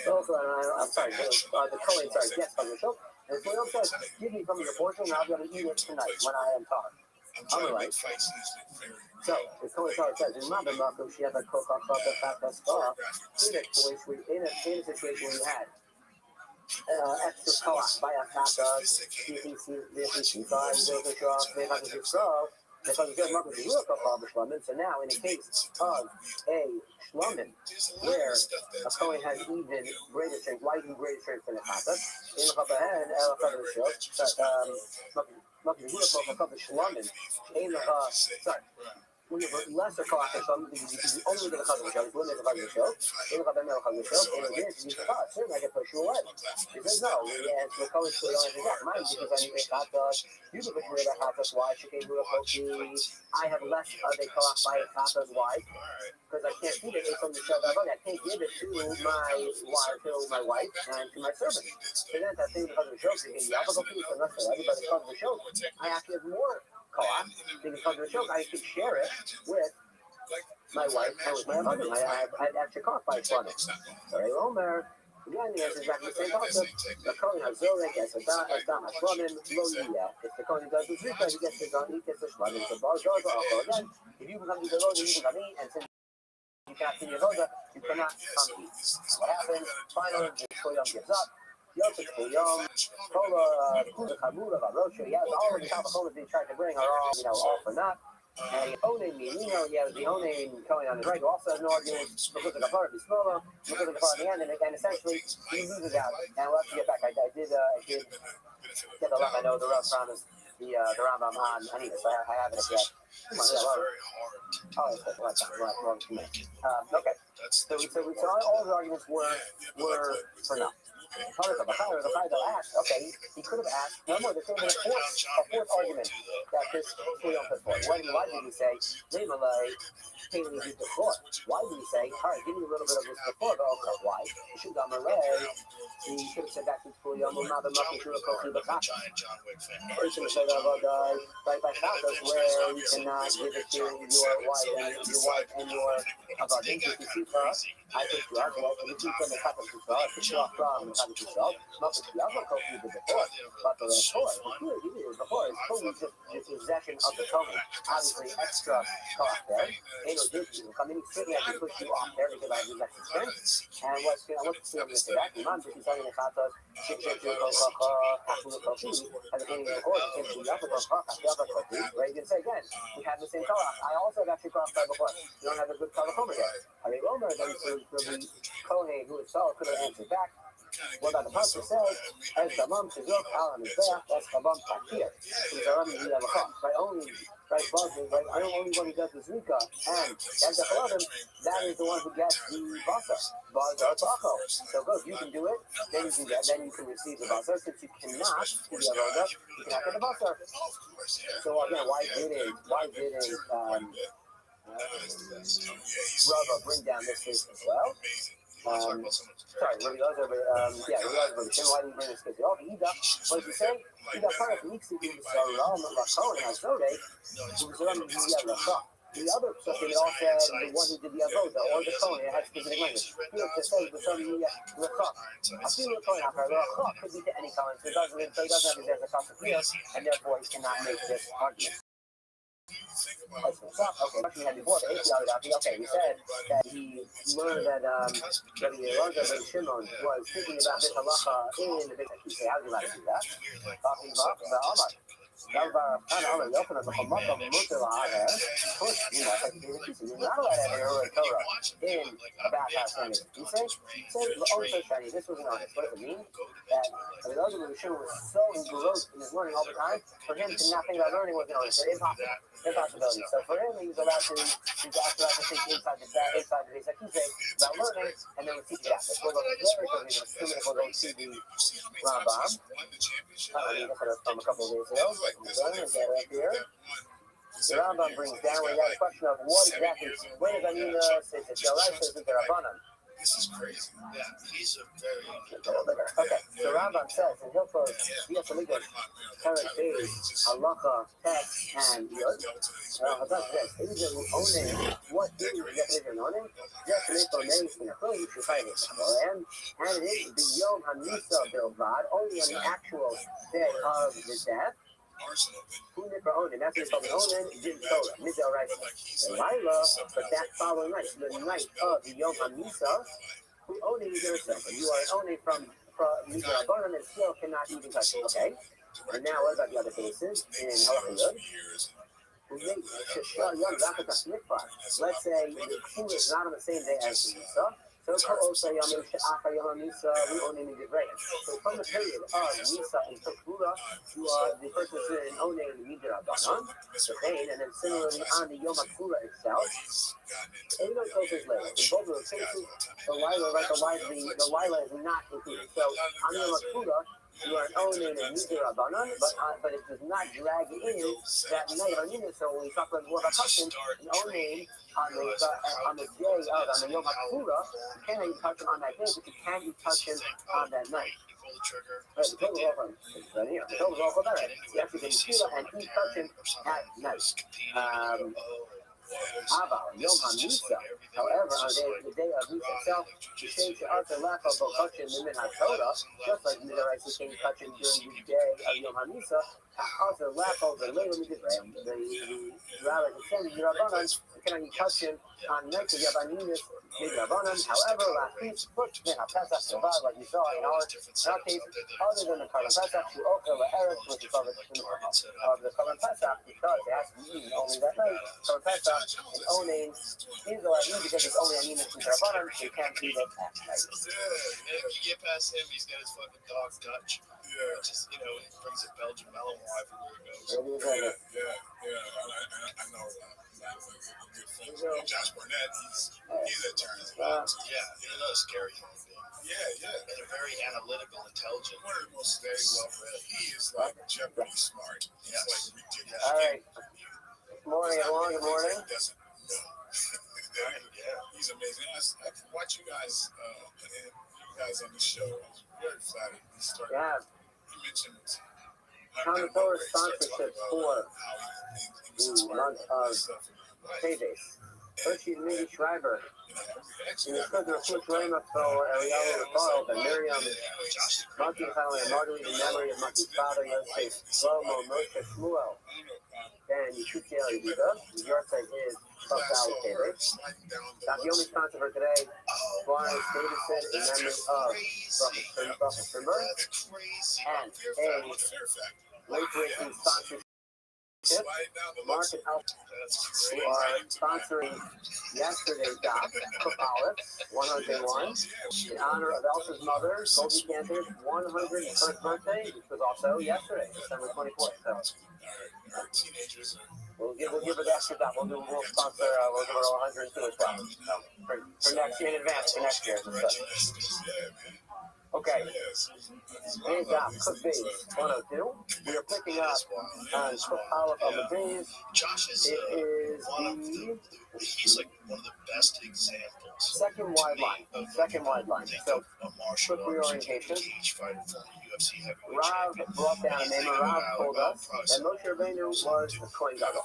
So, I'm sorry, the Kohen, sorry, yes, Chazir Shok. And so Yom says, give me from your portion and I'll be able to eat it tonight when I am tired. Amalek. So, the Kohen says, remember, Malcolm, she had a in a situation where you had extra koach by a kata, so now in the case of a shlomin, where a Kohen has even greater strength, why even greater strength than a kata? In the when you have lesser koach or something, you can only get a couple of shows. When there's a couple of shows, in addition, you can certainly I can push you away. He says, no, the Kohen still only does that. Mine, because I need a kata, you can push away that kata, why? I have less of a koach by a kata, why? Because I can't feed it from the show. I can't give it to my wife and to my servant. So then that thing because of the show, I actually have more koach because of the show. I can share it with my wife and with my husband. I have extra koach by Shlomo. Sorry, Omer. Again, the answer is exactly the same concept. The Kohen has Zorek as a Dam HaShlomim Lo Yiyah. If the Kohen does the Zrika, he gets the Shlomim. So Bar Zorba also again. If you become the Roda, you become eat, and since you cannot see your Roda, you cannot come eat. What happens? Finally, the Koyam gives up. Yosef Koyam, Kola, Kuda Kamura, Varosha, he has all of the Kapacholas he tried to bring are all, all for naught. And the Onen Minino, he has the Onen Kohen on his right, who also has no argument because of the part of the smaller, because of the part at the end, and essentially he loses out. And we'll have to get back. I did get the luck. I know the Rav promised the Rambam on Anita, so I haven't yet. Come on, okay. So all the arguments were for no. Okay, he could have asked. No more. There could have been a fourth argument that this Shlomo put forth. Why did he say, why did he say, all right, give me a little bit of this before? Okay, why? He should have said that to Shlomo. Right by Shabbos, where you cannot give it to your wife and your avodim. I think you are going to keep them in the put you off from the Torah. Not that the other Kohen did before, but the Torah, he did it before. It's totally just possession of the Kohen. Obviously, extra cost there. Ain't no difference. I mean, certainly I can push you off there because I have extra strength. And what's going to say that? Imam, if he's telling the Chatos, as a beginning of the course, it came to the other Kohen, right? You can say again, we have the same Torah. I also have actually crossed by before. You don't have a good Torah yet. I mean, Omer, then the Kohen who is Saul could have answered back. What about the pasuk says, as the mom to look out on his back, that's the mom back here. So the Rabbi will have a cost. Only one who does the Zrika, and that's the Chaladim, that is the one who gets the Basar. So good, you can do it, then you can receive the Basar. Since you cannot do the Avoda, you cannot get the Basar. So again, why didn't Rabbi bring down this case as well? Sorry, Rabbi Lazar, why didn't bring this case? What did he say? The other stuff, they all said the one who did the avoda or the Kohen, it has specific language. Here to say the son of I feel the Kohen after could be to any Kohen, so he doesn't have his cost of fear, and therefore he cannot make this argument. Okay, we had before, we said that he learned that Rabbi Shimon was thinking about this halacha in the big. How do you like to do that? You're not allowed to have a Torah in a bathhouse anyway. You say, also study, this was an honest. What does it mean? That the Rabbi was so engrossed in his learning all the time, for him to not think about learning was an honest. It's impossibility. So for him, he was allowed to think inside the base, like you say, about learning, and then we'll teach it after. We'll go to there, because we're assuming we'll go to the Rambam. From a couple of days ago. Here. The Rambam brings down, we got a question of what exactly, when does Amina say it's Yorai, says it's Rabbanan? This is crazy. Yeah, he's a very... Okay, so Rambam says, in Hilchos, Yasaligas, Karen Beis, Halacha, Tet, and Yod, Hazak says, is it owning, what is the definition of owning? Just make the names in a fully you should find it. And it is the Yom HaMisa Bilvad, only on the actual day of the death. Who never owned it? That's what it's called. Onan didn't tell it. Mizal right. Lila, but that following night, the night of the Yom HaMisa, who owned it is yourself. And you are owning from Mizal Rabbanan and still cannot even touch it. Okay? And now, what about the other cases? In Halacha Yod? Let's say the Kula is not on the same day as the Misa. So from the period of Misa until Kula, you are the person in owning Midra Rabbanan, the pain, and then similarly on the Yom HaKula itself. And those cases later. In both of those cases, the Lila is not included. So on Yom HaKula, you are owning a Midra Rabbanan, but it does not drag in that night on Yom. So when we talk about more about touching, owning on the day of on the Yom HaKula, you can't even touch him on that day, but you can touch him on that night. The total is all better. You actually can feel and he touch him at night. Aval, Yom HaMisa. However, on the day of Misa itself, you change the other lack of touching the Min HaTorah, just like the Midaraisi can touch him during the day of Yom HaMisa. Also, lack of the later Midaraisi, the Rabbi descended the Rabbanan, you can only touch him on night of Yavaninus Rabbanan. However, last week, put Min HaPesach survived, like you saw in our case, other than the Karban Pesach, you also the Eretz, which is of the Karban Pesach, because it has to be eaten only that night. Karban Pesach is owning Israel because it's only Aminus and Rabbanan, so you can't eat it at night. If you get past him, he's got his fucking dog Dutch. Yeah. Just, he brings a Belgian Malinois everywhere he goes. I know. Josh Barnett, he's a turns. He's another scary human being. Yeah. And a very analytical, intelligent. One of the most very well read. He is like Jeopardy smart. He's like ridiculous. All right. Good morning, everyone. Good morning. He's amazing. I watch you guys on the show. I was very flattered. You mentioned Commodore sponsorship for the month of Paydays. Hershey Mindy Schreiber. In the cousin of Swiss Raymond for Ariel Carl and Miriam Monkey Highland and Marguerite in memory of Monkey's father, Yosef Shlomo Moshe Shmuel. And Yishuki Elida. Your site is Puff Valley Paydays. Not the only sponsor for today. Florence Davidson in memory of Russell Trimmer. And a late-breaking sponsorship. Mark and Alpha, who are sponsoring yesterday's doc, Cook Olive, 101, in honor of Elsa's mother, Goldie Cantor's 101st birthday, which was also yesterday, December 24th. So we'll give it extra doc. We'll sponsor. We'll give her 102 as well. For next year in advance, for next year. Okay. Today's doc, Cook Bays, 102. We are picking up on Cook Olive on the Bays. It is he's like one of the best examples. Second wide line. So, quick reorientation. Rav brought down a name, and Rav told us that Moshe Rabbeinu was the Kohen Gadol.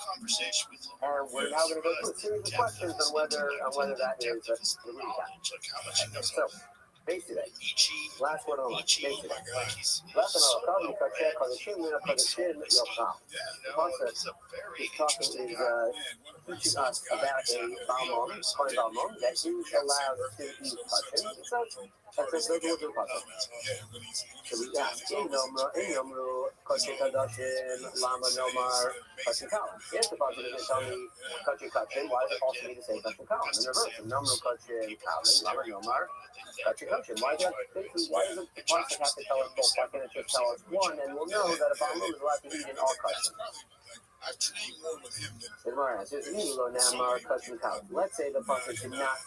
And we're now going to go through a series of questions on whether that is the recap. So, base today. Last one on base today. Last one on the Kacher Kodashim, Lina Kodashim, Yocham. The concept is teaching us about a Balmon, Kohen Balmon, that is allowed to eat touching. It says And so those words are possible. So we ask, in Yomru, Kochi Kadashin, Lama Nomar, Kochi Kalam. If the Pasuk is telling me Kochi Kachin, why does it also need to say Kochi Kalam? In reverse, Nomru Kochi Kalam, Lama Nomar, Kochi Kachin. Why does the Pasuk have to tell us both? Why can't it just tell us one, and we'll know that a Balu is allowed to eat in all Kachin? Let's say the Pasuk did not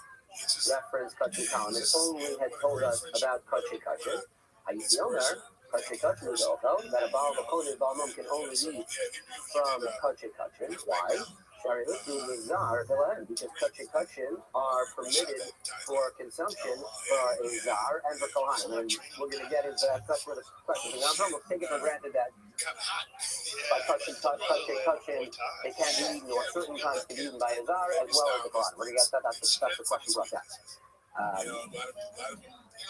reference Kachin Kalam. It only had told us about Kachin Kachin. Hayisiyomer, Kachin Kachin is also that a Baal Bakoni Balmum can only eat from Kachin Kachin. Why? Because Kachin Kachin are permitted for consumption for a Zar and for Kohanim. And we're going to get into that question. We'll take it for granted that by Kachin, they can be eaten, or certain times can be eaten by a Zar as well as the Kohanim. We're going to get that. That's the question about that.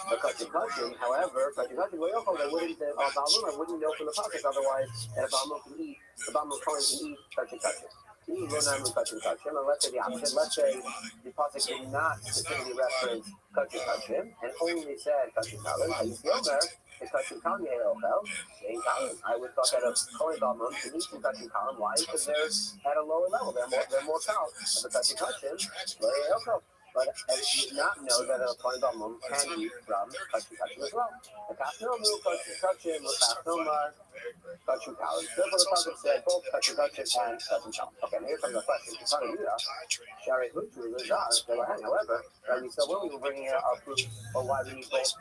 But Kachin, however, Kachin, they wouldn't, Balmum wouldn't know from the Pasuk otherwise that a Balmum can eat, the Balmum can eat Kachin. Unless say the opposite. Let's say the Pasuk did not specifically reference Kachin and only said Kachin Kalim. The Kachin Kalim I would thought that a Kohen Balmum can eat from Kachin Kalim. Why? Because they're at a lower level. They're more foul. And the Kachin, but I did not know that a Kohen Balmum can eat from Kachin as well. The Kachin Kachin was Kachin Kachin Kalim. Therefore, the Pasuk said both Kachin and Kachin Kalim. Okay, now here comes the question. However, we still will be bringing out our proof of why we need both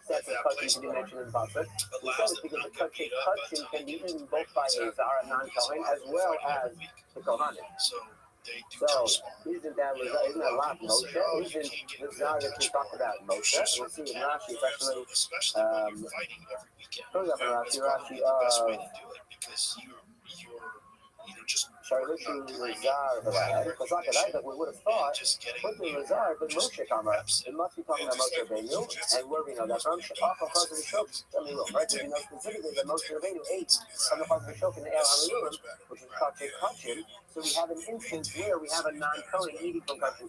sets of Kachin to be mentioned in the Pasuk. We said it's because the Kachin can be eaten both by a Zar, a non-Kohen, as well as the Kohanim. So, isn't that a lot of Moshe? Isn't the Zar that we talked about Moshe? We'll see in Rashi, it's actually, Charluchu Lazar that we would have thought put the Lazar but Moshe Kamar. It must be talking about Moshe Rabbeinu, and where we know that from off of Chazal Shok, right? We know specifically that Moshe Rabbeinu ate from the Chazal Shok in the El Hamalurim, which is Kachin. So we have an instance where we have a non-Kohen eating from Kachin,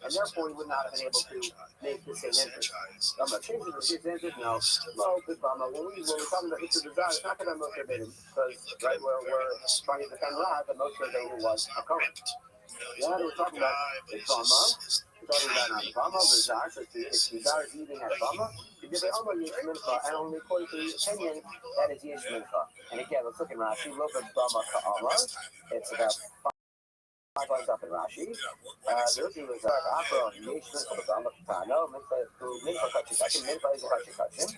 and therefore we would not have been able to make the same instance. I'm not changing the same instance now. Well, good Bama. When we're talking about Hitler Lazar, it's not about Moshe Rabbeinu, because right we're trying to defend Rad, but Moshe Rabbeinu was a Kohen. Yeah, we're talking about the Bama. We're talking about the Bama, the Zar. So if the Zar is eating at a Bama, and only according to the opinion that is Yesh Mincha. And again, let's look at Rashi. Look at Bama Ka'ama. It's about 5 lines up in Rashi. The Ruchi was Afro, Yesh Mincha, the Bama Katano, Mincha Kachin, Mincha is a Kachin.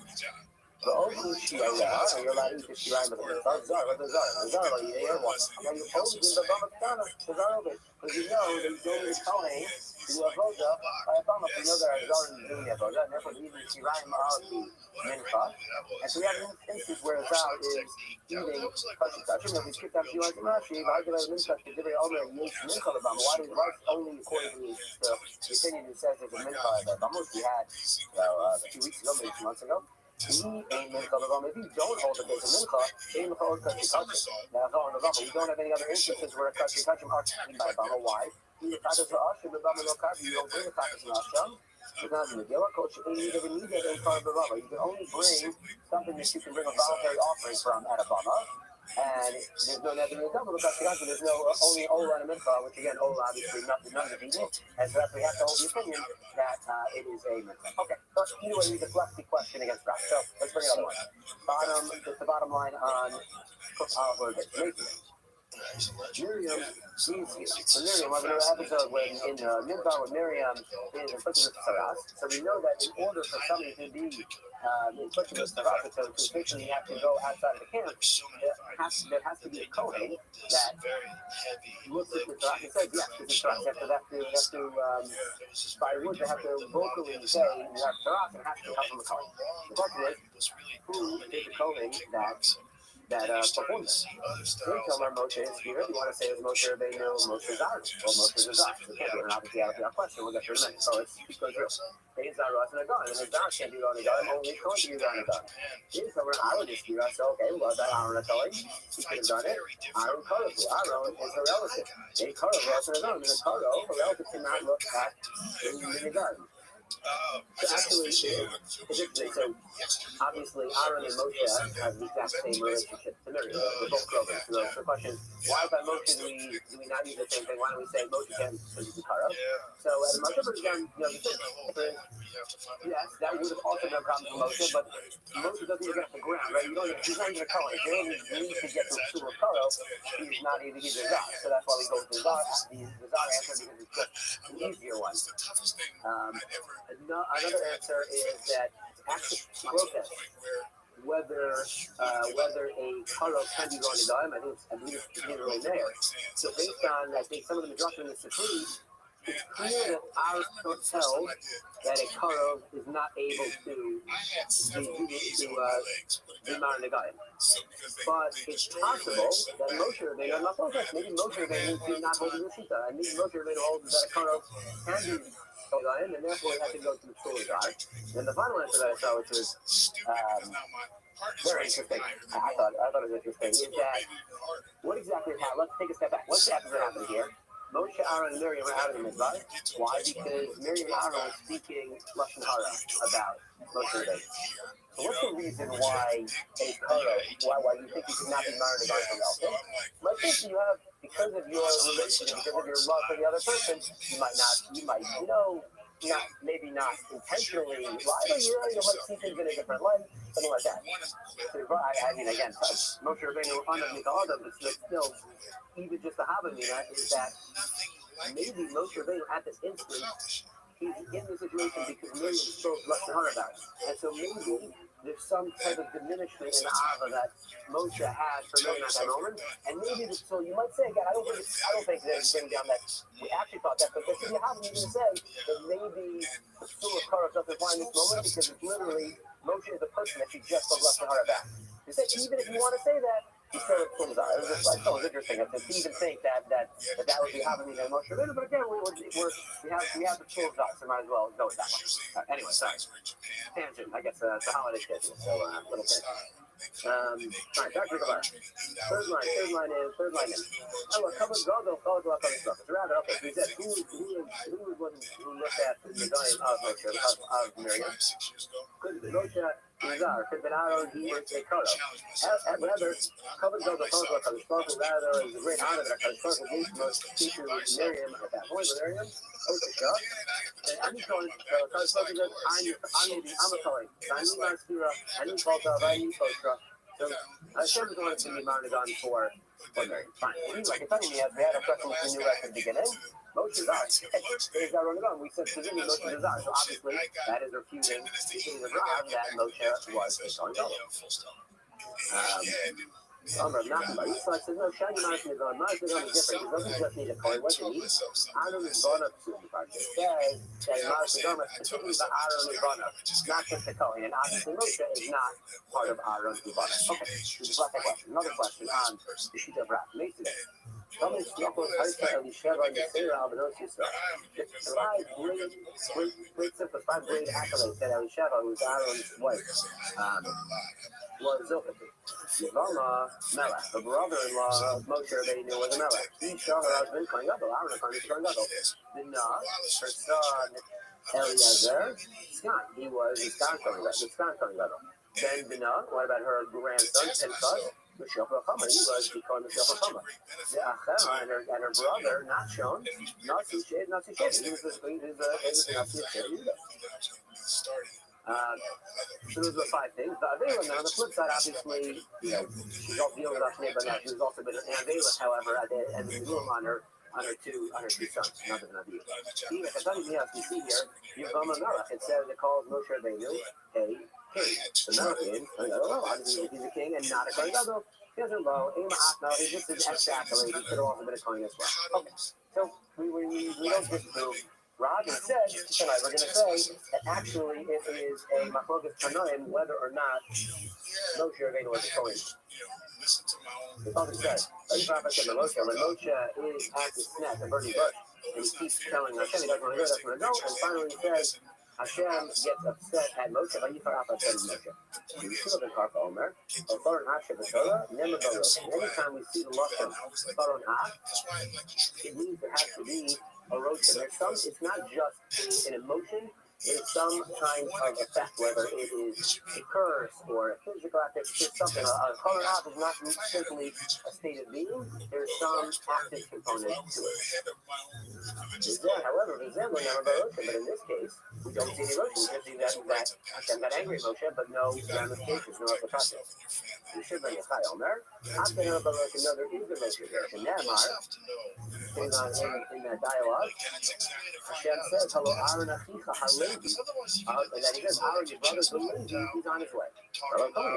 The Oku Shia, and you're allowed to eat the Shia with the Mincha. Zar, what the Zar? The Zar, like, yeah, what? And you hold in the Bama Katano, the Zar of it. Because you know that he's only telling the Avoda by a Bama. We know that our Zar is doing the Avoda, and therefore he's the Shia of the Mincha. And so we have an instance where Zar is eating Kachin, and we skipped out a few lines in Rashi, but I give it a Mincha, to give it all the Mincha of the Bama. Why only according to the opinion that says there's a Mincha of the Bama, we had a few weeks ago, maybe 2 months ago. He ain't Mincha of the Bama. If you don't hold the base of Mincha, ain't Mincha of Kachin. Now, it's all in the Bama. We don't have any other instances where a Kachin are eaten by a Bama. Why? You don't bring a Kachin Asham. It's not in the Megillah. Coach, you never need that in front of the Bama. You can only bring something that you can bring a voluntary offering from at a Bama. And there's no Nether in the double because there's no only Ola and a Mincha, which again, Ola obviously none of the eating. And so we have to hold the opinion that it is a Mincha. Okay, so either way, we deflect the question against Rabbi. So let's bring another one. The bottom line on Miriam sees you. So Miriam, we have another episode when in Midbar with Miriam is inflicted with Saras. So we know that in order for somebody to be inflicted with Saras, so to officially have to go outside of the camp, there has to be a Kohen that looks at the Saras and says, yes, this is Saras. They have to by words, they have to vocally say, you have Saras, and it has to come from the Kohen. The question is, who is the Kohen that performed this? Then tell our Moshe is here. If you want to say it's Moshe Rabbeinu, Moshe Zar, or Moshe Zar. We can't do it, and obviously out of our question. We'll get through in a minute. So it's because they is Zar and a gun, and the Zar can't do it on a gun. Only Kohen can do it on a gun. Then tell our Aaron is here. So okay, well that Aaron is telling he could have done it. Aaron Karo, Aaron is her relative. They Karo was a gun, and the Karo, her relative cannot look at the gun. So actually, it's interesting. So obviously, Aaron and Moshe have the exact same relationship to Miriam. They're both brothers. So the question is, why by Moshe do we not use the same thing? Why don't we say Moshe can use the Kara? So as Moshe brings down, yes, that would have also been a problem for Moshe, but Moshe doesn't even get off the ground, right? You don't even, he's not even a Kara. If you only need to get to a Sur Kara, he's not even, he's a Zar. So that's why we go with the Zar answer because it's just an easier one. Another answer is that actually protest whether a karo can be going to dime. I believe it's really there. So based on I think some of the midrashim in the Supreme, it's clear that our source tells that a karo is not able to be marnagayim. But it's possible that Moshe Rabbeinu, I'm not focused, maybe Moshe Rabbeinu is not holding the shita, and maybe Moshe Rabbeinu holds that a karo can be and therefore we have to go to the Torah guy. And the final answer that I saw, which was very interesting, I thought it was interesting, is that what exactly happened? Let's take a step back. What exactly happened here? Moshe, Aaron, and Miriam were out of the mitzvah. Why? Because Miriam and Aaron were speaking Lashon Hara about Moshe Rabbeinu. So what's the reason why a karo, why you think you could not be married to a relative? Let's say you have, because of your relationship, because of your love for the other person, you might, maybe not intentionally lie, but you might see things in a different light, something like that. So, I mean, again, Moshe Rabbeinu underneath all of them, but still, even just the Havamina is that maybe Moshe Rabbeinu at this instant, he's in the situation because Miriam spoke Lashon Hara about it. And so maybe there's some type of diminishment in the Ava that Moshe had for Miriam at that moment. And maybe so you might say again, I don't think there's been down that we actually thought that, but if you haven't even say that maybe the Sur of Kara doesn't apply in this moment because it's literally Moshe is the person that she just spoke Lashon Hara about. You say even if you want to say that, he said it was just like so interesting to even think that would be happening in Moshe Rabbeinu, but again we have the full dots, so might as well go with that one. Anyway, sorry. Tangent, I guess it's a holiday schedule, so little bit. All right, back to the Gemara. Third line is. Oh, a couple of gods follows a couple of stuff. It's rather okay. He said who looked at the dying of Moshe of Miriam? Could be Moshe. Zar, could be Aaron, he is a karo. Rather, couple of gods follows a couple of stuff. Rather, is a great honor that a couple of gave to Miriam at that point. Miriam. I'm going to so Hashem is going to be Marnagon for Mary. Fine. Like it's funny, we had a question which we knew at the beginning. Moshe Zar. There's Zar Marnagon. We said specifically Moshe Zar. So obviously that is refuting the Rav that Moshe was a Kohen Gadol. So I said, no, Shani Marnagon is different. It doesn't just need a Kohen. What do you need? Aaron is gone up to the part. It says that Marnagon is specifically the Aaron is gone up, not just the Kohen. And obviously Moshe is not part of Aaron is gone up. Okay, so just last question. Another question on the sheet of Rav. Great simplified great accolades that Elisheva, who's Aaron's wife, was Zilpah. Yavama, Melech, the brother-in-law of Moshe Rabbeinu was a Melech. He saw her husband, Kohen Gadol, Aaron, Kohen Gadol. Dinah, her son, Eliezer, Skan, he was the Skan Kohen Gadol. Then Dinah, what about her grandson, Pinchas? Michelle Chama, he was become Michelle Chama. The Achera and her brother, not shown, Nasi Shed. He was a Nasi Shed. So those are 5 things. The Avela, on the flip side, obviously, she's all dealing with Ashne, but now she's also been an Avela, however, and the room on her two sons, not an Avela. Even if you see here, Yavama Melech, it says it calls Moshe Rabbeinu a king. The Melech obviously he's a king and not a Kohen Gadol. He has a low, he's just an extra accolade. He could have also been a Kohen as well. Okay, so we don't disprove. Rabbi said tonight we're going to say that actually it is a machlokas tanoim whether or not Moshe Rabbeinu was a Kohen. The Father said, when Moshe is at the snap, the burning bush, and he keeps telling Hashem he doesn't want to go, doesn't want to go, and finally he says, Hashem gets upset at Moshe, but you said Moshe. You should have been Karpa Omer, or Thoron Hashem the Torah, never go. Anytime we see the Lashon Thoron Hash, it means there has to be a road to their son. It's not just an emotion, There's some kind of effect, whether it is a curse or a physical effect, there's something. A color off is not simply a state of being. There's some active component to it. However, but in this case, we don't see any emotion. We just see that Hashem got angry at Moshe, but no ramifications, no repercussions. We should bring a Chayomer. After no, there is a motion there. In that dialogue, Hashem says, "Hello, Aaron Achicha Halevi." And then he says, "Aaron, your brother's the Levi. He's on his way." Aaron's not a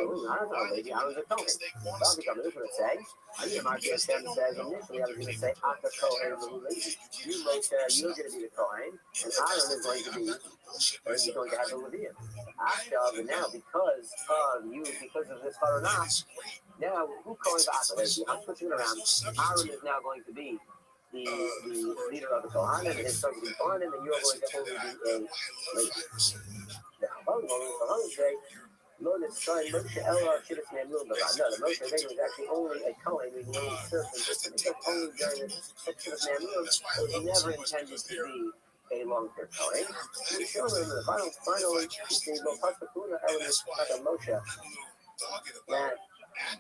Levi. Aaron's a Kohen. I'll become this one saying. I didn't mind Hashem says initially. I was going to say, "After Kohen, Levi." You Moshe, you're going to be the Kohen, and Aaron is going to be, or is he going to have the Levium? After now, because of you, because of this Haranah, now who Kohen Ba'atar? I'm switching it around. Aaron is now going to be the leader of the Kohen, and his son will be born, and then you're going to only be a Levi. Now, the say, no, the Moshe Rabbeinu was actually only a Kohen, meaning only servant, because only during the Shivas Namim, was never intended to be a long-term Kohen. We show them the final Moshe that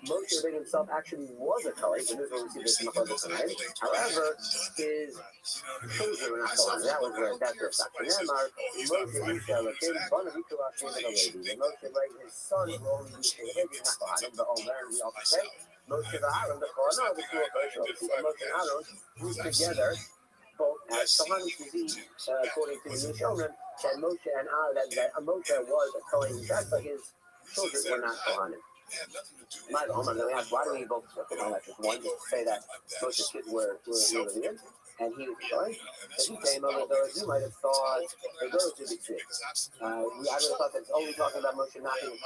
Moshe Rabbeinu himself actually was a Kohen, and this is where we see this Machlokas tonight. However, his children were not Kohen. That's their section. Moshe, right, his son will only be a Levi, not Kohen, but Omer, we also say, Moshe and Aaron, the Kohen, the two of Moshe and Aaron, moved together, both as Kohen, according to the Mishonim, that Moshe and Aaron, that Moshe was a Kohen, but his children were not Kohen. My home, I'm going to ask, why do we both just one, just to say that Moshe's kids were Levians, and he was Kohen? If he came over those, you might have thought the those would be sick. I really thought that it's only talking about Moshe not being a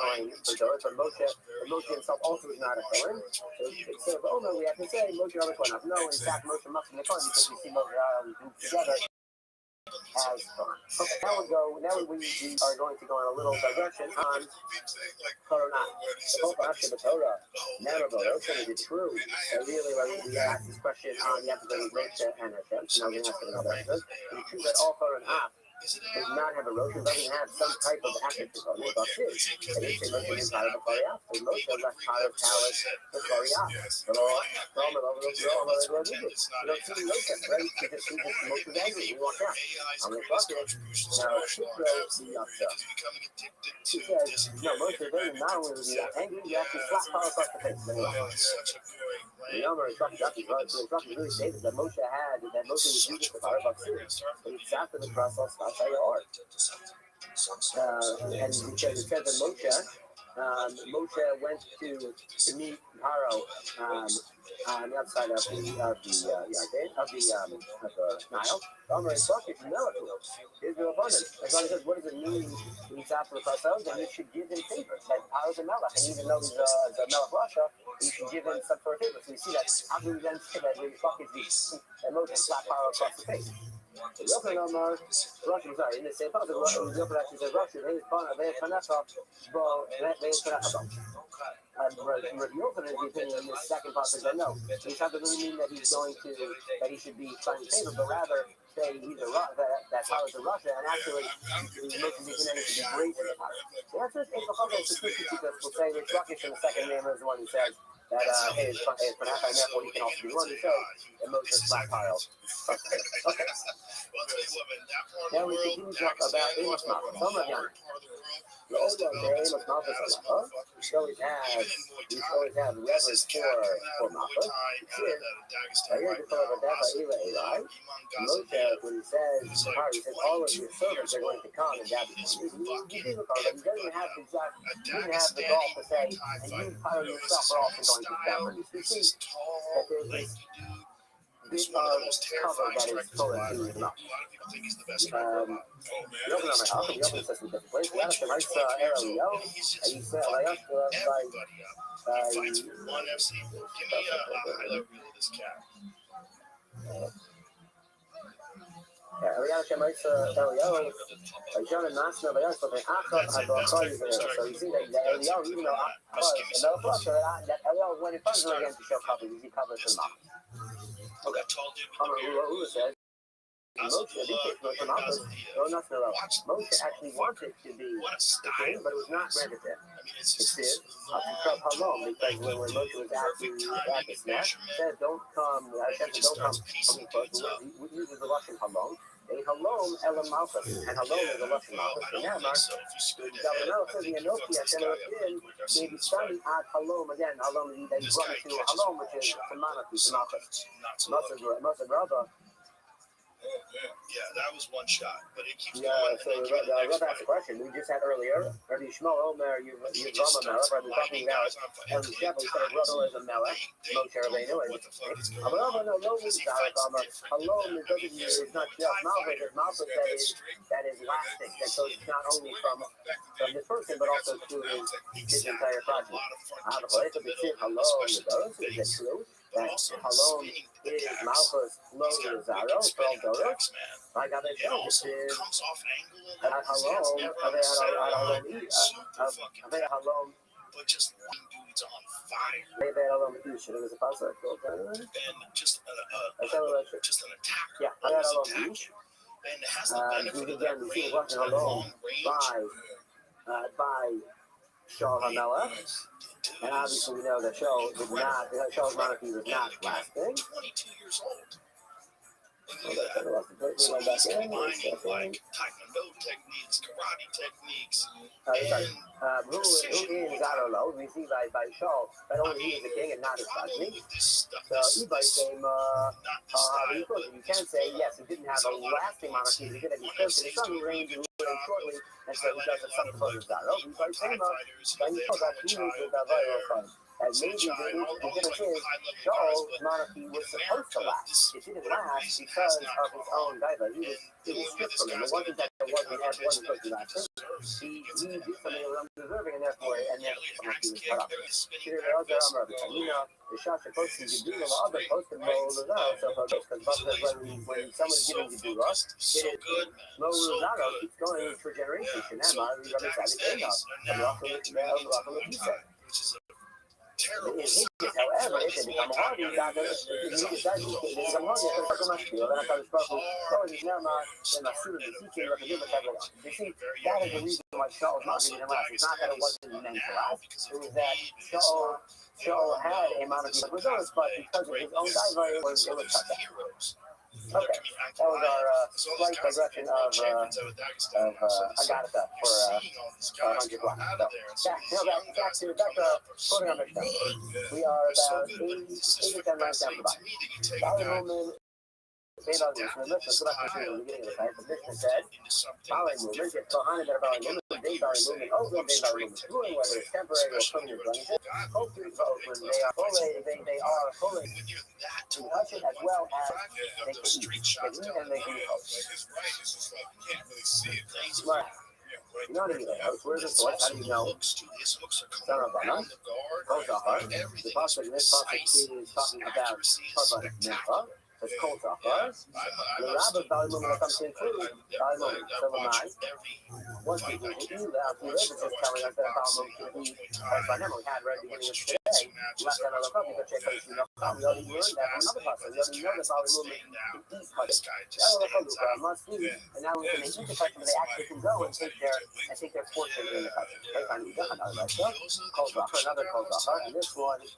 Kohen for those, but Moshe himself also is not a Kohen. So instead of Omer, we have to say Moshe is a Kohen. No, in fact, Moshe must be a Kohen because we see Moshe grouped together as Kohen. Okay, now we are going to go in a little digression on Korah. The Torah, never is it true? Really, we asked this question on the episode of Rachel and Hashem, so now we're going to ask it another episode. Is it true that all Korah does not have a Rothschild, doesn't have some type of active component, but is. And they say Moshe is part of the Korea, and Moshe left part of Talis, the Korea. So, we don't see Moshe, right? He just Moshe's angry, he walked out. I'm going to talk to him. Now, she says, no, Moshe Rabbeinu not only was he angry, he actually slapped Paul across the face. The Yomer is talking really stated that Moshe was used to fire about serious, but it's after the process. And because it said that Moshe went to meet Paro on the outside of the Nile. Omer is talking to Melech. Here's the abundance. As long as says, what does it mean when he's after the process? Then you should give him favors. Like Paro's a Melech, and even though he's a Melech Russia, you should give him some sort of favor. So we see that how do we then say that when Moshe slapped Paro across the face? In the same passage, Yochanan actually says, Rothschild, his partner, they Panecha, Rabbi Yochanan is the opinion in this second passage that no, it doesn't really mean that he should be trying to favor, but rather say that power is a Russia, and actually he's making these enemies to be great in the power. The answer is will say Rich Ruckish in the second name is the one who says that his Panecha, and therefore he can also be one to show that Moses flat pile. Okay. Now we continue to talk about Amos Malchus. The old Amos Malchus we always have reverence for Malchus. Moshe, when he says all of your servants are going to come and gather. He doesn't have the gall to say, and you Paro yourself are also going to gather. You see that there's this bit of cover that is Torah in his mouth. The open on my house, the open says in different places. The other nice area, and you say, I asked one FC. Give me a highlight reel of this cat. So you see that Eliyahu, even though that Eliyahu went in front of him again to show cover, he covers him up. Okay. Who said Moshe, in this case, Moshe Malchus, Moshe actually wanted to be the king, but it was not granted to him. It did. Halom, because when Moshe was at the snap, said, "Don't come." Said, "Don't come." We use the Russian halom. A halom elam malchus, and halom is a Russian malchus. And Ne'emar, David says in Enochi, maybe starting at halom again. Halom, they run to halom, which is semantically to malchus. Must Rabbi. Yeah, that was one shot, but it keeps Yeah, going. so Rabbi asked a question we just had earlier. Rabbi Shmuel Omer, you Rama Melech. Rabbi talking about El Shepel said Rabbi is a Melech. Moshe Rabbeinu is. Rabbi no Zarek Omer. Halom is not just Malchus. It's Malchus that is lasting. That goes not only from this person, but also through his entire project. The place of the shit Halom is it true that Halom is Malchus Lo Zaro 12 Doros? I got it. This is at Halom. Halom. But just dudes on fire. Maybe Halom Ish. It was a pasuk. And just an attack. Yeah, Halom Ish. And has the benefit of that again, range, Halom long range. By Shaul HaMelech. And obviously we know that Shaul's monarchy was not lasting. 22 years old. So he's combining like taekwondo techniques, karate techniques. Who is Adolo? We see by Shaul that only he is the king and not his progeny. So Ibai came, you can say, yes, he didn't have a lasting monarchy, he did have his first, his son reigned shortly, and so he does have some close to Adolo. Ibai came and he knows that he is the vital fund. And maybe the difference is, Shaul's monarchy was supposed to last. It didn't last because of his own diva. He was stripped from him. It wasn't that it wasn't supposed to last. He did something that was undeserving, and therefore, he was cut off. The shots are posted to do a lot, but posted rolled it out. So, because when someone's giving you do loss, it is Mozart keeps going for generations. And then, we run inside the end of terrible. However, if they become hardy, if they become hardy, you see, that is the reason why Shaul was not getting last. It's not that it wasn't meant to last. It was that Shaul had a monarchy of results, but because of his own diver, it was cut down. Okay, that was our slight digression of Agatha for 100 blocks. So, back to quoting our mission. We are about 8 to 10 lines down the bottom. Movement. About this movement, so let's see the beginning of the time. The mission said, following movement, it's behind that following movement, day by movement, over day by movement, fluid, whether it's temporary or permanent running. Cultures vote when they are fully concussion as well as they can eat and they can eat. Right. You know what I mean? Where's the source? How do you know? Sarabana, Kozahar. The pasuk in this pasuk is talking about Mincha. It's called Zachar. The Rabbi Valley Movement comes to include Valley Movement. So am I. Once we do that, this is telling us that Valley Movement should be, as by now we had right at the beginning of today, last time I look up, because check out, we already learned that from another pasuk. We already know that Valley Movement can eat cutting. Must eat. And now we're going to eat the cutting, they actually can go and take their portion in the cutting. Called Zachar, another called Zachar. And this one is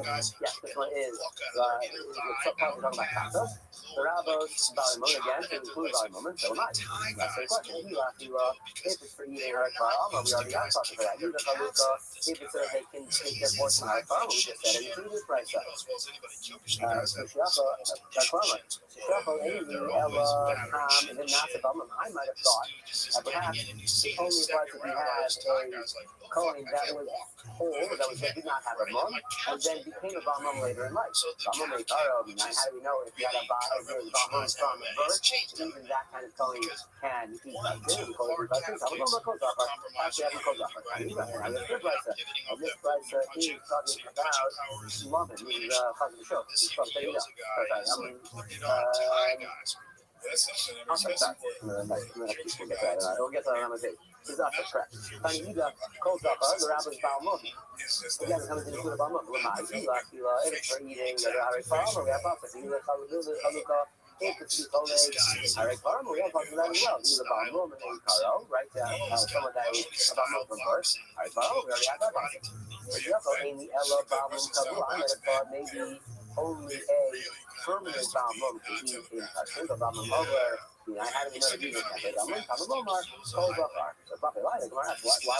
yes, this one is talking about Kata. The Rabbos, Valley Movement again, to include Valley Movement, so am I. That's the question. You have to, if it's for eating our Alma, we already got talking for that. You have to if it's so they can take their portion of our we just said it included right side. I might have thought that perhaps the only part that we had a coin that was whole, that did not have a mum, and then became a Bamum later in life. Bamum is how do we know if you had a Bamum from birth? Even that kind of coin can eat like this. Because we actually have a Kozafar. This price is talking about Lovin. This is the show. It's from Video. We'll get to that on my page. is also correct. Tani Ida calls up the rabbi's Balmum. Again, it comes into the Balmum. Lamai, Ila, if it's for eating, the Harry Farm, or we have Papa, Ila, Chalukah, if it's to be told, Harry Farm, we have Papa that as well. Ila Balmum and Karo, right? Someone that was a Balmum from birth. Harry Farm, we already have that Papa. But you also, Amy, Ella, Balmum, Kabul, I might have thought maybe only a permanent Balmum could be in a single Balmum over. I had another reason. Why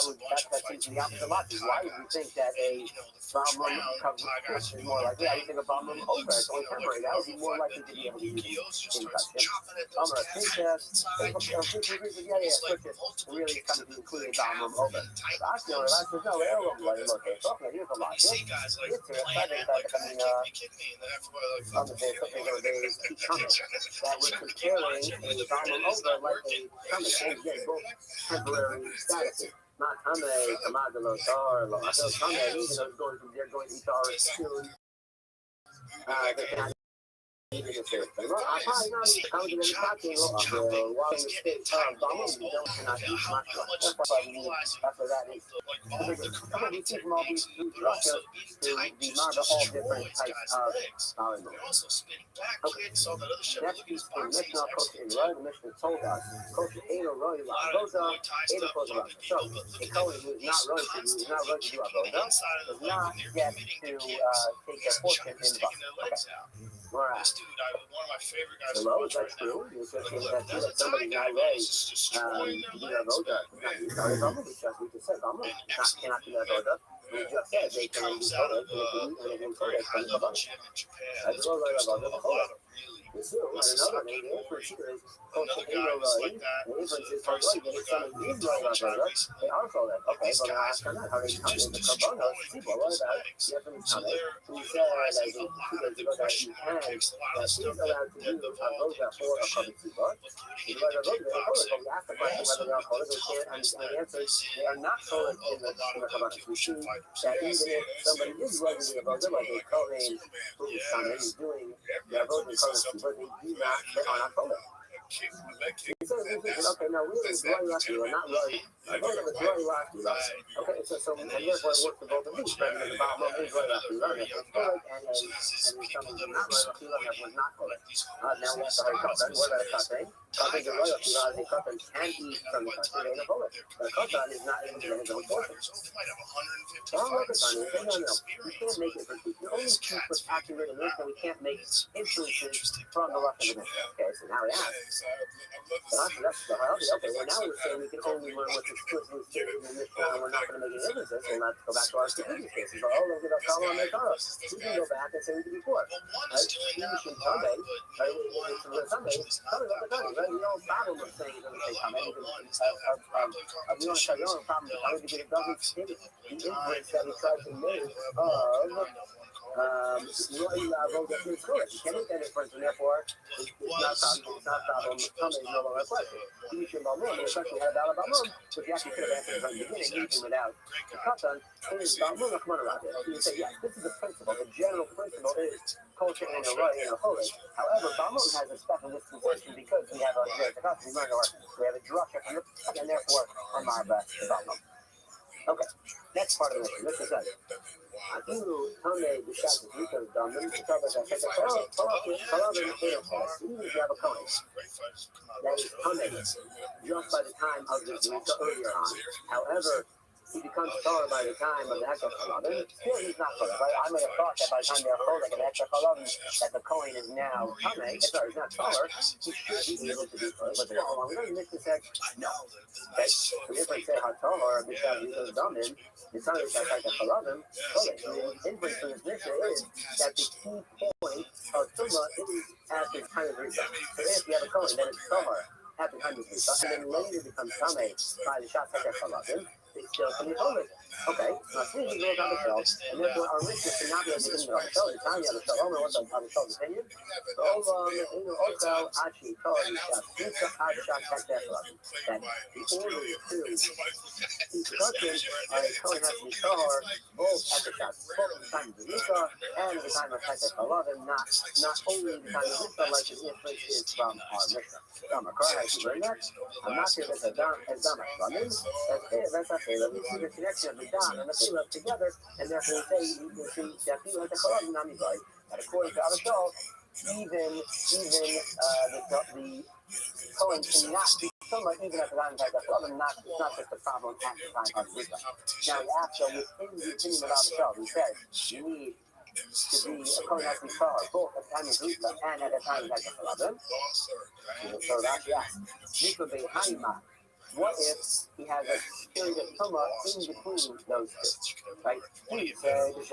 would that seem to be the opposite logic? Why would we think that a Balmum is more likely? I would think a Balmum over it's only temporary. That would be more likely to be able to use in custom. I think really kind of include a Balmum over. Actually, no, here's a lot. That we're comparing a Balmum over like a Tame, again, both temporary statuses. Not Tame, Kamagalo, Tar, Tame, even though they're going to Tar soon. They cannot even if they're I probably not even counting any talking of while in the state of Balmum, we don't cannot use much. That's why we need after that is we see from all these Russia to the amount of all different types of Balmum. Okay, next piece in Mishnah, Coach in Roy, the Mishnah told us, Coach Eno Roy, Avoda, Eno Kosa. So, a Cohen who is not Roy to do Avoda does not get to take their portion in the box. Okay. Right. This dude, one of my favorite guys. Hello, is that true? You're saying that somebody not raised to do Avoda. We just said Balmum cannot do Avoda. We just said they can do Avoda, and they can do it from the Avoda. That's all right about the Avoda. This is another name. The inference here is Coach Eno Roy. The inference is for Roy, that if someone is Roy Avoda, they are for that. Okay, but I ask them that. How they come in the Kabbalah, people, what about the evidence coming? We said, as in 2 days ago, that you can, that he's allowed to do Avoda for a Kabbalah. He's allowed to Avoda, but we asked the question whether they are called, they can't, and the answer is they are not called in the Kabbalah. We see that even if somebody is regularly Avoda, like a Kohen who is coming, is doing the Avoda in Kabbalah, but they do not, they are not called. He says, okay, now we are Roy Lucky, we're not Roy. I know that it's Roy Lucky. Okay, so and therefore it works for both of these, right? Because the Balmum is Roy Lucky, and someone who's not Roy Lucky, that was not called. Now we have to hurry Katan. What about a Katan? Katan is Roy Lucky, as a Katan can eat from the Katan in a bullet. But a Katan is not able to get his own portion. Oh, look at Katan. No. We can't make it. We can only keep what's accurate in this, and we can't make influences from the left of the mission. Okay, so now we ask. That's the hierarchy. Okay, well now we're saying we can only learn what's explicitly stated in this one, and we're not going to make any differences. So let's go back to our strategic cases. Look at our column and column. We can go back and say we can be poor. Right? We can Sunday. Right? Sunday. Right? We don't problem with saying it's going to say Sunday. We don't have your own problem with Sunday because it doesn't fit the inference that we try to make of Roy Avoda is correct. You can't make that inference, and therefore it's not a problem. Sunday is no longer a question. You should Balmum, the question had about Balmum, which you actually could have answered from the beginning, even without the Katan, is Balmum or Kmanarabah. You say, yes, this is the principle. The general principle is culture and a Roy and a Holy. However, Balmum has a special dispensation because we have a Katan, we have a Drusha from the and therefore Amarba is Balmum. Okay, next part of the mission. This is it. Even if you have a Kohen that is Tame just by the time of the Zerika earlier on. However, he becomes taller by the time of the Hektar Chalavim. Still, he's not taller. Right? I may have thought that by the time they're taller, like the Hektar Chalavim, that the Kohen is now Tame. Sorry, he's not taller. He should be able to be taller. But we're going to make this said, no. Okay? So if I say Hatalar, because he was Damin, the time is that Hektar Chalavim, okay. The inference from this mission is that the key point of Tumah is at the time of Risa. So if you have a Kohen, then it's taller at the time of Risa, and then later becomes Tame by the Shat Hektar Chalavim. They still can be holy. Okay, now since he goes on the show, and therefore our listeners cannot be able to get into the show, the time of the show, only what's on the show's opinion. So, also, actually, told you that he's the hard shot back there for us. That the order to instruction, Cohen has to be Tahor, both at the shot, both at the time of the Zika and at the time of Hekek 11, not only the time of Zika, like the inference is from our Mishnah. Correct, has learned that. I'm not sure that's a Dam as Dam Ashlamim. That's a Philip. We see the connection of the Dam and the Philip together, and therefore we say you see that Philip has a Chalav and Namizai. And according to Avishal, even the Cohen cannot be somewhat even at the time of the Chalav, and it's not just a problem at the time of Zika. Now, after within the opinion of Avishal, we said you need to be a Kohen has to be Tahor, both at the time of Zika and at the time of Hekek 11. So that's Zika Be'Hanima. What if he has a period of Tumah in between those two, right? He said, right? That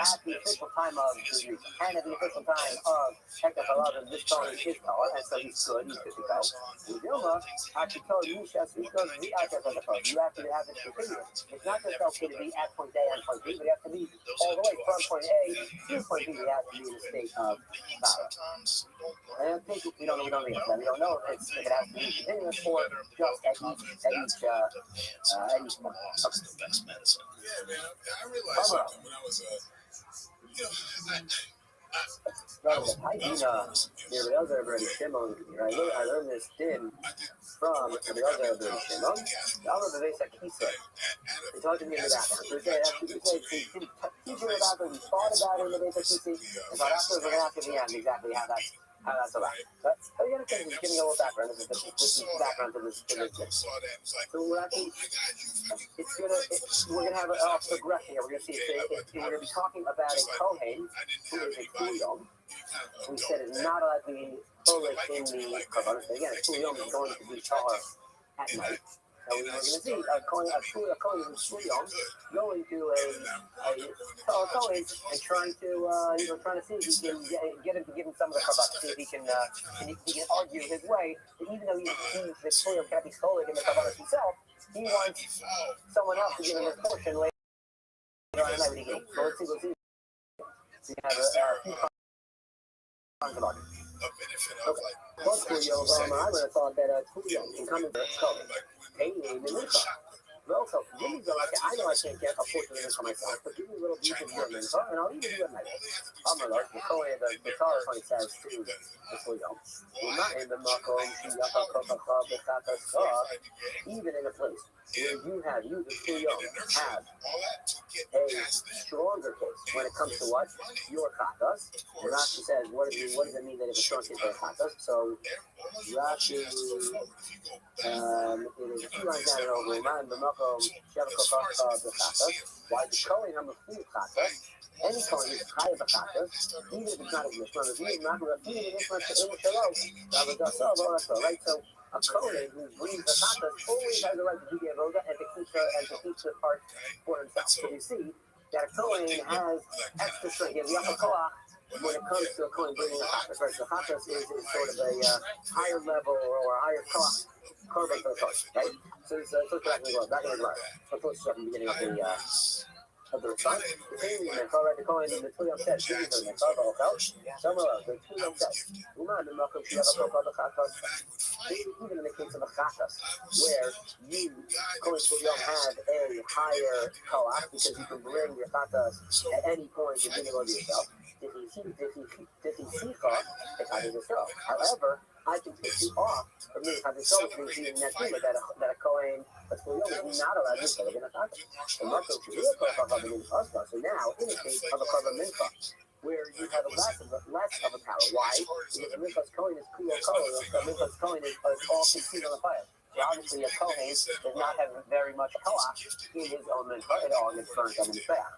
at the official time of Zika and at the official time of Hekek 11, this Kohen is Tahor, and so he's good to go. In Dilma, actually told you, you actually have this continuous. It's not just okay to be at point A and point B, but you have to be all the way from point A to point B. You have to be in a state of Bala. And I think we don't know if it has to be continuous or just at each point. The best medicine. Yeah, man. I realized something when I was the other Rabbi Shimon, I learned this din from the other Rabbi Shimon. The other Rabbi Sakisa. He talked to me in the background. So he said, he didn't teach him about it, he thought about it in the Rabbi Sakisa, and thought afterwards we're going to have to be on exactly how that's allowed. But the other thing is giving a little background. This is background to this. So we're actually, we're gonna have a progression here. We're gonna see if we're gonna be talking about a Kohen who is a Kuliyom. We said it's not allowed to be Polish in the Kabbalah. Again, a Kuliyom is going to be Tahor at night. So we're going to see a Kohen who's Kuliyom going to a Kohen and trying to see if he can get him to give him some of the Kabbalah, see if he can argue his way. That even though the Kuliyom can't be stolen in the Kabbalah himself, he wants someone else to give him his portion later on the night when he goes. So let's see. We have a few times about it. Okay. Plus, I would have thought that Kuliyom can come into the Kohen. Hey, but also, give me I know I can't get a portion of this for myself, but give me a little piece of your mincha, and I'll even do it at night. The Kohen, the Torah says to the Kuliyom, even in a place where you, the Kuliyom, have a stronger case when it comes to what? Your katas. Rashi says, what does it mean that if a strong case for katas? So, Rashi, it is a few lines down and over. Why the Kohen have a few katas? Any Kohen is high of a katas, even if it's not a Mishnah. If he's not refuting the Mishnah to right? So, a Kohen who brings the katas always has the right to do the avoda and to keep the part for himself. So you see that a Kohen has extra strength. He has the upper koach when it comes to a Kohen bringing a katas. Right? So katas is sort of a higher level or a higher koach korban for the Kohen, right? So it's back in the world. So close to the beginning of the response. The Kohen, the Kuliyom says, even in the case of a chatas, where you, Kohen Kuliyom, have a higher koach because you can bring your chatas at any point and bring it over yourself. However, I can pick you off from me having so much reason that a Kohen, a Kuliyom, is not allowed to do in a chatas. So now, in the case of a korban mincha, where you have less of a power. Why? Because a mincha's Kohen is Kuliyom Kohen, a mincha's Kohen is all concealed on the fire. So obviously, a Kohen does not have very much koach in his own mincha. It all gets burnt on the mizbeach.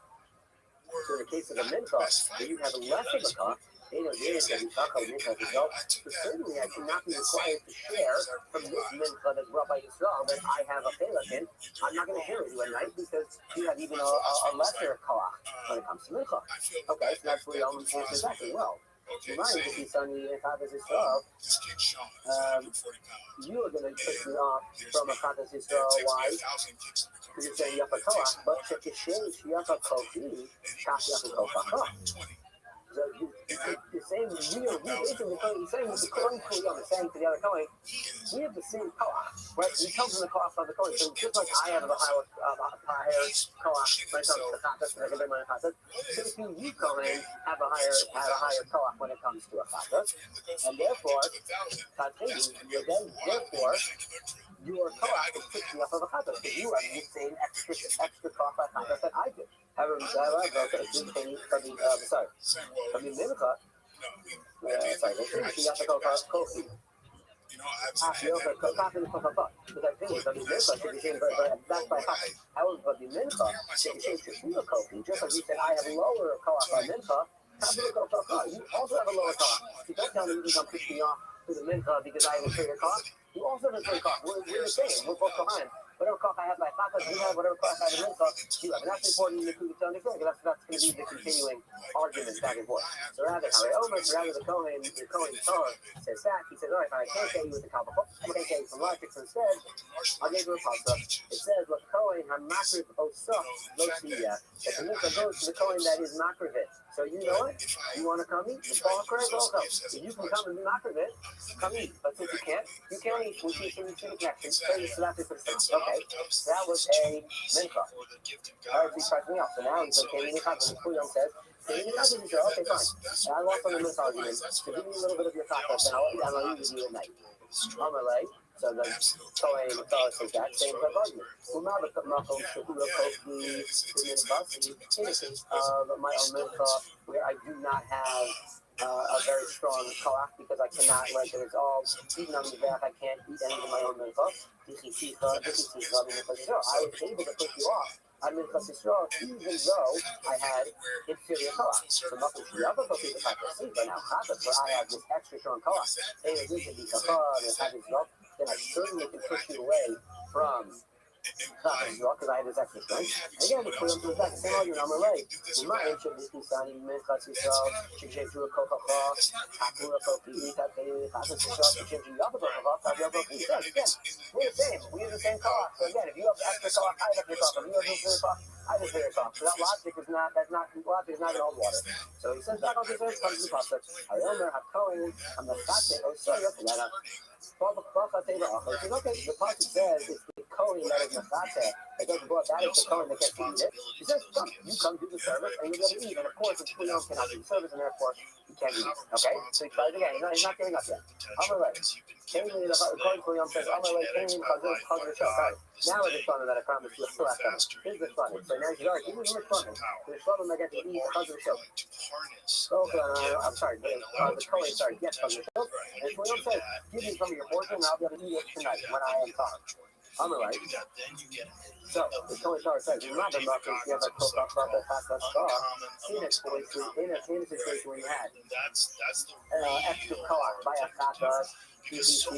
So in the case of a mincha, where you have less of a koach, so certainly I cannot be required to share from this mincha that's brought by Yisrael that I have a pelican. I'm not going to share with you at night because you have even a lesser koach when it comes to mincha. Okay, so that's where you always answer exactly well. Okay, Remind say, me, Sonny, if I was Israel, this kid Sean is um, 140 pounds. you are going to push me off There's from me. a Chatas And it Israel. takes me Why? 1,000 kicks to become Because you're 50. saying Yapa It takes Koach, him but 100 check the kicks shade, Yapa to become 50. Kochi, And he Kach was Yapa still Koach. 120. So you're saying you're basically saying that the Kohen Kuyam is saying to the other Kohen, He is. we have the same koach, right? We come from the koach of the Kohen. So just like I have a higher koach when it comes to chatas, like a big man chatas, so too you Kohen have a higher koach when it comes to a chatas, and therefore, therefore, your koach is pushing up of a chatas because you have the same extra koach by chatas that I do. However, I mean, Mincha, sorry, they think you have to go Kofi. Half the other, half in the Kofa. Because I think that the Mincha should be changed, but that's by half. However, but the Mincha should be changed to Fuya Kofi. Just like you said, I have a lower Koach by Mincha. You also have a lower Koach. You don't tell me you can come push me off to the Mincha because I have a straighter Koach. You also have a straight Koach. We're the same. We're both behind. Whatever Koach I have by Chatas, you have whatever Koach I have in Mincha, you have. And that's important to understand because that's going to be the continuing argument back and forth. So rather, rather the Kohen Tar says that, he says, all right, I can't get you with the Kabbalah, I can't get you from logic, so instead, I'll give you a pasuk. It says, look, Kohen HaMakrif Osach Lotiya, that the Mikvah goes to the Kohen that is Makrivit. So you know what? You want to come eat? The Baal Korah also. If you can come and be Makrivit, come eat. But since you can't eat. We see the connection. So that's it for the stomach. Okay, that was a mincha. All right, he's pressing me up. So now he's okay. The Kuyam says, okay, fine. And I lost on the mincha argument. So give me a little bit of your cocktail, and I'll eat with you at night. Amalei. So the Kohen says that same argument. Now the Makom Shehula Kofi in the case of my own mincha, where I do not have a very strong koach because I cannot let it all. Even on the back, I can't eat any of my own mincha. I was able to push you off. I'm in Yisrael, even though I had inferior koach. So nothing to the other koach is I can see, but now chatas where I have this extra strong koach. In addition to the then I certainly can push you away from because I have this extra strength. Again, it's put back the same argument. I'm right. Remind should be signing Minchas Yisrael, should change to a Kochacha, Hakura Kofi, Chatas Yisrael, should change to the other Kochacha, the other Kofi. Again, we're the same. We have the same koach. So again, if you have extra koach, I have extra koach. If you have inferior koach, I have inferior koach. So that logic is not in all water. So he says back on the verse, comes to the pasuk. Hayomer HaKohen, I'm the Chate, so you have to let up. Okay, the pasuk says it's the Kohen that is Mechate. It doesn't go up. That is the Kohen that gets to eat it. He says, come, you come do the service and you're going to eat. And of course, it's Kuyam cannot do the service, and therefore you can't eat. Okay, so he tries again. He's not giving up yet. Amalei. The Kohen Kuyam says, Amalei, Kain, Chazir, Sorry. Now it's the Shlomo that I promised you last time. Here's the Shlomo. So now he's already, give me the Shlomo. The Shlomo that gets to eat Chazir Shok. I'm sorry, the Kohen, sorry, yes, Chazir Shok. And Kuyam says, give me some of your portion and I'll be able to eat it tonight when I am tired. I'm right. So, the Kohen Torah says, remember, Marcus, you have a Kohen Torah Chasas Star. In a situation where you had extra koach by a Chatas, so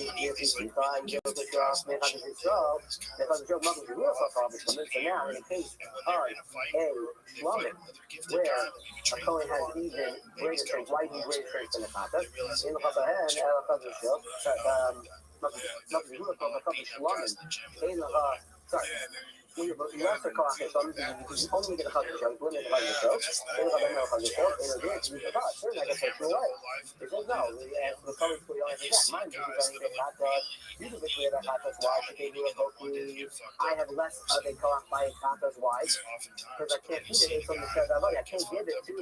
now in the case of a Shlomo, where a Kohen has even greater strength, why even greater strength than a Chatas, in the Chatas, sorry. When you answer koach, so you only get a Chazir Shok, you limit the Chazir Shok, and certainly I guess that's your way. It says no, the Kohen Kuyam is that. Mind you, because I need a Chatas, you can get rid of a Chatas, why? I have less of a koach by a Chatas, why? Because I can't feed it from the Shadavali. I can't give it to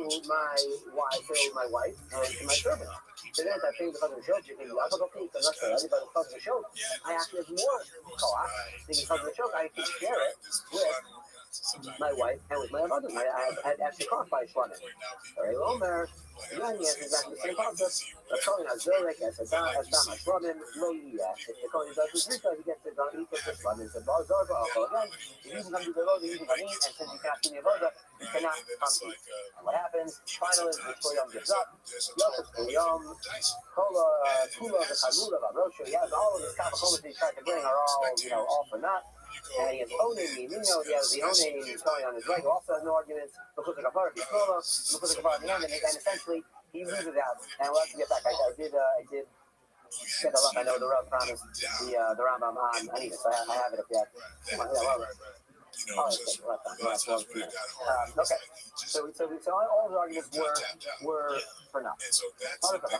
my wife, and to my servant. So then I think the Chazir Shok, you can do other things, unless they're ready by the Chazir Shok. I actually have more koach, because Chazir Shok, I can share it with my wife and with my other. I had actually crossed by Shlomo. Very well, there. Again, he has exactly the same concept. The Kohen has Zerek, as a Shlomo, no Yiyah. If the Kohen does his Rika, he gets to go eat with the Shlomo. He said, Bar Zorba, again, if you can come to the road, you can eat, and since you cannot do the Avoda, you cannot come eat. And what happens? Finally, the Kuyam gives up. Yosef Kuyam, Kola, Kula, the Kalula, Rothschild, he has all of his Kavachomas that he tried to bring are all for naught. And he has Onin, he has the Onin going on his leg, who also has no arguments, because of Kavar, because of Kavar in the end, and essentially, he loses out, and we'll have to get back. I did set it up. I know the Rav promised the Rambam on Anita, so I have it up yet. Okay. So all the arguments were for nothing. The guy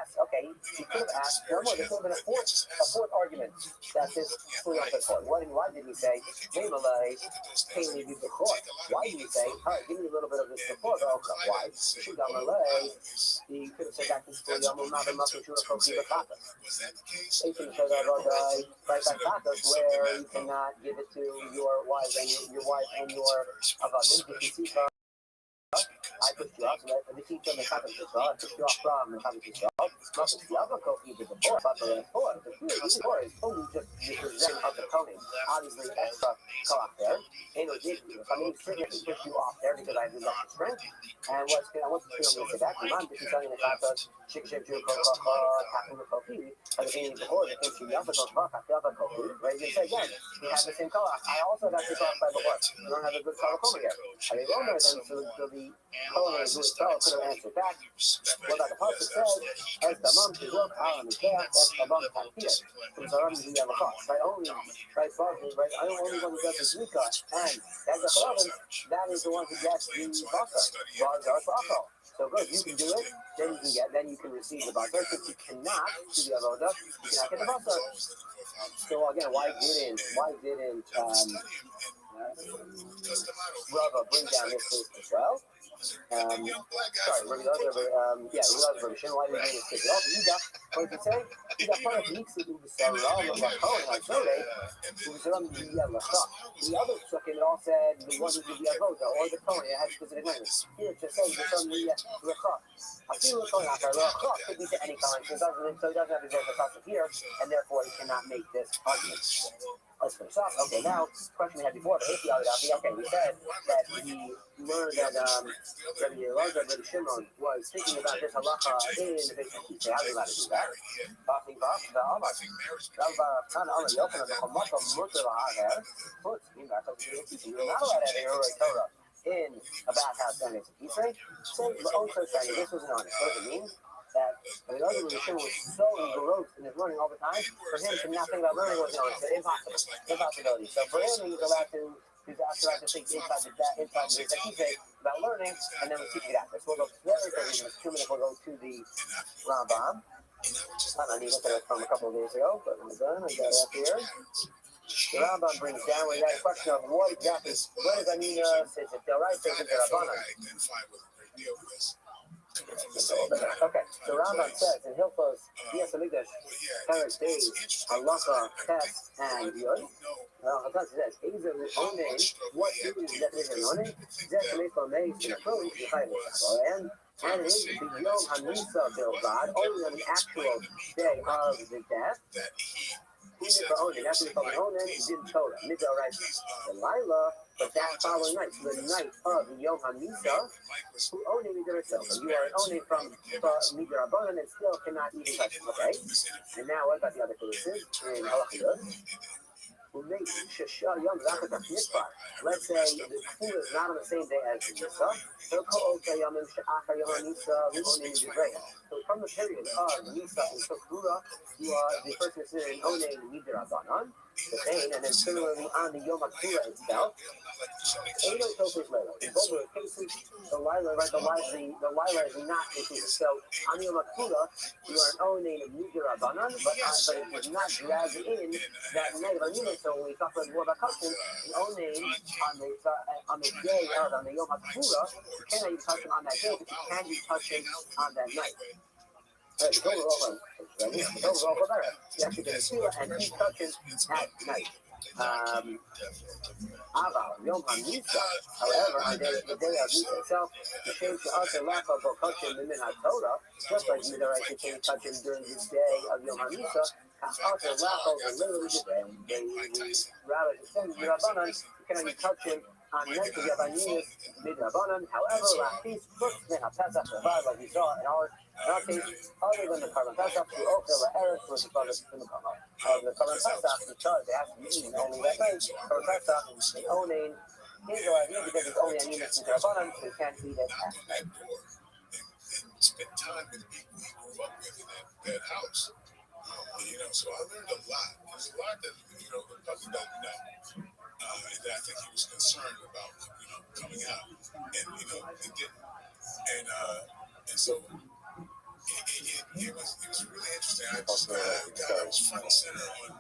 asked, okay, he could have asked no more. There could have been a fourth argument that this flew up at court. Why did he say, Malay, pay me the court? Why did he say, all right, give me a little bit of this before? Why? Malay, he could have said that this flew up, not a much to appropriate the Takas. He could have said that like Takas, where you cannot give it to your wife and your avadim. You can see from I put you up, so that the teacher may have it as well. I put you up from the Takas yourself. Not the other coach you did before, but the four. The four is only just the represent of the pony. Obviously, extra co-op there. And it did. I mean, certainly I can push you off there because I have less strength. And what's going to say that? Iman, this is telling the Takas, Shik Ju Taku Kofi. At the beginning before, they came to the other Kofi. Right? You say again, we have the same co-op. I also got this off by before. You don't have a good co-op over here. I mean, Romer then, so the co-op who itself could have answered back. What about the Pasuk says, as the mom to look out on the calf, as the mom can hear. From the Ram to the other cost. Right? Only one who does is Mika. And that's the province, that is the one who gets the Basar. So good, you can do it, then you can receive the Basar. If you cannot do the Avoda, you cannot get the Basar. So again, why didn't Rabbi bring down this case as well? Rabbi Shimon, why didn't he take it off? What did he say? He got part of the Nixie who was Saram of Lakohen on Sunday, who was Saram of the Lachak. The other took it and all said the one who did the Avoda or the Kohen, it had specific language. Here it just says the Saram of the Lachak. I feel Lakohen after Lachak could be to any Kohen, so he doesn't have his own Lachak here, and therefore he cannot make this argument. Let's finish off. Okay, now, question we had before, but okay, we said that he learned that Rabbi Shimon was thinking about this halacha in the Beit HaMikdash. How are you allowed to do that? You're not allowed to have a Torah in a bathhouse and it's a piece, right? So, this was an honest. What does it mean? That Rabbi Shimon was so engrossed in his learning all the time, for him to not think about learning was impossibility. So for him, he's allowed to think inside the about learning, and then we'll teach it after. So we'll go very quickly, in 2 minutes, we'll go to the Rambam. I need to look at it from a couple of days ago, but I'm done. I got it up here. The Rambam brings down, we got a question of what does Amina say? Is it the right thing to the Rabbanan? Okay, so Rabbi says in Hilchos Yesamidash, Paris Days, Halacha, Test, and Yod. Halacha says, Ezer Onen, what is the definition of Onen? Zetamefo Meis, in a prose, and it is the Yom HaNisa till God, only on the actual day of the death. That's what we call Onen, didn't Torah, Midoraisa. The Lila, but that following night, the night of the Yom HaNisa, who own it yourself. And you are owning from Midra Rabbanan and still cannot even touch it. Okay? And now what about the other cases in Halacha? Who makes Shashah Yom Zakat Mitzvah. Let's say the food is not on the same day as the Mitzvah. So from the period of Nisa and Shokura, the person is in owning Midra Rabbanan. The pain, and then similarly on the Yom HaKura itself, in both cases, the Lila is not included. So on the Yom HaKura, you are an owning of Midra Rabbanan, but it is not dragged in that night of Anina. So when we talk about more about custom, the owning on the day of on the Yom HaKura, you cannot even touch him on that day, but you can be touching on that night. You actually get a seal and keep touching at night. Yom HaNisa, however, on the day of Nisa itself, the change to us a lack of touching the Minhag Torah, just like you know, you can touch him during the day of Yom HaNisa, also lack of literally the day. Rather extend the Rabbanan, you cannot even touch him on the night of Yavanis mid-Rabbanan. However, last piece, first thing Pesach survived, like we saw in our case, other than the Karban Pesach, the Ophel Eretz was the Karban the Karban Pesach, because they have to be eaten only that night. Karban Pesach, the Onain, is or because it's only a Nimas mid-Rabbanan, so you can't eat it at night. spent time with the people he grew up with in that house. So I learned a lot. There's a lot that, the public doesn't know. And that I think he was concerned about, coming out. And, it didn't. And so it was really interesting. I was front and center on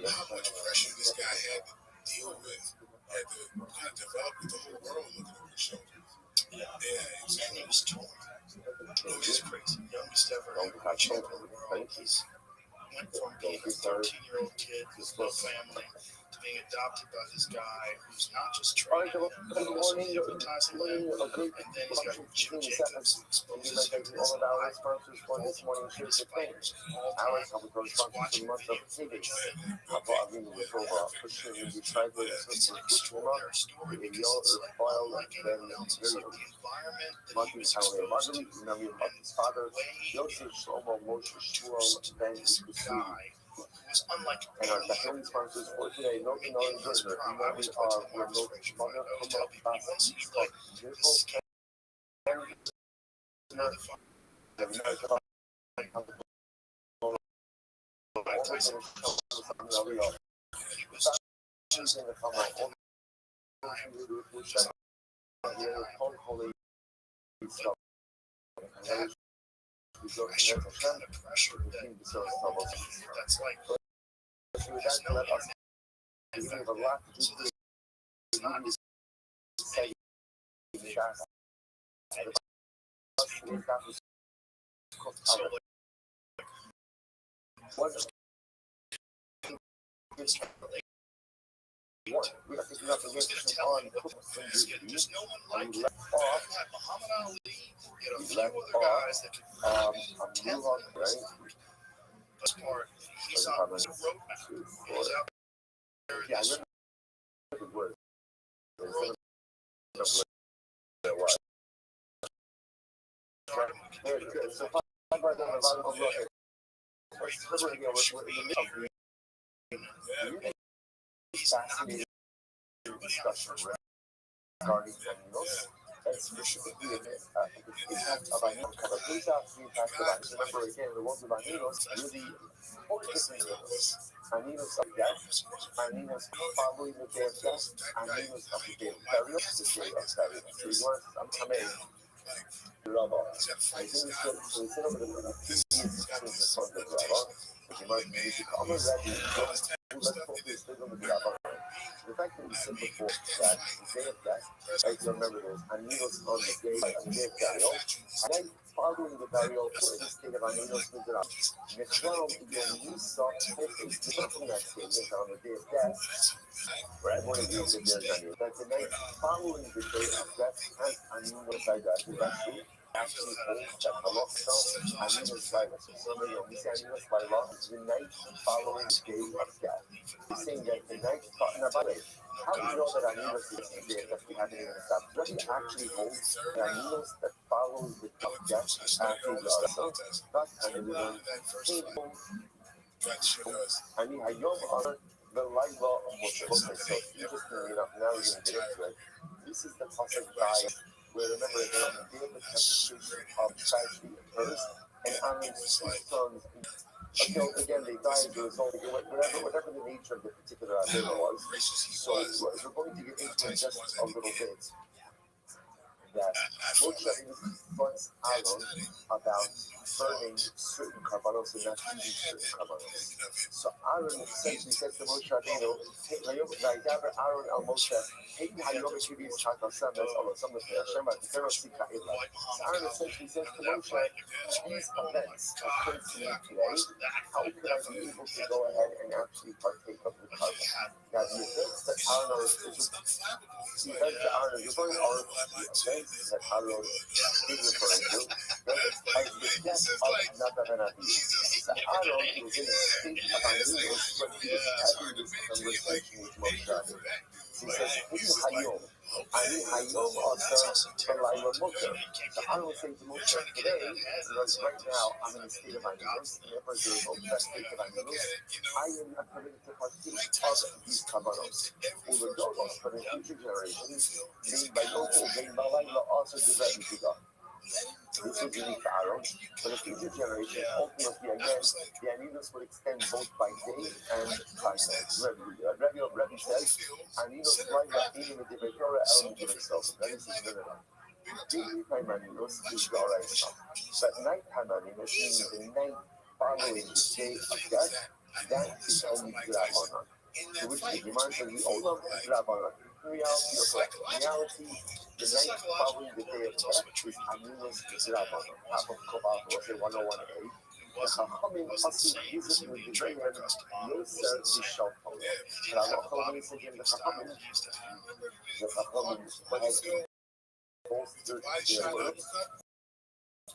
how much pressure this guy had to deal with, had to kind of develop with the whole world looking over his shoulder. And he was torn. It was just crazy. Youngest ever champion of the world. He's went from being a 13-year-old kid with no family to being adopted by this guy who's not just training him, but also hypnotizing him. And then he's got Jim Jacobs who exposes him to this live greatest fighters of all time. He's watching videos of each other. It's an extraordinary story because it's unlike anyone else. It's like the environment that he was exposed to, and the way he produced this guy who was unlike anyone in his prime. I was part of the Marcus Frazier fight. I always tell people, you want to see like the scariest motherfucker. Mike Tyson. He was just pressure, the kind of pressure that's like there's no internet. So there's not this many so like what is who's going to tell him what there's no one like him. Muhammad Ali, you had a few other guys that could tell him this part. He's on the roadmap. He's out there in this world. He's not everybody on the first round. Especially the impact of Remember again, the ones with Aninos really Aninos of death, Aninos following the day of death, Aninos of the day of burial, the day of burial. So he wants, I'm in. Rabbi. I think we said over the this is the song of Rabbi, which you might be I'm a Rabbi, let's focus on the Rabbi. The fact that we said before that the day of death, I remember those Aninos on the day of burial, and then following the burial for the state of Aninos Midrash. Michel, when you saw focus on that statement on the day of death, right? One of you said that the night following the day of death has Aninos like that. Actually holds that halakha Aninos by law. So somebody when we say Aninos by law, it's the night following the day of death. He's saying that the night now by the way, how do you know that Aninos is the day that we haven't even established? What do you actually hold the Aninos that follows the day of death after the also? Not Aninos. I mean, Hayom are the light law of Moshe. So interestingly enough, now we're going to get into it. This is the pasuk by where remember again the day of the temptation of tragedy occurs, and Aaron's sons. Again, they died as a result of whatever the nature of the particular idea was. So we're going to get into it just a little bit. That Moshe confronts Aaron about burning certain karbanos and not eating certain karbanos. So Aaron essentially says to Moshe Rabbeinu, "Vayidaber Aaron al Moshe, Hey Hayom Shivim Shach Hashem Es Allah Sam Hashem V'Tero Sika Ela." So Aaron essentially says to Moshe, "These events occurred to me today. How could I be able to go ahead and actually partake of the karban?" Now the events that Aaron are referring to that Aaron is referring to as the death of Nadav and Abihu. So Aaron was in a state of Aninos when he was having this conversation with Moshe. He says, Hayom. Hayom also Belayla Mokher. So Aaron was saying to Moshe today, because right now I'm in a state of Aninos, and therefore there is no best state of Aninos, I am not permitted to partake of these kabbalos. But in future generations, being by local, being Balayla also did that in Judah. This was unique to Aaron. For the future generations, ultimately, again, the Aninos would extend both by day and by night. Rabbi says, Aninos like the Inim Divrei Torah El Divrei Sof. Rabbi says, no. Daytime Aninos is the Oraisa. But nighttime Aninos, meaning the night following the day of death, that is only Drabanan. To which the Gemara says, the Olam is Drabanan. In reality, the night following the day of death is Aninos Drabanan. Half of Kobach, we'll say 101a. The Chachamim also visit with the Drayan, Yoser Vishalpah. And I'm not calling this again the Chachamim. The Chachamim has bolstered their words.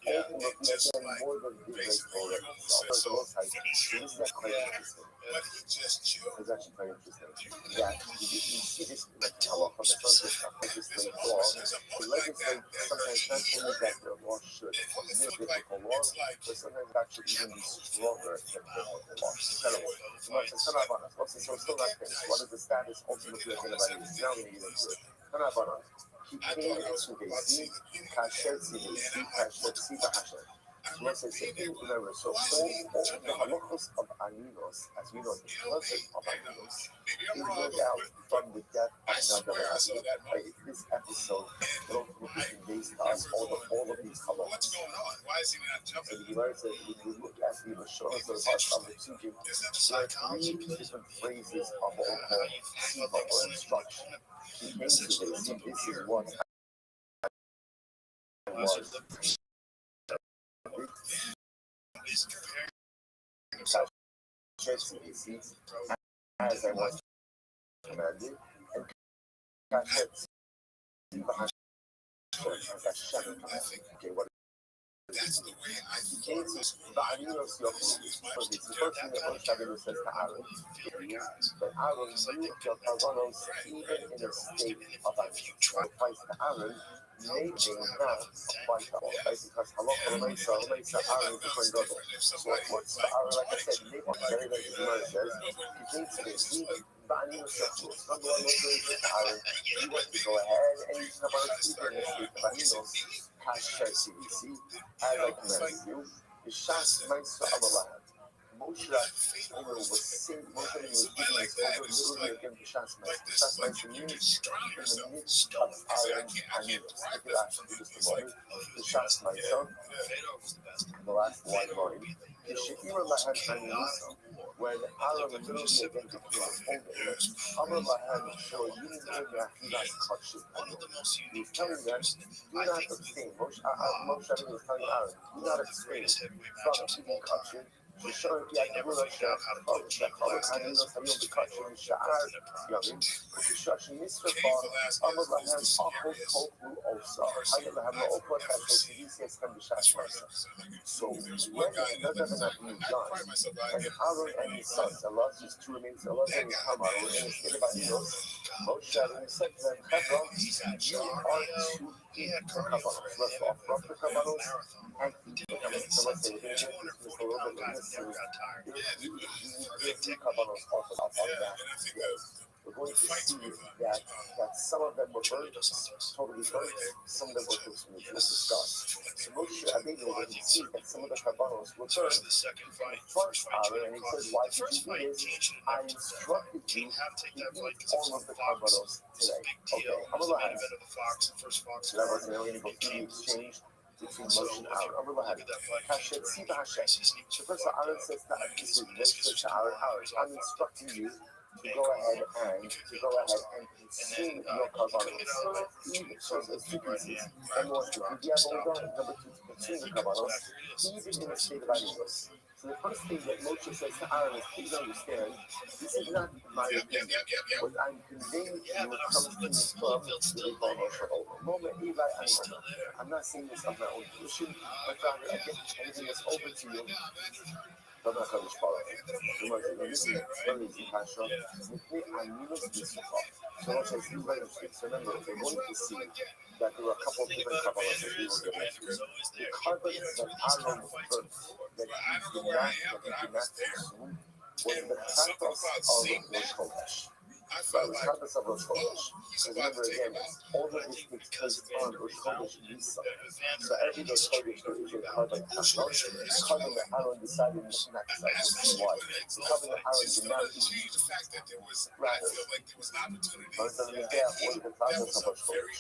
Ultimately, again, more than the great Torah itself. For the Most High, this is quite interesting. It's actually quite interesting that you see this like halacha, the first legislate law. The legislate sometimes not only that the law should mirror biblical law, but sometimes actually even be stronger than biblical law. It's incredible. It's not about us. So it's still not finished. What is the status ultimately of anybody who's now going to get into it? It's not about us. He came into the sea, kasher tzivisi, kasher tziva hasher. So let's say, remember, so all the halachos of Aninos, as we know, the concept of Aninos, is no doubt from the death of Nadav. This episode will ultimately conveys to us all of these halachos. So the Gemara says, when you look at the Mashonas of the Psukim, there are three different phrases of what we call siva or instruction. He came to this is what was. As I was commanded, and okay, what that's the way I came to the Aninos Yochel. But it's the first thing that Rothschild says to Aaron. But Aaron knew your Karbanos even in a state of sacrifice to Aaron, may not apply to all. Right? Because Halacha Lamaisa, Aaron is different level. So what's the Aaron, like I said, Neighbor, very like the Gemara says, he came to this, he the Aninos Yochel. It's not the one who says to Aaron, you want to go ahead and you can about keeping in the state of Aninos. Hashtag CBC, as I commanded you, the Shas Maisa Amalah. Moshe was saying, Moshe was giving his over literally again the Shas Maisa. The Shas Maisa means in the midst of Aaron and Aninos. If you actually do this tomorrow, the Shas Maisa, the last white line, the She'ira Lahan Aninos. When Aaron literally again became older, Amar showed you not touch it. He was telling them, do not abstain. Moshe was telling Aaron, do not abstain from eating kosher. To show you that the ruler shall have Aninos Hayom B'Kosher Sha'ar Yamim. To show you Mitzvah Amar Lahem Achol Tohu Osa. Hayom Lahem La'okot Hashem Yisiyas Kam B'Shas Masa. So when that doesn't have to be done, and Aaron and his sons, Allah used to remain, Allah and his Hamar were in the state of Aninos. Moshe said to them, Hebron, you are to eat the Kabbalah. Let's go from the Kabbalah and eat the Kabbalah. So let's say, we're going to get into this a little bit later. The Kabbalah off on that. We're going to see that some of them were burned, totally burned, some of them were discussed. So Moshe Rabbeinu will see that some of the Kabbalos were burned. First Aaron, and he says, why did you do this? I instructed you to eat all of the Kabbalos today. Okay, Amar so that was going to go through the exchange between Moshe and Aaron. Amar Hashem, Siva Hashem. So first Aaron says to Aaron, I'm instructing you to go ahead and consume your karbanos. So there's two pieces. Number one, to be able to number two, to consume the karbanos, even in a state of Aninos. So the first thing that Moshe says to Aaron is, please understand, this is not my opinion. What I'm conveying to you comes to me from the Rebbe Shalom. I'm not saying this of my own volition, but rather I get anything that's open to you. So what I see very interesting. So remember, we're going to see that there were a couple of different Kabbalahs that we will get into. The carbon that Aaron burnt, that he did not consume, was the kratos of Rosh Chodesh. Right, it's not the sub Rosh Chodesh. Because remember again, all of this takes place on Rosh Chodesh Nisan. So every Rosh Chodesh there is a carbon Aaron. The carbon that Aaron decided not to decide. We'll see why. The carbon that Aaron did not eat. Rather, was the process of Rosh Chodesh.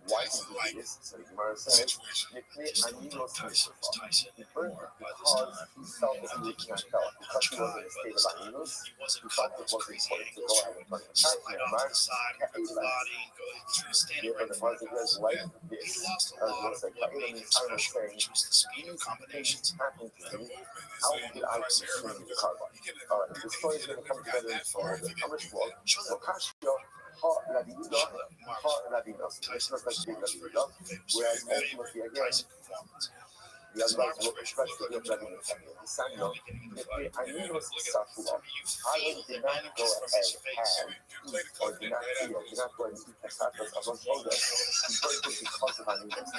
Why did he do this? So the Gemara says, Mipnei Aninos Mitzvah. He burned it because he felt that he was not felt. Because he was in a state of Aninos, he felt it was important to go ahead and burn it. Yeah, but the positive is like this. What's like, means I was saying, these things happen to me. How did I consume the carbon? All right, the story is going to come together in a little bit. How much more? Lokashio, ha Rabbiuda, ha Rabbinos. This looks like big Rabbiuda, whereas ultimately again, the other guys will express the Rabbinos. Samuel, Aninos Safua. Aaron did not go ahead and or did not feel, did not go and eat the sacrifice of Rosh Chodesh. He burned it because of Aninos.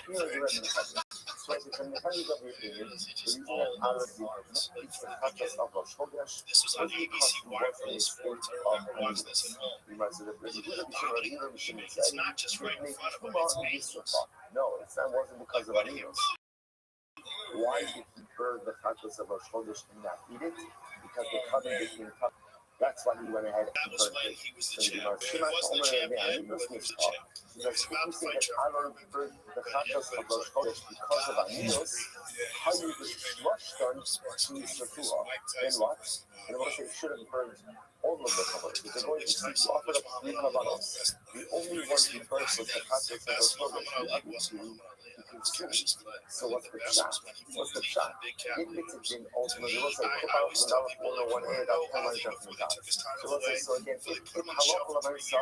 Here is the Rabbinos. So as it's in the family of the opinion, the reason that Aaron did not eat the sacrifice of Rosh Chodesh was because he was in a state of Aninos. We might say that the Mission said, no, it wasn't because of Aninos. Why did he burn the sacrifice of Rosh Chodesh and not eat it? Because the covenant became tough. That's why he went ahead and burned it. So the Gemara because if you say that Aaron burned the sacrifice of Rosh Chodesh because of Aninos, how you just rushed on to Shafua? Then what? And I want to say it should have burned all of the covenant. If they're going to see, you offered up 3 covenants. The only one he burned was the sacrifice of Rosh Chodesh. The other 2 So what's the shot? What's the shot? It makes it in ultimately. Let's say put out when 101 out 10 lines up from the top. So let's say so again. If halakha l'maisa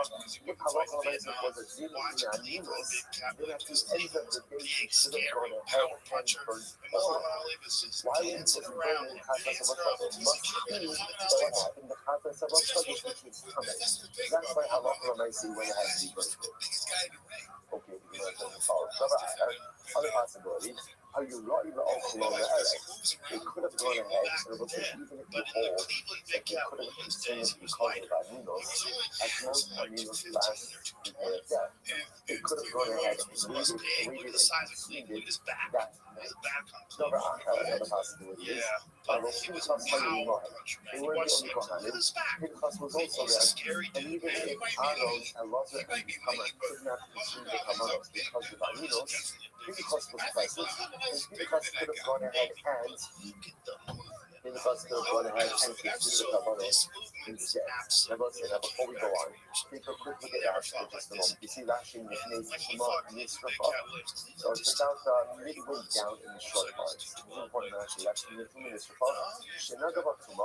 was a zero in Aninos, then at the end of the day, he should have gone ahead and burned all of it. Why would he put burn in the Chafetz of Rosh Chodesh? Must be that what happened in the Chafetz of Rosh Chodesh, which was coming. That's why halakha l'maisa went ahead and he burned it. Okay, the Gemara doesn't follow. Other possibilities. How you write the Oklahoma they could have gone ahead and looked at even if you hold that they could have continued because of Aninos, as most Aninos last in their death. They could have gone ahead and waited and completed that night. Another possibility is they were the only Kohanim. Pinchas was also there, and even if Aaron and Lazar and Tamar could not consume the Kamanos because of Aninos, Pinchas was present, and Pinchas could have gone ahead and consume the Kamanos instead. Now, let's say that before we go on, take a quick look at Rashi for just a moment. You see Rashi in the Shema Nisrafa. So it's about midway down in the short parts. It's important Rashi. Rashi in the Nisrafa. Shenagava Tuma.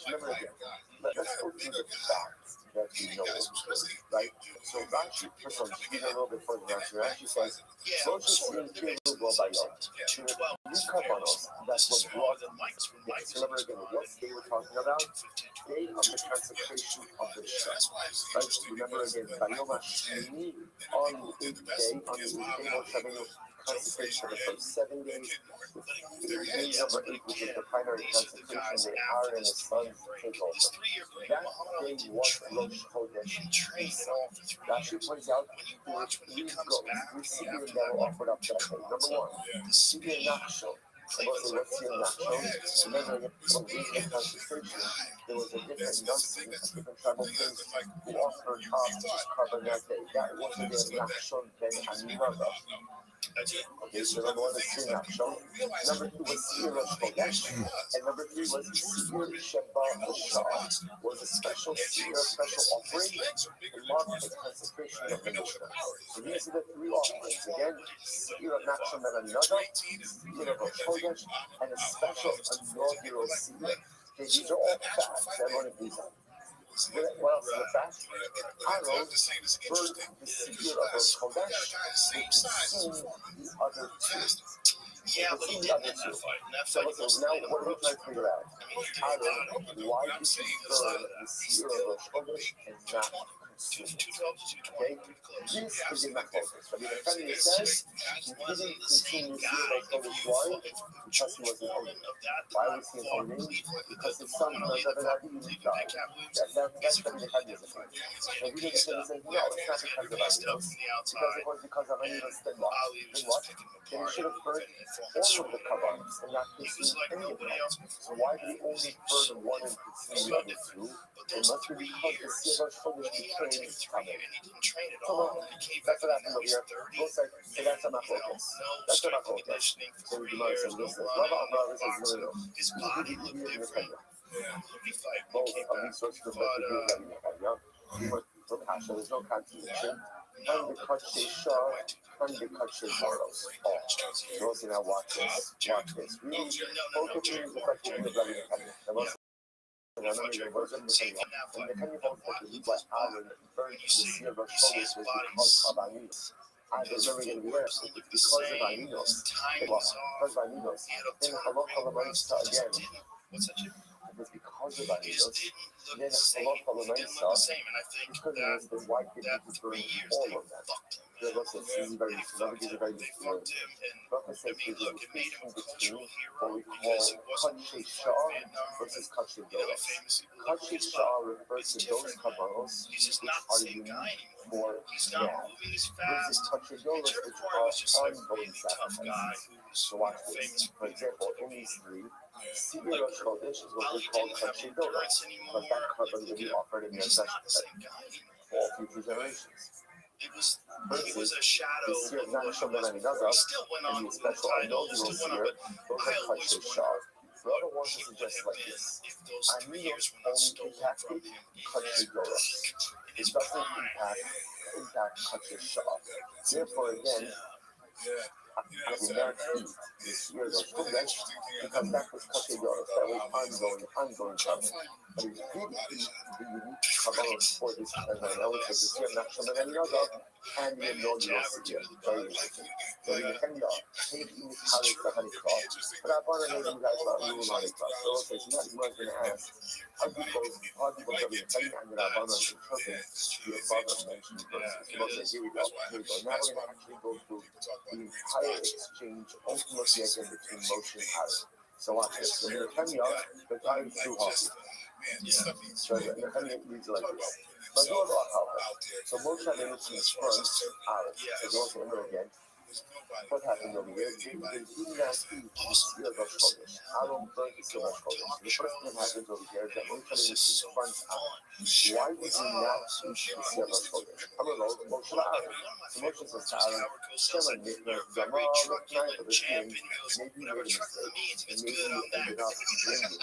Remember again, let's go through the facts that we know, right? So Rashi, first of all, just read a little bit further down. Rashi says, that's what brought them. Remember again, what they were talking about? Day of the consecration of the Shem. Right? Remember again, on the 8th day, Moshe Rabbeinu consecration of the first 7 days. Day number 8, which is the primary consecration, they Aaron and his sons take over. That day was Rosh Chodesh. Rashi points out there were 3 goats, 3 sibir that were offered up that day. Number 1, sibir nachshon. And what's sibir nachshon? Remember, when we did the consecration, there was a different number, different tribal kings who offered up this carbon that day. That wasn't their nachshon ben Aminada. Okay, so number 1 is Sibir Nachshon. Number 2 was Sibir Rosh Chodesh. And number 3 was Sibir Shabbat L'Shah. Was a special Sibir, special offering to mark the consecration of the Mishnah. So these are the 3 offerings. Again, Sibir of Nachshon and another, Sibir of Rosh Chodesh, and a special inaugural Sibir. Okay, these are all facts. Everyone agrees on. What else is the fact? Aaron burned the Sibir of Rosh Chodesh to consume the other 2. So now what are we trying to figure out? Aaron, why did he burn the Sibir of Rosh Chodesh and not 212 to 220, pretty close. This is Absolutely enough different. focus. Rabbi But Nefemi it's says just, he he wasn't didn't the same continue guy. to If why? George Because he Foreman wasn't of that Why time was he fought holding? Cleveland, Because the his son Muhammad Ali, was that an fought Adi Cleveland died. Big Cat Williams. That's He's Rabbi completely Nefemi's different. opinion. He's Rabbi getting pieced Nefemi up. says, no, it's not He's because getting of pieced up Aminos. from the Because outside. it was because of And Aminos then what? Ali was Then just what? picking him Then he apart should have burnt and throwing all sweat of the at him. kabbalas and not He was consumed like any of nobody them. else So before why him. did he He only was so burn one and different. consume the So other two? different. But It those must be 3 because the years, Siavash Chodesh when he had to became take a 3 Tamil. year and he didn't train at So all, and he came back that's what and happened now over he's here. 30. Both sides, so that's a machlokas. No That's a strength and machlokas. conditioning for So 3 the Gemara years, says, no listen, running, Rabbi no Amar says, boxing. no. His body looked different. Who did he fight when Both he came of back? these sorts of He fought, no kasha, there's no continuation. no, And the Katshe Shah, and the Katshe Moros. Oh, those now watch this. Watch this. Really, both of these effectively are bloody independent. There was and I remember there was a Nefemi. And the Nefemi holds that the reason why Aaron burned the Seer Rosh Chodesh was because of Aminos. And there's never going to be there. It's because of Aminos. Because of Aminos. Then Halakha Lamaisa again. What's that? It was because of Aminos. Look Then the same. Halakha He didn't look the Lamaisa. same, and I think Because that of this, then why did that he 3 burn years all they of that? fucked him. There was this is very They useful. fucked him. Very They useful. fucked him, and Raka I says mean, there's look, a it made him a distinction cultural between what hero we because he call wasn't Katshe really Shah from Vietnam. versus Katshe You know, Doros. famously, Katshe his Shah life. refers It's to those different. kabbalos He's just which not the are same guy unique anymore. for He's not man, moving as versus fast. Katshe And Doros Jeff which Corey was just are like ongoing really tough guy sacrifices. who was So watch famous this. For example, in these three, Seer Rosh Chodesh is what we Ali call didn't have Katshe the endurance Doros, anymore. because that Like, carbon look will be at him. offered in He's your just not the same guy anymore. for all future generations. He was Versus a shadow the Seer of what he Nachshon was Ben before. He Aminadab still went on and the to win a special title, inaugural still went on, Seer, but those I are always Katshe wonder Shah. Brother what wants he to would suggest have like been this. if those 3 years were not Only stolen from impacted him in Katshe Doros. in his It doesn't prime. impact Katshe Shah. Therefore, again, I did not eat this year of Chodesh because that was Katshe Doros. That was ongoing time. But he did eat the unique kabbalah for this time. I know it says the Seer Nachshon Ben Aminadab and the inaugural Seer. Very interesting. So we can take in the Khalid Zahanikra, but I want to know you guys about Rule Hanikra. So okay, so now you guys going to ask, how do both Rabbi Nefemi and Rabbanan interpret the above mentioned verses? So okay, here we go. Now we're going to actually go through the entire exchange, ultimately again between Moshe and Aaron. So watch this. So Nehemiah, the guy is too happy. So Nehemiah reads like this. So Moshe Rabbeinu confronts Aaron. So go to the middle again. What happened over here? They did not eat the Seer Rosh Chodesh. Aaron burnt the Seer Rosh Chodesh. The first thing that happens over here is that Moshe Rabbeinu confronts Aaron. Why did you not eat the Seer Rosh Chodesh? Amalot Moshe Aaron. So Moshe says to Aaron, Shema Nitna Zama L'Tnai for the king. Maybe you made a mistake. And maybe you ended up bringing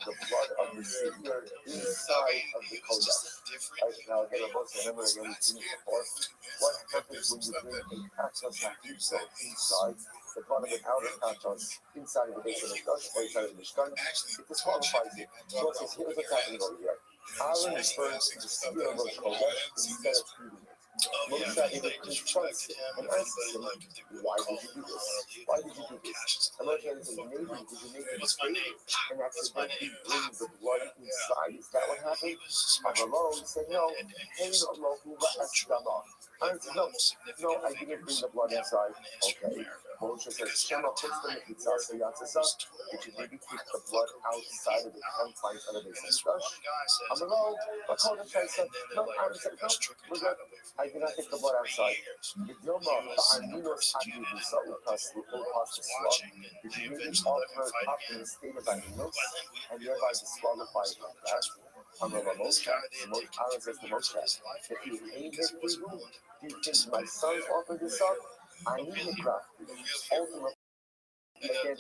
the blood of the Seer inside of the Kodesh. Right, now again, remember again, we've seen it before. What happens when you bring a Katos HaKiso inside, the blood of an outer Katos inside of the base of the Mishkan, or inside of the Mishkan? It disqualifies it. So it says, here's what's happening over here. Aaron burns the Seer of Rosh Chodesh instead of eating it. Moshe Rabbeinu confronts him and asks him, why did you do this? Why did you do this? And Moshe Rabbeinu says, maybe did you make a mistake and accidentally bring the blood inside? Is that what happened? Amalot, he said, no. Aaron said, no, I didn't bring the blood inside. Okay. Moshe says, Shema Chustam Mitzasa Yatzasa, which is maybe take the blood outside of the confines of the base of the Mishkan. Amalot, but Kodesh said, no, Aaron said, no, we're good. I did not take the blood outside. The Dilma, the Aminos Adibusa Upasla, did you maybe offer it up in the state of Aminos and thereby disqualify it like that? Aaron says to Moshe, if you hate it, do you think my sons offered this up? I need it crafted. Ultimately, again, I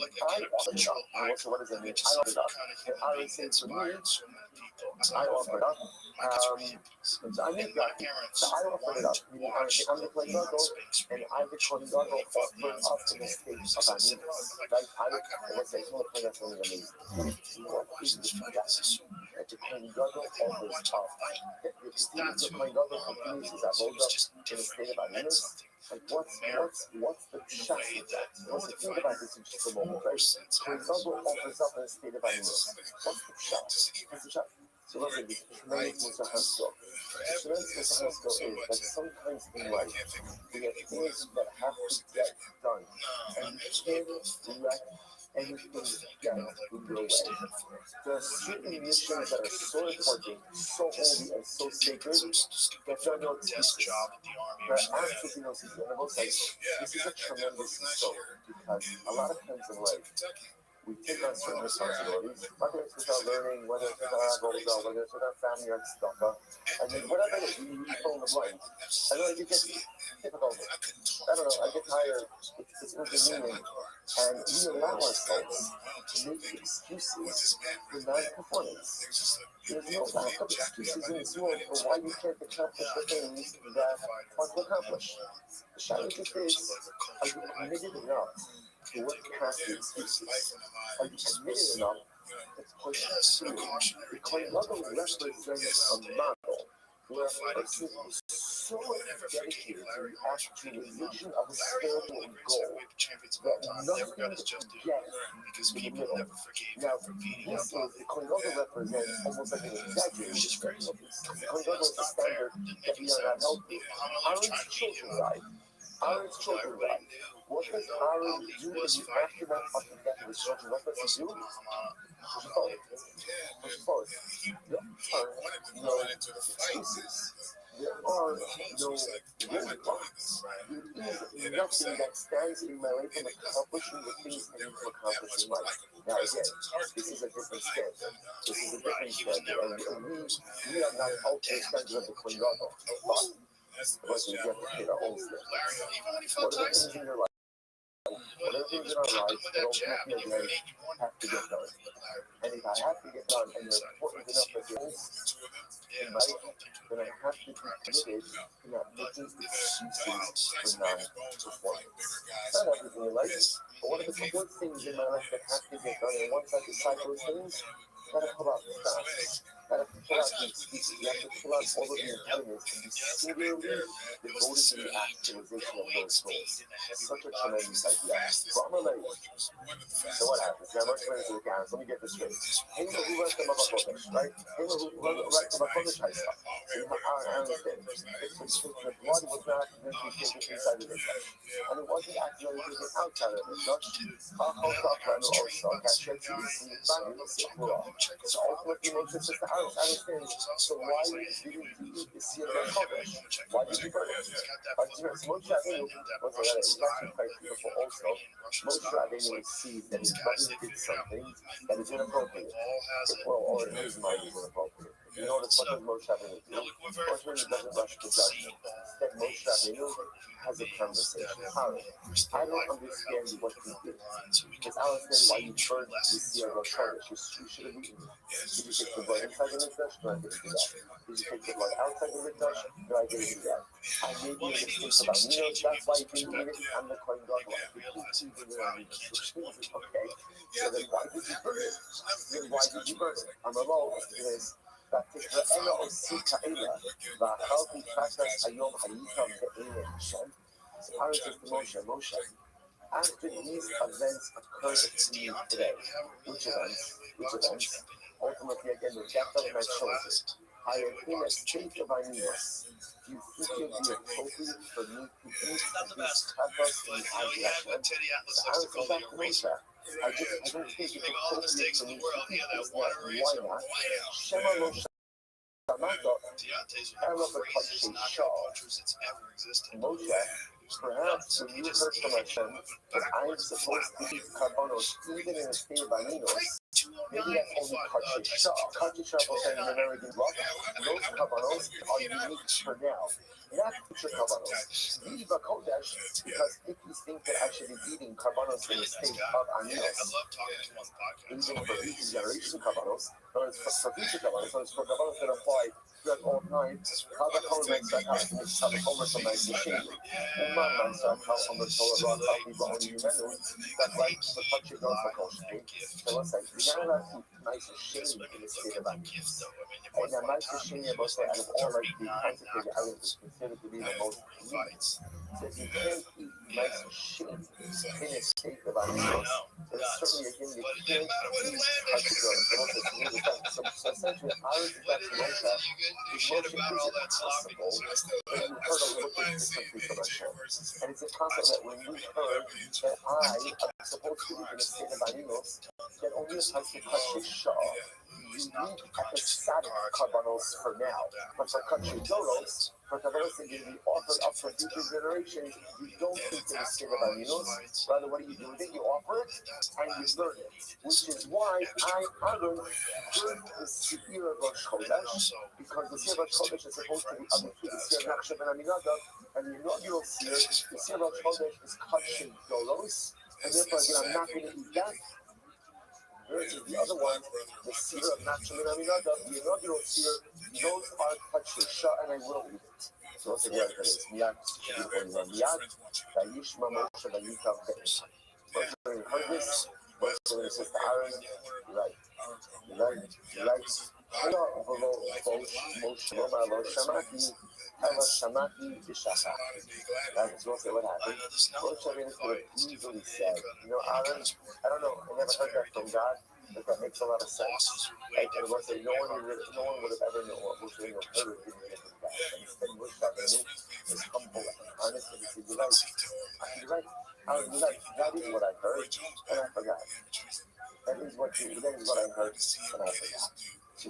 offered it up. And so what does it mean? I offered it up. And Aaron says to me, I offered it up. So I need that. So I offered it up. Meaning I'm the Kohen Gadol, and I, the Kohen Gadol, offered up in the state of Aminos. Right? I would say, it's not that's really amazing. What is the fact that the Kohen Gadol offers up? The Kohen Gadol continues his avodah in the state of Aminos. Like what's the shot with that? What's the thing about this in just a moment, right? Kohen Gadol offers up in the state of Aminos. What's the shot? What's the shot? So let's say the tremendous Musahasco. The tremendous Musahasco is that sometimes in life we have things that have to get done, and you can't let anything get in your way. There are certain missions that are so important, so holy, and so sacred that there are no excuses. There are absolutely no excuses. And I will say, this is a tremendous insult because a lot of times in life, we take on certain responsibilities, whether it's with our learning, whether it's with our avodah, whether it's with our family or stuff, and then whatever it is, we fill in the blank. And then it gets difficult. I don't know, I get tired, it's inconvenient, and we allow ourselves to make excuses for non-performance. There's no lack of excuses in this world for why you can't accomplish the things that you want to accomplish. The shadow just is, are you committed enough to work past the excuses? Are you committed enough to push through? The Kohen represents a model where a person is so dedicated to the actualization of a spiritual goal that nothing can get in the middle. Now, this is the Kohen represents almost like an exaggerated version of this. The Kohen is the standard that we are not held to. Aaron's children died. Aaron's children died. What does Aaron do in the aftermath of the death of his children? What does he do? Push forward. Push forward. There are no excuses. There are no roadblocks. There is nothing that stands in my way from accomplishing the things I need to accomplish in life. Now again, this is a different standard. This is a different standard. And we are not held to the standard of the Kohen Gadol. But we have to create our own standards. What are the things in your life? What are the things in our lives that ultimately have to get done? And if I have to get done and they're important enough that they're in life, then I have to be committed to not making excuses for non-performance. Not everything in life, but what are the core things in my life that have to get done? And once I decide those things, gotta pull out the stops. Gotta pull out the excuses. You have to pull out all of the impediments and be singularly devoted to the actualization of those goals. Such a tremendous idea. So I'm gonna let you. So what happens? Now let's bring it to the camera. Let me get this straight. Hey, who writes the Mabakodesh, right? Hey, who writes the Mabakodesh high stuff? So I understand. The blood was not meant to be taken inside of the flesh. And it wasn't actually taken outside of the flesh. So ultimately, Moses says to Aaron, understand, so why did you eat the seed of Kodesh? Why did you burn it? Moshe Rabbeinu was actually quite beautiful also. Moshe Rabbeinu sees that his brother did something that is inappropriate. Or in his mind is inappropriate. You notice what does Moshe Rabbeinu do? Moshe Rabbeinu doesn't rush to judgment. Instead, Moshe Rabbeinu has a conversation. Aaron, I don't understand what you did. Because I understand why you burned the seed of Kodesh. You should have eaten it. Did you take the blood inside the mikdash? No, I didn't do that. Did you take the blood outside the mikdash? No, I didn't do that. I made you a mistake about me. That's why you didn't eat it. I'm the Kohen Gadol. Okay. So then why did you burn it? Then why did you burn it? I'm alone. ותקראנה עושית כאלה, ואכלתי חטאת היום הייתם כאלה ראשון. So Aaron says to Moshe, after these events occurred to you today, which events? Ultimately, again, the death of my children. I am in a state of unease. Do you think it would be appropriate for me to eat these tapas in the eyes of Hashem? So Aaron says back to Moshe, I don't think it's appropriate for me to eat this. Why not? Shema lo shamato, ela b'kashei shah. Moshe, perhaps when you heard from Hashem that I am supposed to eat karbanos even in a state of aminos, maybe that's only kashei shah. Kashei shah will say in American law, those karbanos are unique for now. Not future karbanos. Leave a kodesh because if you think that I should be eating karbanos in a state of aminos, even for future generation karbanos, or for future karbanos, or for karbanos that apply throughout all time, how the Kohen makes that happen is how the Homer from nice machine. Uman myself, how Homer told about how people only menu, that's like the country goes for kosher. So let's say, you're not allowed to nice machine in the state of aminos. And a nice machine, about say, out of all like the consecrated elements, considered to be the most elite. So if you can't eat nice machine in a state of aminos, then certainly again you can't eat kosher. So essentially, ours is shit about all that sloppiness. I still But you heard a little bit differently from Hashem. And it's impossible that when you heard that I am supposed to be in a state of Aninus, that only applies to Kachis Shah. You need episodic karbanos for now. But for Kachis Doros, for karbanos that can be offered up for future generations, you don't think in a state of Aninus. Rather, what do you do with it? You offer it and you burn it. Which is why I burned the Seir of Rosh Chodesh, because the Seir of Rosh Chodesh is supposed to be other to the Seir of Nachshon and Aminadav, and the inaugural Seir, the Seir of Rosh Chodesh is Kachis Doros, and therefore again I'm not going to eat that. Versus the other one, the Seir of Nachshon and Aminadav, the inaugural Seir, those are Kachis Shah, and I will eat it. So let's again for this. Miyad, Vayishma Moshe Vayikav Be'ez. Moshe heard this. Moshe says to Aaron, right. Moshe Lomar Lo Shamati, Ela Shamati B'Shachar. That's also what happened. Moshe Rabbeinu could have easily said, Aaron, I don't know, I never heard that from God, but that makes a lot of sense. Right? And Moshe said, no one would have ever known what Moshe Rabbeinu heard or didn't get from God. And instead, Moshe Rabbeinu was humble and honest, and he said, you're right. Aaron, you're right. That is what I heard, and I forgot. That is what I heard, and I forgot. So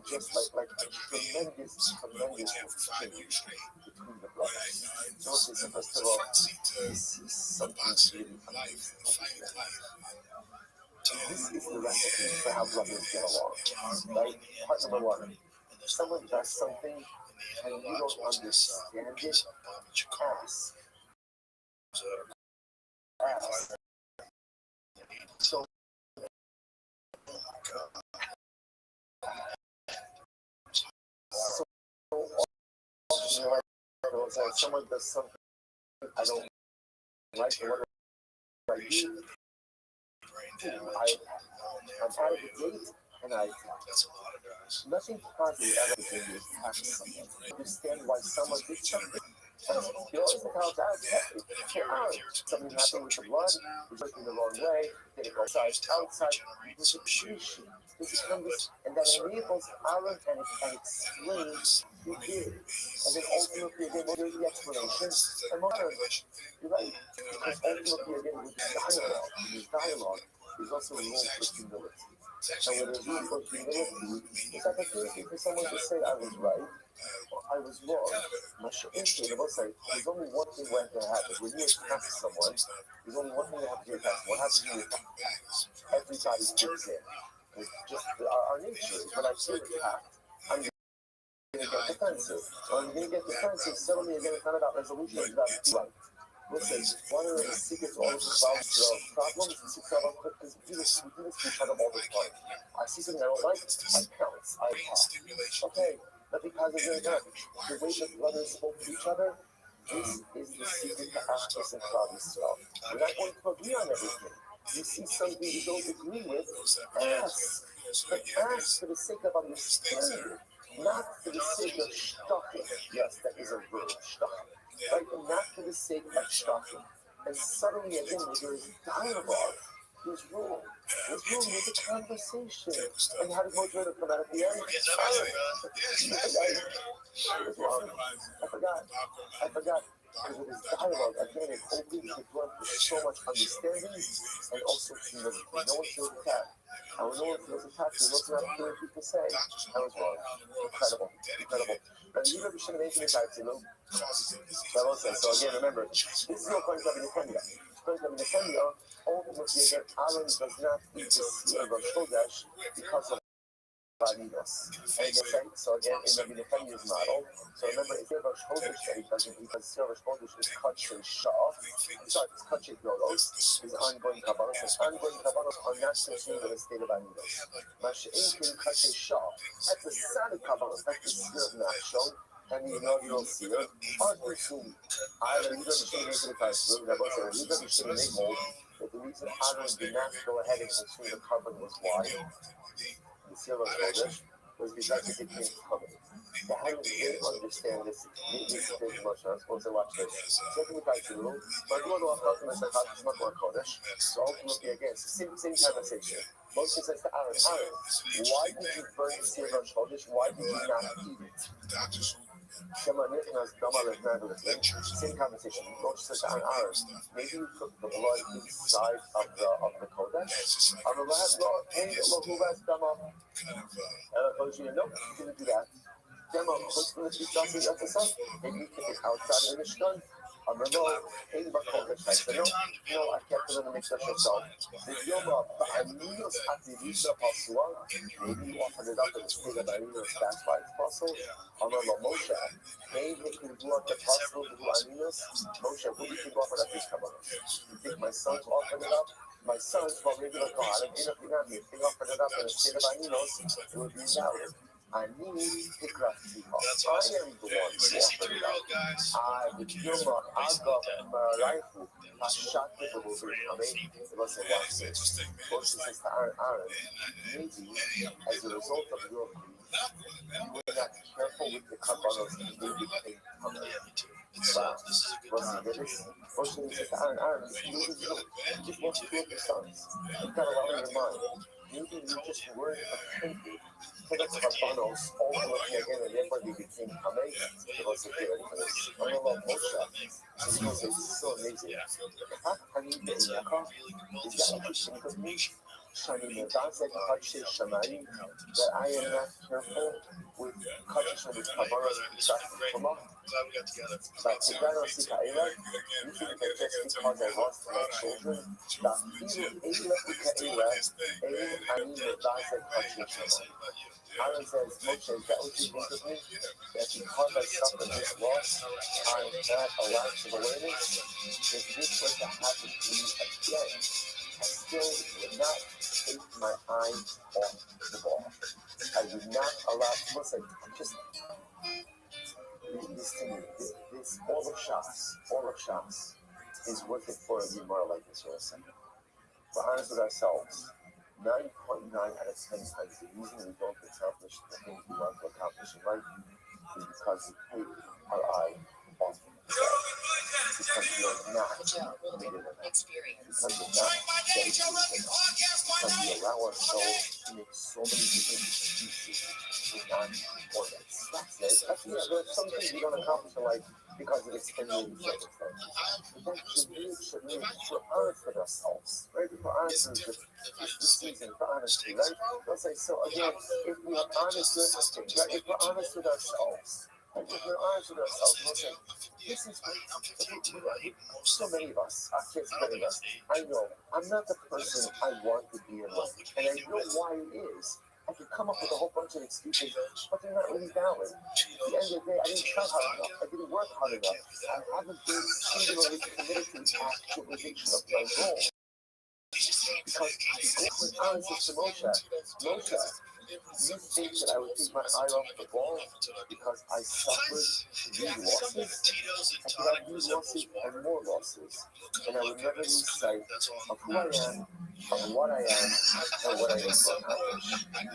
just like a tremendous exchange between the brothers. So first of all, this is something really amazing. This is the recipe for how brothers get along. Right? Part number one, if someone does something and you don't understand it, ask. So someone does something I don't like, what do I do? I'm out of the gate, and nothing positive out of the gate is having someone understand why someone did something. You always think how that's happening. Something happened with the blood, was working the wrong way, then it goes outside. There's appreciation. And that enables Aaron and explains who did. And then ultimately again, we'll do the explanation. And you're right. Because ultimately again, with this dialogue, there's also a role for humility. And when there's room for humility, it's like a opportunity for someone to say, I was right, or I was wrong. There's only one thing that can happen. When you attack someone, there's only one thing that happens to attack. What happens when you attack? Everybody gives in. Just our nature is when I feel attacked, I'm going to get defensive. When I'm going to get defensive, suddenly again, it's not about resolution, it's about right. Listen, one of the secrets all involves problems is because we do this to each other all the time. I see something I don't like, I pounce, I attack. Okay, but because of the way that brothers spoke to each other, this is the secret to Achas and Klal Yisrael. We're not going to agree on everything. You see something you don't agree with, ask. But ask for the sake of understanding, not for the sake of shtucking. Yes, that is a verb, shtucking. Right? And not for the sake of shtucking. And suddenly, again, when there is dialogue, there's room. There's a conversation. And how does motivator come out at the end? I forgot. Because of this dialogue, again, it opens the door for so much understanding and also humility. No one feels attacked. And when no one feels attacked, there's also an opportunity to say, I was wrong. Incredible. And you never should have made this type, So again, remember, this is no point of Nehemiah. Ultimately, again, Aaron does not eat the Seir of Rosh Chodesh because of Vaninos. So again, in the Nehemiah's model, so remember, if you have Rosh Chodesh that he doesn't eat, because Seir of Rosh Chodesh is Kachis Shah, it's Kachis Doros, is ongoing Kabbalah. So ongoing Kabbalah are not consumed in a state of Vaninos. Masha'inkin Kachis Shah, episodic Kabbalah, that's the Seir of Nachshon, and the inaugural Seir, are consumed. Either you don't change into the Kachis, you don't change in the mold, but the reason Aaron did not go ahead and consume the carbon was why? The Seir of Chodesh was because it became covenant. how do they understand this emotion? I'm supposed to watch this. Second, I do. But what do I talk about? It's not more Kodesh. So ultimately, again, same conversation. Moshe says to Aaron, why did you burn the seed of Kodesh? Why did you not eat it? Same conversation. Moshe says to Aaron, maybe you took the blood inside of the Kodesh. Nope, you didn't do that. Maybe you took it outside of the Mishkan. No, I kept it in the Mikdash itself. The Yoma, maybe you offered it up in the state of Aminos, that's why it's possible. Moshe, maybe if you blew up the possible to do Aminos, Moshe, who do you think offered up these kabbalah? You think my sons offered it up? My sons, well, maybe they'll go out and if they offered it up in the state of Aminos, it would be valid. I need to grab the I am the one who offered it up. The Yoma, Raifu, shot the will be coming. It was a watch this. Moshe says to Aaron, maybe as a result of your grief, you were not careful with the kabbalah and maybe came coming. Wow. Moshe says to Aaron, maybe you just want to do it with your sons. You've got a lot on your mind. Maybe you just weren't attentive to the kabbalos ultimately again, and therefore they became kamei. It was a good for this. I love Moshe. It's so amazing. How can you get in the car? Is that interesting to me? Shani Medaze Kachi Shamari, that I am not careful with Kachi with kabbalos from Glad we got together. but to God on Sikaela, you think that just because I lost my children, that even Ela Ukaela, Ani Medaze Kachi Shamari. Aaron says, Moshe, is that what you think of me? That because I suffered this loss, I am not a lack of awareness? If this was to happen to me again, I still would not take my eyes off the ball. I would not allow, listen, just this to me, this all of Shas is worth it for a Gemara like this for a second. We're honest with ourselves. 9.9 out of 10 times the reason we don't accomplish the things we want to accomplish in life is because we take our eye off of ourselves. Because we are not made enough. Because we're not dedicated enough. Because we allow ourselves to make so many different excuses to not or that's it. There's some things we don't accomplish in life because of extenuating circumstances. But that should mean we're honest with ourselves. Right? If we're honest with this season, for honesty, right? Let's say, so again, if we are honest with ourselves, right? If we're honest with ourselves, we'll say, this is so many of us, I know, I'm not the person I want to be in life, and I know why it is. I could come up with a whole bunch of excuses, but they're not really valid. At the end of the day, I didn't try hard enough. I didn't work hard enough. I haven't been singularly committed to the actualization of my goal. Because the answer to Moshe, you think that I would take my eye off the ball because I suffered these losses? I could have these losses and more losses. And I would never lose sight of who I am, of what I am, and what I am to accomplish.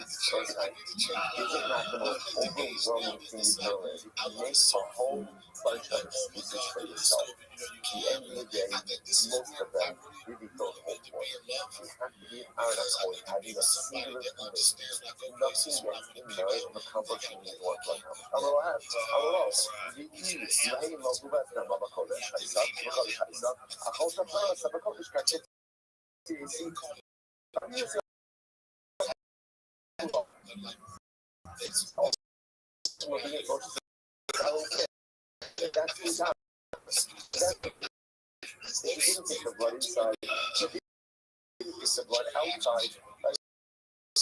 So it's like, is it not the most overwhelming thing you can learn? You make a whole bunch of excuses for yourself. At the end of the day, most of them really don't hold water. You have to be honest with having a singular commitment. Nothing gets in the way of accomplishing what you want to accomplish. If you didn't get the blood inside, if you didn't get the blood outside,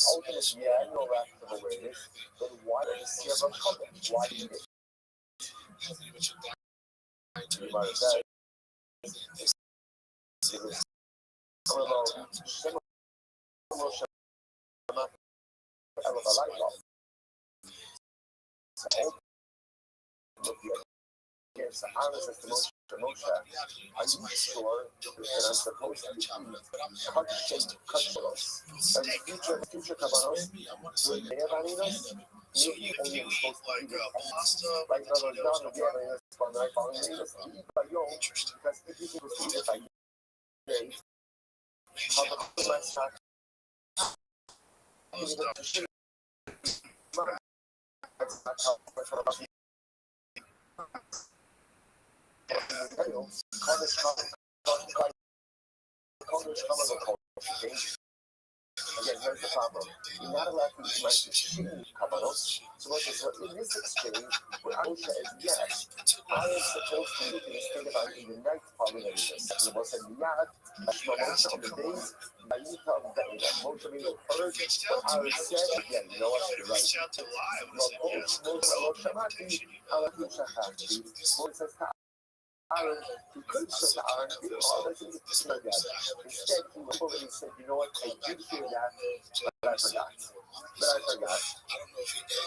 ultimately, yeah, I know lack of awareness, but why did you see a couple? Why did you get you might have said, Yes, I was at the Moshe. Are you sure that I'm supposed to eat kosheros? And future kavanos, will they have aninos? Maybe only I'm supposed to eat it. Right now, there's not a aninos, but I found aninos to eat by yom, because if you can eat it by day, how the much not Again, here's the problem. You're not allowed to use my exchange kavanos. So in this exchange, where Moshe is yes, I am supposed to eat in the state of in the night following this. And Moshe said, Miyad, Moshe on the days, Bayita of David, Moshe made a purge, but I said, again, you know what, you're right. Moshe says, Aaron, he could have said to Aaron, you know, all this is like that. Instead, he went over and he said, you know what, I did hear that, but I forgot. So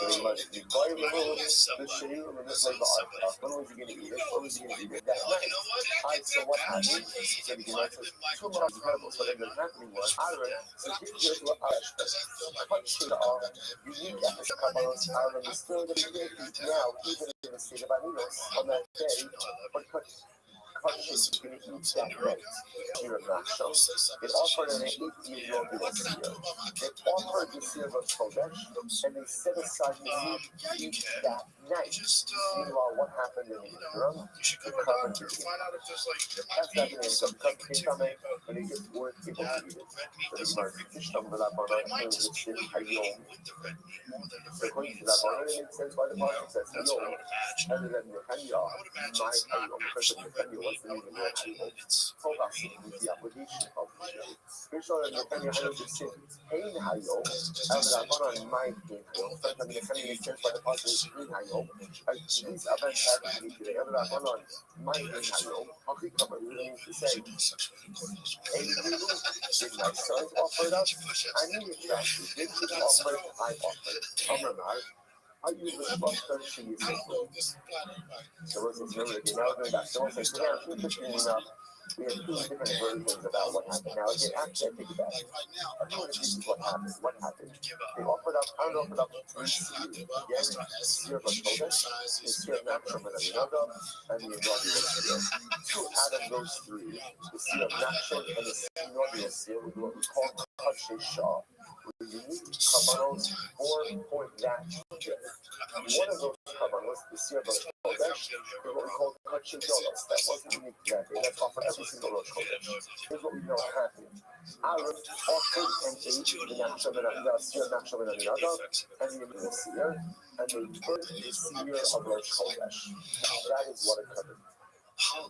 he must be by the moon, the shade, and the slave of art. When was he going to eat it? When was he going to eat it? That night. So what happened? So he said, two months incredible. So then the happening was, Aaron, so here's what you need that as Kabbalah's Aaron is still the big now, even in the state of Aninos, on that day, but Koshes is going to eat that night. Year of Nachshon. It offered an 8-year inaugural year. It offered the year of Kodesh, and they set aside the meat eat that night. Meanwhile, what happened in the interim? The carbon became. That's not going to come in, but they just weren't able to eat it. So the Mark stumbled up on it, and it's in Hayom. So according to that, it makes sense why the Bible says Hayom, other than Netanyahu, my Hayom, because of Netanyahu. What's the meaning of Hayom? Focusing with the application of Hayom. We're sure that Netanyahu just said, Hein Hayom, and Rabban on my Hein Hayom. Sometimes Netanyahu makes sense why the Bible is Hein Hayom. These events happen to be today. And Rabban on my Hein Hayom. Hakikam, it means to say, Hey, did my sons offer it up? I need it back. Did you offer it? I offered it. Amramar. I use the buster, she uses it. So let's remember again, now we're going back. So let's say, now, interestingly enough, we have two different versions about what happened. Now, again, actually, I take it back. This is what happened. They offered up, I offered up 3 seers. Again, seer of Kodesh, the seer of Nachshon and Aminada, and the inaugural seer. 2 out of those 3, the seer of Nachshon and the inaugural seer, was what we call Koshe Shah. Unique Kabbalos for that year. One of those Kabbalos, the seer of Kodesh, is what we call Koshe Dolos. That wasn't unique to that day. That's offered every single Rosh Kodesh. Here's what we know happened. Aaron offered and ate the Nachshon and the seer of Nachshon and Aminada, and the seer, and they burned the seer of Rosh Kodesh. That is what occurred.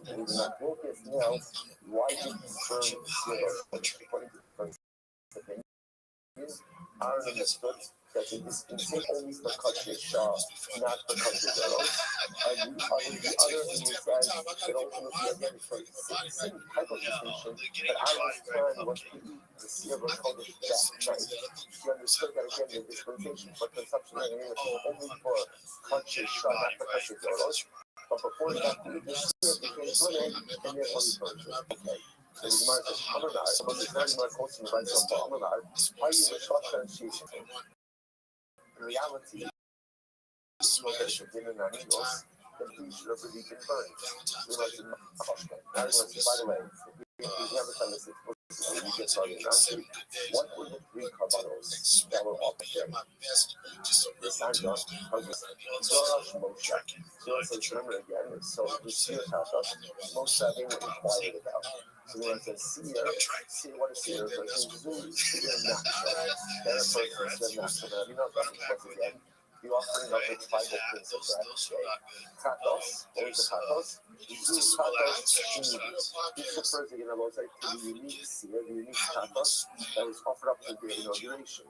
We do not focus now. Why did he burn the seer of Rosh Kodesh? According to the opinion, Aaron understood that the dispensation only for Koshe Shah, not for Koshe Dolos. And the other thing is that ultimately, again, for the same type of distinction, that Aaron's plan was to eat the seer of Kodesh that night. He understood that, again, the dispensation for consumption and was only for Koshe Shah, not for Koshe Dolos. But before he got to eat the seer, it became Tonei, and therefore he burned it. Okay. So the Gemara says, Amanar, so it's very much close to the right of Amanar, are you the Shachar and Shishim? In reality, Kodesh of dinner and Aninos, then he should have really been burned. We like to by the way, we never tell us we get started last week. What were the 3 Kabbalos that were offered there? The Sanjon, Zorash, Moshe. So it says, remember again, so the seer Tachas, Moshe, they were inquired about. So when it says seer, what is seer? Versus seer Nachshon. Then a person seer Nachshon. You know what that was again? The offering of the tribal prince of that day. Katos, what was the Katos? Katos, this refers again to the unique seer, the unique Katos that was offered up to the inauguration.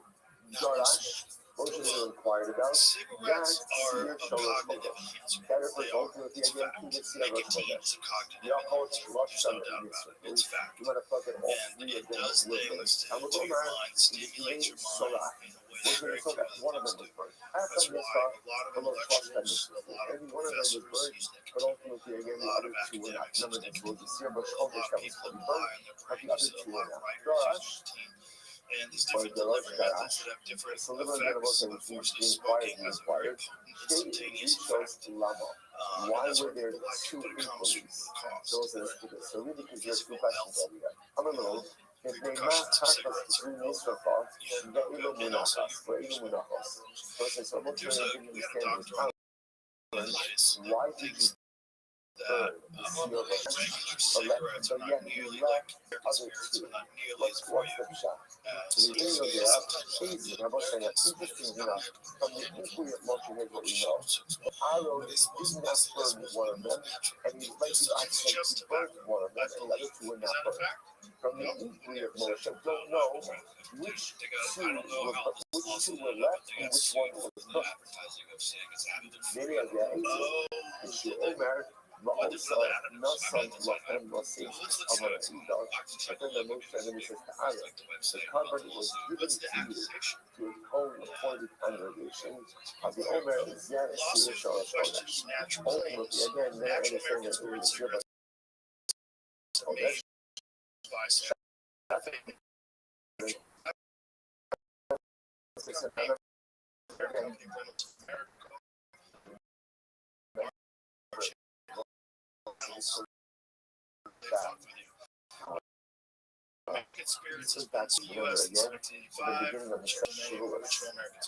Jorash, Moshe inquired about Cigarettes are Seir a Sholosh cognitive Chodesh. enhancer. That They refers are. ultimately It's again fact. to the Seir Nicotine Chodesh. is a cognitive The alcohol enhancer. Rosh There's no doubt about it. It's fact. You want to plug in all And three it of them does with things it. to your mind, stimulates your mind in a way that very few other One of things them do. was burned. That's why a lot of intellectuals, a lot of Every one of them was professors burned, use but nicotine. ultimately A again the lot other of two were not. academics Remember use this was the nicotine. Seir A Chodesh lot that of was people fully apply burned, on their but the brains. other A two lot were of not. writers use nicotine. And there's different delivery methods that have different So the Lord effects. was Unfortunately, smoking has a very potent instantaneous effect. Why That's were why there people like it, two but it comes with inquiries? cost. Those are the so really because there's two Physical questions health, that we got. I'm a little. If they repercussions mass of practice cigarettes through are no Mr. Fox, yeah, that no good. And also, you're So much there's a we had a doctor on the latest why did thinks you that burn regular cigarettes are not nearly like American spirits are not nearly as what's volume the shot? as So the video cigarettes. there, easy. I'm not saying that interesting enough. From the inquiry of Moshe, here's what we know. Aaron did not burn one of them, and he like to actually he burned one of them, and the other two were not burned. From the inquiry of Moshe, don't know which two were left and which one was burned. Maybe I get it. Omer, also, not some Lachem Nossi, Amar Idol, but then the Moshe and he says to Aaron, the carbon was given to you to a co-appointed congregation of the Omer Zeh Seir Shalosh Chodesh. Ultimately, again, they're understanding that it was Seir Chodesh. That's the US again, the beginning of the sexual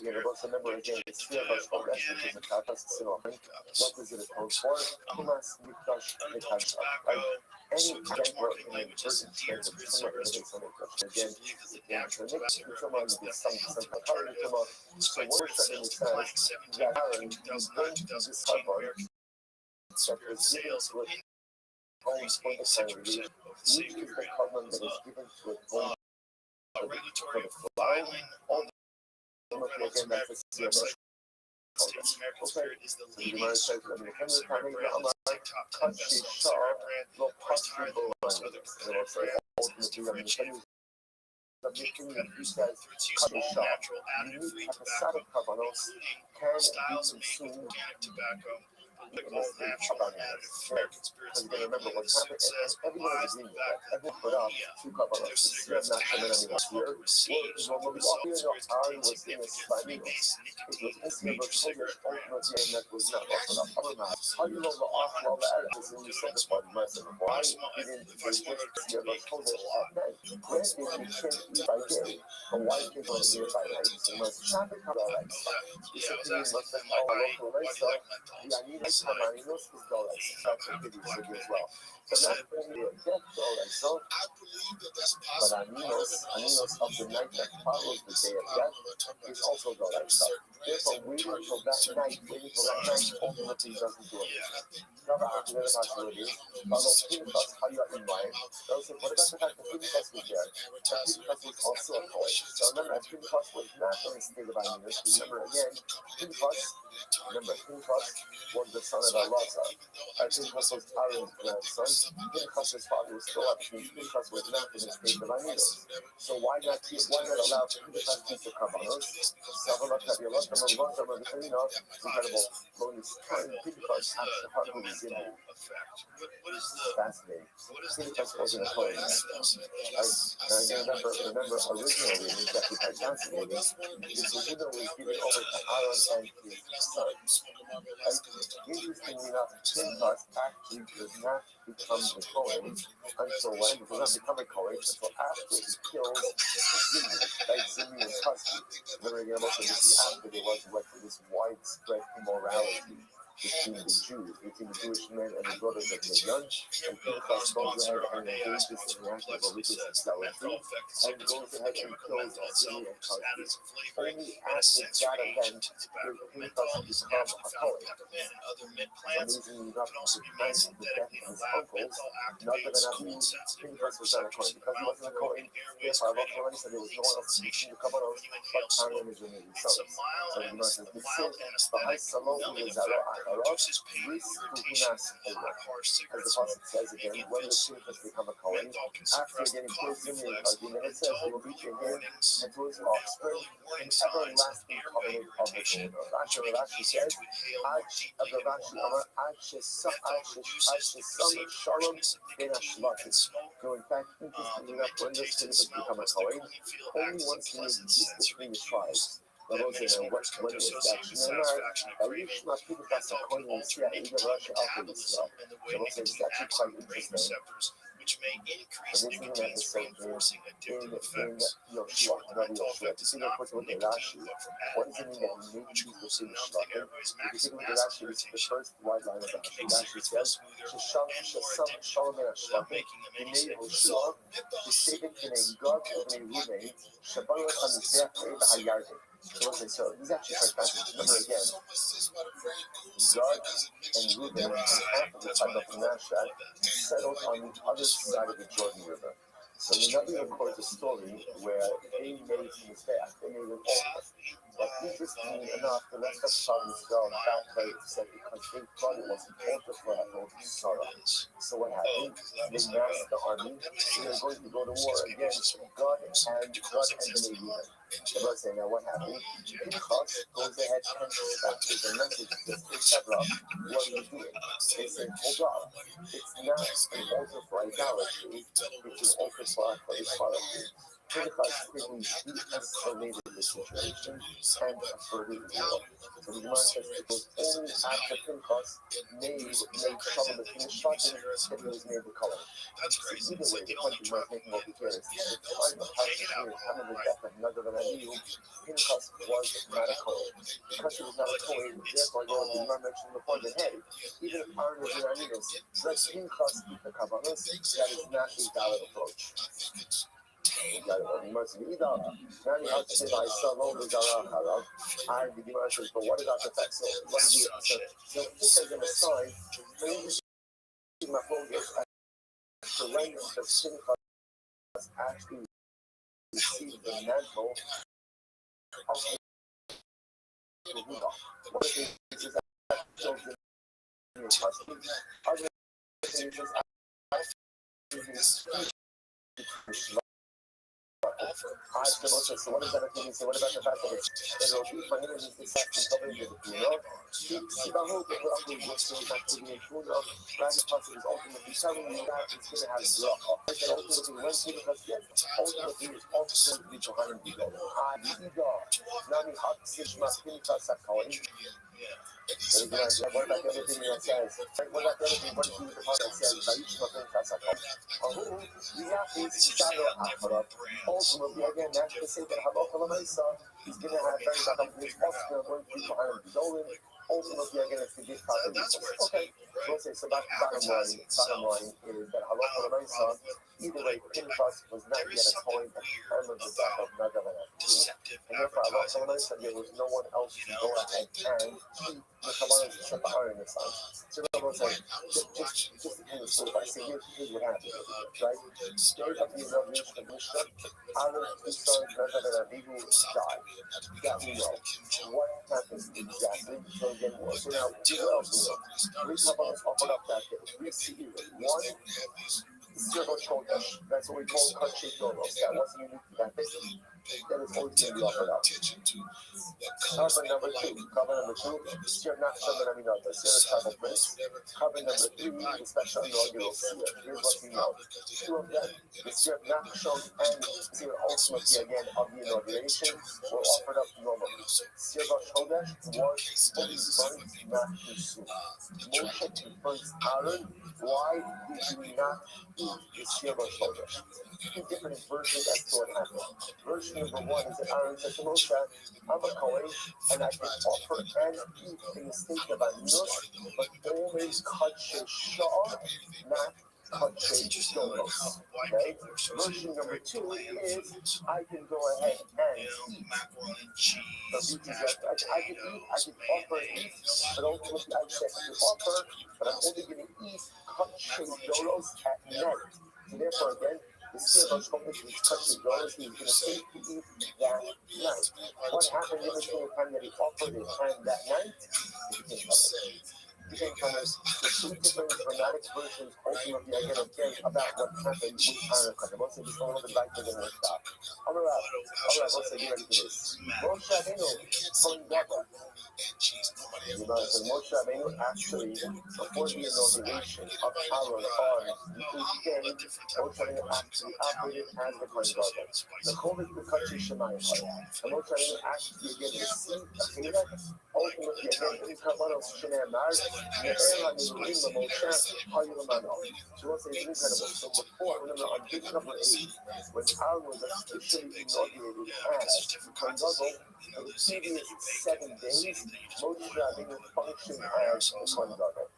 again, about remember again, it's Seir Chodesh, which is a Tatas Sinopin. What does it atone for? Kumas Mikdash Mekash. Any temporal in a person again, the Mitzvah is some authority come up. So what we're saying is that Aaron, you bring this carbon that was given to a co-appointed congregation, which is the carbon that is given to a co regulatory filing on the Reynolds American website states American Spirit is the leading premium cigarette brand that's a top 10 best-selling cigarette brand, priced higher than most other competitive brands, and is differentiated from competitors through its use of all-natural, additive-free tobacco, including styles made with organic tobacco, but with all-natural and additive-free. American Spirit's labeling of the suit says belies the fact that ammonia to their cigarettes to help the smoker receives the results where it's contained significant freebase nicotine of major cigarette brands. how do you know the awful additives in your cigarette? Why didn't they just give a total at night? Granted, you can't eat by day, but why can't you eat by night? You must not become a lifestyle. Yeah, I was You asking must him, have why all do you local like lifestyle. menthols? Yeah, I need He's some like, marinos with dollars. you That's have what the you black should man. as well. He But said, not only a death dollars, so I believe that that's but possible. aminos of the night that follows the day of death is also the lifestyle. Therefore, waiting till that night, ultimately doesn't do it. Another possibility is, follow Pinchas, how you are in mind. Also, what about the fact that Pinchas was there? Pinchas was also a poet. So remember, Pinchas was not in a state of aminos. Remember again, Pinchas was the son of Elazar. Pinchas was Aaron's grandson. Pinchas' father was still up. Pinchas was not in a state of aminos. So why not allow Pinchas to eat the carbonos? Incredible bonus time. Pinchas actually hardly was in there. What is the Fascinating. Pinchas wasn't a poet. Remember, originally, it was actually quite fascinating. The Yehuda was given over to Aaron and his son. Interestingly enough, Pinchas actually does not become the Kohen until when? He does not become a Kohen until after he kills Zimri, like Zimri and Husky. Remember again, also this is after there was this widespread immorality between the Jews, between the Jewish men and the brothers of Midian, and Pinchas goes ahead and engages in the act of religious zealotry, and goes ahead and kills Zimri and Karki. Only after that event did Pinchas become a Kohen. Amazingly enough, at the time of the death of his uncles, Nadav and Abihu, Pinchas was not a Kohen. Because he wasn't a Kohen, therefore Allah already said there was no one else to teach the Kabbalah but Aaron and his remaining sons. So the Gemara says, this is Bahai Salom Yezaro Acharov, Ris Kuhunas Hayah. As the Pasuk says again, when the Pinchas become a Kohen, after getting killed Zimri and Karki, then it says he will be to him and to his offspring an everlasting covenant of the Torah. Rashi says, Rashi Amar Ad Shesam Shalom Ben Ashvatim. So in fact, interestingly enough, when the Pinchas become a Kohen, only once he made peace between the tribes. Rabbi said, when was that? Ayushma Pinchas HaKohen Yisrael, Ida Rashi Alpha Yisrael. Rabbi said, it's actually quite interesting. Which may increase And this is an episode in Yoshua, Rabbi Yoshua. To see the first look at Rashi, what does it mean that he made peace between the Shvatim? If you take a look at Rashi, this is the first wide line of Rashi. Rashi says, Shesam Shalom Ben Ashvatim, B'nei Yoshua, B'sevit B'nei Gad B'nei Ruvain, Shabaru HaMizbeach Ve'et HaYarden. So this is actually quite fascinating. Remember again, Gad and Reuben and half of the tribe of Manasseh settled on the other side of the Jordan River. So the Navi records a story where they made a mistake. They made an altar. But interestingly enough, the rest of the province fell that way said because they thought it was an altar for Adol Sarah. So what happened? They massed the army. They were going to go to war against God and Bnei Reuben. The Lord said, now what happened? Pinchas goes ahead and dispatches a message to Hebron. What are you doing? They said, hold on. It's not an altar for idolatry. It's an altar for idolatry. Pinchas quickly de-escalated the situation and averted war. So the Gemara says it was only after Pinchas made Shalom between the Shvatim that he was made the Kohen. So either way, the point the Gemara is making over here is at the time of Hashem's time of the death of Nadav and Abihu, Pinchas was not a Kohen. Because he was not a Kohen, therefore the Gemara mentioned before that, hey, even if Aaron was an Anidos, let Pinchas keep the Kabbalas, that is not a valid approach. Must be done. Now you have to say, I saw no Mizarach. And the Gemara says, but what about the fact? So, what is the answer? So, this is an aside. My focus to when the Pinchas actually received the mantle of Yehuda. One of the things is that shows the new custom. Other things is so what is that opinion? So what about the fact that it's Rothschild for him is the section covered with the Pino? Sibahu, the Rabbi was still not to be in Pino. Rabbi Pasuk is ultimately telling you that it's going to have bracha. That ultimately when Pinchas gets, ultimately is also going to be behind the goal. Nami Hak Sishma Pinchas HaKohen. So what about everything that says? What about everything? What do the Bible says? Vayishma Pinchas HaKohen. Ultimately, again, that's to say that Halacha L'Maisa is going to have very bad his offspring going to be behind the Dolan. Ultimately, again, it's to give proper resources. Okay, so let's say, so bottom line is that Halacha L'Maisa, either way, Pinchas was not yet a Kohen at the time of the death of Nadav and Abihu. And therefore, Halacha L'Maisa, there was no one else to go ahead and keep the Kabbalah to set the iron aside. So Rabbi said, just to kind of solidify, say, here's what happened, right? Day of the inauguration of Mishnah, Aaron's two sons, Nadav and Abihu, died. That we know. What happened exactly? So again, so now, what else we know? Three Kabbalists offered up that day. Three seals. One, Zero Chodesh. That's what we call Kachit Donos. That wasn't unique to that day. That is always going to be offered up. Carbon number two, Sir Nachshon ben Aminadab, Sir Tribal Prince. Carbon number three, the special inaugural Seer. Here's what we know. Two of them, the Sir Nachshon and Sir ultimately again of the inauguration, were offered up normally. Sir Chodesh was fully burnt, not consumed. Moshe confronts Aaron, why did you not eat the Sir Chodesh? two different versions as to what happened. Version number one is that Aaron said to Moshe, I'm a Kohen, and I can offer and eat in the state of Anus, but only Kadshe Shah, not Kadshe Dolos. Okay? Version number two is I can go ahead and eat. The beauty is that I can eat, I can offer and eat, but ultimately I said to offer, but I'm only going to eat Kadshe Dolos at night. So therefore, again, the Sir Rosh Hashanah is touching dollars. He's going to safely eat that night. What happened in between the time that he offered it and that night? He became covered. Became covered. The two different dramatic versions ultimately again about what happened with Hanukkah. Most of this a little bit lighter than we thought. All right, let's say you ready for this. Moshe Rabbeinu, Kohen Gadol. Moshe Rabbeinu actually, before the inauguration of Aaron on the 8th day, Moshe Rabbeinu actually operated as the Kohen Gadol. The Kohen B'Katshi Shemayim. And Moshe Rabbeinu actually gave the seat of Caleb. Ultimately, again, in Kabbalah Shenemar, Ne'er HaNeruim LaMoshe HaYulamano. So let's say it's incredible. So before, remember, on day number 8, when Aaron was officially inaugurated as Kohen Gadol, for the previous 7 days, Moshe Rabbeinu functioned as a Kohen Gadol.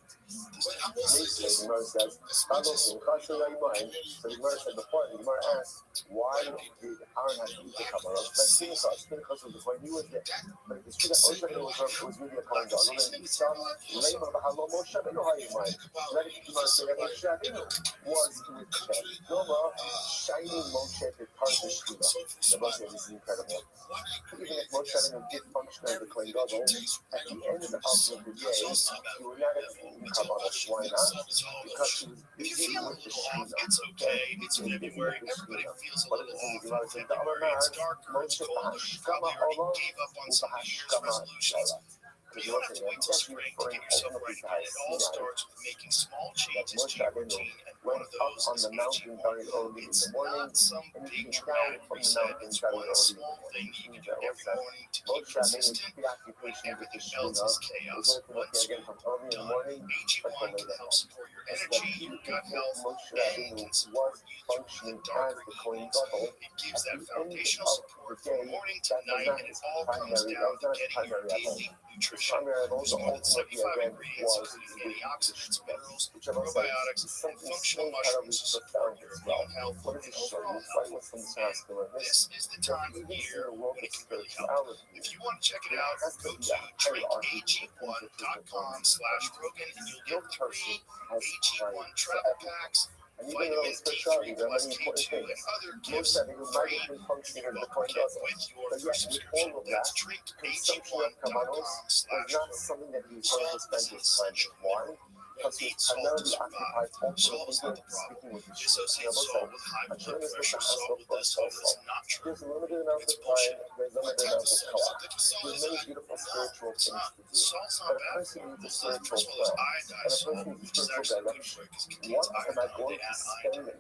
Basically, the Gemara says, so the Gemara said before, the Gemara asked, why did Aaron have to eat the Kabbalah? Let's think about it. Pinchas was before he was there. But if it's true that Moshe Rabbeinu was really a Kohen Gadol, then Esau, Lema B'Halo Moshe Rabbeinu Hayimai. Let it be Moshe Rabbeinu was with them. Noma, shining Moshe to part the Shkina. The Moshe is incredible. Even if Moshe Rabbeinu did function as a Kohen Gadol, at the end of the day, he would not have eaten Kabbalah. Why not? Because he was busy with the Shkina. It's okay. It's February. Everybody feels a little off in February. It's darker. It's colder. You probably already gave up on some New Year's resolutions. But you don't have to wait till spring to get yourself right. And it all starts with making small changes to your routine. And one of those is eating more. It's not some big dramatic reset. It's one small thing you can do every morning to keep consistent when everything else is chaos. One scoop done. AG1 can help support your energy, your gut health, and can support you through the darker evenings. It gives that foundational support from morning to night, and it all comes down to getting your daily nutrition. There's more than 75 ingredients, including antioxidants, minerals, probiotics, and functional mushrooms to support your immune health and overall health. And this is the time of year when it can really help. If you want to check it out, go to drinkag1.com/Rogan and you'll get 3 AG1 travel packs, vitamin D3 plus K2, and other gifts free. You can welcome kit with your first subscription. That's drinkag1.com/Rogan. Salt is an essential mineral. You'll need salt to survive. Salt is not the problem. We associate salt with high blood pressure. Salt with this, salt is not true. It's bullshit. Protect the cells. Salt is not. Salt's not bad for you. First of all, there's iodized salt, which is actually good for it because it contains iodine. They add iodine to it,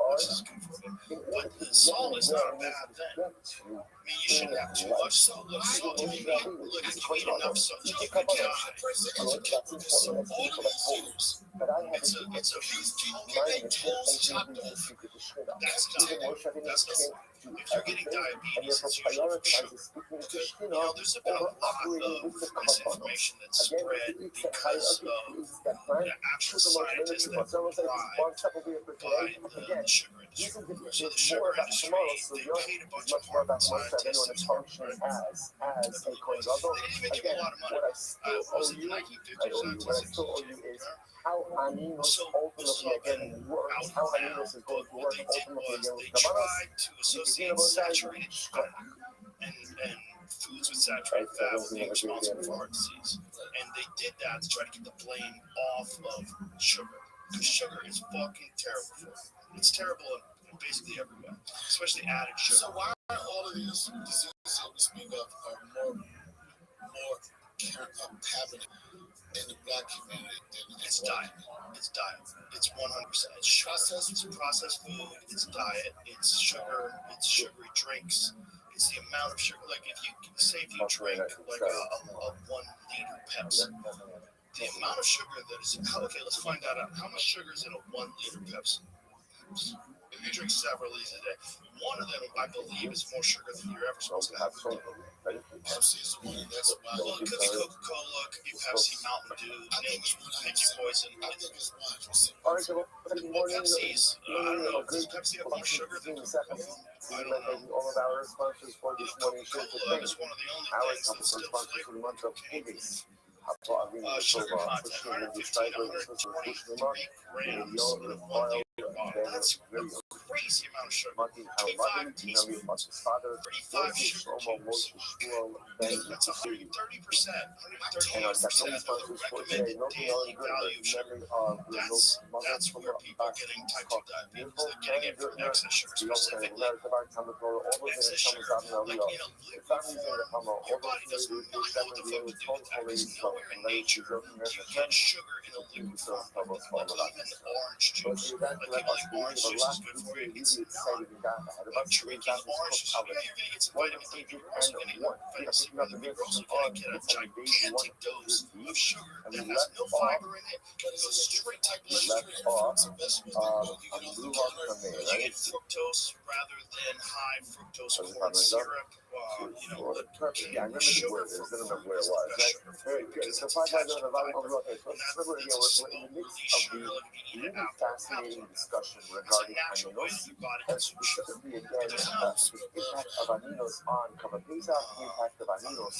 which is good for it. But salt is not a bad thing. I mean, you shouldn't have too much salt. Look, salt, if you eat enough salt, you could die. Because all you foods, it's a toast chocolate. That's enough. That's enough. If you're getting diabetes, it's usually for sugar. There's been a lot of misinformation that's spread because of the actual scientists that are bribed by the sugar industry. So the sugar industry, they paid a bunch of Harvard scientists and Harvard, right? They didn't even give a lot of money. Was it the 1950s, 1960s? How Aminos ultimately again works, how Aminos is going to work ultimately again with they tried to associate saturated fat and foods with saturated fat with being responsible for heart disease. And they did that to try to get the blame off of sugar. Because sugar is fucking terrible for you. It's terrible in basically every way, especially added sugar. So why are all of these diseases that we speak of are more happening in the black community? It's diet. It's diet. It's 100%. It's sugar. It's processed food. It's diet. It's sugar. It's sugary drinks. It's the amount of sugar. Like if you drink like a 1 liter Pepsi, the amount of sugar that is. Okay, let's find that out. How much sugar is in a 1 liter Pepsi? If you drink several of these a day, one of them, I believe, is more sugar than you're ever supposed to have. Pepsi is the one that's Well, it could be Coca-Cola, it could be Pepsi, Mountain Dew, name your poison. I think it's one. Well, Pepsi's, I don't know, does Pepsi have more sugar than Coca-Cola? I don't know. All of our sponsors for this morning show Coca-Cola is one of the only our things couple that's of still sponsors for the flavored month of cocaine. August. Sugar content, 115, 123 grams of 1 liter bottle. That's a crazy amount of sugar. 25 teaspoons, 35 sugar cubes. That's 130%. 138% of the recommended daily value of sugar. That's where people are getting type 2 diabetes. They're getting it from excess sugar, specifically excess sugar. Like in a liquid form, your body doesn't not know what the fuck to do with that, because nowhere in nature do you get sugar in a liquid form. Like even orange juice. Like people think orange juice is good for you. It's not. Like drinking orange juice, yeah, you're gonna get some vitamin D, but you're also gonna you're also gonna get a gigantic dose of sugar that has no fiber in it, but it goes straight to bloodstream. You get fructose rather than high fructose corn syrup. Sugar for fruit is the best sugar for fruit because it's attached to fiber. And that's a slow release sugar, like if you eat an apple. Fascinating discussion It's a regarding natural way that aminos, your body and consumes sugar. specifically again But there's no the impact of aminos on Kabbalah, the impact of aminos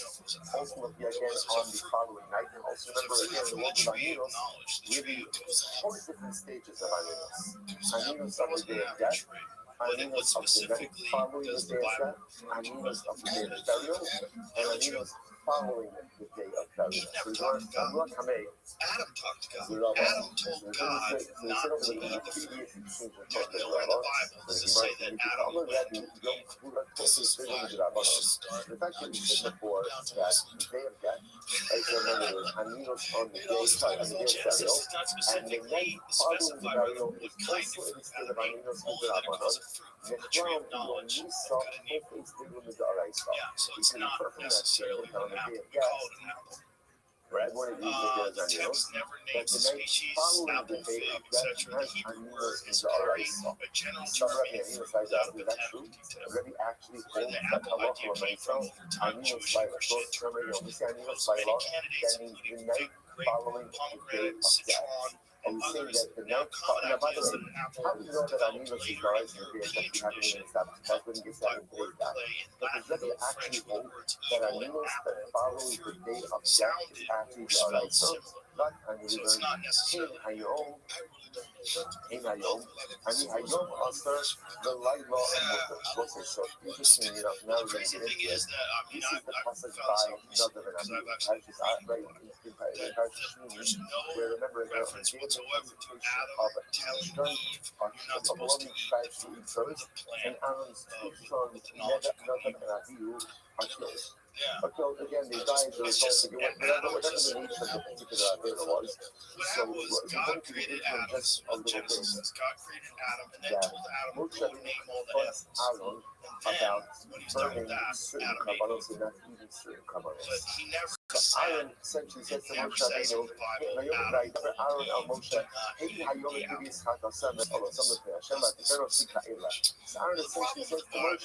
ultimately again on the following night. And also remember again the world of aminos, really 4 different stages of aminos. Aminos of the day of death, aminos of the night following the day of death, aminos of the day of burial, and aminos following the day of burial. So you learn from Rakameh. Adam talked to God. Adam told God not to eat the fruit. There's nowhere in the Bible does it say that Adam went and told Eve. This is why we should start The fact that you said before that the day of death, as you remember, aminos on the It day also of tells burial, Genesis does not and the specifically night following the specify burial what is kind also of in the fruit state Adam of ate, aminos only that it calls it fruit from the tree of knowledge of good and evil. Yeah, so it's not necessarily an apple. We call it an apple. The text never names the species, apple, fig, etc. The Hebrew word is berry, a general term meaning fruit without a botanical detail. And the apple idea came from overtime Jewish and Christian interpreters. Many candidates, including fig, grape, pomegranate, citron, and others, now common ideas that an apple developed later in European tradition, by word play in Latin and French, where the words eagle and apple, fruit, sounded or spelled similar. So it's not necessarily I really don't know the light law so interesting, now The crazy thing is that this I is the found passage this by out recently because I've actually there's no reference whatsoever to Adam telling Eve you're not supposed to eat the fruit from the plant with the knowledge of good and evil. Yeah. But again, the guy It's just Adam was a small what was God created Adam. Genesis says God created Adam and then told Adam to go name all the animals. And then when he's done with that, Adam ate them. But he never said in the Bible Adam did not eat the apple. The problem with the Bible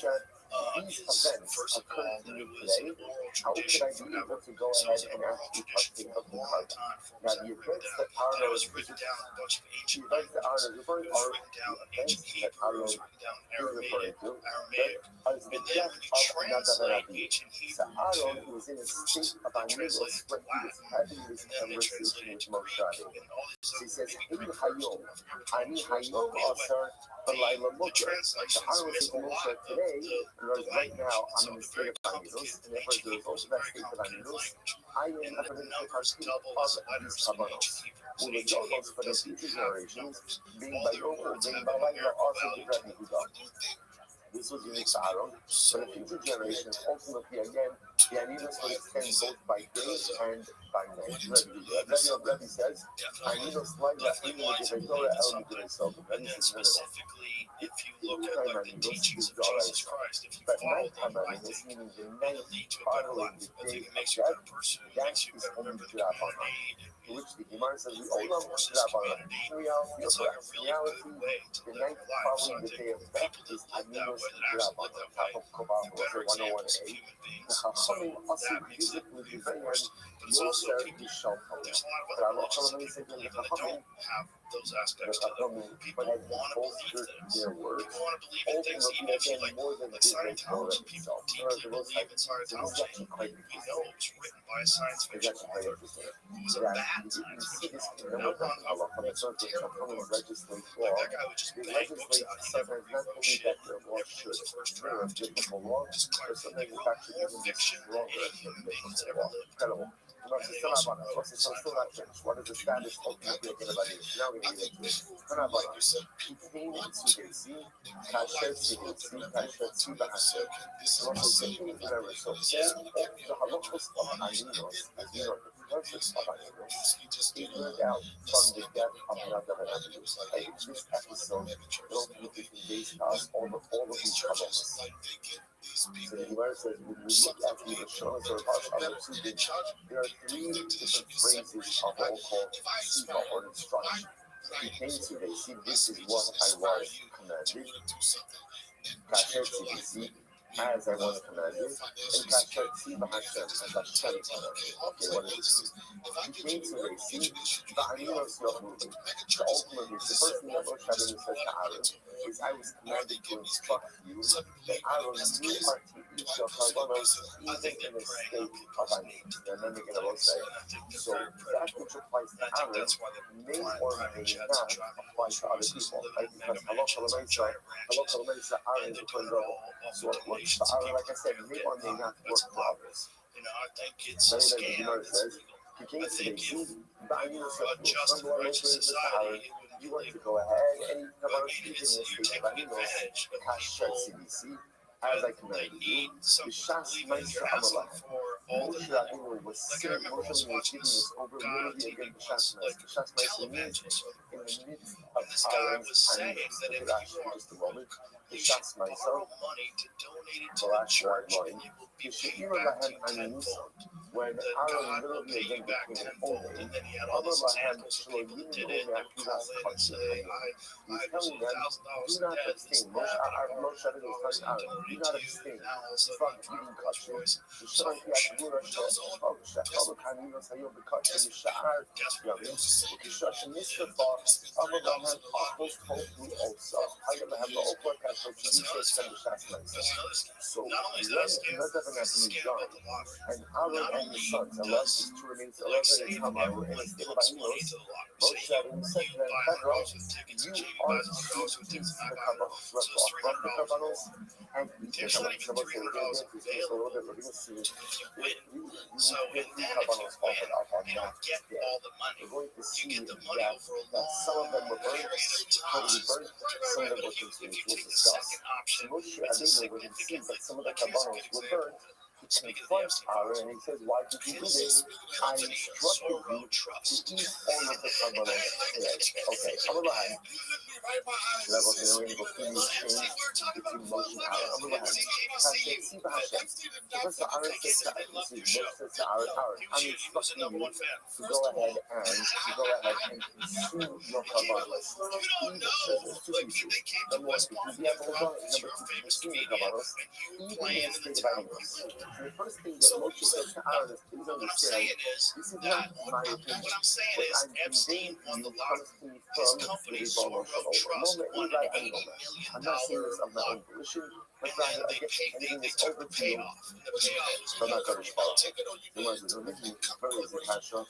is, first of all, that it was an oral tradition forever. So it was an oral tradition for a long time before it was ever written down. And it was written down in a bunch of ancient languages. It was written down in ancient Hebrew, it was written down in Aramaic. And then when you translate ancient Hebrew to first, they translate it to Latin, and then they translate it to Greek, and all these other maybe Greek words. I forget which ones. Either the translations miss a lot of the language, so they're very complicated. Ancient Hebrew is a very complicated language, and the numbers double as letters in ancient Hebrew. So ancient Hebrew doesn't have numbers. All their words have a numerical value to them. This was unique to Aaron, but the future generations ultimately again, the aminos will extend both by day and by night. Rabbi says, aminos like that in the Torah element. And then specifically, if you look at like the teachings of Jesus Christ, if you follow them, I think it'll lead to a better life. I think it makes you a better person. It makes you a better member of the community. It which the Gemara says we all know forces Rabbi. humanity. In reality, It's you're like a correct. In really reality, good way to the live night your life. So following I the think day of people death that is live that Aminos way, that actually live Rabban, that top way, of Kobach, they're better also examples of 101A. human beings. The So Chachamim also that makes it physically really design forced. But it's also Yoser people. Bishalpah. There's a lot of But other I'm not religions going that to say people the believe in that Chachamim. don't have those The aspects to them. Chachamim People had want to believe bolstered things. their words. People want to believe in things, Ultimately, even if you again, more than like the great Torah Scientology. People itself. deeply believe in So this is Scientology. actually quite We interesting. know it was written by a science It's fiction actually quite author interesting. who was a That bad you science see fiction this author. in Now the Ron Allah Hubbard from the wrote some Chachamim terrible books. legislate Like law. that guy would just They bang books legislate out. He never sometimes not rewrote only shit. that their law Everything was should a first mirror draft. biblical law, Just but clarify, sometimes he it's wrote actually more even fiction than stronger any than human beings biblical ever law. lived. Incredible. And they also wrote What's still not Scientology. finished? What is the status of the Bani? Now we're going to get into it. Hanabana. Became Tzidesi, Kasher Tzidesi, Kasher Tziba Hashem. So also taking remember, so all the halachos of Aminos, as you know, the concepts of Aminos, is learned out from the death of Nadav and Abihu. Like this episode, will ultimately conveys to us all of these halachos. So the Gemara says, when we look at the Rishonos or Rothschild, there are three different phrases of what we'll call Siva or instruction. He came to they see this is what I was commanded. Kasher Tzidesi, as I was commanded, and Kasher Tziba Hashem, as Hashem commanded. Okay, what does it mean? He came to they see Va'aninos Yochulu. So ultimately, the first thing that Moshe Rabbeinu says to Aaron is, I was commanded to instruct you that Aaron, you are to eat your karbanos even in a state of Anin. And then they're going to say, so that which applies to Aaron may or may not apply to other people, right? Because halakha l'meisa, Aaron is a Kohen Gadol. So what works for Aaron, like I said, may or may not work for others. I think it's a So then the scam. Gemara says, he came to the sea, Va'aninos Yochulu. Just Remember what Moshe says to Aaron, you want to go ahead and eat karbanos even in a state of Aninos, Kasher Tzidesi, as I commanded you. The Shas Ma'aser Amalek. Moshe Rabbeinu was saying, Moshe Rabbeinu was giving this over literally again the Shas Ma'aser. The Shas Ma'aser means in the midst of Aaron's Aninos. Look at Rashi for just a moment. The Shas Ma'aser, the last word line, She'ira Lahem Aninusa. When Aaron literally again became an Omer, Amar Lahem Shlo Yimnu Me'akilas Chachim. He's telling them, do not abstain. Moshe Rabbeinu was telling Aaron, do not abstain from eating kosher. Sh'sharon Yadgura She'al Kaninos Hayom B'Kosher Yishar Yamim. Ukishash Nisrafa Amar Lahem Achos Tofu Also. Hayom Lahem La'okla Kasher Tzidisi Shem B'Shas Ma'aser. So when Nadav and Abihu died, and Aaron and his sons, 11 and Tamar, were in a state of Aninos, Moshe Rabbeinu said to them, better off, you are to eat the karbanos, rub off the karbanos, and eat the karbanos. So we're going to get into this a little bit, we're going to see So in the that karbanos offered up on you don't that get day. all the money. We're going to see You get the that, money over a that some of them were long burnt, period of totally time. burnt, some of them were consumed. If you We'll take the discuss. second So option, Moshe it's a Rabbeinu, when he sees that some of the karbanos were burnt, he confronts Aaron and he says, why did you do this? I instructed you to eat all of the karbanos today. Okay, Amalahan. Level to know the between Moshe and Aaron. Amalahan. Kasher Tziba Hashem. So first of all, Aaron says to Moshe says to Aaron, I'm instructing you to go ahead and consume your karbanos. Eat there's two pieces. Number one, because you have all done it. Number two, consume the karbanos. Even in the state of Aninos. So the first thing that Moshe says to Aaron is, please understand, this is not my opinion. What I'm conveying to you comes to me from the Rebbe I'm not saying this of my own volition, but rather I'm giving this over to you from my Kodesh Baruch. The ones that are making very easy kasha,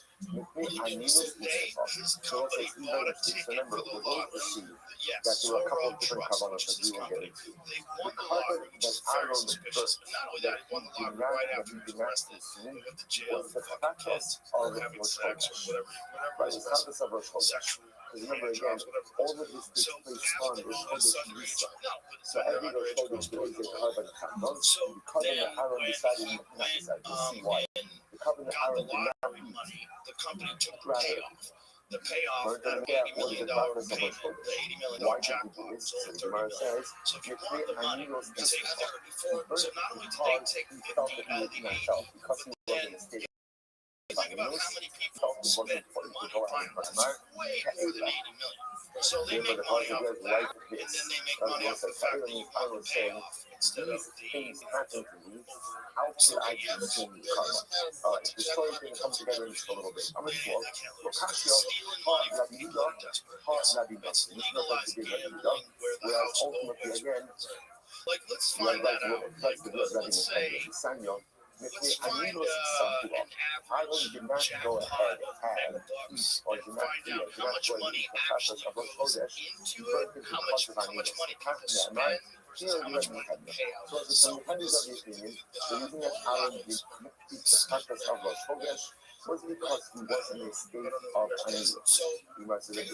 Aninos Mustafa. So let's say it's very interesting. So remember, we're going to see that there are a couple of different karbanos that we will get into. The carbon that Aaron burnt, that he did not consume, was the chatos of Rosh Chodesh. Right, the chatos of Rosh Chodesh. Because remember again, all of this takes place on Rosh Chodesh Nisan. So every Rosh Chodesh there is a carbon chatos. The carbon that Aaron decided not to decide. We'll see why. The carbon that Aaron did not eat. The company took the Rather, payoff. The payoff, we're going that to get $80 million payment, the $80 million why did jackpot we do this? was So only the $30 Gemara million. says, So if you you want create the money, Aninos because they had that before, so not only did they take he felt that 50 out of he the was 80, not felt because he was in a state Think about how many people spent money buying tickets way more than 80 million. So they make money off of that, and then they make money off the fact that you got the payoff instead of the happen to me. How could I consume karma? All right, the story is going to come together in just a little bit. I'm going to talk. stealing money from people that are desperate. It's legalized gambling where the house ultimately, again, like, let's find that out. Like, let's say I find an average jackpot of $10 and find out how much money actually goes into it, how much money people spend versus how much money the payout is. So the reason that Aaron did keep the practice of Rosh Chodesh was because he was in a state of anger. He must have said,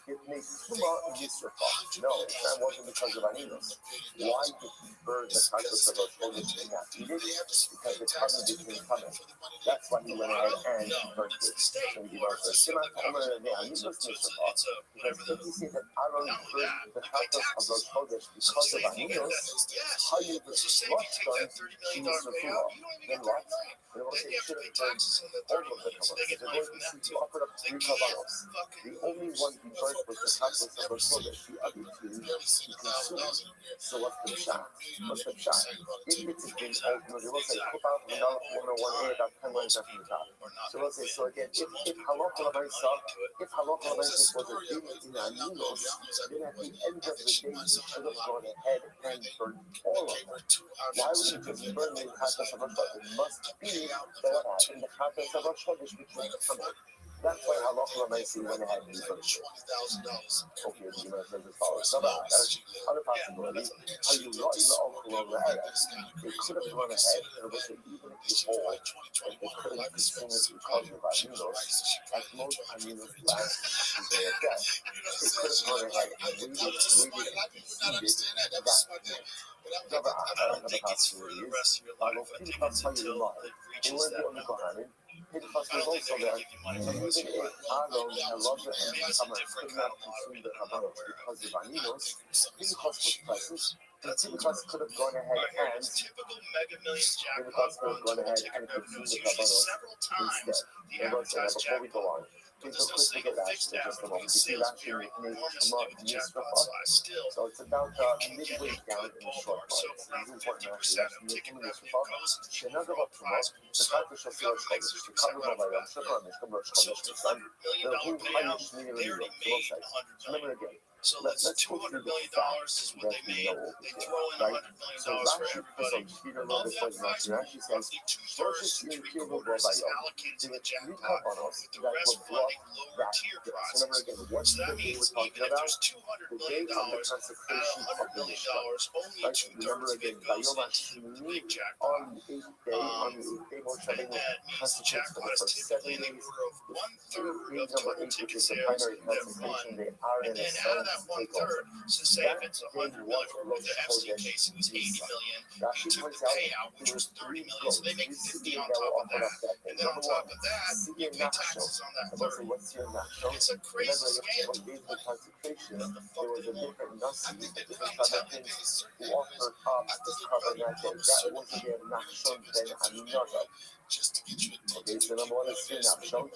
it makes Tuma Yisrafa. No, that wasn't because of anger. Why did he burn the practice of Rosh Chodesh and not eat it? Because the covenant became covenant. That's why he went ahead and he burned it. So he said, Shema Omer Ne'anim Yisrafa. Because if you say that Aaron burned the practice of Rosh Chodesh because of anger, how you would flush them to Yisrafa? Then what? They have to pay taxes on the 30 million, so they get money from that too. They can't fucking the only one who burnt was the practice of Rosh Chodesh. The other two he consumed. So what's the shot? What's the shot? If it's a thing, ultimately, we'll say, put out the $101 that 10 lines after the top. So we'll say, so again, if Halakha Lamaisa was a thing in Aminos, then at the end of the day, he should have gone ahead and burned all of them. Why would he just burn the practice of Rosh Chodesh? It must be that what happened, the practice of Rosh Chodesh became covenant. That's why Halakha Lamaisa went ahead and burned it. Okay, the Gemara says as follows. Other possibility, how you write the Oklahoma area. They could have gone ahead and was even if you hold, they couldn't consume it because of Aminos, as most Aminos last is their death. They could have gone ahead and waited and consumed it that night. Another possibility is, Pinchas Hayulimai, who were the only Kohanim, Pinchas was also there, and even if Aaron, Elijah, and Tamar could not consume the Kabbalah because of Aminos, Pinchas was present, and Pinchas could have gone ahead and consumed the Kabbalah instead. Before we go on, please go quickly get Rashi for just a moment. You see Rashi in Shema Yisrafa. So it's about midway down in the short part. This is important Rashi. Rashi in Yisrafa. Shenagah B'Tumah, the Kadosh Shasir Rosh Chodesh, the Kabbalah B'Vayam, Shekar Mishkam Rosh Chodesh, the Sun, the Hu Hayish Shmini L'Yom. Remember again. So let's $200 million is what they made. They throw in $100 million for everybody. Of that prize pool, roughly 2/3 to 3/4 is allocated to the jackpot, with the rest funding lower tier prizes. So that means even if there's $200 million out of $100 million, only 2/3 of it goes into the big jackpot. And that means the jackpot is typically in the order of 1/3 of total ticket sales that run. And then out of that 1/3, so say if it's $100 million, or with the FC case it was $80 million, he took the payout, which was $30 million, so they make $50 on top of that. And then on top of that, you pay taxes on that $30. It's a crazy scam. There was a different Nasi, different Kabatin who offered up Kabanate. That was their Nachshon Ben Aminada. Okay, so number one is Nachshon.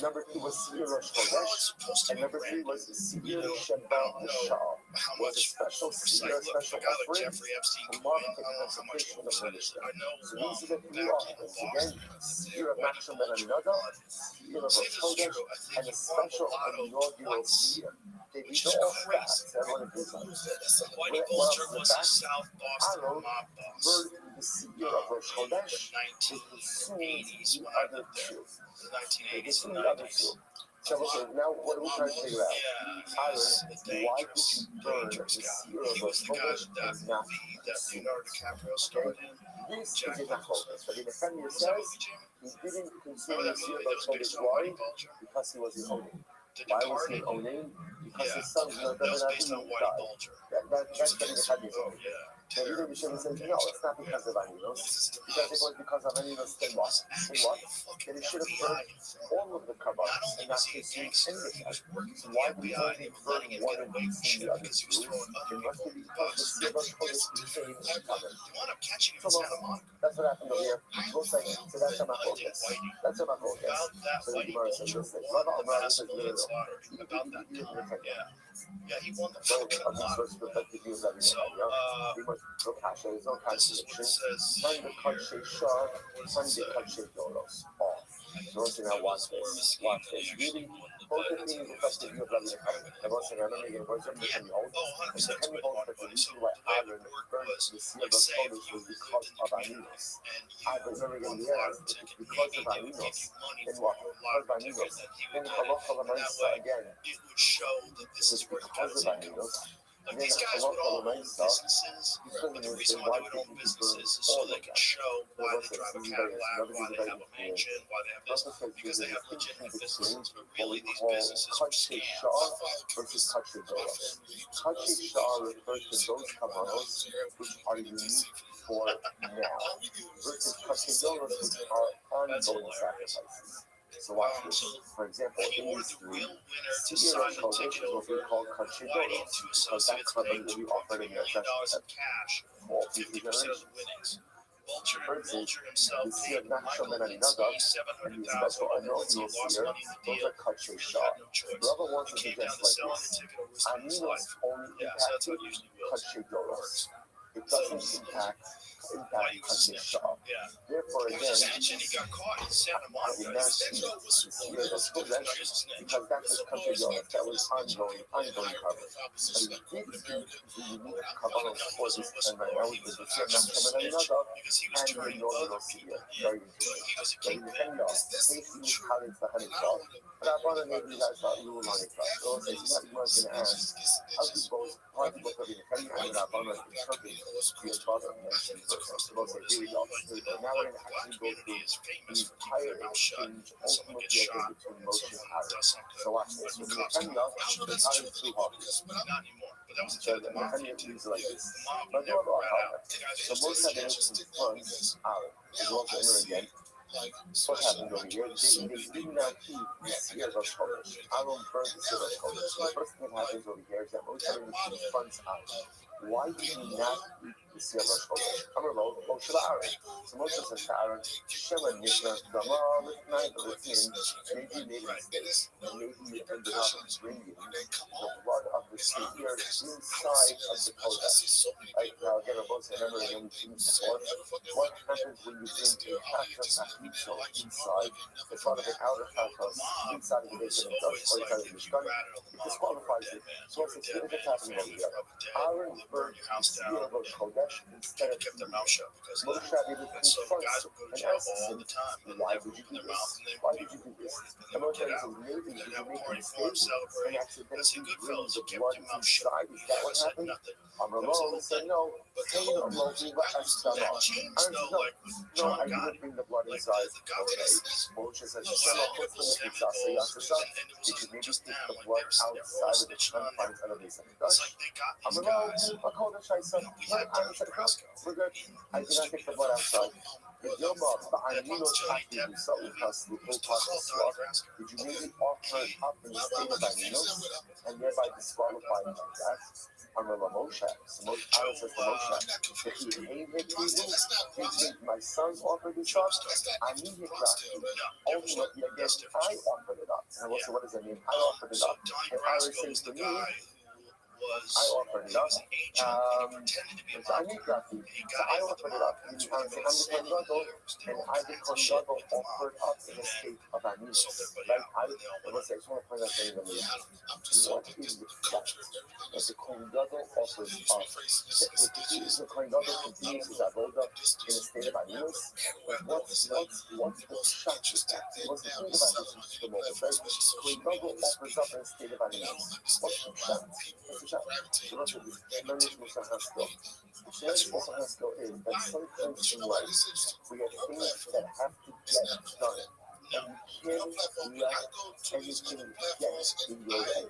Number two was Seir Rosh Chodesh, and number three was Seir Shabbat Shah. Was a special Seir, special offering to mark the consecration of the Mishnah. So these are the three offerings. Again, Seir of Nachshon Ben Aminada, Seir of Rosh Chodesh, and a special inaugural Seir. Which is crazy. Whitey Bulger was a South Boston mob boss The Seir of Rosh Chodesh, in the 1980s when I lived there. The 1980s and 90s. So now what are we trying to figure out? Yeah, why did you burn the Seir of Rosh Chodesh and not that Leonardo DiCaprio starred in? This is in the focus. But in the Fenrir says he didn't consume the Seir of Rosh Chodesh. Why? Because he was in Onan. Why was he in Onan? Because his son, that was based on Whitey Bulger. That's the Fenrir. Yeah. The leader Bishop says, no, it's not because of Anilos. Because it was because of Anilos, then what? Then it should have burned all of the carbons and not consumed any of that. So why do we only burn one and consume the other two? It must be because the silver Kodesh became covered. So that's what happened over here. Both sides. So that's a Machokas. That's a Machokas. So the Gemara says this thing. Rabbi Amar says, Yeah, he won the so, of this verse reflected views that we must no kasha, there's no contradiction. Sunday katshe shah, Sunday katshe doros. Notice now, watch this. Really, both the things reflect the view of Rabbi Yechanan. The most of them are both of them can hold. And the can hold that the reason why Aaron burned the seal of Kodesh was because of Aninos. Remember again, yes, it's because of Aninos. Then what? Because of Aninos. Then Allah again. It would show that this is where the because of Aninos. Like these guys would all own businesses, but the reason why they would own businesses is so they can show why they drive a Cadillac, why they have a mansion, why they have this, because they have legitimate businesses, but really these businesses are scams. Versus Katshe Doros. Katshe Shah refers to those kavanos which are unique for now, versus Katshe Doros which are ongoing sacrifices. So watch this. For example, in these three, Sierra Kodesh is what we call Katshe Doros, because that carbon will be offered in their cash for all future generations. Versus the Seer Nachshon and Aminadab, and the special anointing Seer, those are Katshe Shah. Rabbi wants to suggest like this: Aminos only impacted Katshe Doros. It doesn't impact Katshe Shah. Therefore, again, I would not see the Seer of Kodesh because that was Katshe Doros. That was ongoing carbon. But it did see the unique carbon for this time right now, which was the Seer Nachshon and Aminadab, and the inaugural Seer. Very interesting. But in the end, facing the Khalid Sahanitah, but I want to maybe you guys thought you were on it. So it's not you was going to ask, how do both parts of the Khalid and Rabbanah interpret the father mentioned verse? So say, here we go. Now we're going to actually go through the entire exchange, ultimately again between Moshe and Aaron. So watch this. When the Khalid flew up, so the Khalid reads like this. But do so Moshe had to confront Aaron. As well as enter again. What happened over here? They did not eat the Seer of Kodesh. Aaron burned the Seer of Kodesh. The first thing that happens over here is that Moshe confronts Aaron. Why did he not eat the Seer of Kodesh? Moshe Aaron. So Moshe says to Aaron, Shema Nishna Dama Litnai B'Litin. Maybe you ended up bringing the blood of the Seer inside of the Kodesh. Right now, again, Moshe, remember again, before, what happens when you bring a half inside the front of an outer house, inside of the base of the dust, or inside of the Mishkan, it disqualifies it. So what's happening over here? Aaron burned the Seer of Kodesh instead of Moshe even confronts and asks him, why did you do this? Why did you do this? And Moshe says, maybe you make a mistake and accidentally bring the blood inside. Is that what happened? Ramon said, no. Aaron says, no, I didn't bring the blood inside. Okay. Moshe says, did you maybe take the blood outside of the confines of the base of the dust? We're good. I did not take the blood outside. Did you maybe offer it up in the state of Aminos and thereby disqualifying like that? Moshe. So Aaron says to Moshe, my sons offered this up. Ultimately, again, I offered it up. And what does that mean? I offered it up. And Aaron says to me, I offered it up. So I need grafting. So I offered it up. And I'm the Kondago, and I, the Kondago, offered up in a state of Aminos. Like I just want to point out something to you. What is the fact that the Kondago offers up? The Kondago continues his avoda in a state of Aminos. What's the shot with that? What's the thing about this the moment, right? Kondago offers up in a state of Aminos. What's the shot? So look at this. Tremendous Musa Haskell. Tremendous Musa Haskell is that sometimes in life we have things that have to get done. And you can't let anything get in your way.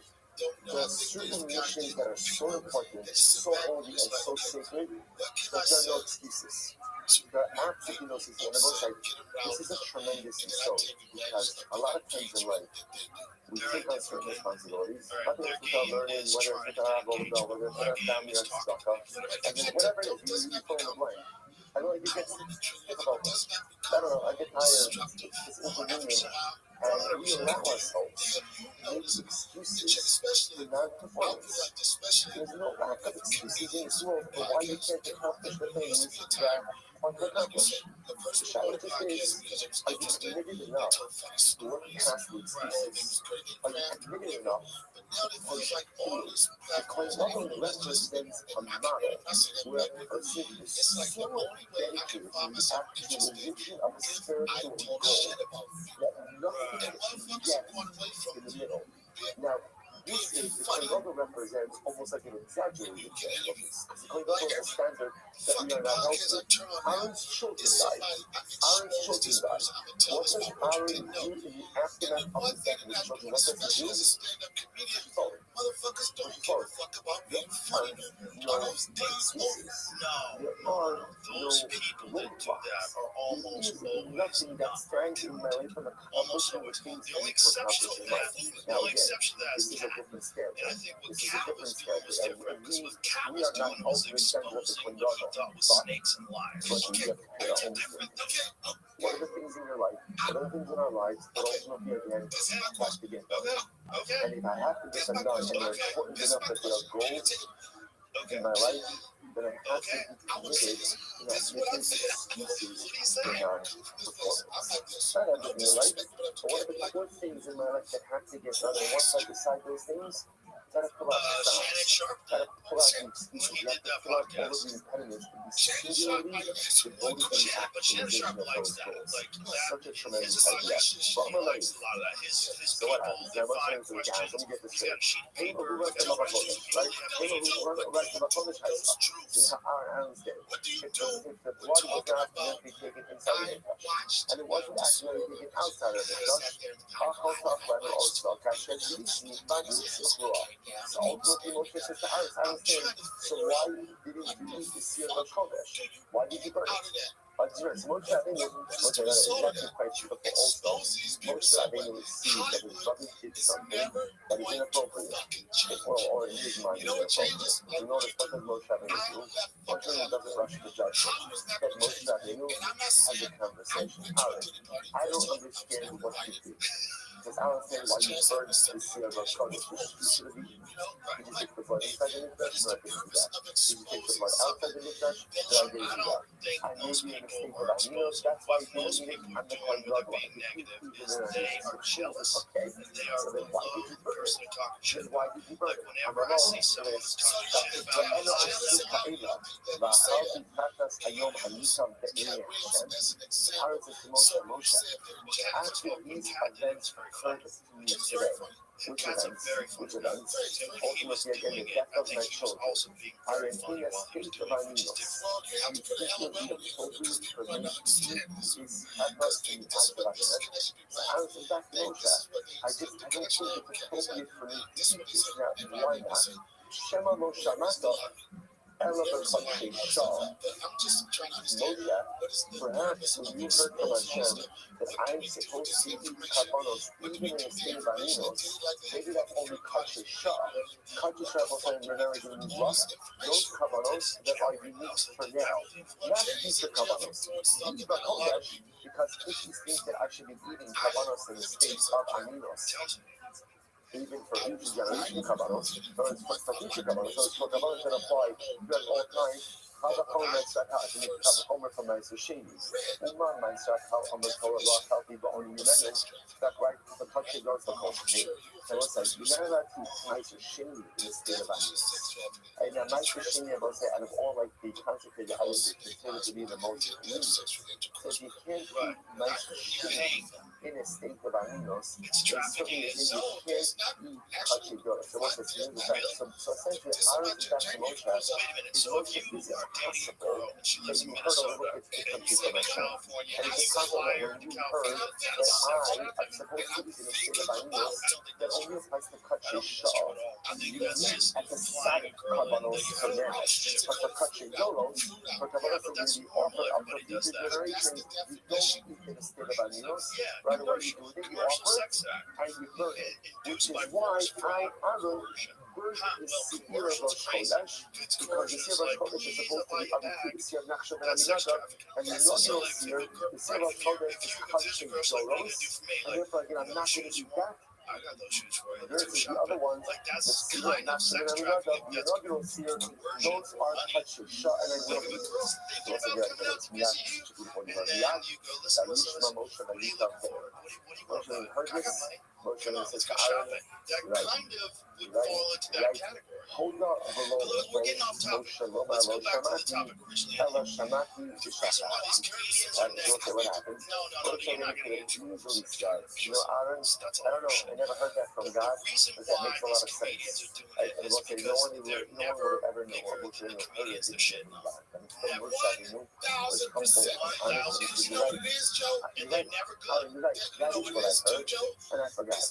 There are certain missions that are so important, so holy, and so sacred that there are no excuses. There are absolutely no excuses. And I will say, this is a tremendous insult because a lot of times in life, we take on certain responsibilities, whether it's with our learning, whether it's with our avodah, whether it's with our family or tzedakah, and then whatever it is, you fill in the blank. I know it gets difficult. I don't know, I get tired, it's inconvenient, and we allow ourselves to make excuses for non-performance. There's no lack of excuses in this world for why you can't accomplish the things that want to accomplish. The challenge is, are you committed enough to work past the excuses? Are you committed enough to push through? The Kohen represents a model where a person is so dedicated to the actualization of a spiritual goal that nothing gets in the middle. Now, this is, the Kohen represents almost like an exaggerated example of this. The Kohen is a standard that we are not held to. Aaron's children died. Aaron's children died. What does Aaron do in the aftermath of the death of his children? What does he do? Push forward. Push forward. There are no excuses. There are no roadblocks. There is nothing that stands in my way from accomplishing the things I need to accomplish in life. Now again, this is a different standard. This is a different standard. And we are not ultimate standard of the Kohen Gadol. But we have to put our own standards. What are the things in your life? What are the things in our lives that ultimately again have to get done? And if I have to get them done and they're important enough that they are goals in my life, then I have to be committed to not making excuses for non-performance. Not everything in life, but what are the core things in my life that have to get done? And once I decide those things, gotta pull out the stops. Gotta pull out the excuses. You have to pull out all of the impediments and be singularly devoted to the actualization of those goals. Such a tremendous idea. But I'm gonna let you. So what happens? Now, what's going to the guys? Let me get this straight. People who write them up on Kodesh, right? People who write them up on Kodesh, so Aaron's dead. If the blood was not accidentally taken inside the mikdash, and it wasn't accidentally taken outside of the mikdash, I'll talk about it also. So ultimately, Moshe says to Aaron, so why didn't you eat the seer of Kodesh? Why did you burn it? So Moshe Rabbeinu, that's actually quite beautiful also. Moshe Rabbeinu sees that his brother did something that is inappropriate, or in his mind is inappropriate. You notice what does Moshe Rabbeinu do? Moshe Rabbeinu doesn't rush to judgment. Instead, Moshe Rabbeinu has a conversation. Aaron, I don't understand what you did. Because Aaron said, why you burned the seer of Kodesh? You should have eaten. Did you take the blood inside the mikdash? No, I didn't do that. Did you take the blood outside the mikdash? No, I didn't do that. I may be in a state of aminos, that's why you didn't eat it. I'm the Kohen Gadol. Okay, so then why did you burn it? Then why did you burn it? Aaron says to Moshe, after these events occurred to me today, which events? Ultimately, again, the death of my children. I am in a state of aminos. You think it would be appropriate for me to do this effort in the eyes of Hashem? So Aaron says back to Moshe, I don't think it's appropriate for me to do this. Now, why not? Shema lo shamata. Moshe, perhaps when you heard from Hashem that I'm supposed to eat karbanos even in a state of aminos, maybe that's only kacheshah. Kacheshah will say in those karbanos that are unique for now, not future karbanos. These are kodesh because Kishi's think that I should be eating karbanos in a state of aminos. Even for future generation Kabbalos, for future Kabbalos, so for Kabbalos that apply at all times, how the Homer Meitzak, you need to have Homer from Meitzak Shenis. Uman Meitzak, how Homer Torah, Roth, how people only Yemenis, that right, the country goes for culture. So let's say, you're not allowed to eat Meitzak Sheni in the state of Aminos. And now Meitzak Sheni, I will say, out of all like the consecrated items, it's considered to be the most religious. So if you can't eat Meitzak Sheni in a state of aminos, then certainly you can't eat kachidor. So what's this? So essentially, Aaron's back to Moshe is Moshe is possible girl, and she that lives in you heard a little Minnesota. bit And different you live in information? California, And and it's you a compliment fly when to you California. heard That's that sex I am trafficking. supposed to be in the state of I Bangladesh don't think that that's only true. applies to I Kutcher don't think that's true Shaw. at all. I think You that's meet just at the flying a Sadik girl in that Kabbalos you for have a men. relationship But for with. Kutcher Yolos, for Yeah, Kabbalos but that that's will be normal. offered up for Everybody does future that. generations, you don't speak in the state of Bangladesh. Yeah, Right away you commercial, do it, you commercial offer it, sex act. and you burn it. Which Induced is by why force, fraud, I Aaron coercion. burned the Well, Sefira of coercion's crazy. Kodesh, It's because the coercion. It's Sefira of like, Kodesh is please, supposed I'll to buy be you Avitu, back. the Sefira of Naksha Ben That's sex Aminadav, trafficking. and the So inaugural like, Sefira, the right, Sefira of Kodesh is if there's a Kutcher girl, like, what are you gonna do Yolos, for me? and Like, therefore again, I'm not going to shoes do you want? that. I got those shoes for you. Versus Two the shop other it. ones, Like, the that's Sefira of kind of Naksha sex Ben trafficking. Aminadav, the That's inaugural Sefira, coercion those for are money. Kutcher Shah, and I Like, will if a be. girl's thinking Once about again, coming out to Miyad, visit you, Shukri and then Miyad, you go, listen, Yishma Moshe what do you Vayikam look for? What do you want Moshe to buy? heard I got this. money. Moshe Come on, says let's to go Aaron, shopping. That right, kind of would right, fall into that right. category. Hoda Velo But we're getting off topic. Moshe Loma Let's Lo go back to the Shamati, topic originally. Ella Shamati The reason why these comedians Right, are so okay, what negative. happens? No, Moshe you're not could going to have get into it. easily said, you know, Aaron, That's I don't know, I never heard that from The God, reason but that why makes a lot these of comedians sense. are doing Right? it And is we'll say, because no one they're would never ever know bigger what than Moshe the heard comedians it that shit from enough. God. And it's At from Rothschild, you know, was humble and honest, and You you're know right. what it is, Joe? And You're they're right. never good. Aaron, you're right. That is what I heard, and I forgot.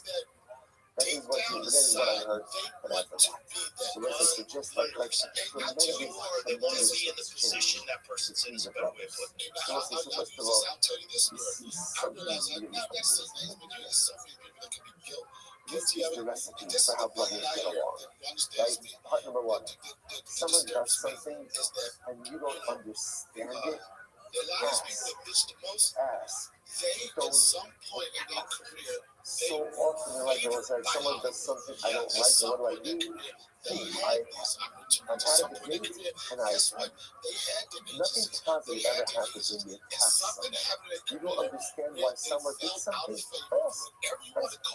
That is what you, that is what I heard, and I forgot. So let's say, so just like tremendous They want to be in the position that person's in is a better way of putting it. So let's say, so first of all, you see something really this is the recipe for how brothers get along, right? Part number one, someone does something and you don't understand it, ask. Don't so often, like I was like, someone does something I don't like, and what do? I'm out of the gate, and nothing positive ever happens when you attack someone. You don't understand why someone did something. Ask.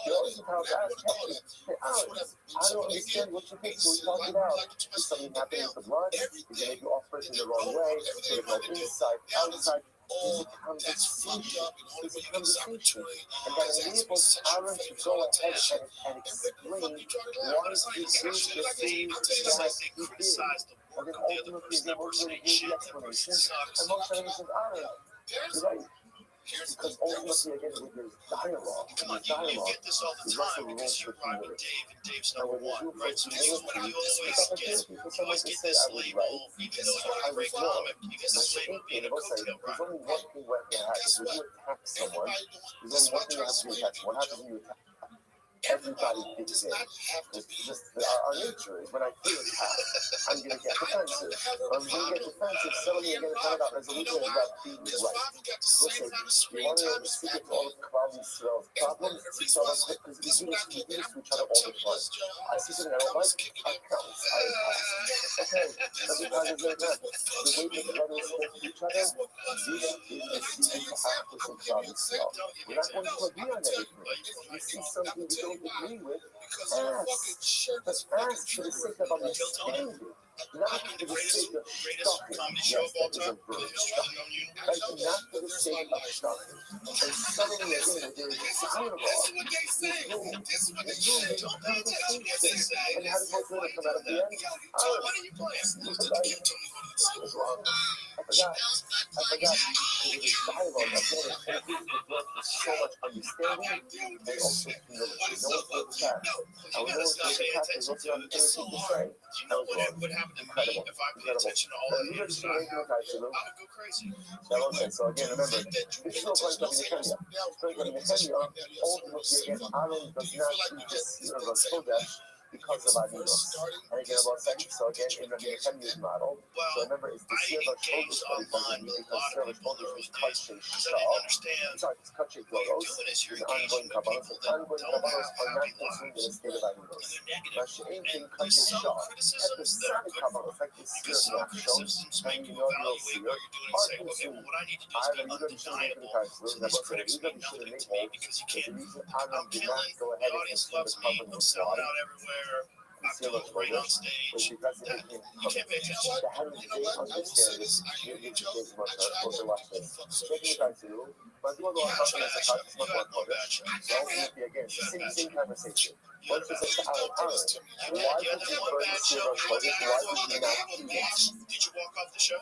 You always have to ask. Hey, Alex, I don't understand what you did. Can we talk it out? Is something happening with the blood? Did you make your operation the wrong way? Did it go inside, outside? It's a conversation. It's a conversation. And that enables Aaron to go ahead and explain why he did the things that he did. And then ultimately, they will give the explanation. And Moshe says, Aaron, you're right. Because ultimately, again, with this dialogue, This all the time because you're right with Dave, and Dave's number one, right? So this is what you always get this label, even though you're a great comic, you get this label being a coattail there's rider. only one thing that happens when you attack someone. There's only one thing that happens when you attack someone. What happens when you attack? Everybody thinks it. It's just our nature is when I feel attacked, I'm going to get defensive. Or I'm going to get defensive, suddenly I'm going to find out resolution is about being right. Listen, you want to know the secret to all of Kabbal's problems? So because we do this to each other all the time. I see something I don't like, I pounce, I attack. Okay, every time is like that. The way that brothers spoke to each other, this is the secret to access of Kabbal's love. We're not going to agree on everything. You see something you don't agree with, ask. But ask for the sake of understanding, not for the sake of stuffing. Yes, that is a verb, stuffing. Right? Not for the sake of stuffing. And suddenly, again, there is dialogue. There's room for conversation. And how does Moshe come out at the end? I was wrong. I forgot. Because it is dialogue. Again, it opens the door for so much understanding and also humility. No one's going to attack. I was no one's going to attack. There's also nothing to say. You know what would happen to me if I paid attention to all the haters that I have? I would go crazy. So again, remember, this is no point of Nehemiah. Point of Nehemiah, ultimately, again, Aaron does not eat the seed of Rosh Chodesh because of Aminos. And again, about sex, so again, in Rabbi Nehemiah's model, so remember, it's the seed of Rosh Chodesh that he doesn't eat because seed of Rosh Chodesh is Kutcher Shah. Sorry, it's Kutcher Golos. It's ongoing Kabbalah. So ongoing Kabbalahs are not consumed in the state of Aminos. Mashiach in Kutcher Shah, episodic Kabbalahs, like the seed of Nachshon, and the inaugural seed, are consumed. Aaron, you don't show me the times. You don't show me because you can't. I'm killing, the audience loves me, I'm selling out everywhere. right on stage. That, you can't pay attention. You know what? I will say this. I hear you, Joe. I tried to fuck some shit. You had trash. You had one bad show. You had bad show. You had a bad show. Don't do this to me. You had that one bad show. What did you watch? Did you walk off the show?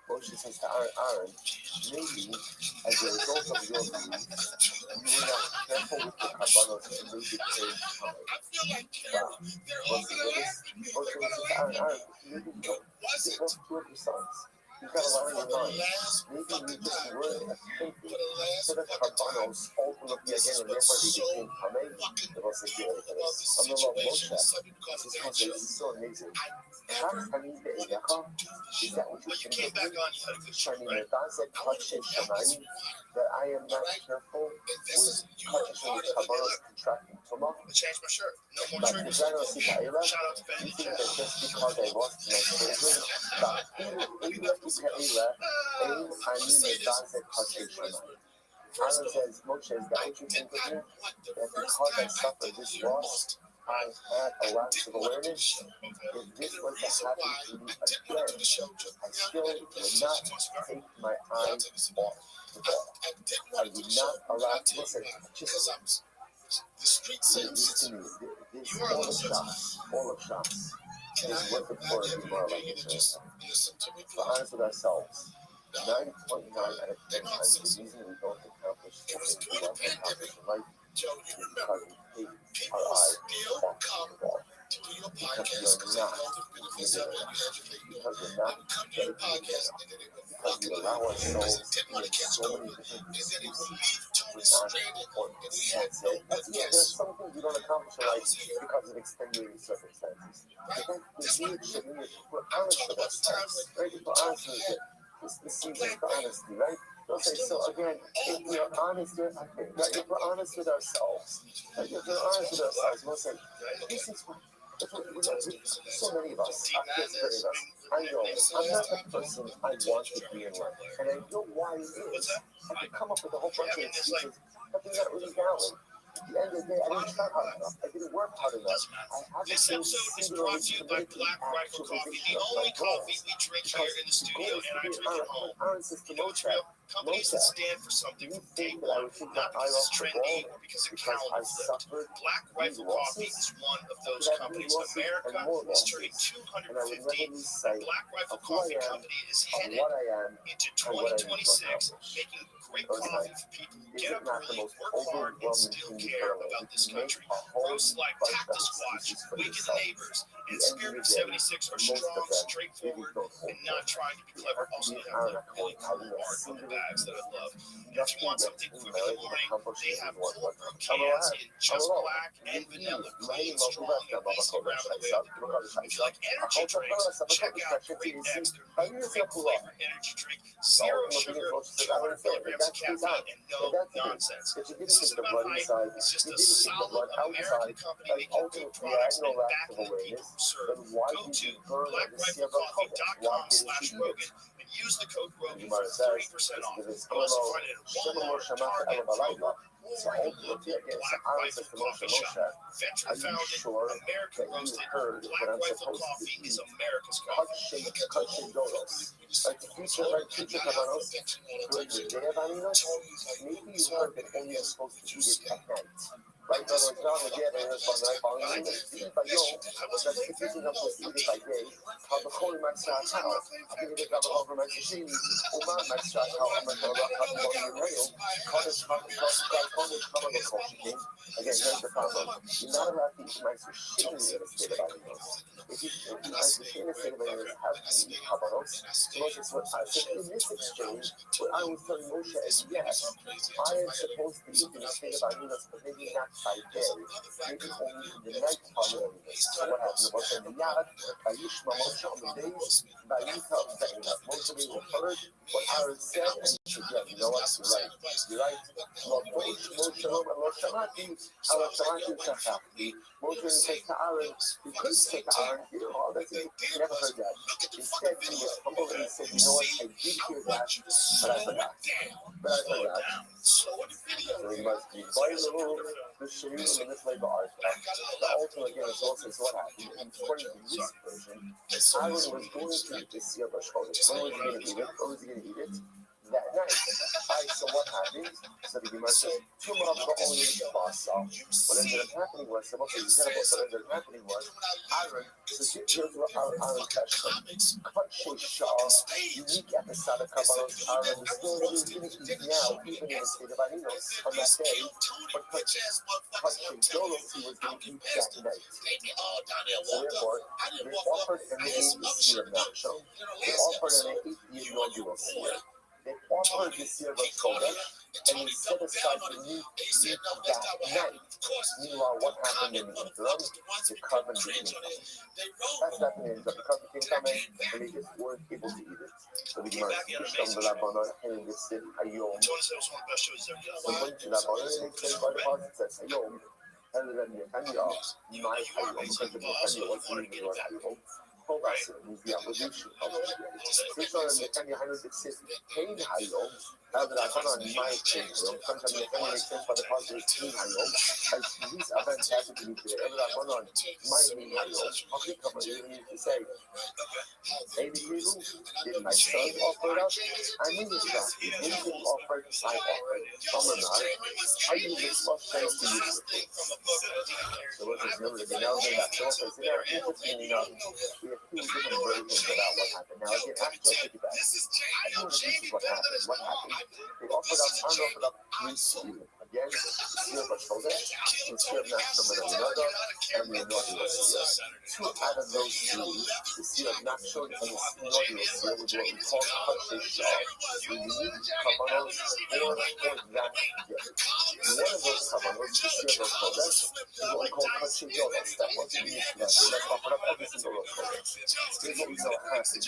Moshe says to Aaron, maybe as a result of your belief, you were not careful with the kabbalah and made it change color. Wow. Moshe says to Aaron, maybe it was two of your sons. You've got a lot on your mind. Maybe you just weren't attentive to the kabbalos ultimately again, and therefore they became kamei. The Lord says, I'm the Lord Moshe. This is so amazing. Is that what you think of me? That I am not careful with touching the kabbalah contracting tumah? Change my shirt. No more But triggers. shout out to Shout out to Ben. you think that just because I lost my children, Aaron says, Moshe, is that what you think of me? That because I suffered this loss, I had a lack of awareness. If this was to happen to me again, I still would not take my eyes off the ball. I would not allow, listen, just this to me, this all of shots is what the poor people are like. We're honest with ourselves. 9.9 out of 10 times the reason we don't accomplish the things we want to accomplish in life is because we take our eyes off the ball. Because we are not giving enough. Because we're not dedicated enough. Because we allow ourselves to be in so many different excuses. We're not important. That's it. There's some things we don't accomplish in life because of extenuating circumstances. But we're honest with ourselves. Right? We're honest with it. This season for honesty, right? They'll say, so again, if we're honest with, right? If we're honest with ourselves, right? If we're honest with ourselves, we'll say, this is what, so many of us, I know, I'm not the person I want to be in life, and I know why it is. I can come up with a whole bunch of excuses, but they're not really valid. At the end of the day, I didn't try hard enough. I didn't work hard enough. I haven't been singularly committed to the actualization of my goals. Because the goal is to be Aaron says to Moshe, Companies that stand for something from day one, not because it's trendy or because a calendar flipped. Black Rifle Coffee is one of those companies. America is turning 250, and Black Rifle Coffee Company is headed into 2026, making great coffee for people who get up early, work hard, and still care about this country. Roasts like Cactus Squatch, Weekend Neighbors, and Spirit of 76 are strong, straightforward, and not trying to be clever. Also, they have the really cool art on the bags that I love. And if you want something quick in the morning, they have cold brew cans in just black and vanilla, clean, strong, and easy around the way up the door. If you like energy drinks, check out Great X. Their new Great Flavor Energy Drink, 0 sugar, 200 milligrams of caffeine, and no nonsense. This isn't about hype, it's just a solid American company making good products and backing the people who serve. Go to blackriflecoffee.com/Rogan and use the code Rogan for 30% off. You also find it at Walmart, Target, Kroger, or you look at Black Rifle Coffee Shop. Veteran founded, American roasted, Black Rifle Coffee is America's coffee. Like the future Kabbalos, during the day of Aninos, maybe you heard that only are supposed to eat it at night. Right now, it's not again, and it's on that ball. By Yom, that's confusing them to see it by day. How the Holy Max Shah Tao, I think it's got over Max Shini, Uma Max Shah Tao, I'm going to have one in the rail. College, again, here's the problem. You're not allowed to eat Max Shini in the state of Animals. If you eat Max Shini in the state of Animals, have to eat Kabanos. Moses, what I said in this exchange, what I was telling Moshe is yes, I am supposed to eat in the state of Animals, but maybe not by day, maybe only in the night following it. So what happened was in the yard, by Yishma Moshe on the days, by Yishma Moshe being heard what Aaron said, and he said, yeah, you know what, you're right. Moshe says to Aaron, he couldn't say to Aaron, you know, all that thing, he never heard that. Instead, he was humble and he said, you know what, I did hear that, but I forgot. So we must be vital. The Shiri in this way, the ultimate again is also what happened. And according to this version, Aaron was going to eat this year, but when was he going to eat it? When was he going to eat it? That night. Alright, so what happened? So the Gemara says, two months were only the boss. What ended up happening was, what ended up happening was, Aaron, so here's what Aaron touched him. Kutche Shah, unique episode of Kabbalah's Aaron, the still that he's going to eat now, even in the state of Aninos, on that day, but Kutche Dolos, he was going to eat that night. So therefore, they offered and they ate the seer of Nachshon. They offered and they ate the inaugural seer. They offered the seer of Kodesh, and they set aside the meat that night. Meanwhile, what happened in the interim? The carbon became coming. That's not the end. The carbon became coming, and they just weren't able to eat it. So the Gemara says, the Rabbanon, and they said, Hayom. So when the Rabbanon, they say, by the part, it says, Hayom. And then Netanyahu, my Hayom, because the Netanyahu was the name of Hayom. Kovas means the obligation of it. So Netanyahu says, Pain Hayom. Now that I found on my thing, sometimes Netanyahu makes sense by the positive Pain Hayom. These are fantastic to me today. Now that I found on my Pain Hayom, how can come and even need to say, maybe you did my son offer it up? I mean, it's not. He offered, I offered. I use this much chance to use it. So let's just remember that now that Philip is there, interestingly enough, we have two different versions about what happened. Now, again, after I take it back, I know this is what happened. What happened? They offered up three seals. Again, the seal of Rothschild, the seal of Nachshon and another, and the inaugural seal. Two out of those three, the seal of Nachshon and the inaugural seal, which is what we call Kutche Shah, the unique Kabbalos for that day. One of those Kabbalos, the seal of Rothschild, is what we call Kutche Yolos. That was unique to that day. That's offered up every single Rothschild. Here's what we saw happen.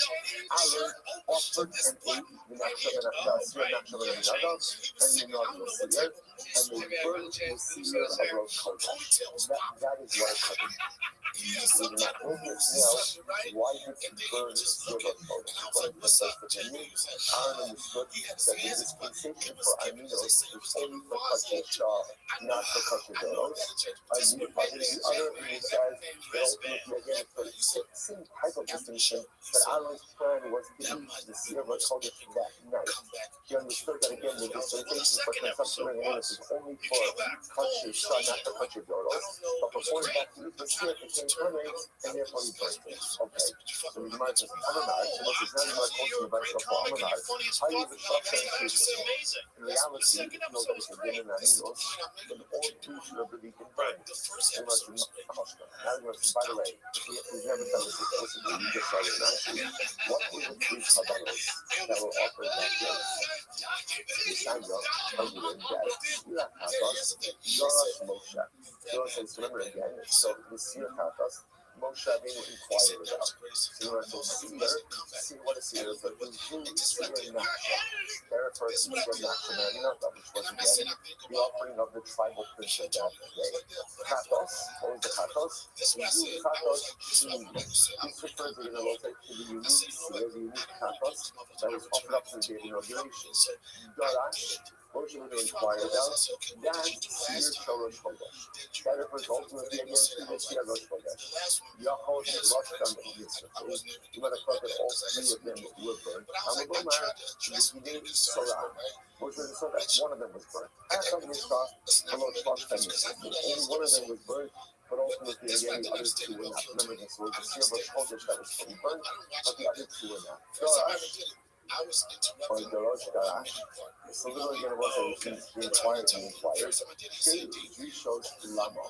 Aaron offered and ate the Nachshon and another, and the inaugural seal, and they burned the seal of Rothschild. That is what happened. We do not know this now. Why did he burn the seal of Rothschild? What is the first opinion? Aaron understood that the dispensation for Aminos is only for Kutche Shah, not for Kutche Dolos. And the other opinion says that ultimately, again, for the same type of distinction, that Aaron's plan was to eat the seal of Rothschild that night. He understood that, again, the dispensation for consumption of Aminos is only for Kutche Shah, not for Kutche Dolos. But before he got to eat the seal, it became permanent, and therefore he burned it. Okay. So the Gemara says, Amanai, so this is not Gemara close to the Bible for Amanai. How you the shop saying in reality, you know that it's a din in Aminos, then all two should have really been burned. Now, by the way, we've never done this before, so you just started nicely. What were the three Kabbalos that were offered that day? Yisrael, Arguin, Gad, Sira Katos, Yorash, Moshe. Yorash says, remember again, so the Sira Katos, Moshe being inquired about. So you want to see what a seer is, but who seer Nachshon? There refers to the Nachshon and another, which was again the offering of the tribal prince of that day. Katos, what was the Katos? The unique Katos, this refers to the unique seer, the unique Katos that was offered up to the day of inauguration. Dorash, Moshe Rabbeinu inquired about that Seir Shorosh Chodesh. That refers ultimately again to the Seir Rosh Chodesh. Yachol Rothschild and Yitzchak. You might have thought that all three of them were burned. Tamagomar, Yehidei Sorah. Moshe Rabbeinu saw that one of them was burned. That's not Mitzvah, below 12 Only one of them was burned. But ultimately, again, the other two were not. Remember, this was the Seir Rosh Chodesh that was fully burned, but the other two were not. Or the Rosh Garash. So literally, again, it was that he inquired and inquired. Three shows Lama.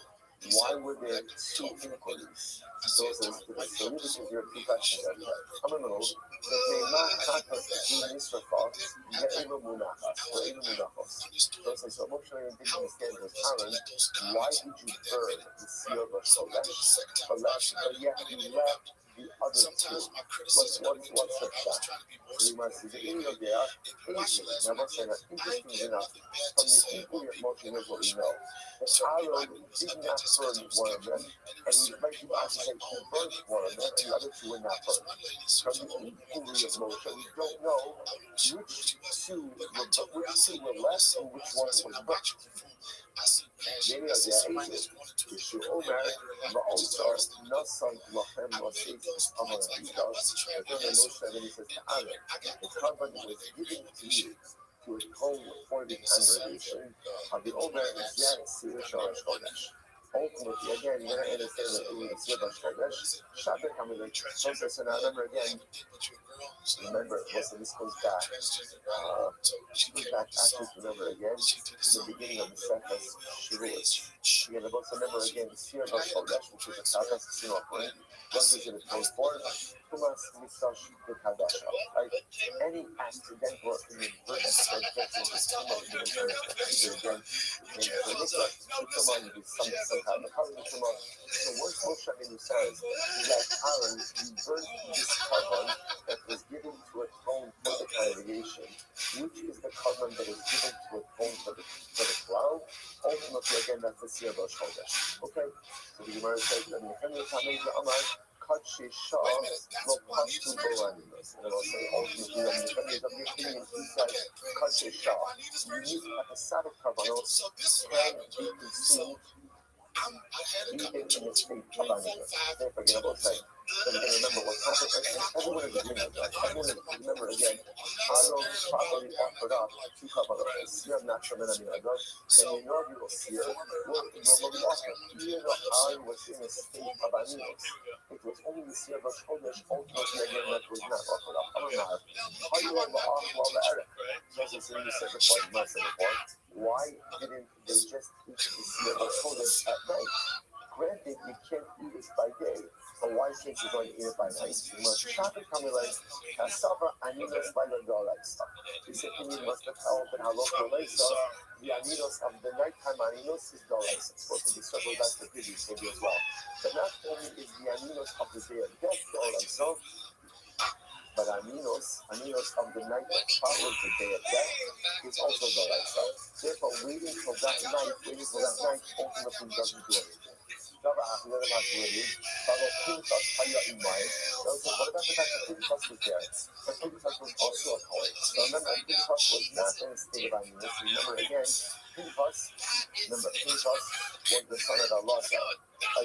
Why were there two inquiries? So this is your two questions. I'm in the middle. The Neymar Chatas Zin Nisrafot, Ye'eva Munachas, or Eva Munachos. So Moshe didn't understand was Aaron, why did you burn the Seir Rosh Chodesh, but yet you left the other two? What's the shot? So we must see the Indian there, now what's that? Interesting enough, from the inquiry of Moshe, here's what we know. That Aaron did not burn one of them, and he might be possible that he burned one of them, and the other two were not burned. From the inquiry of Moshe, we don't know which two were left and which one was burnt. Many of the ages, Kishu Omer, Rothschild, Nasan, Lachem, Moshe, Amar, Hidas, and then Moshe, and he says to Aaron, the carbon was given to you to atone for the congregation of the Omer is yet Seir Shorosh Chodesh. Ultimately, again, you're going to understand that it was Seir Rosh Chodesh. Shabbat Hamelech. So now remember again. Remember, most of this goes back. Actually, remember again to the beginning of the Sefas Shavuot. Again, also remember again Seir Rosh Chodesh, which is a Sefas Sinopin. What is it called for? Tumas Misash B'Kadasha. Right? Any accidental or inadvertent transgression is too much to be either again in some kind of carbon. So what Moshe Rabbeinu says is that Aaron, you burned this carbon that was given to atone for the congregation, which is the carbon that is given to atone for the cloud. Ultimately, again, that's the Seir Rosh Chodesh. Okay? So the Gemara says that in Henry Tamei Amar, Kachi Shah, no Pashtu Boanimus. And it'll say ultimately, on the Henry of the opinion, he says, Kachi Shah, you at the Sabbath carbonos can be consumed even in the state of animus. Therefore, again, I will say, so again, remember what happened, and everyone is agreeing with that. Everyone is, remember again, Aaron properly offered up two carbonos. Seir natural and aminadot, and the inaugural Seir will normally offer. Even though Aaron was in a state of animus, it was only the Seir Rosh Chodesh, ultimately again, that was not offered up. Amar, how do you want to offer all the Erev? Just as in the second point, my second point, why didn't they just eat the Seir Rosh Chodesh at night? Granted, you can't eat it by day, but why can't you go and eat it by night? You must shop it coming like cassava aninos by the dollars. This opinion must have held that halacha leisa, the aninos of the nighttime aninos is dollars. It's supposed to be circled back to the previous video as well. But not only is the aninos of the day of death dollars, but aninos of the night that follows the day of death is also dollars. Therefore, waiting for that night ultimately doesn't do anything. What about the fact that Pinchas was there? But Pinchas was also a Kohen. So remember, Pinchas was not in a state of animus. Remember again, Pinchas was the son of Allah.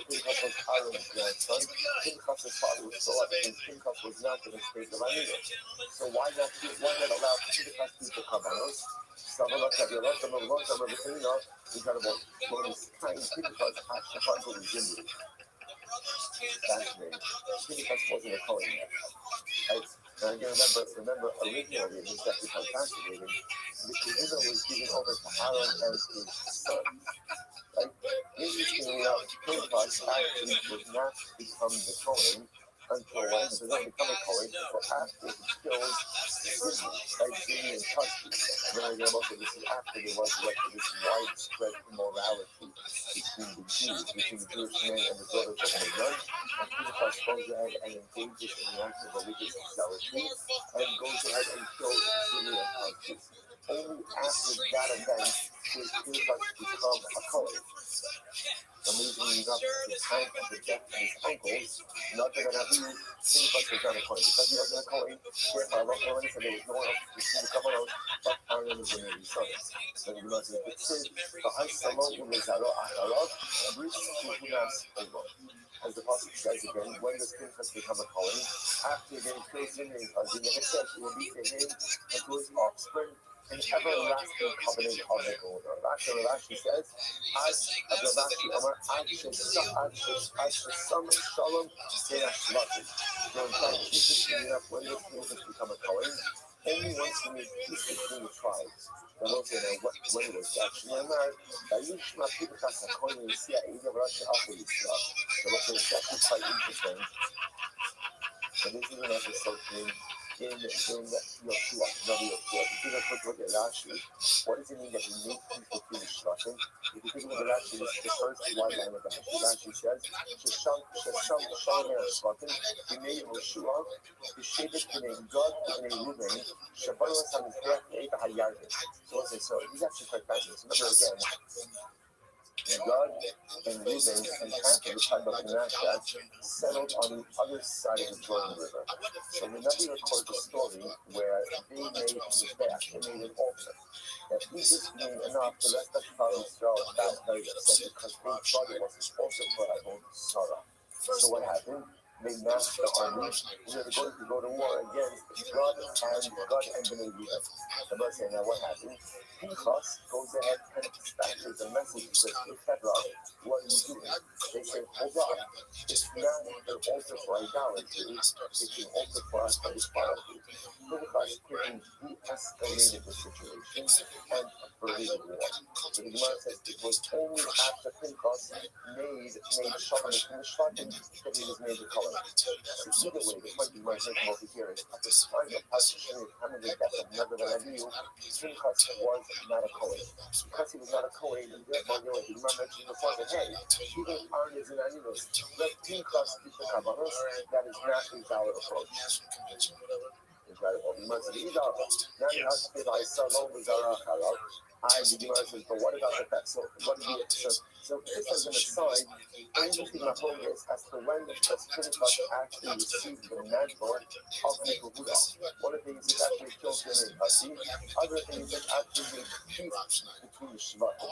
Pinchas was Aaron's grandson. Pinchas' father was so because Pinchas was not in a state of animus. So why not allow Pinchas to eat the karbanos? We got about what is kind of Pinchas Hashafat was Zimri. Fascinating. Pinchas wasn't a Kohen yet. Right? And again, remember originally, it was actually quite fascinating. The Kehillah was given over to Aaron as his son. Right? Interestingly enough, Pinchas actually did not become the Kohen until when he does not become a Kohen until after he kills Zimri, right? Zimri and Tushy. Then again, also this is after there was this widespread immorality between the Jews, between the Jewish men and the daughters of Midian. And Pinchas goes ahead and engages in an act of religious zealotry and goes ahead and kills Zimri and Tushy. Only after that event did Pinchas become a Kohen. Amazingly enough, at the time of the death of his uncles, Rabbi, Pinchas was not a Kohen. Because he wasn't a Kohen, therefore Allah Kohen said there was no one else to receive the Kabbalah but Aaron and Bnei Yisrael. So the Gemara says, it says, V'hai Samo Ulezaro Acharov, Bris Kuhunas Ego. As the Pasuk says again, when does Pinchas become a Kohen? After again he kills him, because he never said he will be to him and to his offspring an everlasting covenant of the Goda. Rashi says, Rashi Amar, Shalom Shalom. So in fact, Jesus ended up when does Pinchas become a Kohen? Only once he made peace between the tribes. The Lord said, when it was actually Amar, Vayishma Pinchas HaKohen Yisya Ida Rashi Alpha Yisra. The Lord said, it's actually quite interesting. So this is an episode in Yoshua, Rabbi Yoshua. If you take a quick look at Rashi, what does it mean that he made peace between the Shvatim? If you take a look at Rashi, this is the first white line of Rashi. Rashi says, Shesham Shalom Shvatim, he made Yoshua, the Shevet B'nei Gad B'nei Ruben, Shabbalos HaMizbeach Eita HaYarden. So he's actually quite fascinating. So remember again, God and Reuben and half of the tribe of Manasseh settled on the other side of the Jordan River. So the Rabbi records a story where they made they made an altar. That he just made enough, the rest of the tribe of Israel was that very upset because they thought it was also for Abon Sarah. So what happened? They massed the army, and they were going to go to war against God and Bnei Reuben. The Bible saying, now what happened? Pinchas goes ahead and dispatches a message to the Federal. What are you doing? They say, hold on. It's not an altar for idolatry. It's an altar for us to follow. Pinchas quickly de-escalated the situation and averted war. So the Gemara says it was only after Pinchas made Shalom between the Shvatim that he was made the color. So either way, the point the Gemara is making over here is at the time of Hashem, the death of Rabbi, Pinchas was not a Kohen. Because he was not a Kohen, and therefore, the Gemara mentioned before that, hey, even Aaron is an animus. Let Pinchas keep the Kabbalah. That is not a valid approach. Incredible. The Gemara says, now you have to say, I saw no Mizarah Harab. The Gemara says, but what about the fact? So, what do you say? So, this is an aside, only thing I hold is as to when the Pinchas actually received the mantle of Yehuda. One of the things is actually killed him in Hasi. Other things is actually made peace between the Shvatim.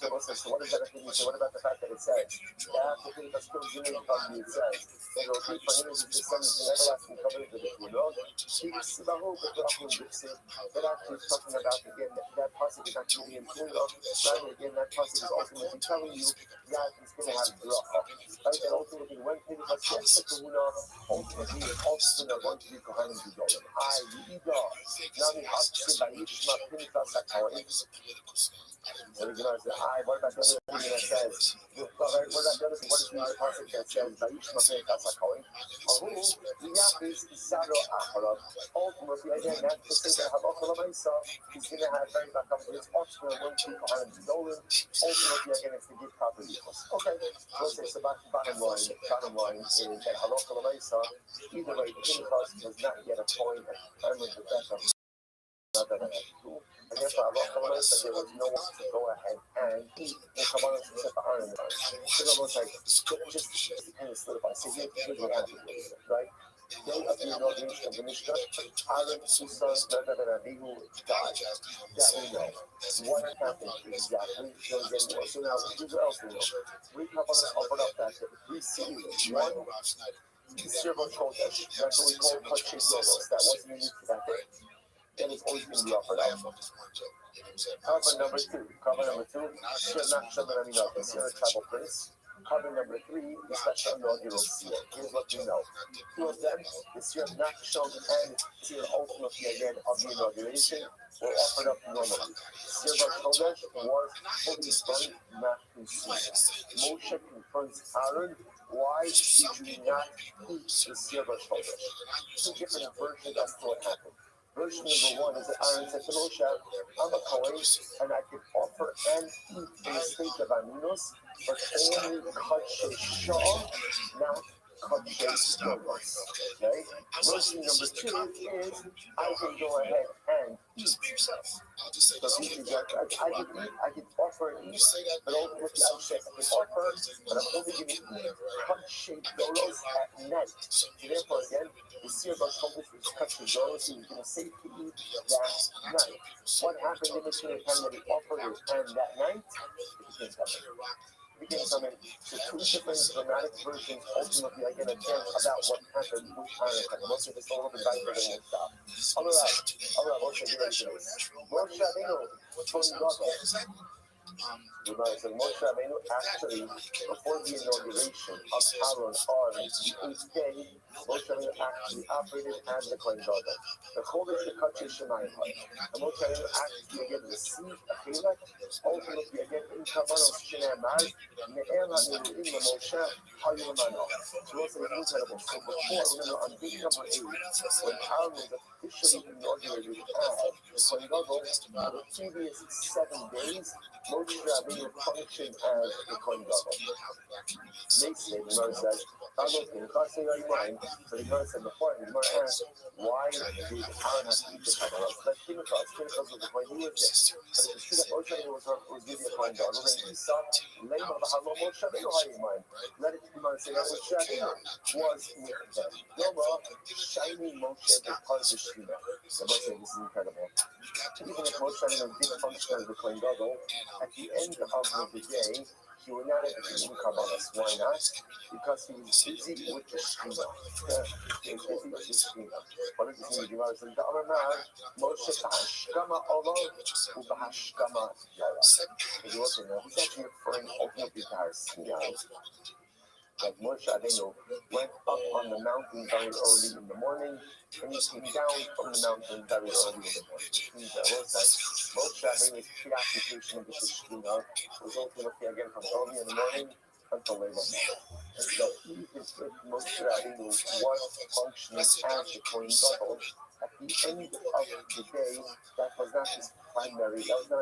So what does that thing say? What about the fact that it says that after Pinchas kills him in Hasi, it says that it will be for him as his descendants in everlasting covenant with the Yehuda. That actually is talking about, again, that possibly is actually in Yehuda. Rather, again, that possibly is ultimately telling you that he's going to have bracha. Right? That ultimately, when Pinchas gets the kahuna, ultimately his offspring are going to be Kohanim Gedolim. Nami Hachse Vayishma Pinchas HaKohen. So the Gemara says, what about the other thing that says? What about the other thing? What is the passage that says Vayishma Pinchas HaKohen? Yachis Isaro Acharov. Ultimately, again, that's to say that Halachah L'Maisa, he's going to have very back up his offspring won't be Kohanim Gedolim. Ultimately, again, it's to give property. Okay, so bottom line is that Halachah L'Maisa, either way, Pinchas does not get a point at the time of the death of and therefore Halachah L'Maisa, there was no one to go ahead and eat the Kabbalah except for Aaron. So it's almost like, just kind of solidify. So here's what happened, right? Day of the inauguration of the Mishnah, Aaron, his son, Abihu died. That we know. What happened exactly? So now, here's what else we know. Three Kabbalahs offered up that three series. One, Servo Chodesh. That's what we call Kachis Logos. That wasn't unique to that day. Then it's always going to be offered up. Carbon number two, not Shaman Aminot, the Sierra Tribal Prince. Carbon number three, the special inaugural seal. Here's what you know. Two of them, the Sierra Nachshon and Sierra ultimately again of the inauguration, were offered up normally. Sierra Chodesh was fully burned, not consumed. Moshe confronts Aaron, why did you not eat the Sierra Chodesh? Two different versions as to what happened. Version number one is that Aaron said to Moshe, I'm a Kohen, and I can offer and eat in the state of Aminos, but only Kachis Shah, not cut shape donuts. Okay? Version number 2 is I can go ahead and eat. Just be yourself. I'll just say So this this again. is that I can eat, I can offer and You eat, say that but ultimately I say I can offer, but I'm only going to eat cut shape donuts at night. So therefore, again, the seal of accomplished with cut shape donuts, he was going to safely eat that night. What happened in between the time that he offered it and that night? It became coming. So two different dramatic versions ultimately again again about what happened with Aaron. Most of this a little bit back to the whole stop. Alright, Moshe, get ready for this. Moshe Rabbeinu, Tony Goggles. So Moshe Rabbeinu actually, before the inauguration of Aaron on the 8th day, Moshe Rabbeinu actually operated as the Kohen Gadol. The Chodesh Shekatche Shemayim. And Moshe Rabbeinu actually again received a chilek, ultimately again in Kavanos Shenemar, Me'er HaNeru'im LeMoshe HaYirmano. So also it's incredible. So before, remember on day number 8, when Aaron was officially inaugurated as the Kohen Gadol, for the previous 7 days, Moshe Rabbeinu functioned as the Kohen Gadol. Next day, the Gemara says, so the Gemara said before, the Gemara asked, why did Aaron have to eat the Kabbalah? So that's Pinchas. Pinchas was the Kohen. He was there. But if you see that Moshe Rabbeinu was really a Kohen Gadol, then Esau, Lema B'Halo Moshe Rabbeinu Hayimai. Let it be Gemara say that Moshe Rabbeinu was with them. Loma, shiny Moshe was part of the Shekhinah. So Moshe, this is incredible. Even if Moshe Rabbeinu did function as the Kohen Gadol, at the end of the day, he would not have eaten Kabbalah. Why not? Because he was busy with the Shekhinah. He was busy with the Shekhinah. What does this mean? The Gemara says, Moshe Bahashkama Olov Ubahashkama Yara. He's actually referring ultimately to our Sinai. Like Moshe Rabbeinu went up on the mountain very early in the morning, and he came down from the mountain very early in the morning. Which means that Moshe Rabbeinu's preoccupation with the Shekhinah was ultimately again from early in the morning until late at night. And so even if Moshe Rabbeinu was functioning as the Kohen Gadol, at the end of the day, that was not his primary level.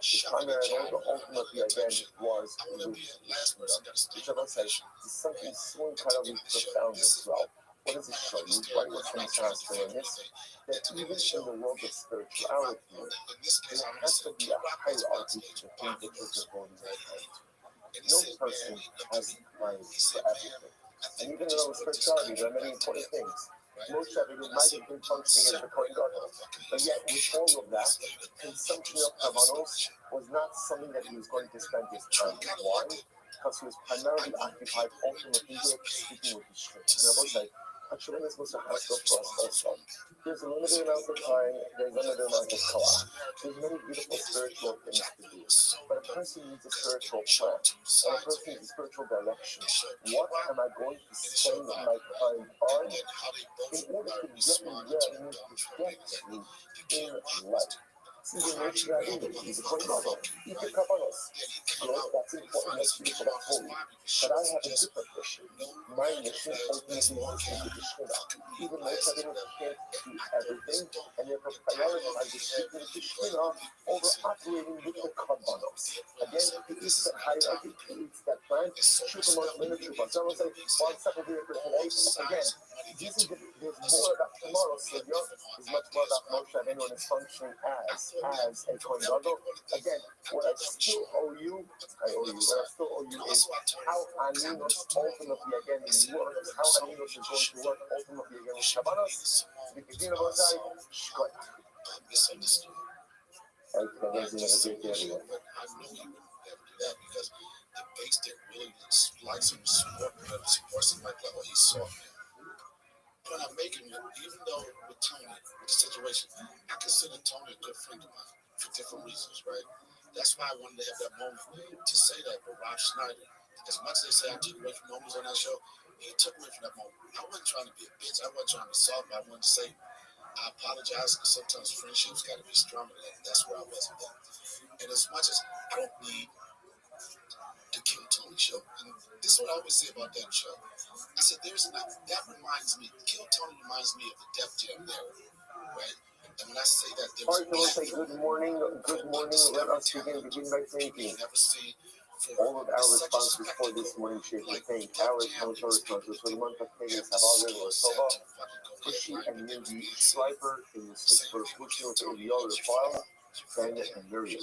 His primary level ultimately again was with which I will say is something so incredibly profound as well. What does it show you? Why was fantastic in this? That even in the world of spirituality, there has to be a hierarchy to the things that you're devoting your time to. No person has time for everything. And even in our spirituality, there are many important things. Moshe Rabbeinu might have been functioning as the Kohen Gadol, but yet with all of that, consumption of kavanos was not something that he was going to spend his time with. Why? Because he was primarily occupied ultimately with speaking with the Shekhinah. And I will say, Hashem is supposed to ask for us also. There's a limited amount of time, there's a limited amount of koach. There's many beautiful spiritual things to do, but a person needs a spiritual plan, and a person needs a spiritual direction. What am I going to spend my time on in order to get me where I need to get to in life? Even Moshe Rabbeinu, he's a Kohen Gadol. Eat the Kabbalos. Yes, that's important, that's beautiful, that's holy. But I have a different mission. My mission ultimately is to speak with the Shekhinah. Even Moshe Rabbeinu can't do everything, and therefore prioritize the speaking with the Shekhinah over operating with the Kabbalos. Again, he eats that hierarchy, he eats that plan. Shukha Moshe Rabbeinu Shukha. So I will say, well, it's not over here for today. Again, there's more about tomorrow, so is much more about Moshe Rabbeinu and his functioning as a Kohen Gadol. Again, what I still owe you is how Aninos ultimately again works, how Aninos is going to work ultimately again with Kabbalos. We continue about that. Shkoyach. Okay, that's another great area. Because the base that really likes him support him like what he saw. But I'm making it, even though with Tony, with the situation, I consider Tony a good friend of mine for different reasons, right? That's why I wanted to have that moment to say that. But Rob Schneider, as much as they say I took away from moments on that show, he took away from that moment. I wasn't trying to be a bitch. I wasn't trying to solve it. I wanted to say, I apologize because sometimes friendships got to be stronger than that. That's where I was with that. And as much as I don't need the Kill Tony show, and this is what I always say about that show. I said, that reminds me, Kill Tony reminds me of the Def Jam era, right? And when I say that, there was... All right, so let's say good morning, let us begin by thanking. Never see All of our responses for this morning shape the thing. Our counter responses for the month of Pagan have all been Sova, Pushy and Mindy, Schreiber in the switch for Pushy with the other file, Ben and Miriam.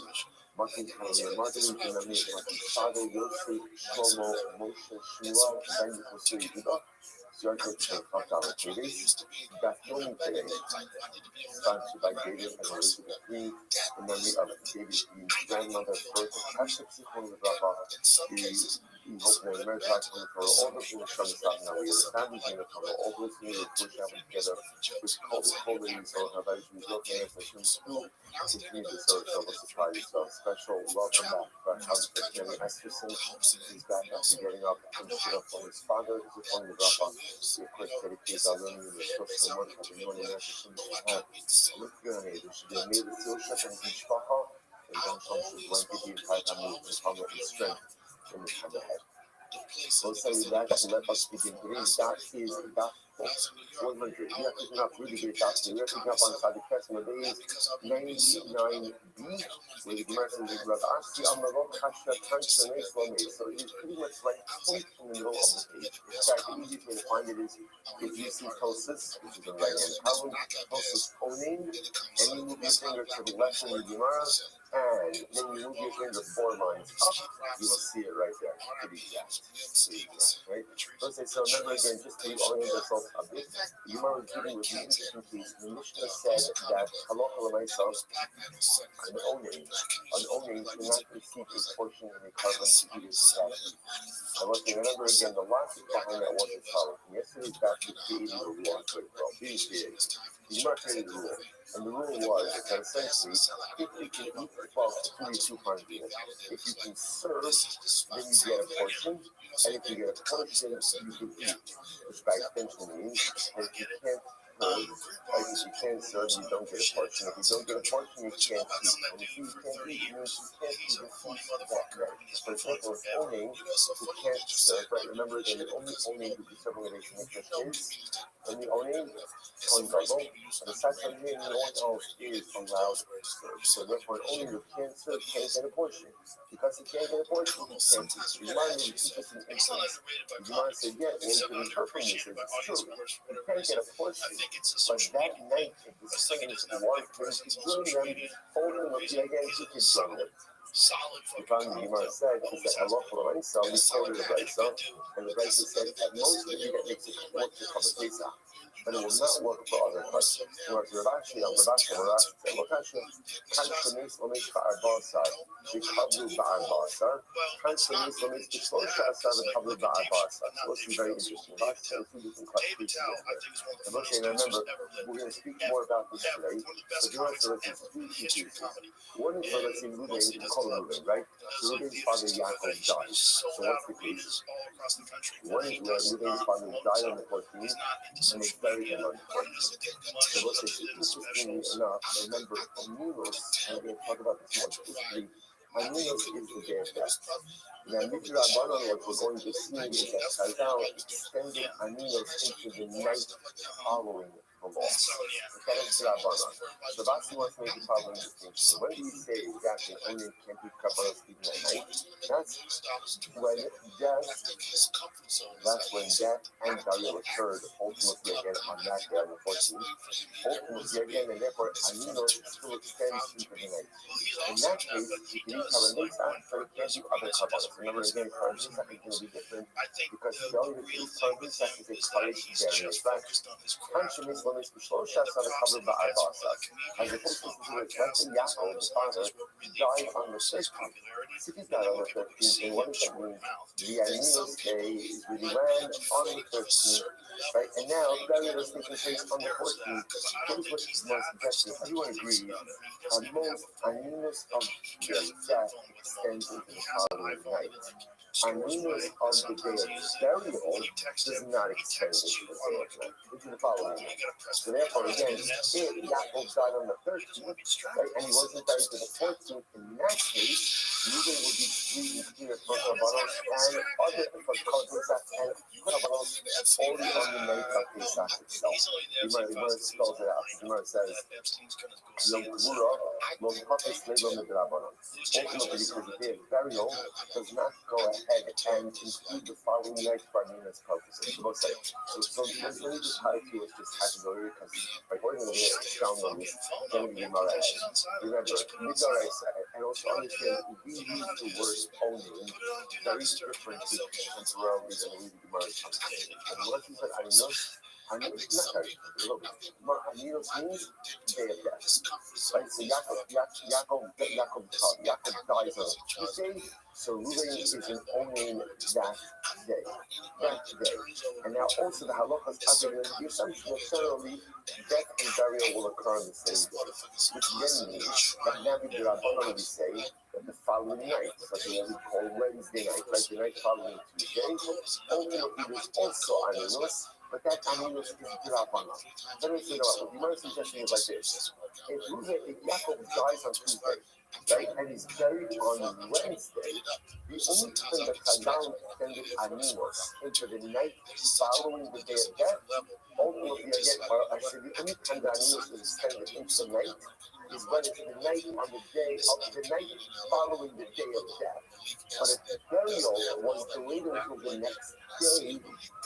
Martin Kanye, Martin Dinamit, Martin Sade, Yossi, Shlomo, Moshe, Shmuel, Ben Kosui, Yuda, Yartek, Fakala, Kadesh, Bethlehem today, sponsored by David and Elizabeth Green, in memory of David Green's grandmother, Bertha Kasha, Psychon Rabba, the Hope America, for all the things from the South now, we have families in the cover, all those things we push out together with COVID ladies or have actually looking at the things too, continue to serve civil society. So special welcome back for Alexander Esterson. He's back after getting up and stood up for his father, Psychon Rabba. We of course dedicate our learning in the social work of the morning Esterson to have look good. There should be a made of seal shut and Mishpacha, and don't show should blanket the entire family with power and strength in the time ahead. We'll say that to let us begin. Today's dot is dot 100. We are picking up really great dots. We are picking up on side the Kesman days 99b, where the Gemara says that Rabbi Ashi Amarok Kasha Tancha Neslame. So it is pretty much like point in the middle of the page. In fact, the easiest way to find it is if you see Tosis, which is the right hand column, Tosis Onin, and you move your finger to the left in the Gemara, and then you move your finger 4 lines up, you will see it right there. Pretty exact. Right? So remember again, just to orient ourselves a bit, the Gemara was giving with the interesting piece. The Mishnah said that Halacha L'Maisa, an owning cannot receive a portion in a carbon to eat his capacity. Now, remember again, the logic behind that was as follows. From yesterday's back to creating the rule on good, well, being created. The Gemara created the rule. And the rule was that essentially, if you can eat 12 to 22 quantities, if you can serve, then you get a portion. And if you get a portion, you can eat. Which by extension means that if you can't serve, you don't get a portion. If you don't get a portion, you can't eat. And if you can't eat, it means you can't eat the food that night. For example, if owning, who can't serve, right? Remember again, the only owning who can serve in relation to is only owning on double. And aside from him, no one else is allowed to serve. So therefore, only who can't serve can't get a portion. Because he can't get a portion, he can't eat. The Gemara didn't teach us an instance. The Gemara said, yeah, well, you can interpret this as it's true. You can't get a portion. But that night, if the slaves were going to join them, holding them up the again, he could join them. The problem the Gemara said is that Halacha L'Maisa, we quoted the Brisa, and the Brisa said that most of you that makes it work to cover Pesach. But it will not work for other questions. Rabbi Ashi, Kanchanis Lamesh Ba'arbasar, Vikablu Ba'arbasar, Kanchanis Lamesh B'Shlosha Asar, Vikablu Ba'arbasar. So this is very interesting. Rabbi said 2 different questions together. And Moshe, remember, we're going to speak more about this today. But you want to look at 3 issues. One is, let's see, Ruben, we call him Ruben, right? So Ruben's father Yaakov died. So what's the case? One is where Ruben's father died on the 14th, and it's buried him on the 14th. So what's this? Interestingly enough, remember, Amunos, and we're going to talk about this more specifically, Amunos is the day of death. Now, Mitra Banan, what we're going to see is that Chazal extended Amunos into the night following the loss. That is Rabbanan. So Basi wants to make the following distinction. When do we say exactly only can be Kabbalah speaking at night? That's when death and burial occurred ultimately again on that day on the 14th. Ultimately again, and therefore Aminos still extends into the night. In that case, you can eat Kavanesa, but it can't do other Kabbalahs. Remember again, Kavanesa is going to be different because failure to eat Kavanesa is a Kavanesa barrier. In fact, Kanshamis Lamesh B'Shlosha Asar V'Kablu Ba'arbasar. As opposed to when Yaakov, the father, died on the 13th. If he's not on the 13th, then what does that mean? The Aminos day is really land on the 13th, right? And now burial is taking place on the 14th. Here's what is most suggested. Everyone agrees. Most Aminos of the death extends into the following night. Aminos of the day of burial does not extend into the following night. Into the following night. So therefore, again, if Yaakov died on the 13th, right, and he wasn't buried to the 14th, in that case, Ruben would be free between the Korabanos and other Pesach and Korabanos only on the night of Pesach itself. Gemara spells it out. Gemara says, Yom Kippur, Lo Kapis Leilo Midrabanon. Ultimately, because the day of burial does not go ahead and include the following night for Nina's purposes. So let me just highlight to you what's just happened earlier, because by going to the strong on this, then we get Gemara. Remember, Midrash, and also understand that we use the word owning very differently temporarily than we do Gemara. And what he said, Aninos means day of death. Right? So Yaakov dies on Tuesday, so Reuben isn't owning that day. And now also the halachas other than the assumption that generally death and burial will occur on the same day, which then means that Nabi Rabbanon we say that the following night, such as we call Wednesday night, like the night following Tuesday, ultimately there's also Aninos. But that Aninos is Rabbanon. Let me say what the Gemara suggestion is like this: if Yaakov dies on Tuesday, right, and he's buried on Wednesday, the only thing that Chazal extended Aninos into the night following the day of death, ultimately again, or actually the only time that Aninos is extended into the night is when it's the night on the day of the night following the day of death. But if the burial was delayed until the next day,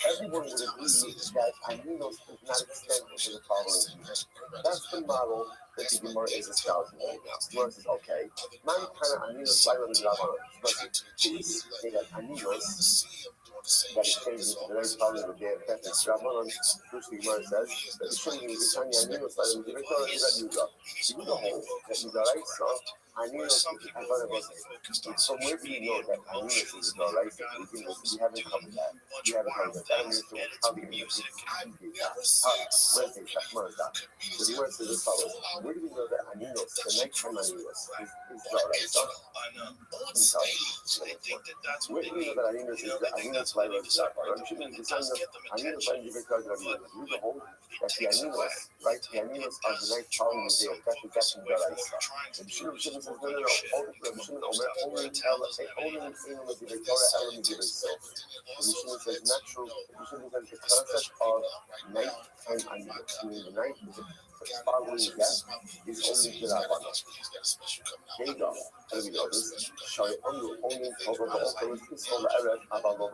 everyone would agree that Aninos does not extend into the following year. That's the model that the Gemara is espousing right now. The Gemara says, okay, man kana Aninos laila midrabanan. Please say that Aninos that extends into the night following the day of death is Rabbanon. First, the Gemara says that the Shani is the Aninos laila midrabanan is Yudah. The whole that Midaraisa Aninos is from where do you know that Aninos is Midaraisa? We haven't covered that. We haven't covered that. Aninos will probably be Wednesday, Shachmarazah. So the Gemara says as follows: where do we know that Aninos, the nighttime Aninos, is Midaraisa? Where do we know that Aninos is the Aninos laila midrabanan? I'm sure the sign of Aninos laila midrabanan. You the whole that the Aninos, right? The Aninos are the night following the day of death. That's Midaraisa. And Shimon says, no. Only Shimon says not true. Shimon says the concept of night and Aninos, meaning the night following death, is only Rabbanon. There you go. There we go. This Shari only over the also is called Erev Avalov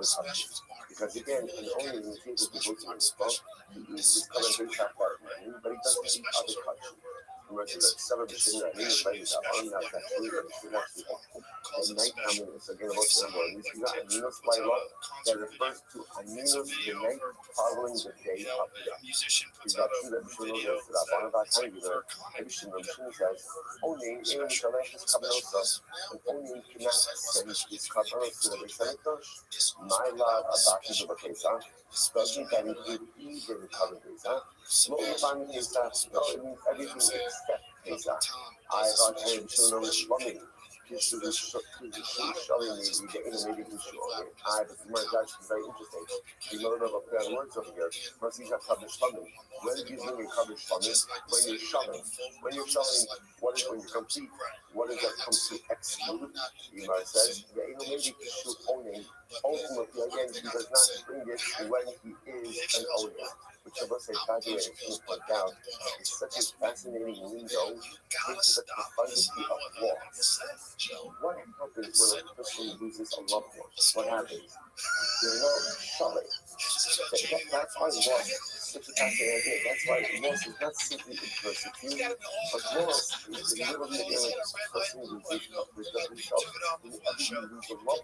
because again, and only in the table to go to the spot, he is discovering very sharp part, but he doesn't eat other culture. Like some of the shit that means like that on that actually and night Aninos again about the number. We got Aninos laila that refers to Aninos the night following the day of death. Is that true that Mishnah knows that one of our time either Mishnah says only in Shalach's Kabbalah and only cannot send his Kabbalah to the Beis my love about his Pesach, especially that include even the Kabbalah. What we find is that it means everything except Pesach. I got him children with plumbing. This is showing me the innovative issue of it. The Gemara is actually very interesting. We learn of a pair of words over here. First, you have covered plumbing. When do you mean covered plumbing? When you're shoving. When you're shoving, what is when you complete? What does that come to exclude? The Gemara says the innovative issue owning. Ultimately, again, he does not bring it when he is an owner. Which of us, by the way, I should point out, is such a fascinating window into the profundity of loss. What happens when a person loses a loved one? What happens? You're not shoving. That's why loss is such a fascinating idea. That's why loss is not simply adversity, but loss is the literally like a person loses himself. Whenever you lose a loved one,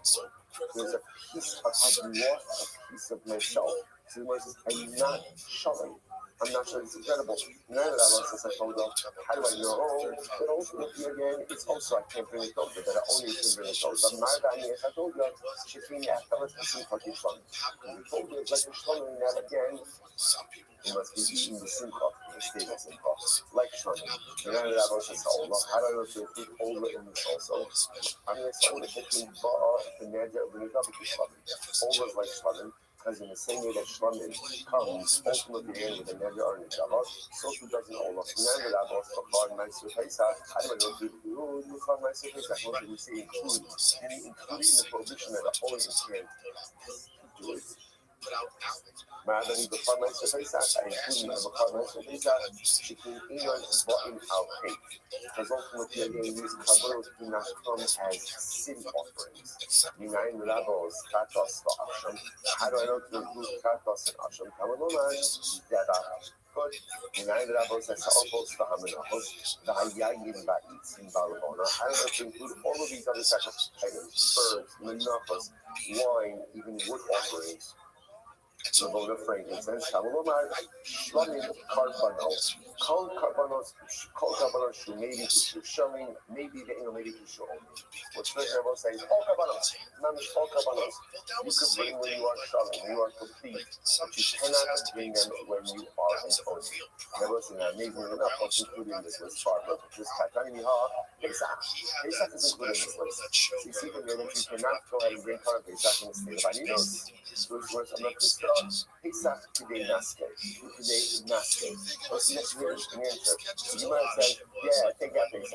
there's a piece of I've lost a piece of myself. So the word says, I'm not shoving. I'm not sure it's incredible. None of that says I told them, how do I know? But ultimately again, it's also I can't bring it over, that I only can bring it over. But Mardani, as I told you, she came out, that was the fucking fun. And we told you, it's like we're showing that again, you must be eating the simcha, the stable simcha, like showing. And none of that says, oh, look, how do I know if it's older in this also? I'm going to say, the cooking bar, the neder, when it's up, it's fun. Over is like fun. Because in the same way that Shlomin comes ultimately in with a neder or nidava, so too doesn't all of neder avos b'chol ma'aser Pesach. How do I know to include b'chol ma'aser Pesach? What do we say include? And including the prohibition that the Holy Spirit to do it. Rather than b'chol ma'aser Pesach, I include b'chol ma'aser Pesach, between Inyan and Ba'in al-Pei. Because ultimately, again, these kavaros do not come as sin offerings. Minayin Rabos, Katos v'Asham. How do I know to include Katos and Asham? Kavaroman, Deva. Good. Minayin Rabos, Esa'opos v'Hamanachos, V'Hayayin v'Itzim v'Alvona. How do I know to include all of these other sacrifice items? Birds, menachos, wine, even wood offerings. Lavona frankincense, Kavalomar, Shlomin, Karbanos, Kol Karbanos, maybe to showing, maybe the maybe to show. What's the Rabbi saying? All Karbanos, Mamish, all Karbanos. You can bring when you are showing, when you are complete, but you cannot bring them when you are imposing. Rabbi saying, amazingly enough, what's included in this list? This Katani Miha, Pesach. Pesach is included in this list. So you see from here that you cannot go ahead and bring Karban Pesach in the state of Aninos. Pesach today Naske. Today is Naske. What's the next word? So you might say, yeah, take that Pesach.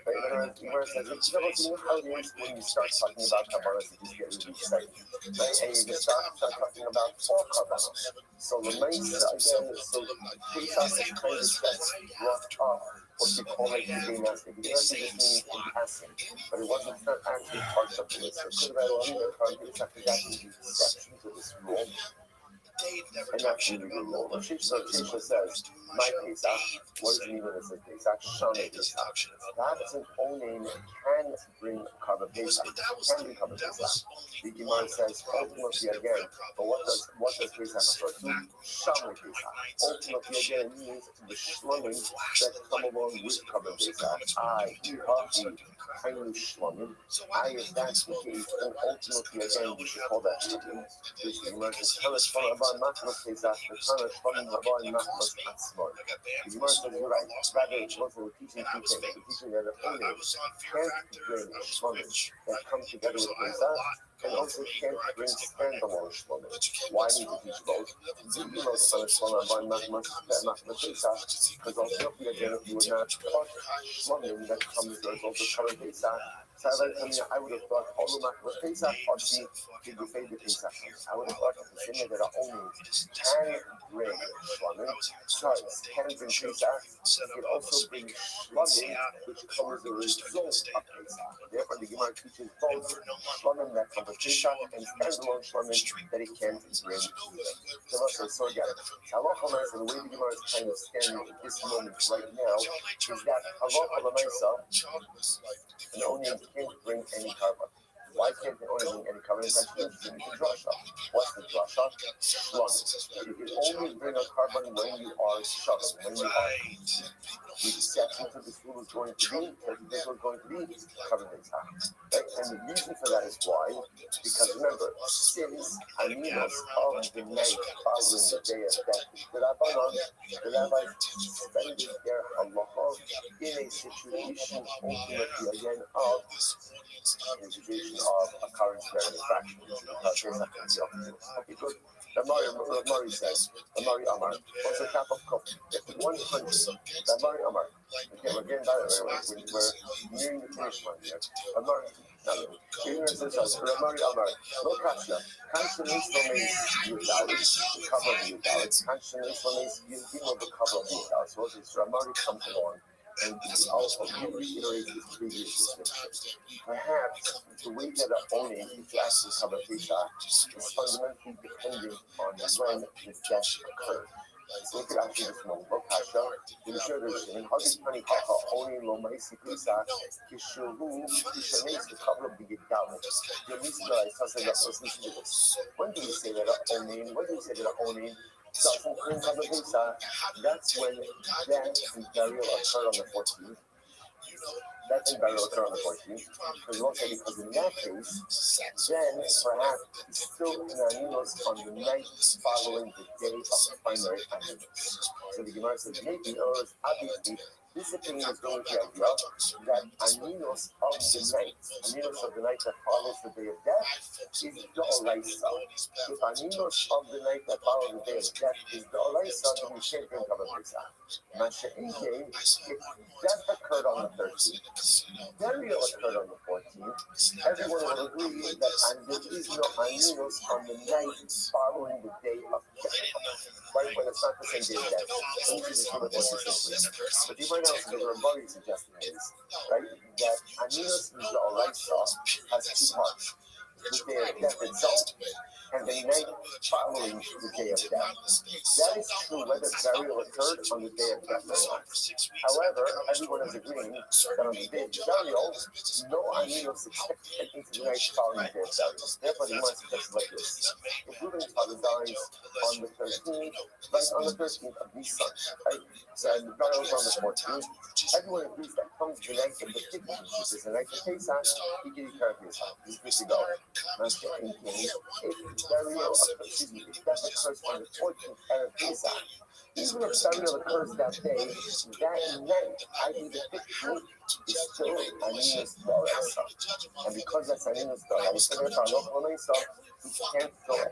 But you might say, you know how it is when you start talking about Kabbalah, you just get really excited. Right? And you just start talking about all Kabbalah. So the nice again, so Pesach kind of gets brought up what we call it today Naske. Today Naske just means in passing. But it wasn't not actually part of the list. So it could have had only the Pesach is actually the exception to this rule. And that's really good rule. Shisha says, my Pesach, what does it mean when it says Pesach? Shana Pesach. That's an onin can bring Karban Pesach. Can bring Karban Pesach. The Gemara says, ultimately again, but what does Pesach refer to? Shana Pesach. Ultimately again, it means the shlomim that come along with Karban Pesach. If that's the case, then ultimately again, we should call that shlomim. Which the Gemara says, Matmas Pesach, the Tana Shvanim Rabbi Matmas Atzmon. The Gemara says, you're right. Rather, it's also the teaching that the Holy can't bring Shvanim that come together with Pesach, and also can't bring standalone Shvanim. Why need to teach both? You know, Shvanim Rabbi Matmas Pesach, because ultimately, again, if you would not touch Shvanim that comes as also current Pesach, I would have thought Olumak was Pesach or she did the favorite Pesach. I would have thought that the thing that are only can bring Shlamim, can bring Pesach, can also bring Shlamim, which comes as a result of Pesach. Therefore, the Gemara teaches both Shlamim that come with Pesach and standalone Shlamim that it can't bring. So again, Halacha L'Maisa, the way the Gemara is kind of standing at this moment right now, is that Halacha L'Maisa, an onion can't bring any carbon. Why can't the onion bring any carbon? It's actually interesting. It's a drasha. What's the drasha? Shlomim. You can only bring a carbon when you are shoving, when you are. The exception to this rule is going to be that this is going to be carbon Pesach. Right? And the reason for that is why? Because remember, since Aminos of the night following the day of death, the rabbis suspended their halacha in a situation ultimately again of a situation of occurrence-bearing infraction. Okay, good. Rabbi says, Rabbi Amar, what's the cap of coffee? 100. Rabbi Amar. Okay, we're getting better. We're nearing the finish line here. Ignorance says, Rabbi Amar, no kasha. Kasha means no means you doubt it, the cover of you doubt it. Kasha means no means you know the cover of you doubt it. So it's Rabbi comes along and also reiterates his previous description. Perhaps the way that the owning is actually cover Pesach is fundamentally dependent on when the death occurred. So we could actually just know, Kasha, in the Shurder, how did Tani Kaka owning Lomaisi Pesach, Kishuhu, Kishanis, the cover of the Gidal? The Mishnah is something that was listening to this. When do we say that owning? When do we say that owning? Doesn't bring cover Pesach? That's when death and burial occurred on the 14th. That thing better occur on the 14th. Because you won't say, because in that case, then perhaps it's still an Aninos on the night following the day of the primary Aninos. So the Gemara says, maybe, or obviously, this opinion is going with the idea that Aninos of the night that follows the day of death, is the Olaisa. If Aninos of the night that follows the day of death is the Olaisa, then we can't drink of a Pesach. Masha'inke, if death occurred on the 13th, burial occurred on the 14th, everyone will agree that there is no Aninos on the night following the day of death. Right, when it's not the same day of death. So this is what but you might also the Rabbi suggesting is, right, that Aninos in the Olaisa has two parts. The day of death itself and the night following the day of death. That is true whether burial occurred on the day of death or not. However, everyone is agreeing that on the day of burial, no Aninos except into the night following the day of burial. Therefore, the Gemara suggests like this. If Reuben's father dies on the 13th, right on the 13th of Nisan, right? So, and the burial is on the 14th, everyone agrees that comes the night of the 15th, which is the night of Pesach, he can be carried his house. He's good to go. If burial occurs, if death occurs on the 14th of Pesach, even if burial occurs that day, that night, i.e. the 15th, is still Aninos D'Oraisa. And because that's Aninos D'Oraisa, therefore, local Mesa, we can't go ahead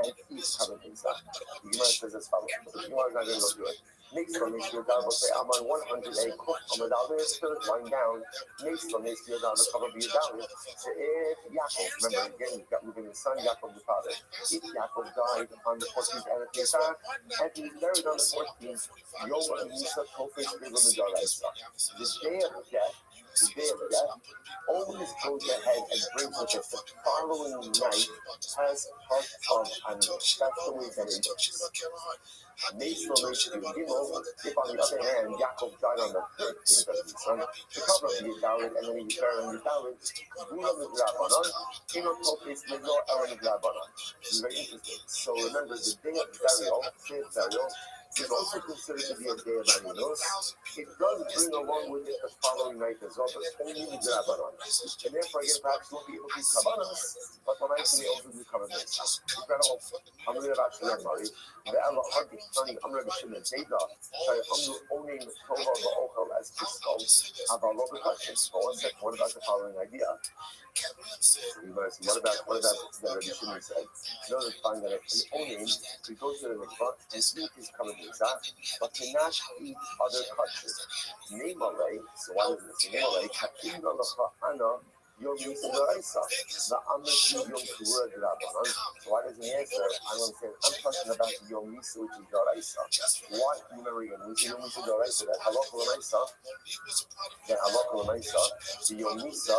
and eat covered Pesach. The Gemara says as follows, but the Gemara is not going to go do it. Next one, next year, God will say, I'm on 108, I'm a dollar, third line down. Next one, next year, God will cover be a dollar. So if Yaakov, remember again, you've got Reuben his son, Yaakov the father. If Yaakov died on the 14th of Pesach, and he was buried on the 14th, Yom Yisa Kofesh Bigel the D'Oraisa. The day of death, always goes ahead and brings with it the following night as part of Aninos. That's the way that it is. If on the other hand, Yaakov died on the 13th of Nisan, the cover of the Dalit, and then he was buried on the Dalit, we have the Drabanon, Inotopis, Mizor, Aaron the Drabanon. It's very interesting. So remember, the day of burial, is also considered to be a day of Aninos. It does bring along with it the following night as well, but only the Drabanon. And therefore, again, perhaps we'll be able to do Kabbalas, but when I say also do Kabbalas, incredible. I'm going to actually marry. The Allah Harbi Tani Amr Bishim and Zayda, Amr owning Tova Ba'ochel as Kisco, have a lot of questions. What about the following idea? What about the Rabbi Shimon said? In order to find that an owning, he goes to the mikvah and eat his covered mizah, but cannot eat other kosher. Nemalei, so why doesn't it say Nemalei? Katim Lalacha Ana Yom Yisa D'Oraisa. The Amish Yom Kura D'Rabanan. So why doesn't he answer? I'm talking about Yom Yisa, which is D'Oraisa. Why? Remember again, we say Yom Yisa D'Oraisa, that Halakha L'Maisa, the Yom Yisa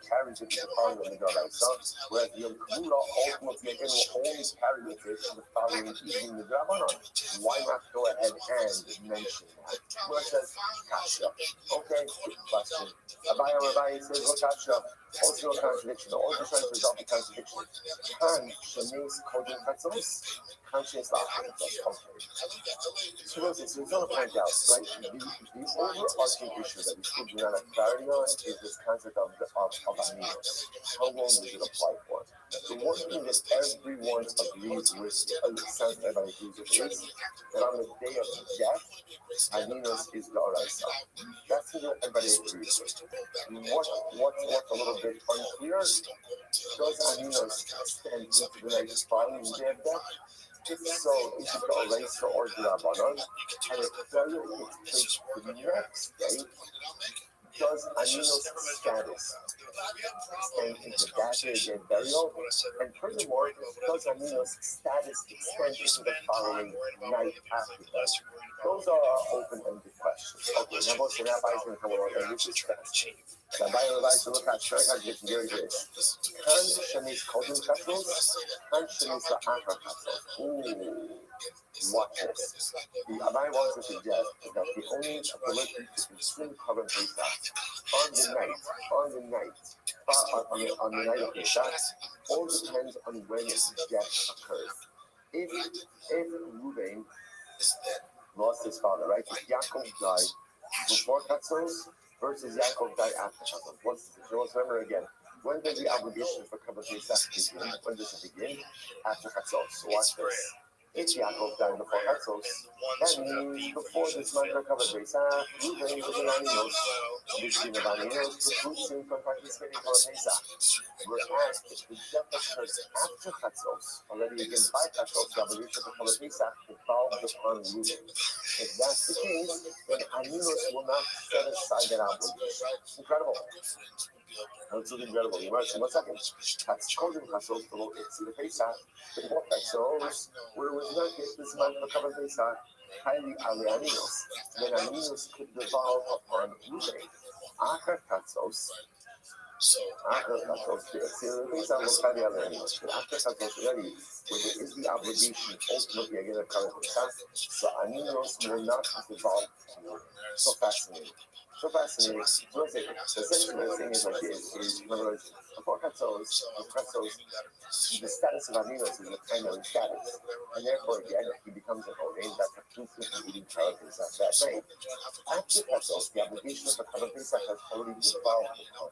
carries it to the following of the D'Oraisa, whereas the Yom Kura ultimately again will only carry with it to the following evening the D'Rabanan. Why not go ahead and mention that? Where it says Kasha. Okay, good question. Rabbi says, look, Kasha, also a contradiction. Also trying to resolve the contradiction. Kan Shanis Kodin Katsalis? Conscious laughter. So we just want to point out, right? The overarching issue that we still do not have clarity on is this concept of Aninos. How long does it apply for? The one thing that everyone agrees with, sounds like everybody agrees with, is that on the day of death, Aninos is the Oraisa. That's what everybody agrees with. What's a little bit unclear? Does Aninos extend into the night following the day of death? If so, is it the Oraisa or the Rabbanon? And if burial takes place the next day, does Aninos status extend into that day of burial? And furthermore, does Aninos status extend into the following night after that? Those are open-ended questions. Okay, now both the Rabbi is going to come along and which is fast. Rabbi to look at Shrek has written very good. Kan Shanis Kodin Katzos, Kan Shanis La'achar Katzos. Ooh, watch this. The Rabbi wants to suggest that the only ability to consume covered Pesach on the night of Pesach all depends on when death occurs. If Reuben lost his father, right? If Yaakov died before Katzos, versus Yaakov died after Chatzos. What's the situation? Let's remember again. When does the obligation for Kabbalah Pesach begin? When does it begin? After Chatzos. So watch this. If Yaakov died before Chatzos, that means before this month of Kabbalah Pesach, Reuben was an animals. This is the animals precludes him from participating in Kabbalah Pesach. Whereas if the death occurs after Chatzos, already again by Chatzos, the obligation for Kabbalah Pesach devolved upon Reuben. If that's the case, then animals will not set aside that obligation. It's incredible. It's incredible. You might say, 1 second. That's chosen Chatzos below it's the Pesach. Before Chatzos, where it was not yet this month of Kabbalah Pesach, highly alianos, then animals could devolve upon Reuben. After Chatzos, the Pesach was highly alianos. But after Chatzos already, where there is the obligation ultimately again of Kabbalah Pesach, so animals will not devolve to Reuben. So fascinating. So fascinating. So essentially the thing is like this, is in other words, before Chatzos, the status of Aminos is a primary status. And therefore, again, he becomes an Orein, that's a proof of eating Kabbalah Pesach that night. After Chatzos, the obligation of the Kabbalah Pesach has already devolved upon.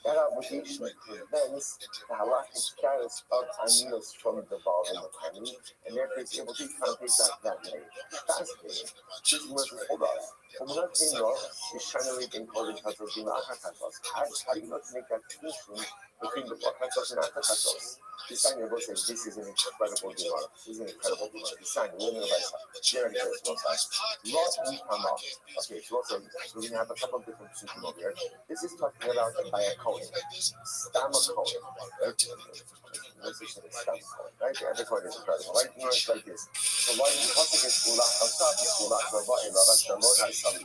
That obligation prevents the halakhic status of Aminos from devolving upon him, and therefore he's able to eat Kabbalah Pesach that night. Fascinating. This is where it's hold us. But we're not saying, no, he's trying to read in Kohen Chatzos and after Chatzos. How do you not make that distinction between before Chatzos and after Chatzos? He's saying, you're both saying, this is an incredible Gemara. This is an incredible Gemara. He's saying, we're going to buy something. They're in this Lot and Tamar. Okay, so also, we're going to have a couple of different psukim over here. This is talking about by a Kohen. Stam a Kohen. Right? This is Stam a Kohen. Right? The other Kohen is incredible. Right? You know, it's like this. So why you talking against Ulach, Asaf is Ulach, Rabbi, Shalot, Haisam,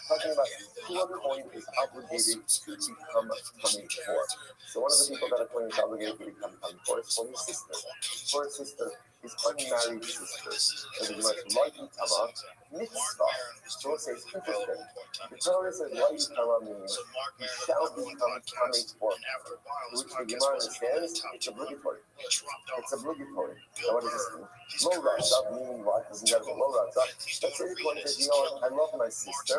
talking about who a Kohen is obligated to become coming for. So one of the people that a Kohen is obligated to become coming for is for his sister. For his sister, his unmarried sister. That is much like Tamar, mitzvah. So it says, interesting. The Torah says, like Tamar means, he shall become coming for. Which the Gemara understands, it's obligatory. It's obligatory. Now what does this mean? Low Ratzah, meaning what? Doesn't get low Ratzah. Let's say the Kohen says, you know what, I love my sister,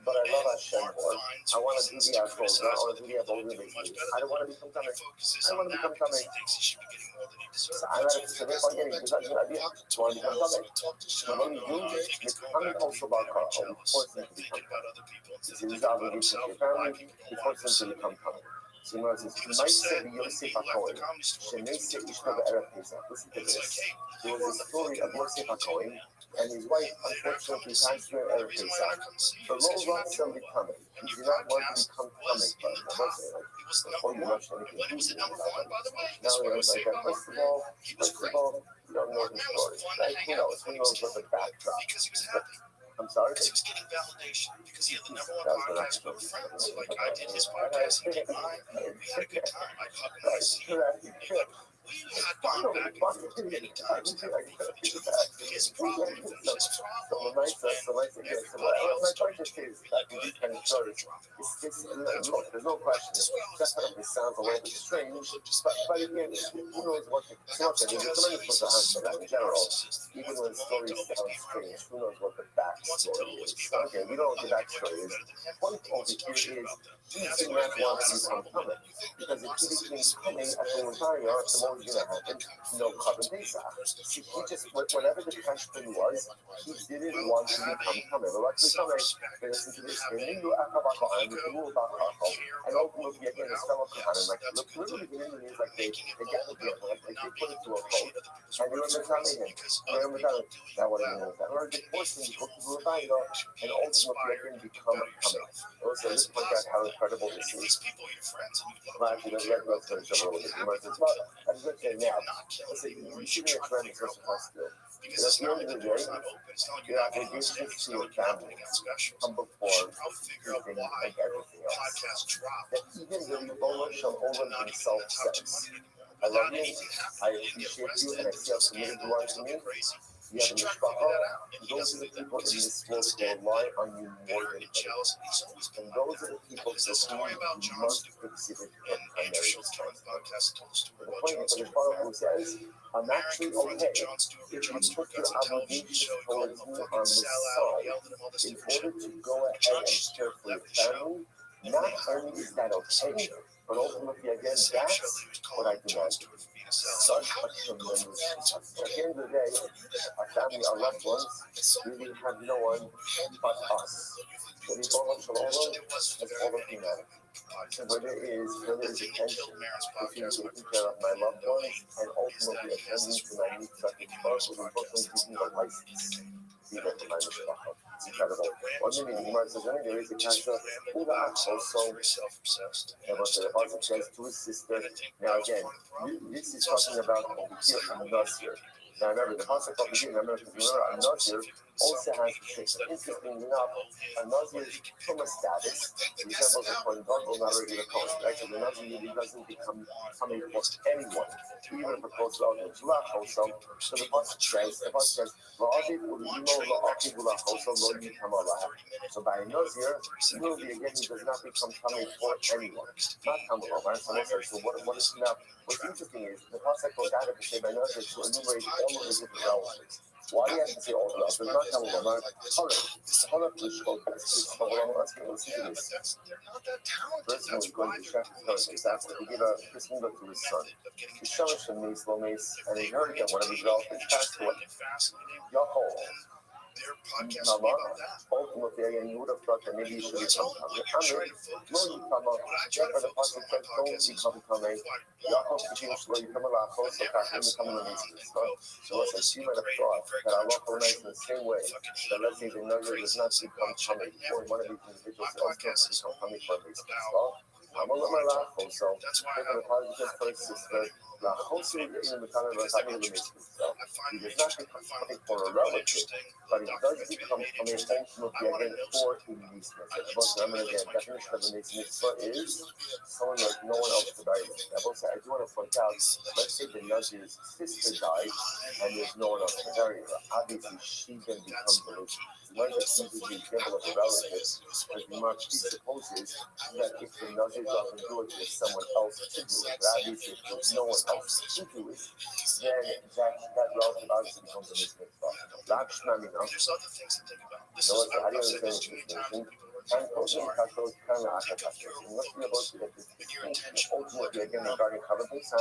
but I love Hashem more. I want to do the Avodah. I want to do the Avodah basically. I don't want to become coming. I want to become coming. So I'm not therefore getting this idea. I want to become coming. So what do you do? Becoming also about Karl. We force them to become coming. This is the obligation to your family. We force them to become coming. So you know, it says, Maisa Yosef HaKohen, Shemeisa Ishto Be'erev Pesach. Listen to this. There was a story of Yosef HaKohen, and his wife, unfortunately, passed away at Erev Pesach. But Lo Rothschild becoming. He did not want to become coming, but I was saying, like, before you rush anything, who's doing that? Now it was like that. First of all, you don't know the story, right? Who knows? Who knows what the backdrop is? I'm sorry. Because he was getting validation. Because he had the number one podcast with friends. Like, I did his podcast, he did mine. We had a good time. I hugged my seat. We had gone back and forth many times. His problem was his problem. Everybody else started to get good and he started dropping off. There's no question. Definitely sounds a little bit strange, but again, who knows what the there's a tremendous amount of answer that in general. Even when stories sound strange, who knows what the backstory is? Okay, we don't know what the backstory is. One point over here is he did not want to become coming. Because if he became coming at the entire, the more going to happen, no carbon Pesach. He just, whatever the question was, he didn't want to become coming. But like coming, they listen to this, and ultimately again, it's fellow Kohanim, like, look, literally the Indian is like, they gathered together, like, they put it to a vote, and they were becoming it. That what it means. Or they forced him to go to the Bible, and ultimately again become coming. Also, let's point out how incredible this is. Well, actually, let's finish up a little bit. I was going to say now, let's say, you should be a tremendous responsibility. Because at the end of the day, your obligation to your family come before everything like everything else. That even the Ebola shall over himself says, I love you, I appreciate you, and I see how committed you are to me. You have a mishpacha. Those are the people in this world who rely on you more than jealous. He's always been and those are the people There's a story about you John must Stewart, consider and Andrew Schultz came on the podcast and told the story the about point John is that the Stewart. Father who says, I'm Aaron actually confronted okay John Stewart. if John you Stewart put got your some television obligations show, he called towards him a me fucking on the sellout, side yelled at him all this in stupid shit. order to go ahead John and care Stewart for your left the show. family. Not only is that okay, but ultimately, again, that's what I demand. Such a tremendous success. At the end of the day, our family, our loved ones, really have no one but us. So the Baruch Shalom is all of humanity. So where there is a tension between taking care of my loved ones and ultimately attending to my needs such as birth, was unfortunately keeping the license. Be there for my mishpacha. It's incredible. One minute, the Gemara says, there is a cancer. Also, the Pasuk says to his sister. Now again, this is talking about over here a Nazir. Now remember, the Pasuk over here, remember a Nazir also has the same. Interestingly enough, a Nazir's from a status resembles a Kohen Gadol, not a regular Kohen. Right? So the Nazir really doesn't become something for anyone, even if a close relative. Also, so the Pasuk says, so by a Nazir, really again, he does not become coming for anyone. Not coming over. So what is now? What's interesting is the Pasuk goes out of the say by Nazir to enumerate all of the different relatives. Why do you have to say all the relatives? Not coming over. Hold up, let's go. Let's listen to this. Person was going to check his relatives after he gave a christening to his son. He showed him these lomies, and he heard that one of his relatives passed away. Yaakov. Ultimately, again, you would have thought that maybe you should become Tameh. No, you come up. Therefore, the Pasuk says, don't become Tameh. Yaakov became Shlo, you come along, so Kachim become an amazing son. So it says, you might have thought that Allah recognized in the same way that let's say the Nazir does not become Tameh, or one of these individuals also doesn't become Tameh for a amazing son. I'm a little laugh also. Taking the positive for his sister. La Jose in the Tameh was having the amazing son. He does not become Tameh for a relative, but it does become Tameh ultimately again for a mitzvah. Remember again, definition of a mitzvah is someone like no one else could die. I do want to point out, let's say the Nazir's sister died and there's no one else to bury her. Obviously, she then becomes the mitzvah. The Nazir uses the example of a relative, but the Mark presupposes that if the Nazir doesn't do it, there's someone else to do it. But obviously, if there's no one else to do it, then that relative obviously becomes a mitzvah. That's not enough. There's other things to think about. So how do you understand this distinction? And also, ultimately again regarding Chavadesa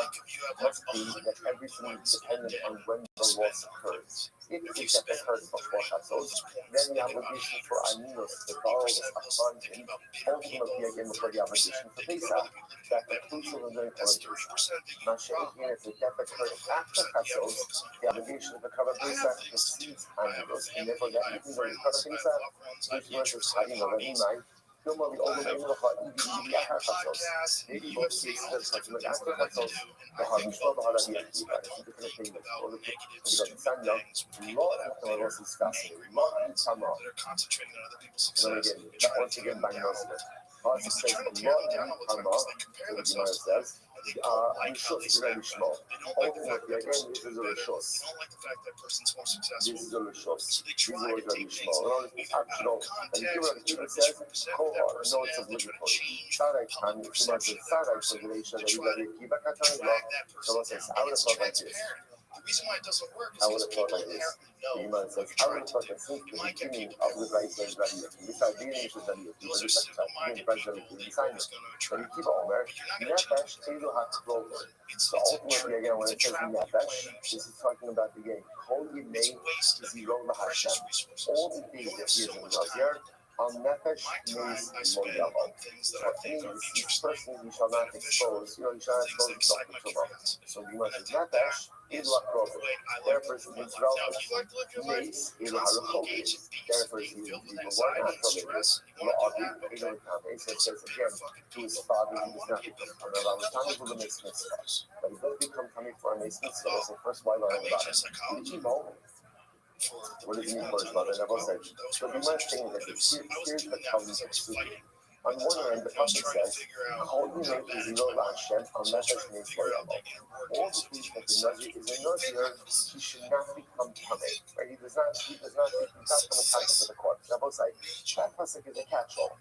must be that everything is dependent on when the loss occurs. If it occurs before Chatzos, then the obligation for Aninos, the borrow is upon him, ultimately again before the obligation for Pesach, that conclusive of the Chavadesa. Mashiach, if the death occurred after Chatzos, the obligation of the Chavadesa precedes Aninos, and therefore that even though the Chavadesa, which versus Hadin already night, Filma the older name of the Akachasos. Maybe both cases are something like Akachasos, the Habishma, the Harabi, it's a different opinion. Or the Sanya, Law and Los discussing, Law and Sama. And again, once again, by Muslim. It says, Law and Sama, the Gemara says, Rishos is very small. Ultimately, again, this is a Rishos. This is a Rishos. These words are very small. It's optional. And the Gemara says, Kohar, no, it's obligatory. Sarai Khan, Gemara says, Sarai, so the Reisha, the Rebbe, Kiva Katan, so it says, I would have thought like this. The reason why it doesn't work is I would have thought like this. The Gemara says, I would have thought that since the beginning of the right says Rabbi, this idea is Rabbi, but it's not the right Rabbi, the assignment. But you keep on there, Nefesh, Edo HaTzvot. So ultimately, again, when it says Nefesh, this is talking about the game. Kol Yimei Zero L'Hashem. All the days that he is in Nazir, Nefesh means Lo Yavo. So any deceased person you shall not expose, you shall not expose yourself to trouble. So the Gemara says Nefesh, therefore, it's relative. Mace, Edo HaRachov. Therefore, it's evil. Why not related? La'avi, Edo HaKame. So it says again, to his father, he does not become Tameh. Alavutani will make mitzvah. But he does become Tameh for a mitzvah. So first, why learn about it? What does it mean for his mother? Never said. So the Gemara is saying that here's the covenant of Sukkot. On one hand, the Pasuk says, "Kol yimei tiziro la'Hashem unless Hashem is loyal." All the proof that the Nazir is a Nazir, he should not become tamei. Right? He does not become contact with the corpse. Rabbi say that Pasuk is a catch-all.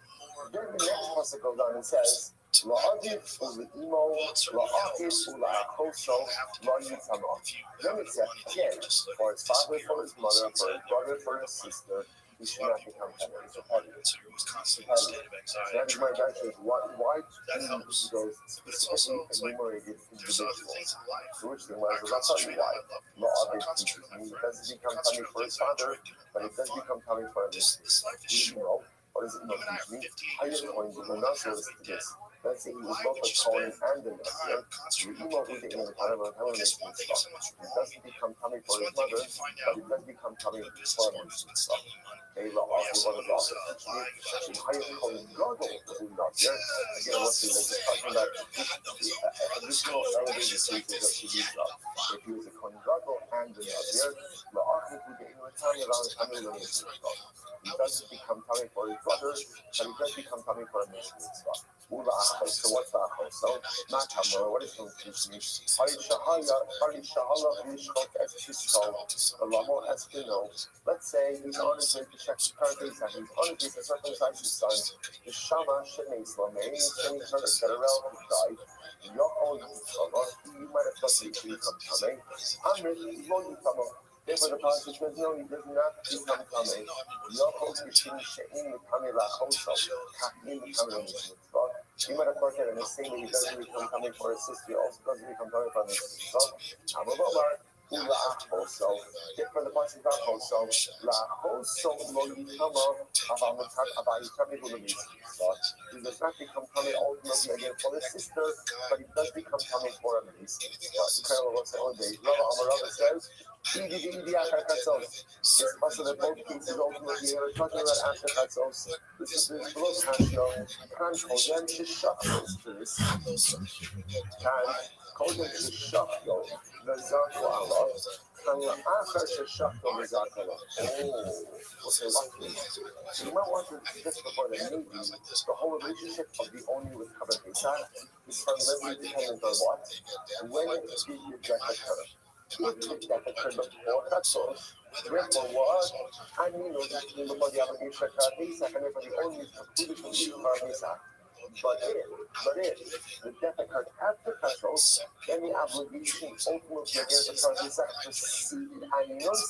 Then the next Pasuk goes on and says, "La'aviv u'le'imo la'achiv u'la'achoso la'yitama." Then it says again, for his father, for his mother, for his brother, for his sister, he should not become tamei. So that's my question: why do those specifically enumerated individuals? The which thing was, I'll tell you why. La'aviv doesn't become tamei for his father, but it does become tamei for his sister. What does it teach me? I just going to the Nazir listen to this. Let's say he was both a Kohen and a Nazir. The emo who did in the kind of a Hellenistic stuff. It doesn't become tamei for his mother, but it does become tamei for his stuff. Okay, well, also one of the in higher Kohen Gadol who Nazir. Again, what we like talking about additional elevated stages of Shidduch. If he was a Kohen Gadol and a Nazir, the Achim who did in the time around the Hellenistic stuff. He doesn't become tamei for his brother, but he does become tamei for a mitzvah. So what's that? So not tamei. What is going to teach me? Let's say he's on his way to check the currencies and he's on his way to circumcise his son. The Shama Shemay Islam, and he's heard that a relative died. You might have thought he should become tamei. Therefore, the passage says, no, he does not become tamei. You might have thought that in the same way he doesn't become tamei for his sister, he also doesn't become tamei for his sister. Also, therefore, the passage also, he does not become tamei ultimately again for his sister, but he does become tamei for a mitzvah. Rabbi says, it's possible that both cases ultimately are talking about after Chatzos. This is the close Hashio. Kan Kodem Shishakyo to this. Kan Kodem Shishakyo. The Zakwa Allah. Kan La'achar Shishakyo the Zakwa Allah. Oh, okay, watch this. So you might want to just before the maybe the whole relationship of the only with Kabbalah Pesach is fundamentally dependent on what? When did you get the Kabbalah? If that occurred before Chatzos, therefore what? I mean, before the obligation of Pesach, and therefore the only completion of Pesach. But if the death occurred after Chatzos, then the obligation ultimately against the Pesach preceded Aninos,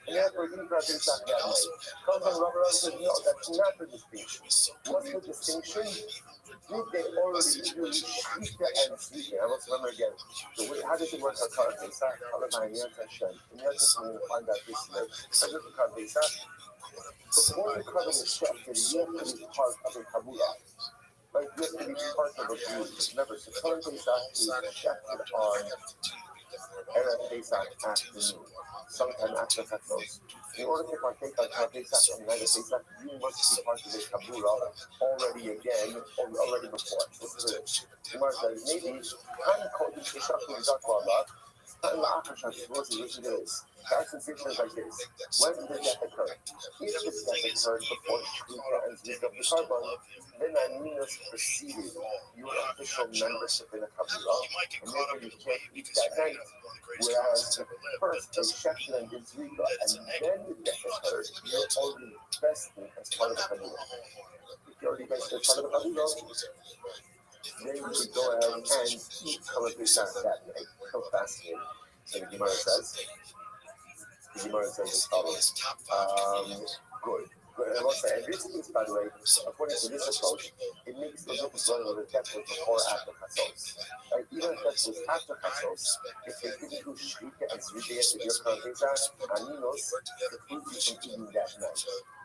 and therefore the Pesach that way. Comes on Rabbi says, no, that's not the distinction. What's the distinction? Did they already do Shita and Shita? I must remember again. So how does it work on Kar Pesach? And you have to find out this way. How does it Kar Pesach? Before the Kar is shafted, you have to be part of a Kabbalah. Like you have to be part of a group. Remember, so Kar Pesach is shafted on Erev Pesach afternoon, sometime after Chatzos. In order to partake of Kar Pesach and Erev Pesach, you must be part of the Kabbalah already before. This is it. Gemara says, maybe, I'm called the Shakti Zakwa, and the Akasha supposes this is this. That's the picture like this. When did the death occur? If the death occurred before Shkita and Zika of the carbon, then Aninos preceded your official membership in a Kabbalah, and therefore you can't eat that night. Whereas first they Shekta and did Zika, and then the death occurred, you're already vested as part of the Kabbalah. If you're already vested as part of the Kabbalah, then you could go ahead and eat Kabbalah Pesach that night. So fascinating. So the Gemara says as follows. Good. And also, and this is, by the way, according to this approach, it makes no difference whether the death was before or after Chatzos. Like, even if death was after Chatzos, if they didn't do Shrika and Zrika at your Kar Pesach, Aninos, the food you can eat that night.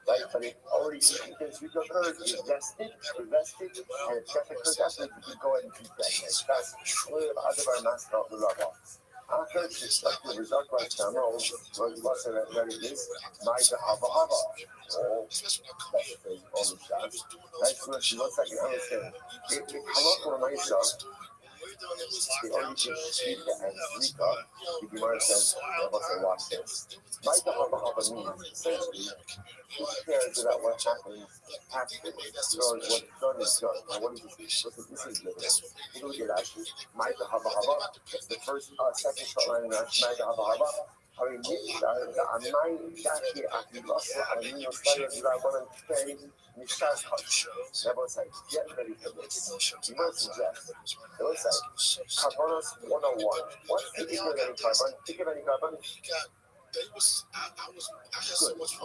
Right? But if already Shrika and Zrika occurred, you're vested, and if death occurred after, you can go ahead and eat that night. That's clear of our master of the Rabbi. After it's like the result right now, what you must have read this, my Hava. Oh, that's the thing, all the shots. That's what she looks like. I understand. Halakha Maisa, they only give Zrika and Zrika. The Gemara says, Rabbi say, watch this. Maita Haba means essentially, who cares about what happens after? So what's done is done. Now what is this? This is literal. You look at Rashi. Maita Haba, the first, second short line in Rashi, Maita Haba. הרי המים דקי אכילוסו, אני נוסע לרבון פי נשאר חודש. Rabbi say, get ready for this. You might suggest, it looks like Carbonos 101. What's the equal of any carbon? Think of any carbon? Good.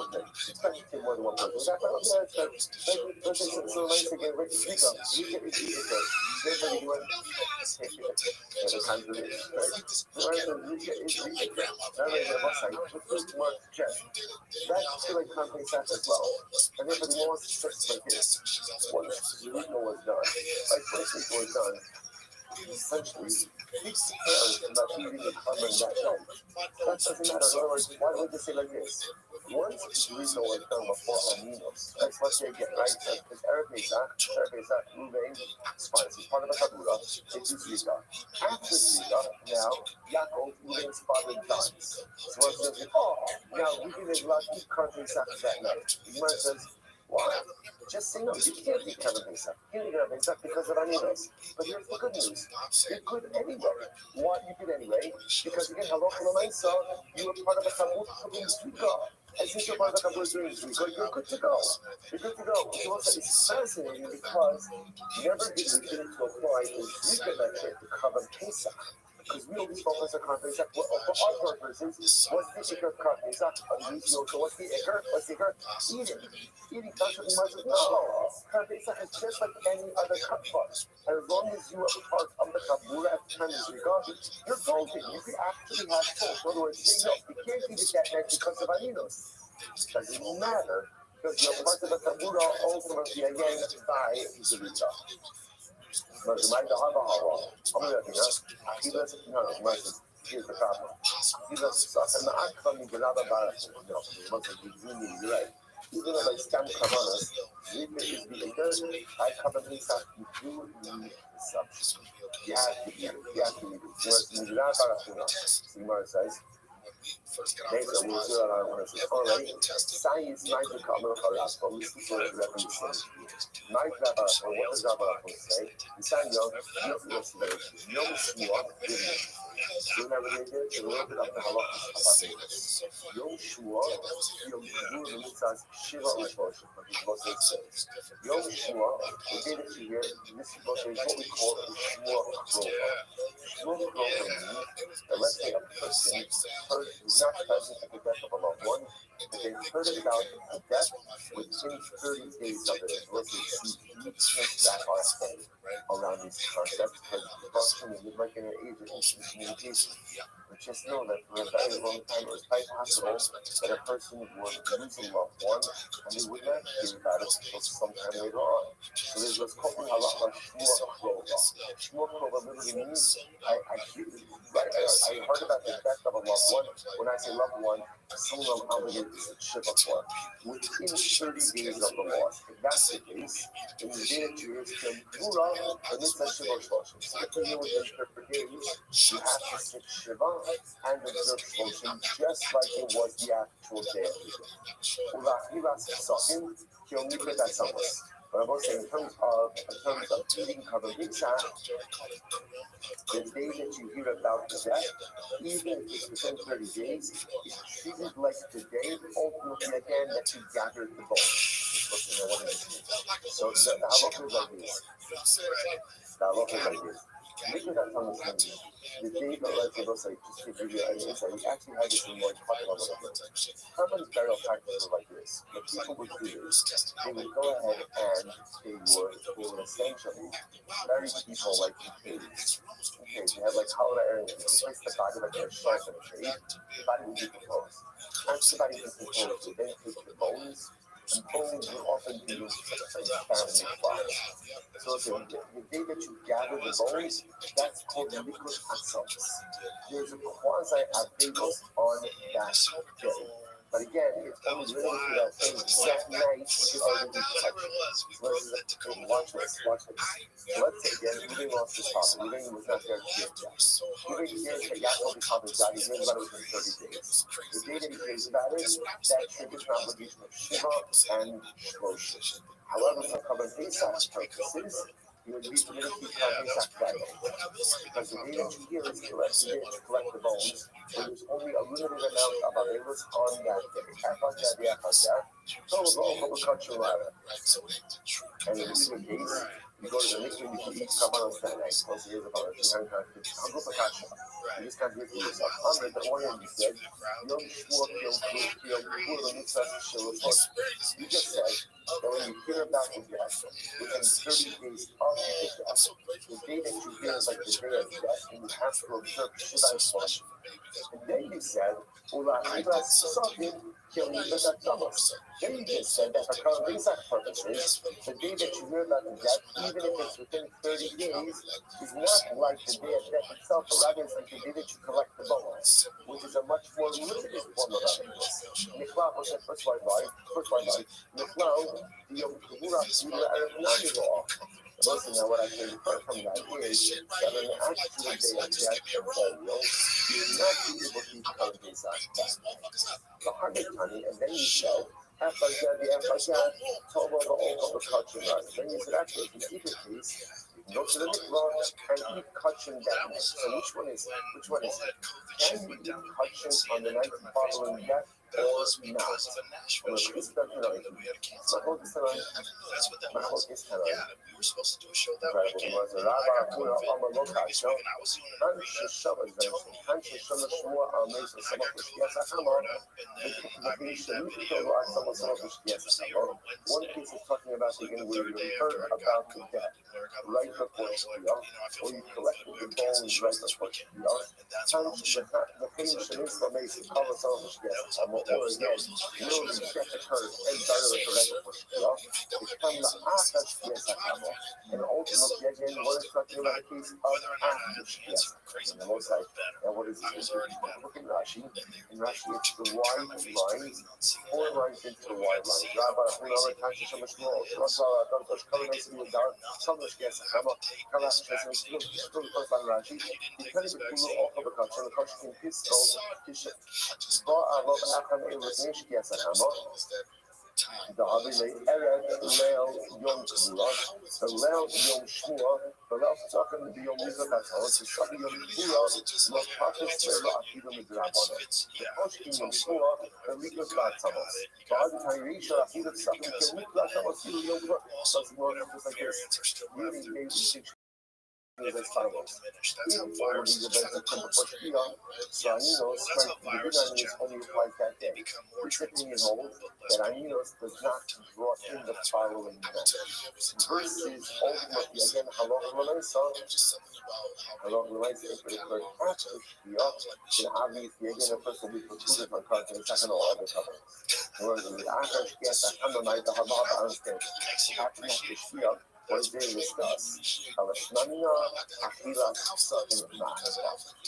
Okay. Expect more than one person. Let's say so nice to get rid of Zika. Zika is Zika. Zika is what? The times it is. Zika is Zika. That is the website. Just more check. That's still a company set as well. And if it was fixed like this, once Zika was done, like once Zika was done, essentially, he cares about eating the carbon that day. That doesn't matter. In other words, why would they say like this? Once Zrika was done before aminos, that's what they get, right? Because Erev Ruvain, spice is part of the Kabula, it's Zrika. After Zrika, now, Yaakov, Ruvain's father dies. So one says, oh, now we can make lucky country after that night. The Gemara says, why? Just say no, you can't be Kevin Pesach. You can't be Kevin Pesach because of Aminos. But here's the good news. You could anyway. Why you could anyway? Because again, Halacha L'Maisa, you were part of the Kabul doing Zrika. And since you're part of the Kabul doing Zrika, you're good to go. You're good to go. Which also is fascinating because never did we get to apply the Zrika method to cover Pesach. Because we always focus on Kar Pesach. For our purposes, what's the Iker of Kar Pesach? So what's the Iker? What's the Iker? Eating. That's what the Gemara says. No, Kar Pesach is just like any other kappa. And as long as you are part of the Kabula at the time of Zrika, you're golden. You can actually have full. In other words, say no, you can't eat it that night because of Aminos. It doesn't matter. Because you're part of the Kabula ultimately again by Zrika. But the Maida Haba, here's the problem. Even though they stand Kavanas, Zika is the leader, I cover Pesach, you do need such. You have to eat it. Whereas Migdal Barafuna, Sigmar says, later we'll do it on one of the already. Science might become a collapse, but we still have to say. Might Barafuna, what does Barafuna say? The sign Yom Shua, you never did it, a little bit of the halachas. Yom Shua, Yom Kippur, the mitzvah Shiva U'Shloshim, but it's supposed to say. Yom Shua, the day that you hear, this is what we call the Shua Krova. Shua Krova means that let's say a person is not present at the death of a loved one, but they heard about a death within 30 days of it. Let's say that are head around these concepts, because the person is like in an age of instant communication. But just know that for a very long time, it was quite possible that a person was losing loved one, and they would not hear about it until sometime later on. So there's what's called halacha shmua krova. Shmua krova literally means I heard about the death of a loved one. When I say loved one, someone I'm obligated to shiva for within 30 days of the loss. If that's the case, then the day that you is Yom Kippur, and it's a shiva shloshim. So if you within 30 days, you have to sit shiva and observe shloshim just like it was the actual day of it. Ulachivas sokim, he'll meet with that somewhere. But I will say, in terms of eating covered pizza, the day that you hear about the death, even if it's within 30 days, is treated like the day, ultimately again, that you gathered the bones. So the halacha is like this. The halacha is like this. Make that understanding. The day that let's say, just to give you an insight, we actually had this in more popular common burial practices like this. What people would do is they would go ahead and they would essentially bury people like in caves. Okay, they had like hollow areas. They place the body like a shelf in a cave. The body would decompose. Once the body decomposes, they then take the bones. And bones will often be used in family plots. So the day that you gather the bones, that's called liquid assaults. There's a quasi-avedos on that day. But again, it's only limited to that same exact night, which is already been protection. So watch this. So let's say again, Ruben lost his father. Ruben was not there to hear that. Ruben hears that Yaakov's father died. He hears about it within 30 days. The day that he hears about it, that triggers an obligation of Shiva and Shlosh. However, for Korban Pesach purposes, you would be permitted to keep Korban Pesach that day. Because the day that you hear is correct, the day that you collect the bones, but there's only a limited amount of Averos on that day. So we'll cut you out. And in either case, you go to the mikveh, you can eat Kabbalah that night. Once a year, the Kabbalah. You just can't do it for yourself. Under the one hand, you said, Yom Shmuel, Yom Kippur, Yom Mitzvah, Shalot. You just said that when you hear about the death, within 30 days of the death, the day that you hear is like the day of death, and you have to observe Shiva and Shlosh. And then you said, Ula Ibas Sotin, Then you just said that for Korban Pesach purposes, the day that you hear about the death, even if it's within 30 days, is not like the day of death itself, but rather it's like the day that you collect the bones, which is a much more limited form of happiness. Miklau was the first one, Miklau, the Yom Kippur, the Arab law. Listen, now what I can infer from that is that on the actual day of death and burial, you will not be able to eat Korban Pesach that night. The Hardik honey, and then you said, then you said, actually, if you eat the case, you can go to the mikvah and eat kachin that night. So which one is it? Can you eat kachin on the night following death? Or not. Well, it's not really. That's what we were supposed to do a show that weekend. One case is talking about the end where you heard about the death right before Shkia, or you collected the bones right before Shkia. The thing Shanice makes the color of Shkia. Or again, literally get the curse and bury it right before Shkia. Become the Achas Shkia. And ultimately, again, what is talking about the case of after Shkia. And the most like, and what is this? Look in Rashi. In Rashi, it's the wide lines, 4 lines into the wide lines. Rabbi, who are attached to much more. The Havilei Erev Leil Yom Kivurah, the Leil Yom Shmuah, the Leil Tzachim the Yom Mitzvah, the Shach Yom Kivurah, the Pachas Leil Akidim Midrabanan, the Koshkim Yom Shmuah, the Mikvah Batzamos. The Adi Tayrisha Akidim Tzachim the Mikvah Batzamos Yom Kivurah. So it's more just like this. Really basic. As follows. That's how viruses travel cold spring, right? So that's how viruses travel only applies that day. We're typically hold that aminos does not draw in the following night. Versus ultimately, again, halach l'maisa, halach l'maisa, if it occurred after Shkia, then obviously, again, a person will be precluded from Korban Pesach and all other covenants. Whereas in the after Shkia, the Hamanite, the Habab, understand, after Shkia, what is being discussed? Kalashmania, Achila, Sutton,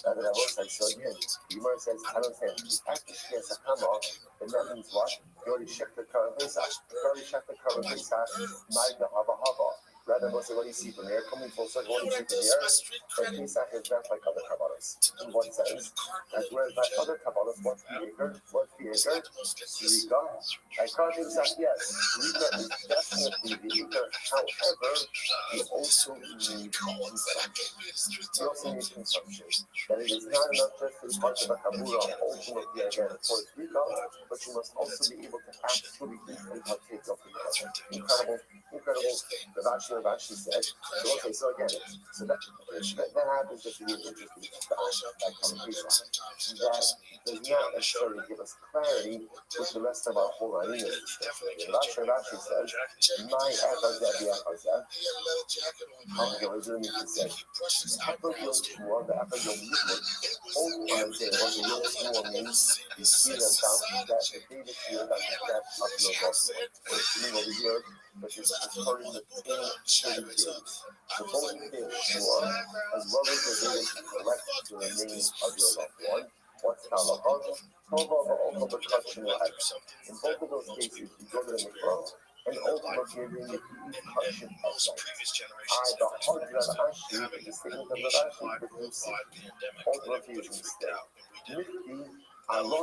That will say so again. The Gemara says, I don't say after Shkia Sakama, then that means what? You already checked the Korban Pesach. You already checked the Korban Pesach, Maida Haba Haba. Rather than say, what do you see from here? Coming full circle, what do you see from here? And Pesach is not like other Kabbalahs. In one sense, as whereas by other Kabbalahs, what's the acre? Rika. I can't Pesach, yes. Rika is definitely the acre. However, you also need consumption. You also need consumption. That it is not enough just to be part of a Kabbalah, ultimately again, for its Rika, but you must also be able to actually eat and partake of the Rika. Incredible. The Rothschild said, okay, so again, so that happens just to be interesting by conversation. That does not necessarily give us clarity with the rest of our whole ideas. The Rothschild says, my Echazeh, how the original means said, Apple Yom Shmuah, the Apple Yom Yishmut, only on the day what the Yom Shmuah means, you see that the day that you hear about the death of your loved one, or sitting over here, but it's recording the thing 30 days. So both the day of Shmuah, as well as the day that you collect the remains of your loved one, What's halacha? Tova va'ocha b'kach she'nehad. In both of those cases, you go to the mikvah, and ultimately you're doing it to eat kosher at night. The hard Rashi, the statement of the Rashi, produces ultimately is mistake. Mifti, Allah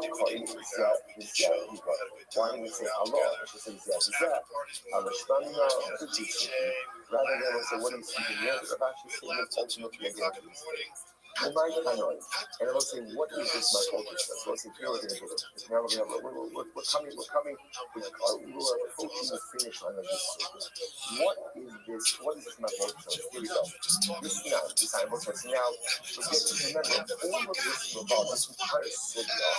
is Zeh. Why do we say Allah? We should say Zeh. Alashmania, rather than say what he's speaking here, the Rashi statement ultimately again is mistake. In my canoe, and I will say, what is this my consciousness? So I say, here we're going to do it. Now we're coming, we are approaching the finish line of this story. What is this my consciousness? Here we go. This now, this I was now, we're getting to remember, all of this is about this entire sugya.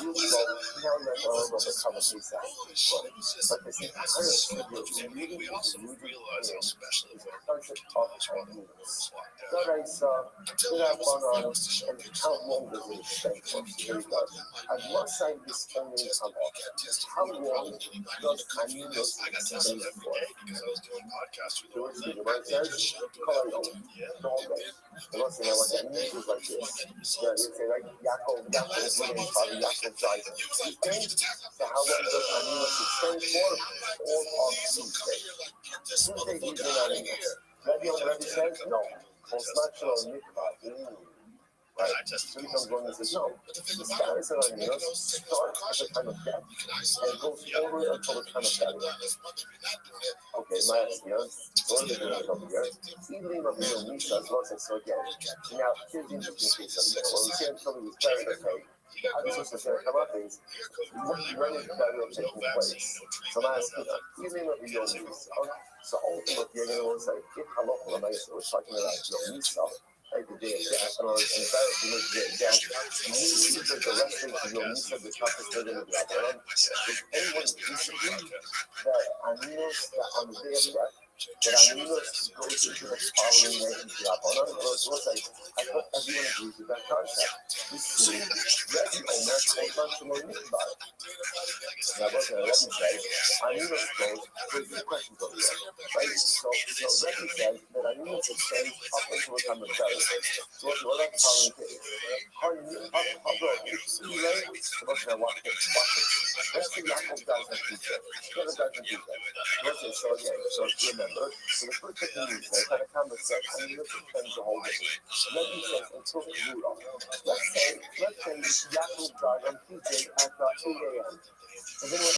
You will now let all of the conversation out. But this entire sugya really is rooted in this concept of harmonious. God, I saw, and how long does it extend for? Here we go. At one side, this only come off. How long does Aminos extend for? George, the right says, color the whole day. The Lord said, what that means is like this. They say, like, Yaakov is living in Father Yaakov dies. So how long does Aminos extend for? All of Tuesday. Tuesday, he's in Aminos. Rabbi says, no. It's not your mikvah. Right. So he comes along and says, no, the status of Aminos starts at the time of death and goes forward until the time of death. Okay, my ideas, so they're doing it over here. Evening of the Misa as well as so again. Now, here's the interesting case of it. When we say until he was buried, okay, how does this come up is when is burial taking place? So I'm asking, evening of the Misa. So ultimately, you're going to say, if halacha l'maisa, we're talking about Yom Misa. Like the day of death, or embarrassing the day of death, you the rest of the Yom Misa, the toughest day of the Rabbanan. Does anyone disagree that Aminos, that on the day of death, that Aminos goes into the following day of the Rabbanan? We'll say, I thought everyone agrees with that concept. We see Rabbi Omer told us to learn about it. Now, what Rabbi says, Aminos goes, there's two questions over there, right? So Rabbi says that Aminos extends up until the time of death. So what about the following case? Let's say Yaakov dies on Tuesday. Never dies on Tuesday. Let's say, so again, so remember, so the first thing you say, kind of conversation, Aminos extends the whole day. Rabbi says until Kivura. Let's say Yaakov died on Tuesday at 8 a.m. And then